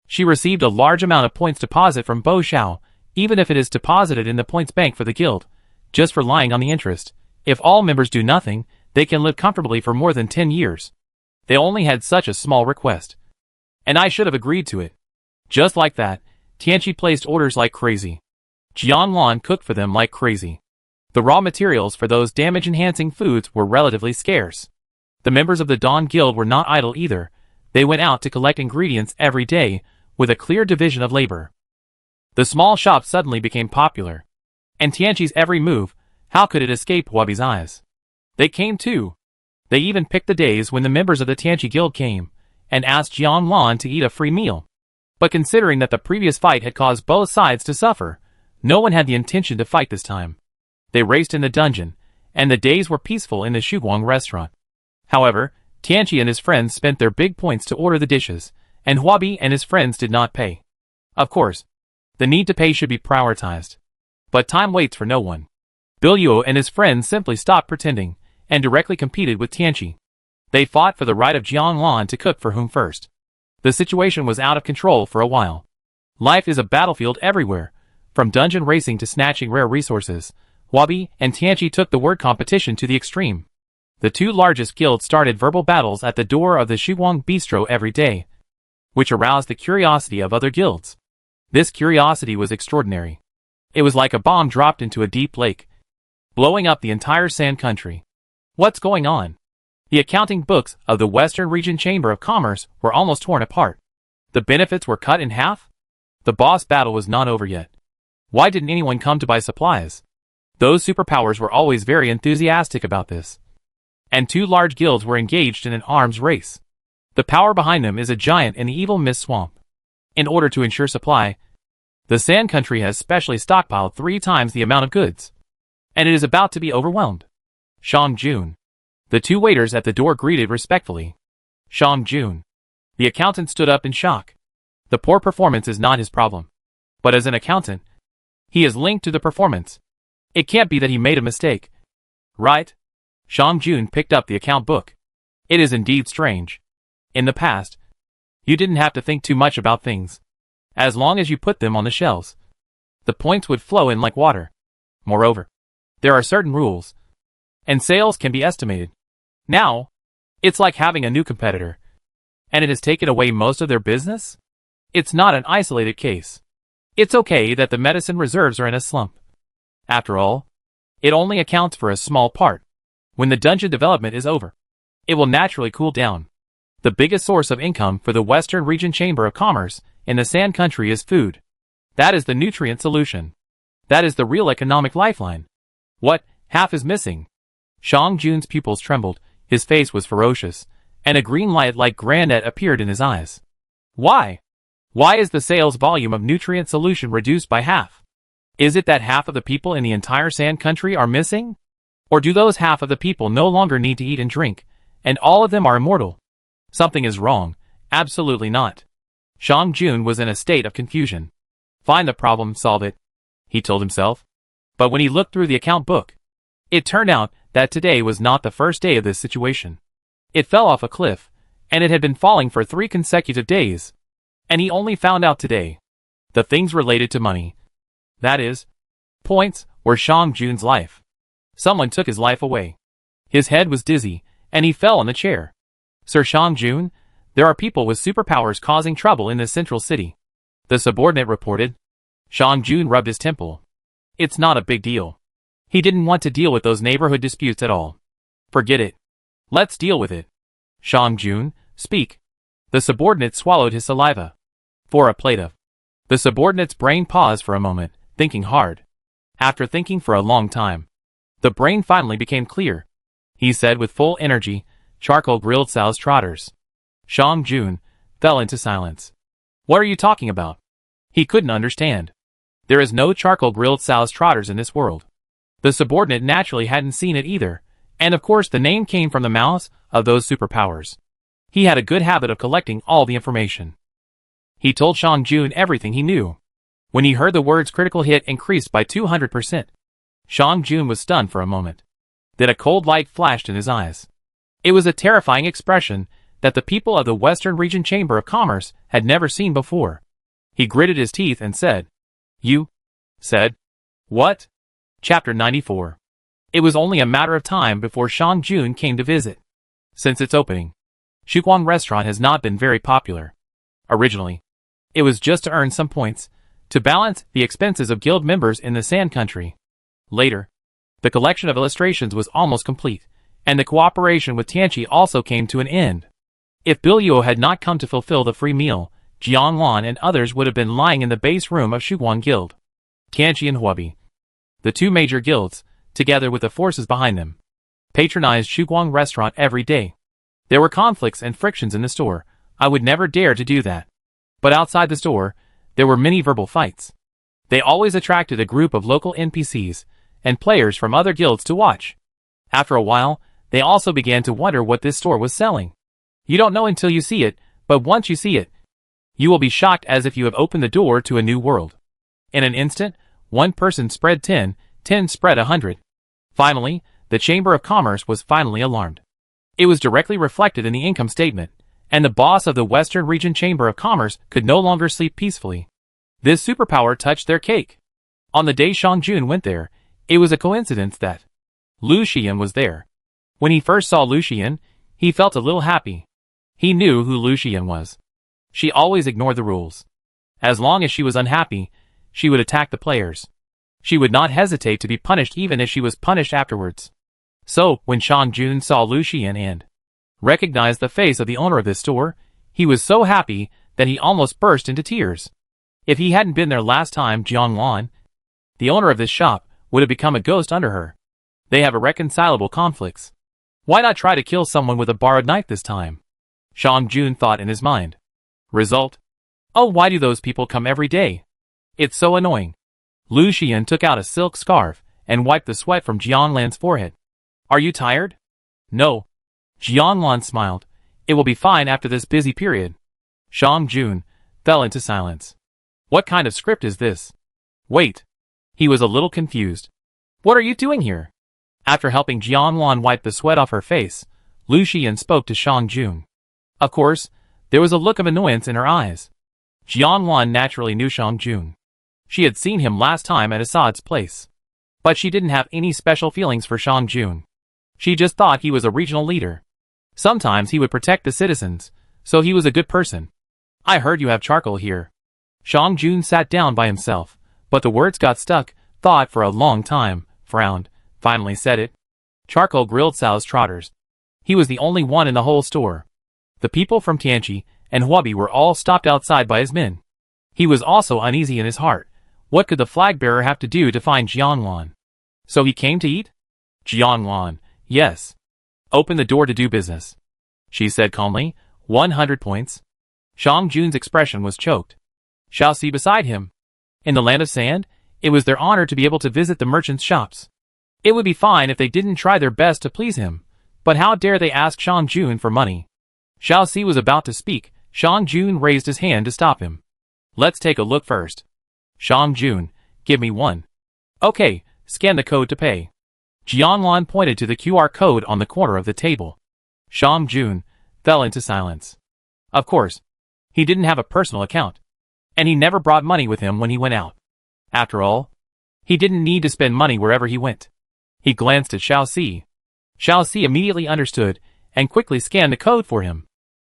She received a large amount of points deposit from Bo Xiao, even if it is deposited in the points bank for the guild, just for lying on the interest. If all members do nothing, they can live comfortably for more than 10 years. They only had such a small request. And I should have agreed to it. Just like that, Tianqi placed orders like crazy. Jianlan cooked for them like crazy. The raw materials for those damage-enhancing foods were relatively scarce. The members of the Dawn Guild were not idle either. They went out to collect ingredients every day, with a clear division of labor. The small shop suddenly became popular. And Tianqi's every move, how could it escape Wabi's eyes? They came too. They even picked the days when the members of the Tianqi Guild came, and asked Jianlan to eat a free meal. But considering that the previous fight had caused both sides to suffer, no one had the intention to fight this time. They raced in the dungeon, and the days were peaceful in the Shuguang restaurant. However, Tianqi and his friends spent their big points to order the dishes, and Huabi and his friends did not pay. Of course, the need to pay should be prioritized. But time waits for no one. Biluo and his friends simply stopped pretending, and directly competed with Tianqi. They fought for the right of Jianlan to cook for whom first. The situation was out of control for a while. Life is a battlefield everywhere, from dungeon racing to snatching rare resources. Huabi and Tianqi took the word competition to the extreme. The two largest guilds started verbal battles at the door of the Shuguang Bistro every day, which aroused the curiosity of other guilds. This curiosity was extraordinary. It was like a bomb dropped into a deep lake, blowing up the entire Sand Country. What's going on? The accounting books of the Western Region Chamber of Commerce were almost torn apart. The benefits were cut in half? The boss battle was not over yet. Why didn't anyone come to buy supplies? Those superpowers were always very enthusiastic about this. And two large guilds were engaged in an arms race. The power behind them is a giant in the evil mist swamp. In order to ensure supply, the Sand Country has specially stockpiled 3 times the amount of goods. And it is about to be overwhelmed. Shang Jun. The two waiters at the door greeted respectfully. Shang Jun. The accountant stood up in shock. The poor performance is not his problem. But as an accountant, he is linked to the performance. It can't be that he made a mistake. Right? Shang Jun picked up the account book. It is indeed strange. In the past, you didn't have to think too much about things. As long as you put them on the shelves, the points would flow in like water. Moreover, there are certain rules, and sales can be estimated. Now, it's like having a new competitor, and it has taken away most of their business? It's not an isolated case. It's okay that the medicine reserves are in a slump. After all, it only accounts for a small part. When the dungeon development is over, it will naturally cool down. The biggest source of income for the Western Region Chamber of Commerce in the Sand Country is food. That is the nutrient solution. That is the real economic lifeline. What, half is missing? Shang Jun's pupils trembled, his face was ferocious, and a green light like granite appeared in his eyes. Why? Why is the sales volume of nutrient solution reduced by half? Is it that half of the people in the entire Sand Country are missing? Or do those half of the people no longer need to eat and drink, and all of them are immortal? Something is wrong. Absolutely not. Shang Jun was in a state of confusion. Find the problem, solve it, he told himself. But when he looked through the account book, it turned out that today was not the first day of this situation. It fell off a cliff, and it had been falling for 3 consecutive days. And he only found out today. The things related to money, that is, points, were Shang Jun's life. Someone took his life away. His head was dizzy, and he fell on the chair. Sir Shang Jun, there are people with superpowers causing trouble in the central city. The subordinate reported. Shang Jun rubbed his temple. It's not a big deal. He didn't want to deal with those neighborhood disputes at all. Forget it. Let's deal with it. Shang Jun, speak. The subordinate swallowed his saliva. For a plate of. The subordinate's brain paused for a moment, thinking hard. After thinking for a long time, the brain finally became clear. He said with full energy, charcoal grilled sow's trotters. Shang Jun fell into silence. What are you talking about? He couldn't understand. There is no charcoal grilled sow's trotters in this world. The subordinate naturally hadn't seen it either, and of course the name came from the mouths of those superpowers. He had a good habit of collecting all the information. He told Shang Jun everything he knew. When he heard the words critical hit increased by 200%, Shang Jun was stunned for a moment. Then a cold light flashed in his eyes. It was a terrifying expression that the people of the Western Region Chamber of Commerce had never seen before. He gritted his teeth and said, "You said what?" Chapter 94. It was only a matter of time before Shang Jun came to visit. Since its opening, Shuguang Restaurant has not been very popular. Originally, it was just to earn some points, to balance the expenses of guild members in the Sand Country. Later, the collection of illustrations was almost complete, and the cooperation with Tianqi also came to an end. If Bilio had not come to fulfill the free meal, Jiangwan and others would have been lying in the base room of Shuguang Guild. Tianqi and Huobi, the two major guilds, together with the forces behind them, patronized Shuguang Restaurant every day. There were conflicts and frictions in the store. I would never dare to do that. But outside the store, there were many verbal fights. They always attracted a group of local NPCs and players from other guilds to watch. After a while, they also began to wonder what this store was selling. You don't know until you see it, but once you see it, you will be shocked as if you have opened the door to a new world. In an instant, one person spread 10, 10 spread 100. Finally, the Chamber of Commerce was finally alarmed. It was directly reflected in the income statement, and the boss of the Western Region Chamber of Commerce could no longer sleep peacefully. This superpower touched their cake. On the day Shang Jun went there, it was a coincidence that Lu Xian was there. When he first saw Lu Xian, he felt a little happy. He knew who Lu Xian was. She always ignored the rules. As long as she was unhappy, she would attack the players. She would not hesitate to be punished even if she was punished afterwards. So, when Shang Jun saw Lu Xian and recognized the face of the owner of this store, he was so happy that he almost burst into tears. If he hadn't been there last time, Jiangwan, the owner of this shop, would have become a ghost under her. They have irreconcilable conflicts. Why not try to kill someone with a borrowed knife this time? Shang Jun thought in his mind. Result? Oh, why do those people come every day? It's so annoying. Lu Xian took out a silk scarf and wiped the sweat from Jianglan's forehead. Are you tired? No. Jianglan smiled. It will be fine after this busy period. Shang Jun fell into silence. What kind of script is this? Wait. He was a little confused. What are you doing here? After helping Jianglan wipe the sweat off her face, Lu Xian spoke to Shang Jun. Of course, there was a look of annoyance in her eyes. Jianglan naturally knew Shang Jun. She had seen him last time at Assad's place. But she didn't have any special feelings for Shang Jun. She just thought he was a regional leader. Sometimes he would protect the citizens, so he was a good person. I heard you have charcoal here. Shang Jun sat down by himself, but the words got stuck, thought for a long time, frowned, finally said it. Charcoal grilled sow's trotters. He was the only one in the whole store. The people from Tianqi and Huobi were all stopped outside by his men. He was also uneasy in his heart. What could the flag bearer have to do to find Jianglan? So he came to eat? Jianglan, yes. Open the door to do business. She said calmly, 100 points. Shang Jun's expression was choked. Shall see beside him. In the land of sand, it was their honor to be able to visit the merchants' shops. It would be fine if they didn't try their best to please him, but how dare they ask Shang Jun for money? Xiao Si was about to speak. Shang Jun raised his hand to stop him. Let's take a look first. Shang Jun, give me one. Okay, scan the code to pay. Jianglan pointed to the QR code on the corner of the table. Shang Jun fell into silence. Of course, he didn't have a personal account. And he never brought money with him when he went out. After all, he didn't need to spend money wherever he went. He glanced at Xiao Si. Xiao Si immediately understood and quickly scanned the code for him.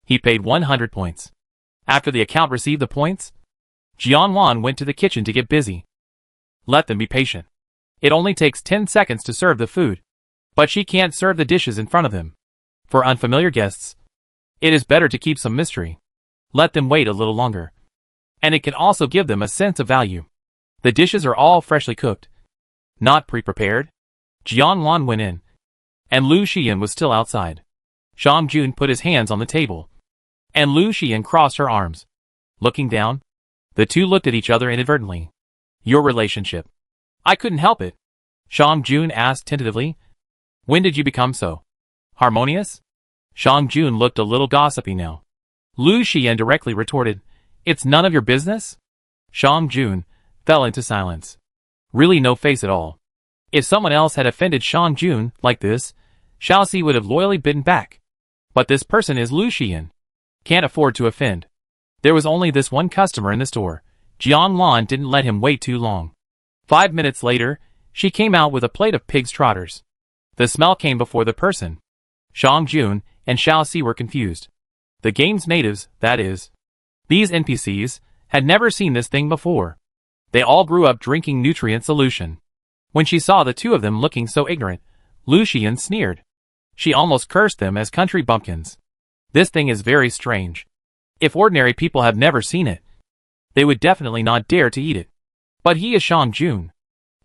He paid 100 points. After the account received the points, Jianglan went to the kitchen to get busy. Let them be patient. It only takes 10 seconds to serve the food. But she can't serve the dishes in front of them. For unfamiliar guests, it is better to keep some mystery. Let them wait a little longer. and it can also give them a sense of value. The dishes are all freshly cooked, not pre-prepared. Jianlan went in, and Lu Xian was still outside. Shang Jun put his hands on the table, and Lu Xian crossed her arms. Looking down, the two looked at each other inadvertently. Your relationship. I couldn't help it. Shang Jun asked tentatively. When did you become so harmonious? Shang Jun looked a little gossipy now. Lu Xian directly retorted, It's none of your business? Shang Jun fell into silence. Really no face at all. If someone else had offended Shang Jun like this, Xiaoxi would have loyally bitten back. But this person is Lu Xian. Can't afford to offend. There was only this one customer in the store. Jianlan didn't let him wait too long. 5 minutes later, she came out with a plate of pig's trotters. The smell came before the person. Shang Jun and Xiaoxi were confused. The game's natives, that is. These NPCs had never seen this thing before. They all grew up drinking nutrient solution. When she saw the two of them looking so ignorant, Lu Xian sneered. She almost cursed them as country bumpkins. This thing is very strange. If ordinary people have never seen it, they would definitely not dare to eat it. But he is Shang Jun.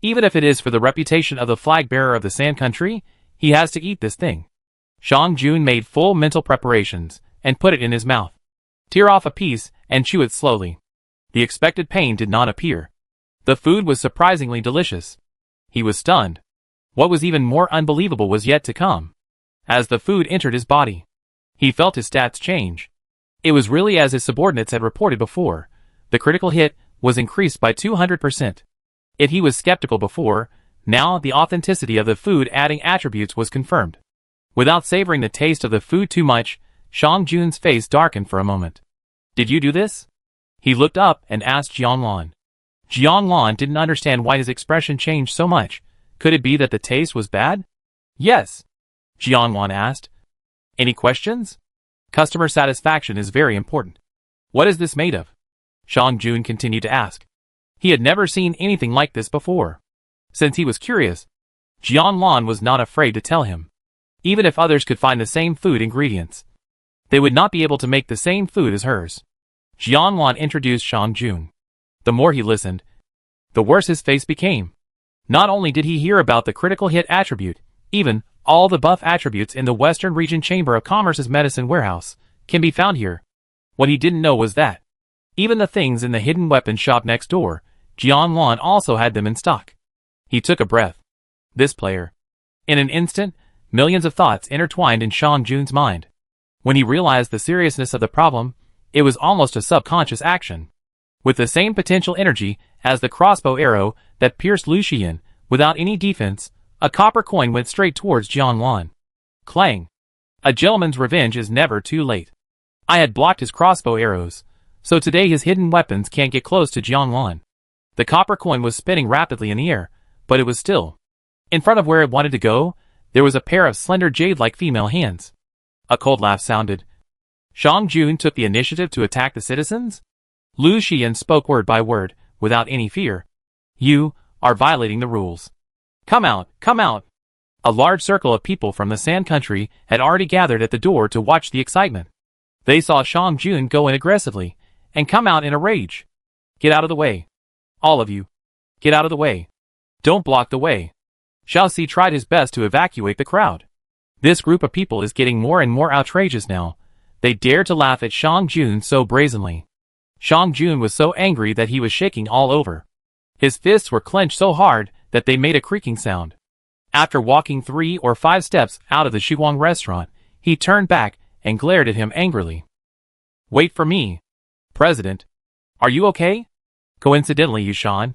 Even if it is for the reputation of the flag bearer of the Sand Country, he has to eat this thing. Shang Jun made full mental preparations and put it in his mouth. Tear off a piece and chew it slowly. The expected pain did not appear. The food was surprisingly delicious. He was stunned. What was even more unbelievable was yet to come. As the food entered his body, he felt his stats change. It was really as his subordinates had reported before. The critical hit was increased by 200%. If he was skeptical before, now the authenticity of the food adding attributes was confirmed. Without savoring the taste of the food too much, Shang Jun's face darkened for a moment. Did you do this? He looked up and asked Jianlan. Jianlan didn't understand why his expression changed so much. Could it be that the taste was bad? Yes. Jianlan asked. Any questions? Customer satisfaction is very important. What is this made of? Shang Jun continued to ask. He had never seen anything like this before. Since he was curious, Jianlan was not afraid to tell him. Even if others could find the same food ingredients, they would not be able to make the same food as hers. Jianlan introduced Shang Jun. The more he listened, the worse his face became. Not only did he hear about the critical hit attribute, even all the buff attributes in the Western Region Chamber of Commerce's medicine warehouse can be found here. What he didn't know was that even the things in the hidden weapon shop next door, Jianlan also had them in stock. He took a breath. This player. In an instant, millions of thoughts intertwined in Shang Jun's mind. When he realized the seriousness of the problem, it was almost a subconscious action. With the same potential energy as the crossbow arrow that pierced Lu Xian, without any defense, a copper coin went straight towards Jianlan. Clang! A gentleman's revenge is never too late. I had blocked his crossbow arrows, so today his hidden weapons can't get close to Jianlan. The copper coin was spinning rapidly in the air, but it was still. In front of where it wanted to go, there was a pair of slender jade-like female hands. A cold laugh sounded. Shang Jun took the initiative to attack the citizens? Lu Xian spoke word by word, without any fear. You are violating the rules. Come out, come out. A large circle of people from the Sand Country had already gathered at the door to watch the excitement. They saw Shang Jun go in aggressively, and come out in a rage. Get out of the way. All of you. Get out of the way. Don't block the way. Xiaoxi tried his best to evacuate the crowd. This group of people is getting more and more outrageous now. They dared to laugh at Shang Jun so brazenly. Shang Jun was so angry that he was shaking all over. His fists were clenched so hard that they made a creaking sound. After walking 3 or 5 steps out of the Shuang restaurant, he turned back and glared at him angrily. Wait for me. President. Are you okay? Coincidentally, Yushan,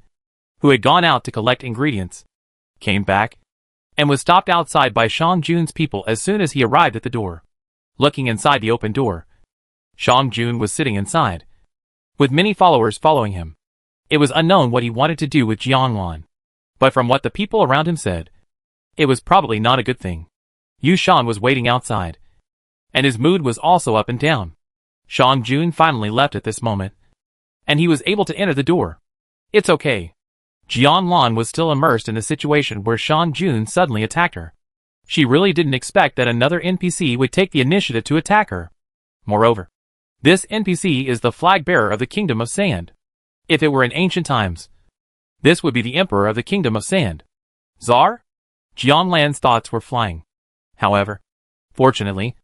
who had gone out to collect ingredients, came back, and was stopped outside by Shang Jun's people as soon as he arrived at the door. Looking inside the open door, Shang Jun was sitting inside, with many followers following him. It was unknown what he wanted to do with Jianlan, but from what the people around him said, it was probably not a good thing. Yushan was waiting outside, and his mood was also up and down. Shang Jun finally left at this moment, and he was able to enter the door. It's okay. Jianlan was still immersed in the situation where Shang Jun suddenly attacked her. She really didn't expect that another NPC would take the initiative to attack her. Moreover, this NPC is the flag bearer of the Kingdom of Sand. If it were in ancient times, this would be the emperor of the Kingdom of Sand. Tsar? Jianglan's thoughts were flying. However, fortunately,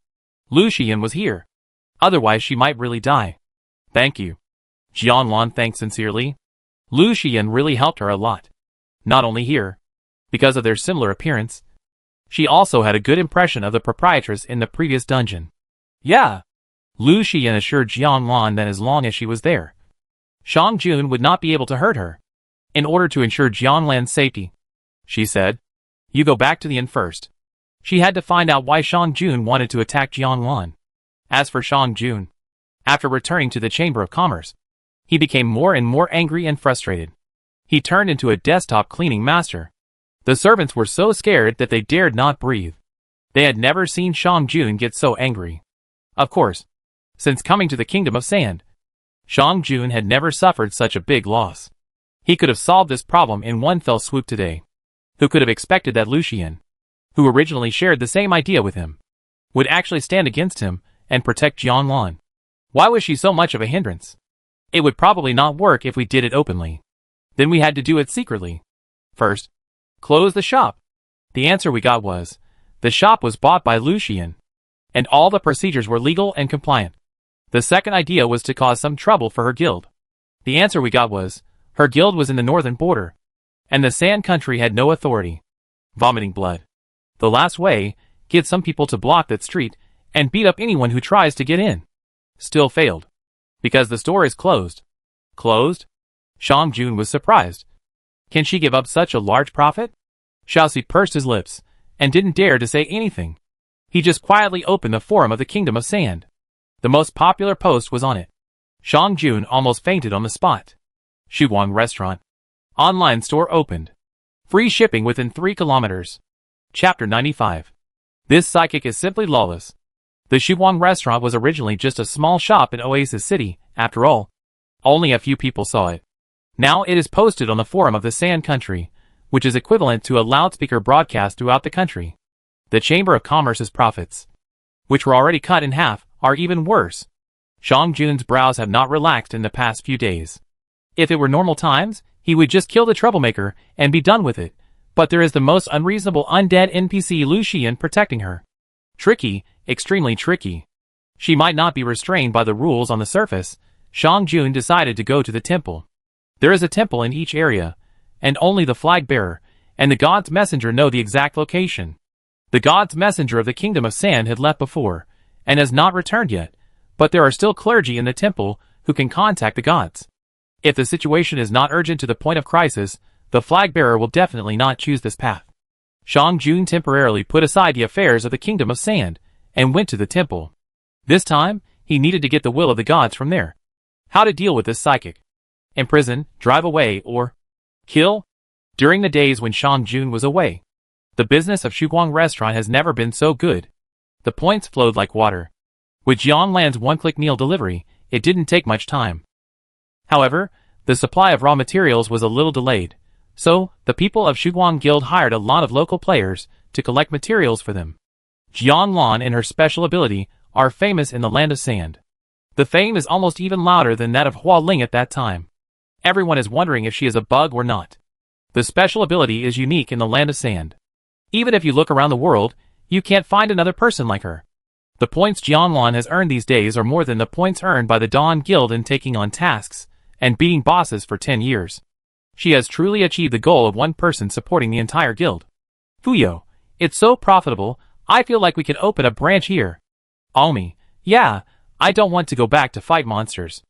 Lu Xian was here. Otherwise she might really die. Thank you. Jianglan thanked sincerely. Lu Xian really helped her a lot. Not only here, because of their similar appearance, she also had a good impression of the proprietress in the previous dungeon. Yeah. Lu Xian assured Jianglan that as long as she was there, Shang Jun would not be able to hurt her. In order to ensure Jianglan's safety, she said, "You go back to the inn first." She had to find out why Shang Jun wanted to attack Jianglan. As for Shang Jun, after returning to the Chamber of Commerce, he became more and more angry and frustrated. He turned into a desktop cleaning master. The servants were so scared that they dared not breathe. They had never seen Shang Jun get so angry. Of course, since coming to the Kingdom of Sand, Shang Jun had never suffered such a big loss. He could have solved this problem in one fell swoop today. Who could have expected that Lu Xian, who originally shared the same idea with him, would actually stand against him and protect Jianglan? Why was she so much of a hindrance? It would probably not work if we did it openly. Then we had to do it secretly. First, close the shop. The answer we got was, the shop was bought by Lu Xian, and all the procedures were legal and compliant. The second idea was to cause some trouble for her guild. The answer we got was, her guild was in the northern border, and the Sand Country had no authority. Vomiting blood. The last way, get some people to block that street and beat up anyone who tries to get in. Still failed. Because the store is closed. Closed? Shang Jun was surprised. Can she give up such a large profit? Xiaoxi pursed his lips and didn't dare to say anything. He just quietly opened the forum of the Kingdom of Sand. The most popular post was on it. Shang Jun almost fainted on the spot. Shuguang Restaurant. Online store opened. Free shipping within 3 kilometers. Chapter 95. This psychic is simply lawless. The Shuguang Restaurant was originally just a small shop in Oasis City, after all. Only a few people saw it. Now it is posted on the forum of the Sand Country, which is equivalent to a loudspeaker broadcast throughout the country. The Chamber of Commerce's profits, which were already cut in half, are even worse. Shang Jun's brows have not relaxed in the past few days. If it were normal times, he would just kill the troublemaker and be done with it, but there is the most unreasonable undead NPC Lu Xian protecting her. Tricky, extremely tricky. She might not be restrained by the rules on the surface. Shang Jun decided to go to the temple. There is a temple in each area, and only the flag bearer and the god's messenger know the exact location. The god's messenger of the Kingdom of Sand had left before, and has not returned yet, but there are still clergy in the temple who can contact the gods. If the situation is not urgent to the point of crisis, the flag bearer will definitely not choose this path. Shang Jun temporarily put aside the affairs of the Kingdom of Sand, and went to the temple. This time, he needed to get the will of the gods from there. How to deal with this psychic? Imprison, drive away, or kill? During the days when Shang Jun was away, the business of Shuguang Restaurant has never been so good. The points flowed like water. With Jianglan's one-click meal delivery, it didn't take much time. However, the supply of raw materials was a little delayed, so the people of Shuguang Guild hired a lot of local players to collect materials for them. Jianglan and her special ability are famous in the Land of Sand. The fame is almost even louder than that of Hua Ling at that time. Everyone is wondering if she is a bug or not. The special ability is unique in the Land of Sand. Even if you look around the world, you can't find another person like her. The points Jianglan has earned these days are more than the points earned by the Dawn Guild in taking on tasks and beating bosses for 10 years. She has truly achieved the goal of one person supporting the entire guild. Fuyo, it's so profitable, I feel like we can open a branch here. Almi, yeah, I don't want to go back to fight monsters.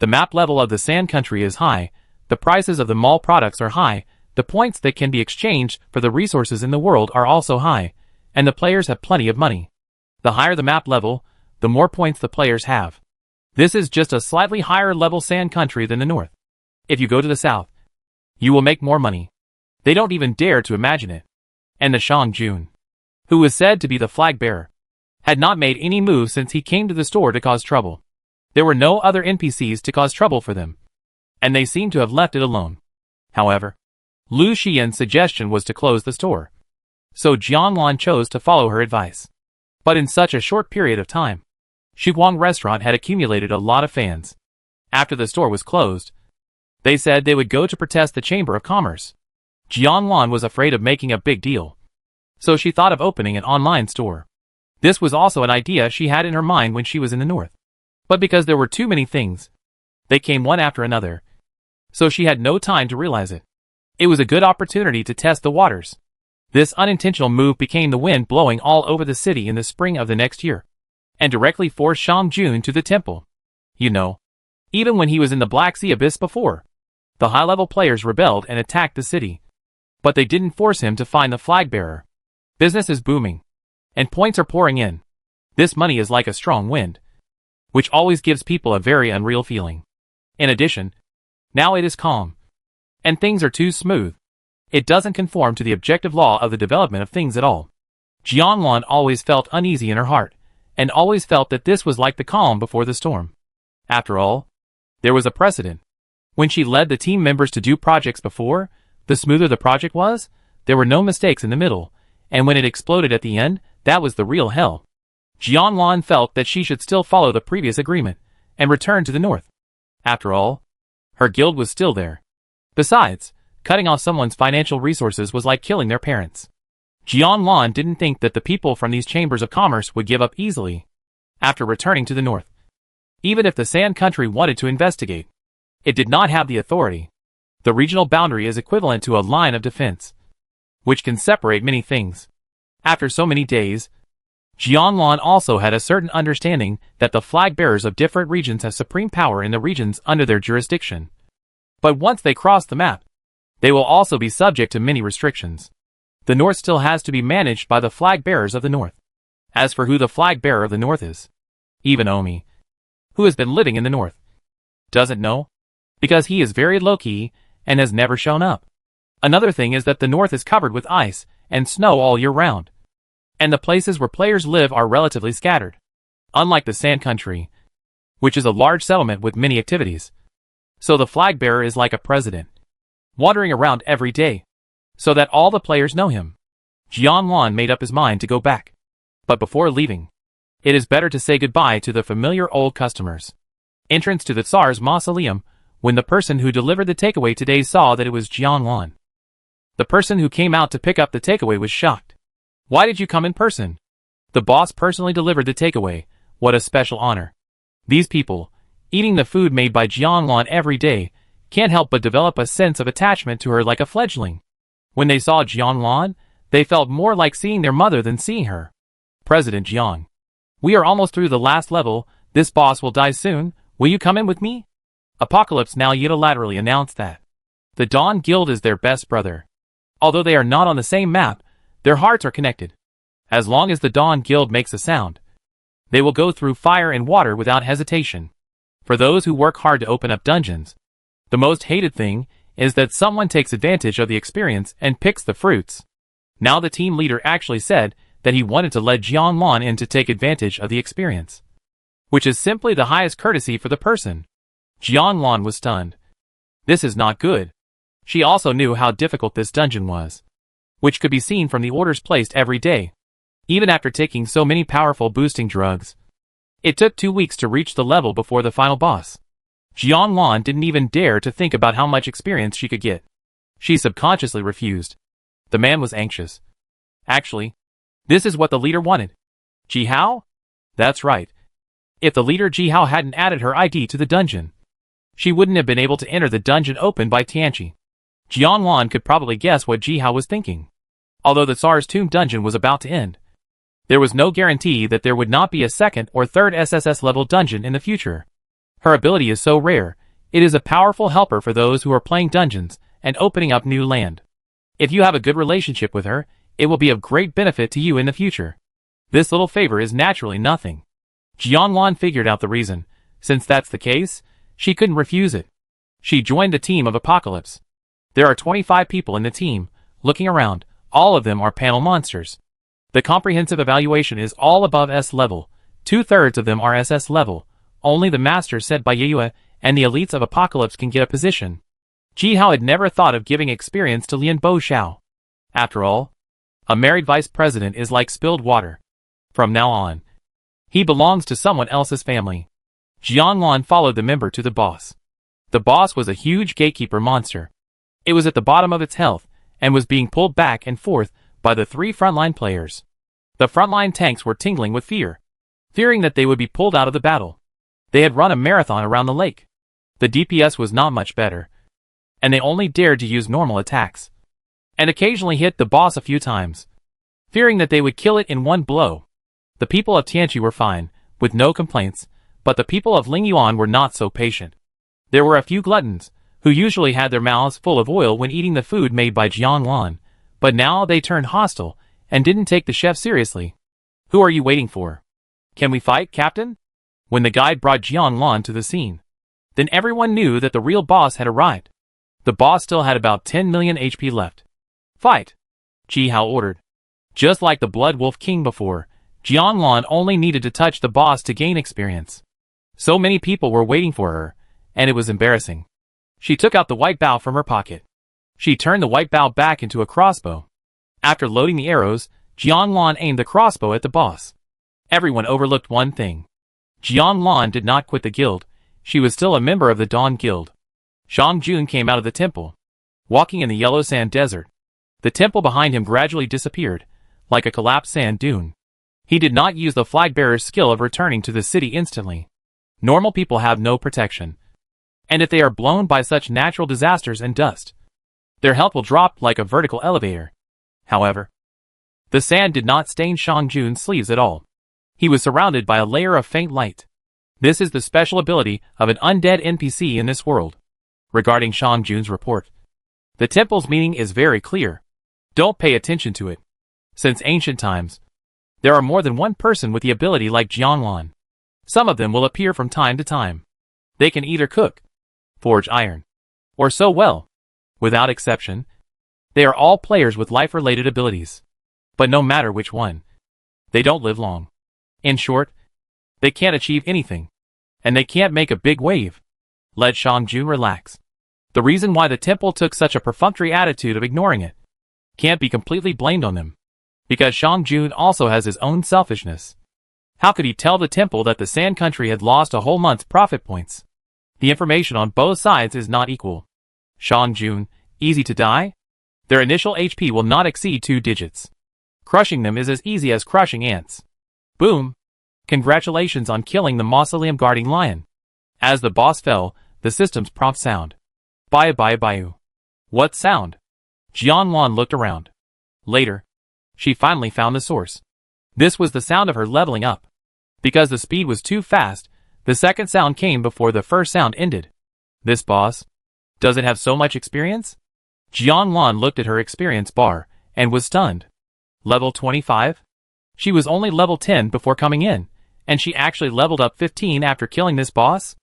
The map level of the Sand Country is high, the prices of the mall products are high, the points that can be exchanged for the resources in the world are also high, and the players have plenty of money. The higher the map level, the more points the players have. This is just a slightly higher level Sand Country than the north. If you go to the south, you will make more money. They don't even dare to imagine it. And the Shang Jun, who was said to be the flag bearer, had not made any move since he came to the store to cause trouble. There were no other NPCs to cause trouble for them, and they seemed to have left it alone. However, Lu Xian's suggestion was to close the store, so Jianglan chose to follow her advice. But in such a short period of time, Shuguang Restaurant had accumulated a lot of fans. After the store was closed, They said they would go to protest the Chamber of Commerce. Jianlan was afraid of making a big deal, so she thought of opening an online store. This was also an idea she had in her mind when she was in the north. But because there were too many things, they came one after another, so she had no time to realize it. It was a good opportunity to test the waters. This unintentional move became the wind blowing all over the city in the spring of the next year, and directly forced Shang Jun to the temple. You know, even when he was in the Black Sea Abyss before, the high-level players rebelled and attacked the city. But they didn't force him to find the flag bearer. Business is booming, and points are pouring in. This money is like a strong wind, which always gives people a very unreal feeling. In addition, now it is calm, and things are too smooth. It doesn't conform to the objective law of the development of things at all. Jianlan always felt uneasy in her heart, and always felt that this was like the calm before the storm. After all, there was a precedent. When she led the team members to do projects before, the smoother the project was, there were no mistakes in the middle, and when it exploded at the end, that was the real hell. Jianlan felt that she should still follow the previous agreement, and return to the north. After all, her guild was still there. Besides, cutting off someone's financial resources was like killing their parents. Jianlan didn't think that the people from these chambers of commerce would give up easily after returning to the north. Even if the Sand Country wanted to investigate, it did not have the authority. The regional boundary is equivalent to a line of defense, which can separate many things. After so many days, Jianlan also had a certain understanding that the flag bearers of different regions have supreme power in the regions under their jurisdiction. But once they cross the map, they will also be subject to many restrictions. The north still has to be managed by the flag bearers of the north. As for who the flag bearer of the north is, even Omi, who has been living in the north, doesn't know, because he is very low-key and has never shown up. Another thing is that the north is covered with ice and snow all year round, and the places where players live are relatively scattered, unlike the Sand Country, which is a large settlement with many activities. So the flag bearer is like a president, wandering around every day, so that all the players know him. Jianlan made up his mind to go back. But before leaving, it is better to say goodbye to the familiar old customers. Entrance to the Tsar's mausoleum, when the person who delivered the takeaway today saw that it was Jianlan. The person who came out to pick up the takeaway was shocked. Why did you come in person? The boss personally delivered the takeaway. What a special honor. These people, eating the food made by Jianlan every day, can't help but develop a sense of attachment to her like a fledgling. When they saw Jianlan, they felt more like seeing their mother than seeing her. President Jiang. We are almost through the last level. This boss will die soon. Will you come in with me? Apocalypse now unilaterally announced that the Dawn Guild is their best brother. Although they are not on the same map, their hearts are connected. As long as the Dawn Guild makes a sound, they will go through fire and water without hesitation. For those who work hard to open up dungeons, the most hated thing is that someone takes advantage of the experience and picks the fruits. Now the team leader actually said that he wanted to let Jianlan in to take advantage of the experience, which is simply the highest courtesy for the person. Jianlan was stunned. This is not good. She also knew how difficult this dungeon was, which could be seen from the orders placed every day. Even after taking so many powerful boosting drugs, it took 2 weeks to reach the level before the final boss. Jianlan didn't even dare to think about how much experience she could get. She subconsciously refused. The man was anxious. Actually, this is what the leader wanted. Ji Hao? That's right. If the leader Ji Hao hadn't added her ID to the dungeon, she wouldn't have been able to enter the dungeon opened by Tianqi. Jianlan could probably guess what Ji Hao was thinking. Although the Tsar's tomb dungeon was about to end, there was no guarantee that there would not be a second or third SSS level dungeon in the future. Her ability is so rare, it is a powerful helper for those who are playing dungeons and opening up new land. If you have a good relationship with her, it will be of great benefit to you in the future. This little favor is naturally nothing. Jianlan figured out the reason. Since that's the case, she couldn't refuse it. She joined the team of Apocalypse. There are 25 people in the team. Looking around, all of them are panel monsters. The comprehensive evaluation is all above S level. 2/3 of them are SS level. Only the masters set by Yeyue and the elites of Apocalypse can get a position. Ji Hao had never thought of giving experience to Lian Bo Xiao. After all, a married vice president is like spilled water. From now on, he belongs to someone else's family. Jianlan followed the member to the boss. The boss was a huge gatekeeper monster. It was at the bottom of its health, and was being pulled back and forth by the 3 frontline players. The frontline tanks were tingling with fear, fearing that they would be pulled out of the battle. They had run a marathon around the lake. The DPS was not much better, and they only dared to use normal attacks, and occasionally hit the boss a few times, fearing that they would kill it in one blow. The people of Tianqi were fine, with no complaints, but the people of Lingyuan were not so patient. There were a few gluttons, who usually had their mouths full of oil when eating the food made by Jianglan, but now they turned hostile, and didn't take the chef seriously. "Who are you waiting for? Can we fight, Captain?" When the guide brought Jianglan to the scene, then everyone knew that the real boss had arrived. The boss still had about 10 million HP left. "Fight!" Ji Hao ordered. Just like the Blood Wolf King before, Jianglan only needed to touch the boss to gain experience. So many people were waiting for her, and it was embarrassing. She took out the white bow from her pocket. She turned the white bow back into a crossbow. After loading the arrows, Jianglan aimed the crossbow at the boss. Everyone overlooked one thing. Jianglan did not quit the guild. She was still a member of the Dawn Guild. Shang Jun came out of the temple, walking in the yellow sand desert. The temple behind him gradually disappeared, like a collapsed sand dune. He did not use the flag bearer's skill of returning to the city instantly. Normal people have no protection, and if they are blown by such natural disasters and dust, their health will drop like a vertical elevator. However, the sand did not stain Shang Jun's sleeves at all. He was surrounded by a layer of faint light. This is the special ability of an undead NPC in this world. Regarding Shang Jun's report, the temple's meaning is very clear. Don't pay attention to it. Since ancient times, there are more than one person with the ability like Jianglan. Some of them will appear from time to time. They can either cook, forge iron, or sew well. Without exception, they are all players with life-related abilities. But no matter which one, they don't live long. In short, they can't achieve anything, and they can't make a big wave. Let Shang Jun relax. The reason why the temple took such a perfunctory attitude of ignoring it can't be completely blamed on them, because Shang Jun also has his own selfishness. How could he tell the temple that the Sand Country had lost a whole month's profit points? The information on both sides is not equal. Shang Jun, easy to die? Their initial HP will not exceed 2 digits. Crushing them is as easy as crushing ants. Boom! Congratulations on killing the mausoleum guarding lion. As the boss fell, the system's prompt sound. Bayu. What sound? Jianglan looked around. Later, she finally found the source. This was the sound of her leveling up. Because the speed was too fast, the second sound came before the first sound ended. This boss? Does it have so much experience? Jianglan looked at her experience bar, and was stunned. Level 25? She was only level 10 before coming in, and she actually leveled up 15 after killing this boss?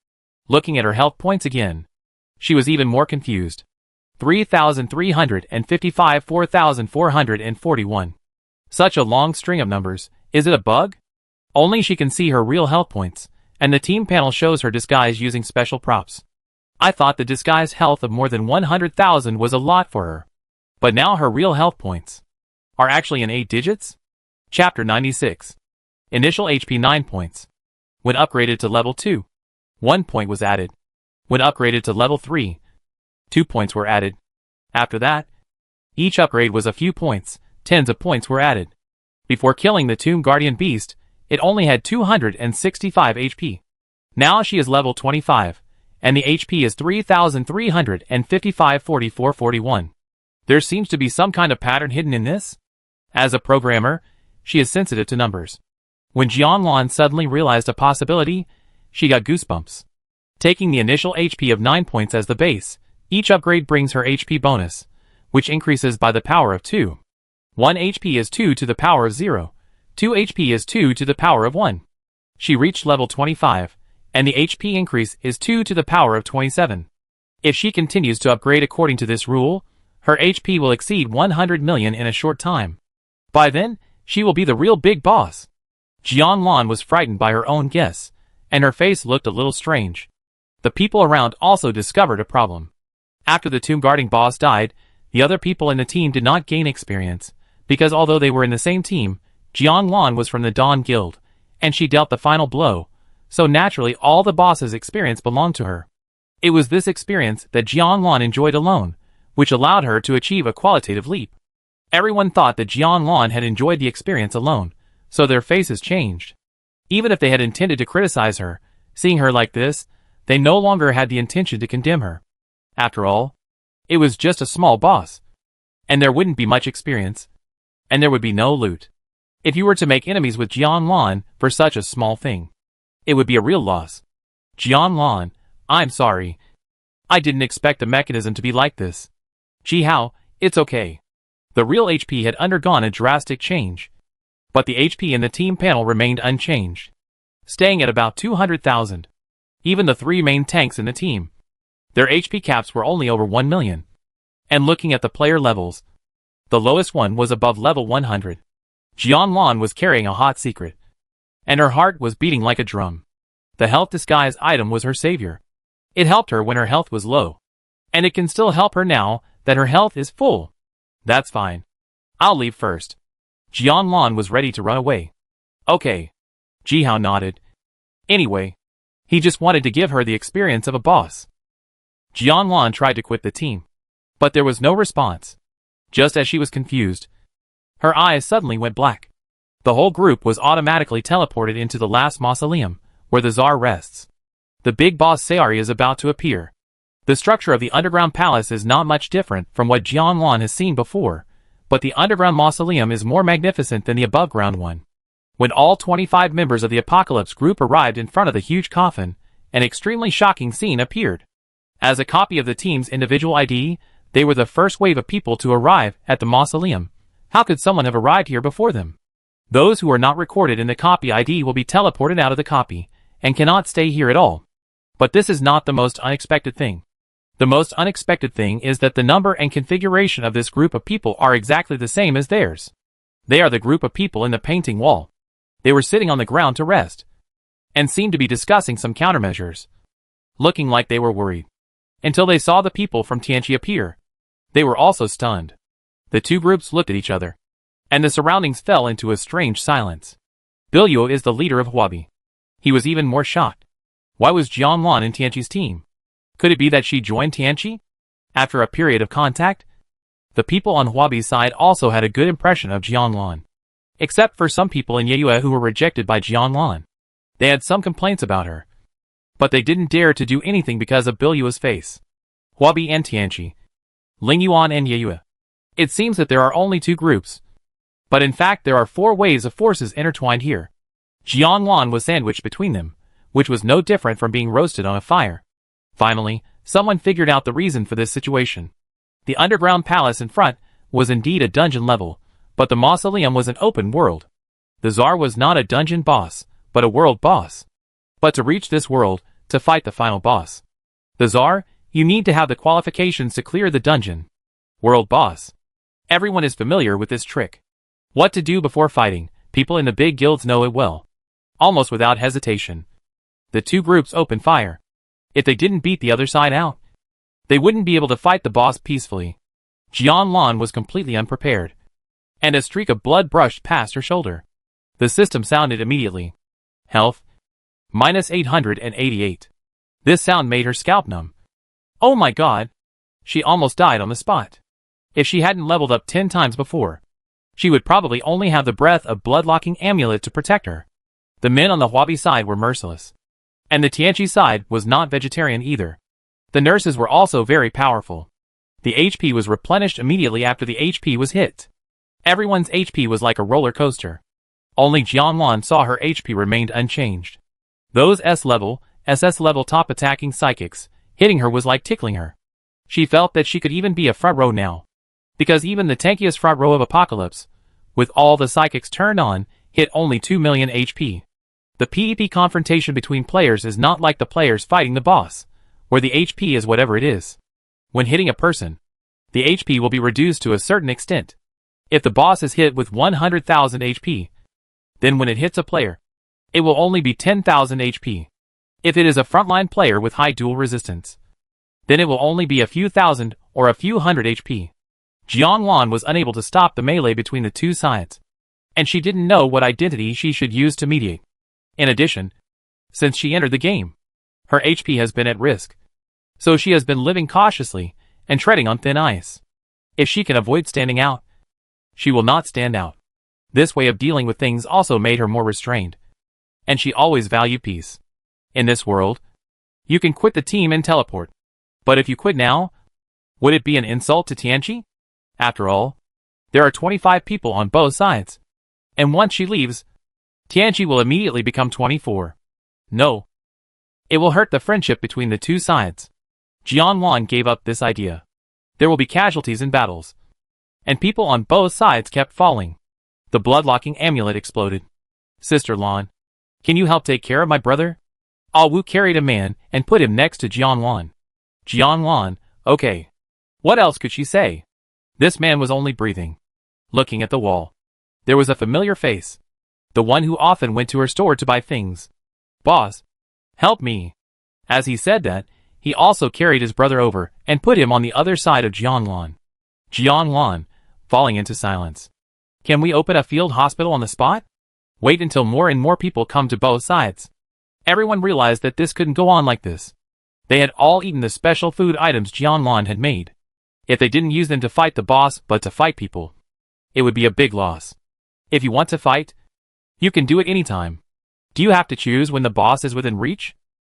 Looking at her health points again, she was even more confused. 3,355, 4,441. Such a long string of numbers. Is it a bug? Only she can see her real health points, and the team panel shows her disguise using special props. I thought the disguise health of more than 100,000 was a lot for her. But now her real health points are actually in 8 digits? Chapter 96. Initial HP 9 points. When upgraded to level 2, 1 point was added. When upgraded to level 3, 2 points were added. After that, each upgrade was a few points, tens of points were added. Before killing the Tomb Guardian Beast, it only had 265 HP. Now she is level 25, and the HP is 3,355, 44, 41. There seems to be some kind of pattern hidden in this. As a programmer, she is sensitive to numbers. When Jianglan suddenly realized a possibility, she got goosebumps. Taking the initial HP of 9 points as the base, each upgrade brings her HP bonus, which increases by the power of 2. 1 HP is 2 to the power of 0. 2 HP is 2 to the power of 1. She reached level 25, and the HP increase is 2 to the power of 27. If she continues to upgrade according to this rule, her HP will exceed 100 million in a short time. By then, she will be the real big boss. Jianglan was frightened by her own guess, and her face looked a little strange. The people around also discovered a problem. After the tomb guarding boss died, the other people in the team did not gain experience, because although they were in the same team, Jianglan was from the Dawn Guild, and she dealt the final blow, so naturally all the boss's experience belonged to her. It was this experience that Jianlan enjoyed alone, which allowed her to achieve a qualitative leap. Everyone thought that Jianlan had enjoyed the experience alone, so their faces changed. Even if they had intended to criticize her, seeing her like this, they no longer had the intention to condemn her. After all, it was just a small boss. And there wouldn't be much experience. And there would be no loot. If you were to make enemies with Jianlan for such a small thing, it would be a real loss. Jianlan, I'm sorry. I didn't expect the mechanism to be like this. Ji Hao, it's okay. The real HP had undergone a drastic change. But the HP in the team panel remained unchanged, staying at about 200,000. Even the three main tanks in the team, their HP caps were only over 1 million. And looking at the player levels, the lowest one was above level 100. Jianlan was carrying a hot secret, and her heart was beating like a drum. The health disguise item was her savior. It helped her when her health was low, and it can still help her now that her health is full. That's fine. I'll leave first. Jianlan was ready to run away. Okay. Ji Hao nodded. Anyway, he just wanted to give her the experience of a boss. Jianlan tried to quit the team, but there was no response. Just as she was confused, her eyes suddenly went black. The whole group was automatically teleported into the last mausoleum, where the Tsar rests. The big boss Sayari is about to appear. The structure of the underground palace is not much different from what Jianlan has seen before, but the underground mausoleum is more magnificent than the above-ground one. When all 25 members of the Apocalypse group arrived in front of the huge coffin, an extremely shocking scene appeared. As a copy of the team's individual ID, they were the first wave of people to arrive at the mausoleum. How could someone have arrived here before them? Those who are not recorded in the copy ID will be teleported out of the copy, and cannot stay here at all. But this is not the most unexpected thing. The most unexpected thing is that the number and configuration of this group of people are exactly the same as theirs. They are the group of people in the painting wall. They were sitting on the ground to rest, and seemed to be discussing some countermeasures, looking like they were worried. Until they saw the people from Tianqi appear. They were also stunned. The two groups looked at each other, and the surroundings fell into a strange silence. Biluo is the leader of Huobi. He was even more shocked. Why was Jianlan in Tianqi's team? Could it be that she joined Tianqi? After a period of contact, the people on Huobi's side also had a good impression of Jianlan. Except for some people in Yeyue who were rejected by Jianlan. They had some complaints about her, but they didn't dare to do anything because of Biluo's face. Huobi and Tianqi, Lingyuan and Yeyue. It seems that there are only two groups, but in fact there are 4 waves of forces intertwined here. Jianlan was sandwiched between them, which was no different from being roasted on a fire. Finally, someone figured out the reason for this situation. The underground palace in front was indeed a dungeon level, but the mausoleum was an open world. The Tsar was not a dungeon boss, but a world boss. But to reach this world, to fight the final boss, the Tsar, you need to have the qualifications to clear the dungeon. World boss. Everyone is familiar with this trick. What to do before fighting, people in the big guilds know it well. Almost without hesitation, the two groups opened fire. If they didn't beat the other side out, they wouldn't be able to fight the boss peacefully. Jianlan was completely unprepared, and a streak of blood brushed past her shoulder. The system sounded immediately. Health, -888. This sound made her scalp numb. Oh my god! She almost died on the spot. If she hadn't leveled up 10 times before, she would probably only have the breath of blood-locking amulet to protect her. The men on the Huobi side were merciless, and the Tianqi side was not vegetarian either. The nurses were also very powerful. The HP was replenished immediately after the HP was hit. Everyone's HP was like a roller coaster. Only Jianlan saw her HP remained unchanged. Those S-level, SS-level top attacking psychics, hitting her was like tickling her. She felt that she could even be a front row now. Because even the tankiest front row of Apocalypse, with all the psychics turned on, hit only 2 million HP. The PvP confrontation between players is not like the players fighting the boss, where the HP is whatever it is. When hitting a person, the HP will be reduced to a certain extent. If the boss is hit with 100,000 HP, then when it hits a player, it will only be 10,000 HP. If it is a frontline player with high dual resistance, then it will only be a few thousand or a few hundred HP. Jianlan was unable to stop the melee between the two sides, and she didn't know what identity she should use to mediate. In addition, since she entered the game, her HP has been at risk. So she has been living cautiously and treading on thin ice. If she can avoid standing out, she will not stand out. This way of dealing with things also made her more restrained. And she always valued peace. In this world, you can quit the team and teleport. But if you quit now, would it be an insult to Tianqi? After all, there are 25 people on both sides. And once she leaves, Tianqi will immediately become 24. No. It will hurt the friendship between the two sides. Jianlan gave up this idea. There will be casualties in battles. And people on both sides kept falling. The blood-locking amulet exploded. Sister Lan, can you help take care of my brother? Ah Wu carried a man and put him next to Jianlan. Jianlan, okay. What else could she say? This man was only breathing. Looking at the wall. There was a familiar face. The one who often went to her store to buy things. Boss, help me. As he said that, he also carried his brother over and put him on the other side of Jianlan. Jianlan, falling into silence. Can we open a field hospital on the spot? Wait until more and more people come to both sides. Everyone realized that this couldn't go on like this. They had all eaten the special food items Jianlan had made. If they didn't use them to fight the boss but to fight people, it would be a big loss. If you want to fight, you can do it anytime. Do you have to choose when the boss is within reach?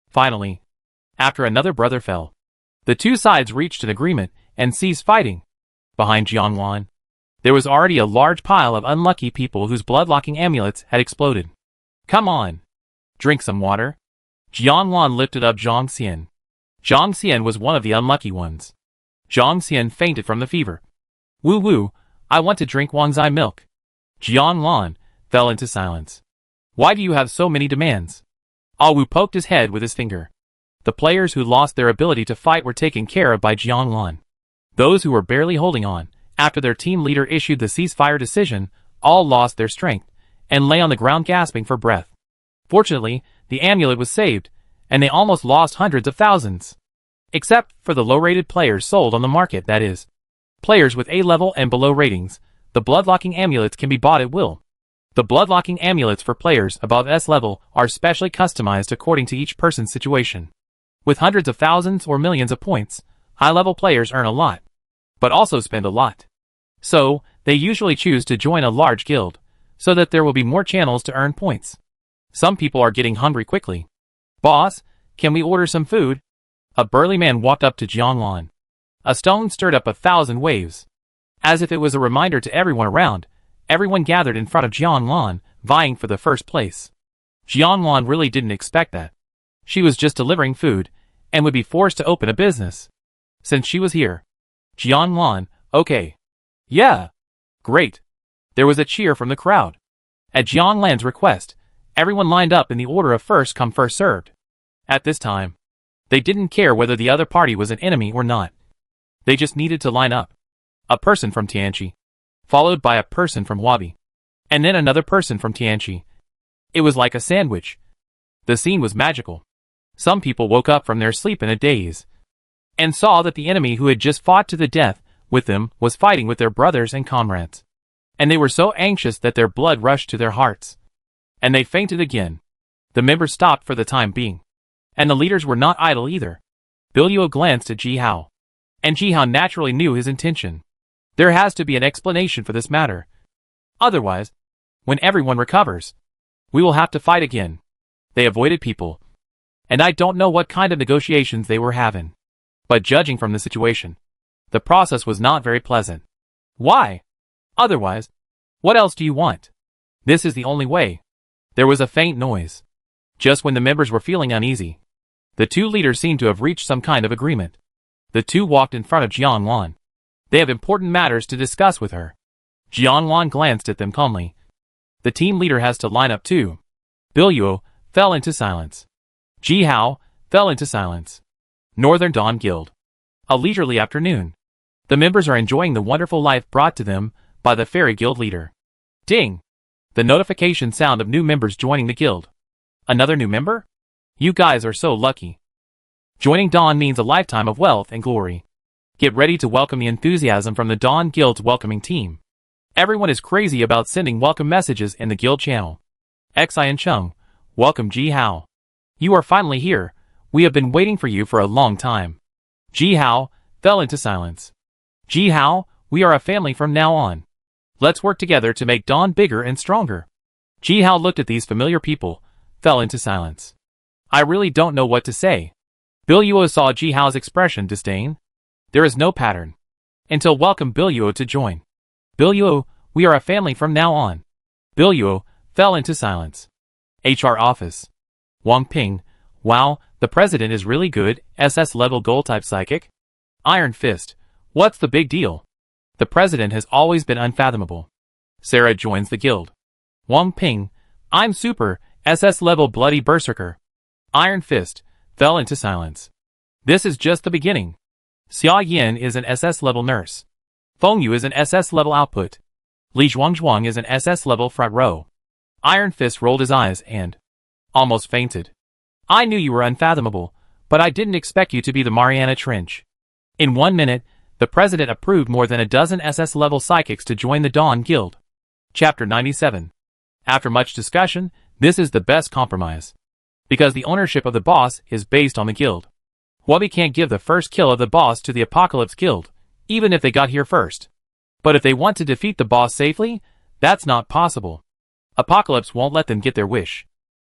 Finally, after another brother fell, the two sides reached an agreement and ceased fighting. Behind Jianlan, there was already a large pile of unlucky people whose blood-locking amulets had exploded. Come on. Drink some water. Jianlan lifted up Zhang Xian. Zhang Xian was one of the unlucky ones. Zhang Xian fainted from the fever. Woo woo, I want to drink Wangzai milk. Jianlan fell into silence. Why do you have so many demands? Ah Wu poked his head with his finger. The players who lost their ability to fight were taken care of by Jianlan. Those who were barely holding on, after their team leader issued the ceasefire decision, all lost their strength, and lay on the ground gasping for breath. Fortunately, the amulet was saved, and they almost lost hundreds of thousands. Except for the low-rated players sold on the market, that is. Players with A-level and below ratings, the blood-locking amulets can be bought at will. The blood-locking amulets for players above S-level are specially customized according to each person's situation. With hundreds of thousands or millions of points, high-level players earn a lot, but also spend a lot. So, they usually choose to join a large guild, so that there will be more channels to earn points. Some people are getting hungry quickly. Boss, can we order some food? A burly man walked up to Jianlan. A stone stirred up 1,000 waves. As if it was a reminder to everyone around, everyone gathered in front of Jianlan, vying for the first place. Jianlan really didn't expect that. She was just delivering food, and would be forced to open a business. Since she was here. Jianlan, okay. Yeah. Great. There was a cheer from the crowd. At Jianlan's request, everyone lined up in the order of first come first served. At this time, they didn't care whether the other party was an enemy or not. They just needed to line up. A person from Tianqi, followed by a person from Wabi, and then another person from Tianqi. It was like a sandwich. The scene was magical. Some people woke up from their sleep in a daze, and saw that the enemy who had just fought to the death with them was fighting with their brothers and comrades. And they were so anxious that their blood rushed to their hearts. And they fainted again. The members stopped for the time being. And the leaders were not idle either. Bilyo glanced at Ji Hao. And Ji Hao naturally knew his intention. There has to be an explanation for this matter. Otherwise, when everyone recovers, we will have to fight again. They avoided people. And I don't know what kind of negotiations they were having. But judging from the situation, the process was not very pleasant. Why? Otherwise, what else do you want? This is the only way. There was a faint noise. Just when the members were feeling uneasy, the two leaders seemed to have reached some kind of agreement. The two walked in front of Jianlan. They have important matters to discuss with her. Jianlan glanced at them calmly. The team leader has to line up too. Bilyo fell into silence. Ji Hao fell into silence. Northern Dawn Guild. A leisurely afternoon. The members are enjoying the wonderful life brought to them by the Fairy Guild leader. Ding! The notification sound of new members joining the guild. Another new member? You guys are so lucky. Joining Dawn means a lifetime of wealth and glory. Get ready to welcome the enthusiasm from the Dawn Guild's welcoming team. Everyone is crazy about sending welcome messages in the guild channel. Xi and Chung, welcome Ji Hao. You are finally here. We have been waiting for you for a long time. Ji Hao fell into silence. Ji Hao, we are a family from now on. Let's work together to make Dawn bigger and stronger. Ji Hao looked at these familiar people, fell into silence. I really don't know what to say. Biluo saw Ji Hao's expression disdain. There is no pattern. Until welcome Biluo to join. Biluo, we are a family from now on. Biluo fell into silence. HR office. Wang Ping, wow, the president is really good, SS level gold type psychic? Iron Fist, what's the big deal? The president has always been unfathomable. Sarah joins the guild. Wang Ping, I'm super, SS level bloody berserker. Iron Fist fell into silence. This is just the beginning. Xia Yin is an SS level nurse. Feng Yu is an SS level output. Li Zhuangzhuang is an SS level front row. Iron Fist rolled his eyes and almost fainted. I knew you were unfathomable, but I didn't expect you to be the Mariana Trench. In 1 minute, the president approved more than a dozen SS level psychics to join the Dawn Guild. Chapter 97. After much discussion, this is the best compromise. Because the ownership of the boss is based on the guild. Wabi can't give the first kill of the boss to the Apocalypse Guild, even if they got here first. But if they want to defeat the boss safely, that's not possible. Apocalypse won't let them get their wish.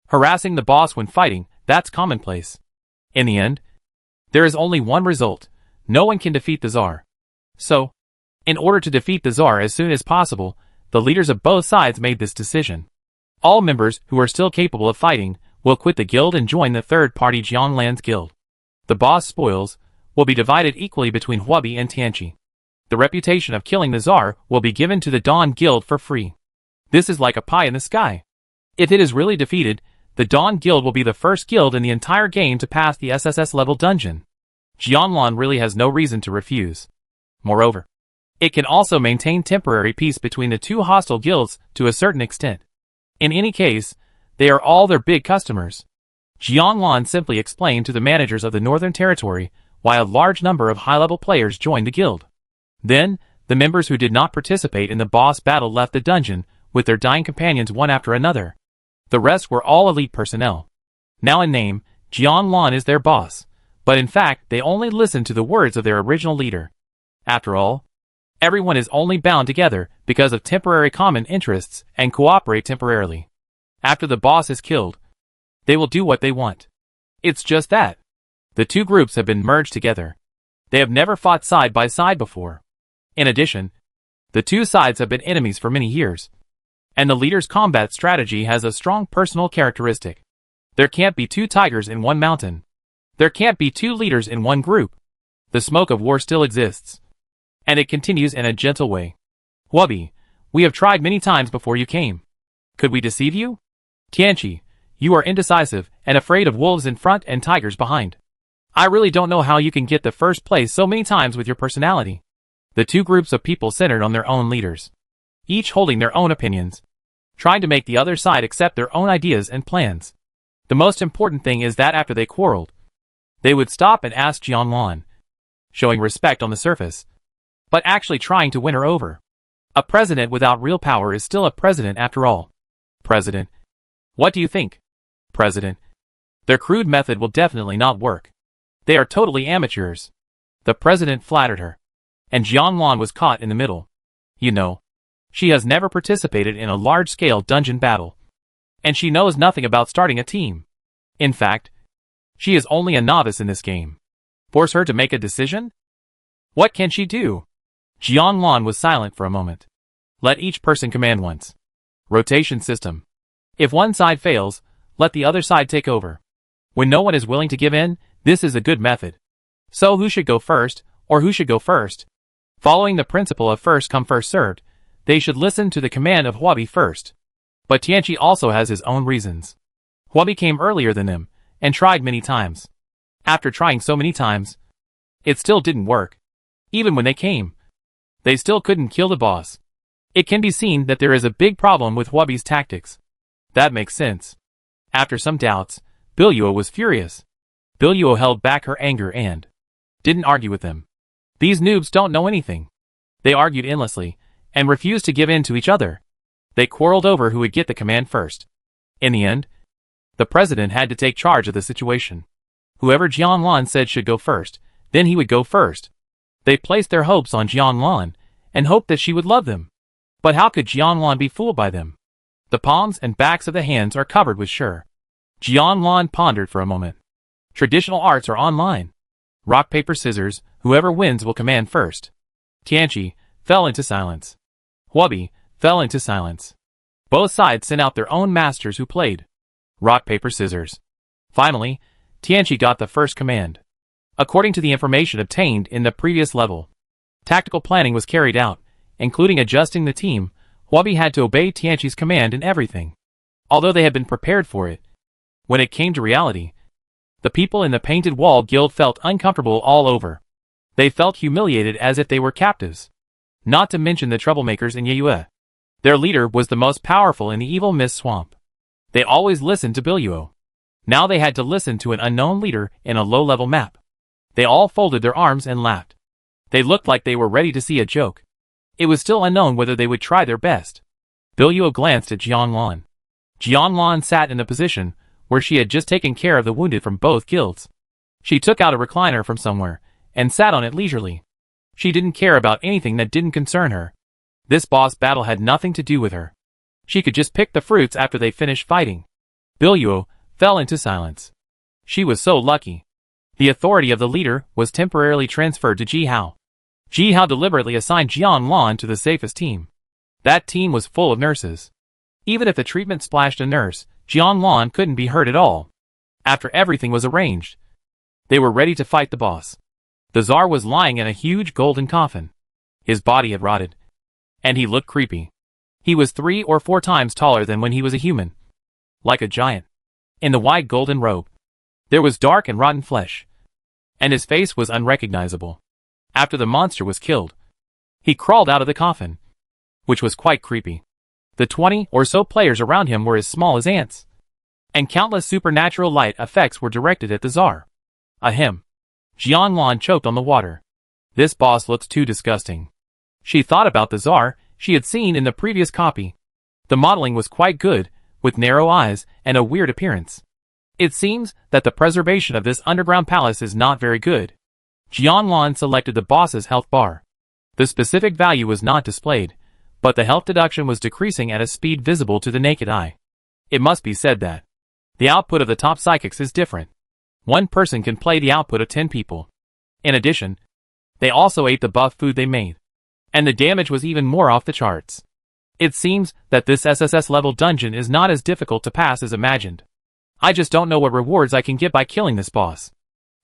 Harassing the boss when fighting, that's commonplace. In the end, there is only one result. No one can defeat the Tsar. So, in order to defeat the Tsar as soon as possible, the leaders of both sides made this decision. All members who are still capable of fighting will quit the guild and join the third-party Jianglan's guild. The boss spoils will be divided equally between Huobi and Tianqi. The reputation of killing the Tsar will be given to the Dawn Guild for free. This is like a pie in the sky. If it is really defeated, the Dawn Guild will be the first guild in the entire game to pass the SSS level dungeon. Jianglan really has no reason to refuse. Moreover, it can also maintain temporary peace between the two hostile guilds to a certain extent. In any case, they are all their big customers. Jianglan simply explained to the managers of the Northern Territory why a large number of high-level players joined the guild. Then, the members who did not participate in the boss battle left the dungeon with their dying companions one after another. The rest were all elite personnel. Now in name, Jianglan is their boss, but in fact they only listened to the words of their original leader. After all, everyone is only bound together because of temporary common interests and cooperate temporarily. After the boss is killed, they will do what they want. It's just that. The two groups have been merged together. They have never fought side by side before. In addition, the two sides have been enemies for many years. And the leader's combat strategy has a strong personal characteristic. There can't be two tigers in one mountain. There can't be two leaders in one group. The smoke of war still exists. And it continues in a gentle way. Huobi, we have tried many times before you came. Could we deceive you? Tianqi, you are indecisive and afraid of wolves in front and tigers behind. I really don't know how you can get the first place so many times with your personality. The two groups of people centered on their own leaders, each holding their own opinions, trying to make the other side accept their own ideas and plans. The most important thing is that after they quarreled, they would stop and ask Jianglan, showing respect on the surface, but actually trying to win her over. A president without real power is still a president after all. President, what do you think? President, their crude method will definitely not work. They are totally amateurs. The president flattered her, and Jianglan was caught in the middle. You know, she has never participated in a large-scale dungeon battle, and she knows nothing about starting a team. In fact, she is only a novice in this game. Force her to make a decision? What can she do? Jianglan was silent for a moment. Let each person command once. Rotation system. If one side fails, let the other side take over. When no one is willing to give in, this is a good method. So who should go first, or who should go first? Following the principle of first come first served, they should listen to the command of Huobi first. But Tianqi also has his own reasons. Huobi came earlier than them, and tried many times. After trying so many times, it still didn't work. Even when they came, they still couldn't kill the boss. It can be seen that there is a big problem with Huobi's tactics. That makes sense. After some doubts, Biluo was furious. Biluo held back her anger and didn't argue with them. These noobs don't know anything. They argued endlessly, and refused to give in to each other. They quarreled over who would get the command first. In the end, the president had to take charge of the situation. Whoever Jianglan said should go first, Then he would go first. They placed their hopes on Jianlan, and hoped that she would love them. But how could Jianlan be fooled by them? The palms and backs of the hands are covered with shur. Jianlan pondered for a moment. Traditional arts are online. Rock, paper, scissors, whoever wins will command first. Tianqi fell into silence. Huobi fell into silence. Both sides sent out their own masters who played rock, paper, scissors. Finally, Tianqi got the first command. According to the information obtained in the previous level, tactical planning was carried out, including adjusting the team. Huobi had to obey Tianqi's command in everything. Although they had been prepared for it, when it came to reality, the people in the Painted Wall Guild felt uncomfortable all over. They felt humiliated as if they were captives. Not to mention the troublemakers in Yeyue. Their leader was the most powerful in the evil mist swamp. They always listened to Biluo. Now they had to listen to an unknown leader in a low-level map. They all folded their arms and laughed. They looked like they were ready to see a joke. It was still unknown whether they would try their best. Biluo glanced at Jianlan. Jianlan sat in the position where she had just taken care of the wounded from both guilds. She took out a recliner from somewhere and sat on it leisurely. She didn't care about anything that didn't concern her. This boss battle had nothing to do with her. She could just pick the fruits after they finished fighting. Biluo fell into silence. She was so lucky. The authority of the leader was temporarily transferred to Ji Hao. Ji Hao deliberately assigned Jianlan to the safest team. That team was full of nurses. Even if the treatment splashed a nurse, Jianlan couldn't be hurt at all. After everything was arranged, they were ready to fight the boss. The Tsar was lying in a huge golden coffin. His body had rotted, and he looked creepy. He was 3 or 4 times taller than when he was a human. Like a giant. In the wide golden robe, there was dark and rotten flesh, and his face was unrecognizable. After the monster was killed, he crawled out of the coffin, which was quite creepy. The 20 or so players around him were as small as ants, and countless supernatural light effects were directed at the Tsar. Ahem. Jianlan choked on the water. This boss looks too disgusting. She thought about the Tsar she had seen in the previous copy. The modeling was quite good, with narrow eyes and a weird appearance. It seems that the preservation of this underground palace is not very good. Jianlan selected the boss's health bar. The specific value was not displayed, but the health deduction was decreasing at a speed visible to the naked eye. It must be said that the output of the top psychics is different. One person can play the output of 10 people. In addition, they also ate the buff food they made, and the damage was even more off the charts. It seems that this SSS level dungeon is not as difficult to pass as imagined. I just don't know what rewards I can get by killing this boss.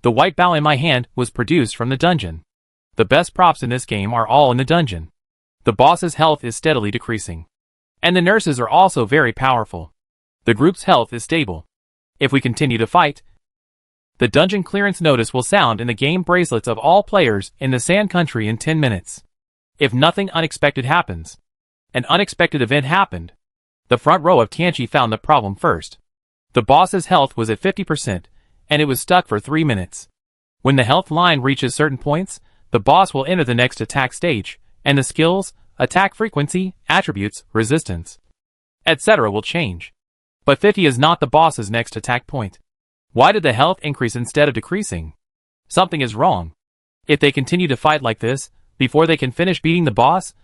The white bow in my hand was produced from the dungeon. The best props in this game are all in the dungeon. The boss's health is steadily decreasing, and the nurses are also very powerful. The group's health is stable. If we continue to fight, the dungeon clearance notice will sound in the game bracelets of all players in the Sand Country in 10 minutes. If nothing unexpected happens. An unexpected event happened. The front row of Tianqi found the problem first. The boss's health was at 50%, and it was stuck for 3 minutes. When the health line reaches certain points, the boss will enter the next attack stage, and the skills, attack frequency, attributes, resistance, etc. will change. But 50 is not the boss's next attack point. Why did the health increase instead of decreasing? Something is wrong. If they continue to fight like this, before they can finish beating the boss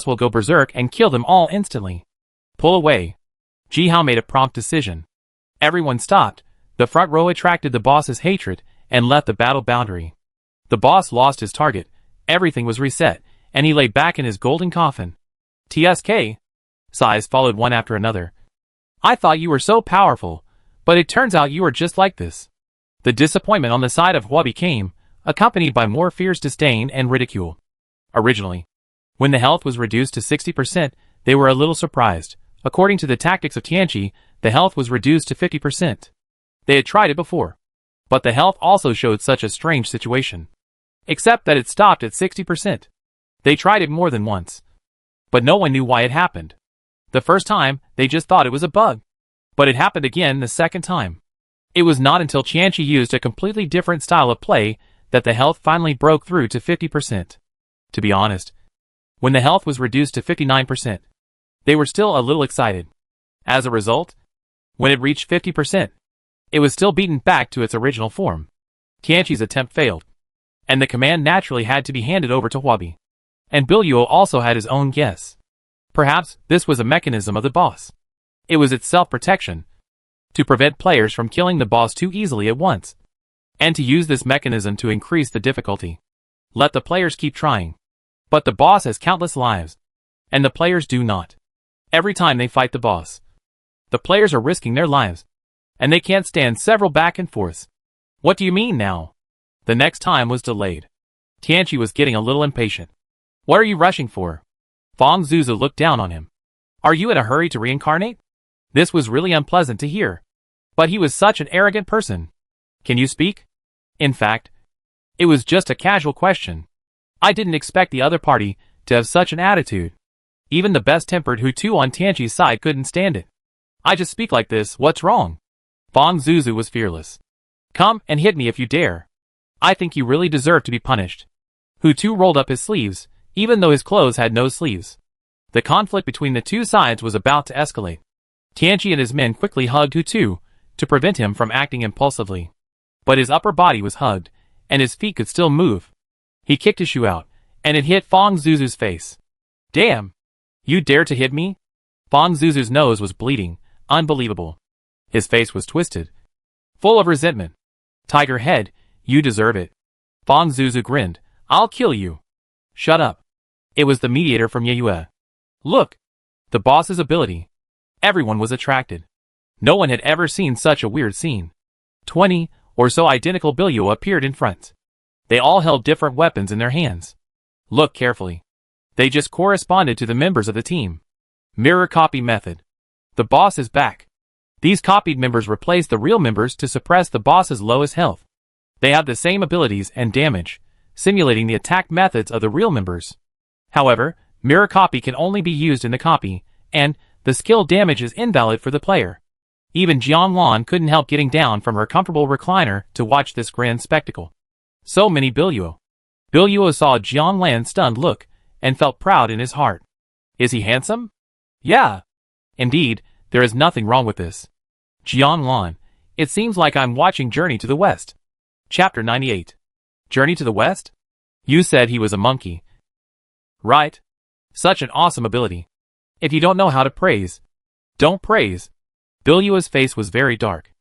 will go berserk and kill them all instantly. Pull away. Ji Hao made a prompt decision. Everyone stopped. The front row attracted the boss's hatred and left the battle boundary. The boss lost his target, everything was reset, and he lay back in his golden coffin. TSK. Sighs followed one after another. I thought you were so powerful, but it turns out you are just like this. The disappointment on the side of Huobi came, accompanied by more fierce disdain and ridicule. Originally, when the health was reduced to 60%, they were a little surprised. According to the tactics of Tianqi, the health was reduced to 50%. They had tried it before, but the health also showed such a strange situation. Except that it stopped at 60%. They tried it more than once, but no one knew why it happened. The first time, they just thought it was a bug. But it happened again the second time. It was not until Tianqi used a completely different style of play that the health finally broke through to 50%. To be honest, when the health was reduced to 59%, they were still a little excited. As a result, when it reached 50%, it was still beaten back to its original form. Tianqi's attempt failed. and the command naturally had to be handed over to Wabi. And Billio also had his own guess. Perhaps this was a mechanism of the boss. It was its self-protection, to prevent players from killing the boss too easily at once, and to use this mechanism to increase the difficulty. Let the players keep trying. But the boss has countless lives, and the players do not. Every time they fight the boss, the players are risking their lives, and they can't stand several back and forths. What do you mean now? The next time was delayed. Tianchi was getting a little impatient. What are you rushing for? Fong Zuzu looked down on him. Are you in a hurry to reincarnate? This was really unpleasant to hear. But he was such an arrogant person. Can you speak? In fact, it was just a casual question. I didn't expect the other party to have such an attitude. Even the best-tempered Hutu on Tianchi's side couldn't stand it. I just speak like this, what's wrong? Fong Zuzu was fearless. Come and hit me if you dare. I think you really deserve to be punished. Hutu rolled up his sleeves, even though his clothes had no sleeves. The conflict between the two sides was about to escalate. Tianchi and his men quickly hugged Hutu to prevent him from acting impulsively. But his upper body was hugged, and his feet could still move. He kicked his shoe out, and it hit Fong Zuzu's face. Damn! You dare to hit me? Fong Zuzu's nose was bleeding, unbelievable. His face was twisted, full of resentment. Tiger head, you deserve it. Fong Zuzu grinned. I'll kill you. Shut up. It was the mediator from Yeyue. Look! The boss's ability. Everyone was attracted. No one had ever seen such a weird scene. 20 or so identical Billio appeared in front. They all held different weapons in their hands. Look carefully. They just corresponded to the members of the team. Mirror copy method. The boss is back. These copied members replace the real members to suppress the boss's lowest health. They have the same abilities and damage, simulating the attack methods of the real members. However, mirror copy can only be used in the copy, and the skill damage is invalid for the player. Even Jianlan couldn't help getting down from her comfortable recliner to watch this grand spectacle. So many Billio. Billio saw Jianlan's stunned look, and felt proud in his heart. Is he handsome? Yeah. Indeed, there is nothing wrong with this. Jianlan, it seems like I'm watching Journey to the West. Chapter 98. Journey to the West? You said he was a monkey. Right. Such an awesome ability. If you don't know how to praise, don't praise. Billio's face was very dark.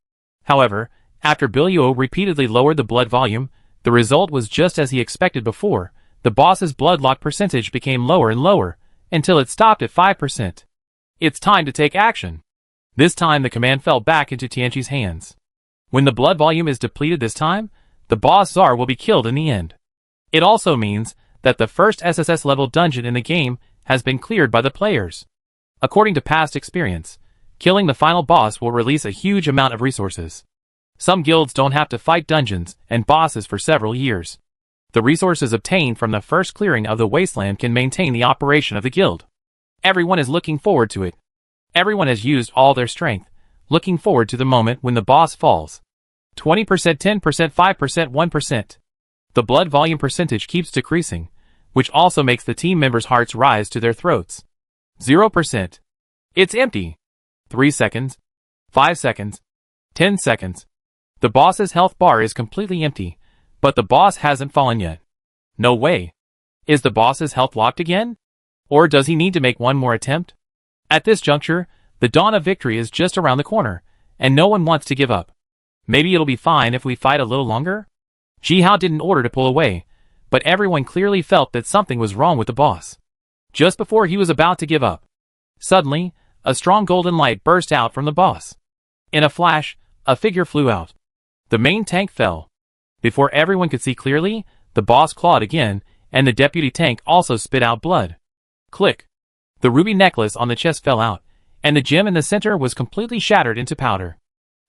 However, after Billio repeatedly lowered the blood volume, the result was just as he expected before. The boss's blood lock percentage became lower and lower, until it stopped at 5%. It's time to take action. This time the command fell back into Tianchi's hands. When the blood volume is depleted this time, the boss Czar will be killed in the end. It also means that the first SSS level dungeon in the game has been cleared by the players. According to past experience, killing the final boss will release a huge amount of resources. Some guilds don't have to fight dungeons and bosses for several years. The resources obtained from the first clearing of the wasteland can maintain the operation of the guild. Everyone is looking forward to it. Everyone has used all their strength, looking forward to the moment when the boss falls. 20%, 10%, 5%, 1%. The blood volume percentage keeps decreasing, which also makes the team members' hearts rise to their throats. 0%. It's empty. 3 seconds. 5 seconds. 10 seconds. The boss's health bar is completely empty, but the boss hasn't fallen yet. No way. Is the boss's health locked again? Or does he need to make one more attempt? At this juncture, the dawn of victory is just around the corner, and no one wants to give up. Maybe it'll be fine if we fight a little longer? Ji Hao didn't order to pull away, but everyone clearly felt that something was wrong with the boss. Just before he was about to give up, suddenly, a strong golden light burst out from the boss. In a flash, a figure flew out. The main tank fell. Before everyone could see clearly, the boss clawed again, and the deputy tank also spit out blood. Click. The ruby necklace on the chest fell out, and the gem in the center was completely shattered into powder.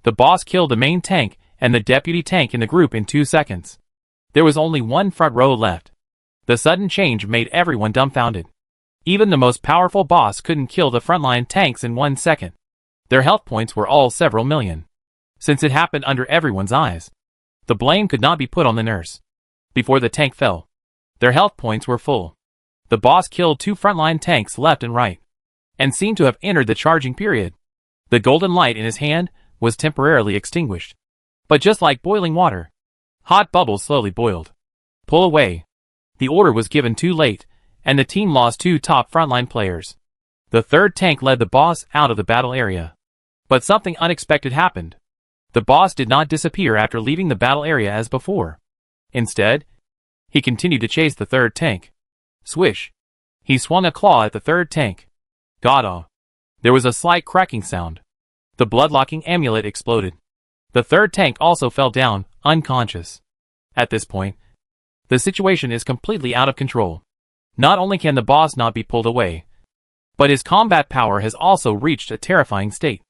The boss killed the main tank and the deputy tank in the group in 2 seconds. There was only one front row left. The sudden change made everyone dumbfounded. Even the most powerful boss couldn't kill the frontline tanks in 1 second. Their health points were all several million. Since it happened under everyone's eyes, the blame could not be put on the nurse. Before the tank fell, their health points were full. The boss killed 2 frontline tanks left and right, and seemed to have entered the charging period. The golden light in his hand was temporarily extinguished. But just like boiling water, hot bubbles slowly boiled. Pull away. The order was given too late, and the team lost 2 top frontline players. The third tank led the boss out of the battle area. But something unexpected happened. The boss did not disappear after leaving the battle area as before. Instead, he continued to chase the third tank. Swish. He swung a claw at the third tank. Gada. There was a slight cracking sound. The blood-locking amulet exploded. The third tank also fell down, unconscious. At this point, the situation is completely out of control. Not only can the boss not be pulled away, but his combat power has also reached a terrifying state,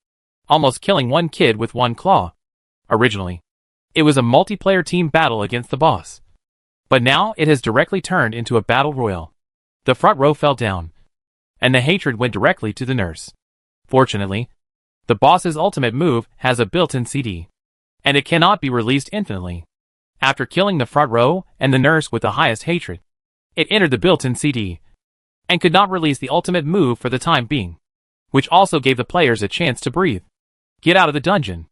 almost killing one kid with one claw. Originally, it was a multiplayer team battle against the boss. But now it has directly turned into a battle royal. The front row fell down, and the hatred went directly to the nurse. Fortunately, the boss's ultimate move has a built-in CD, and it cannot be released infinitely. After killing the front row and the nurse with the highest hatred, it entered the built-in CD, and could not release the ultimate move for the time being, which also gave the players a chance to breathe. Get out of the dungeon.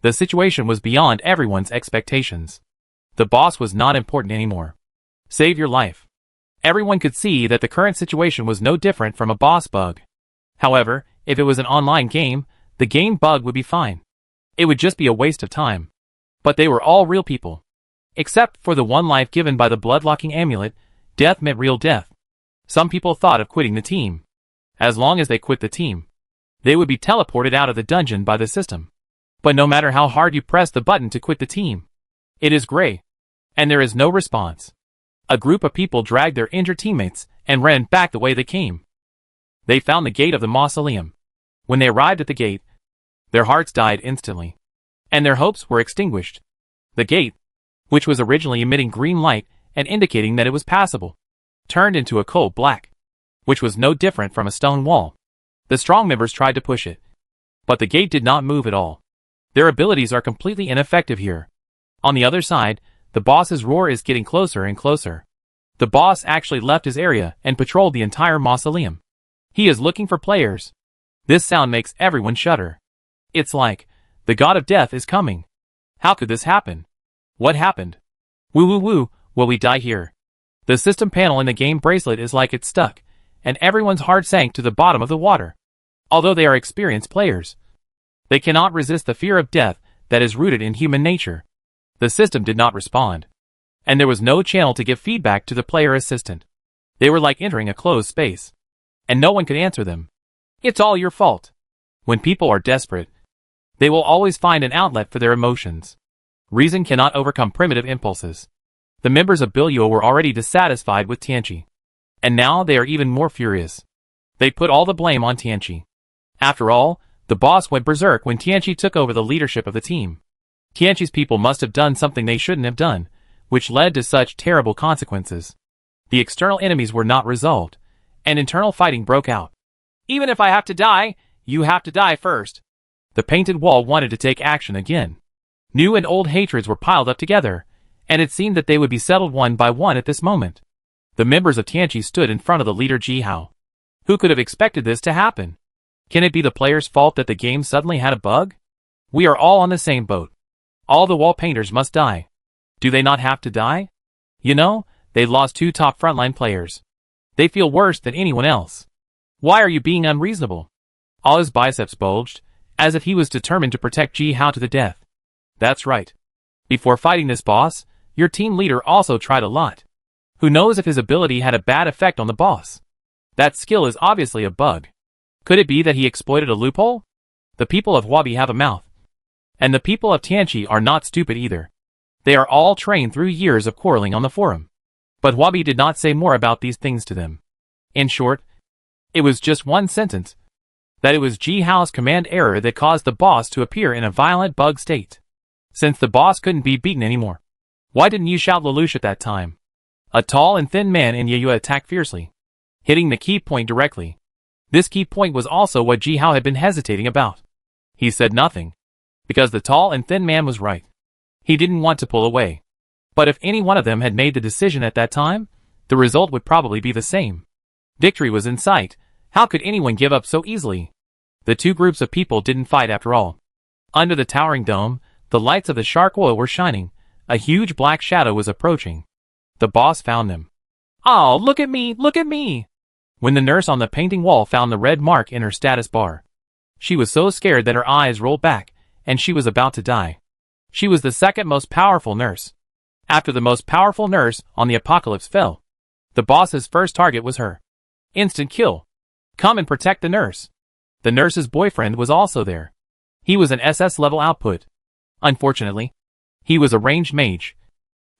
The situation was beyond everyone's expectations. The boss was not important anymore. Save your life. Everyone could see that the current situation was no different from a boss bug. However, if it was an online game, the game bug would be fine. It would just be a waste of time. But they were all real people. Except for the one life given by the blood-locking amulet, death meant real death. Some people thought of quitting the team. As long as they quit the team, they would be teleported out of the dungeon by the system. But no matter how hard you press the button to quit the team, it is gray, and there is no response. A group of people dragged their injured teammates and ran back the way they came. They found the gate of the mausoleum. When they arrived at the gate, their hearts died instantly, and their hopes were extinguished. The gate, which was originally emitting green light and indicating that it was passable, turned into a cold black, which was no different from a stone wall. The strong members tried to push it, but the gate did not move at all. Their abilities are completely ineffective here. On the other side, the boss's roar is getting closer and closer. The boss actually left his area and patrolled the entire mausoleum. He is looking for players. This sound makes everyone shudder. It's like, the god of death is coming. How could this happen? What happened? Woo woo woo, will we die here? The system panel in the game bracelet is like it's stuck, and everyone's heart sank to the bottom of the water. Although they are experienced players, they cannot resist the fear of death that is rooted in human nature. The system did not respond, and there was no channel to give feedback to the player assistant. They were like entering a closed space, and no one could answer them. It's all your fault. When people are desperate, they will always find an outlet for their emotions. Reason cannot overcome primitive impulses. The members of Billua were already dissatisfied with Tianchi, and now they are even more furious. They put all the blame on Tianchi. After all, the boss went berserk when Tianchi took over the leadership of the team. Tianchi's people must have done something they shouldn't have done, which led to such terrible consequences. The external enemies were not resolved, and internal fighting broke out. Even if I have to die, you have to die first. The painted wall wanted to take action again. New and old hatreds were piled up together, and it seemed that they would be settled one by one at this moment. The members of Tianchi stood in front of the leader Ji Hao. Who could have expected this to happen? Can it be the player's fault that the game suddenly had a bug? We are all on the same boat. All the wall painters must die. Do they not have to die? You know, they lost 2 top frontline players. They feel worse than anyone else. Why are you being unreasonable? All his biceps bulged, as if he was determined to protect Ji Hao to the death. That's right. Before fighting this boss, your team leader also tried a lot. Who knows if his ability had a bad effect on the boss? That skill is obviously a bug. Could it be that he exploited a loophole? The people of Huabi have a mouth. And the people of Tianchi are not stupid either. They are all trained through years of quarreling on the forum. But Huabi did not say more about these things to them. In short, it was just one sentence. That it was Ji Hao's command error that caused the boss to appear in a violent bug state. Since the boss couldn't be beaten anymore, why didn't you shout Lelouch at that time? A tall and thin man in Yeyue attacked fiercely, hitting the key point directly. This key point was also what Ji Hao had been hesitating about. He said nothing, because the tall and thin man was right. He didn't want to pull away. But if any one of them had made the decision at that time, the result would probably be the same. Victory was in sight. How could anyone give up so easily? The 2 groups of people didn't fight after all. Under the towering dome, the lights of the shark oil were shining. A huge black shadow was approaching. The boss found them. "Oh, look at me, look at me!" When the nurse on the painting wall found the red mark in her status bar, she was so scared that her eyes rolled back, and she was about to die. She was the second most powerful nurse. After the most powerful nurse on the apocalypse fell, the boss's first target was her. Instant kill. Come and protect the nurse. The nurse's boyfriend was also there. He was an SS level output. Unfortunately, he was a ranged mage,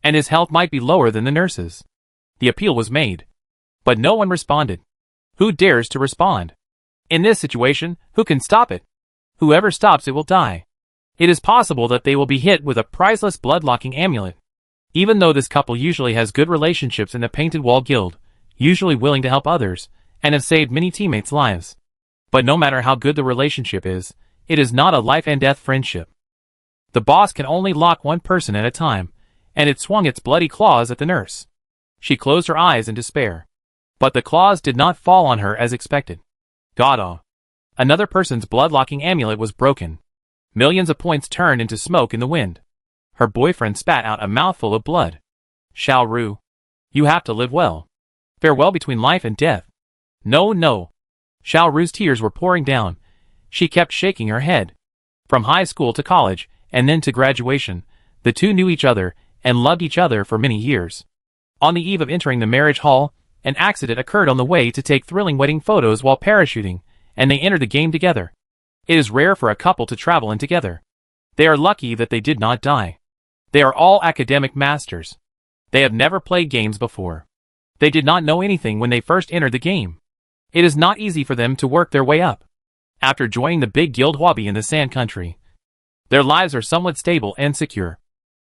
and his health might be lower than the nurse's. The appeal was made, but no one responded. Who dares to respond? In this situation, who can stop it? Whoever stops it will die. It is possible that they will be hit with a priceless blood-locking amulet. Even though this couple usually has good relationships in the Painted Wall Guild, usually willing to help others, and have saved many teammates' lives. But no matter how good the relationship is, it is not a life-and-death friendship. The boss can only lock one person at a time, and it swung its bloody claws at the nurse. She closed her eyes in despair. But the claws did not fall on her as expected. God-aw. Another person's blood-locking amulet was broken. Millions of points turned into smoke in the wind. Her boyfriend spat out a mouthful of blood. Xiao Ru. You have to live well. Farewell between life and death. No, no. Xiao Ru's tears were pouring down. She kept shaking her head. From high school to college, and then to graduation, the two knew each other and loved each other for many years. On the eve of entering the marriage hall, an accident occurred on the way to take thrilling wedding photos while parachuting, and they entered the game together. It is rare for a couple to travel in together. They are lucky that they did not die. They are all academic masters. They have never played games before. They did not know anything when they first entered the game. It is not easy for them to work their way up. After joining the big guild hobby in the Sand Country, their lives are somewhat stable and secure.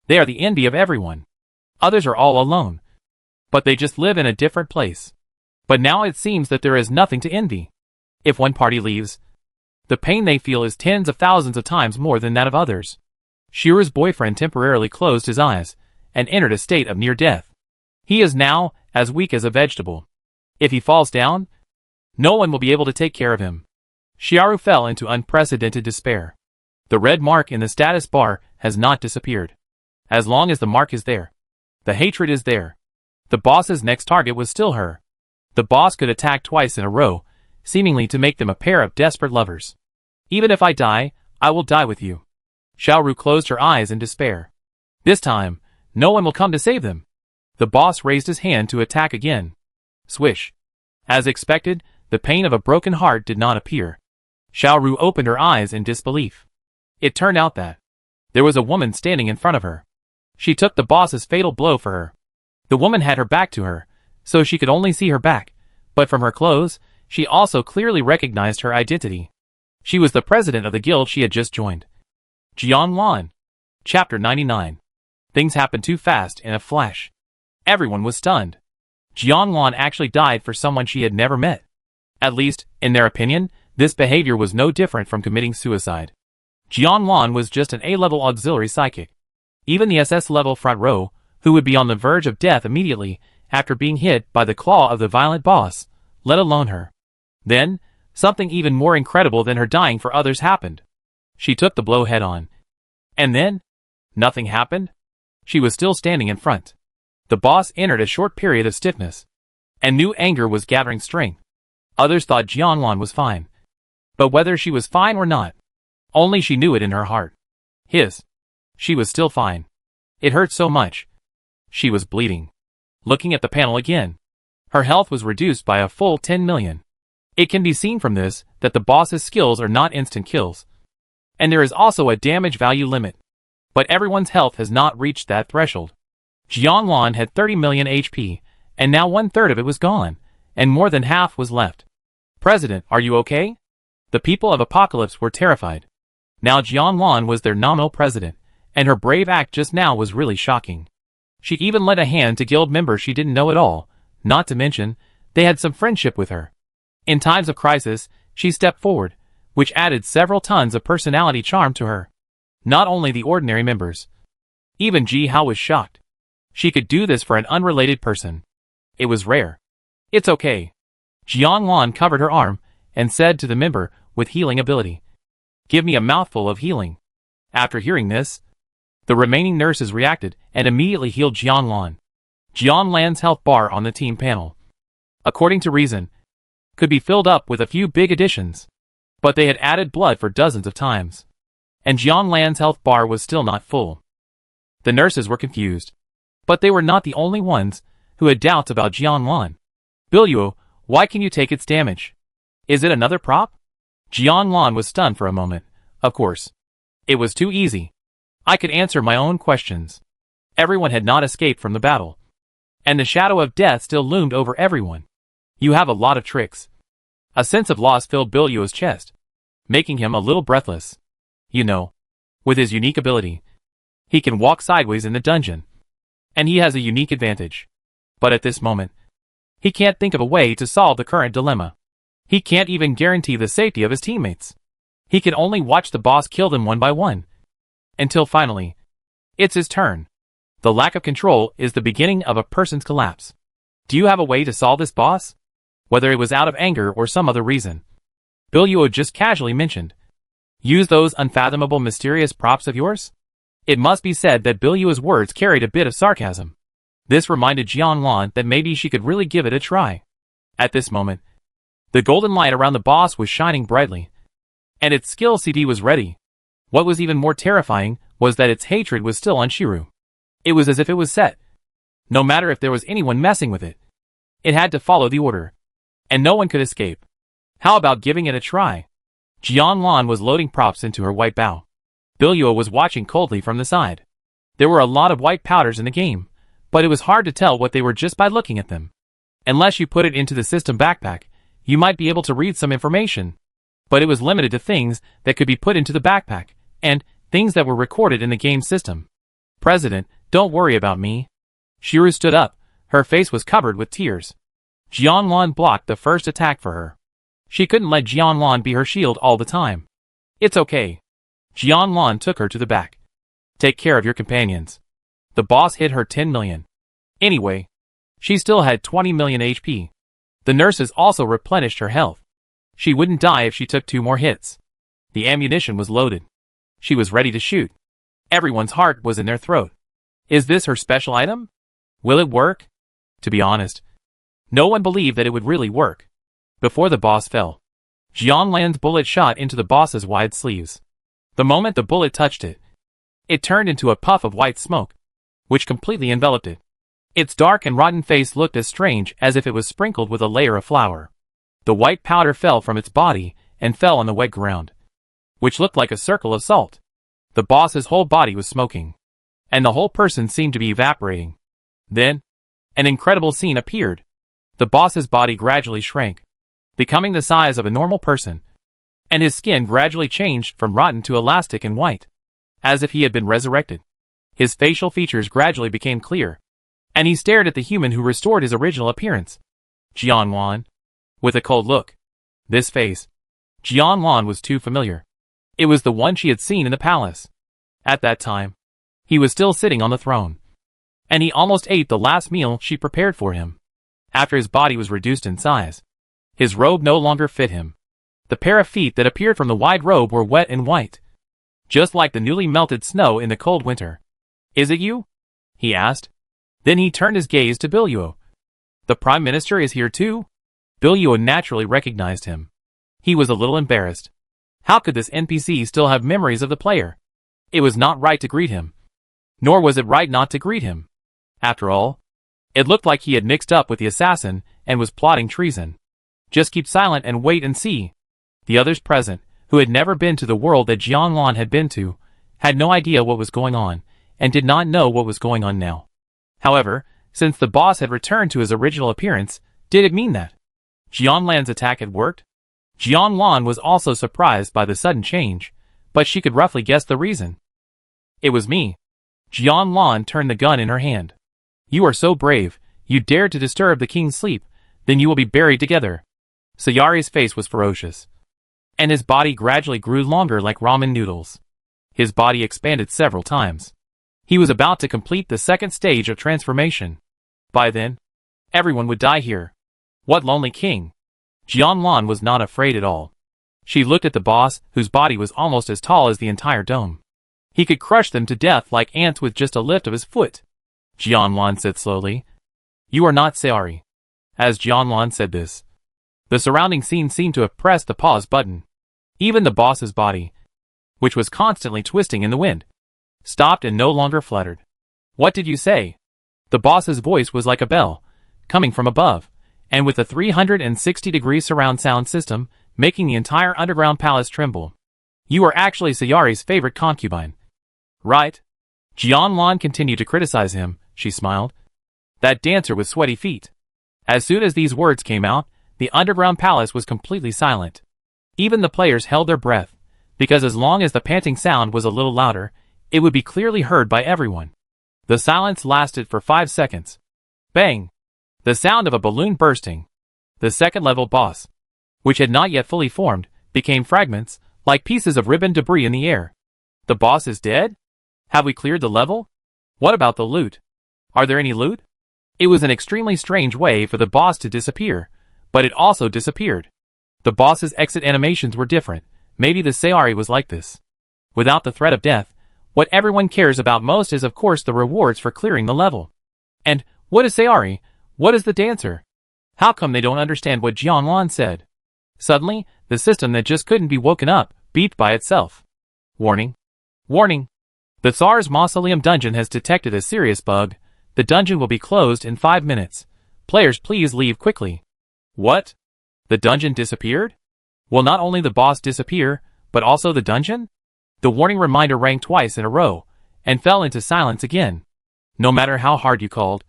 They are the envy of everyone. Others are all alone. But they just live in a different place. But now it seems that there is nothing to envy. If one party leaves, the pain they feel is tens of thousands of times more than that of others. Shiru's boyfriend temporarily closed his eyes and entered a state of near death. He is now as weak as a vegetable. If he falls down, no one will be able to take care of him. Xiaoru fell into unprecedented despair. The red mark in the status bar has not disappeared. As long as the mark is there, the hatred is there. The boss's next target was still her. The boss could attack twice in a row, seemingly to make them a pair of desperate lovers. Even if I die, I will die with you. Xiaoru closed her eyes in despair. This time, no one will come to save them. The boss raised his hand to attack again. Swish. As expected, the pain of a broken heart did not appear. Xiaoru opened her eyes in disbelief. It turned out that there was a woman standing in front of her. She took the boss's fatal blow for her. The woman had her back to her, so she could only see her back, but from her clothes, she also clearly recognized her identity. She was the president of the guild she had just joined. Jiang Lan. Chapter 99. Things happened too fast in a flash. Everyone was stunned. Jiang Lan actually died for someone she had never met. At least, in their opinion, this behavior was no different from committing suicide. Jiang Lan was just an A-level auxiliary psychic. Even the SS-level front row, who would be on the verge of death immediately after being hit by the claw of the violent boss, let alone her. Then, something even more incredible than her dying for others happened. She took the blow head-on. And then, nothing happened? She was still standing in front. The boss entered a short period of stiffness, and new anger was gathering strength. Others thought Jianglan was fine. But whether she was fine or not, only she knew it in her heart. She was still fine. It hurt so much. She was bleeding. Looking at the panel again, her health was reduced by a full 10 million. It can be seen from this that the boss's skills are not instant kills. And there is also a damage value limit. But everyone's health has not reached that threshold. Jianglan had 30 million HP, and now 1/3 of it was gone, and more than half was left. President, are you okay? The people of Apocalypse were terrified. Now Jianglan was their nominal president, and her brave act just now was really shocking. She even lent a hand to guild members she didn't know at all, not to mention, they had some friendship with her. In times of crisis, she stepped forward, which added several tons of personality charm to her. Not only the ordinary members. Even Ji Hao was shocked. She could do this for an unrelated person. It was rare. It's okay. Jianglan covered her arm, and said to the member with healing ability, "Give me a mouthful of healing." After hearing this, the remaining nurses reacted and immediately healed Jianglan. Jian Lan's health bar on the team panel, according to reason, could be filled up with a few big additions. But they had added blood for dozens of times. And Jian Lan's health bar was still not full. The nurses were confused. But they were not the only ones who had doubts about Jian Lan. Biluo, why can you take its damage? Is it another prop? Jian Lan was stunned for a moment. Of course. It was too easy. I could answer my own questions. Everyone had not escaped from the battle. And the shadow of death still loomed over everyone. You have a lot of tricks. A sense of loss filled Biluo's chest, making him a little breathless. You know, with his unique ability, he can walk sideways in the dungeon. And he has a unique advantage. But at this moment, he can't think of a way to solve the current dilemma. He can't even guarantee the safety of his teammates. He can only watch the boss kill them one by one. Until finally, it's his turn. The lack of control is the beginning of a person's collapse. Do you have a way to solve this boss? Whether it was out of anger or some other reason. Biluo just casually mentioned. Use those unfathomable mysterious props of yours? It must be said that Biluo's words carried a bit of sarcasm. This reminded Jian Lan that maybe she could really give it a try. At this moment, the golden light around the boss was shining brightly. And its skill CD was ready. What was even more terrifying was that its hatred was still on Shiru. It was as if it was set. No matter if there was anyone messing with it. It had to follow the order. And no one could escape. How about giving it a try? Jian Lan was loading props into her white bow. Biluo was watching coldly from the side. There were a lot of white powders in the game, but it was hard to tell what they were just by looking at them. Unless you put it into the system backpack, you might be able to read some information. But it was limited to things that could be put into the backpack, and things that were recorded in the game system. President, don't worry about me. Shiru stood up. Her face was covered with tears. Jian Lan blocked the first attack for her. She couldn't let Jian Lan be her shield all the time. It's okay. Jian Lan took her to the back. Take care of your companions. The boss hit her 10 million. Anyway, she still had 20 million HP. The nurses also replenished her health. She wouldn't die if she took 2 more hits. The ammunition was loaded. She was ready to shoot. Everyone's heart was in their throat. Is this her special item? Will it work? To be honest, no one believed that it would really work. Before the boss fell, Jian Lan's bullet shot into the boss's wide sleeves. The moment the bullet touched it, it turned into a puff of white smoke, which completely enveloped it. Its dark and rotten face looked as strange as if it was sprinkled with a layer of flour. The white powder fell from its body and fell on the wet ground, which looked like a circle of salt. The boss's whole body was smoking, and the whole person seemed to be evaporating. Then, an incredible scene appeared. The boss's body gradually shrank, becoming the size of a normal person, and his skin gradually changed from rotten to elastic and white, as if he had been resurrected. His facial features gradually became clear, and he stared at the human who restored his original appearance. Jian Lan, with a cold look. This face. Jian Lan was too familiar. It was the one she had seen in the palace. At that time, he was still sitting on the throne, and he almost ate the last meal she prepared for him. After his body was reduced in size, his robe no longer fit him. The pair of feet that appeared from the wide robe were wet and white, just like the newly melted snow in the cold winter. Is it you? He asked. Then he turned his gaze to Biluo. The Prime Minister is here too? Biluo naturally recognized him. He was a little embarrassed. How could this NPC still have memories of the player? It was not right to greet him. Nor was it right not to greet him. After all, it looked like he had mixed up with the assassin and was plotting treason. Just keep silent and wait and see. The others present, who had never been to the world that Jian Lan had been to, had no idea what was going on, and did not know what was going on now. However, since the boss had returned to his original appearance, did it mean that Jian Lan's attack had worked? Jian Lan was also surprised by the sudden change, but she could roughly guess the reason. It was me. Jian Lan turned the gun in her hand. You are so brave, you dared to disturb the king's sleep, then you will be buried together. Sayari's face was ferocious, and his body gradually grew longer like ramen noodles. His body expanded several times. He was about to complete the second stage of transformation. By then, everyone would die here. What lonely king! Jian Lan was not afraid at all. She looked at the boss, whose body was almost as tall as the entire dome. He could crush them to death like ants with just a lift of his foot. Jian Lan said slowly, You are not Sayori. As Jianlan said this, the surrounding scene seemed to have pressed the pause button. Even the boss's body, which was constantly twisting in the wind, stopped and no longer fluttered. What did you say? The boss's voice was like a bell, coming from above, and with a 360-degree surround sound system, making the entire underground palace tremble. You are actually Sayori's favorite concubine. Right? Jianlan continued to criticize him. She smiled. That dancer with sweaty feet. As soon as these words came out, the underground palace was completely silent. Even the players held their breath, because as long as the panting sound was a little louder, it would be clearly heard by everyone. The silence lasted for 5 seconds. Bang! The sound of a balloon bursting. The second-level boss, which had not yet fully formed, became fragments, like pieces of ribbon debris in the air. The boss is dead? Have we cleared the level? What about the loot? Are there any loot? It was an extremely strange way for the boss to disappear, but it also disappeared. The boss's exit animations were different. Maybe the Sayori was like this. Without the threat of death, what everyone cares about most is of course the rewards for clearing the level. And, what is Sayori? What is the dancer? How come they don't understand what Jianlan said? Suddenly, the system that just couldn't be woken up, beeped by itself. Warning. Warning. The Tsar's Mausoleum dungeon has detected a serious bug. The dungeon will be closed in 5 minutes. Players please leave quickly. What? The dungeon disappeared? Will not only the boss disappear, but also the dungeon? The warning reminder rang twice in a row, and fell into silence again. No matter how hard you called,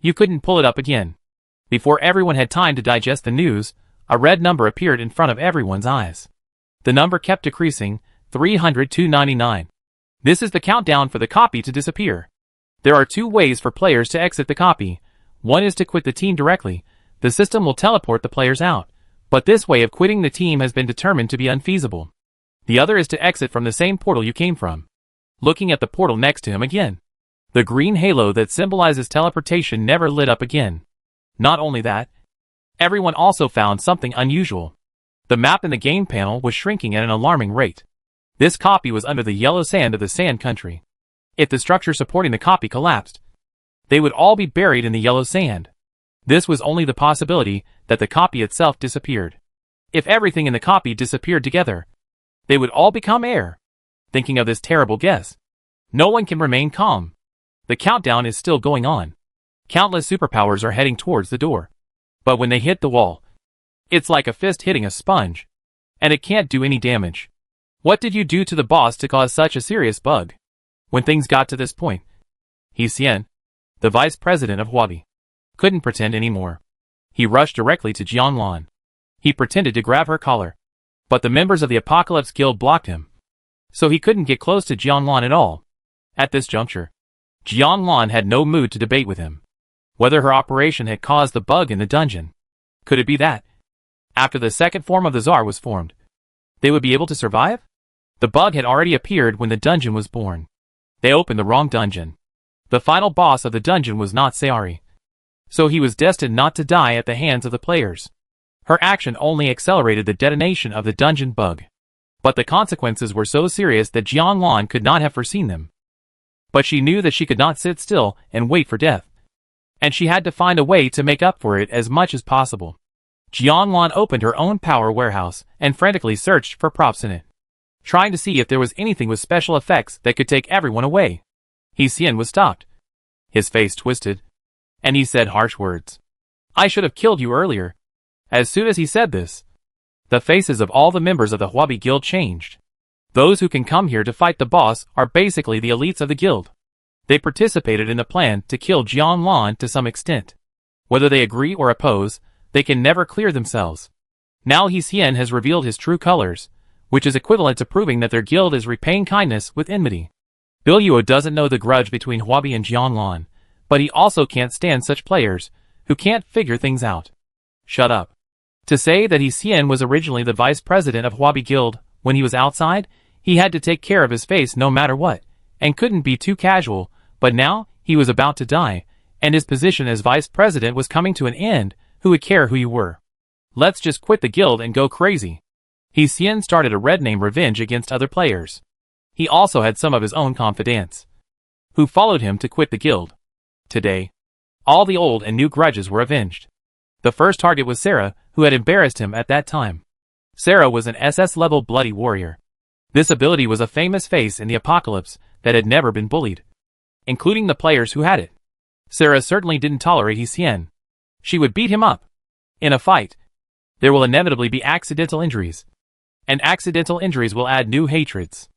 you couldn't pull it up again. Before everyone had time to digest the news, a red number appeared in front of everyone's eyes. The number kept decreasing, 300-299. This is the countdown for the copy to disappear. There are 2 ways for players to exit the copy. One is to quit the team directly. The system will teleport the players out, but this way of quitting the team has been determined to be unfeasible. The other is to exit from the same portal you came from. Looking at the portal next to him again. The green halo that symbolizes teleportation never lit up again. Not only that, everyone also found something unusual. The map in the game panel was shrinking at an alarming rate. This copy was under the yellow sand of the Sand Country. If the structure supporting the copy collapsed, they would all be buried in the yellow sand. This was only the possibility that the copy itself disappeared. If everything in the copy disappeared together, they would all become air. Thinking of this terrible guess, no one can remain calm. The countdown is still going on. Countless superpowers are heading towards the door. But when they hit the wall, it's like a fist hitting a sponge. And it can't do any damage. What did you do to the boss to cause such a serious bug? When things got to this point, Xian, the vice president of Huabi, couldn't pretend anymore. He rushed directly to Jianlan. He pretended to grab her collar, but the members of the Apocalypse Guild blocked him. So he couldn't get close to Jianlan at all. At this juncture, Jianlan had no mood to debate with him. Whether her operation had caused the bug in the dungeon. Could it be that, after the second form of the Tsar was formed, they would be able to survive? The bug had already appeared when the dungeon was born. They opened the wrong dungeon. The final boss of the dungeon was not Sayori. So he was destined not to die at the hands of the players. Her action only accelerated the detonation of the dungeon bug. But the consequences were so serious that Jianlan could not have foreseen them. But she knew that she could not sit still and wait for death. And she had to find a way to make up for it as much as possible. Jianlan opened her own power warehouse and frantically searched for props in it, trying to see if there was anything with special effects that could take everyone away. Xian was stopped. His face twisted, and he said harsh words. I should have killed you earlier. As soon as he said this, the faces of all the members of the Huabi Guild changed. Those who can come here to fight the boss are basically the elites of the guild. They participated in the plan to kill Jianlan to some extent. Whether they agree or oppose, they can never clear themselves. Now Xian has revealed his true colors, which is equivalent to proving that their guild is repaying kindness with enmity. Biluo doesn't know the grudge between Huabi and Jianlan, but he also can't stand such players who can't figure things out. Shut up. To say that Xian was originally the vice president of Huabi Guild, when he was outside, he had to take care of his face no matter what, and couldn't be too casual, but now, he was about to die, and his position as vice president was coming to an end. Who would care who you were? Let's just quit the guild and go crazy. Xian started a red name revenge against other players. He also had some of his own confidants, who followed him to quit the guild. Today, All the old and new grudges were avenged. The first target was Sarah, who had embarrassed him at that time. Sarah was an SS-level bloody warrior. This ability was a famous face in the apocalypse that had never been bullied, including the players who had it. Sarah certainly didn't tolerate Hsien. She would beat him up. In a fight, there will inevitably be accidental injuries, and accidental injuries will add new hatreds.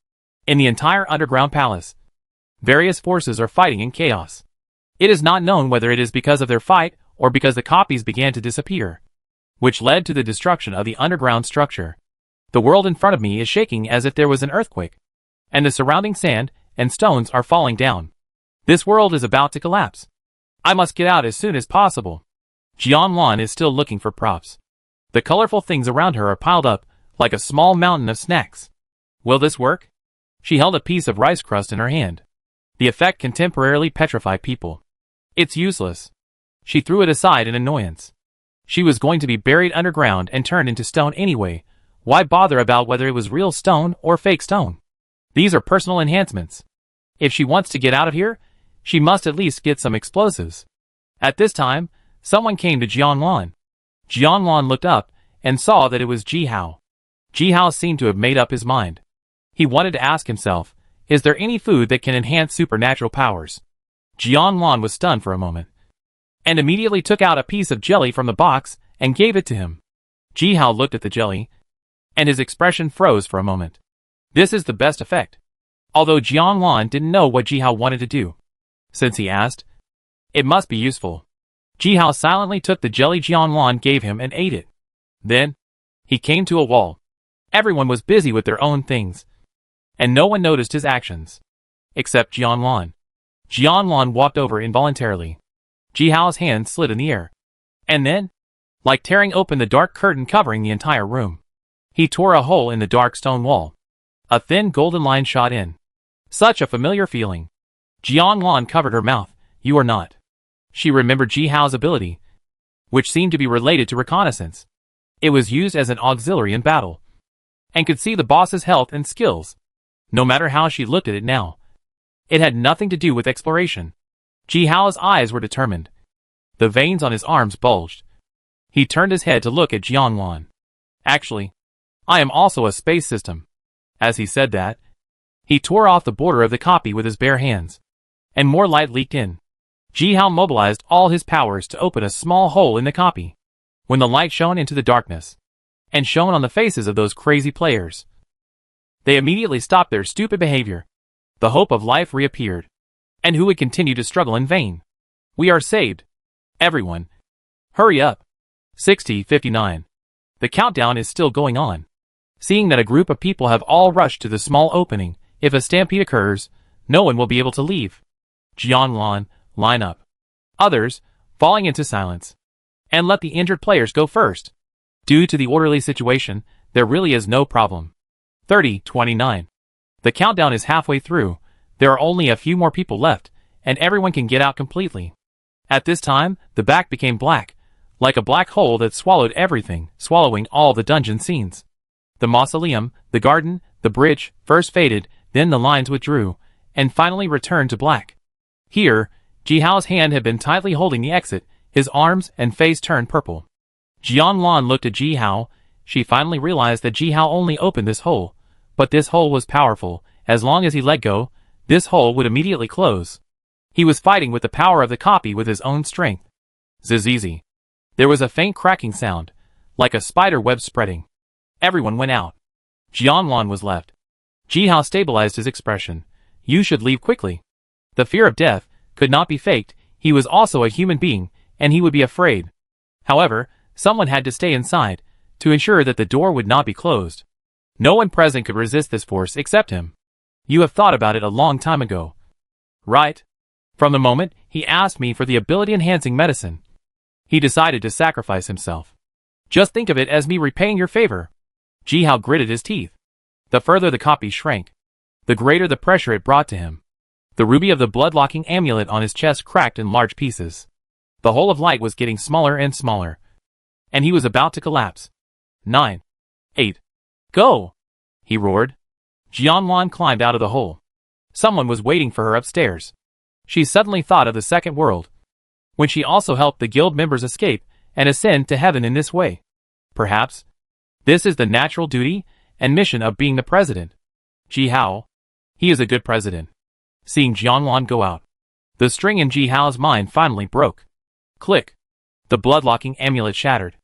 In the entire underground palace, various forces are fighting in chaos. It is not known whether it is because of their fight or because the copies began to disappear, which led to the destruction of the underground structure. The world in front of me is shaking as if there was an earthquake, and the surrounding sand and stones are falling down. This world is about to collapse. I must get out as soon as possible. Jianlan is still looking for props. The colorful things around her are piled up like a small mountain of snacks. Will this work? She held a piece of rice crust in her hand. The effect can temporarily petrify people. It's useless. She threw it aside in annoyance. She was going to be buried underground and turned into stone anyway. Why bother about whether it was real stone or fake stone? These are personal enhancements. If she wants to get out of here, she must at least get some explosives. At this time, someone came to Jianlan. Jianlan looked up and saw that it was Ji Hao. Ji Hao seemed to have made up his mind. He wanted to ask himself, is there any food that can enhance supernatural powers? Jianlan was stunned for a moment, and immediately took out a piece of jelly from the box and gave it to him. Ji Hao looked at the jelly, and his expression froze for a moment. This is the best effect. Although Jianlan didn't know what Ji Hao wanted to do. Since he asked, it must be useful. Ji Hao silently took the jelly Jianlan gave him and ate it. Then, he came to a wall. Everyone was busy with their own things, and no one noticed his actions, except Jianlan. Jianlan walked over involuntarily. Ji Hao's hand slid in the air, and then, like tearing open the dark curtain covering the entire room, he tore a hole in the dark stone wall. A thin golden line shot in. Such a familiar feeling. Jianlan covered her mouth. You are not. She remembered Ji Hao's ability, which seemed to be related to reconnaissance. It was used as an auxiliary in battle, and could see the boss's health and skills. No matter how she looked at it now, it had nothing to do with exploration. Ji Hao's eyes were determined. The veins on his arms bulged. He turned his head to look at Jianlan. Actually, I am also a space system. As he said that, he tore off the border of the copy with his bare hands, and more light leaked in. Ji Hao mobilized all his powers to open a small hole in the copy. When the light shone into the darkness, and shone on the faces of those crazy players, they immediately stopped their stupid behavior. The hope of life reappeared. And who would continue to struggle in vain? We are saved. Everyone, hurry up. 60:59. The countdown is still going on. Seeing that a group of people have all rushed to the small opening, if a stampede occurs, no one will be able to leave. Jianlan, line up. Others, falling into silence. And let the injured players go first. Due to the orderly situation, there really is no problem. 30:29. The countdown is halfway through. There are only a few more people left, and everyone can get out completely. At this time, the back became black, like a black hole that swallowed everything, swallowing all the dungeon scenes. The mausoleum, the garden, the bridge, first faded, then the lines withdrew, and finally returned to black. Here, Ji Hao's hand had been tightly holding the exit, his arms and face turned purple. Jianlan looked at Ji Hao. She finally realized that Ji Hao only opened this hole, but this hole was powerful. As long as he let go, this hole would immediately close. He was fighting with the power of the copy with his own strength. Zizizi. There was a faint cracking sound, like a spider web spreading. Everyone went out. Jianlan was left. Ji Hao stabilized his expression. You should leave quickly. The fear of death could not be faked. He was also a human being, and he would be afraid. However, someone had to stay inside, to ensure that the door would not be closed. No one present could resist this force except him. You have thought about it a long time ago, right? From the moment he asked me for the ability-enhancing medicine, he decided to sacrifice himself. Just think of it as me repaying your favor. Ji Hao gritted his teeth. The further the copy shrank, the greater the pressure it brought to him. The ruby of the blood-locking amulet on his chest cracked in large pieces. The hole of light was getting smaller and smaller, and he was about to collapse. 9. 8. Go! He roared. Jianlan climbed out of the hole. Someone was waiting for her upstairs. She suddenly thought of the second world. when she also helped the guild members escape and ascend to heaven in this way? Perhaps this is the natural duty and mission of being the president. Ji Hao. He is a good president. Seeing Jianlan go out, the string in Ji Hao's mind finally broke. Click. The blood-locking amulet shattered,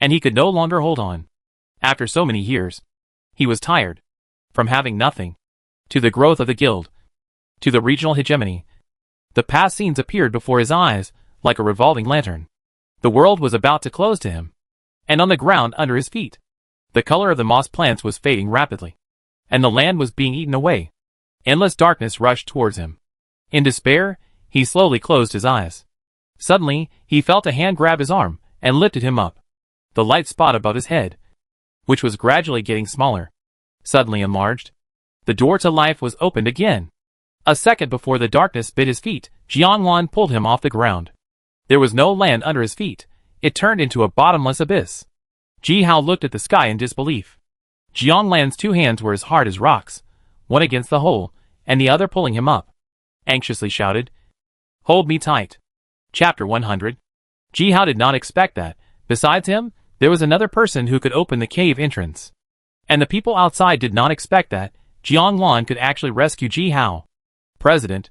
and he could no longer hold on. After so many years, he was tired. From having nothing, to the growth of the guild, to the regional hegemony, the past scenes appeared before his eyes like a revolving lantern. The world was about to close to him, and on the ground under his feet, the color of the moss plants was fading rapidly, and the land was being eaten away. Endless darkness rushed towards him. In despair, he slowly closed his eyes. Suddenly, he felt a hand grab his arm and lifted him up. The light spot above his head, which was gradually getting smaller, suddenly enlarged. The door to life was opened again. A second before the darkness bit his feet, Jianlan pulled him off the ground. There was no land under his feet. It turned into a bottomless abyss. Ji Hao looked at the sky in disbelief. Jianlan's two hands were as hard as rocks, one against the hole, and the other pulling him up. Anxiously shouted, "Hold me tight." Chapter 100. Ji Hao did not expect that. Besides him, there was another person who could open the cave entrance. And the people outside did not expect that Jianlan could actually rescue Ji Hao. President.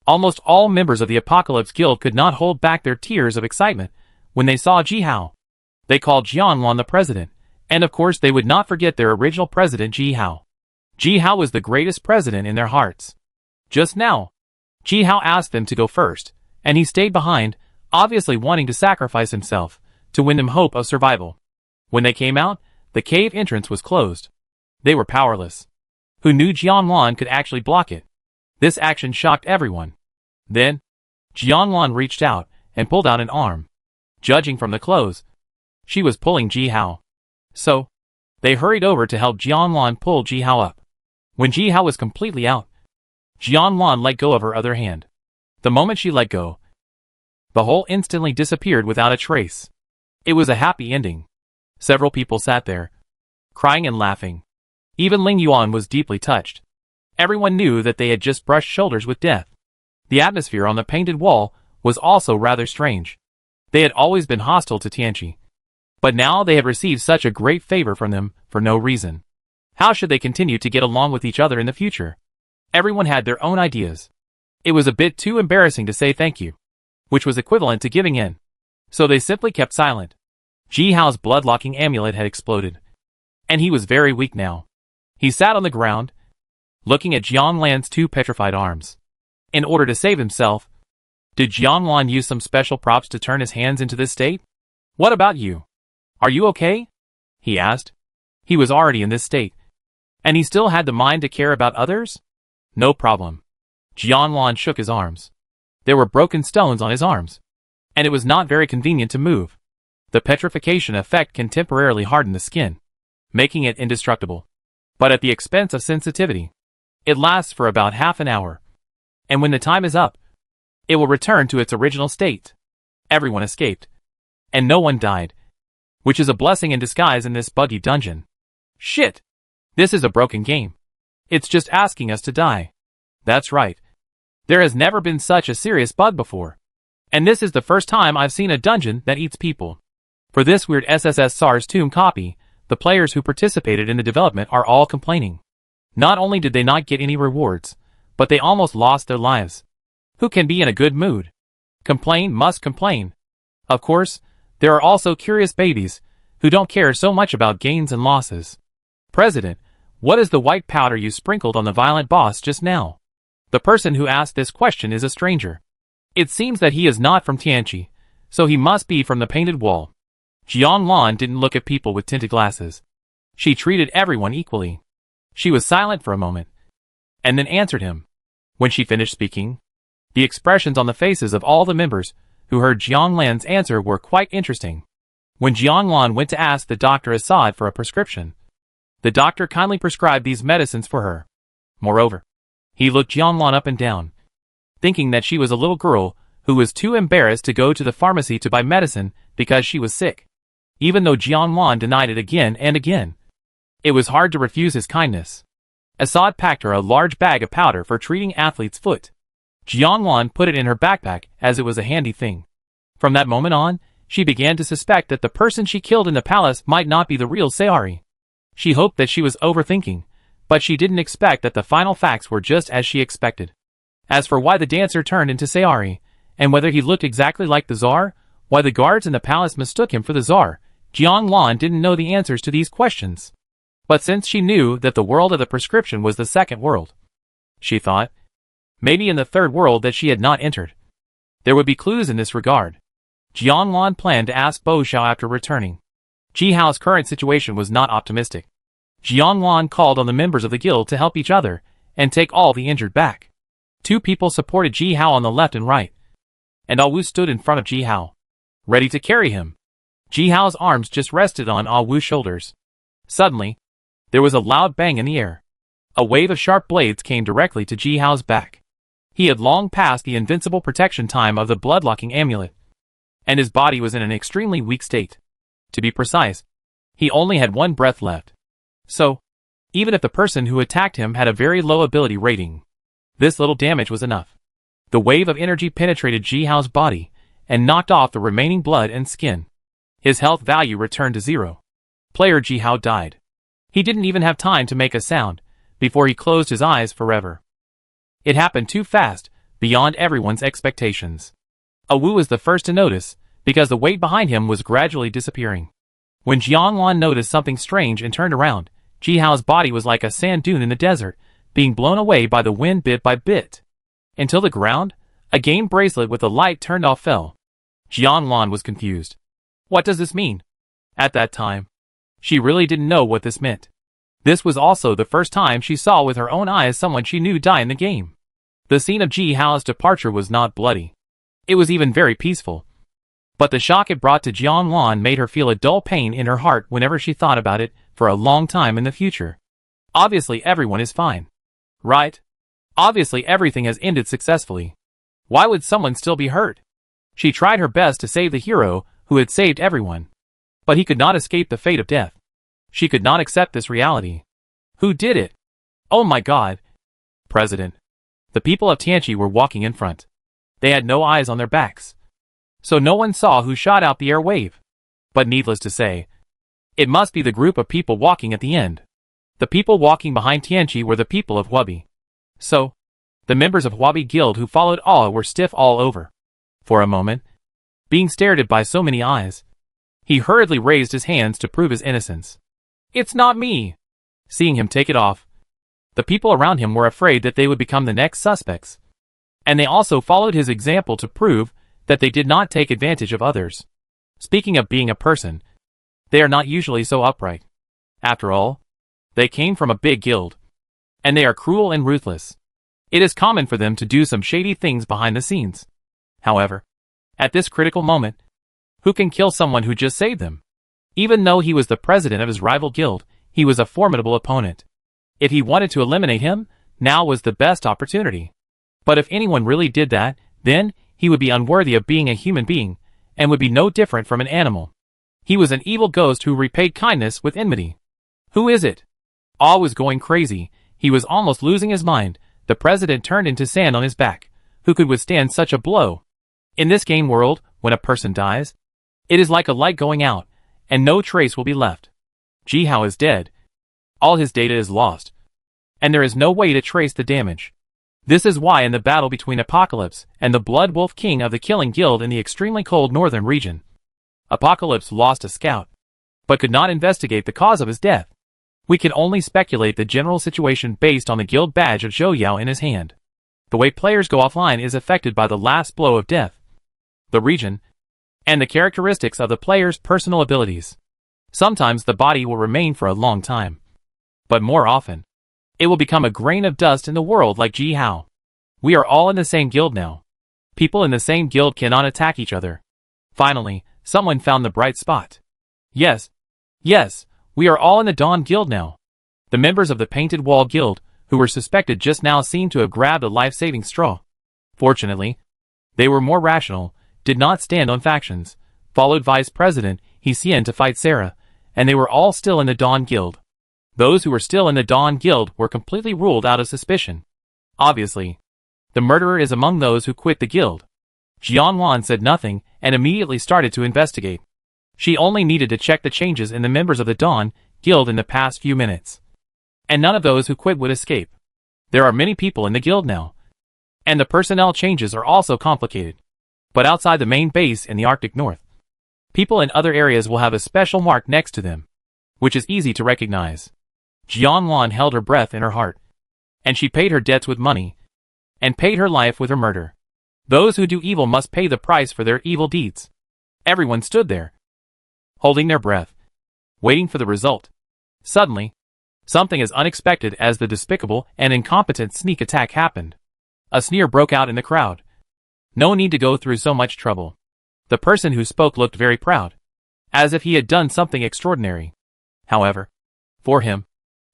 Almost all members of the Apocalypse Guild could not hold back their tears of excitement when they saw Ji Hao. They called Jianlan the president, and of course they would not forget their original president Ji Hao. Ji Hao was the greatest president in their hearts. Just now, Ji Hao asked them to go first, and he stayed behind, obviously wanting to sacrifice himself to win them hope of survival. When they came out, the cave entrance was closed. They were powerless. Who knew Jianlan could actually block it? This action shocked everyone. Then, Jianlan reached out and pulled out an arm. Judging from the clothes, she was pulling Ji Hao. So, they hurried over to help Jianlan pull Ji Hao up. When Ji Hao was completely out, Jianlan let go of her other hand. The moment she let go, the hole instantly disappeared without a trace. It was a happy ending. Several people sat there, crying and laughing. Even Ling Yuan was deeply touched. Everyone knew that they had just brushed shoulders with death. The atmosphere on the painted wall was also rather strange. They had always been hostile to Tianqi, but now they had received such a great favor from them for no reason. How should they continue to get along with each other in the future? Everyone had their own ideas. It was a bit too embarrassing to say thank you, which was equivalent to giving in. So they simply kept silent. Ji Hao's blood-locking amulet had exploded, and he was very weak now. He sat on the ground, looking at Jianlan's two petrified arms. In order to save himself, did Jianlan use some special props to turn his hands into this state? "What about you? Are you okay?" he asked. He was already in this state, and he still had the mind to care about others? No problem. Jianlan shook his arms. There were broken stones on his arms, and it was not very convenient to move. The petrification effect can temporarily harden the skin, making it indestructible, but at the expense of sensitivity. It lasts for about half an hour, and when the time is up, it will return to its original state. Everyone escaped, and no one died, which is a blessing in disguise in this buggy dungeon. Shit! This is a broken game. It's just asking us to die. That's right. There has never been such a serious bug before. And this is the first time I've seen a dungeon that eats people. For this weird SSS SARS Tomb copy, the players who participated in the development are all complaining. Not only did they not get any rewards, but they almost lost their lives. Who can be in a good mood? Complain must complain. Of course, there are also curious babies, who don't care so much about gains and losses. President, what is the white powder you sprinkled on the violent boss just now? The person who asked this question is a stranger. It seems that he is not from Tianqi, so he must be from the painted wall. Jianlan didn't look at people with tinted glasses. She treated everyone equally. She was silent for a moment, and then answered him. When she finished speaking, the expressions on the faces of all the members who heard Jianlan's answer were quite interesting. When Jianlan went to ask the Dr. Assad for a prescription, the doctor kindly prescribed these medicines for her. Moreover, he looked Jianlan up and down, thinking that she was a little girl who was too embarrassed to go to the pharmacy to buy medicine because she was sick. Even though Jianlan denied it again and again, it was hard to refuse his kindness. Assad packed her a large bag of powder for treating athlete's foot. Jianlan put it in her backpack as it was a handy thing. From that moment on, she began to suspect that the person she killed in the palace might not be the real Sayori. She hoped that she was overthinking, but she didn't expect that the final facts were just as she expected. As for why the dancer turned into Sayori, and whether he looked exactly like the Tsar, why the guards in the palace mistook him for the Tsar, Jiang Lan didn't know the answers to these questions. But since she knew that the world of the prescription was the second world, she thought, maybe in the third world that she had not entered, there would be clues in this regard. Jiang Lan planned to ask Bo Xiao after returning. Ji Hao's current situation was not optimistic. Jiang Lan called on the members of the guild to help each other and take all the injured back. 2 people supported Ji Hao on the left and right, and Awu stood in front of Ji Hao, ready to carry him. Ji Hao's arms just rested on Awu's shoulders. Suddenly, there was a loud bang in the air. A wave of sharp blades came directly to Ji Hao's back. He had long passed the invincible protection time of the blood-locking amulet, and his body was in an extremely weak state. To be precise, he only had 1 breath left. So, even if the person who attacked him had a very low ability rating, this little damage was enough. The wave of energy penetrated Ji Hao's body and knocked off the remaining blood and skin. His health value returned to 0. Player Ji Hao died. He didn't even have time to make a sound before he closed his eyes forever. It happened too fast, beyond everyone's expectations. Awu was the first to notice, because the weight behind him was gradually disappearing. When Jiang Lan noticed something strange and turned around, Ji Hao's body was like a sand dune in the desert, being blown away by the wind bit by bit. Until the ground, a game bracelet with the light turned off fell. Jiang Lan was confused. What does this mean? At that time, she really didn't know what this meant. This was also the first time she saw with her own eyes someone she knew die in the game. The scene of Ji Hao's departure was not bloody. It was even very peaceful. But the shock it brought to Jiang Lan made her feel a dull pain in her heart whenever she thought about it for a long time in the future. Obviously everyone is fine. Right? Obviously everything has ended successfully. Why would someone still be hurt? She tried her best to save the hero who had saved everyone. But he could not escape the fate of death. She could not accept this reality. Who did it? Oh my God. President. The people of Tianqi were walking in front. They had no eyes on their backs, so no one saw who shot out the air wave. But needless to say, it must be the group of people walking at the end. The people walking behind Tianqi were the people of Huabi. So, the members of Huabi Guild who followed Awe were stiff all over. For a moment, being stared at by so many eyes, he hurriedly raised his hands to prove his innocence. It's not me! Seeing him take it off, the people around him were afraid that they would become the next suspects. And they also followed his example to prove that they did not take advantage of others. Speaking of being a person, they are not usually so upright. After all, they came from a big guild, and they are cruel and ruthless. It is common for them to do some shady things behind the scenes. However, at this critical moment, who can kill someone who just saved them? Even though he was the president of his rival guild, he was a formidable opponent. If he wanted to eliminate him, now was the best opportunity. But if anyone really did that, then he would be unworthy of being a human being, and would be no different from an animal. He was an evil ghost who repaid kindness with enmity. Who is it? Awe was going crazy. He was almost losing his mind. The president turned into sand on his back. Who could withstand such a blow? In this game world, when a person dies, it is like a light going out, and no trace will be left. Ji Hao is dead. All his data is lost, and there is no way to trace the damage. This is why in the battle between Apocalypse and the Blood Wolf King of the Killing Guild in the extremely cold northern region, Apocalypse lost a scout, but could not investigate the cause of his death. We can only speculate the general situation based on the guild badge of Zhou Yao in his hand. The way players go offline is affected by the last blow of death, the region, and the characteristics of the player's personal abilities. Sometimes the body will remain for a long time, but more often, it will become a grain of dust in the world like Ji Hao. We are all in the same guild now. People in the same guild cannot attack each other. Finally, someone found the bright spot. Yes, we are all in the Dawn Guild now. The members of the Painted Wall Guild, who were suspected just now, seemed to have grabbed a life-saving straw. Fortunately, they were more rational, did not stand on factions, followed Vice President He Xian to fight Sarah, and they were all still in the Dawn Guild. Those who were still in the Dawn Guild were completely ruled out of suspicion. Obviously, the murderer is among those who quit the guild. Jiang Lan said nothing and immediately started to investigate. She only needed to check the changes in the members of the Dawn Guild in the past few minutes. And none of those who quit would escape. There are many people in the guild now. And the personnel changes are also complicated. But outside the main base in the Arctic North, people in other areas will have a special mark next to them, which is easy to recognize. Jianlan held her breath in her heart. And she paid her debts with money, and paid her life with her murder. Those who do evil must pay the price for their evil deeds. Everyone stood there, holding their breath, waiting for the result. Suddenly, something as unexpected as the despicable and incompetent sneak attack happened. A sneer broke out in the crowd. No need to go through so much trouble. The person who spoke looked very proud, as if he had done something extraordinary. However, for him,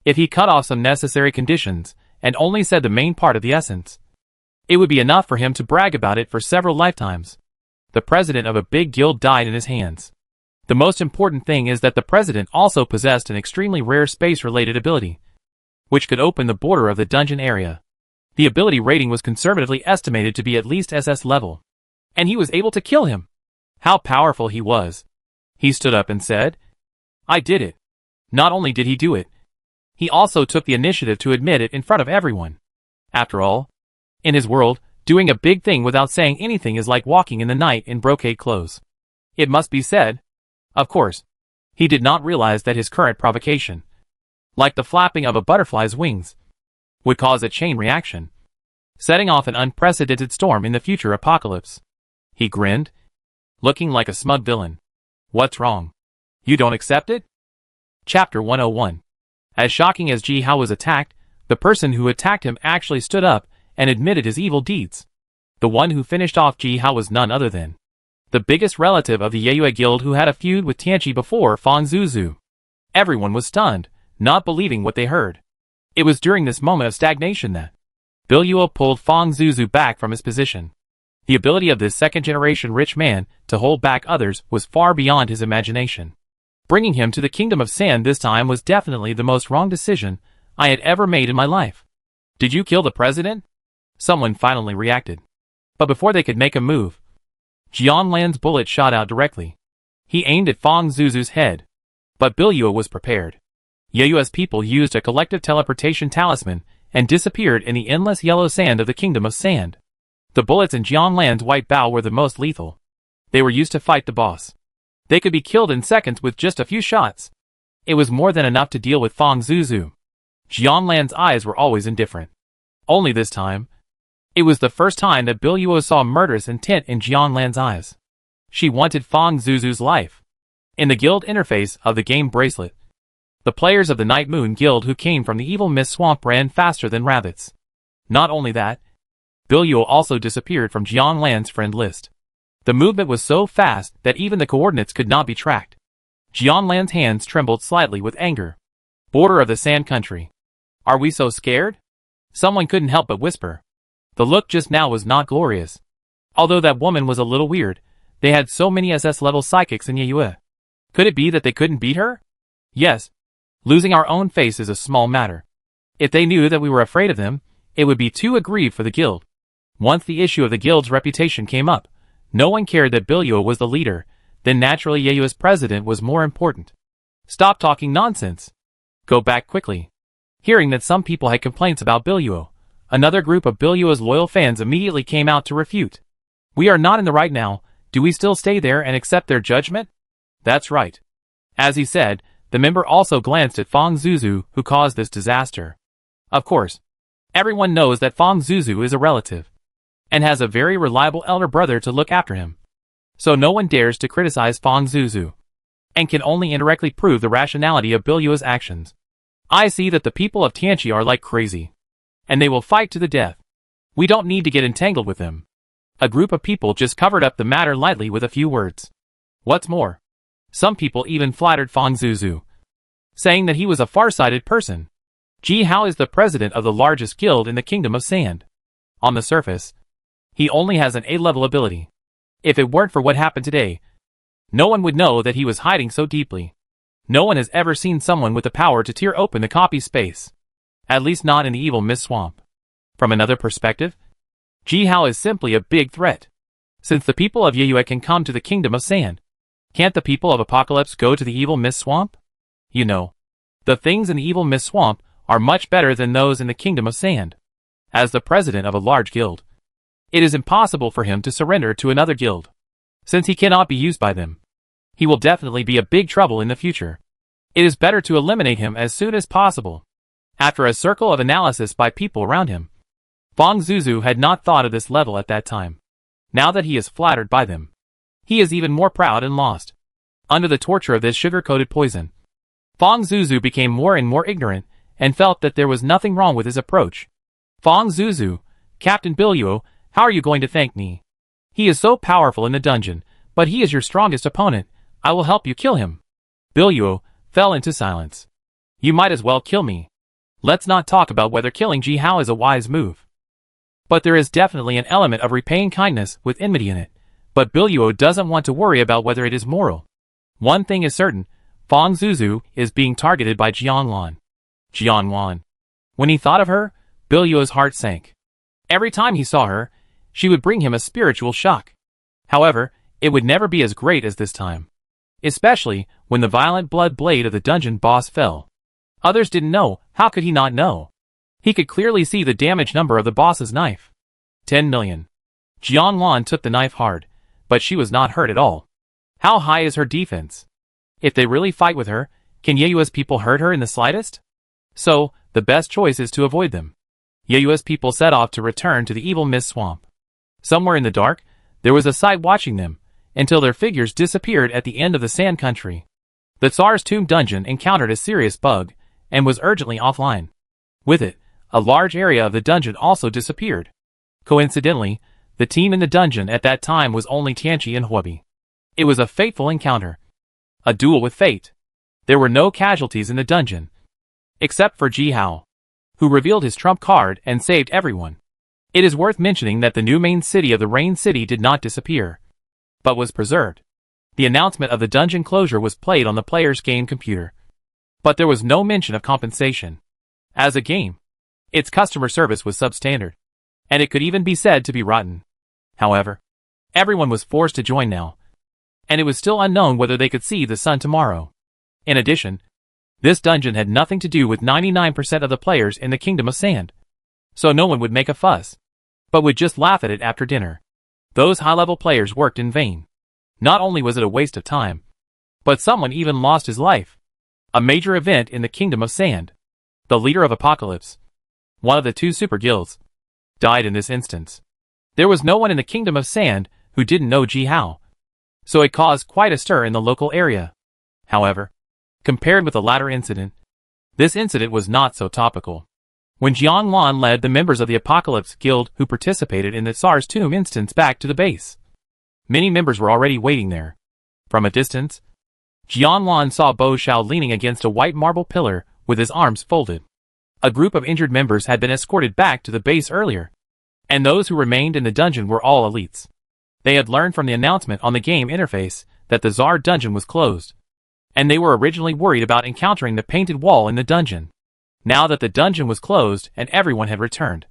if he cut off some necessary conditions and only said the main part of the essence, it would be enough for him to brag about it for several lifetimes. The president of a big guild died in his hands. The most important thing is that the president also possessed an extremely rare space-related ability, which could open the border of the dungeon area. The ability rating was conservatively estimated to be at least SS level, and he was able to kill him. How powerful he was. He stood up and said, "I did it." Not only did he do it, he also took the initiative to admit it in front of everyone. After all, in his world, doing a big thing without saying anything is like walking in the night in brocade clothes. It must be said. Of course, he did not realize that his current provocation, like the flapping of a butterfly's wings, would cause a chain reaction, setting off an unprecedented storm in the future apocalypse. He grinned, looking like a smug villain. What's wrong? You don't accept it? Chapter 101. As shocking as Ji Hao was attacked, the person who attacked him actually stood up and admitted his evil deeds. The one who finished off Ji Hao was none other than the biggest relative of the Yeyue Guild who had a feud with Tianqi before Fang Zuzu. Everyone was stunned, not believing what they heard. It was during this moment of stagnation that Biluo pulled Fang Zuzu back from his position. The ability of this second-generation rich man to hold back others was far beyond his imagination. Bringing him to the Kingdom of Sand this time was definitely the most wrong decision I had ever made in my life. Did you kill the president? Someone finally reacted. But before they could make a move, Jianlan's bullet shot out directly. He aimed at Fang Zuzu's head. But Biluo was prepared. Yeyue's people used a collective teleportation talisman and disappeared in the endless yellow sand of the Kingdom of Sand. The bullets in Jianlan's white bow were the most lethal. They were used to fight the boss. They could be killed in seconds with just a few shots. It was more than enough to deal with Fang Zuzu. Jianlan's eyes were always indifferent. Only this time, it was the first time that Biluo saw murderous intent in Jianlan's eyes. She wanted Fang Zuzu's life. In the guild interface of the game bracelet, the players of the Night Moon Guild who came from the Evil Mist Swamp ran faster than rabbits. Not only that, Biluo also disappeared from Jianlan's friend list. The movement was so fast that even the coordinates could not be tracked. Jianlan's hands trembled slightly with anger. Border of the Sand Country. Are we so scared? Someone couldn't help but whisper. The look just now was not glorious. Although that woman was a little weird, they had so many SS-level psychics in Yeyue. Could it be that they couldn't beat her? Yes. Losing our own face is a small matter. If they knew that we were afraid of them, it would be too aggrieved for the guild. Once the issue of the guild's reputation came up, no one cared that Biluo was the leader, then naturally Yeyue's president was more important. Stop talking nonsense. Go back quickly. Hearing that some people had complaints about Biluo, another group of Biluo's loyal fans immediately came out to refute. We are not in the right now, do we still stay there and accept their judgment? That's right. As he said, the member also glanced at Fang Zuzu who caused this disaster. Of course, everyone knows that Fang Zuzu is a relative, and has a very reliable elder brother to look after him. So no one dares to criticize Fang Zuzu, and can only indirectly prove the rationality of Biluo's actions. I see that the people of Tianqi are like crazy, and they will fight to the death. We don't need to get entangled with them. A group of people just covered up the matter lightly with a few words. What's more, some people even flattered Fang Zuzu, saying that he was a far-sighted person. Ji Hao is the president of the largest guild in the Kingdom of Sand. On the surface, he only has an A-level ability. If it weren't for what happened today, no one would know that he was hiding so deeply. No one has ever seen someone with the power to tear open the copy space. At least not in the Evil Mist Swamp. From another perspective, Ji Hao is simply a big threat. Since the people of Yeyue can come to the Kingdom of Sand, can't the people of Apocalypse go to the Evil Mist Swamp? You know, the things in the Evil Mist Swamp are much better than those in the Kingdom of Sand. As the president of a large guild, it is impossible for him to surrender to another guild. Since he cannot be used by them, he will definitely be a big trouble in the future. It is better to eliminate him as soon as possible. After a circle of analysis by people around him, Fang Zuzu had not thought of this level at that time. Now that he is flattered by them, he is even more proud and lost. Under the torture of this sugar-coated poison, Fang Zuzu became more and more ignorant and felt that there was nothing wrong with his approach. Fang Zuzu, Captain Biluo, how are you going to thank me? He is so powerful in the dungeon, but he is your strongest opponent. I will help you kill him. Biluo fell into silence. You might as well kill me. Let's not talk about whether killing Ji Hao is a wise move. But there is definitely an element of repaying kindness with enmity in it. But Biluo doesn't want to worry about whether it is moral. One thing is certain, Fang Zuzu is being targeted by Jianlan. Jianlan. When he thought of her, Biluo's heart sank. Every time he saw her, she would bring him a spiritual shock. However, it would never be as great as this time. Especially when the violent blood blade of the dungeon boss fell. Others didn't know, how could he not know? He could clearly see the damage number of the boss's knife. 10 million. Jianlan took the knife hard, but she was not hurt at all. How high is her defense? If they really fight with her, can Yeyue's people hurt her in the slightest? So, the best choice is to avoid them. Yeyue's people set off to return to the Evil Mist Swamp. Somewhere in the dark, there was a sight watching them, until their figures disappeared at the end of the Sand Country. The Tsar's Tomb dungeon encountered a serious bug, and was urgently offline. With it, a large area of the dungeon also disappeared. Coincidentally, the team in the dungeon at that time was only Tianqi and Huobi. It was a fateful encounter. A duel with fate. There were no casualties in the dungeon. Except for Ji Hao, who revealed his trump card and saved everyone. It is worth mentioning that the new main city of the Rain City did not disappear, but was preserved. The announcement of the dungeon closure was played on the player's game computer. But there was no mention of compensation. As a game, its customer service was substandard, and it could even be said to be rotten. However, everyone was forced to join now, and it was still unknown whether they could see the sun tomorrow. In addition, this dungeon had nothing to do with 99% of the players in the Kingdom of Sand, so no one would make a fuss, but would just laugh at it after dinner. Those high-level players worked in vain. Not only was it a waste of time, but someone even lost his life. A major event in the Kingdom of Sand. The leader of Apocalypse, one of the two super guilds, died in this instance. There was no one in the Kingdom of Sand who didn't know Ji Hao, so it caused quite a stir in the local area. However, compared with the latter incident, this incident was not so topical. When Jianlan led the members of the Apocalypse Guild who participated in the Tsar's Tomb instance back to the base, many members were already waiting there. From a distance, Jianlan saw Bo Shao leaning against a white marble pillar with his arms folded. A group of injured members had been escorted back to the base earlier, and those who remained in the dungeon were all elites. They had learned from the announcement on the game interface that the Tsar dungeon was closed, and they were originally worried about encountering the painted wall in the dungeon. Now that the dungeon was closed and everyone had returned,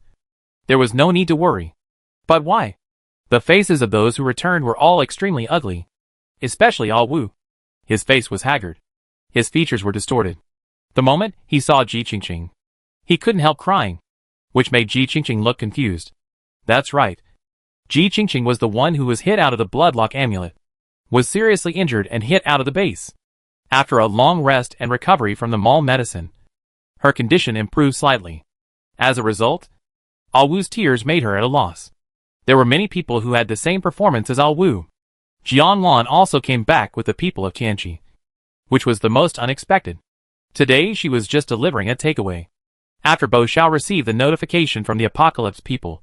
there was no need to worry. But why? The faces of those who returned were all extremely ugly, especially Al Wu. His face was haggard. His features were distorted. The moment he saw Ji Qingqing, he couldn't help crying, which made Ji Qingqing look confused. That's right. Ji Qingqing was the one who was hit out of the Bloodlock amulet, was seriously injured and hit out of the base. After a long rest and recovery from the mall medicine, her condition improved slightly. As a result, Al Wu's tears made her at a loss. There were many people who had the same performance as Al Wu. Jianlan also came back with the people of Tianqi, which was the most unexpected. Today she was just delivering a takeaway. After Bo Shao received the notification from the Apocalypse people,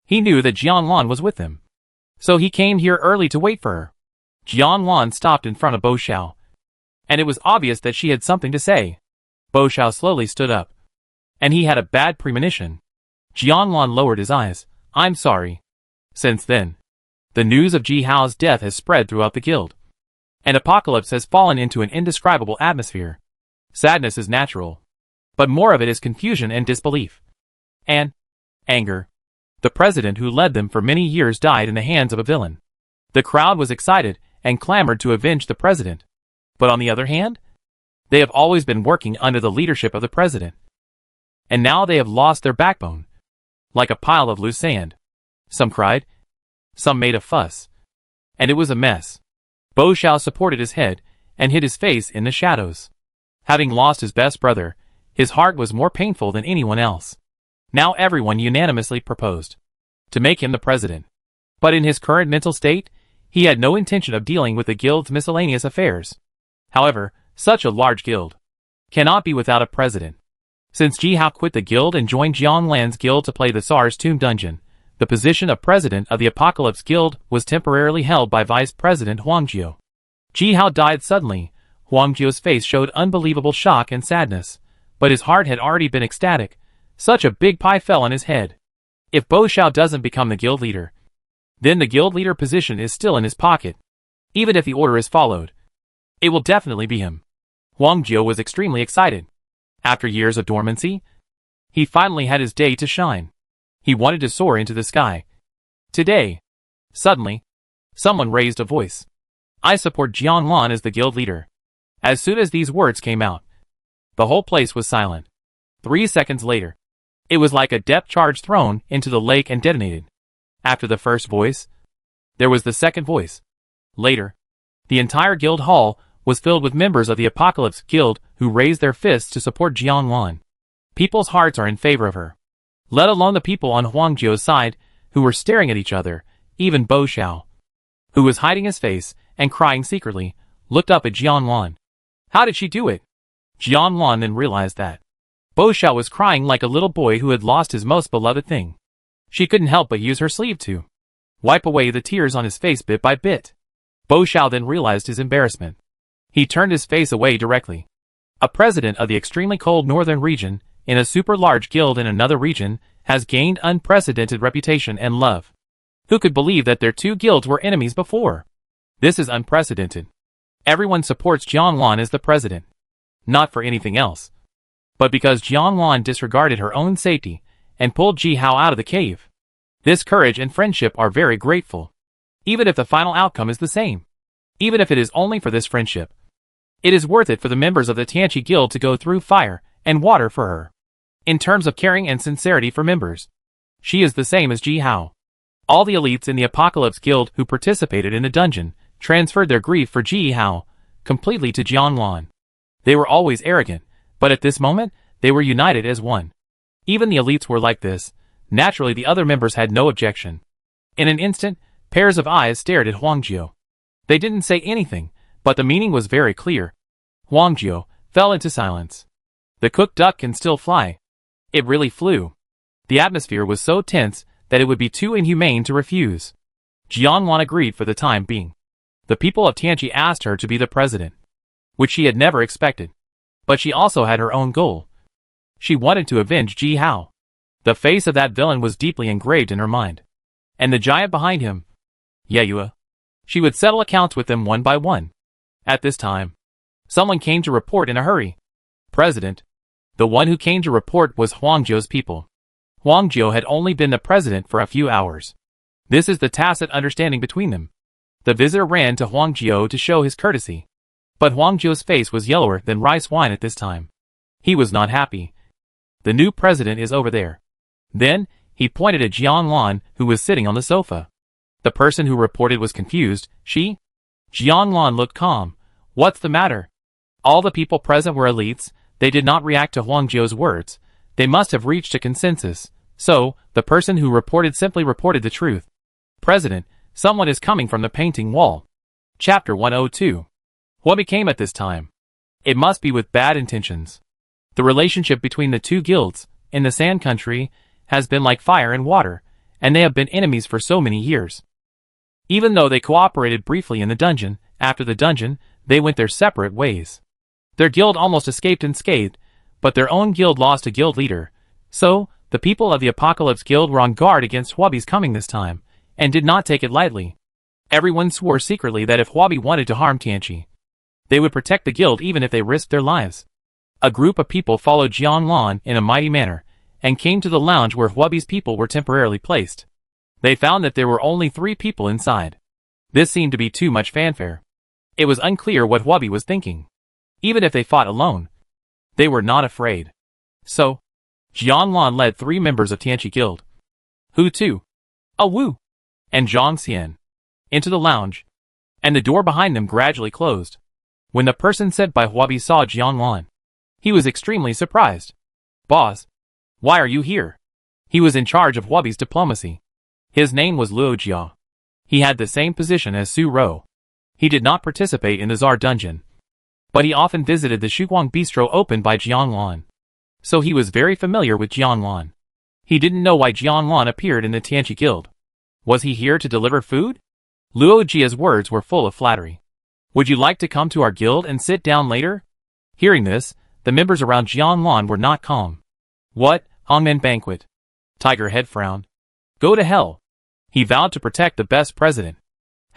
he knew that Jianlan was with them. So he came here early to wait for her. Jianlan stopped in front of Bo Shao, and it was obvious that she had something to say. Bo Shao slowly stood up, and he had a bad premonition. Jianlan lowered his eyes. I'm sorry. Since then, the news of Ji Hao's death has spread throughout the guild, and Apocalypse has fallen into an indescribable atmosphere. Sadness is natural, but more of it is confusion and disbelief. And anger. The president who led them for many years died in the hands of a villain. The crowd was excited and clamored to avenge the president. But on the other hand, they have always been working under the leadership of the president. And now they have lost their backbone, like a pile of loose sand. Some cried, some made a fuss, and it was a mess. Bo Xiao supported his head and hid his face in the shadows. Having lost his best brother, his heart was more painful than anyone else. Now everyone unanimously proposed to make him the president. But in his current mental state, he had no intention of dealing with the guild's miscellaneous affairs. However, such a large guild cannot be without a president. Since Ji Hao quit the guild and joined Jiang Lan's guild to play the Tsar's Tomb Dungeon, the position of president of the Apocalypse Guild was temporarily held by Vice President Huang Jiu. Ji Hao died suddenly. Huang Jiu's face showed unbelievable shock and sadness, but his heart had already been ecstatic. Such a big pie fell on his head. If Bo Xiao doesn't become the guild leader, then the guild leader position is still in his pocket. Even if the order is followed, it will definitely be him. Huang Jiu was extremely excited. After years of dormancy, he finally had his day to shine. He wanted to soar into the sky. Today, suddenly, someone raised a voice. I support Jiang Lan as the guild leader. As soon as these words came out, the whole place was silent. 3 seconds later, it was like a depth charge thrown into the lake and detonated. After the first voice, there was the second voice. Later, the entire guild hall was filled with members of the Apocalypse Guild who raised their fists to support Jiang Lan. People's hearts are in favor of her. Let alone the people on Huang Jiu's side, who were staring at each other. Even Bo Xiao, who was hiding his face and crying secretly, looked up at Jiang Lan. How did she do it? Jiang Lan then realized that Bo Xiao was crying like a little boy who had lost his most beloved thing. She couldn't help but use her sleeve to wipe away the tears on his face bit by bit. Bo Xiao then realized his embarrassment. He turned his face away directly. A president of the extremely cold northern region, in a super large guild in another region, has gained unprecedented reputation and love. Who could believe that their two guilds were enemies before? This is unprecedented. Everyone supports Jiang Lan as the president. Not for anything else, but because Jiang Lan disregarded her own safety and pulled Ji Hao out of the cave. This courage and friendship are very grateful. Even if the final outcome is the same. Even if it is only for this friendship. It is worth it for the members of the Tianqi Guild to go through fire and water for her. In terms of caring and sincerity for members, she is the same as Ji Hao. All the elites in the Apocalypse Guild who participated in the dungeon transferred their grief for Ji Hao completely to Jiang Lan. They were always arrogant, but at this moment, they were united as one. Even the elites were like this. Naturally, the other members had no objection. In an instant, pairs of eyes stared at Huang Jiu. They didn't say anything, but the meaning was very clear. Huang Jiu fell into silence. The cooked duck can still fly. It really flew. The atmosphere was so tense that it would be too inhumane to refuse. Jiang Lan agreed for the time being. The people of Tianqi asked her to be the president, which she had never expected. But she also had her own goal. She wanted to avenge Ji Hao. The face of that villain was deeply engraved in her mind. And the giant behind him, Yeyue. She would settle accounts with them one by one. At this time, someone came to report in a hurry. President. The one who came to report was Huang Jiu's people. Huang Jiu had only been the president for a few hours. This is the tacit understanding between them. The visitor ran to Huang Jiu to show his courtesy. But Huang Jiu's face was yellower than rice wine at this time. He was not happy. The new president is over there. Then, he pointed at Jiang Lan, who was sitting on the sofa. The person who reported was confused. She? Jiang Lan looked calm. What's the matter? All the people present were elites. They did not react to Huang Jiu's words. They must have reached a consensus. So, the person who reported simply reported the truth. President, someone is coming from the painting wall. Chapter 102. What became at this time? It must be with bad intentions. The relationship between the two guilds, in the Sand Country, has been like fire and water, and they have been enemies for so many years. Even though they cooperated briefly in the dungeon, after the dungeon, they went their separate ways. Their guild almost escaped unscathed, but their own guild lost a guild leader. So, the people of the Apocalypse Guild were on guard against Huobi's coming this time, and did not take it lightly. Everyone swore secretly that if Huobi wanted to harm Tianqi, they would protect the guild even if they risked their lives. A group of people followed Jiang Lan in a mighty manner, and came to the lounge where Huobi's people were temporarily placed. They found that there were only 3 people inside. This seemed to be too much fanfare. It was unclear what Huobi was thinking. Even if they fought alone, they were not afraid. So, Jianlan led 3 members of Tianqi Guild, Hu Tu, Wu, and Zhang Xian, into the lounge, and the door behind them gradually closed. When the person sent by Huobi saw Jianlan, he was extremely surprised. "Boss, why are you here?" He was in charge of Huobi's diplomacy. His name was Luo Jia. He had the same position as Su Rou. He did not participate in the Czar dungeon, but he often visited the Shuguang bistro opened by Jianlan. So he was very familiar with Jianlan. He didn't know why Jianlan appeared in the Tianqi Guild. Was he here to deliver food? Luo Jia's words were full of flattery. "Would you like to come to our guild and sit down later?" Hearing this, the members around Jianlan were not calm. "What, Hongmen banquet?" Tiger Head frowned. "Go to hell." He vowed to protect the best president.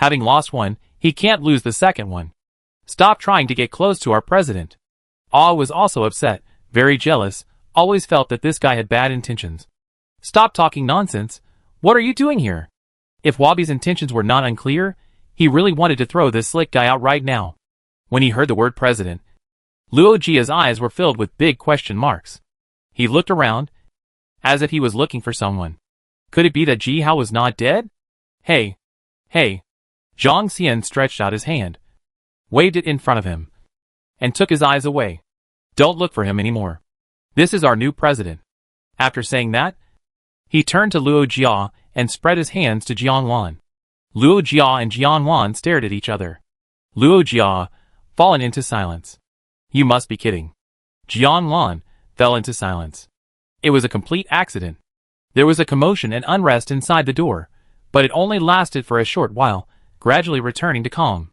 Having lost one, he can't lose the second one. "Stop trying to get close to our president." Ah was also upset, very jealous, always felt that this guy had bad intentions. "Stop talking nonsense. What are you doing here?" If Huobi's intentions were not unclear, he really wanted to throw this slick guy out right now. When he heard the word president, Luo Jia's eyes were filled with big question marks. He looked around, as if he was looking for someone. Could it be that Ji Hao was not dead? Hey. Zhang Xian stretched out his hand, waved it in front of him, and took his eyes away. "Don't look for him anymore. This is our new president." After saying that, he turned to Luo Jia and spread his hands to Jianlan. Luo Jia and Jianlan stared at each other. Luo Jia, fallen into silence. "You must be kidding." Jianlan fell into silence. It was a complete accident. There was a commotion and unrest inside the door, but it only lasted for a short while, gradually returning to calm.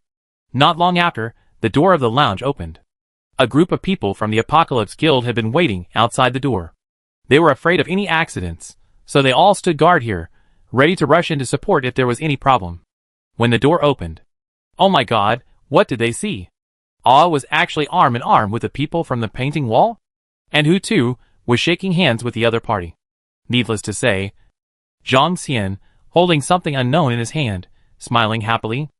Not long after, the door of the lounge opened. A group of people from the Apocalypse Guild had been waiting outside the door. They were afraid of any accidents, so they all stood guard here, ready to rush in to support if there was any problem. When the door opened, oh my god, what did they see? Ah was actually arm in arm with the people from the painting wall, and Hu Tu was shaking hands with the other party. Needless to say, Zhang Xian, holding something unknown in his hand, smiling happily.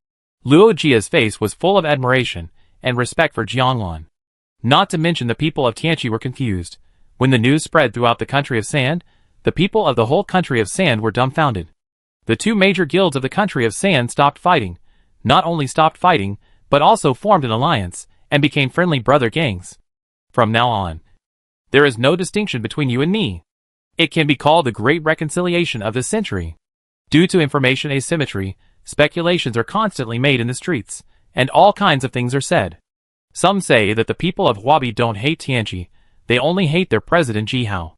Luo Jia's face was full of admiration and respect for Jianlan. Not to mention the people of Tianqi were confused. When the news spread throughout the country of Sand, the people of the whole country of Sand were dumbfounded. The 2 major guilds of the country of Sand stopped fighting, not only stopped fighting, but also formed an alliance, and became friendly brother gangs. From now on, there is no distinction between you and me. It can be called the Great Reconciliation of the century. Due to information asymmetry, speculations are constantly made in the streets, and all kinds of things are said. Some say that the people of Huobi don't hate Tianqi, they only hate their president Ji Hao.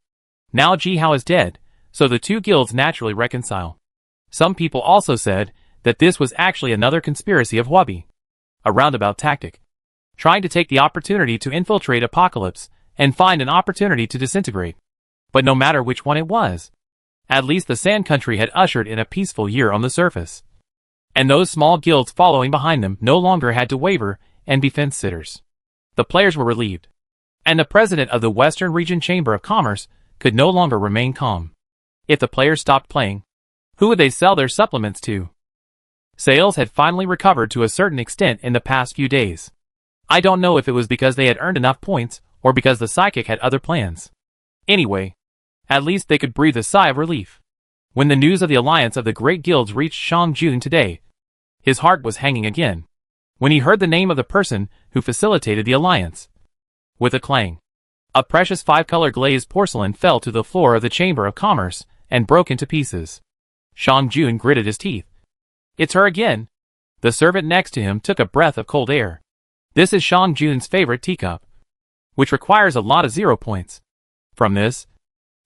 Now Ji Hao is dead, so the 2 guilds naturally reconcile. Some people also said that this was actually another conspiracy of Huobi. A roundabout tactic. Trying to take the opportunity to infiltrate Apocalypse and find an opportunity to disintegrate. But no matter which one it was, at least the Sand Country had ushered in a peaceful year on the surface. And those small guilds following behind them no longer had to waver and be fence-sitters. The players were relieved. And the president of the Western Region Chamber of Commerce could no longer remain calm. If the players stopped playing, who would they sell their supplements to? Sales had finally recovered to a certain extent in the past few days. I don't know if it was because they had earned enough points or because the psychic had other plans. Anyway, at least they could breathe a sigh of relief. When the news of the alliance of the great guilds reached Shang Jun today, his heart was hanging again. When he heard the name of the person who facilitated the alliance. With a clang, a precious 5-color glazed porcelain fell to the floor of the Chamber of Commerce and broke into pieces. Shang Jun gritted his teeth. It's her again. The servant next to him took a breath of cold air. This is Shang Jun's favorite teacup, which requires a lot of 0 points. From this,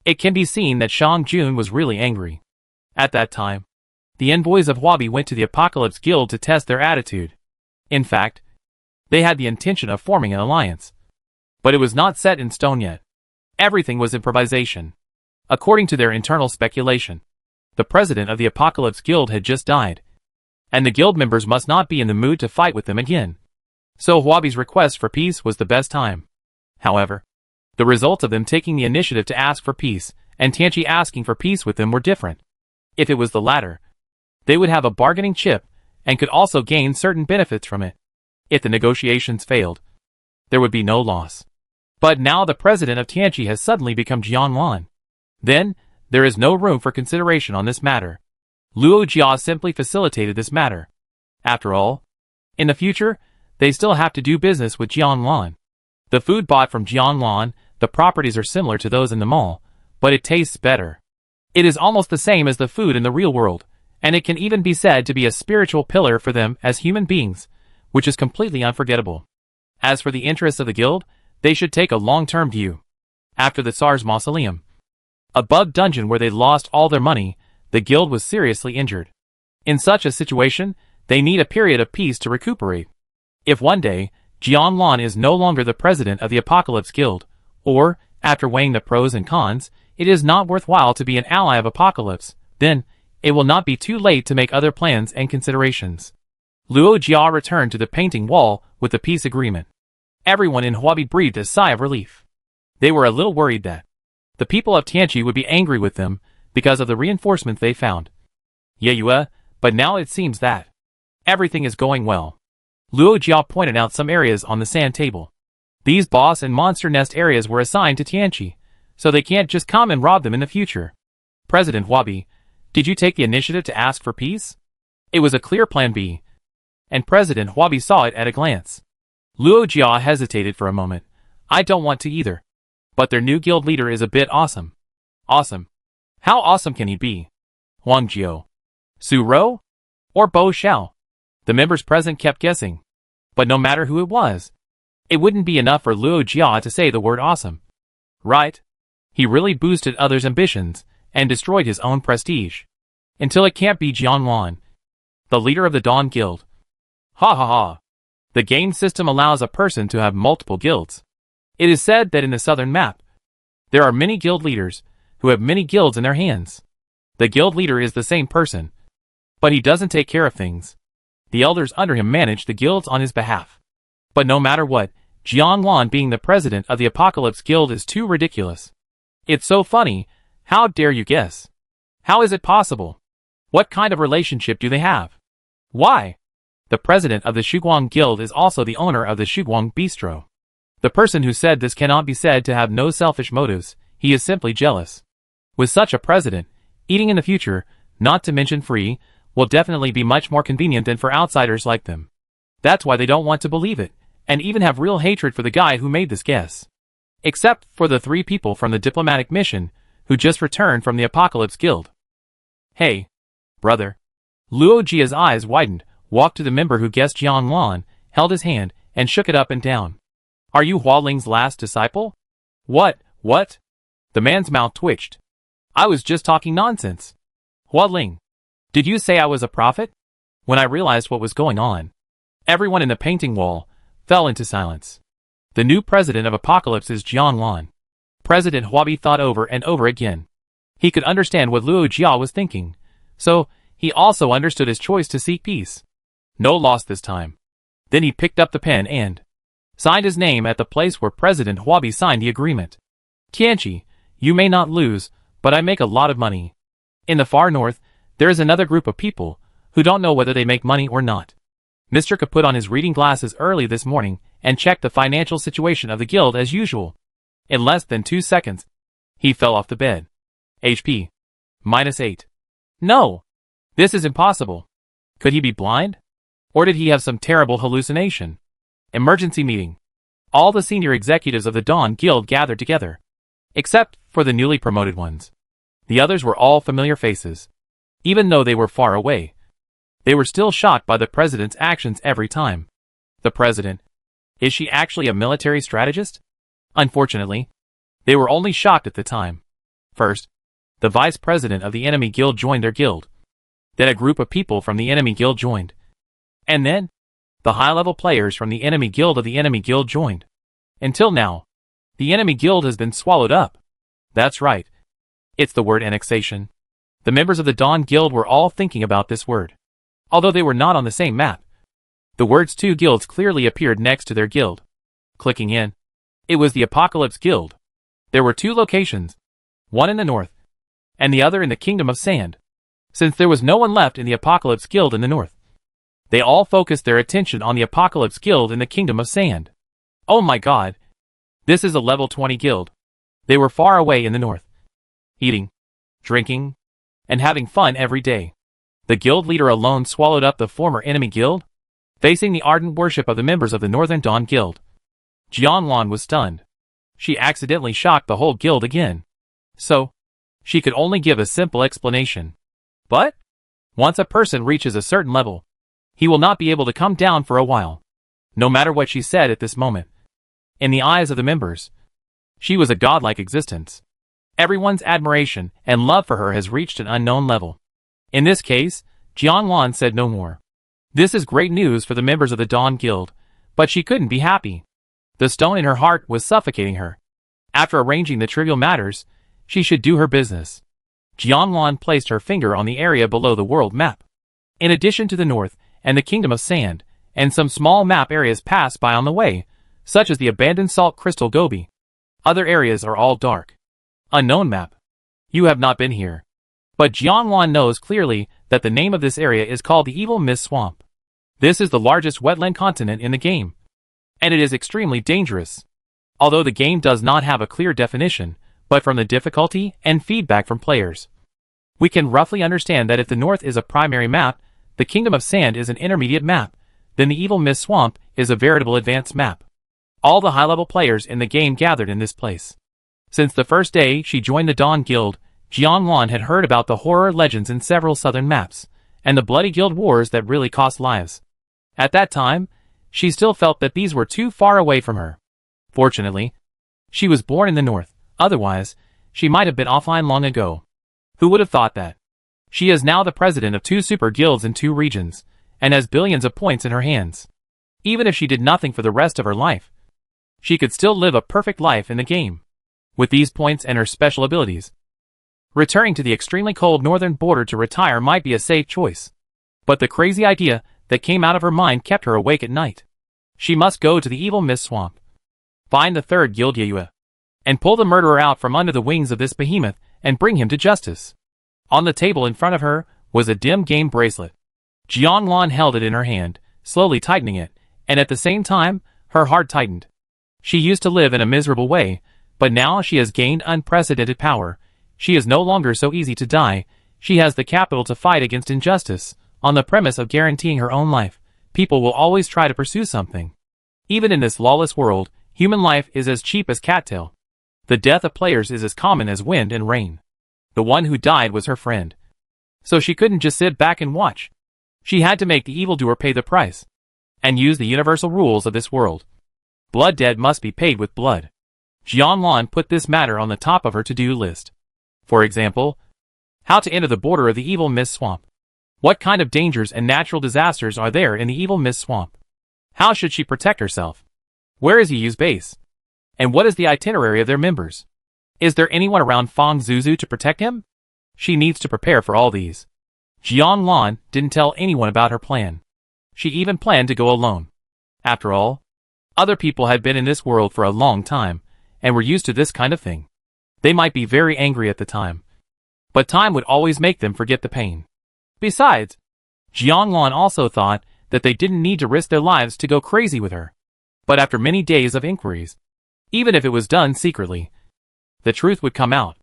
it can be seen that Shang Jun was really angry. At that time, the envoys of Huobi went to the Apocalypse Guild to test their attitude. In fact, they had the intention of forming an alliance. But it was not set in stone yet. Everything was improvisation. According to their internal speculation, the president of the Apocalypse Guild had just died, and the guild members must not be in the mood to fight with them again. So Huobi's request for peace was the best time. However, the results of them taking the initiative to ask for peace, and Tianqi asking for peace with them were different. If it was the latter, they would have a bargaining chip, and could also gain certain benefits from it. If the negotiations failed, there would be no loss. But now the president of Tianqi has suddenly become Jianlan. Then, there is no room for consideration on this matter. Luo Jia simply facilitated this matter. After all, in the future, they still have to do business with Jianlan. The food bought from Jianlan, the properties are similar to those in the mall, but it tastes better. It is almost the same as the food in the real world, and it can even be said to be a spiritual pillar for them as human beings, which is completely unforgettable. As for the interests of the guild, they should take a long-term view. After the Tsar's mausoleum, a bug dungeon where they lost all their money, the guild was seriously injured. In such a situation, they need a period of peace to recuperate. If one day, Jianlan is no longer the president of the Apocalypse Guild, or, after weighing the pros and cons, it is not worthwhile to be an ally of Apocalypse, then, it will not be too late to make other plans and considerations. Luo Jia returned to the painting wall with the peace agreement. Everyone in Huabi breathed a sigh of relief. They were a little worried that the people of Tianqi would be angry with them because of the reinforcements they found. Yeah, but now it seems that everything is going well. Luo Jia pointed out some areas on the sand table. These boss and monster nest areas were assigned to Tianqi, so they can't just come and rob them in the future. President Huabi, did you take the initiative to ask for peace? It was a clear plan B, and President Huabi saw it at a glance. Luo Jia hesitated for a moment. I don't want to either. But their new guild leader is a bit awesome. Awesome? How awesome can he be? Huang Jiao, Su Rou, or Bo Xiao? The members present kept guessing. But no matter who it was, it wouldn't be enough for Luo Jia to say the word awesome. Right? He really boosted others' ambitions and destroyed his own prestige. Until it can't be Jianlan, the leader of the Dawn Guild. Ha ha ha. The game system allows a person to have multiple guilds. It is said that in the southern map, there are many guild leaders who have many guilds in their hands. The guild leader is the same person, but he doesn't take care of things. The elders under him manage the guilds on his behalf. But no matter what, Jianlan being the president of the Apocalypse Guild is too ridiculous. It's so funny, how dare you guess? How is it possible? What kind of relationship do they have? Why? The president of the Shuguang Guild is also the owner of the Shuguang Bistro. The person who said this cannot be said to have no selfish motives, he is simply jealous. With such a president, eating in the future, not to mention free, will definitely be much more convenient than for outsiders like them. That's why they don't want to believe it, and even have real hatred for the guy who made this guess. Except for the 3 people from the diplomatic mission, who just returned from the Apocalypse Guild. Hey, brother. Luo Jia's eyes widened, walked to the member who guessed Jianlan, held his hand, and shook it up and down. Are you Hua Ling's last disciple? What? The man's mouth twitched. I was just talking nonsense. Hua Ling, did you say I was a prophet? When I realized what was going on, everyone in the painting wall fell into silence. The new president of Apocalypse is Jianlan. President Huabi thought over and over again. He could understand what Luo Jia was thinking, so he also understood his choice to seek peace. No loss this time. Then he picked up the pen and signed his name at the place where President Huabi signed the agreement. Tianqi, you may not lose, but I make a lot of money. In the far north, there is another group of people who don't know whether they make money or not. Mr. Ka put on his reading glasses early this morning and checked the financial situation of the guild as usual. In less than 2 seconds, he fell off the bed. HP. -8. No! This is impossible. Could he be blind? Or did he have some terrible hallucination? Emergency meeting. All the senior executives of the Dawn Guild gathered together. Except for the newly promoted ones. The others were all familiar faces. Even though they were far away, they were still shocked by the president's actions every time. The president. Is she actually a military strategist? Unfortunately, they were only shocked at the time. First, the vice president of the enemy guild joined their guild. Then a group of people from the enemy guild joined. And then, the high-level players from the enemy guild of the enemy guild joined. Until now, the enemy guild has been swallowed up. That's right. It's the word annexation. The members of the Dawn Guild were all thinking about this word. Although they were not on the same map, the words 2 guilds clearly appeared next to their guild. Clicking in, it was the Apocalypse Guild. There were 2 locations, one in the north, and the other in the Kingdom of Sand. Since there was no one left in the Apocalypse Guild in the north, They all focused their attention on the Apocalypse Guild in the Kingdom of Sand. Oh my god. This is a level 20 guild. They were far away in the north, eating, drinking, and having fun every day. The guild leader alone swallowed up the former enemy guild, facing the ardent worship of the members of the Northern Dawn Guild. Jianlan was stunned. She accidentally shocked the whole guild again. So, she could only give a simple explanation. But, once a person reaches a certain level, he will not be able to come down for a while. No matter what she said at this moment. In the eyes of the members, she was a godlike existence. Everyone's admiration and love for her has reached an unknown level. In this case, Jianlan said no more. This is great news for the members of the Dawn Guild, but she couldn't be happy. The stone in her heart was suffocating her. After arranging the trivial matters, she should do her business. Jianlan placed her finger on the area below the world map. In addition to the north and the Kingdom of Sand, and some small map areas passed by on the way, such as the abandoned salt crystal Gobi. Other areas are all dark. Unknown map. You have not been here. But Jianlan knows clearly that the name of this area is called the Evil Mist Swamp. This is the largest wetland continent in the game, and it is extremely dangerous. Although the game does not have a clear definition, but from the difficulty and feedback from players, we can roughly understand that if the north is a primary map, the Kingdom of Sand is an intermediate map, then the Evil Mist Swamp is a veritable advanced map. All the high-level players in the game gathered in this place. Since the first day she joined the Dawn Guild, Jianlan had heard about the horror legends in several southern maps, and the bloody guild wars that really cost lives. At that time, she still felt that these were too far away from her. Fortunately, she was born in the north, otherwise, she might have been offline long ago. Who would have thought that? She is now the president of 2 super guilds in 2 regions, and has billions of points in her hands. Even if she did nothing for the rest of her life, she could still live a perfect life in the game. With these points and her special abilities, returning to the extremely cold northern border to retire might be a safe choice. But the crazy idea that came out of her mind kept her awake at night. She must go to the Evil Mist Swamp, find the 3rd Guild Yue, and pull the murderer out from under the wings of this behemoth and bring him to justice. On the table in front of her was a dim game bracelet. Jianlan held it in her hand, slowly tightening it, and at the same time, her heart tightened. She used to live in a miserable way, but now she has gained unprecedented power. She is no longer so easy to die. She has the capital to fight against injustice. On the premise of guaranteeing her own life, people will always try to pursue something. Even in this lawless world, human life is as cheap as cattail. The death of players is as common as wind and rain. The one who died was her friend. So she couldn't just sit back and watch. She had to make the evildoer pay the price, and use the universal rules of this world. Blood debt must be paid with blood. Jianlan put this matter on the top of her to-do list. For example, how to enter the border of the Evil Mist Swamp. What kind of dangers and natural disasters are there in the Evil Mist Swamp? How should she protect herself? Where is Yu's base? And what is the itinerary of their members? Is there anyone around Fang Zuzu to protect him? She needs to prepare for all these. Jianlan didn't tell anyone about her plan. She even planned to go alone. After all, other people had been in this world for a long time, and were used to this kind of thing. They might be very angry at the time, but time would always make them forget the pain. Besides, Jianlan also thought that they didn't need to risk their lives to go crazy with her. But after many days of inquiries, even if it was done secretly, the truth would come out.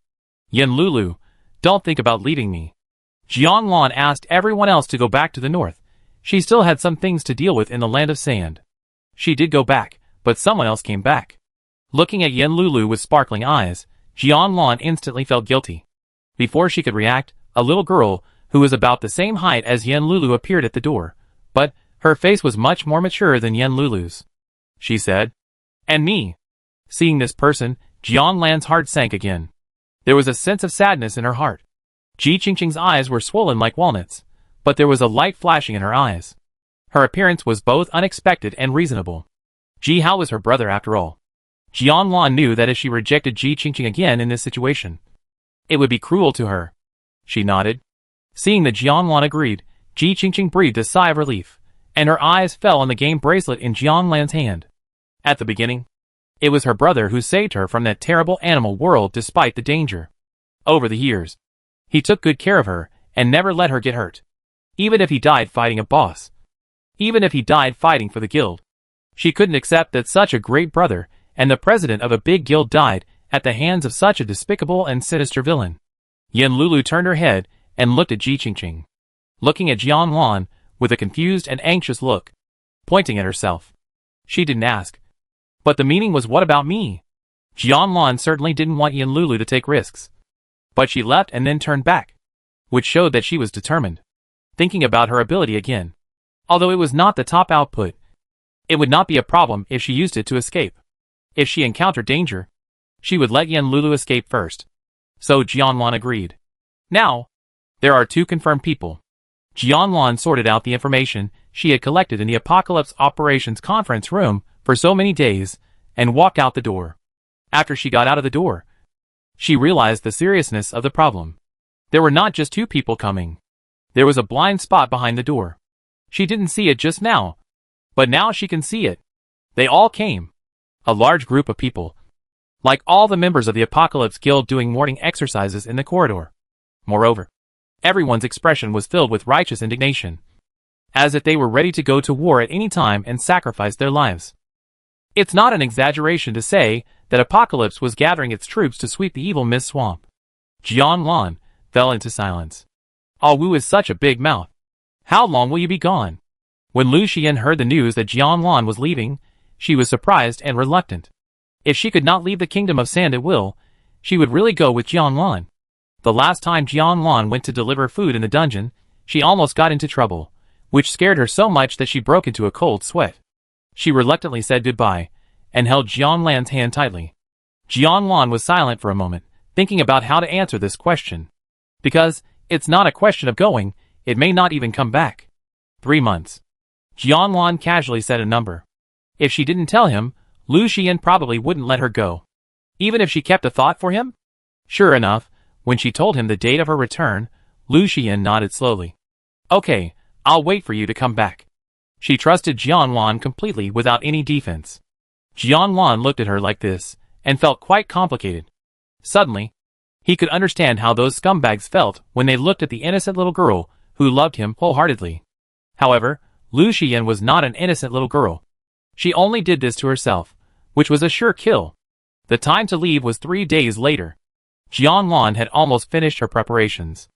Yen Lulu, don't think about leaving me. Jianlan asked everyone else to go back to the north. She still had some things to deal with in the Land of Sand. She did go back, but someone else came back. Looking at Yen Lulu with sparkling eyes, Jianlan instantly felt guilty. Before she could react, a little girl, who was about the same height as Yen Lulu appeared at the door, but her face was much more mature than Yen Lulu's. She said, "And me." Seeing this person, Jianlan's heart sank again. There was a sense of sadness in her heart. Ji Qingqing's eyes were swollen like walnuts, but there was a light flashing in her eyes. Her appearance was both unexpected and reasonable. Ji Hao was her brother after all. Jianlan knew that if she rejected Ji Qingqing again in this situation, it would be cruel to her. She nodded. Seeing that Jianlan agreed, Ji Qingqing breathed a sigh of relief, and her eyes fell on the game bracelet in Jianlan's hand. At the beginning, it was her brother who saved her from that terrible animal world despite the danger. Over the years, he took good care of her and never let her get hurt. Even if he died fighting a boss, even if he died fighting for the guild. She couldn't accept that such a great brother and the president of a big guild died at the hands of such a despicable and sinister villain. Yin Lulu turned her head and looked at Ji Qingqing, looking at Jian Lan with a confused and anxious look, pointing at herself. She didn't ask. But the meaning was, what about me? Jian Lan certainly didn't want Yin Lulu to take risks. But she left and then turned back, which showed that she was determined, thinking about her ability again. Although it was not the top output, it would not be a problem if she used it to escape. If she encountered danger, she would let Yin Lulu escape first. So Jian Lan agreed. Now, there are 2 confirmed people. Jian Lan sorted out the information she had collected in the Apocalypse Operations Conference Room for so many days and walked out the door. After she got out of the door, she realized the seriousness of the problem. There were not just 2 people coming. There was a blind spot behind the door. She didn't see it just now, but now she can see it. They all came. A large group of people, like all the members of the Apocalypse Guild, doing morning exercises in the corridor. Moreover, everyone's expression was filled with righteous indignation, as if they were ready to go to war at any time and sacrifice their lives. It's not an exaggeration to say that Apocalypse was gathering its troops to sweep the evil mist swamp. Jian Lan fell into silence. Ah Wu is such a big mouth. How long will you be gone? When Lu Xian heard the news that Jian Lan was leaving, she was surprised and reluctant. If she could not leave the kingdom of sand at will, she would really go with Jian Lan. The last time Jian Lan went to deliver food in the dungeon, she almost got into trouble, which scared her so much that she broke into a cold sweat. She reluctantly said goodbye, and held Jian Lan's hand tightly. Jian Lan was silent for a moment, thinking about how to answer this question. Because, it's not a question of going, it may not even come back. 3 months. Jian Lan casually said a number. If she didn't tell him, Lu Xian probably wouldn't let her go. Even if she kept a thought for him? Sure enough, when she told him the date of her return, Lu Xian nodded slowly. Okay, I'll wait for you to come back. She trusted Jian Lan completely without any defense. Jian Lan looked at her like this, and felt quite complicated. Suddenly, he could understand how those scumbags felt when they looked at the innocent little girl who loved him wholeheartedly. However, Lu Xian was not an innocent little girl. She only did this to herself, which was a sure kill. The time to leave was 3 days later. Jian Lan had almost finished her preparations.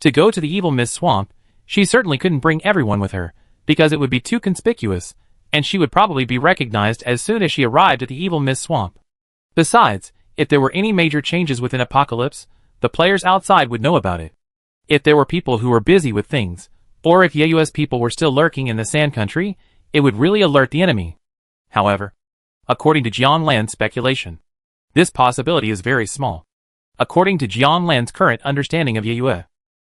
To go to the evil mist swamp, she certainly couldn't bring everyone with her, because it would be too conspicuous, and she would probably be recognized as soon as she arrived at the evil mist swamp. Besides, if there were any major changes within Apocalypse, the players outside would know about it. If there were people who were busy with things, or if Yeyue's people were still lurking in the Sand Country, it would really alert the enemy. However, according to Jian Lan's speculation, this possibility is very small. According to Jian Lan's current understanding of Yeyue,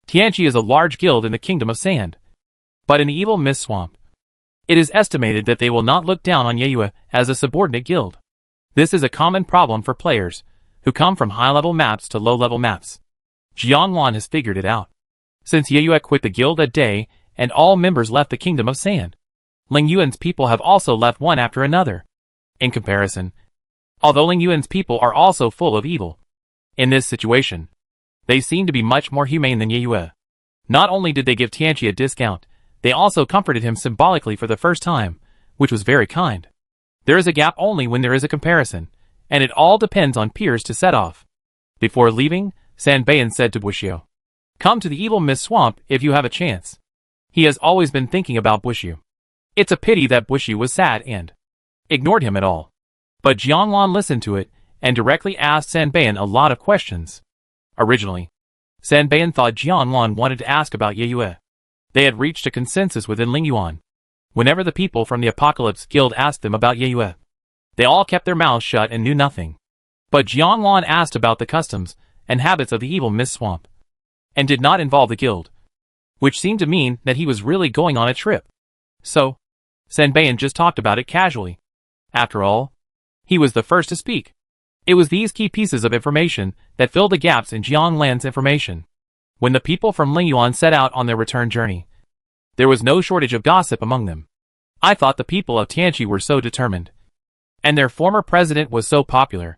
Tianqi is a large guild in the Kingdom of Sand. But in the evil mist swamp, it is estimated that they will not look down on Yeyue as a subordinate guild. This is a common problem for players who come from high-level maps to low-level maps. Jian Lan has figured it out. Since Yeyue quit the guild that day and all members left the Kingdom of Sand, Ling Yuan's people have also left one after another. In comparison, although Ling Yuan's people are also full of evil, in this situation, they seem to be much more humane than Yeyue. Not only did they give Tianqi a discount, they also comforted him symbolically for the first time, which was very kind. There is a gap only when there is a comparison, and it all depends on peers to set off. Before leaving, San Bayan said to Bushio, "Come to the evil mist swamp if you have a chance." He has always been thinking about Bushio. It's a pity that Bushio was sad and ignored him at all. But Jian Lan listened to it and directly asked San Bayan a lot of questions. Originally, San Bayan thought Jian Lan wanted to ask about Yeyue. They had reached a consensus within Ling Yuan. Whenever the people from the Apocalypse Guild asked them about Yeyue, they all kept their mouths shut and knew nothing. But Jian Lan asked about the customs and habits of the evil mist swamp, and did not involve the guild, which seemed to mean that he was really going on a trip. So, San Bayan just talked about it casually. After all, he was the first to speak. It was these key pieces of information that filled the gaps in Jian Lan's information. When the people from Ling Yuan set out on their return journey, there was no shortage of gossip among them. I thought the people of Tianqi were so determined, and their former president was so popular.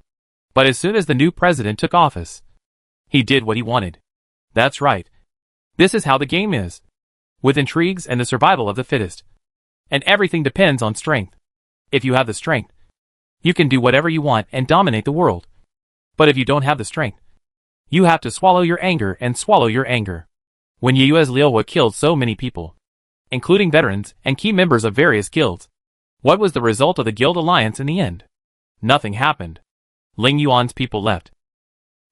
But as soon as the new president took office, he did what he wanted. That's right. This is how the game is. With intrigues and the survival of the fittest. And everything depends on strength. If you have the strength, you can do whatever you want and dominate the world. But if you don't have the strength, you have to swallow your anger and swallow your anger. When Yue's Liuhua killed so many people, including veterans and key members of various guilds, what was the result of the guild alliance in the end? Nothing happened. Ling Yuan's people left.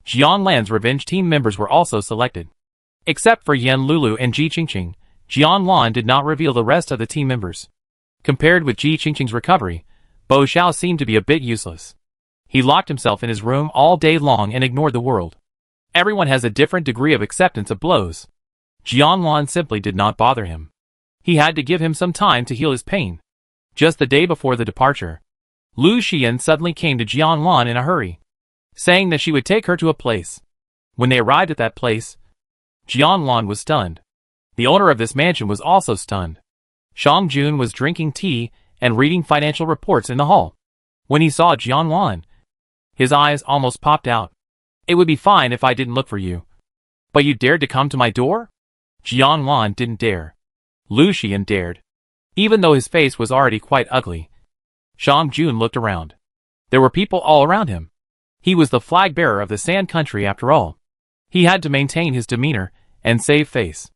Jianlan's revenge team members were also selected. Except for Yan Lulu and Ji Qingqing, Jianlan did not reveal the rest of the team members. Compared with Ji Qingqing's recovery, Bo Xiao seemed to be a bit useless. He locked himself in his room all day long and ignored the world. Everyone has a different degree of acceptance of blows. Jianlan simply did not bother him. He had to give him some time to heal his pain. Just the day before the departure, Lu Xian suddenly came to Jianlan in a hurry, saying that she would take her to a place. When they arrived at that place, Jianlan was stunned. The owner of this mansion was also stunned. Shang Jun was drinking tea and reading financial reports in the hall. When he saw Jianlan, his eyes almost popped out. It would be fine if I didn't look for you. But you dared to come to my door? Jianlan didn't dare. Lu Xian dared. Even though his face was already quite ugly. Shang Jun looked around. There were people all around him. He was the flag bearer of the Sand Country after all. He had to maintain his demeanor and save face.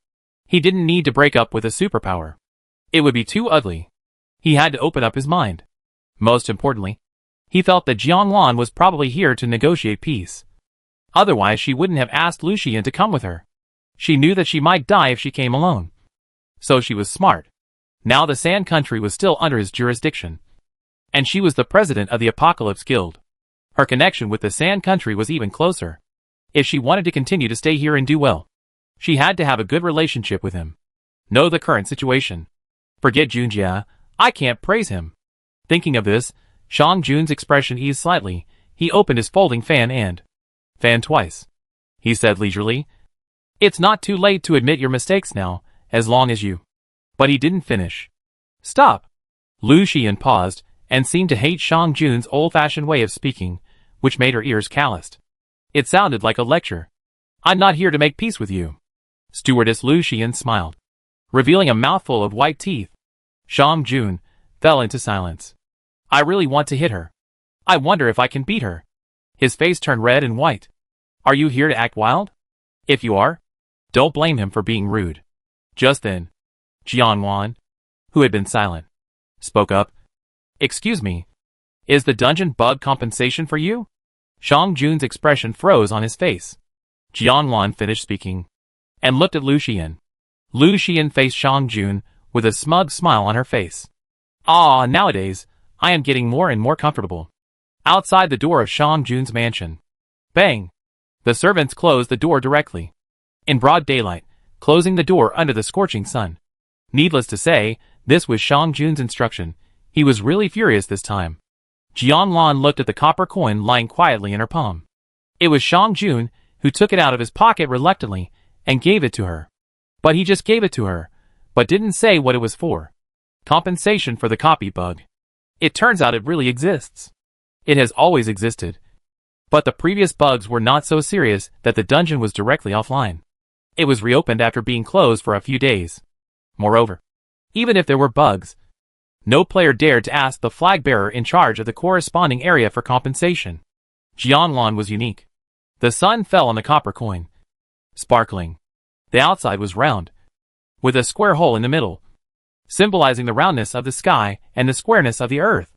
He didn't need to break up with a superpower. It would be too ugly. He had to open up his mind. Most importantly, he felt that Jianlan was probably here to negotiate peace. Otherwise she wouldn't have asked Lu Xian to come with her. She knew that she might die if she came alone. So she was smart. Now the Sand Country was still under his jurisdiction. And she was the president of the Apocalypse Guild. Her connection with the Sand Country was even closer. If she wanted to continue to stay here and do well, she had to have a good relationship with him. Know the current situation. Forget Junjia, I can't praise him. Thinking of this, Shang Jun's expression eased slightly. He opened his folding fan and fan twice. He said leisurely, "It's not too late to admit your mistakes now, as long as you..." But he didn't finish. "Stop." Lu Xian paused and seemed to hate Shang Jun's old-fashioned way of speaking, which made her ears calloused. It sounded like a lecture. "I'm not here to make peace with you." Stewardess Lu Xian smiled, revealing a mouthful of white teeth. Shang Jun fell into silence. "I really want to hit her. I wonder if I can beat her." His face turned red and white. "Are you here to act wild? If you are, don't blame him for being rude." Just then, Jianwan, who had been silent, spoke up. "Excuse me, is the dungeon bug compensation for you?" Shang Jun's expression froze on his face. Jianwan finished speaking and looked at Lu Xian. Lu Xian faced Shang Jun with a smug smile on her face. "Ah, nowadays, I am getting more and more comfortable." Outside the door of Shang Jun's mansion. Bang! The servants closed the door directly. In broad daylight, closing the door under the scorching sun. Needless to say, this was Shang Jun's instruction. He was really furious this time. Jianlan looked at the copper coin lying quietly in her palm. It was Shang Jun who took it out of his pocket reluctantly and gave it to her. But he just gave it to her, but didn't say what it was for. Compensation for the copy bug. It turns out it really exists. It has always existed. But the previous bugs were not so serious that the dungeon was directly offline. It was reopened after being closed for a few days. Moreover, even if there were bugs, no player dared to ask the flag bearer in charge of the corresponding area for compensation. Jianlan was unique. The sun fell on the copper coin, sparkling. The outside was round, with a square hole in the middle, symbolizing the roundness of the sky and the squareness of the earth.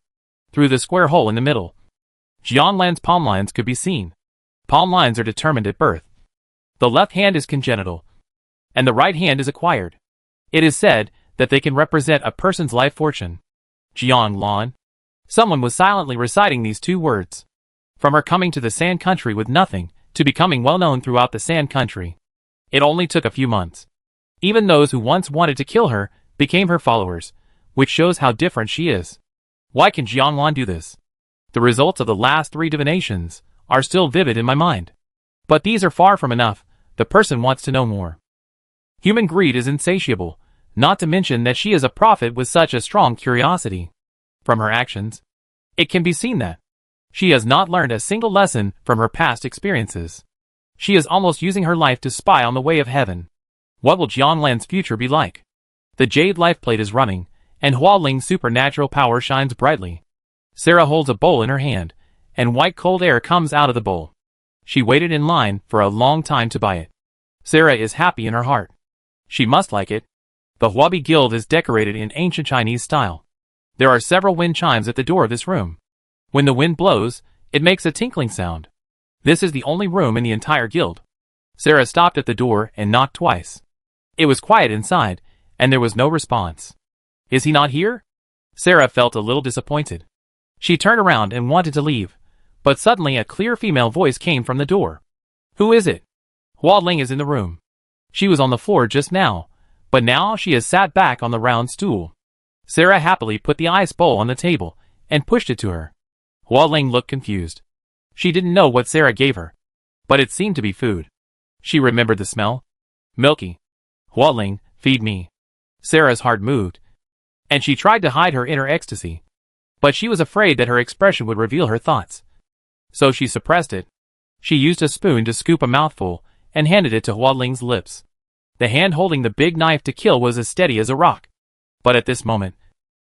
Through the square hole in the middle, Jianlan's palm lines could be seen. Palm lines are determined at birth. The left hand is congenital, and the right hand is acquired. It is said that they can represent a person's life fortune. Jianlan. Someone was silently reciting these two words. From her coming to the Sand Country with nothing, to becoming well known throughout the Sand Country. It only took a few months. Even those who once wanted to kill her became her followers, which shows how different she is. Why can Jianlan do this? The results of the last 3 divinations are still vivid in my mind. But these are far from enough. The person wants to know more. Human greed is insatiable, not to mention that she is a prophet with such a strong curiosity. From her actions, it can be seen that she has not learned a single lesson from her past experiences. She is almost using her life to spy on the way of heaven. What will Jianlan's future be like? The Jade Life Plate is running, and Hualing's supernatural power shines brightly. Sarah holds a bowl in her hand, and white cold air comes out of the bowl. She waited in line for a long time to buy it. Sarah is happy in her heart. She must like it. The Huabi Guild is decorated in ancient Chinese style. There are several wind chimes at the door of this room. When the wind blows, it makes a tinkling sound. This is the only room in the entire guild. Sarah stopped at the door and knocked twice. It was quiet inside, and there was no response. Is he not here? Sarah felt a little disappointed. She turned around and wanted to leave, but suddenly a clear female voice came from the door. Who is it? Hualing is in the room. She was on the floor just now, but now she has sat back on the round stool. Sarah happily put the ice bowl on the table and pushed it to her. Hualing looked confused. She didn't know what Sarah gave her, but it seemed to be food. She remembered the smell. Milky. Hualing, feed me. Sarah's heart moved, and she tried to hide her inner ecstasy, but she was afraid that her expression would reveal her thoughts. So she suppressed it. She used a spoon to scoop a mouthful and handed it to Hualing's lips. The hand holding the big knife to kill was as steady as a rock. But at this moment,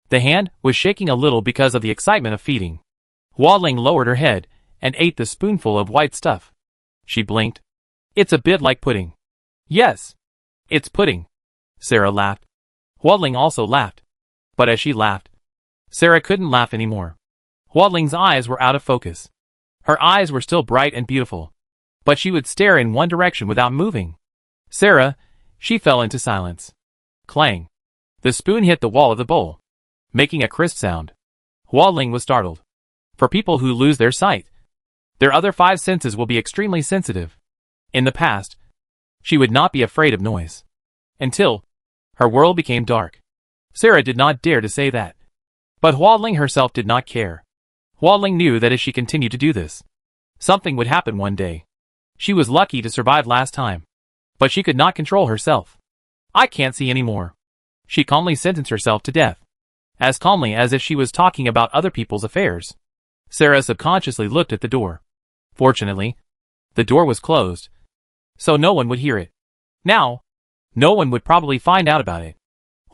the hand was shaking a little because of the excitement of feeding. Hualing lowered her head and ate the spoonful of white stuff. She blinked. It's a bit like pudding. Yes. It's pudding. Sarah laughed. Hualing also laughed. But as she laughed, Sarah couldn't laugh anymore. Hualing's eyes were out of focus. Her eyes were still bright and beautiful, but she would stare in one direction without moving. Sarah, she fell into silence. Clang. The spoon hit the wall of the bowl, making a crisp sound. Hualing was startled. For people who lose their sight, their other 5 senses will be extremely sensitive. In the past, she would not be afraid of noise. Until her world became dark. Sarah did not dare to say that. But Hualing herself did not care. Hualing knew that if she continued to do this, something would happen one day. She was lucky to survive last time, but she could not control herself. I can't see anymore. She calmly sentenced herself to death, as calmly as if she was talking about other people's affairs. Sarah subconsciously looked at the door. Fortunately, the door was closed, so no one would hear it. Now, no one would probably find out about it.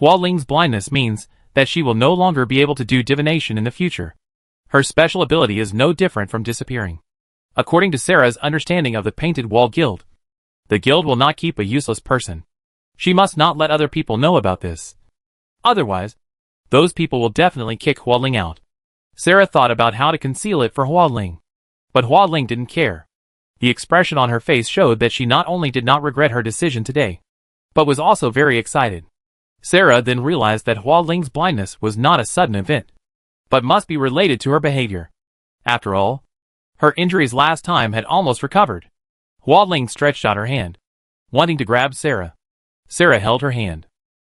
Hualing's blindness means that she will no longer be able to do divination in the future. Her special ability is no different from disappearing. According to Sarah's understanding of the Painted Wall Guild, the guild will not keep a useless person. She must not let other people know about this. Otherwise, those people will definitely kick Hualing out. Sarah thought about how to conceal it for Hualing, but Hualing didn't care. The expression on her face showed that she not only did not regret her decision today, but was also very excited. Sarah then realized that Hualing's blindness was not a sudden event, but must be related to her behavior. After all, her injuries last time had almost recovered. Hualing stretched out her hand, wanting to grab Sarah. Sarah held her hand.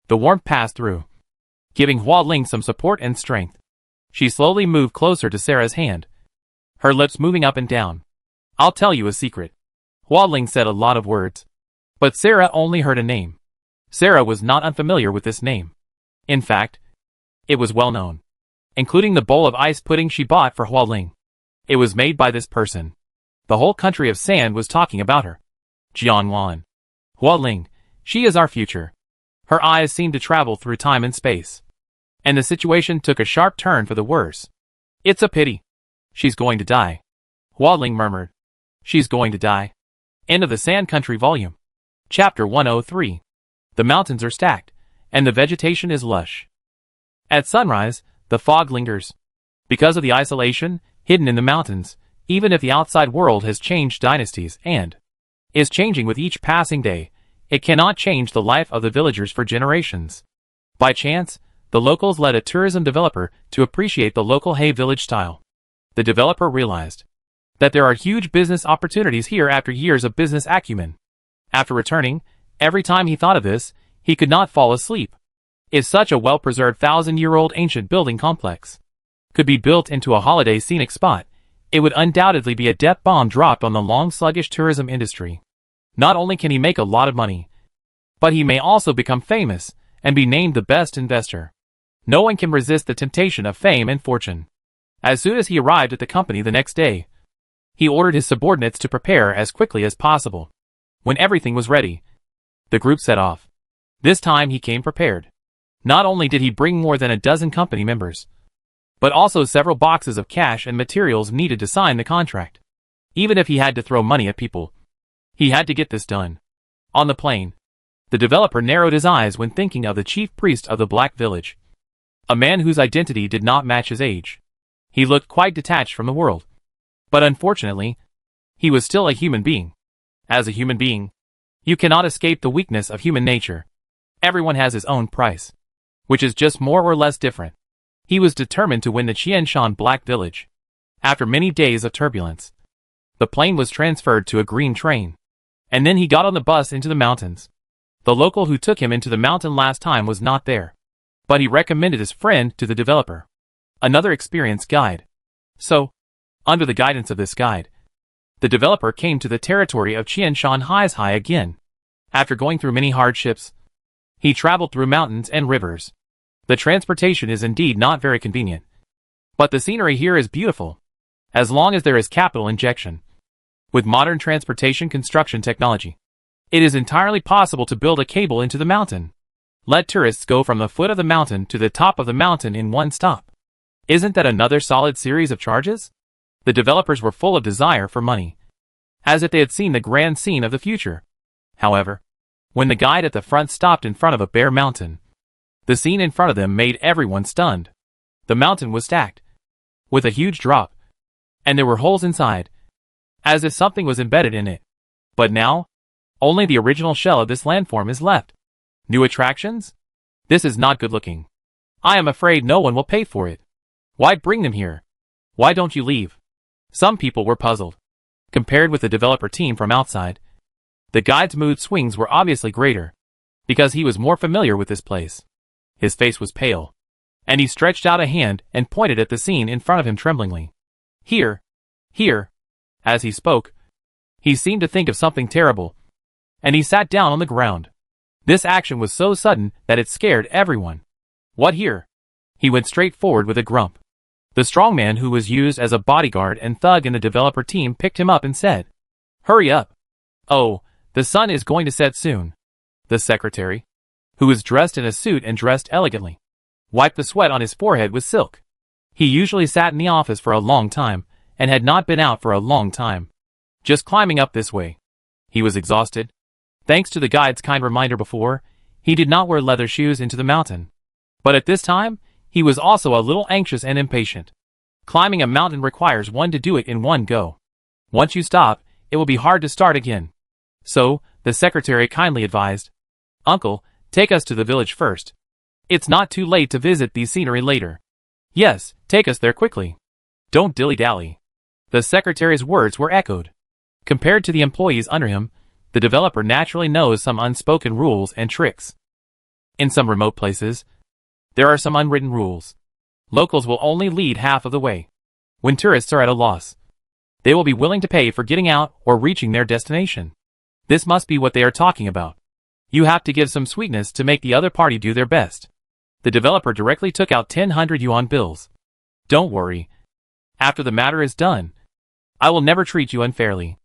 The warmth passed through, giving Hualing some support and strength. She slowly moved closer to Sarah's hand, her lips moving up and down. I'll tell you a secret. Hualing said a lot of words, but Sarah only heard a name. Sarah was not unfamiliar with this name. In fact, it was well known, including the bowl of ice pudding she bought for Hualing. It was made by this person. The whole country of sand was talking about her. Jianwan. Hualing, she is our future. Her eyes seemed to travel through time and space. And the situation took a sharp turn for the worse. It's a pity. She's going to die. Hualing murmured. She's going to die. End of the Sand Country Volume. Chapter 103. The mountains are stacked, and the vegetation is lush. At sunrise, the fog lingers. Because of the isolation, hidden in the mountains, even if the outside world has changed dynasties and is changing with each passing day, it cannot change the life of the villagers for generations. By chance, the locals led a tourism developer to appreciate the local Hay village style. The developer realized that there are huge business opportunities here after years of business acumen. After returning, every time he thought of this, he could not fall asleep. If such a well-preserved 1,000-year-old ancient building complex could be built into a holiday scenic spot, it would undoubtedly be a death bomb dropped on the long sluggish tourism industry. Not only can he make a lot of money, but he may also become famous and be named the best investor. No one can resist the temptation of fame and fortune. As soon as he arrived at the company the next day, he ordered his subordinates to prepare as quickly as possible. When everything was ready, the group set off. This time he came prepared. Not only did he bring more than a dozen company members, but also several boxes of cash and materials needed to sign the contract. Even if he had to throw money at people, he had to get this done. On the plane, the developer narrowed his eyes when thinking of the chief priest of the Black Village, a man whose identity did not match his age. He looked quite detached from the world. But unfortunately, he was still a human being. As a human being, you cannot escape the weakness of human nature. Everyone has his own price, which is just more or less different. He was determined to win the Qianshan Black Village. After many days of turbulence, the plane was transferred to a green train, and then he got on the bus into the mountains. The local who took him into the mountain last time was not there, but he recommended his friend to the developer, another experienced guide. So, under the guidance of this guide, the developer came to the territory of Qianshan High again. After going through many hardships, he traveled through mountains and rivers. The transportation is indeed not very convenient, but the scenery here is beautiful, as long as there is capital injection. With modern transportation construction technology, it is entirely possible to build a cable into the mountain. Let tourists go from the foot of the mountain to the top of the mountain in one stop. Isn't that another solid series of charges? The developers were full of desire for money, as if they had seen the grand scene of the future. However, when the guide at the front stopped in front of a bare mountain, the scene in front of them made everyone stunned. The mountain was stacked with a huge drop, and there were holes inside, as if something was embedded in it. But now, only the original shell of this landform is left. New attractions? This is not good looking. I am afraid no one will pay for it. Why bring them here? Why don't you leave? Some people were puzzled. Compared with the developer team from outside, the guide's mood swings were obviously greater, because he was more familiar with this place. His face was pale, and he stretched out a hand and pointed at the scene in front of him tremblingly. Here, here. As he spoke, he seemed to think of something terrible, and he sat down on the ground. This action was so sudden that it scared everyone. What here? He went straight forward with a grump. The strong man who was used as a bodyguard and thug in the developer team picked him up and said, Hurry up. Oh, the sun is going to set soon. The secretary, who was dressed in a suit and dressed elegantly, wiped the sweat on his forehead with silk. He usually sat in the office for a long time, and had not been out for a long time. Just climbing up this way. He was exhausted. Thanks to the guide's kind reminder before, he did not wear leather shoes into the mountain. But at this time, he was also a little anxious and impatient. Climbing a mountain requires one to do it in one go. Once you stop, it will be hard to start again. So, the secretary kindly advised, Uncle, take us to the village first. It's not too late to visit the scenery later. Yes, take us there quickly. Don't dilly-dally. The secretary's words were echoed. Compared to the employees under him, the developer naturally knows some unspoken rules and tricks. In some remote places, there are some unwritten rules. Locals will only lead half of the way. When tourists are at a loss, they will be willing to pay for getting out or reaching their destination. This must be what they are talking about. You have to give some sweetness to make the other party do their best. The developer directly took out 100 yuan bills. Don't worry. After the matter is done, I will never treat you unfairly.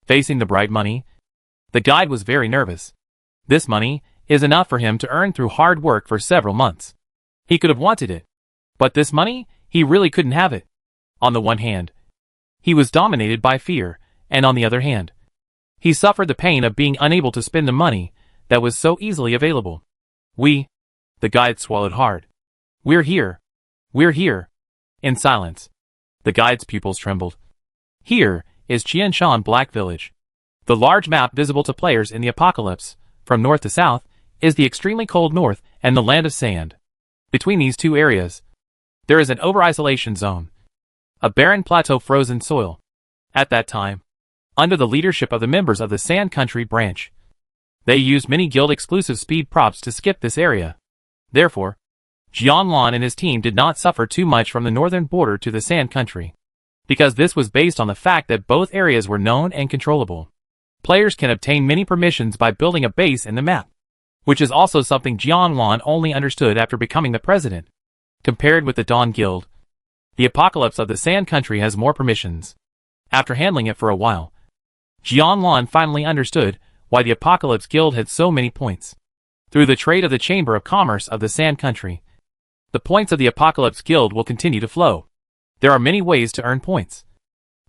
Facing the bright money, the guide was very nervous. This money is enough for him to earn through hard work for several months. He could have wanted it, but this money, he really couldn't have it. On the one hand, he was dominated by fear, and on the other hand, he suffered the pain of being unable to spend the money that was so easily available. The guide swallowed hard. We're here. In silence, the guide's pupils trembled. Here is Qianshan Black Village. The large map visible to players in the apocalypse, from north to south, is the extremely cold north and the land of sand. Between these two areas, there is an over-isolation zone, a barren plateau frozen soil. At that time, under the leadership of the members of the Sand Country branch, they used many guild-exclusive speed props to skip this area. Therefore, Jianlan and his team did not suffer too much from the northern border to the Sand Country, because this was based on the fact that both areas were known and controllable. Players can obtain many permissions by building a base in the map, which is also something Jianlan only understood after becoming the president. Compared with the Dawn Guild, the Apocalypse of the Sand Country has more permissions. After handling it for a while, Jianlan finally understood why the Apocalypse Guild had so many points. through the trade of the Chamber of Commerce of the Sand Country. The points of the Apocalypse Guild will continue to flow. There are many ways to earn points,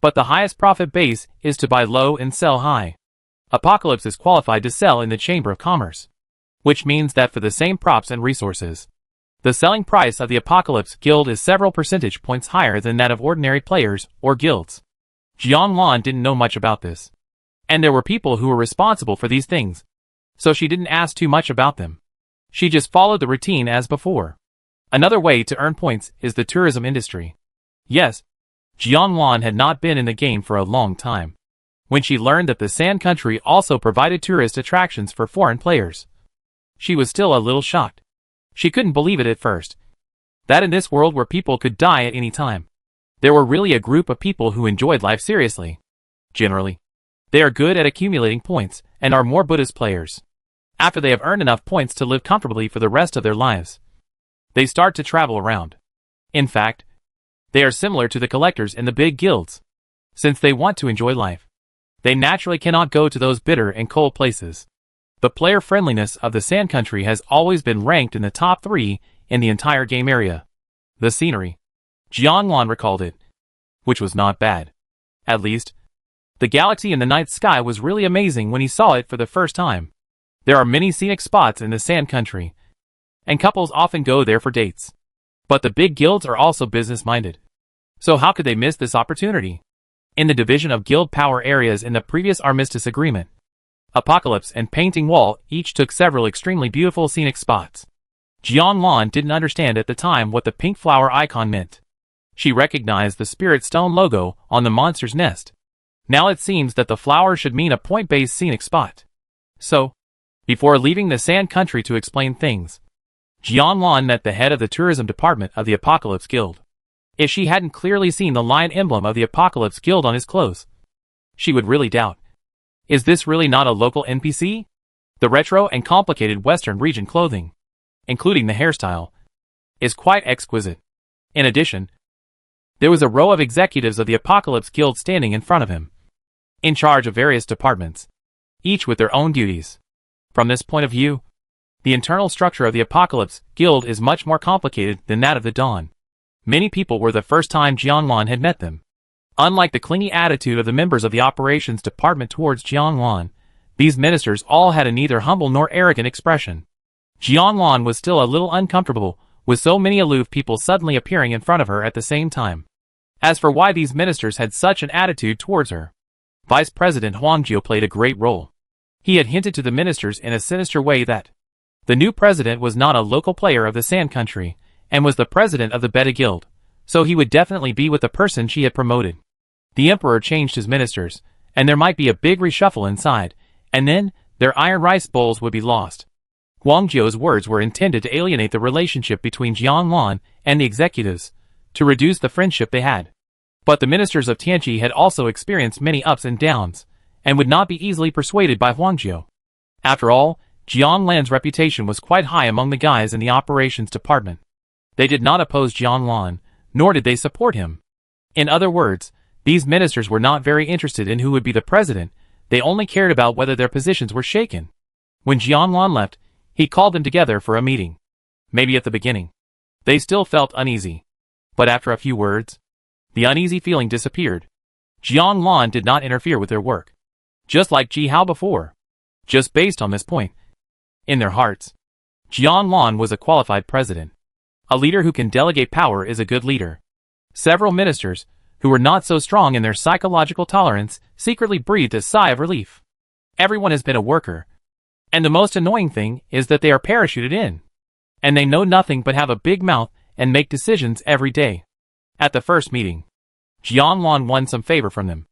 but the highest profit base is to buy low and sell high. Apocalypse is qualified to sell in the Chamber of Commerce, which means that for the same props and resources, the selling price of the Apocalypse Guild is several percentage points higher than that of ordinary players or guilds. Jianlan didn't know much about this, and there were people who were responsible for these things, so she didn't ask too much about them. She just followed the routine as before. Another way to earn points is the tourism industry. Yes, Jianlan had not been in the game for a long time when she learned that the Sand Country also provided tourist attractions for foreign players. She was still a little shocked. She couldn't believe it at first, that in this world where people could die at any time, there were really a group of people who enjoyed life seriously. Generally, they are good at accumulating points and are more Buddhist players. After they have earned enough points to live comfortably for the rest of their lives, they start to travel around. In fact, they are similar to the collectors in the big guilds. Since they want to enjoy life, they naturally cannot go to those bitter and cold places. The player friendliness of the Sand Country has always been ranked in the top 3 in the entire game area. The scenery, Jianlan recalled it, which was not bad. At least, the galaxy in the night sky was really amazing when he saw it for the first time. There are many scenic spots in the Sand Country, and couples often go there for dates. But the big guilds are also business-minded. So how could they miss this opportunity? In the division of guild power areas in the previous armistice agreement, Apocalypse and Painting Wall each took several extremely beautiful scenic spots. Jianlan didn't understand at the time what the pink flower icon meant. She recognized the Spirit Stone logo on the monster's nest. Now it seems that the flower should mean a point-based scenic spot. So, before leaving the Sand Country to explain things, Jianlan met the head of the tourism department of the Apocalypse Guild. If she hadn't clearly seen the lion emblem of the Apocalypse Guild on his clothes, she would really doubt. Is this really not a local NPC? The retro and complicated Western region clothing, including the hairstyle, is quite exquisite. In addition, there was a row of executives of the Apocalypse Guild standing in front of him, in charge of various departments, each with their own duties. From this point of view, the internal structure of the Apocalypse Guild is much more complicated than that of the Dawn. Many people were the first time Jianlan had met them. Unlike the clingy attitude of the members of the operations department towards Jianlan, these ministers all had a neither humble nor arrogant expression. Jianlan was still a little uncomfortable with so many aloof people suddenly appearing in front of her at the same time. As for why these ministers had such an attitude towards her, Vice President Huangjio played a great role. He had hinted to the ministers in a sinister way that the new president was not a local player of the Sand Country, and was the president of the Beta Guild, so he would definitely be with the person she had promoted. The emperor changed his ministers, and there might be a big reshuffle inside, and then their iron rice bowls would be lost. Guangjou's words were intended to alienate the relationship between Jianlan and the executives, to reduce the friendship they had. But the ministers of Tianqi had also experienced many ups and downs, and would not be easily persuaded by Huangjou. After all, Jianlan's reputation was quite high among the guys in the operations department. They did not oppose Jianlan, nor did they support him. In other words, these ministers were not very interested in who would be the president, they only cared about whether their positions were shaken. When Jianlan left, he called them together for a meeting. Maybe at the beginning, they still felt uneasy. But after a few words, the uneasy feeling disappeared. Jianlan did not interfere with their work, just like Ji Hao before. Just based on this point, in their hearts, Jianlan was a qualified president. A leader who can delegate power is a good leader. Several ministers, who were not so strong in their psychological tolerance, secretly breathed a sigh of relief. Everyone has been a worker, and the most annoying thing is that they are parachuted in, and they know nothing but have a big mouth and make decisions every day. At the first meeting, Jianlan won some favor from them.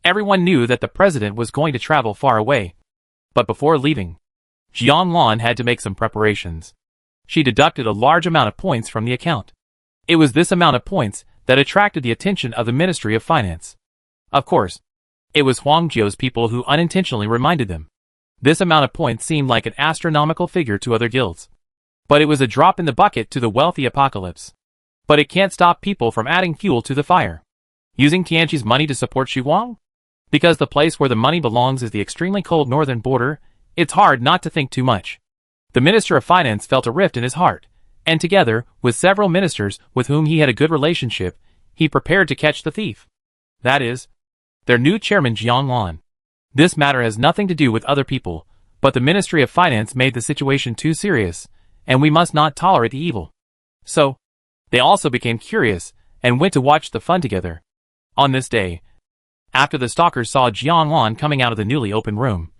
Everyone knew that the president was going to travel far away, but before leaving, Jianlan had to make some preparations. She deducted a large amount of points from the account. It was this amount of points that attracted the attention of the Ministry of Finance. Of course, it was Huangjou's people who unintentionally reminded them. This amount of points seemed like an astronomical figure to other guilds, but it was a drop in the bucket to the wealthy Apocalypse. But it can't stop people from adding fuel to the fire. Using Tianqi's money to support Shuang? Because the place where the money belongs is the extremely cold northern border, it's hard not to think too much. The Minister of Finance felt a rift in his heart, and together with several ministers with whom he had a good relationship, he prepared to catch the thief. That is, their new chairman Jiang Lan. This matter has nothing to do with other people, but the Ministry of Finance made the situation too serious, and we must not tolerate the evil. So, they also became curious, and went to watch the fun together. On this day, after the stalkers saw Jiang Lan coming out of the newly opened room,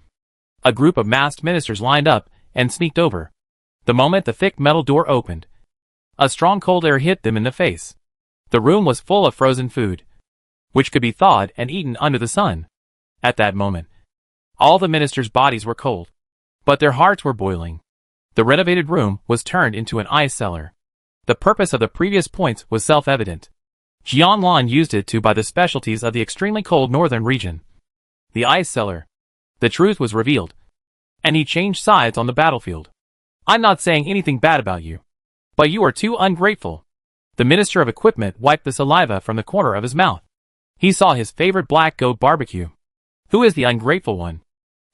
a group of masked ministers lined up and sneaked over. The moment the thick metal door opened, a strong cold air hit them in the face. The room was full of frozen food, which could be thawed and eaten under the sun. At that moment, all the ministers' bodies were cold, but their hearts were boiling. The renovated room was turned into an ice cellar. The purpose of the previous points was self-evident. Jiang Lan used it to buy the specialties of the extremely cold northern region. The ice cellar. The truth was revealed, and he changed sides on the battlefield. I'm not saying anything bad about you, but you are too ungrateful. The Minister of Equipment wiped the saliva from the corner of his mouth. He saw his favorite black goat barbecue. Who is the ungrateful one?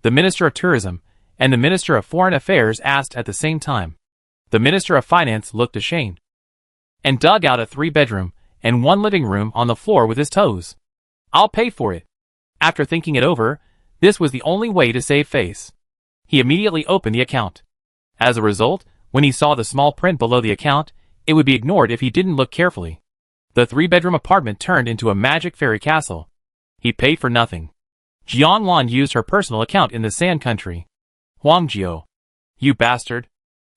The Minister of Tourism and the Minister of Foreign Affairs asked at the same time. The Minister of Finance looked ashamed and dug out a 3-bedroom and 1 living room on the floor with his toes. I'll pay for it. After thinking it over, this was the only way to save face. He immediately opened the account. As a result, when he saw the small print below the account, it would be ignored if he didn't look carefully. The 3-bedroom apartment turned into a magic fairy castle. He paid for nothing. Jiang Lan used her personal account in the Sand Country. Huang Jiao. You bastard.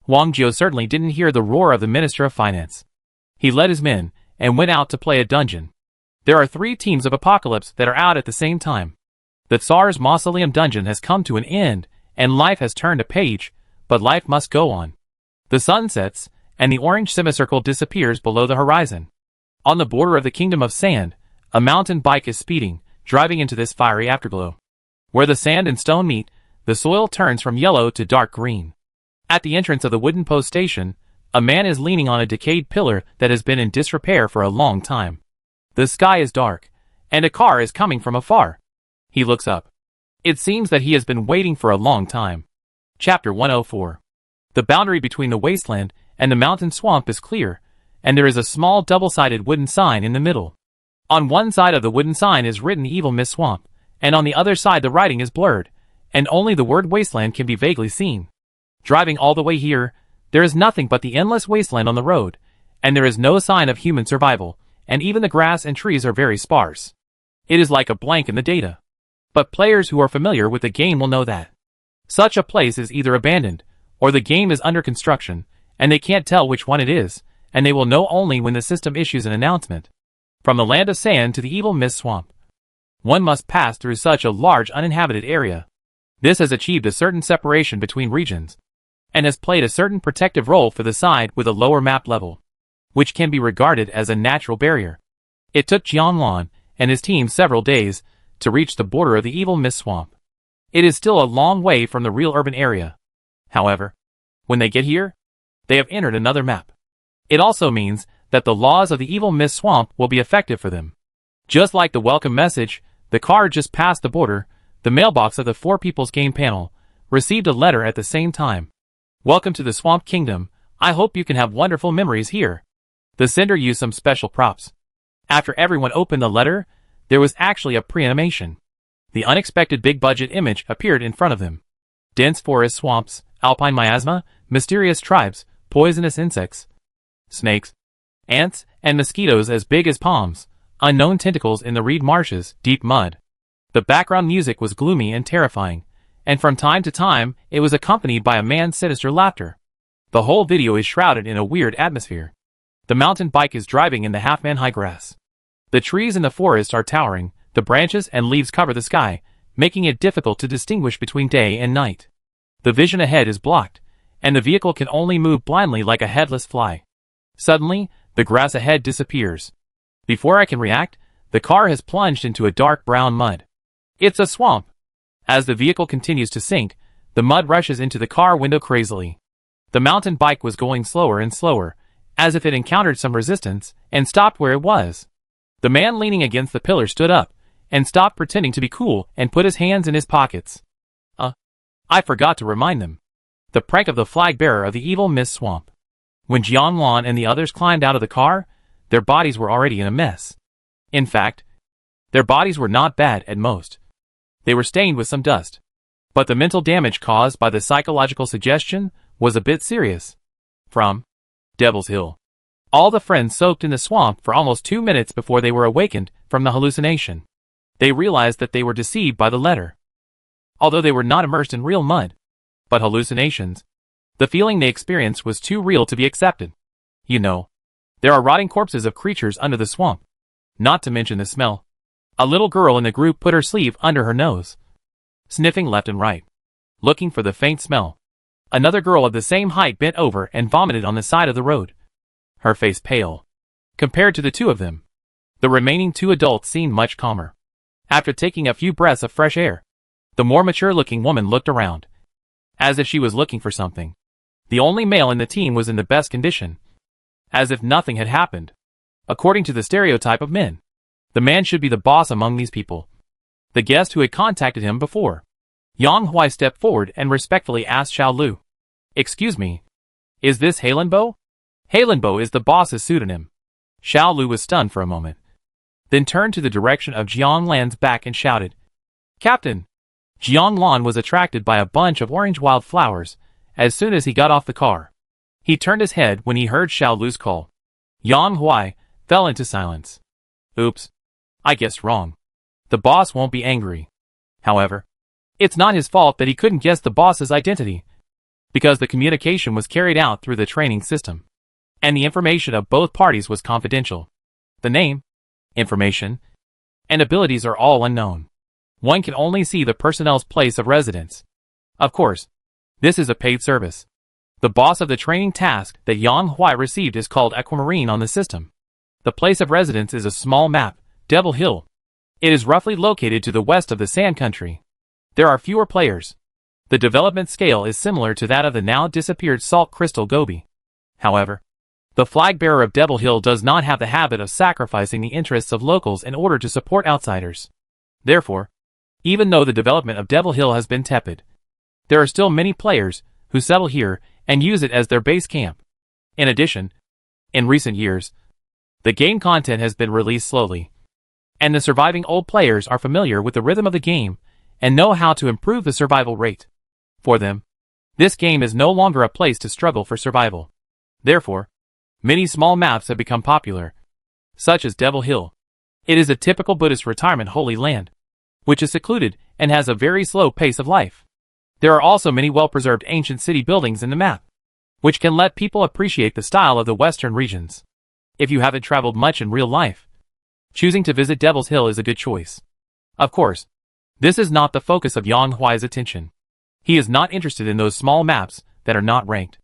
Huang Jiao certainly didn't hear the roar of the Minister of Finance. He led his men and went out to play a dungeon. There are 3 teams of Apocalypse that are out at the same time. The Tsar's Mausoleum dungeon has come to an end, and life has turned a page, but life must go on. The sun sets, and the orange semicircle disappears below the horizon. On the border of the Kingdom of Sand, a mountain bike is speeding, driving into this fiery afterglow. Where the sand and stone meet, the soil turns from yellow to dark green. At the entrance of the wooden post station, a man is leaning on a decayed pillar that has been in disrepair for a long time. The sky is dark, and a car is coming from afar. He looks up. It seems that he has been waiting for a long time. Chapter 104. The boundary between the wasteland and the mountain swamp is clear, and there is a small double-sided wooden sign in the middle. On one side of the wooden sign is written Evil Miss Swamp, and on the other side the writing is blurred, and only the word wasteland can be vaguely seen. Driving all the way here, there is nothing but the endless wasteland on the road, and there is no sign of human survival, and even the grass and trees are very sparse. It is like a blank in the data. But players who are familiar with the game will know that such a place is either abandoned, or the game is under construction, and they can't tell which one it is, and they will know only when the system issues an announcement. From the land of sand to the Evil Mist Swamp, one must pass through such a large uninhabited area. This has achieved a certain separation between regions, and has played a certain protective role for the side with a lower map level, which can be regarded as a natural barrier. It took Jiang Lan and his team several days to reach the border of the Evil Mist Swamp. It is still a long way from the real urban area. However, when they get here, they have entered another map. It also means that the laws of the Evil Mist Swamp will be effective for them. Just like the welcome message, the car just passed the border. The mailbox of the 4 People's Game panel received a letter at the same time. Welcome to the Swamp Kingdom. I hope you can have wonderful memories here. The sender used some special props. After everyone opened the letter, there was actually a pre-animation. The unexpected big-budget image appeared in front of them. Dense forest swamps, alpine miasma, mysterious tribes, poisonous insects, snakes, ants, and mosquitoes as big as palms, unknown tentacles in the reed marshes, deep mud. The background music was gloomy and terrifying, and from time to time, it was accompanied by a man's sinister laughter. The whole video is shrouded in a weird atmosphere. The mountain bike is driving in the half-man high grass. The trees in the forest are towering, the branches and leaves cover the sky, making it difficult to distinguish between day and night. The vision ahead is blocked, and the vehicle can only move blindly like a headless fly. Suddenly, the grass ahead disappears. Before I can react, the car has plunged into a dark brown mud. It's a swamp. As the vehicle continues to sink, the mud rushes into the car window crazily. The mountain bike was going slower and slower, as if it encountered some resistance, and stopped where it was. The man leaning against the pillar stood up, and stopped pretending to be cool and put his hands in his pockets. I forgot to remind them. The prank of the flag bearer of the evil mist swamp. When Jiang Lan and the others climbed out of the car, their bodies were already in a mess. In fact, their bodies were not bad at most. They were stained with some dust. But the mental damage caused by the psychological suggestion was a bit serious. From Devil's Hill. All the friends soaked in the swamp for almost 2 minutes before they were awakened from the hallucination. They realized that they were deceived by the letter. Although they were not immersed in real mud, but hallucinations, the feeling they experienced was too real to be accepted. You know, there are rotting corpses of creatures under the swamp. Not to mention the smell. A little girl in the group put her sleeve under her nose, sniffing left and right, looking for the faint smell. Another girl of the same height bent over and vomited on the side of the road, her face pale. Compared to the two of them, the remaining 2 adults seemed much calmer. After taking a few breaths of fresh air, the more mature-looking woman looked around, as if she was looking for something. The only male in the team was in the best condition, as if nothing had happened. According to the stereotype of men, the man should be the boss among these people. The guest who had contacted him before, Yang Huai, stepped forward and respectfully asked Xiao Lu, "Excuse me, is this Heilenbo?" Heilenbo is the boss's pseudonym. Xiao Lu was stunned for a moment, then turned to the direction of Jiang Lan's back and shouted, "Captain!" Jiang Lan was attracted by a bunch of orange wildflowers as soon as he got off the car. He turned his head when he heard Xiao Lu's call. Yang Huai fell into silence. Oops. I guessed wrong. The boss won't be angry. However, it's not his fault that he couldn't guess the boss's identity, because the communication was carried out through the training system, and the information of both parties was confidential. The name, information, and abilities are all unknown. One can only see the personnel's place of residence. Of course, this is a paid service. The boss of the training task that Yang Huai received is called Aquamarine on the system. The place of residence is a small map, Devil Hill. It is roughly located to the west of the Sand Country. There are fewer players. The development scale is similar to that of the now disappeared Salt Crystal Gobi. However, the flag bearer of Devil Hill does not have the habit of sacrificing the interests of locals in order to support outsiders. Therefore, even though the development of Devil Hill has been tepid, there are still many players who settle here and use it as their base camp. In addition, in recent years, the game content has been released slowly, and the surviving old players are familiar with the rhythm of the game and know how to improve the survival rate. For them, this game is no longer a place to struggle for survival. Therefore, many small maps have become popular, such as Devil Hill. It is a typical Buddhist retirement holy land, which is secluded and has a very slow pace of life. There are also many well-preserved ancient city buildings in the map, which can let people appreciate the style of the western regions. If you haven't traveled much in real life, choosing to visit Devil's Hill is a good choice. Of course, this is not the focus of Yang Huai's attention. He is not interested in those small maps that are not ranked.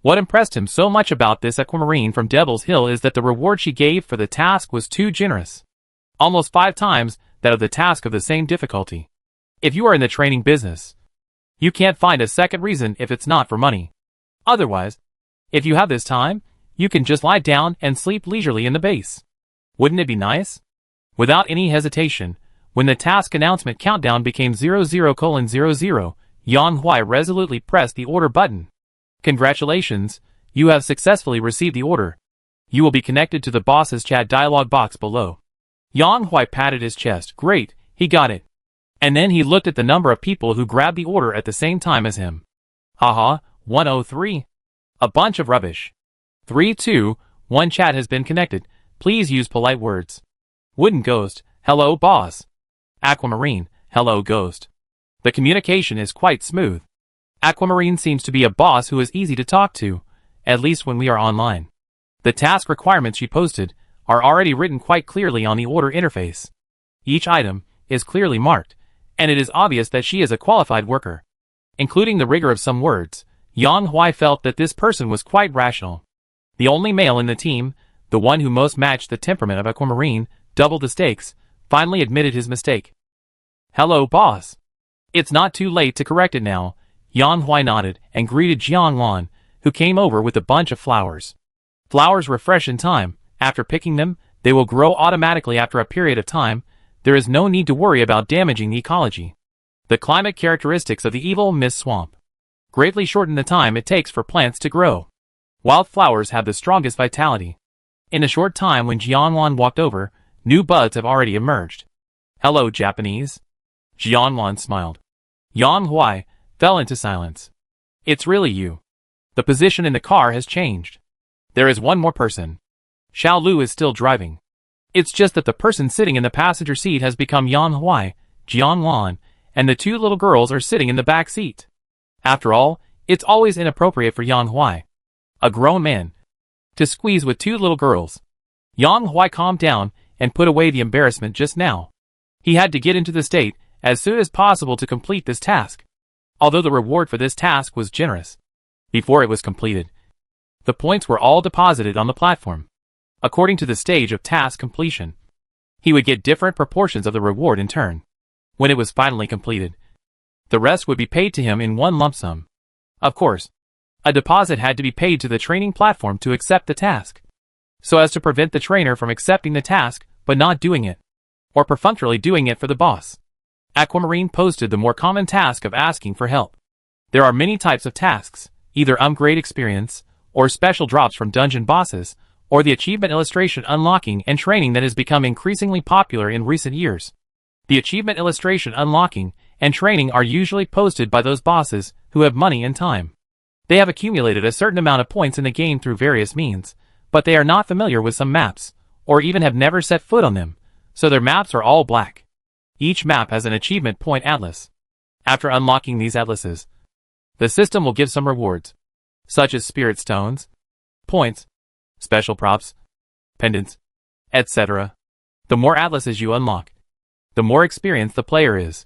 What impressed him so much about this Aquamarine from Devil's Hill is that the reward she gave for the task was too generous. Almost 5 times that of the task of the same difficulty. If you are in the training business, you can't find a second reason if it's not for money. Otherwise, if you have this time, you can just lie down and sleep leisurely in the base. Wouldn't it be nice? Without any hesitation, when the task announcement countdown became 00:00, Yang Huai resolutely pressed the order button. Congratulations, you have successfully received the order. You will be connected to the boss's chat dialog box below. Yang Huai patted his chest. Great, he got it. And then he looked at the number of people who grabbed the order at the same time as him. Haha, 103. A bunch of rubbish. 321 chat has been connected. Please use polite words. Wooden Ghost, hello boss. Aquamarine, hello Ghost. The communication is quite smooth. Aquamarine seems to be a boss who is easy to talk to, at least when we are online. The task requirements she posted are already written quite clearly on the order interface. Each item is clearly marked, and it is obvious that she is a qualified worker. Including the rigor of some words, Yang Huai felt that this person was quite rational. The only male in the team, the one who most matched the temperament of Aquamarine, doubled the stakes, finally admitted his mistake. Hello, boss. It's not too late to correct it now. Yang Huai nodded and greeted Jiang Lan, who came over with a bunch of flowers. Flowers refresh in time. After picking them, they will grow automatically after a period of time. There is no need to worry about damaging the ecology. The climate characteristics of the evil mist swamp. greatly shorten the time it takes for plants to grow. Wildflowers have the strongest vitality. In a short time when Jianwan walked over, new buds have already emerged. Hello, Japanese. Jianwan smiled. Yang Huai fell into silence. It's really you. The position in the car has changed. There is one more person. Xiao Lu is still driving. It's just that the person sitting in the passenger seat has become Yang Huai, Jianwan, and the two little girls are sitting in the back seat. After all, it's always inappropriate for Yang Huai, a grown man, to squeeze with two little girls. Yang Huai calmed down and put away the embarrassment just now. He had to get into the state as soon as possible to complete this task. Although the reward for this task was generous. Before it was completed, the points were all deposited on the platform. According to the stage of task completion, he would get different proportions of the reward in turn. When it was finally completed, the rest would be paid to him in one lump sum. Of course, a deposit had to be paid to the training platform to accept the task, so as to prevent the trainer from accepting the task but not doing it, or perfunctorily doing it for the boss. Aquamarine posted the more common task of asking for help. There are many types of tasks, either upgrade experience, or special drops from dungeon bosses, or the achievement illustration unlocking and training that has become increasingly popular in recent years. The achievement illustration unlocking and training are usually posted by those bosses who have money and time. They have accumulated a certain amount of points in the game through various means, but they are not familiar with some maps, or even have never set foot on them, so their maps are all black. Each map has an achievement point atlas. After unlocking these atlases, the system will give some rewards, such as spirit stones, points, special props, pendants, etc. The more atlases you unlock, the more experienced the player is.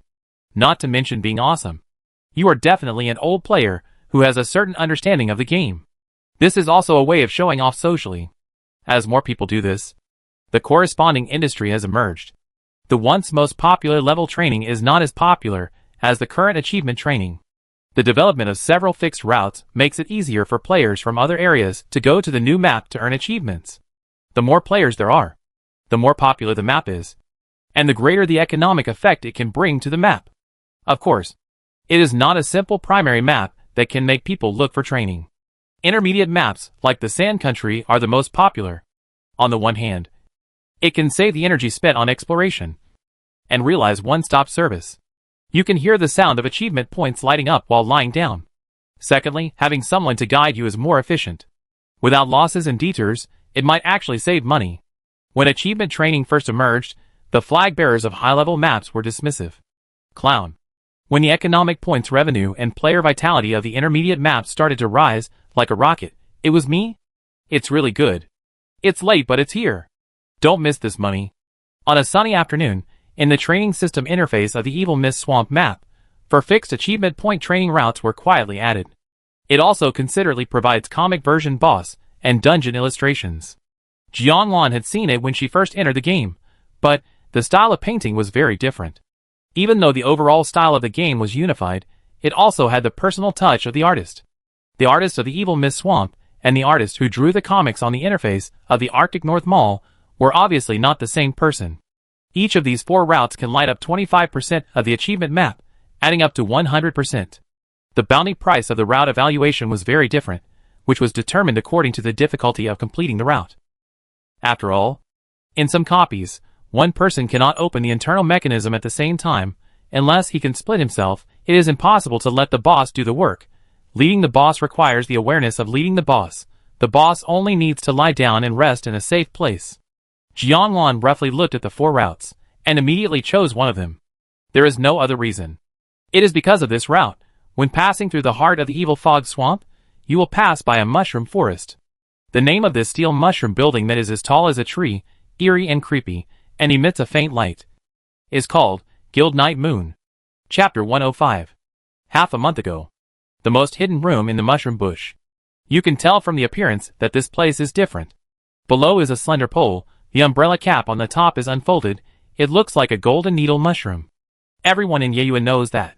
Not to mention being awesome. You are definitely an old player who has a certain understanding of the game. This is also a way of showing off socially. As more people do this, the corresponding industry has emerged. The once most popular level training is not as popular as the current achievement training. The development of several fixed routes makes it easier for players from other areas to go to the new map to earn achievements. The more players there are, the more popular the map is, and the greater the economic effect it can bring to the map. Of course, it is not a simple primary map that can make people look for training. Intermediate maps, like the Sand Country, are the most popular. On the one hand, it can save the energy spent on exploration and realize one-stop service. You can hear the sound of achievement points lighting up while lying down. Secondly, having someone to guide you is more efficient. Without losses and detours, it might actually save money. When achievement training first emerged, the flag bearers of high-level maps were dismissive. Clown. When the economic points revenue and player vitality of the intermediate maps started to rise like a rocket, it was me? It's really good. It's late, but it's here. Don't miss this money. On a sunny afternoon, in the training system interface of the Evil Mist Swamp map, for fixed achievement point training routes were quietly added. It also considerately provides comic version boss and dungeon illustrations. Jianwan had seen it when she first entered the game, but the style of painting was very different. Even though the overall style of the game was unified, it also had the personal touch of the artist. The artist of the Evil Mist Swamp and the artist who drew the comics on the interface of the Arctic North Mall were obviously not the same person. Each of these 4 routes can light up 25% of the achievement map, adding up to 100%. The bounty price of the route evaluation was very different, which was determined according to the difficulty of completing the route. After all, in some copies, one person cannot open the internal mechanism at the same time. Unless he can split himself, it is impossible to let the boss do the work. Leading the boss requires the awareness of leading the boss. The boss only needs to lie down and rest in a safe place. Jianwan roughly looked at the 4 routes, and immediately chose one of them. There is no other reason. It is because of this route, when passing through the heart of the Evil Fog Swamp, you will pass by a mushroom forest. The name of this steel mushroom building that is as tall as a tree, eerie and creepy, and emits a faint light, is called Guild Night Moon. Chapter 105. Half a month ago. The most hidden room in the mushroom bush. You can tell from the appearance that this place is different. Below is a slender pole, the umbrella cap on the top is unfolded, it looks like a golden needle mushroom. Everyone in Yeyuan knows that.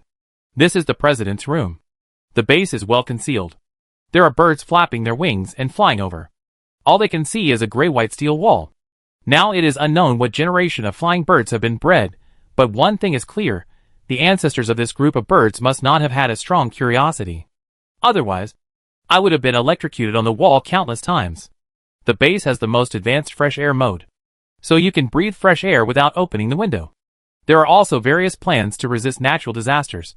This is the president's room. The base is well concealed. There are birds flapping their wings and flying over. All they can see is a gray-white steel wall. Now it is unknown what generation of flying birds have been bred, but one thing is clear, the ancestors of this group of birds must not have had a strong curiosity. Otherwise, I would have been electrocuted on the wall countless times. The base has the most advanced fresh air mode, so you can breathe fresh air without opening the window. There are also various plans to resist natural disasters,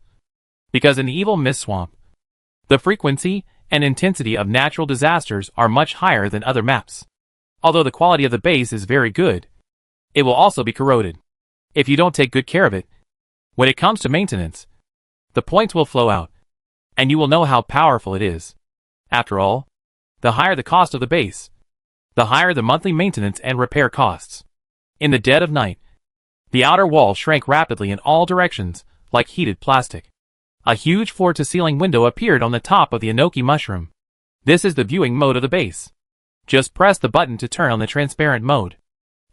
because in the evil mist swamp, the frequency and intensity of natural disasters are much higher than other maps. Although the quality of the base is very good, it will also be corroded if you don't take good care of it. When it comes to maintenance, the points will flow out, and you will know how powerful it is. After all, the higher the cost of the base, the higher the monthly maintenance and repair costs. In the dead of night, the outer wall shrank rapidly in all directions, like heated plastic. A huge floor-to-ceiling window appeared on the top of the Enoki mushroom. This is the viewing mode of the base. Just press the button to turn on the transparent mode,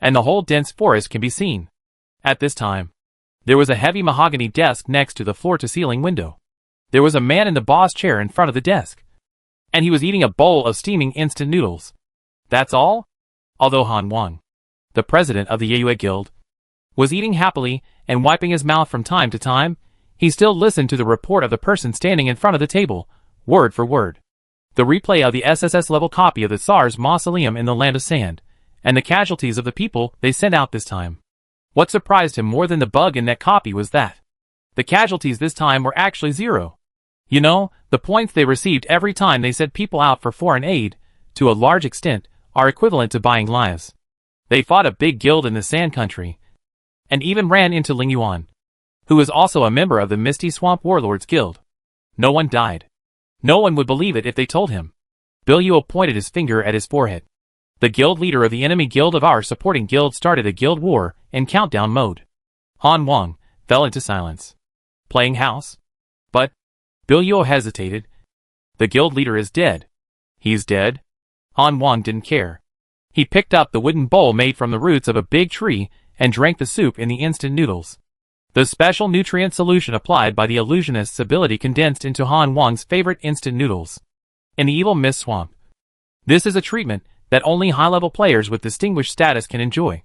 and the whole dense forest can be seen. At this time, there was a heavy mahogany desk next to the floor-to-ceiling window. There was a man in the boss chair in front of the desk, and he was eating a bowl of steaming instant noodles. That's all? Although Han Wang, the president of the Yue Guild, was eating happily and wiping his mouth from time to time, he still listened to the report of the person standing in front of the table, word for word. The replay of the SSS-level copy of the Tsar's mausoleum in the Land of Sand, and the casualties of the people they sent out this time. What surprised him more than the bug in that copy was that the casualties this time were actually 0. You know, the points they received every time they sent people out for foreign aid, to a large extent, are equivalent to buying lives. They fought a big guild in the Sand Country, and even ran into Ling Yuan, who is also a member of the Misty Swamp Warlords Guild. No one died. No one would believe it if they told him. Bill Yuo pointed his finger at his forehead. The guild leader of the enemy guild of our supporting guild started a guild war in countdown mode. Han Wang fell into silence. Playing house? But Bill Yuo hesitated. The guild leader is dead. He's dead? Han Wang didn't care. He picked up the wooden bowl made from the roots of a big tree and drank the soup in the instant noodles. The special nutrient solution applied by the illusionist's ability condensed into Han Wang's favorite instant noodles. In the evil mist swamp, this is a treatment that only high-level players with distinguished status can enjoy.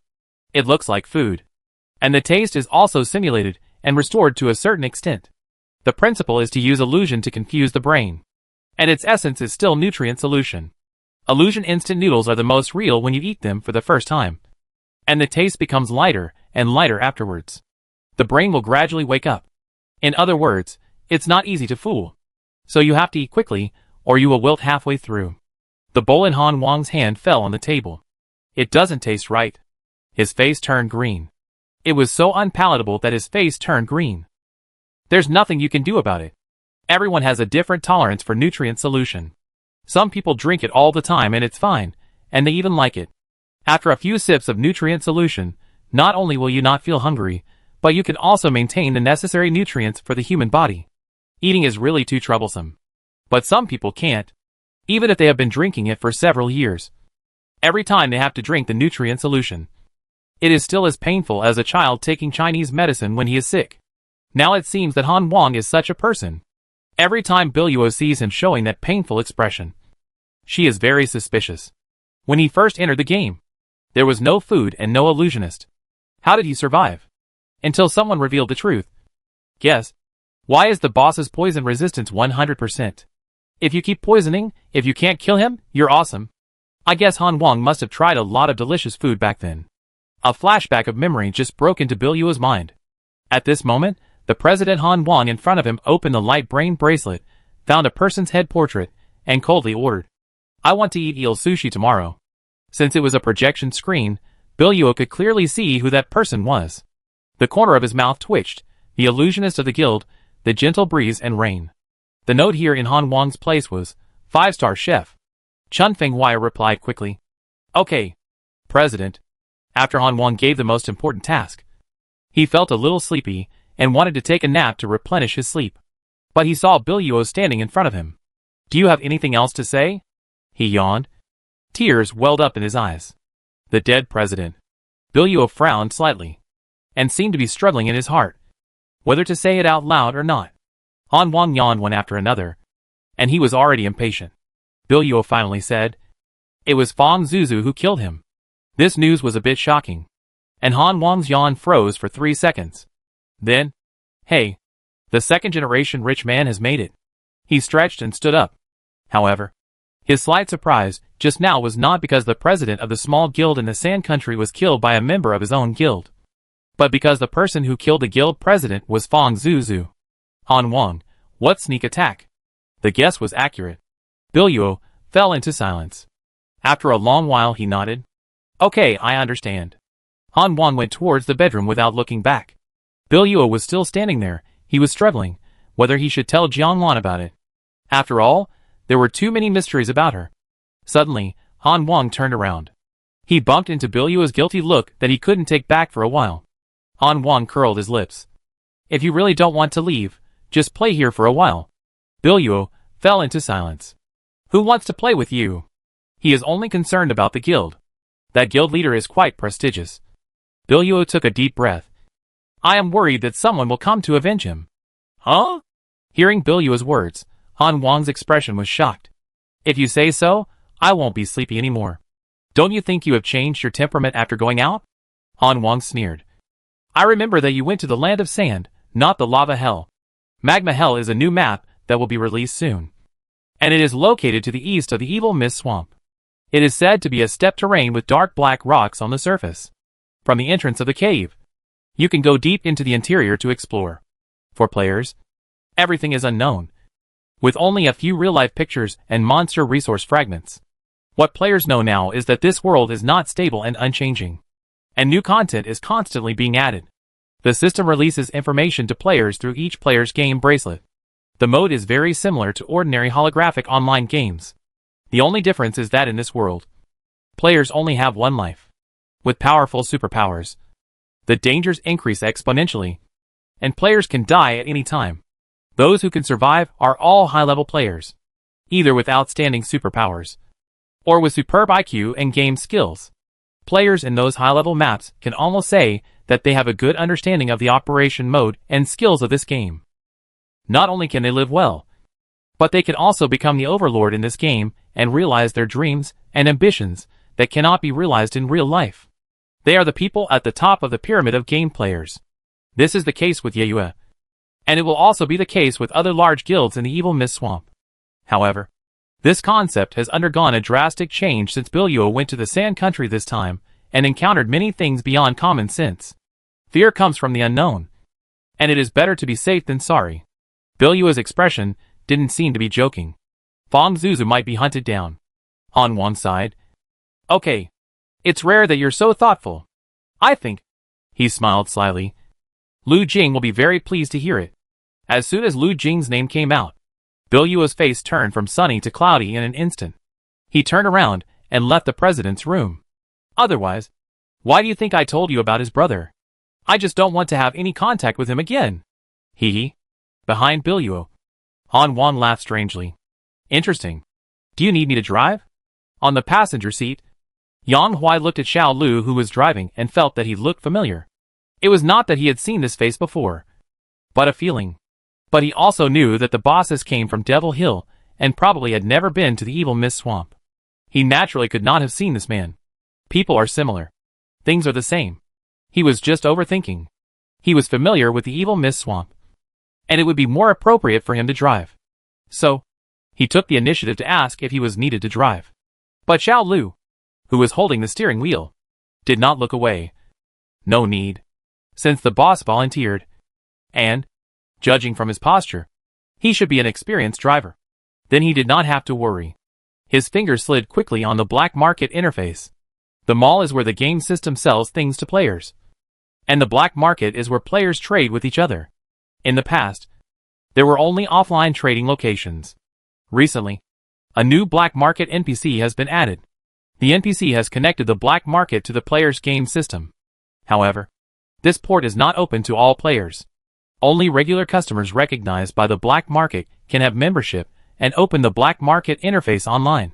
It looks like food, and the taste is also simulated and restored to a certain extent. The principle is to use illusion to confuse the brain, and its essence is still nutrient solution. Illusion instant noodles are the most real when you eat them for the first time, and the taste becomes lighter and lighter afterwards. The brain will gradually wake up. In other words, it's not easy to fool, so you have to eat quickly or you will wilt halfway through. The bowl in Han Wang's hand fell on the table. It doesn't taste right. His face turned green. It was so unpalatable that his face turned green. There's nothing you can do about it. Everyone has a different tolerance for nutrient solution. Some people drink it all the time and it's fine, and they even like it. After a few sips of nutrient solution, not only will you not feel hungry, but you can also maintain the necessary nutrients for the human body. Eating is really too troublesome. But some people can't, even if they have been drinking it for several years. Every time they have to drink the nutrient solution, it is still as painful as a child taking Chinese medicine when he is sick. Now it seems that Han Wang is such a person. Every time Bill Yuo sees him showing that painful expression, she is very suspicious. When he first entered the game, there was no food and no illusionist. How did he survive? Until someone revealed the truth. Guess. Why is the boss's poison resistance 100%? If you keep poisoning, if you can't kill him, you're awesome. I guess Han Wang must have tried a lot of delicious food back then. A flashback of memory just broke into Bill Yuo's mind. At this moment, the President Han Wang in front of him opened the light brain bracelet, found a person's head portrait, and coldly ordered, "I want to eat eel sushi tomorrow." Since it was a projection screen, Bill Yuo could clearly see who that person was. The corner of his mouth twitched, the illusionist of the guild, the gentle breeze and rain. The note here in Han Wang's place was, 5-star chef. Chun Feng Wai replied quickly, "Okay, President." After Han Wang gave the most important task, he felt a little sleepy and wanted to take a nap to replenish his sleep. But he saw Bill Yuo standing in front of him. "Do you have anything else to say?" He yawned. Tears welled up in his eyes. The dead president. Bill Yuo frowned slightly, and seemed to be struggling in his heart, whether to say it out loud or not. Han Wang yawned one after another, and he was already impatient. Bill Yuo finally said, "It was Fang Zuzu who killed him." This news was a bit shocking, and Han Wang's yawn froze for 3 seconds. Then, "Hey, the second-generation rich man has made it." He stretched and stood up. However, his slight surprise just now was not because the president of the small guild in the Sand Country was killed by a member of his own guild, but because the person who killed the guild president was Fang Zuzu. Han Wang, what sneak attack? The guess was accurate. Biluo fell into silence. After a long while he nodded. Okay, I understand. Han Wang went towards the bedroom without looking back. Biluo was still standing there. He was struggling whether he should tell Jianglan about it. After all, there were too many mysteries about her. Suddenly, Han Wang turned around. He bumped into Biluo's guilty look that he couldn't take back for a while. Han Wang curled his lips. If you really don't want to leave, just play here for a while. Biluo fell into silence. Who wants to play with you? He is only concerned about the guild. That guild leader is quite prestigious. Biluo took a deep breath. I am worried that someone will come to avenge him. Huh? Hearing Biluo's words, Han Wang's expression was shocked. If you say so, I won't be sleepy anymore. Don't you think you have changed your temperament after going out? Han Wang sneered. I remember that you went to the land of sand, not the lava hell. Magma Hell is a new map that will be released soon. And it is located to the east of the Evil Mist Swamp. It is said to be a steppe terrain with dark black rocks on the surface. From the entrance of the cave, you can go deep into the interior to explore. For players, everything is unknown, with only a few real-life pictures and monster resource fragments. What players know now is that this world is not stable and unchanging, and new content is constantly being added. The system releases information to players through each player's game bracelet. The mode is very similar to ordinary holographic online games. The only difference is that in this world, players only have one life. With powerful superpowers, the dangers increase exponentially, and players can die at any time. Those who can survive are all high-level players, either with outstanding superpowers, or with superb IQ and game skills. Players in those high-level maps can almost say that they have a good understanding of the operation mode and skills of this game. Not only can they live well, but they can also become the overlord in this game and realize their dreams and ambitions that cannot be realized in real life. They are the people at the top of the pyramid of game players. This is the case with Yeyue, and it will also be the case with other large guilds in the Evil Mist Swamp. However, this concept has undergone a drastic change since Biluo went to the Sand Country this time and encountered many things beyond common sense. Fear comes from the unknown, and it is better to be safe than sorry. Biluo's expression didn't seem to be joking. Fang Zuzu might be hunted down. Han Wang sighed. Okay. It's rare that you're so thoughtful. I think. He smiled slyly. Lu Jing will be very pleased to hear it. As soon as Lu Jing's name came out, Biluo's face turned from sunny to cloudy in an instant. He turned around and left the president's room. Otherwise, why do you think I told you about his brother? I just don't want to have any contact with him again. Hee hee. Behind Biluo, Han Wang laughed strangely. Interesting. Do you need me to drive? On the passenger seat, Yang Huai looked at Xiao Lu who was driving and felt that he looked familiar. It was not that he had seen this face before, but a feeling. But he also knew that the bosses came from Devil Hill and probably had never been to the Evil Mist Swamp. He naturally could not have seen this man. People are similar. Things are the same. He was just overthinking. He was familiar with the Evil Mist Swamp, and it would be more appropriate for him to drive. So, he took the initiative to ask if he was needed to drive. But Xiao Lu, who was holding the steering wheel, did not look away. No need, since the boss volunteered, and, judging from his posture, he should be an experienced driver. Then he did not have to worry. His fingers slid quickly on the black market interface. The mall is where the game system sells things to players, and the black market is where players trade with each other. In the past, there were only offline trading locations. Recently, a new black market NPC has been added. The NPC has connected the black market to the player's game system. However, this port is not open to all players. Only regular customers recognized by the black market can have membership and open the black market interface online.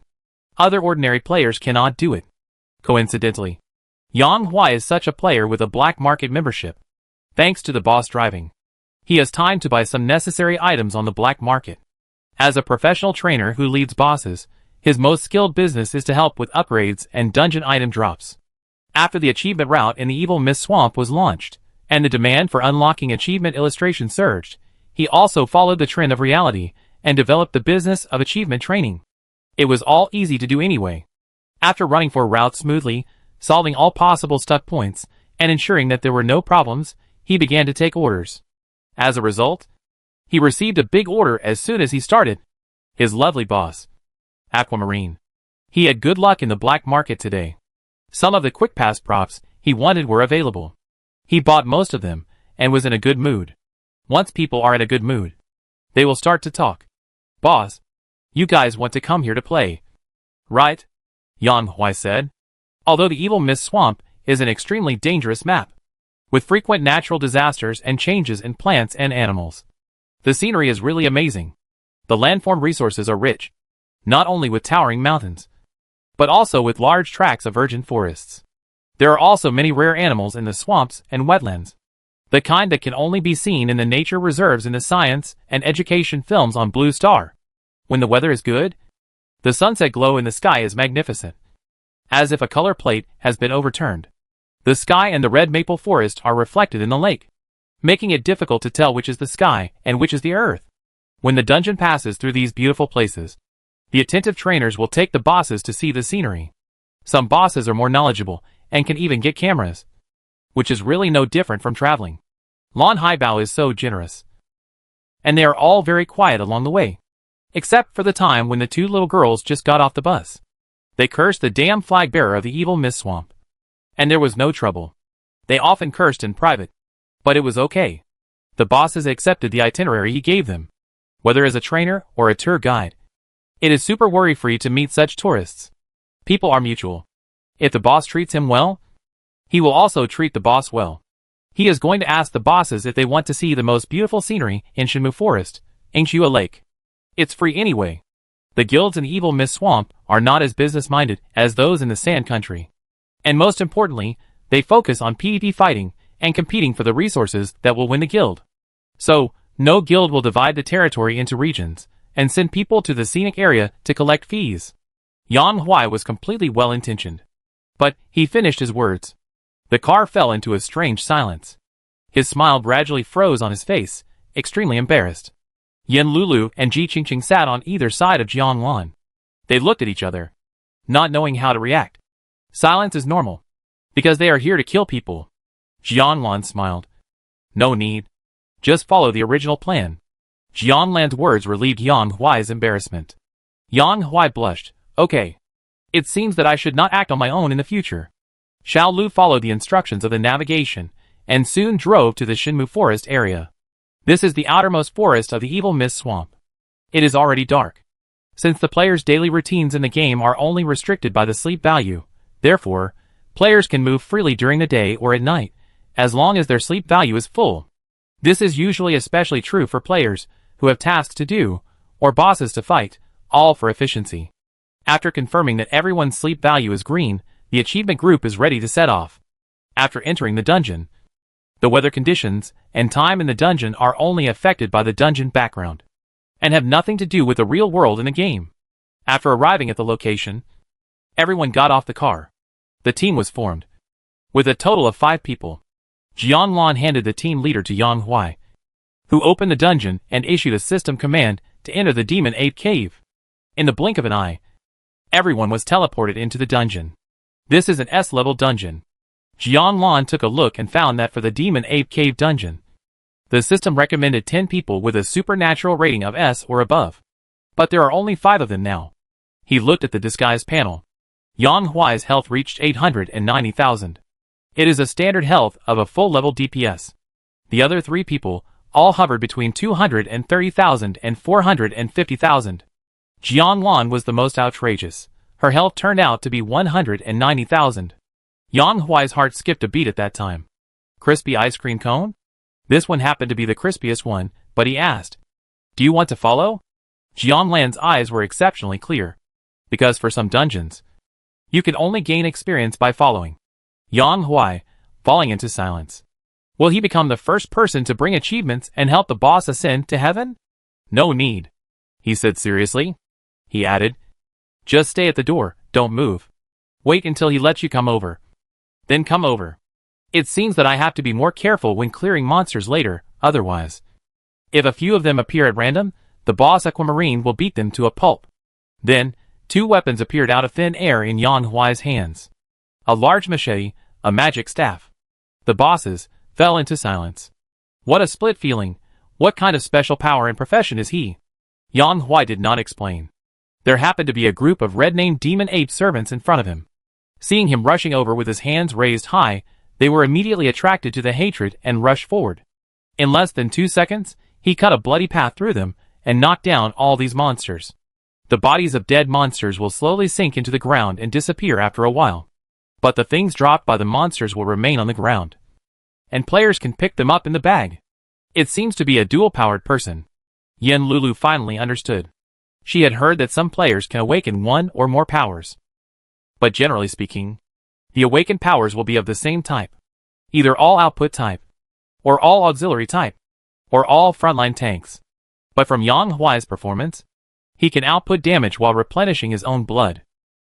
Other ordinary players cannot do it. Coincidentally, Yang Huai is such a player with a black market membership. Thanks to the boss driving, he has time to buy some necessary items on the black market. As a professional trainer who leads bosses, his most skilled business is to help with upgrades and dungeon item drops. After the achievement route in the Evil Mist Swamp was launched, and the demand for unlocking achievement illustrations surged, he also followed the trend of reality and developed the business of achievement training. It was all easy to do anyway. After running 4 routes smoothly, solving all possible stuck points, and ensuring that there were no problems, he began to take orders. As a result, he received a big order as soon as he started. His lovely boss, Aquamarine. He had good luck in the black market today. Some of the quick pass props he wanted were available. He bought most of them, and was in a good mood. Once people are in a good mood, they will start to talk. Boss, you guys want to come here to play, right? Yang Huai said. Although the Evil Mist Swamp is an extremely dangerous map, with frequent natural disasters and changes in plants and animals, the scenery is really amazing. The landform resources are rich, not only with towering mountains, but also with large tracts of virgin forests. There are also many rare animals in the swamps and wetlands, the kind that can only be seen in the nature reserves in the science and education films on Blue Star. When the weather is good, the sunset glow in the sky is magnificent, as if a color plate has been overturned. The sky and the red maple forest are reflected in the lake, making it difficult to tell which is the sky and which is the earth. When the dungeon passes through these beautiful places, the attentive trainers will take the bosses to see the scenery. Some bosses are more knowledgeable and can even get cameras, which is really no different from traveling. Lon Haibao is so generous, and they are all very quiet along the way, except for the time when the 2 little girls just got off the bus. They cursed the damn flag bearer of the Evil Mist Swamp, and there was no trouble. They often cursed in private, but it was okay. The bosses accepted the itinerary he gave them, whether as a trainer or a tour guide. It is super worry-free to meet such tourists. People are mutual. If the boss treats him well, he will also treat the boss well. He is going to ask the bosses if they want to see the most beautiful scenery in Shenmue Forest, Ainshua Lake. It's free anyway. The guilds in the Evil Mist Swamp are not as business-minded as those in the Sand Country. And most importantly, they focus on PvP fighting and competing for the resources that will win the guild. So, no guild will divide the territory into regions and send people to the scenic area to collect fees. Yang Huai was completely well-intentioned, but he finished his words. The car fell into a strange silence. His smile gradually froze on his face, extremely embarrassed. Yen Lulu and Ji Qingqing sat on either side of Jiang Lan. They looked at each other, not knowing how to react. Silence is normal, because they are here to kill people. Jiang Lan smiled. No need. Just follow the original plan. Jiang Lan's words relieved Yang Huai's embarrassment. Yang Huai blushed. Okay. It seems that I should not act on my own in the future. Xiao Lu followed the instructions of the navigation, and soon drove to the Shenmue Forest area. This is the outermost forest of the Evil Mist Swamp. It is already dark. Since the player's daily routines in the game are only restricted by the sleep value, therefore, players can move freely during the day or at night, as long as their sleep value is full. This is usually especially true for players who have tasks to do, or bosses to fight, all for efficiency. After confirming that everyone's sleep value is green, the achievement group is ready to set off. After entering the dungeon, the weather conditions and time in the dungeon are only affected by the dungeon background, and have nothing to do with the real world in the game. After arriving at the location, everyone got off the car. The team was formed, with a total of 5 people. Jiang Lan handed the team leader to Yang Huai, who opened the dungeon and issued a system command to enter the Demon Ape Cave. In the blink of an eye, everyone was teleported into the dungeon. This is an S-level dungeon. Jiang Lan took a look and found that for the Demon Ape Cave dungeon, the system recommended 10 people with a supernatural rating of S or above. But there are only 5 of them now. He looked at the disguise panel. Yang Huai's health reached 890,000. It is a standard health of a full-level DPS. The other 3 people all hovered between 230,000 and 450,000. Jiang Lan was the most outrageous. Her health turned out to be 190,000. Yang Huai's heart skipped a beat at that time. Crispy ice cream cone? This one happened to be the crispiest one, but he asked, "Do you want to follow?" Jiang Lan's eyes were exceptionally clear, because for some dungeons, you can only gain experience by following. Yang Huai, falling into silence. Will he become the first person to bring achievements and help the boss ascend to heaven? No need, he said seriously. He added, just stay at the door, don't move. Wait until he lets you come over. Then come over. It seems that I have to be more careful when clearing monsters later, otherwise, if a few of them appear at random, the The boss Aquamarine will beat them to a pulp. Then, two weapons appeared out of thin air in Yang Huai's hands. A large machete, a magic staff. The bosses fell into silence. What a split feeling. What kind of special power and profession is he? Yang Huai did not explain. There happened to be a group of red-named demon ape servants in front of him. Seeing him rushing over with his hands raised high, they were immediately attracted to the hatred and rushed forward. In less than 2 seconds, he cut a bloody path through them and knocked down all these monsters. The bodies of dead monsters will slowly sink into the ground and disappear after a while. But the things dropped by the monsters will remain on the ground. And players can pick them up in the bag. It seems to be a dual-powered person. Yen Lulu finally understood. She had heard that some players can awaken one or more powers. But generally speaking, the awakened powers will be of the same type. Either all output type, or all auxiliary type, or all frontline tanks. But from Yang Huai's performance, he can output damage while replenishing his own blood.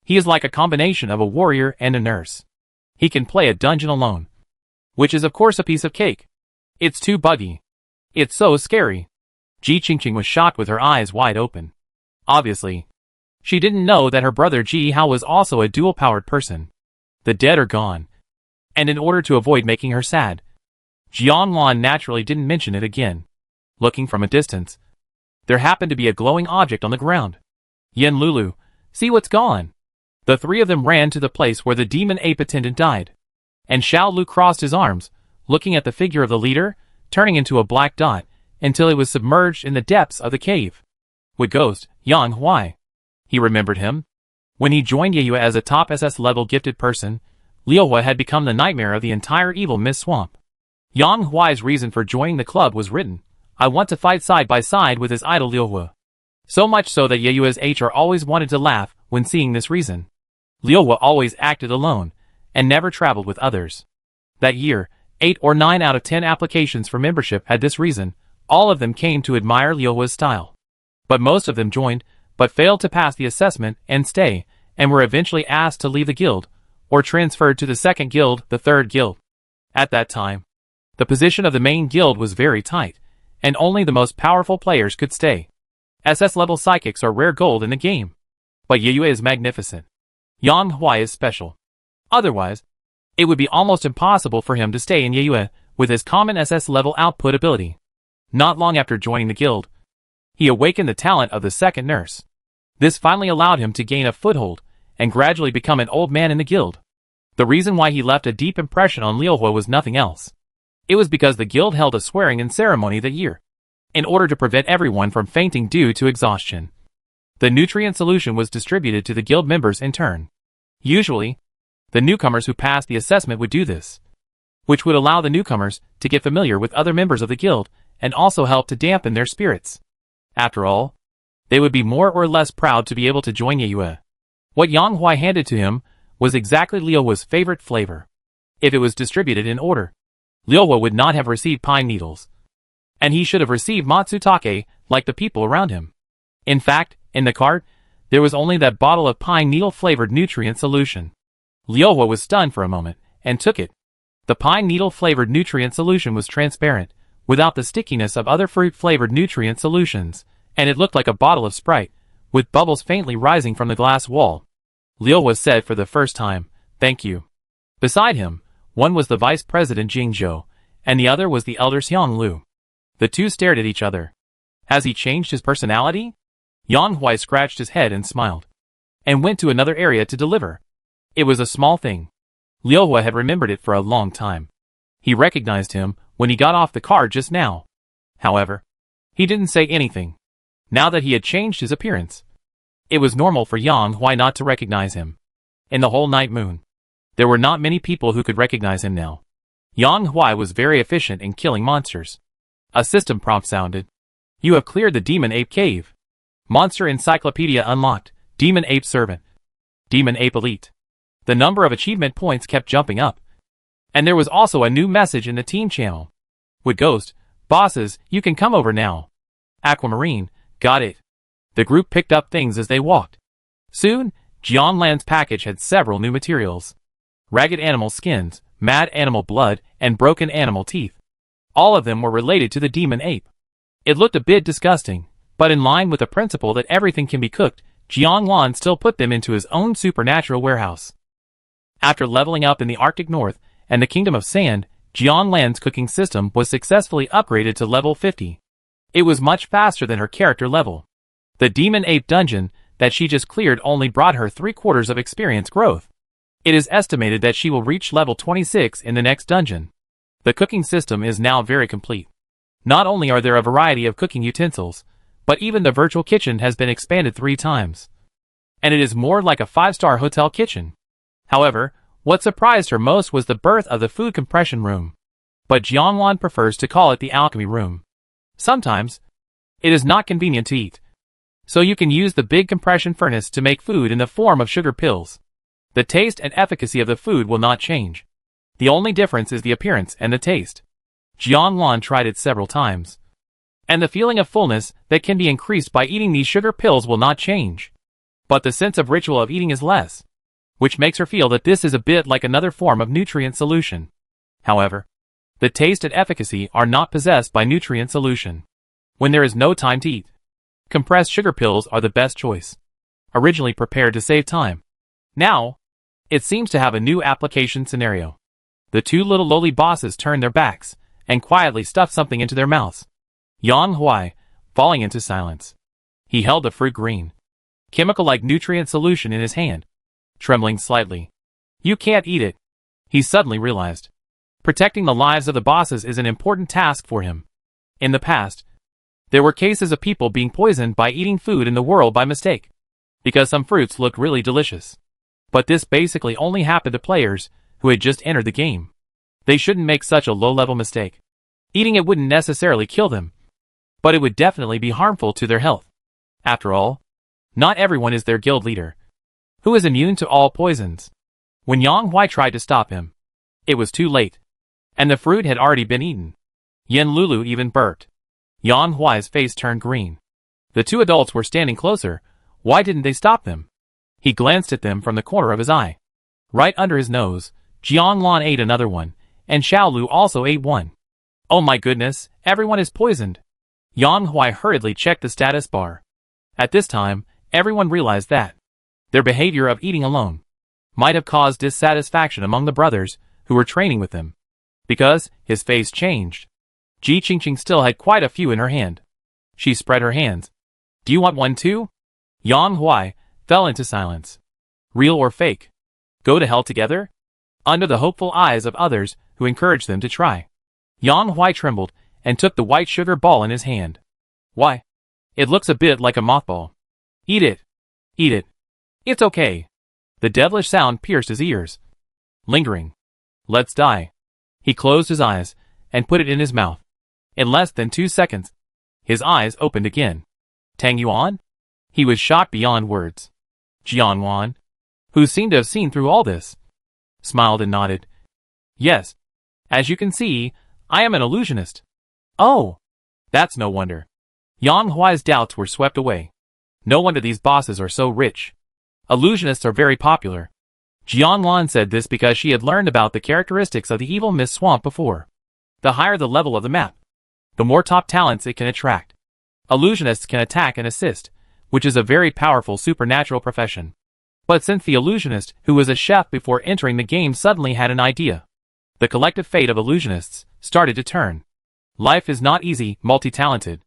He is like a combination of a warrior and a nurse. He can play a dungeon alone. Which is of course a piece of cake. It's too buggy. It's so scary. Ji Qingqing was shocked with her eyes wide open. Obviously, she didn't know that her brother Ji Hao was also a dual-powered person. The dead are gone. And in order to avoid making her sad, Jian Lan naturally didn't mention it again. Looking from a distance, there happened to be a glowing object on the ground. Yen Lulu, see what's gone. The three of them ran to the place where the demon ape attendant died. And Xiao Lu crossed his arms, looking at the figure of the leader, turning into a black dot, until it was submerged in the depths of the cave. With Ghost, Yang Huai. He remembered him. When he joined Yeyue as a top SS level gifted person, Liuhua had become the nightmare of the entire evil Mist Swamp. Yang Huai's reason for joining the club was written. I want to fight side by side with his idol Liuhua. So much so that Yeyue's HR always wanted to laugh when seeing this reason. Liuhua always acted alone, and never traveled with others. That year, 8 or 9 out of 10 applications for membership had this reason. All of them came to admire Liuhua's style. But most of them joined, but failed to pass the assessment and stay, and were eventually asked to leave the guild, or transferred to the second guild, the third guild. At that time, the position of the main guild was very tight, and only the most powerful players could stay. SS-level psychics are rare gold in the game. But Yeyue is magnificent. Yang Huai is special. Otherwise, it would be almost impossible for him to stay in Yeyue with his common SS-level output ability. Not long after joining the guild, he awakened the talent of the second nurse. This finally allowed him to gain a foothold and gradually become an old man in the guild. The reason why he left a deep impression on Liuhua was nothing else. It was because the guild held a swearing-in ceremony that year, in order to prevent everyone from fainting due to exhaustion. The nutrient solution was distributed to the guild members in turn. Usually, the newcomers who passed the assessment would do this, which would allow the newcomers to get familiar with other members of the guild and also help to dampen their spirits. After all, they would be more or less proud to be able to join Yeyue. What Yang Huai handed to him was exactly Liuhua's favorite flavor. If it was distributed in order, Liuhua would not have received pine needles. And he should have received Matsutake like the people around him. In fact, in the cart, there was only that bottle of pine needle-flavored nutrient solution. Liuhua was stunned for a moment, and took it. The pine needle-flavored nutrient solution was transparent, without the stickiness of other fruit-flavored nutrient solutions, and it looked like a bottle of Sprite, with bubbles faintly rising from the glass wall. Liuhua said for the first time, "Thank you." Beside him, one was the Vice President Jing Zhou, and the other was the Elder Xiang Lu. The two stared at each other. Has he changed his personality? Yang Huai scratched his head and smiled, and went to another area to deliver. It was a small thing. Liuhua had remembered it for a long time. He recognized him when he got off the car just now. However, he didn't say anything. Now that he had changed his appearance, it was normal for Yang Huai not to recognize him. In the whole night moon, there were not many people who could recognize him now. Yang Huai was very efficient in killing monsters. A system prompt sounded. You have cleared the Demon Ape Cave. Monster Encyclopedia unlocked. Demon Ape Servant. Demon Ape Elite. The number of achievement points kept jumping up. And there was also a new message in the team channel. With Ghost, bosses, you can come over now. Aquamarine, got it. The group picked up things as they walked. Soon, Jianlan's package had several new materials. Ragged animal skins, mad animal blood, and broken animal teeth. All of them were related to the demon ape. It looked a bit disgusting, But in line with the principle that everything can be cooked, Jianglan still put them into his own supernatural warehouse. After leveling up in the Arctic North and the Kingdom of Sand, Jianglan's cooking system was successfully upgraded to level 50. It was much faster than her character level. The Demon Ape dungeon that she just cleared only brought her 3/4 of experience growth. It is estimated that she will reach level 26 in the next dungeon. The cooking system is now very complete. Not only are there a variety of cooking utensils, but even the virtual kitchen has been expanded 3 times. And it is more like a 5-star hotel kitchen. However, what surprised her most was the birth of the food compression room. But Jianglan prefers to call it the alchemy room. Sometimes, it is not convenient to eat. So you can use the big compression furnace to make food in the form of sugar pills. The taste and efficacy of the food will not change. The only difference is the appearance and the taste. Jianglan tried it several times. And the feeling of fullness that can be increased by eating these sugar pills will not change. But the sense of ritual of eating is less, which makes her feel that this is a bit like another form of nutrient solution. However, the taste and efficacy are not possessed by nutrient solution. When there is no time to eat, compressed sugar pills are the best choice. Originally prepared to save time. Now, it seems to have a new application scenario. The 2 little lowly bosses turn their backs and quietly stuff something into their mouths. Yang Huai, falling into silence. He held the fruit green, chemical-like nutrient solution in his hand, trembling slightly. You can't eat it, he suddenly realized. Protecting the lives of the bosses is an important task for him. In the past, there were cases of people being poisoned by eating food in the world by mistake, because some fruits looked really delicious. But this basically only happened to players who had just entered the game. They shouldn't make such a low-level mistake. Eating it wouldn't necessarily kill them, but it would definitely be harmful to their health. After all, not everyone is their guild leader, who is immune to all poisons. When Yang Huai tried to stop him, it was too late, and the fruit had already been eaten. Yen Lulu even burped. Yang Huai's face turned green. The 2 adults were standing closer. Why didn't they stop them? He glanced at them from the corner of his eye. Right under his nose, Jianglan ate another one, and Xiaolu also ate one. Oh my goodness, everyone is poisoned. Yang Huai hurriedly checked the status bar. At this time, everyone realized that their behavior of eating alone might have caused dissatisfaction among the brothers who were training with them, because his face changed. Ji Qingqing still had quite a few in her hand. She spread her hands. Do you want one too? Yang Huai fell into silence. Real or fake? Go to hell together? Under the hopeful eyes of others who encouraged them to try, Yang Huai trembled and took the white sugar ball in his hand. Why? It looks a bit like a mothball. Eat it. Eat it. It's okay. The devilish sound pierced his ears. Lingering. Let's die. He closed his eyes and put it in his mouth. In less than 2 seconds, his eyes opened again. Tang Yuan? He was shocked beyond words. Jiangwan, who seemed to have seen through all this, smiled and nodded. Yes. As you can see, I am an illusionist. Oh, that's no wonder. Yang Huai's doubts were swept away. No wonder these bosses are so rich. Illusionists are very popular. Jianglan said this because she had learned about the characteristics of the evil Mist Swamp before. The higher the level of the map, the more top talents it can attract. Illusionists can attack and assist, which is a very powerful supernatural profession. But since the illusionist who was a chef before entering the game suddenly had an idea, the collective fate of illusionists started to turn. Life is not easy, multi-talented.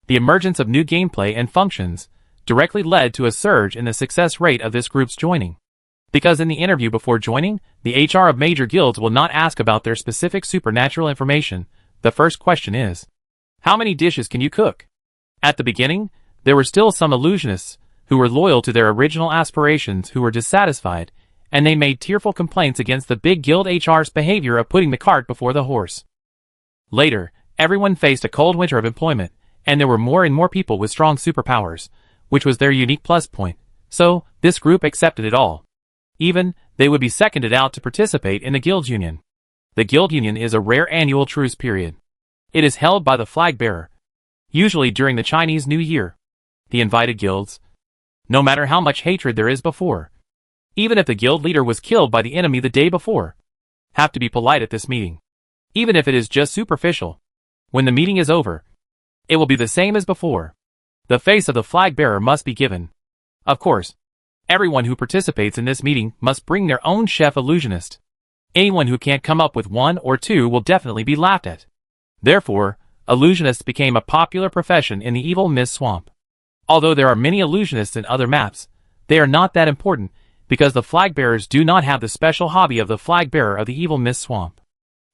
The emergence of new gameplay and functions directly led to a surge in the success rate of this group's joining. Because in the interview before joining, the HR of major guilds will not ask about their specific supernatural information. The first question is, how many dishes can you cook? At the beginning, there were still some illusionists who were loyal to their original aspirations who were dissatisfied, and they made tearful complaints against the big guild HR's behavior of putting the cart before the horse. Later, everyone faced a cold winter of employment, and there were more and more people with strong superpowers, which was their unique plus point, so this group accepted it all. Even, they would be seconded out to participate in the guild union. The guild union is a rare annual truce period. It is held by the flag bearer, usually during the Chinese New Year. The invited guilds, no matter how much hatred there is before, even if the guild leader was killed by the enemy the day before, have to be polite at this meeting. Even if it is just superficial. When the meeting is over, it will be the same as before. The face of the flag bearer must be given. Of course, everyone who participates in this meeting must bring their own chef illusionist. Anyone who can't come up with one or two will definitely be laughed at. Therefore, illusionists became a popular profession in the evil Mist Swamp. Although there are many illusionists in other maps, they are not that important because the flag bearers do not have the special hobby of the flag bearer of the evil Mist Swamp.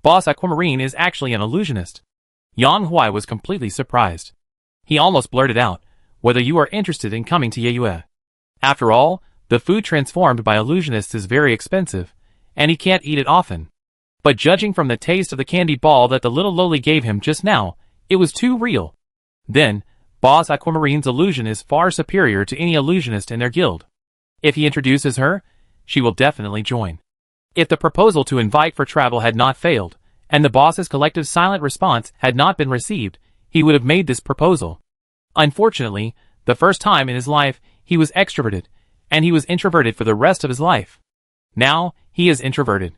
Boss Aquamarine is actually an illusionist. Yang Huai was completely surprised. He almost blurted out, "Whether you are interested in coming to Yeyue." After all, the food transformed by illusionists is very expensive, and he can't eat it often. But judging from the taste of the candy ball that the little loli gave him just now, it was too real. Then, Boss Aquamarine's illusion is far superior to any illusionist in their guild. If he introduces her, she will definitely join. If the proposal to invite for travel had not failed, and the boss's collective silent response had not been received, he would have made this proposal. Unfortunately, the first time in his life, he was extroverted, and he was introverted for the rest of his life. Now, he is introverted.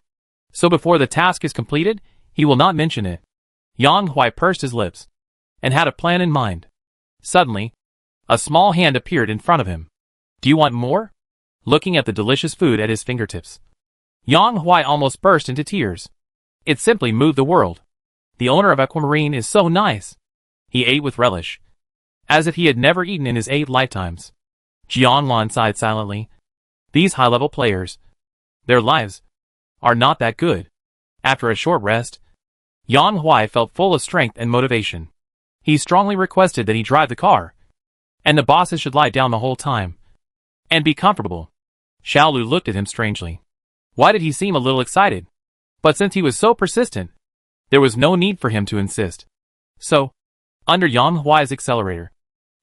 So before the task is completed, he will not mention it. Yang Huai pursed his lips, and had a plan in mind. Suddenly, a small hand appeared in front of him. "Do you want more?" Looking at the delicious food at his fingertips, Yang Huai almost burst into tears. It simply moved the world. The owner of Aquamarine is so nice. He ate with relish, as if he had never eaten in his 8 lifetimes. Jianlan sighed silently. These high-level players, their lives are not that good. After a short rest, Yang Huai felt full of strength and motivation. He strongly requested that he drive the car, and the bosses should lie down the whole time and be comfortable. Xiaolu looked at him strangely. Why did he seem a little excited? But since he was so persistent, there was no need for him to insist. So, under Yang Huai's accelerator,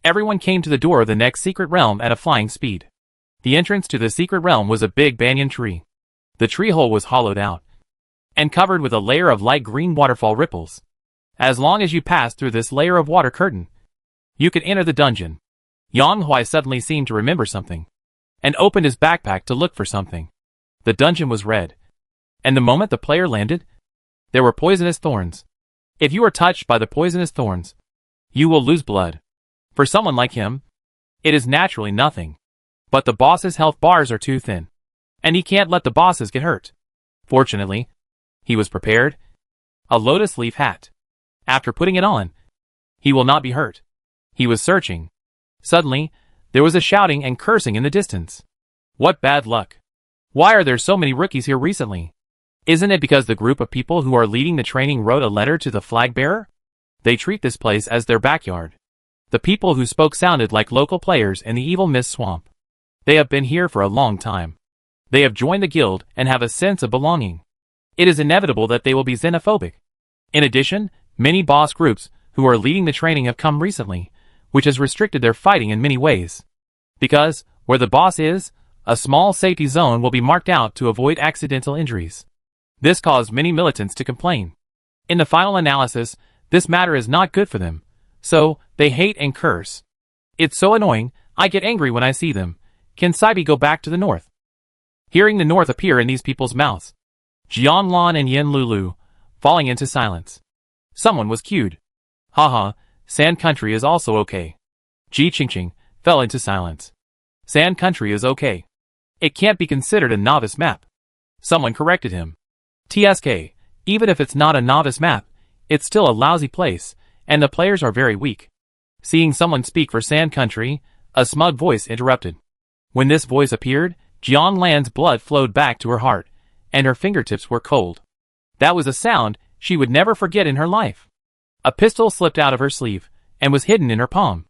everyone came to the door of the next secret realm at a flying speed. The entrance to the secret realm was a big banyan tree. The tree hole was hollowed out and covered with a layer of light green waterfall ripples. As long as you passed through this layer of water curtain, you could enter the dungeon. Yang Huai suddenly seemed to remember something, and opened his backpack to look for something. The dungeon was red, and the moment the player landed, there were poisonous thorns. If you are touched by the poisonous thorns, you will lose blood. For someone like him, it is naturally nothing. But the boss's health bars are too thin, and he can't let the bosses get hurt. Fortunately, he was prepared. A lotus leaf hat. After putting it on, he will not be hurt. He was searching. Suddenly, there was a shouting and cursing in the distance. What bad luck. Why are there so many rookies here recently? Isn't it because the group of people who are leading the training wrote a letter to the flag bearer? They treat this place as their backyard. The people who spoke sounded like local players in the evil Mist Swamp. They have been here for a long time. They have joined the guild and have a sense of belonging. It is inevitable that they will be xenophobic. In addition, many boss groups who are leading the training have come recently, which has restricted their fighting in many ways. Because, where the boss is, a small safety zone will be marked out to avoid accidental injuries. This caused many militants to complain. In the final analysis, this matter is not good for them, so they hate and curse. It's so annoying, I get angry when I see them. Can Saibi go back to the north? Hearing the north appear in these people's mouths, Jianlan and Yin Lulu, falling into silence. Someone was cued. Haha, Sand Country is also okay. Ji Qingqing fell into silence. Sand Country is okay. It can't be considered a novice map. Someone corrected him. TSK, even if it's not a novice map, it's still a lousy place, and the players are very weak. Seeing someone speak for Sand Country, a smug voice interrupted. When this voice appeared, Jianlan's blood flowed back to her heart, and her fingertips were cold. That was a sound she would never forget in her life. A pistol slipped out of her sleeve, and was hidden in her palm.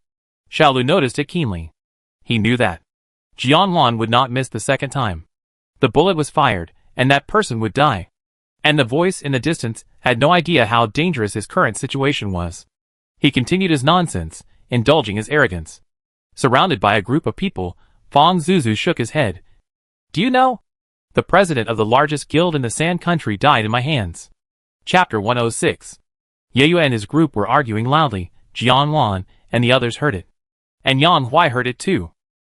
Xiaolu noticed it keenly. He knew that Jianlan would not miss the second time. The bullet was fired, and that person would die. And the voice in the distance had no idea how dangerous his current situation was. He continued his nonsense, indulging his arrogance. Surrounded by a group of people, Fang Zuzu shook his head. Do you know? The president of the largest guild in the Sand Country died in my hands. Chapter 106. Yeyue and his group were arguing loudly. Jianlan and the others heard it. And Yang Huai heard it too.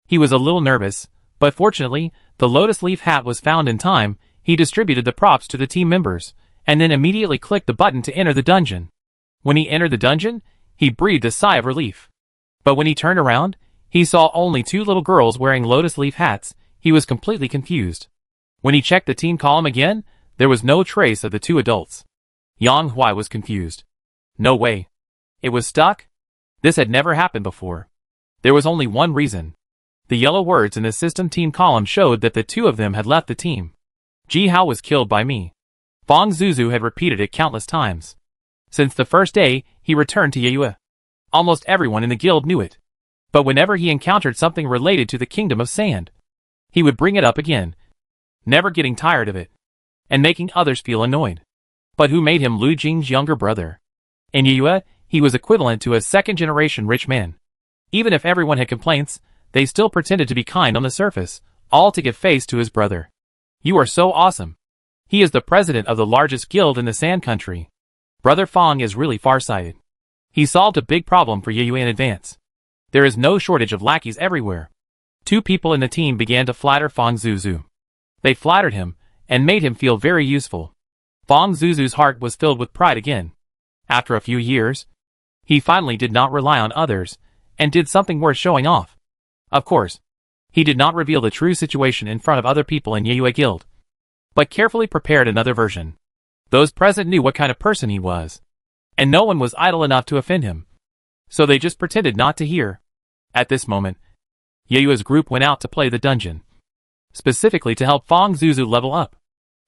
He was a little nervous, but fortunately, the lotus leaf hat was found in time. He distributed the props to the team members, and then immediately clicked the button to enter the dungeon. When he entered the dungeon, he breathed a sigh of relief. But when he turned around, he saw only two little girls wearing lotus leaf hats. He was completely confused. When he checked the team column again, there was no trace of the two adults. Yang Huai was confused. No way. It was stuck? This had never happened before. There was only one reason. The yellow words in the system team column showed that the two of them had left the team. Ji Hao was killed by me. Fang Zuzu had repeated it countless times. Since the first day, he returned to Yeyue. Almost everyone in the guild knew it. But whenever he encountered something related to the Kingdom of Sand, he would bring it up again, never getting tired of it, and making others feel annoyed. But who made him Lu Jing's younger brother? In Yeyue, he was equivalent to a second-generation rich man. Even if everyone had complaints, they still pretended to be kind on the surface, all to give face to his brother. You are so awesome. He is the president of the largest guild in the Sand Country. Brother Fang is really farsighted. He solved a big problem for Yeyue in advance. There is no shortage of lackeys everywhere. Two people in the team began to flatter Fang Zuzu. They flattered him, and made him feel very useful. Fang Zuzu's heart was filled with pride again. After a few years, he finally did not rely on others, and did something worth showing off. Of course, he did not reveal the true situation in front of other people in Yeyue Guild, but carefully prepared another version. Those present knew what kind of person he was, and no one was idle enough to offend him. So they just pretended not to hear. At this moment, Yeyue's group went out to play the dungeon, specifically to help Fang Zuzu level up.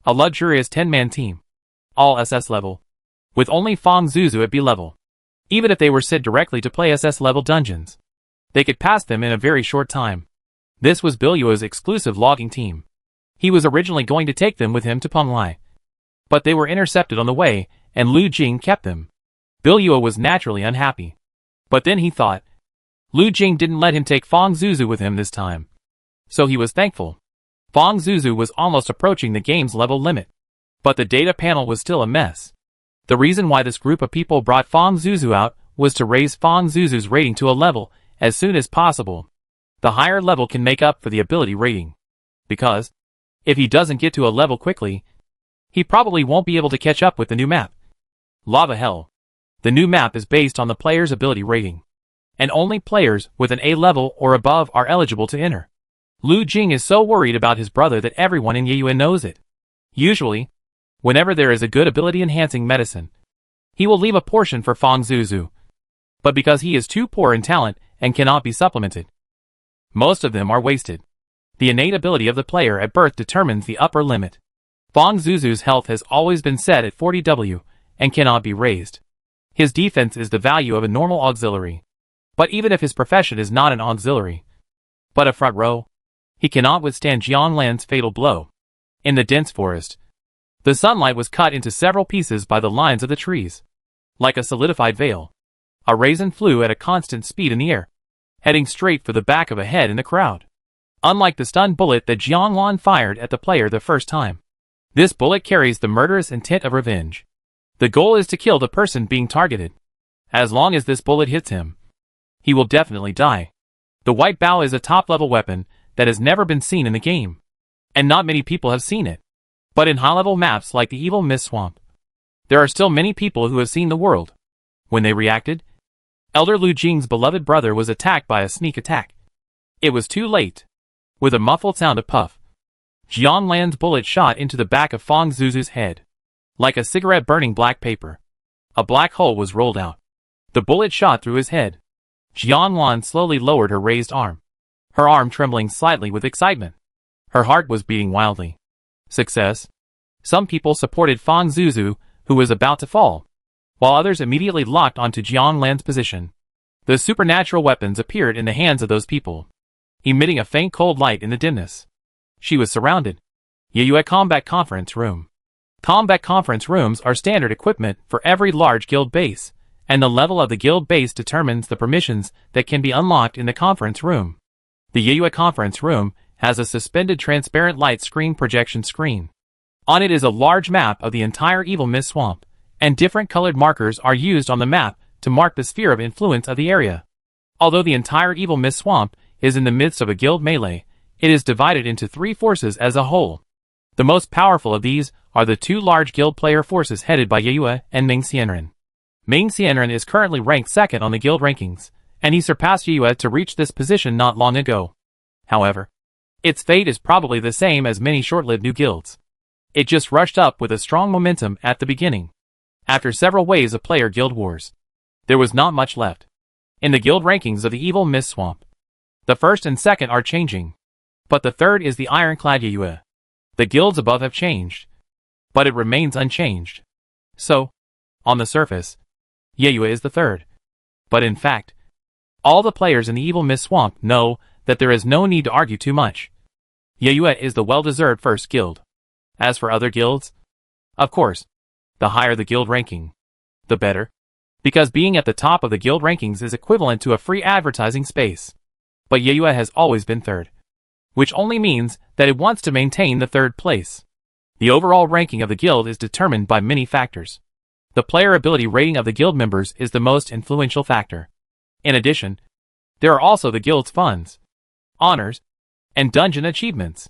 A luxurious 10-man team, all SS level, with only Fang Zuzu at B level. Even if they were sent directly to play SS level dungeons, they could pass them in a very short time. This was Bilyuo's exclusive logging team. He was originally going to take them with him to Penglai, but they were intercepted on the way, and Lu Jing kept them. Bilyuo was naturally unhappy. But then he thought, Lu Jing didn't let him take Fang Zuzu with him this time. So he was thankful. Fang Zuzu was almost approaching the game's level limit. But the data panel was still a mess. The reason why this group of people brought Fang Zuzu out was to raise Fang Zuzu's rating to a level as soon as possible. The higher level can make up for the ability rating. Because, if he doesn't get to a level quickly, he probably won't be able to catch up with the new map. Lava Hell. The new map is based on the player's ability rating, and only players with an A level or above are eligible to enter. Lu Jing is so worried about his brother that everyone in Yeyue knows it. Usually, whenever there is a good ability-enhancing medicine, he will leave a portion for Fang Zuzu. But because he is too poor in talent and cannot be supplemented, most of them are wasted. The innate ability of the player at birth determines the upper limit. Fang Zuzu's health has always been set at 40W and cannot be raised. His defense is the value of a normal auxiliary. But even if his profession is not an auxiliary, but a front row, he cannot withstand Jianglan's fatal blow. In the dense forest, the sunlight was cut into several pieces by the lines of the trees. Like a solidified veil, a raisin flew at a constant speed in the air, heading straight for the back of a head in the crowd. Unlike the stun bullet that Jianglan fired at the player the first time, this bullet carries the murderous intent of revenge. The goal is to kill the person being targeted. As long as this bullet hits him, he will definitely die. The white bow is a top-level weapon that has never been seen in the game, and not many people have seen it. But in high-level maps like the Evil Mist Swamp, there are still many people who have seen the world. When they reacted, Elder Lu Jing's beloved brother was attacked by a sneak attack. It was too late. With a muffled sound of puff, Jianglan's bullet shot into the back of Fang Zuzu's head. Like a cigarette burning black paper, a black hole was rolled out. The bullet shot through his head. Jianglan slowly lowered her raised arm, her arm trembling slightly with excitement. Her heart was beating wildly. Success. Some people supported Fang Zuzu, who was about to fall, while others immediately locked onto Jianglan's position. The supernatural weapons appeared in the hands of those people, emitting a faint cold light in the dimness. She was surrounded. Yeyue Combat Conference Room. Combat conference rooms are standard equipment for every large guild base, and the level of the guild base determines the permissions that can be unlocked in the conference room. The Yeyue Conference Room has a suspended transparent light screen projection screen. On it is a large map of the entire Evil Mist Swamp, and different colored markers are used on the map to mark the sphere of influence of the area. Although the entire Evil Mist Swamp is in the midst of a guild melee, it is divided into three forces as a whole. The most powerful of these are the two large guild player forces headed by Yeyue and Ming Xianren. Ming Xianren is currently ranked second on the guild rankings, and he surpassed Yue to reach this position not long ago. However, its fate is probably the same as many short-lived new guilds. It just rushed up with a strong momentum at the beginning. After several waves of player guild wars, there was not much left. In the guild rankings of the Evil Mist Swamp, the first and second are changing, but the third is the Ironclad Yue. The guilds above have changed, but it remains unchanged. So, on the surface, Yue is the third. But in fact, all the players in the Evil Mist Swamp know that there is no need to argue too much. Yue is the well-deserved first guild. As for other guilds, of course, the higher the guild ranking, the better, because being at the top of the guild rankings is equivalent to a free advertising space. But Yue has always been third, which only means that it wants to maintain the third place. The overall ranking of the guild is determined by many factors. The player ability rating of the guild members is the most influential factor. In addition, there are also the guild's funds, honors, and dungeon achievements.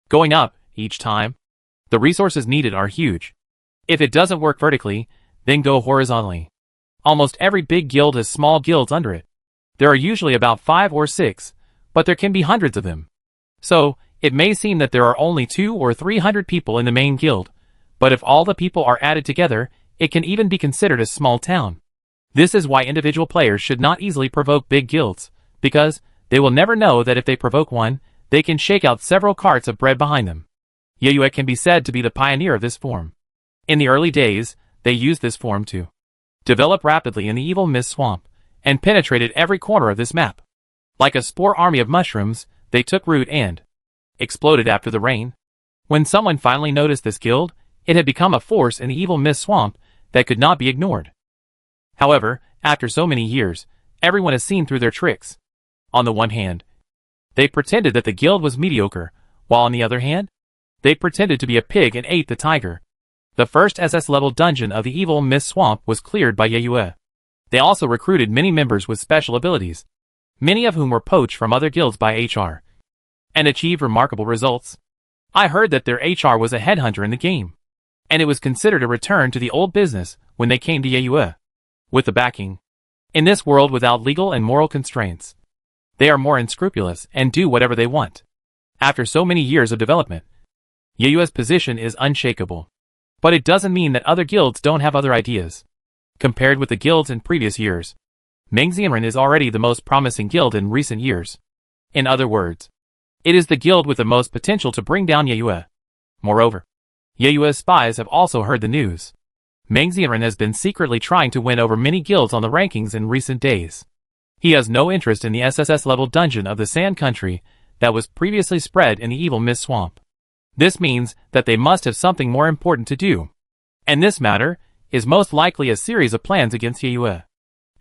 Going up each time, the resources needed are huge. If it doesn't work vertically, then go horizontally. Almost every big guild has small guilds under it. There are usually about 5 or 6, but there can be hundreds of them. So, it may seem that there are only 200 or 300 people in the main guild, but if all the people are added together, it can even be considered a small town. This is why individual players should not easily provoke big guilds, because they will never know that if they provoke one, they can shake out several carts of bread behind them. Yue can be said to be the pioneer of this form. In the early days, they used this form to develop rapidly in the Evil Mist Swamp, and penetrated every corner of this map. Like a spore army of mushrooms, they took root and exploded after the rain. When someone finally noticed this guild, it had become a force in the Evil Mist Swamp that could not be ignored. However, after so many years, everyone has seen through their tricks. On the one hand, they pretended that the guild was mediocre, while on the other hand, they pretended to be a pig and ate the tiger. The first SS-level dungeon of the Evil Mist Swamp was cleared by Yue. They also recruited many members with special abilities, many of whom were poached from other guilds by HR, and achieved remarkable results. I heard that their HR was a headhunter in the game, and it was considered a return to the old business when they came to Yue. With the backing, in this world without legal and moral constraints, they are more unscrupulous and do whatever they want. After so many years of development, Yue's position is unshakable. But it doesn't mean that other guilds don't have other ideas. Compared with the guilds in previous years, Mengxianren is already the most promising guild in recent years. In other words, it is the guild with the most potential to bring down Yue. Moreover, Yue's spies have also heard the news. Mengxianren has been secretly trying to win over many guilds on the rankings in recent days. He has no interest in the SSS-level dungeon of the Sand Country that was previously spread in the Evil Mist Swamp. This means that they must have something more important to do. And this matter is most likely a series of plans against Yue.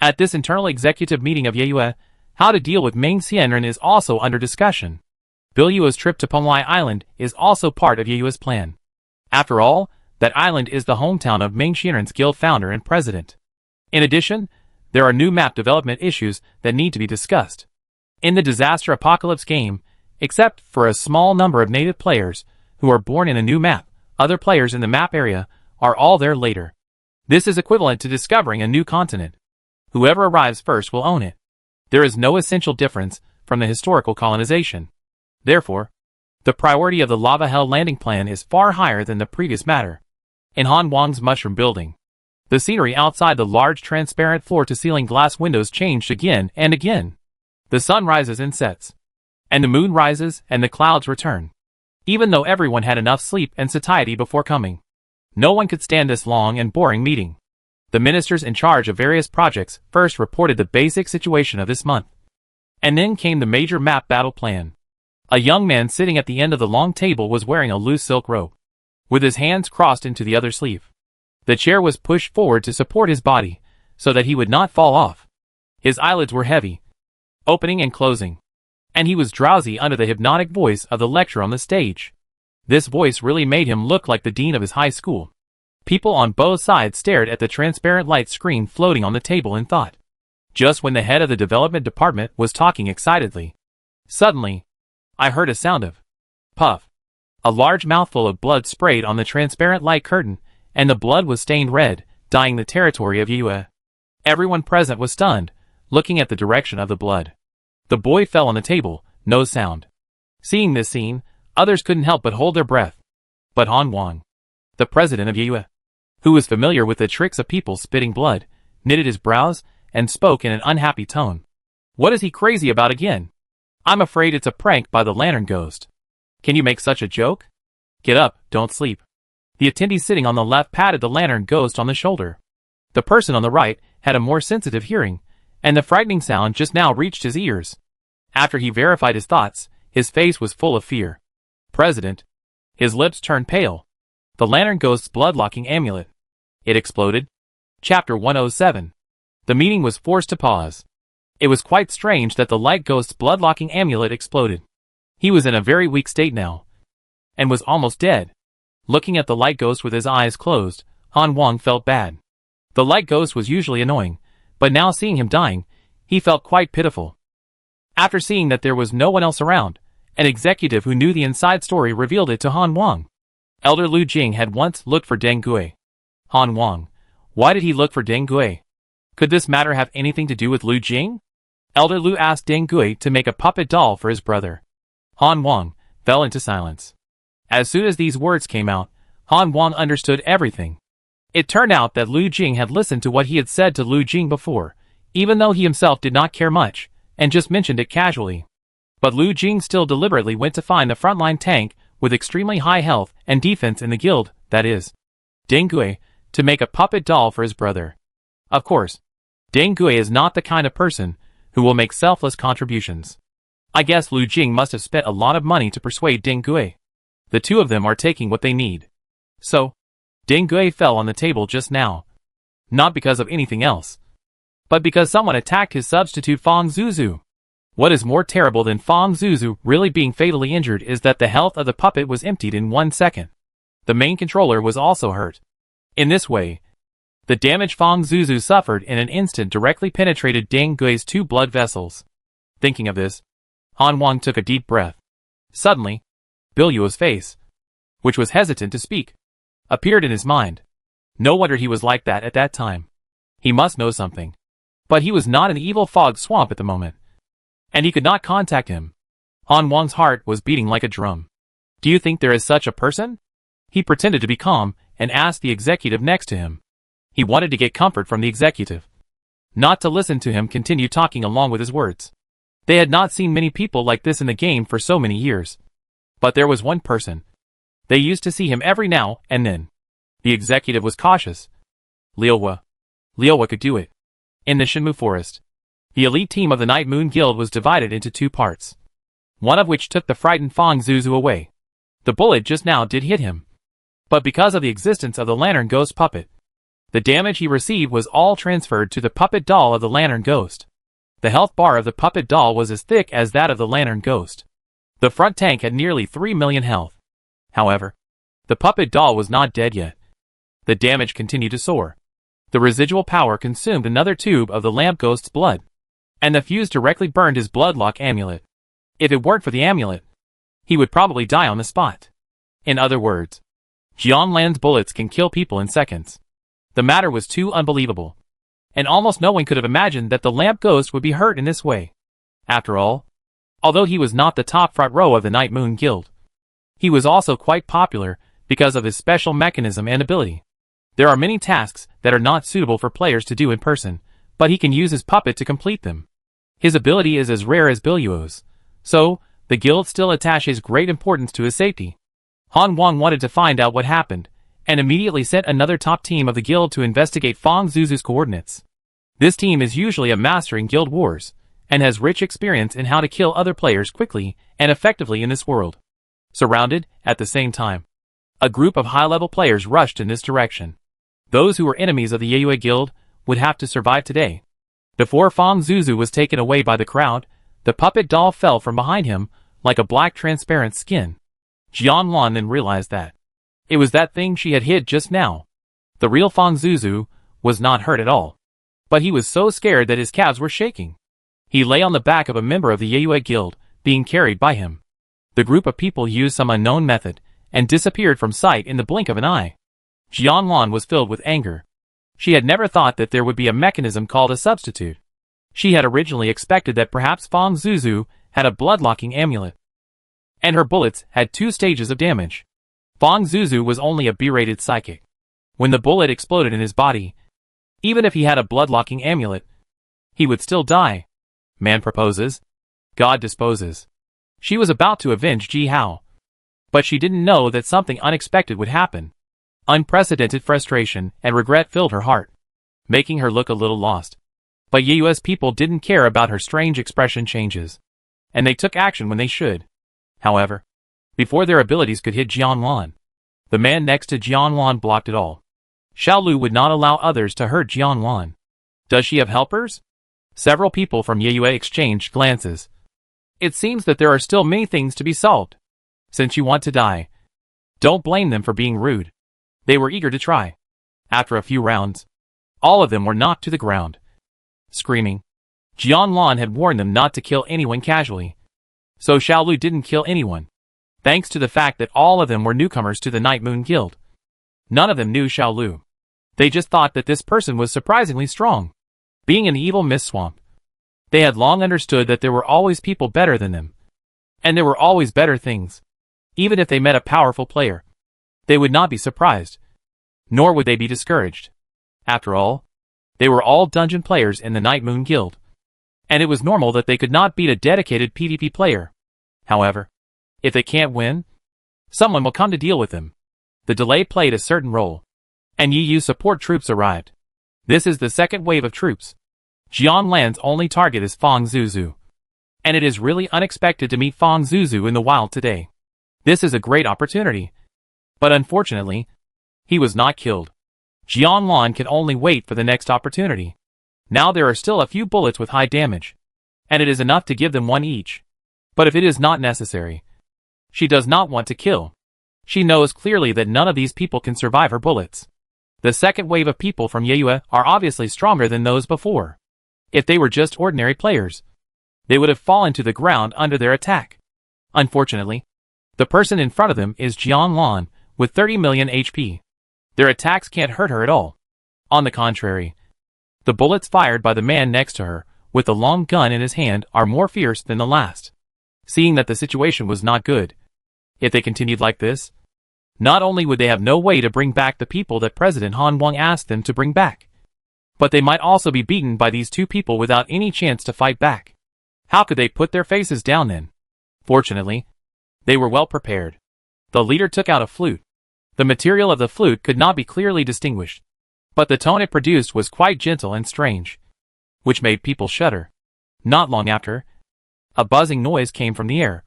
At this internal executive meeting of Yue, how to deal with Mengxianren is also under discussion. Bill Yue's trip to Pomlai Island is also part of Yue's plan. After all, that island is the hometown of Mengxianren's guild founder and president. In addition, there are new map development issues that need to be discussed. In the Disaster Apocalypse game, except for a small number of native players who are born in a new map, other players in the map area are all there later. This is equivalent to discovering a new continent. Whoever arrives first will own it. There is no essential difference from the historical colonization. Therefore, the priority of the Lava Hell landing plan is far higher than the previous matter. In Han Wang's mushroom building, the scenery outside the large transparent floor-to-ceiling glass windows changed again and again. The sun rises and sets, and the moon rises and the clouds return. Even though everyone had enough sleep and satiety before coming, no one could stand this long and boring meeting. The ministers in charge of various projects first reported the basic situation of this month. And then came the major map battle plan. A young man sitting at the end of the long table was wearing a loose silk robe, with his hands crossed into the other sleeve. The chair was pushed forward to support his body, so that he would not fall off. His eyelids were heavy, opening and closing, and he was drowsy under the hypnotic voice of the lecturer on the stage. This voice really made him look like the dean of his high school. People on both sides stared at the transparent light screen floating on the table and thought. Just when the head of the development department was talking excitedly, suddenly, I heard a sound of puff. A large mouthful of blood sprayed on the transparent light curtain, and the blood was stained red, dyeing the territory of Yue. Everyone present was stunned, looking at the direction of the blood. The boy fell on the table, no sound. Seeing this scene, others couldn't help but hold their breath. But Han Wang, the president of Yue, who was familiar with the tricks of people spitting blood, knitted his brows and spoke in an unhappy tone. What is he crazy about again? I'm afraid it's a prank by the lantern ghost. Can you make such a joke? Get up, don't sleep. The attendee sitting on the left patted the lantern ghost on the shoulder. The person on the right had a more sensitive hearing, and the frightening sound just now reached his ears. After he verified his thoughts, his face was full of fear. President. His lips turned pale. The lantern ghost's blood-locking amulet. It exploded. Chapter 107. The meeting was forced to pause. It was quite strange that the light ghost's blood-locking amulet exploded. He was in a very weak state now, and was almost dead. Looking at the light ghost with his eyes closed, Han Wang felt bad. The light ghost was usually annoying, but now seeing him dying, he felt quite pitiful. After seeing that there was no one else around, an executive who knew the inside story revealed it to Han Wang. Elder Lu Jing had once looked for Deng Gui. Han Wang. Why did he look for Deng Gui? Could this matter have anything to do with Lu Jing? Elder Lu asked Deng Gui to make a puppet doll for his brother. Han Wang fell into silence. As soon as these words came out, Han Wang understood everything. It turned out that Lu Jing had listened to what he had said to Lu Jing before, even though he himself did not care much, and just mentioned it casually. But Lu Jing still deliberately went to find the frontline tank with extremely high health and defense in the guild, that is, Deng Gui, to make a puppet doll for his brother. Of course, Deng Gui is not the kind of person who will make selfless contributions. I guess Lu Jing must have spent a lot of money to persuade Deng Gui. The two of them are taking what they need. So, Deng Gui fell on the table just now. Not because of anything else, but because someone attacked his substitute Fang Zuzu. What is more terrible than Fang Zuzu really being fatally injured is that the health of the puppet was emptied in 1 second. The main controller was also hurt. In this way, the damage Fang Zuzu suffered in an instant directly penetrated Deng Gui's 2 blood vessels. Thinking of this, Han Wang took a deep breath. Suddenly, Bilyuo's face, which was hesitant to speak, appeared in his mind. No wonder he was like that at that time. He must know something. But he was not in the evil fog swamp at the moment, and he could not contact him. Han Wang's heart was beating like a drum. Do you think there is such a person? He pretended to be calm and asked the executive next to him. He wanted to get comfort from the executive, not to listen to him continue talking along with his words. They had not seen many people like this in the game for so many years. But there was one person. They used to see him every now and then. The executive was cautious. Liuhua. Liuhua could do it. In the Shenmue Forest, the elite team of the Night Moon Guild was divided into 2 parts, one of which took the frightened Fang Zuzu away. The bullet just now did hit him, but because of the existence of the Lantern Ghost puppet, the damage he received was all transferred to the puppet doll of the Lantern Ghost. The health bar of the puppet doll was as thick as that of the Lantern Ghost. The front tank had nearly 3 million health. However, the puppet doll was not dead yet. The damage continued to soar. The residual power consumed another tube of the lamp ghost's blood, and the fuse directly burned his bloodlock amulet. If it weren't for the amulet, he would probably die on the spot. In other words, Jian Lan's bullets can kill people in seconds. The matter was too unbelievable, and almost no one could have imagined that the lamp ghost would be hurt in this way. After all, although he was not the top front row of the Night Moon Guild, he was also quite popular because of his special mechanism and ability. There are many tasks that are not suitable for players to do in person, but he can use his puppet to complete them. His ability is as rare as Bilyuo's, so the guild still attaches great importance to his safety. Han Wang wanted to find out what happened, and immediately sent another top team of the guild to investigate Fang Zuzu's coordinates. This team is usually a master in guild wars, and has rich experience in how to kill other players quickly and effectively in this world. Surrounded, at the same time, a group of high-level players rushed in this direction. Those who were enemies of the Yue Guild would have to survive today. Before Fang Zuzu was taken away by the crowd, the puppet doll fell from behind him like a black transparent skin. Jian Lan then realized that it was that thing she had hid just now. The real Fang Zuzu was not hurt at all, but he was so scared that his calves were shaking. He lay on the back of a member of the Yue Guild, being carried by him. The group of people used some unknown method and disappeared from sight in the blink of an eye. Jian Lan was filled with anger. She had never thought that there would be a mechanism called a substitute. She had originally expected that perhaps Fang Zuzu had a blood-locking amulet, and her bullets had 2 stages of damage. Fang Zuzu was only a B-rated psychic. When the bullet exploded in his body, even if he had a blood-locking amulet, he would still die. Man proposes, God disposes. She was about to avenge Ji Hao, but she didn't know that something unexpected would happen. Unprecedented frustration and regret filled her heart, making her look a little lost. But Yue's people didn't care about her strange expression changes, and they took action when they should. However, before their abilities could hit Jianlan, the man next to Jianlan blocked it all. Xiaolu would not allow others to hurt Jianlan. Does she have helpers? Several people from Yue exchanged glances. It seems that there are still many things to be solved. Since you want to die, don't blame them for being rude. They were eager to try. After a few rounds, all of them were knocked to the ground, screaming. Jianlan had warned them not to kill anyone casually, so Xiaolu didn't kill anyone, thanks to the fact that all of them were newcomers to the Night Moon Guild. None of them knew Xiaolu. They just thought that this person was surprisingly strong. Being an evil mist swamp, they had long understood that there were always people better than them, and there were always better things. Even if they met a powerful player, they would not be surprised, nor would they be discouraged. After all, they were all dungeon players in the Night Moon Guild, and it was normal that they could not beat a dedicated PvP player. However, if they can't win, someone will come to deal with them. The delay played a certain role, and Yu's support troops arrived. This is the second wave of troops. Jianlan's only target is Fang Zuzu, and it is really unexpected to meet Fang Zuzu in the wild today. This is a great opportunity, but unfortunately, he was not killed. Jianlan can only wait for the next opportunity. Now there are still a few bullets with high damage, and it is enough to give them 1 each. But if it is not necessary, she does not want to kill. She knows clearly that none of these people can survive her bullets. The second wave of people from Yue are obviously stronger than those before. If they were just ordinary players, they would have fallen to the ground under their attack. Unfortunately, the person in front of them is Jianlan, with 30 million HP. Their attacks can't hurt her at all. On the contrary, the bullets fired by the man next to her, with the long gun in his hand, are more fierce than the last. Seeing that the situation was not good, if they continued like this, not only would they have no way to bring back the people that President Han Wang asked them to bring back, but they might also be beaten by these 2 people without any chance to fight back. How could they put their faces down then? Fortunately, they were well prepared. The leader took out a flute. The material of the flute could not be clearly distinguished, but the tone it produced was quite gentle and strange, which made people shudder. Not long after, a buzzing noise came from the air,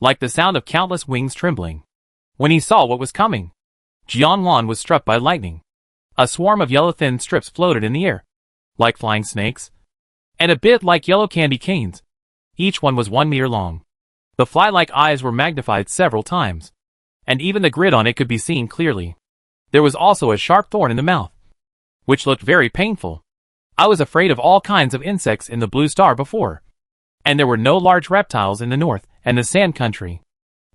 like the sound of countless wings trembling. When he saw what was coming, Jianlan was struck by lightning. A swarm of yellow thin strips floated in the air, like flying snakes, and a bit like yellow candy canes. Each one was 1 meter long. The fly-like eyes were magnified several times, and even the grid on it could be seen clearly. There was also a sharp thorn in the mouth, which looked very painful. I was afraid of all kinds of insects in the Blue Star before, and there were no large reptiles in the north and the Sand Country.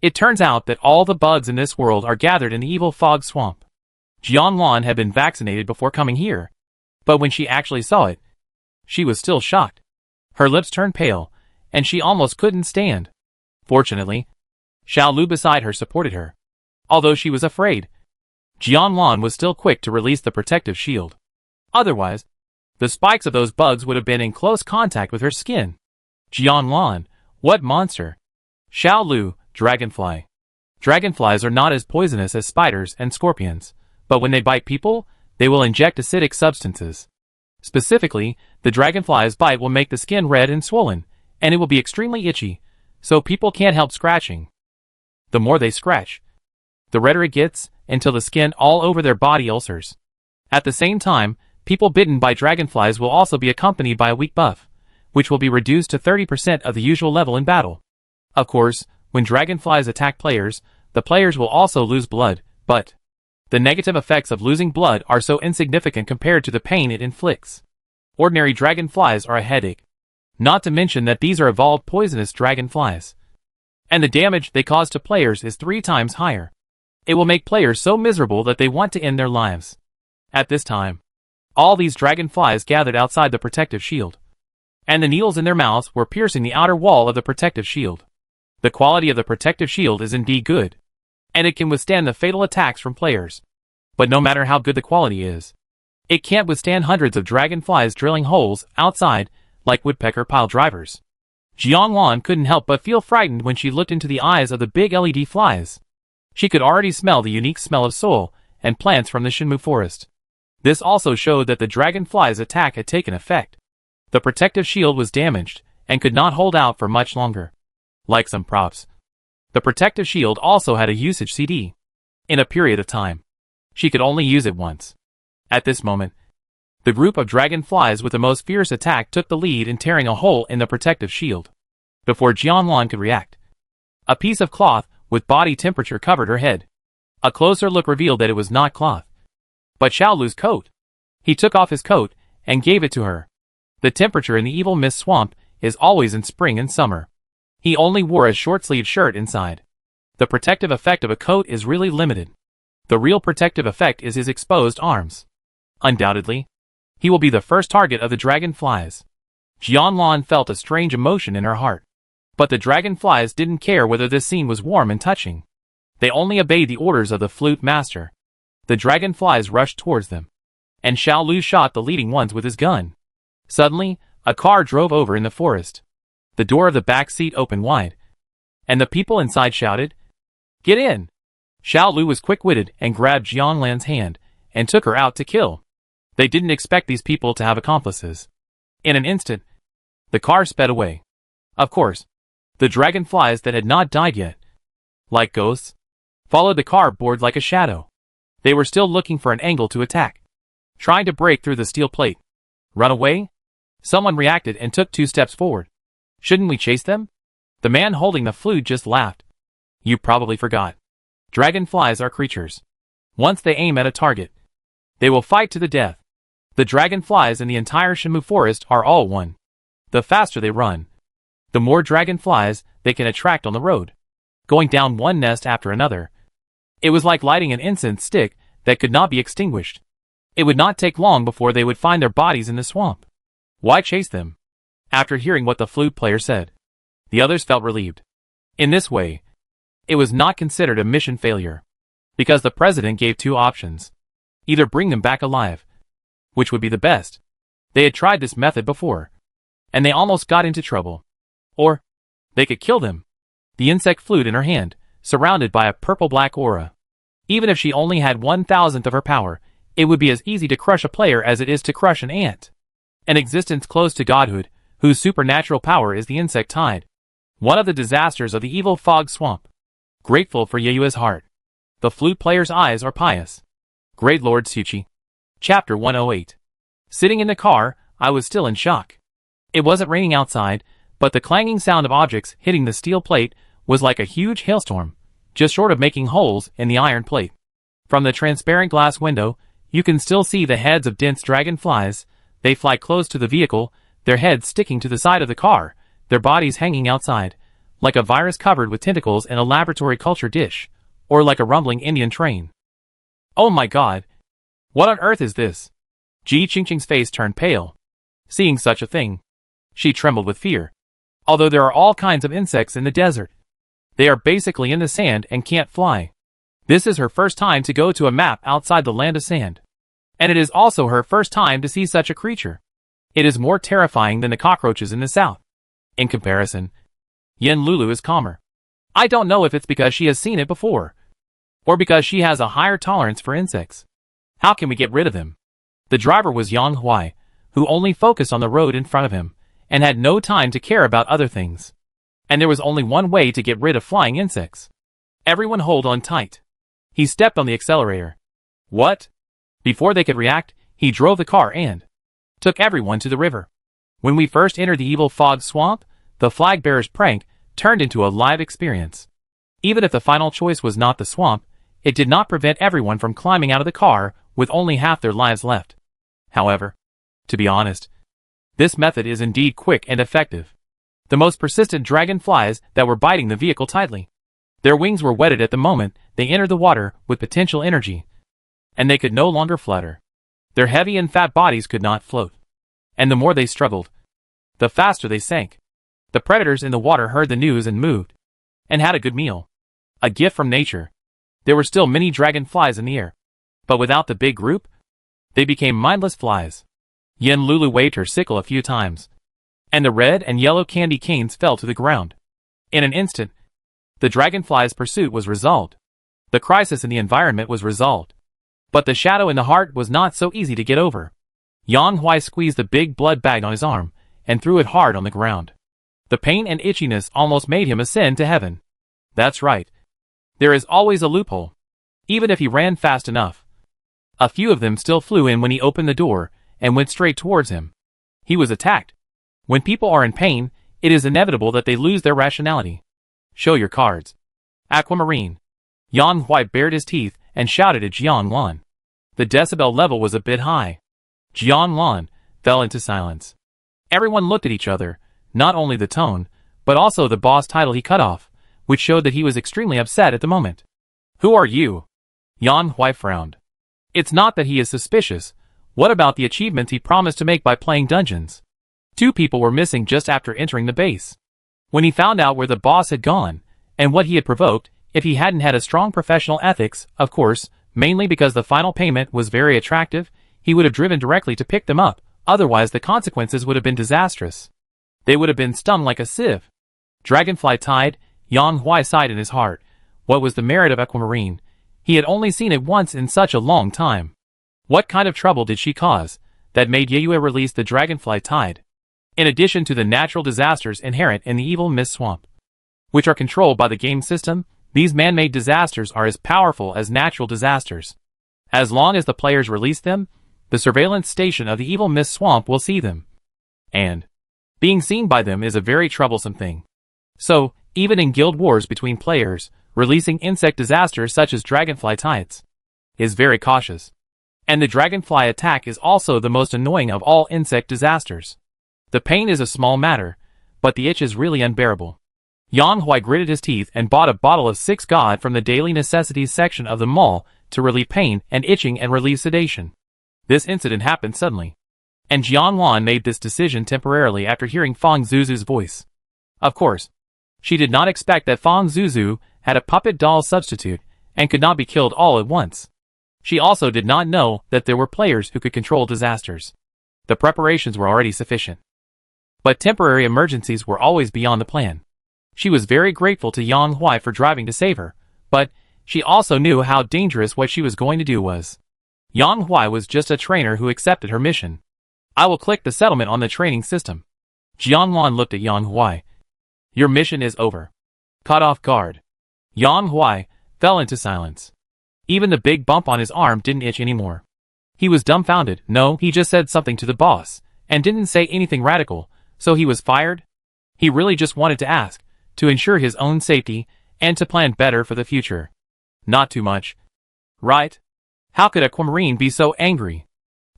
It turns out that all the bugs in this world are gathered in the evil fog swamp. Jianlan had been vaccinated before coming here, but when she actually saw it, she was still shocked. Her lips turned pale, and she almost couldn't stand. Fortunately, Xiaolu beside her supported her. Although she was afraid, Jianlan was still quick to release the protective shield. Otherwise, the spikes of those bugs would have been in close contact with her skin. Jianlan, what monster? Xiaolu, dragonfly. Dragonflies are not as poisonous as spiders and scorpions, but when they bite people, they will inject acidic substances. Specifically, the dragonfly's bite will make the skin red and swollen, and it will be extremely itchy, so people can't help scratching. The more they scratch, the redder it gets, until the skin all over their body ulcers. At the same time, people bitten by dragonflies will also be accompanied by a weak buff, which will be reduced to 30% of the usual level in battle. Of course, when dragonflies attack players, the players will also lose blood, but the negative effects of losing blood are so insignificant compared to the pain it inflicts. Ordinary dragonflies are a headache, not to mention that these are evolved poisonous dragonflies, and the damage they cause to players is 3 times higher. It will make players so miserable that they want to end their lives. At this time, all these dragonflies gathered outside the protective shield. and the needles in their mouths were piercing the outer wall of the protective shield. The quality of the protective shield is indeed good, and it can withstand the fatal attacks from players. But no matter how good the quality is, it can't withstand hundreds of dragonflies drilling holes outside like woodpecker pile drivers. Jiangwan couldn't help but feel frightened when she looked into the eyes of the big LED flies. She could already smell the unique smell of soil and plants from the Shinmu forest. This also showed that the dragonfly's attack had taken effect. The protective shield was damaged and could not hold out for much longer. Like some props, the protective shield also had a usage CD. In a period of time, she could only use it once. At this moment, the group of dragonflies with the most fierce attack took the lead in tearing a hole in the protective shield. Before Jianlan could react, a piece of cloth with body temperature covered her head. A closer look revealed that it was not cloth, but Xiaolu's coat. He took off his coat and gave it to her. The temperature in the Evil Mist Swamp is always in spring and summer. He only wore a short-sleeved shirt inside. The protective effect of a coat is really limited. The real protective effect is his exposed arms. Undoubtedly, he will be the first target of the dragonflies. Jianlan felt a strange emotion in her heart. But the dragonflies didn't care whether this scene was warm and touching. They only obeyed the orders of the flute master. The dragonflies rushed towards them, and Xiaolu shot the leading ones with his gun. Suddenly, a car drove over in the forest. The door of the back seat opened wide, and the people inside shouted, "Get in!" Xiaolu was quick-witted and grabbed Jianglan's hand and took her out to kill. They didn't expect these people to have accomplices. In an instant, the car sped away. Of course, the dragonflies that had not died yet, like ghosts, followed the car board like a shadow. They were still looking for an angle to attack, trying to break through the steel plate. Run away? Someone reacted and took 2 steps forward. Shouldn't we chase them? The man holding the flute just laughed. You probably forgot. Dragonflies are creatures. Once they aim at a target, they will fight to the death. The dragonflies in the entire Shinmu forest are all one. The faster they run, the more dragonflies they can attract on the road, going down one nest after another. It was like lighting an incense stick that could not be extinguished. It would not take long before they would find their bodies in the swamp. Why chase them? After hearing what the flute player said, the others felt relieved. In this way, it was not considered a mission failure, because the president gave 2 options. Either bring them back alive, which would be the best. They had tried this method before, and they almost got into trouble. Or, they could kill them. The insect flute in her hand, surrounded by a purple-black aura. Even if she only had 1,000th of her power, it would be as easy to crush a player as it is to crush an ant. An existence close to godhood, whose supernatural power is the insect tide. One of the disasters of the evil fog swamp. Grateful for Yeyue's heart. The flute player's eyes are pious. Great Lord Tsuchi. Chapter 108. Sitting in the car, I was still in shock. It wasn't raining outside, but the clanging sound of objects hitting the steel plate was like a huge hailstorm, just short of making holes in the iron plate. From the transparent glass window, you can still see the heads of dense dragonflies. They fly close to the vehicle, their heads sticking to the side of the car, their bodies hanging outside, like a virus covered with tentacles in a laboratory culture dish, or like a rumbling Indian train. Oh my god! What on earth is this? Ji Qingqing's face turned pale. Seeing such a thing, she trembled with fear. Although there are all kinds of insects in the desert, they are basically in the sand and can't fly. This is her first time to go to a map outside the land of sand. And it is also her first time to see such a creature. It is more terrifying than the cockroaches in the south. In comparison, Yen Lulu is calmer. I don't know if it's because she has seen it before, or because she has a higher tolerance for insects. How can we get rid of them? The driver was Yang Huai, who only focused on the road in front of him, and had no time to care about other things. And there was only one way to get rid of flying insects. Everyone hold on tight. He stepped on the accelerator. What? Before they could react, he drove the car and took everyone to the river. When we first entered the evil fog swamp, the flag bearer's prank turned into a live experience. Even if the final choice was not the swamp, it did not prevent everyone from climbing out of the car with only half their lives left. However, to be honest, this method is indeed quick and effective. The most persistent dragonflies that were biting the vehicle tightly. Their wings were wetted at the moment they entered the water with potential energy, and they could no longer flutter. Their heavy and fat bodies could not float. And the more they struggled, the faster they sank. The predators in the water heard the news and moved, and had a good meal. A gift from nature. There were still many dragonflies in the air, but without the big group, they became mindless flies. Yen Lulu waved her sickle a few times, and the red and yellow candy canes fell to the ground. In an instant, the dragonfly's pursuit was resolved. The crisis in the environment was resolved. But the shadow in the heart was not so easy to get over. Yang Huai squeezed the big blood bag on his arm, and threw it hard on the ground. The pain and itchiness almost made him ascend to heaven. That's right. There is always a loophole. Even if he ran fast enough. A few of them still flew in when he opened the door, and went straight towards him. He was attacked. When people are in pain, it is inevitable that they lose their rationality. Show your cards. Aquamarine. Yang Huai bared his teeth and shouted at Jiang Lan. The decibel level was a bit high. Jiang Lan fell into silence. Everyone looked at each other, not only the tone, but also the boss title he cut off, which showed that he was extremely upset at the moment. Who are you? Yang Huai frowned. It's not that he is suspicious. What about the achievements he promised to make by playing dungeons? 2 people were missing just after entering the base. When he found out where the boss had gone, and what he had provoked, if he hadn't had a strong professional ethics, of course, mainly because the final payment was very attractive, he would have driven directly to pick them up, otherwise the consequences would have been disastrous. They would have been stung like a sieve. Dragonfly tied, Yang Huai sighed in his heart. What was the merit of Aquamarine? He had only seen it once in such a long time. What kind of trouble did she cause, that made Yeyue release the dragonfly tide? In addition to the natural disasters inherent in the evil mist swamp, which are controlled by the game system, these man-made disasters are as powerful as natural disasters. As long as the players release them, the surveillance station of the evil mist swamp will see them. And being seen by them is a very troublesome thing. So, even in guild wars between players, releasing insect disasters such as dragonfly tides is very cautious. And the dragonfly attack is also the most annoying of all insect disasters. The pain is a small matter, but the itch is really unbearable. Yang Huai gritted his teeth and bought a bottle of 6 God from the daily necessities section of the mall to relieve pain and itching and relieve sedation. This incident happened suddenly, and Jiang Lan made this decision temporarily after hearing Fang Zuzu's voice. Of course, she did not expect that Fang Zuzu had a puppet doll substitute and could not be killed all at once. She also did not know that there were players who could control disasters. The preparations were already sufficient. But temporary emergencies were always beyond the plan. She was very grateful to Yang Huai for driving to save her, but she also knew how dangerous what she was going to do was. Yang Huai was just a trainer who accepted her mission. I will click the settlement on the training system. Jiang Lan looked at Yang Huai. Your mission is over. Caught off guard, Yang Huai fell into silence. Even the big bump on his arm didn't itch anymore. He was dumbfounded. No, he just said something to the boss, and didn't say anything radical, so he was fired? He really just wanted to ask, to ensure his own safety, and to plan better for the future. Not too much. Right? How could Aquamarine be so angry?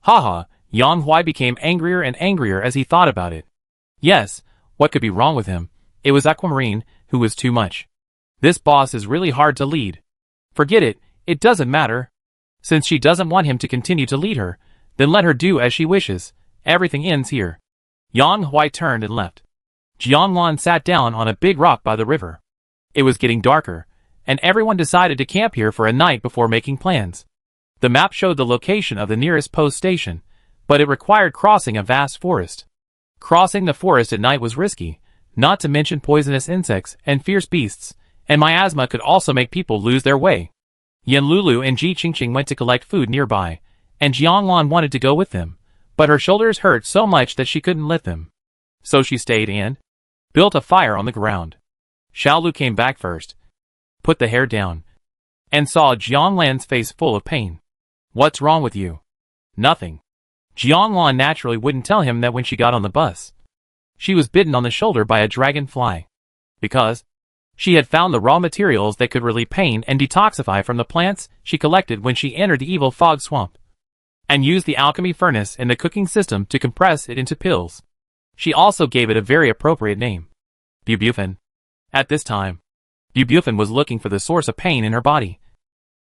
Haha, Yang Huai became angrier and angrier as he thought about it. Yes, what could be wrong with him? It was Aquamarine who was too much. This boss is really hard to lead. Forget it, it doesn't matter. Since she doesn't want him to continue to lead her, then let her do as she wishes. Everything ends here. Yang Huai turned and left. Jiang Lan sat down on a big rock by the river. It was getting darker, and everyone decided to camp here for a night before making plans. The map showed the location of the nearest post station, but it required crossing a vast forest. Crossing the forest at night was risky, not to mention poisonous insects and fierce beasts, and miasma could also make people lose their way. Yen Lulu and Ji Qingqing went to collect food nearby, and Jiang Lan wanted to go with them, but her shoulders hurt so much that she couldn't lift them. So she stayed and built a fire on the ground. Xiaolu came back first, put the hair down, and saw Jiang Lan's face full of pain. What's wrong with you? Nothing. Jiang Lan naturally wouldn't tell him that when she got on the bus. She was bitten on the shoulder by a dragonfly. Because she had found the raw materials that could relieve pain and detoxify from the plants she collected when she entered the evil fog swamp, and used the alchemy furnace in the cooking system to compress it into pills. She also gave it a very appropriate name. Bubufen. At this time, Bubufen was looking for the source of pain in her body,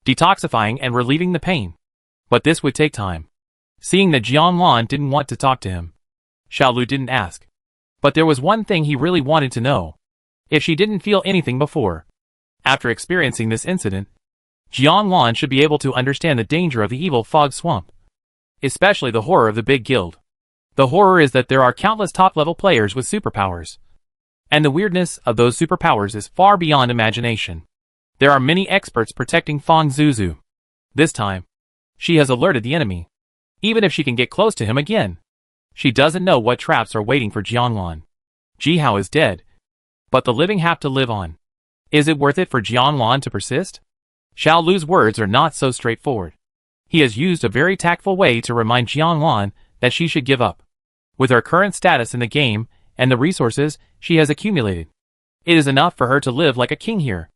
detoxifying and relieving the pain. But this would take time. Seeing that Jiang Lan didn't want to talk to him, Xiaolu didn't ask. But there was one thing he really wanted to know. If she didn't feel anything before. After experiencing this incident, Jianglan should be able to understand the danger of the evil fog swamp. Especially the horror of the big guild. The horror is that there are countless top-level players with superpowers. And the weirdness of those superpowers is far beyond imagination. There are many experts protecting Fang Zuzu. This time, she has alerted the enemy. Even if she can get close to him again, she doesn't know what traps are waiting for Jianglan. Jihao is dead, but the living have to live on. Is it worth it for Jianglan to persist? Xiao Lu's words are not so straightforward. He has used a very tactful way to remind Jianglan that she should give up. With her current status in the game and the resources she has accumulated, it is enough for her to live like a king here.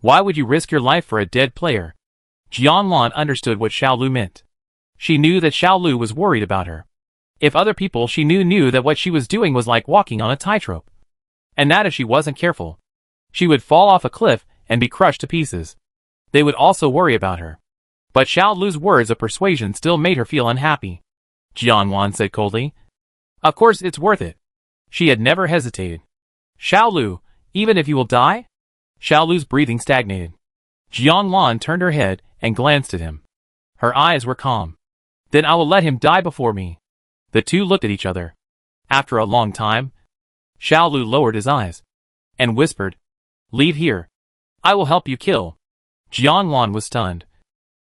Why would you risk your life for a dead player? Jianglan understood what Xiao Lu meant. She knew that Xiao Lu was worried about her. If other people she knew that what she was doing was like walking on a tightrope, and that if she wasn't careful, she would fall off a cliff and be crushed to pieces. They would also worry about her. But Xiao Lu's words of persuasion still made her feel unhappy. Jianglan said coldly, "Of course it's worth it." She had never hesitated. "Xiao Lu, even if you will die?" Xiao Lu's breathing stagnated. Jianglan turned her head and glanced at him. Her eyes were calm. "Then I will let him die before me." The two looked at each other. After a long time, Xiao Lu lowered his eyes and whispered, "Leave here. I will help you kill." Jianglan was stunned.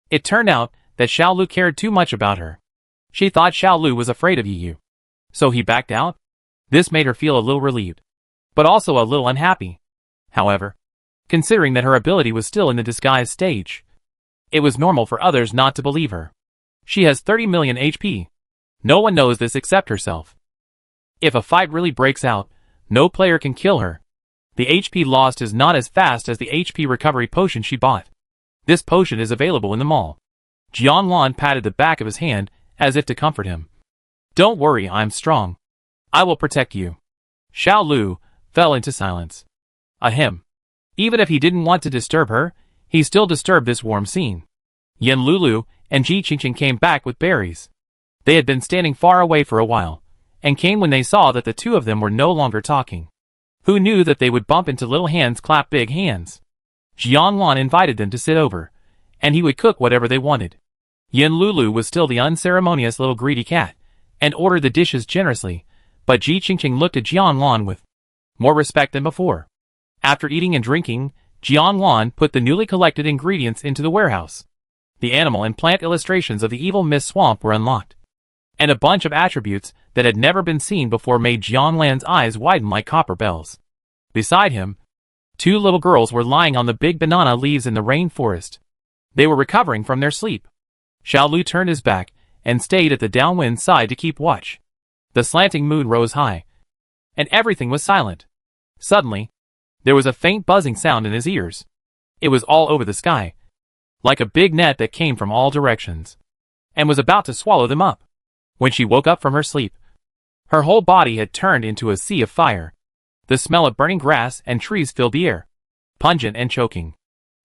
It turned out that Xiao Lu cared too much about her. She thought Xiao Lu was afraid of Yu. So he backed out? This made her feel a little relieved, but also a little unhappy. However, considering that her ability was still in the disguise stage, it was normal for others not to believe her. She has 30 million HP. No one knows this except herself. If a fight really breaks out, no player can kill her. The HP lost is not as fast as the HP recovery potion she bought. This potion is available in the mall. Jianglan patted the back of his hand as if to comfort him. "Don't worry, I'm strong. I will protect you." Xiao Lu fell into silence. Ahem. Even if he didn't want to disturb her, he still disturbed this warm scene. Yan Lulu and Ji Qingqing came back with berries. They had been standing far away for a while, and came when they saw that the two of them were no longer talking. Who knew that they would bump into little hands clap big hands? Jianglan invited them to sit over, and he would cook whatever they wanted. Yan Lulu was still the unceremonious little greedy cat, and ordered the dishes generously, but Ji Qingqing looked at Jianglan with more respect than before. After eating and drinking, Jianglan put the newly collected ingredients into the warehouse. The animal and plant illustrations of the evil mist swamp were unlocked, and a bunch of attributes that had never been seen before made Jianglan's eyes widen like copper bells. Beside him, two little girls were lying on the big banana leaves in the rainforest. They were recovering from their sleep. Xiao Lu turned his back and stayed at the downwind side to keep watch. The slanting moon rose high, and everything was silent. Suddenly, there was a faint buzzing sound in his ears. It was all over the sky, like a big net that came from all directions, and was about to swallow them up. When she woke up from her sleep, her whole body had turned into a sea of fire. The smell of burning grass and trees filled the air, pungent and choking.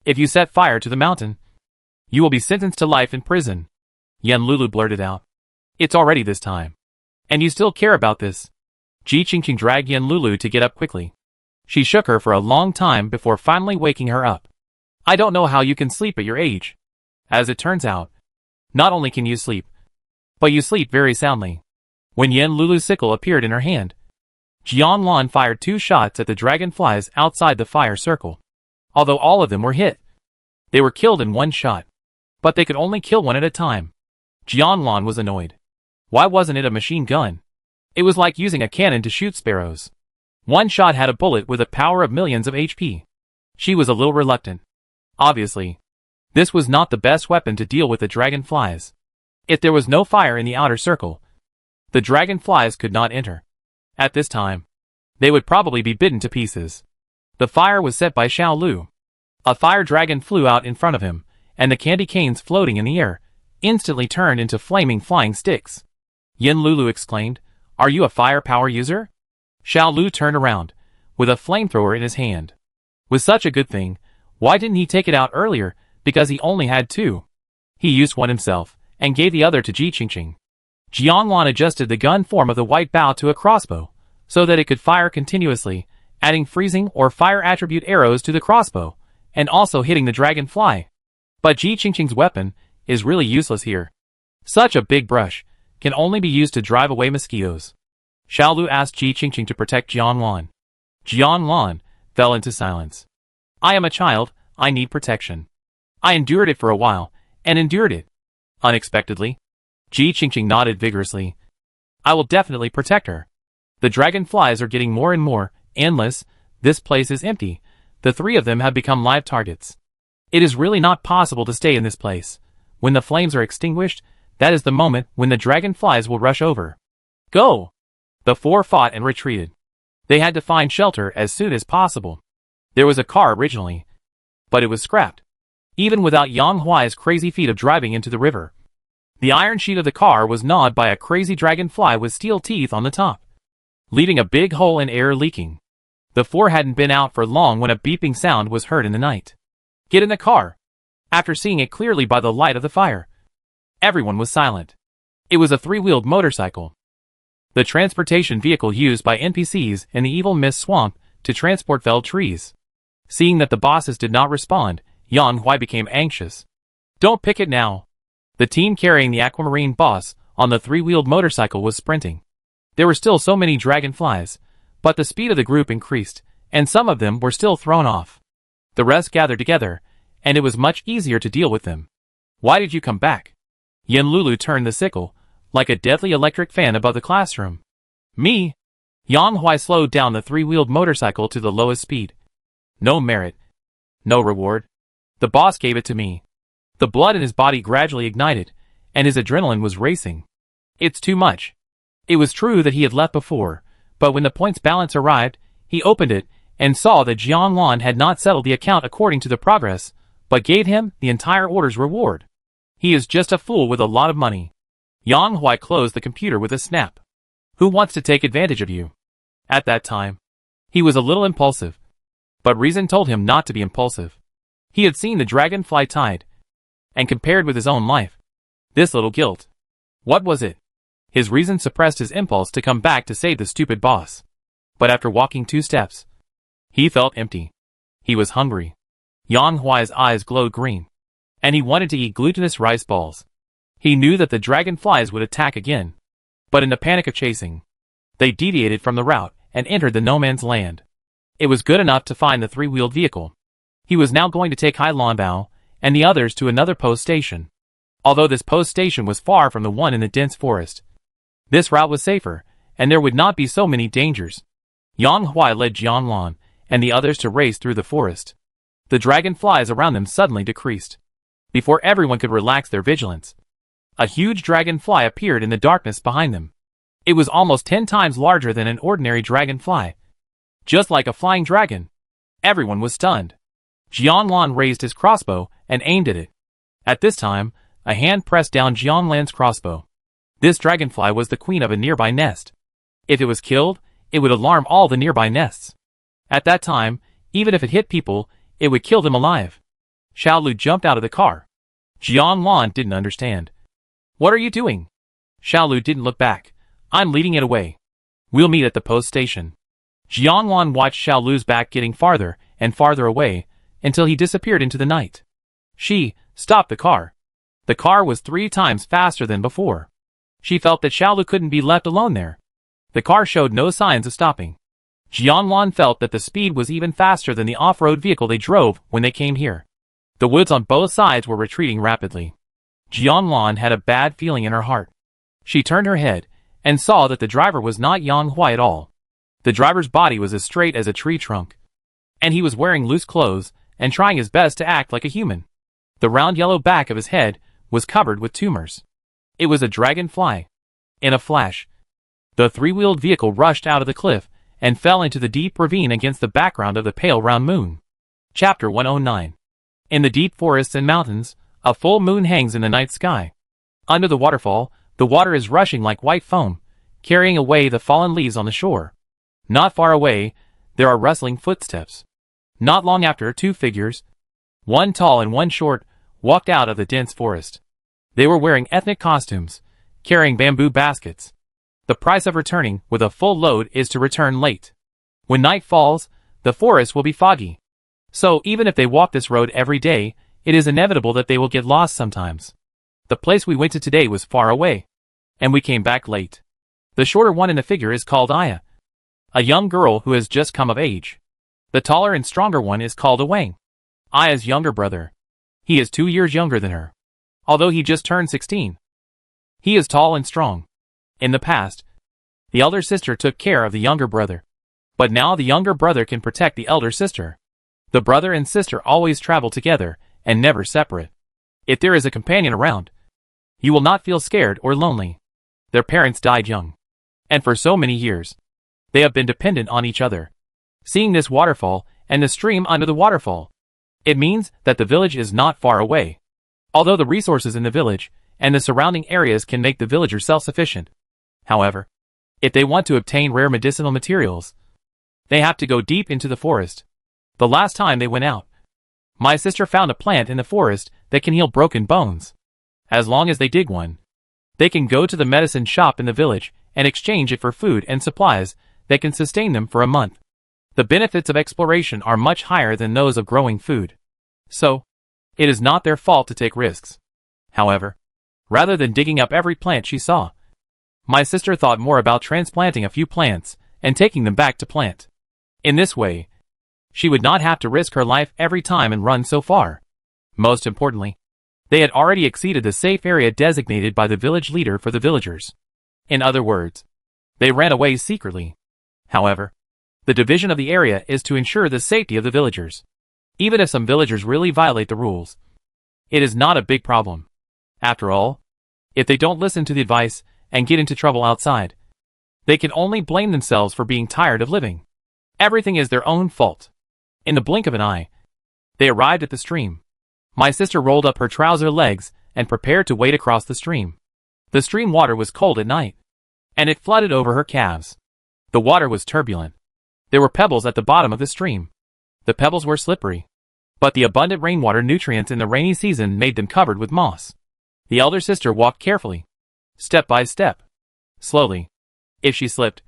"If you set fire to the mountain, you will be sentenced to life in prison," Yan Lulu blurted out. "It's already this time. And you still care about this?" Ji Qingqing dragged Yan Lulu to get up quickly. She shook her for a long time before finally waking her up. "I don't know how you can sleep at your age. As it turns out, not only can you sleep, but you sleep very soundly." When Yan Lulu's sickle appeared in her hand, Jianglan fired 2 shots at the dragonflies outside the fire circle. Although all of them were hit, they were killed in 1 shot. But they could only kill one at a time. Jianglan was annoyed. Why wasn't it a machine gun? It was like using a cannon to shoot sparrows. 1 shot had a bullet with a power of millions of HP. She was a little reluctant. Obviously, this was not the best weapon to deal with the dragonflies. If there was no fire in the outer circle, the dragonflies could not enter. At this time, they would probably be bitten to pieces. The fire was set by Xiao Lu. A fire dragon flew out in front of him, and the candy canes floating in the air instantly turned into flaming flying sticks. Yan Lulu exclaimed, "Are you a fire power user?" Xiao Lu turned around, with a flamethrower in his hand. With such a good thing, why didn't he take it out earlier? Because he only had 2. He used one himself, and gave the other to Ji Qingqing. Jianglan adjusted the gun form of the white bow to a crossbow, so that it could fire continuously, adding freezing or fire attribute arrows to the crossbow, and also hitting the dragonfly. But Ji Qingqing's weapon is really useless here. Such a big brush can only be used to drive away mosquitoes. Xiaolu asked Ji Qingqing to protect Jianlan. Jianlan fell into silence. I am a child, I need protection. I endured it for a while, and endured it. Unexpectedly, Ji Qingqing nodded vigorously. I will definitely protect her. The dragonflies are getting more and more endless. This place is empty. The three of them have become live targets. It is really not possible to stay in this place. When the flames are extinguished, that is the moment when the dragonflies will rush over. Go! The four fought and retreated. They had to find shelter as soon as possible. There was a car originally, but it was scrapped. Even without Yang Huai's crazy feat of driving into the river, the iron sheet of the car was gnawed by a crazy dragonfly with steel teeth on the top, leaving a big hole and air leaking. The four hadn't been out for long when a beeping sound was heard in the night. Get in the car! After seeing it clearly by the light of the fire, everyone was silent. It was a three-wheeled motorcycle, the transportation vehicle used by NPCs in the Evil Mist Swamp to transport felled trees. Seeing that the bosses did not respond, Yang Huai became anxious. Don't pick it now. The team carrying the aquamarine boss on the three-wheeled motorcycle was sprinting. There were still so many dragonflies, but the speed of the group increased, and some of them were still thrown off. The rest gathered together, and it was much easier to deal with them. Why did you come back? Yin Lulu turned the sickle, like a deadly electric fan above the classroom. Me? Yang Huai slowed down the three-wheeled motorcycle to the lowest speed. No merit. No reward. The boss gave it to me. The blood in his body gradually ignited, and his adrenaline was racing. It's too much. It was true that he had left before, but when the points balance arrived, he opened it and saw that Jianlan had not settled the account according to the progress, but gave him the entire order's reward. He is just a fool with a lot of money. Yang Huai closed the computer with a snap. Who wants to take advantage of you? At that time, he was a little impulsive, but reason told him not to be impulsive. He had seen the dragonfly tide, and compared with his own life, this little guilt. What was it? His reason suppressed his impulse to come back to save the stupid boss. But after walking 2 steps, he felt empty. He was hungry. Yang Huai's eyes glowed green, and he wanted to eat glutinous rice balls. He knew that the dragonflies would attack again, but in the panic of chasing, they deviated from the route and entered the no man's land. It was good enough to find the three-wheeled vehicle. He was now going to take Hai Lanbao and the others to another post station. Although this post station was far from the one in the dense forest, this route was safer, and there would not be so many dangers. Yang Huai led Jianlan and the others to race through the forest. The dragonflies around them suddenly decreased. Before everyone could relax their vigilance, a huge dragonfly appeared in the darkness behind them. It was almost 10 times larger than an ordinary dragonfly. Just like a flying dragon. Everyone was stunned. Jianlan raised his crossbow and aimed at it. At this time, a hand pressed down Jianlan's crossbow. This dragonfly was the queen of a nearby nest. If it was killed, it would alarm all the nearby nests. At that time, even if it hit people, it would kill them alive. Xiaolu jumped out of the car. Jianlan didn't understand. What are you doing? Xiaolu didn't look back. I'm leading it away. We'll meet at the post station. Jianlan watched Xiaolu's back getting farther and farther away, until he disappeared into the night. She stopped the car. The car was 3 times faster than before. She felt that Xiaolu couldn't be left alone there. The car showed no signs of stopping. Jianlan felt that the speed was even faster than the off-road vehicle they drove when they came here. The woods on both sides were retreating rapidly. Jianlan had a bad feeling in her heart. She turned her head and saw that the driver was not Yang Huai at all. The driver's body was as straight as a tree trunk, and he was wearing loose clothes and trying his best to act like a human. The round yellow back of his head was covered with tumors. It was a dragonfly. In a flash, the three-wheeled vehicle rushed out of the cliff and fell into the deep ravine against the background of the pale round moon. Chapter 109. In the deep forests and mountains, a full moon hangs in the night sky. Under the waterfall, the water is rushing like white foam, carrying away the fallen leaves on the shore. Not far away, there are rustling footsteps. Not long after, 2 figures, one tall and one short, walked out of the dense forest. They were wearing ethnic costumes, carrying bamboo baskets. The price of returning with a full load is to return late. When night falls, the forest will be foggy. So even if they walk this road every day, it is inevitable that they will get lost sometimes. The place we went to today was far away, and we came back late. The shorter one in the figure is called Aya, a young girl who has just come of age. The taller and stronger one is called Wang, Aya's younger brother. He is 2 years younger than her, although he just turned 16. He is tall and strong. In the past, the elder sister took care of the younger brother, but now the younger brother can protect the elder sister. The brother and sister always travel together and never separate. If there is a companion around, you will not feel scared or lonely. Their parents died young, and for so many years, they have been dependent on each other. Seeing this waterfall and the stream under the waterfall, it means that the village is not far away. Although the resources in the village and the surrounding areas can make the villagers self-sufficient. However, if they want to obtain rare medicinal materials, they have to go deep into the forest. The last time they went out, my sister found a plant in the forest that can heal broken bones. As long as they dig one, they can go to the medicine shop in the village and exchange it for food and supplies that can sustain them for a month. The benefits of exploration are much higher than those of growing food. So, it is not their fault to take risks. However, rather than digging up every plant she saw, my sister thought more about transplanting a few plants and taking them back to plant. In this way, she would not have to risk her life every time and run so far. Most importantly, they had already exceeded the safe area designated by the village leader for the villagers. In other words, they ran away secretly. However, the division of the area is to ensure the safety of the villagers. Even if some villagers really violate the rules, it is not a big problem. After all, if they don't listen to the advice and get into trouble outside, they can only blame themselves for being tired of living. Everything is their own fault. In the blink of an eye, they arrived at the stream. My sister rolled up her trouser legs and prepared to wade across the stream. The stream water was cold at night, and it flooded over her calves. The water was turbulent. There were pebbles at the bottom of the stream. The pebbles were slippery, but the abundant rainwater nutrients in the rainy season made them covered with moss. The elder sister walked carefully, step by step, slowly. If she slipped,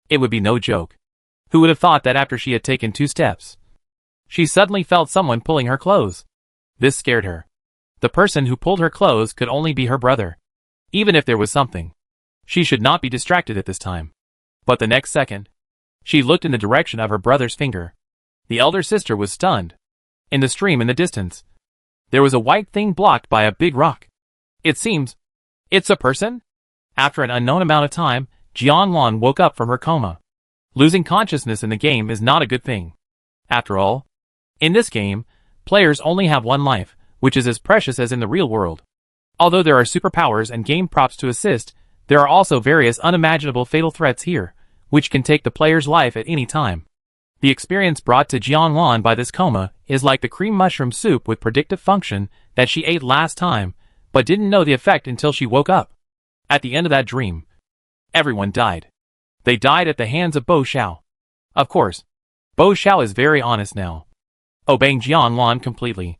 it would be no joke. Who would have thought that after she had taken 2 steps, she suddenly felt someone pulling her clothes? This scared her. The person who pulled her clothes could only be her brother. Even if there was something, she should not be distracted at this time. But the next second, she looked in the direction of her brother's finger. The elder sister was stunned. In the stream in the distance, there was a white thing blocked by a big rock. It seems, it's a person? After an unknown amount of time, Jianlan woke up from her coma. Losing consciousness in the game is not a good thing. After all, in this game, players only have one life, which is as precious as in the real world. Although there are superpowers and game props to assist, there are also various unimaginable fatal threats here, which can take the player's life at any time. The experience brought to Jianlan by this coma is like the cream mushroom soup with predictive function that she ate last time, but didn't know the effect until she woke up. At the end of that dream, everyone died. They died at the hands of Bo Xiao. Of course, Bo Xiao is very honest now, obeying Jianlan completely,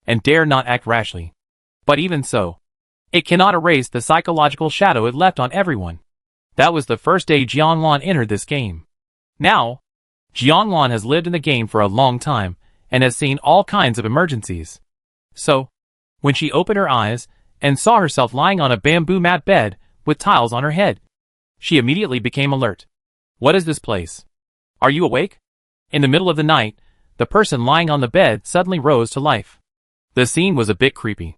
and dare not act rashly. But even so, it cannot erase the psychological shadow it left on everyone. That was the first day Jianlan entered this game. Now, Jianlan has lived in the game for a long time, and has seen all kinds of emergencies. So, when she opened her eyes, and saw herself lying on a bamboo mat bed, with tiles on her head, she immediately became alert. What is this place? Are you awake? In the middle of the night, the person lying on the bed suddenly rose to life. The scene was a bit creepy.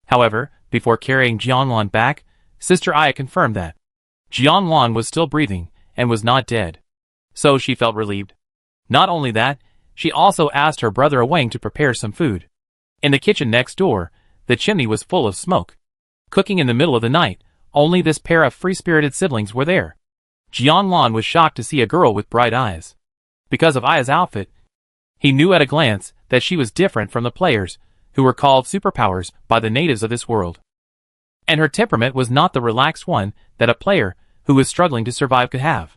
However, before carrying Jianlan back, Sister Aya confirmed that Jianlan was still breathing, and was not dead. So she felt relieved. Not only that, she also asked her brother Wang to prepare some food. In the kitchen next door, the chimney was full of smoke. Cooking in the middle of the night, only this pair of free-spirited siblings were there. Jianlan was shocked to see a girl with bright eyes. Because of Aya's outfit, he knew at a glance that she was different from the players, who were called superpowers by the natives of this world. And her temperament was not the relaxed one that a player who was struggling to survive could have.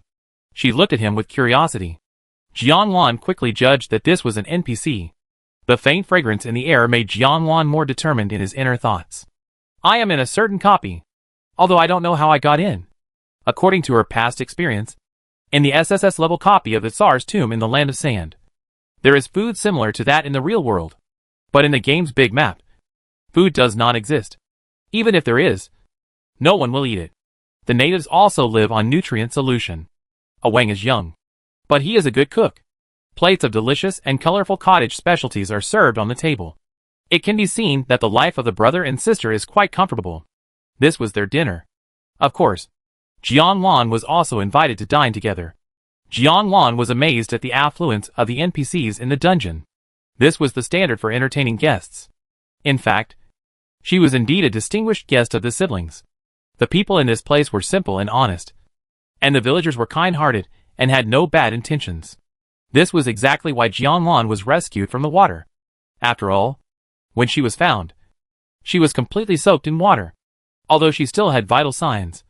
She looked at him with curiosity. Jianlan quickly judged that this was an NPC. The faint fragrance in the air made Jianlan more determined in his inner thoughts. I am in a certain copy, although I don't know how I got in. According to her past experience, in the SSS-level copy of the Tsar's tomb in the Land of Sand, there is food similar to that in the real world. But in the game's big map, food does not exist. Even if there is, no one will eat it. The natives also live on nutrient solution. Awang is young, but he is a good cook. Plates of delicious and colorful cottage specialties are served on the table. It can be seen that the life of the brother and sister is quite comfortable. This was their dinner. Of course, Jianlan was also invited to dine together. Jianlan was amazed at the affluence of the NPCs in the dungeon. This was the standard for entertaining guests. In fact, she was indeed a distinguished guest of the siblings. The people in this place were simple and honest, and the villagers were kind-hearted and had no bad intentions. This was exactly why Jianlan was rescued from the water. After all, when she was found, she was completely soaked in water, although she still had vital signs.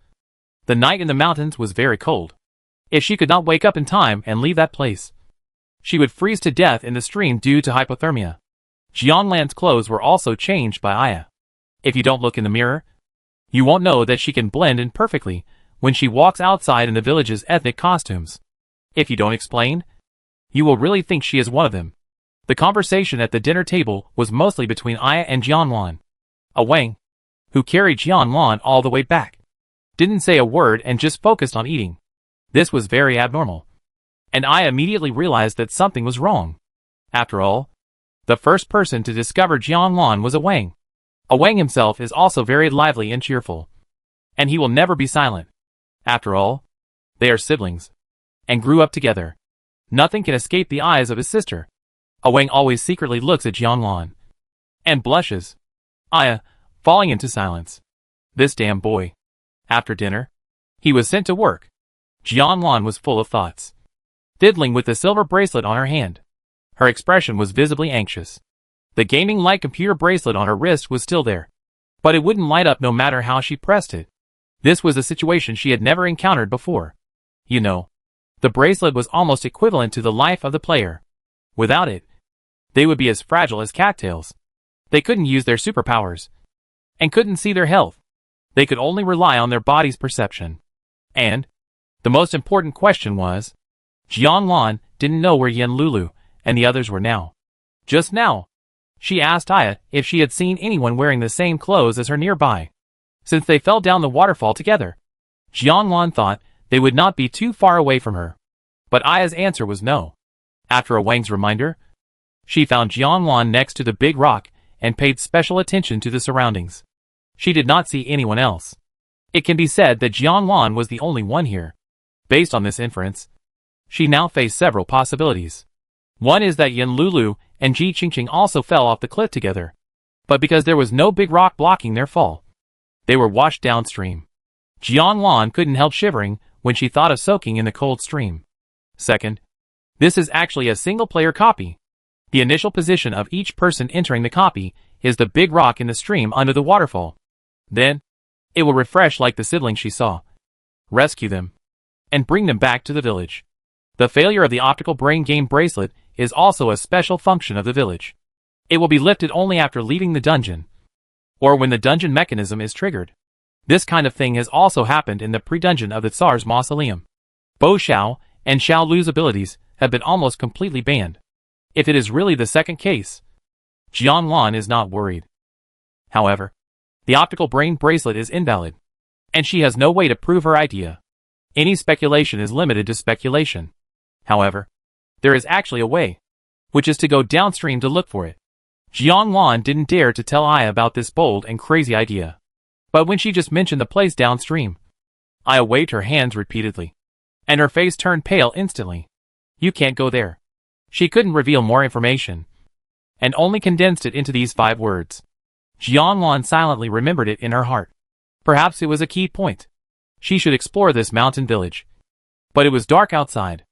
The night in the mountains was very cold. If she could not wake up in time and leave that place, she would freeze to death in the stream due to hypothermia. Jianlan's clothes were also changed by Aya. If you don't look in the mirror, you won't know that she can blend in perfectly when she walks outside in the village's ethnic costumes. If you don't explain, you will really think she is one of them. The conversation at the dinner table was mostly between Aya and Jianlan. Awang, who carried Jianlan all the way back, didn't say a word and just focused on eating. This was very abnormal, and Aya immediately realized that something was wrong. After all, the first person to discover Jianlan was Awang. Awang himself is also very lively and cheerful, and he will never be silent. After all, they are siblings, and grew up together. Nothing can escape the eyes of his sister. Awang always secretly looks at Jianlan, and blushes. Aya, falling into silence. This damn boy. After dinner, he was sent to work. Jianlan was full of thoughts, fiddling with the silver bracelet on her hand. Her expression was visibly anxious. The gaming-like computer bracelet on her wrist was still there, but it wouldn't light up no matter how she pressed it. This was a situation she had never encountered before. You know, the bracelet was almost equivalent to the life of the player. Without it, they would be as fragile as cattails. They couldn't use their superpowers, and couldn't see their health. They could only rely on their body's perception. And the most important question was, Jianlan didn't know where Yen Lulu and the others were now. Just now, she asked Aya if she had seen anyone wearing the same clothes as her nearby. Since they fell down the waterfall together, Jianlan thought they would not be too far away from her. But Aya's answer was no. After Awang's reminder, she found Jianlan next to the big rock and paid special attention to the surroundings. She did not see anyone else. It can be said that Jianlan was the only one here. Based on this inference, she now faced several possibilities. One is that Yen Lulu and Ji Qingqing also fell off the cliff together, but because there was no big rock blocking their fall, they were washed downstream. Jianlan couldn't help shivering when she thought of soaking in the cold stream. Second, this is actually a single-player copy. The initial position of each person entering the copy is the big rock in the stream under the waterfall. Then, it will refresh like the siblings she saw, rescue them, and bring them back to the village. The failure of the optical brain game bracelet is also a special function of the village. It will be lifted only after leaving the dungeon, or when the dungeon mechanism is triggered. This kind of thing has also happened in the pre-dungeon of the Tsar's mausoleum. Bo Xiao and Xiao Lu's abilities have been almost completely banned. If it is really the second case, Jianlan is not worried. However, the optical brain bracelet is invalid, and she has no way to prove her idea. Any speculation is limited to speculation. However, there is actually a way, which is to go downstream to look for it. Jianlan didn't dare to tell Aya about this bold and crazy idea. But when she just mentioned the place downstream, Aya waved her hands repeatedly, and her face turned pale instantly. You can't go there. She couldn't reveal more information, and only condensed it into these 5 words. Jianlan silently remembered it in her heart. Perhaps it was a key point. She should explore this mountain village. But it was dark outside.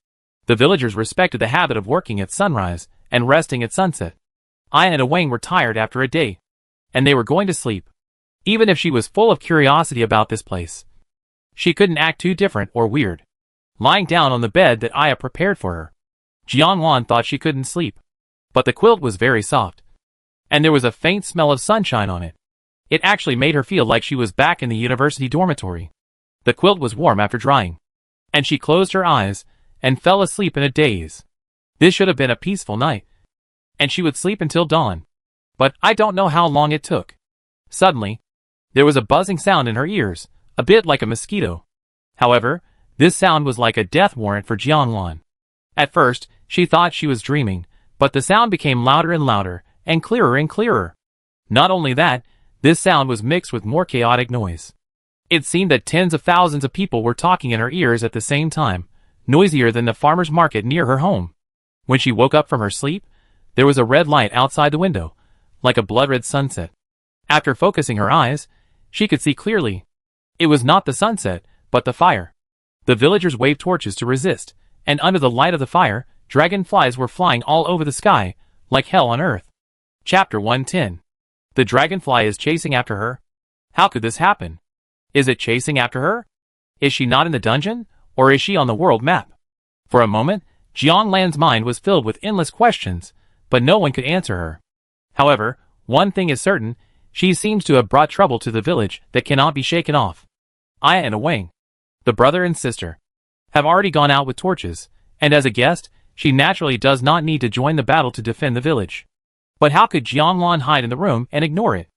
The villagers respected the habit of working at sunrise and resting at sunset. Aya and Awang were tired after a day, and they were going to sleep. Even if she was full of curiosity about this place, she couldn't act too different or weird. Lying down on the bed that Aya prepared for her, Jianlan thought she couldn't sleep. But the quilt was very soft, and there was a faint smell of sunshine on it. It actually made her feel like she was back in the university dormitory. The quilt was warm after drying, and she closed her eyes and fell asleep in a daze. This should have been a peaceful night, and she would sleep until dawn. But I don't know how long it took. Suddenly, there was a buzzing sound in her ears, a bit like a mosquito. However, this sound was like a death warrant for Jianlan. At first, she thought she was dreaming, but the sound became louder and louder, and clearer and clearer. Not only that, this sound was mixed with more chaotic noise. It seemed that tens of thousands of people were talking in her ears at the same time, noisier than the farmer's market near her home. When she woke up from her sleep, there was a red light outside the window, like a blood-red sunset. After focusing her eyes, she could see clearly. It was not the sunset, but the fire. The villagers waved torches to resist, and under the light of the fire, dragonflies were flying all over the sky, like hell on earth. Chapter 110. The dragonfly is chasing after her? How could this happen? Is it chasing after her? Is she not in the dungeon, or is she on the world map? For a moment, Jianlan's mind was filled with endless questions, but no one could answer her. However, one thing is certain, she seems to have brought trouble to the village that cannot be shaken off. Aya and Wang, the brother and sister, have already gone out with torches, and as a guest, she naturally does not need to join the battle to defend the village. But how could Jianlan hide in the room and ignore it?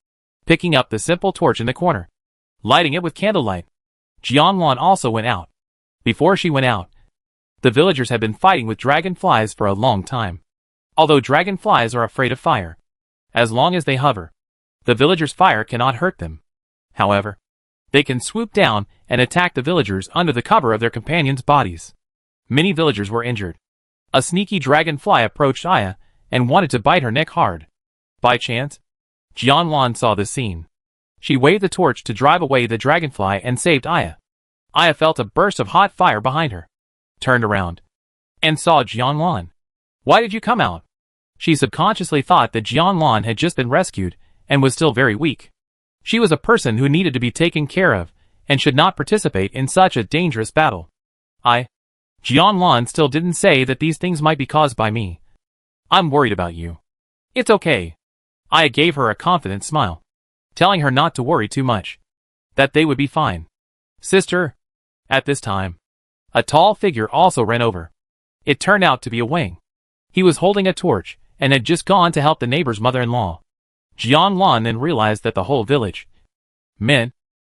Picking up the simple torch in the corner, lighting it with candlelight, Jianlan also went out. Before she went out, the villagers had been fighting with dragonflies for a long time. Although dragonflies are afraid of fire, as long as they hover, the villagers' fire cannot hurt them. However, they can swoop down and attack the villagers under the cover of their companions' bodies. Many villagers were injured. A sneaky dragonfly approached Aya and wanted to bite her neck hard. By chance, Jianlan saw this scene. She waved the torch to drive away the dragonfly and saved Aya. Aya felt a burst of hot fire behind her, turned around, and saw Jianlan. Why did you come out? She subconsciously thought that Jianlan had just been rescued and was still very weak. She was a person who needed to be taken care of and should not participate in such a dangerous battle. Jianlan still didn't say that these things might be caused by me. I'm worried about you. It's okay. Aya gave her a confident smile, telling her not to worry too much, that they would be fine. Sister. At this time, a tall figure also ran over. It turned out to be a Wang. He was holding a torch and had just gone to help the neighbor's mother-in-law. Jianlan then realized that the whole village, men,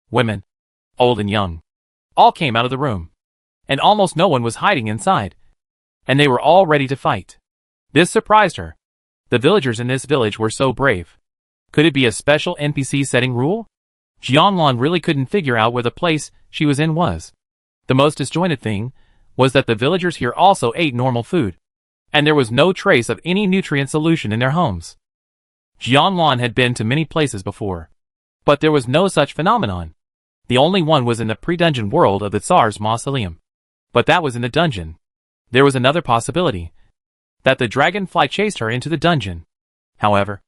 women, old and young, all came out of the room, and almost no one was hiding inside, and they were all ready to fight. This surprised her. The villagers in this village were so brave. Could it be a special NPC setting rule? Jianlan really couldn't figure out where the place she was in was. The most disjointed thing was that the villagers here also ate normal food, and there was no trace of any nutrient solution in their homes. Jianlan had been to many places before, but there was no such phenomenon. The only one was in the pre-dungeon world of the Tsar's mausoleum. But that was in the dungeon. There was another possibility, that the dragonfly chased her into the dungeon. However,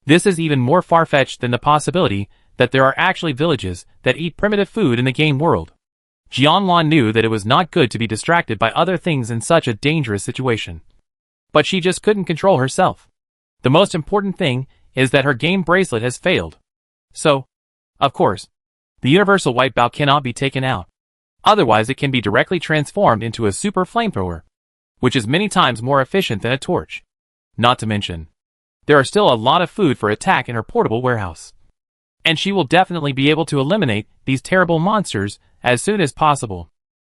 this is even more far-fetched than the possibility that there are actually villages that eat primitive food in the game world. Jianlan knew that it was not good to be distracted by other things in such a dangerous situation. But she just couldn't control herself. The most important thing is that her game bracelet has failed. So, of course, the universal white bow cannot be taken out. Otherwise it can be directly transformed into a super flamethrower, which is many times more efficient than a torch. Not to mention, there are still a lot of food for attack in her portable warehouse. And she will definitely be able to eliminate these terrible monsters as soon as possible.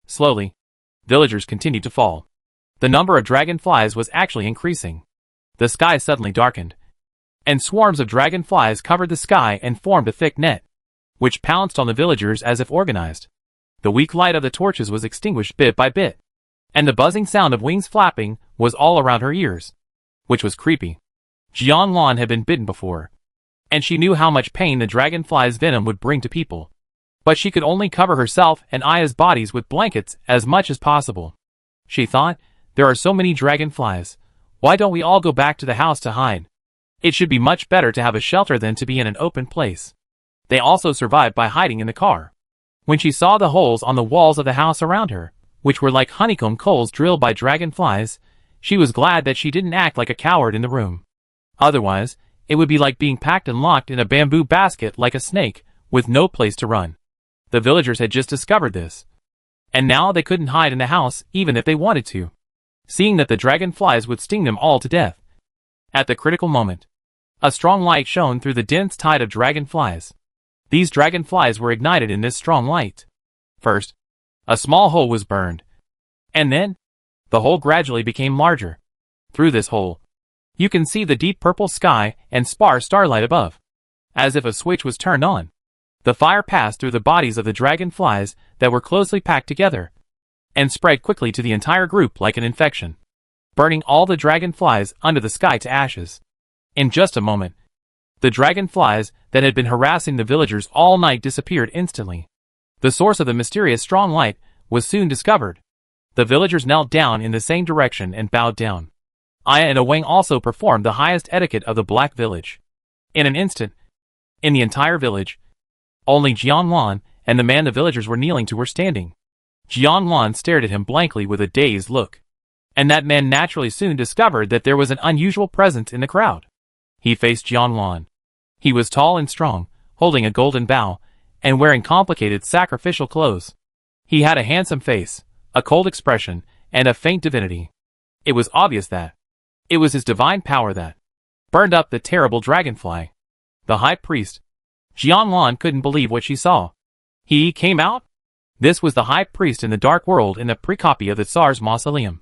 Slowly, villagers continued to fall. The number of dragonflies was actually increasing. The sky suddenly darkened, and swarms of dragonflies covered the sky and formed a thick net, which pounced on the villagers as if organized. The weak light of the torches was extinguished bit by bit, and the buzzing sound of wings flapping was all around her ears, which was creepy. Jianlan had been bitten before, and she knew how much pain the dragonfly's venom would bring to people. But she could only cover herself and Aya's bodies with blankets as much as possible. She thought, there are so many dragonflies, why don't we all go back to the house to hide? It should be much better to have a shelter than to be in an open place. They also survived by hiding in the car. When she saw the holes on the walls of the house around her, which were like honeycomb coals drilled by dragonflies, she was glad that she didn't act like a coward in the room. Otherwise, it would be like being packed and locked in a bamboo basket like a snake, with no place to run. The villagers had just discovered this. And now they couldn't hide in the house even if they wanted to, seeing that the dragonflies would sting them all to death. At the critical moment, a strong light shone through the dense tide of dragonflies. These dragonflies were ignited in this strong light. First, a small hole was burned. And then, the hole gradually became larger. Through this hole, you can see the deep purple sky and sparse starlight above. As if a switch was turned on, the fire passed through the bodies of the dragonflies that were closely packed together, and spread quickly to the entire group like an infection, burning all the dragonflies under the sky to ashes. In just a moment, the dragonflies that had been harassing the villagers all night disappeared instantly. The source of the mysterious strong light was soon discovered. The villagers knelt down in the same direction and bowed down. Aya and Awang also performed the highest etiquette of the Black Village. In an instant, in the entire village, only Jianlan and the man the villagers were kneeling to were standing. Jianlan stared at him blankly with a dazed look. And that man naturally soon discovered that there was an unusual presence in the crowd. He faced Jianlan. He was tall and strong, holding a golden bow, and wearing complicated sacrificial clothes. He had a handsome face, a cold expression, and a faint divinity. It was obvious that it was his divine power that burned up the terrible dragonfly. The high priest. Jianlan couldn't believe what she saw. He came out? This was the high priest in the dark world in the pre-copy of the Tsar's mausoleum.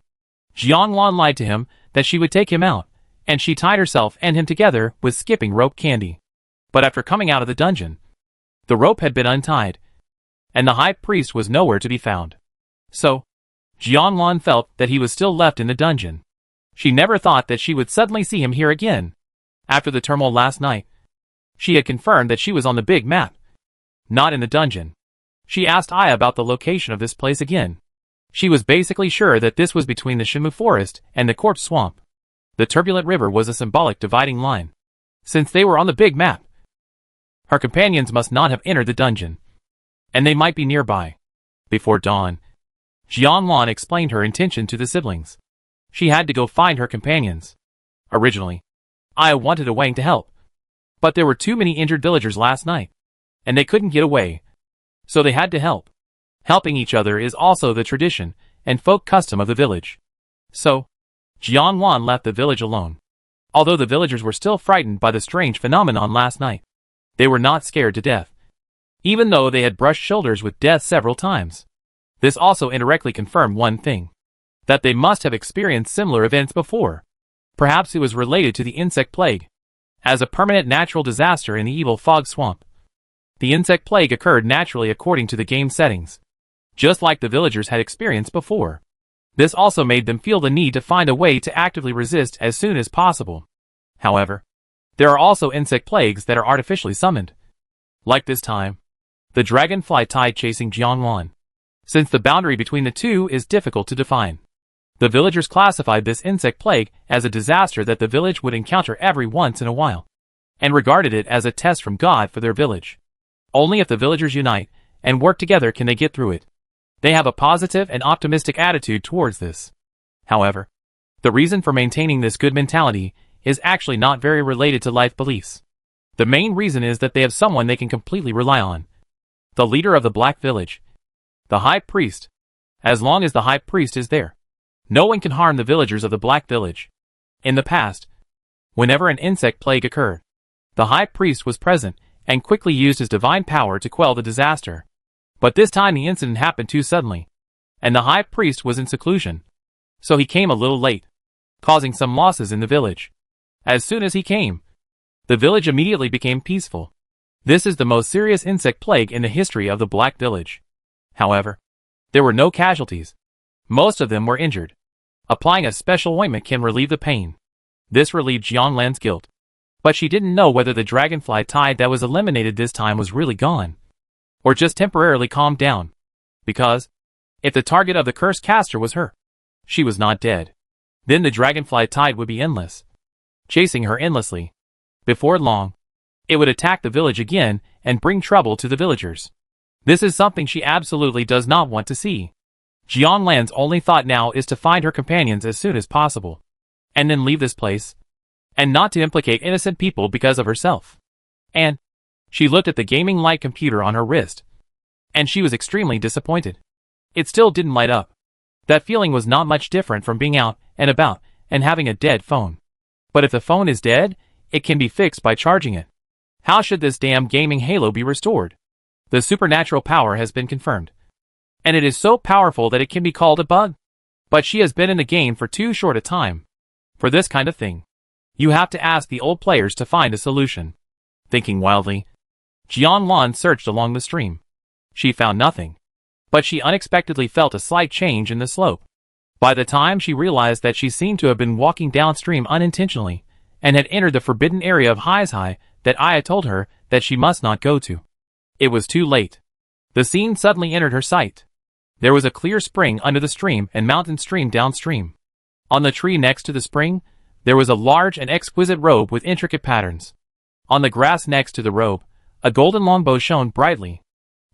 Jianlan lied to him that she would take him out, and she tied herself and him together with skipping rope candy. But after coming out of the dungeon, the rope had been untied, and the high priest was nowhere to be found. So, Jianlan felt that he was still left in the dungeon. She never thought that she would suddenly see him here again. After the turmoil last night, she had confirmed that she was on the big map, not in the dungeon. She asked Aya about the location of this place again. She was basically sure that this was between the Shimu Forest and the Corpse Swamp. The turbulent river was a symbolic dividing line. Since they were on the big map, her companions must not have entered the dungeon, and they might be nearby. Before dawn, Jianlan explained her intention to the siblings. She had to go find her companions. Originally, Aya wanted Awang to help, but there were too many injured villagers last night, and they couldn't get away, so they had to help. Helping each other is also the tradition and folk custom of the village. So, Jianlan left the village alone. Although the villagers were still frightened by the strange phenomenon last night, they were not scared to death, even though they had brushed shoulders with death several times. This also indirectly confirmed one thing, that they must have experienced similar events before. Perhaps it was related to the insect plague, as a permanent natural disaster in the evil fog swamp. The insect plague occurred naturally according to the game settings, just like the villagers had experienced before. This also made them feel the need to find a way to actively resist as soon as possible. However, there are also insect plagues that are artificially summoned. Like this time, the dragonfly tide chasing Jianlan. Since the boundary between the two is difficult to define, the villagers classified this insect plague as a disaster that the village would encounter every once in a while, and regarded it as a test from God for their village. Only if the villagers unite and work together can they get through it. They have a positive and optimistic attitude towards this. However, the reason for maintaining this good mentality is actually not very related to life beliefs. The main reason is that they have someone they can completely rely on. The leader of the Black Village. The High Priest. As long as the High Priest is there, no one can harm the villagers of the Black Village. In the past, whenever an insect plague occurred, the High Priest was present and quickly used his divine power to quell the disaster. But this time the incident happened too suddenly, and the High Priest was in seclusion, so he came a little late, causing some losses in the village. As soon as he came, the village immediately became peaceful. This is the most serious insect plague in the history of the Black Village. However, there were no casualties. Most of them were injured. Applying a special ointment can relieve the pain. This relieved Jianlan's guilt. But she didn't know whether the dragonfly tide that was eliminated this time was really gone, or just temporarily calmed down. Because, if the target of the cursed caster was her, she was not dead. Then the dragonfly tide would be endless, chasing her endlessly. Before long, it would attack the village again and bring trouble to the villagers. This is something she absolutely does not want to see. Jianlan's only thought now is to find her companions as soon as possible, and then leave this place, and not to implicate innocent people because of herself. And she looked at the gaming light computer on her wrist. and she was extremely disappointed. It still didn't light up. That feeling was not much different from being out and about and having a dead phone. But if the phone is dead, it can be fixed by charging it. How should this damn gaming Halo be restored? The supernatural power has been confirmed. And it is so powerful that it can be called a bug. But she has been in the game for too short a time for this kind of thing. You have to ask the old players to find a solution. Thinking wildly, Jianlan searched along the stream. She found nothing. But she unexpectedly felt a slight change in the slope. By the time she realized that she seemed to have been walking downstream unintentionally, and had entered the forbidden area of Heizhai that Aya told her that she must not go to. It was too late. The scene suddenly entered her sight. There was a clear spring under the stream and mountain stream downstream. On the tree next to the spring, there was a large and exquisite robe with intricate patterns. On the grass next to the robe, a golden longbow shone brightly.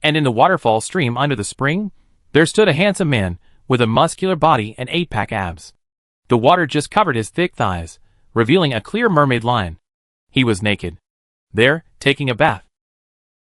And in the waterfall stream under the spring, there stood a handsome man with a muscular body and 8-pack abs. The water just covered his thick thighs, revealing a clear mermaid line. He was naked. There, taking a bath.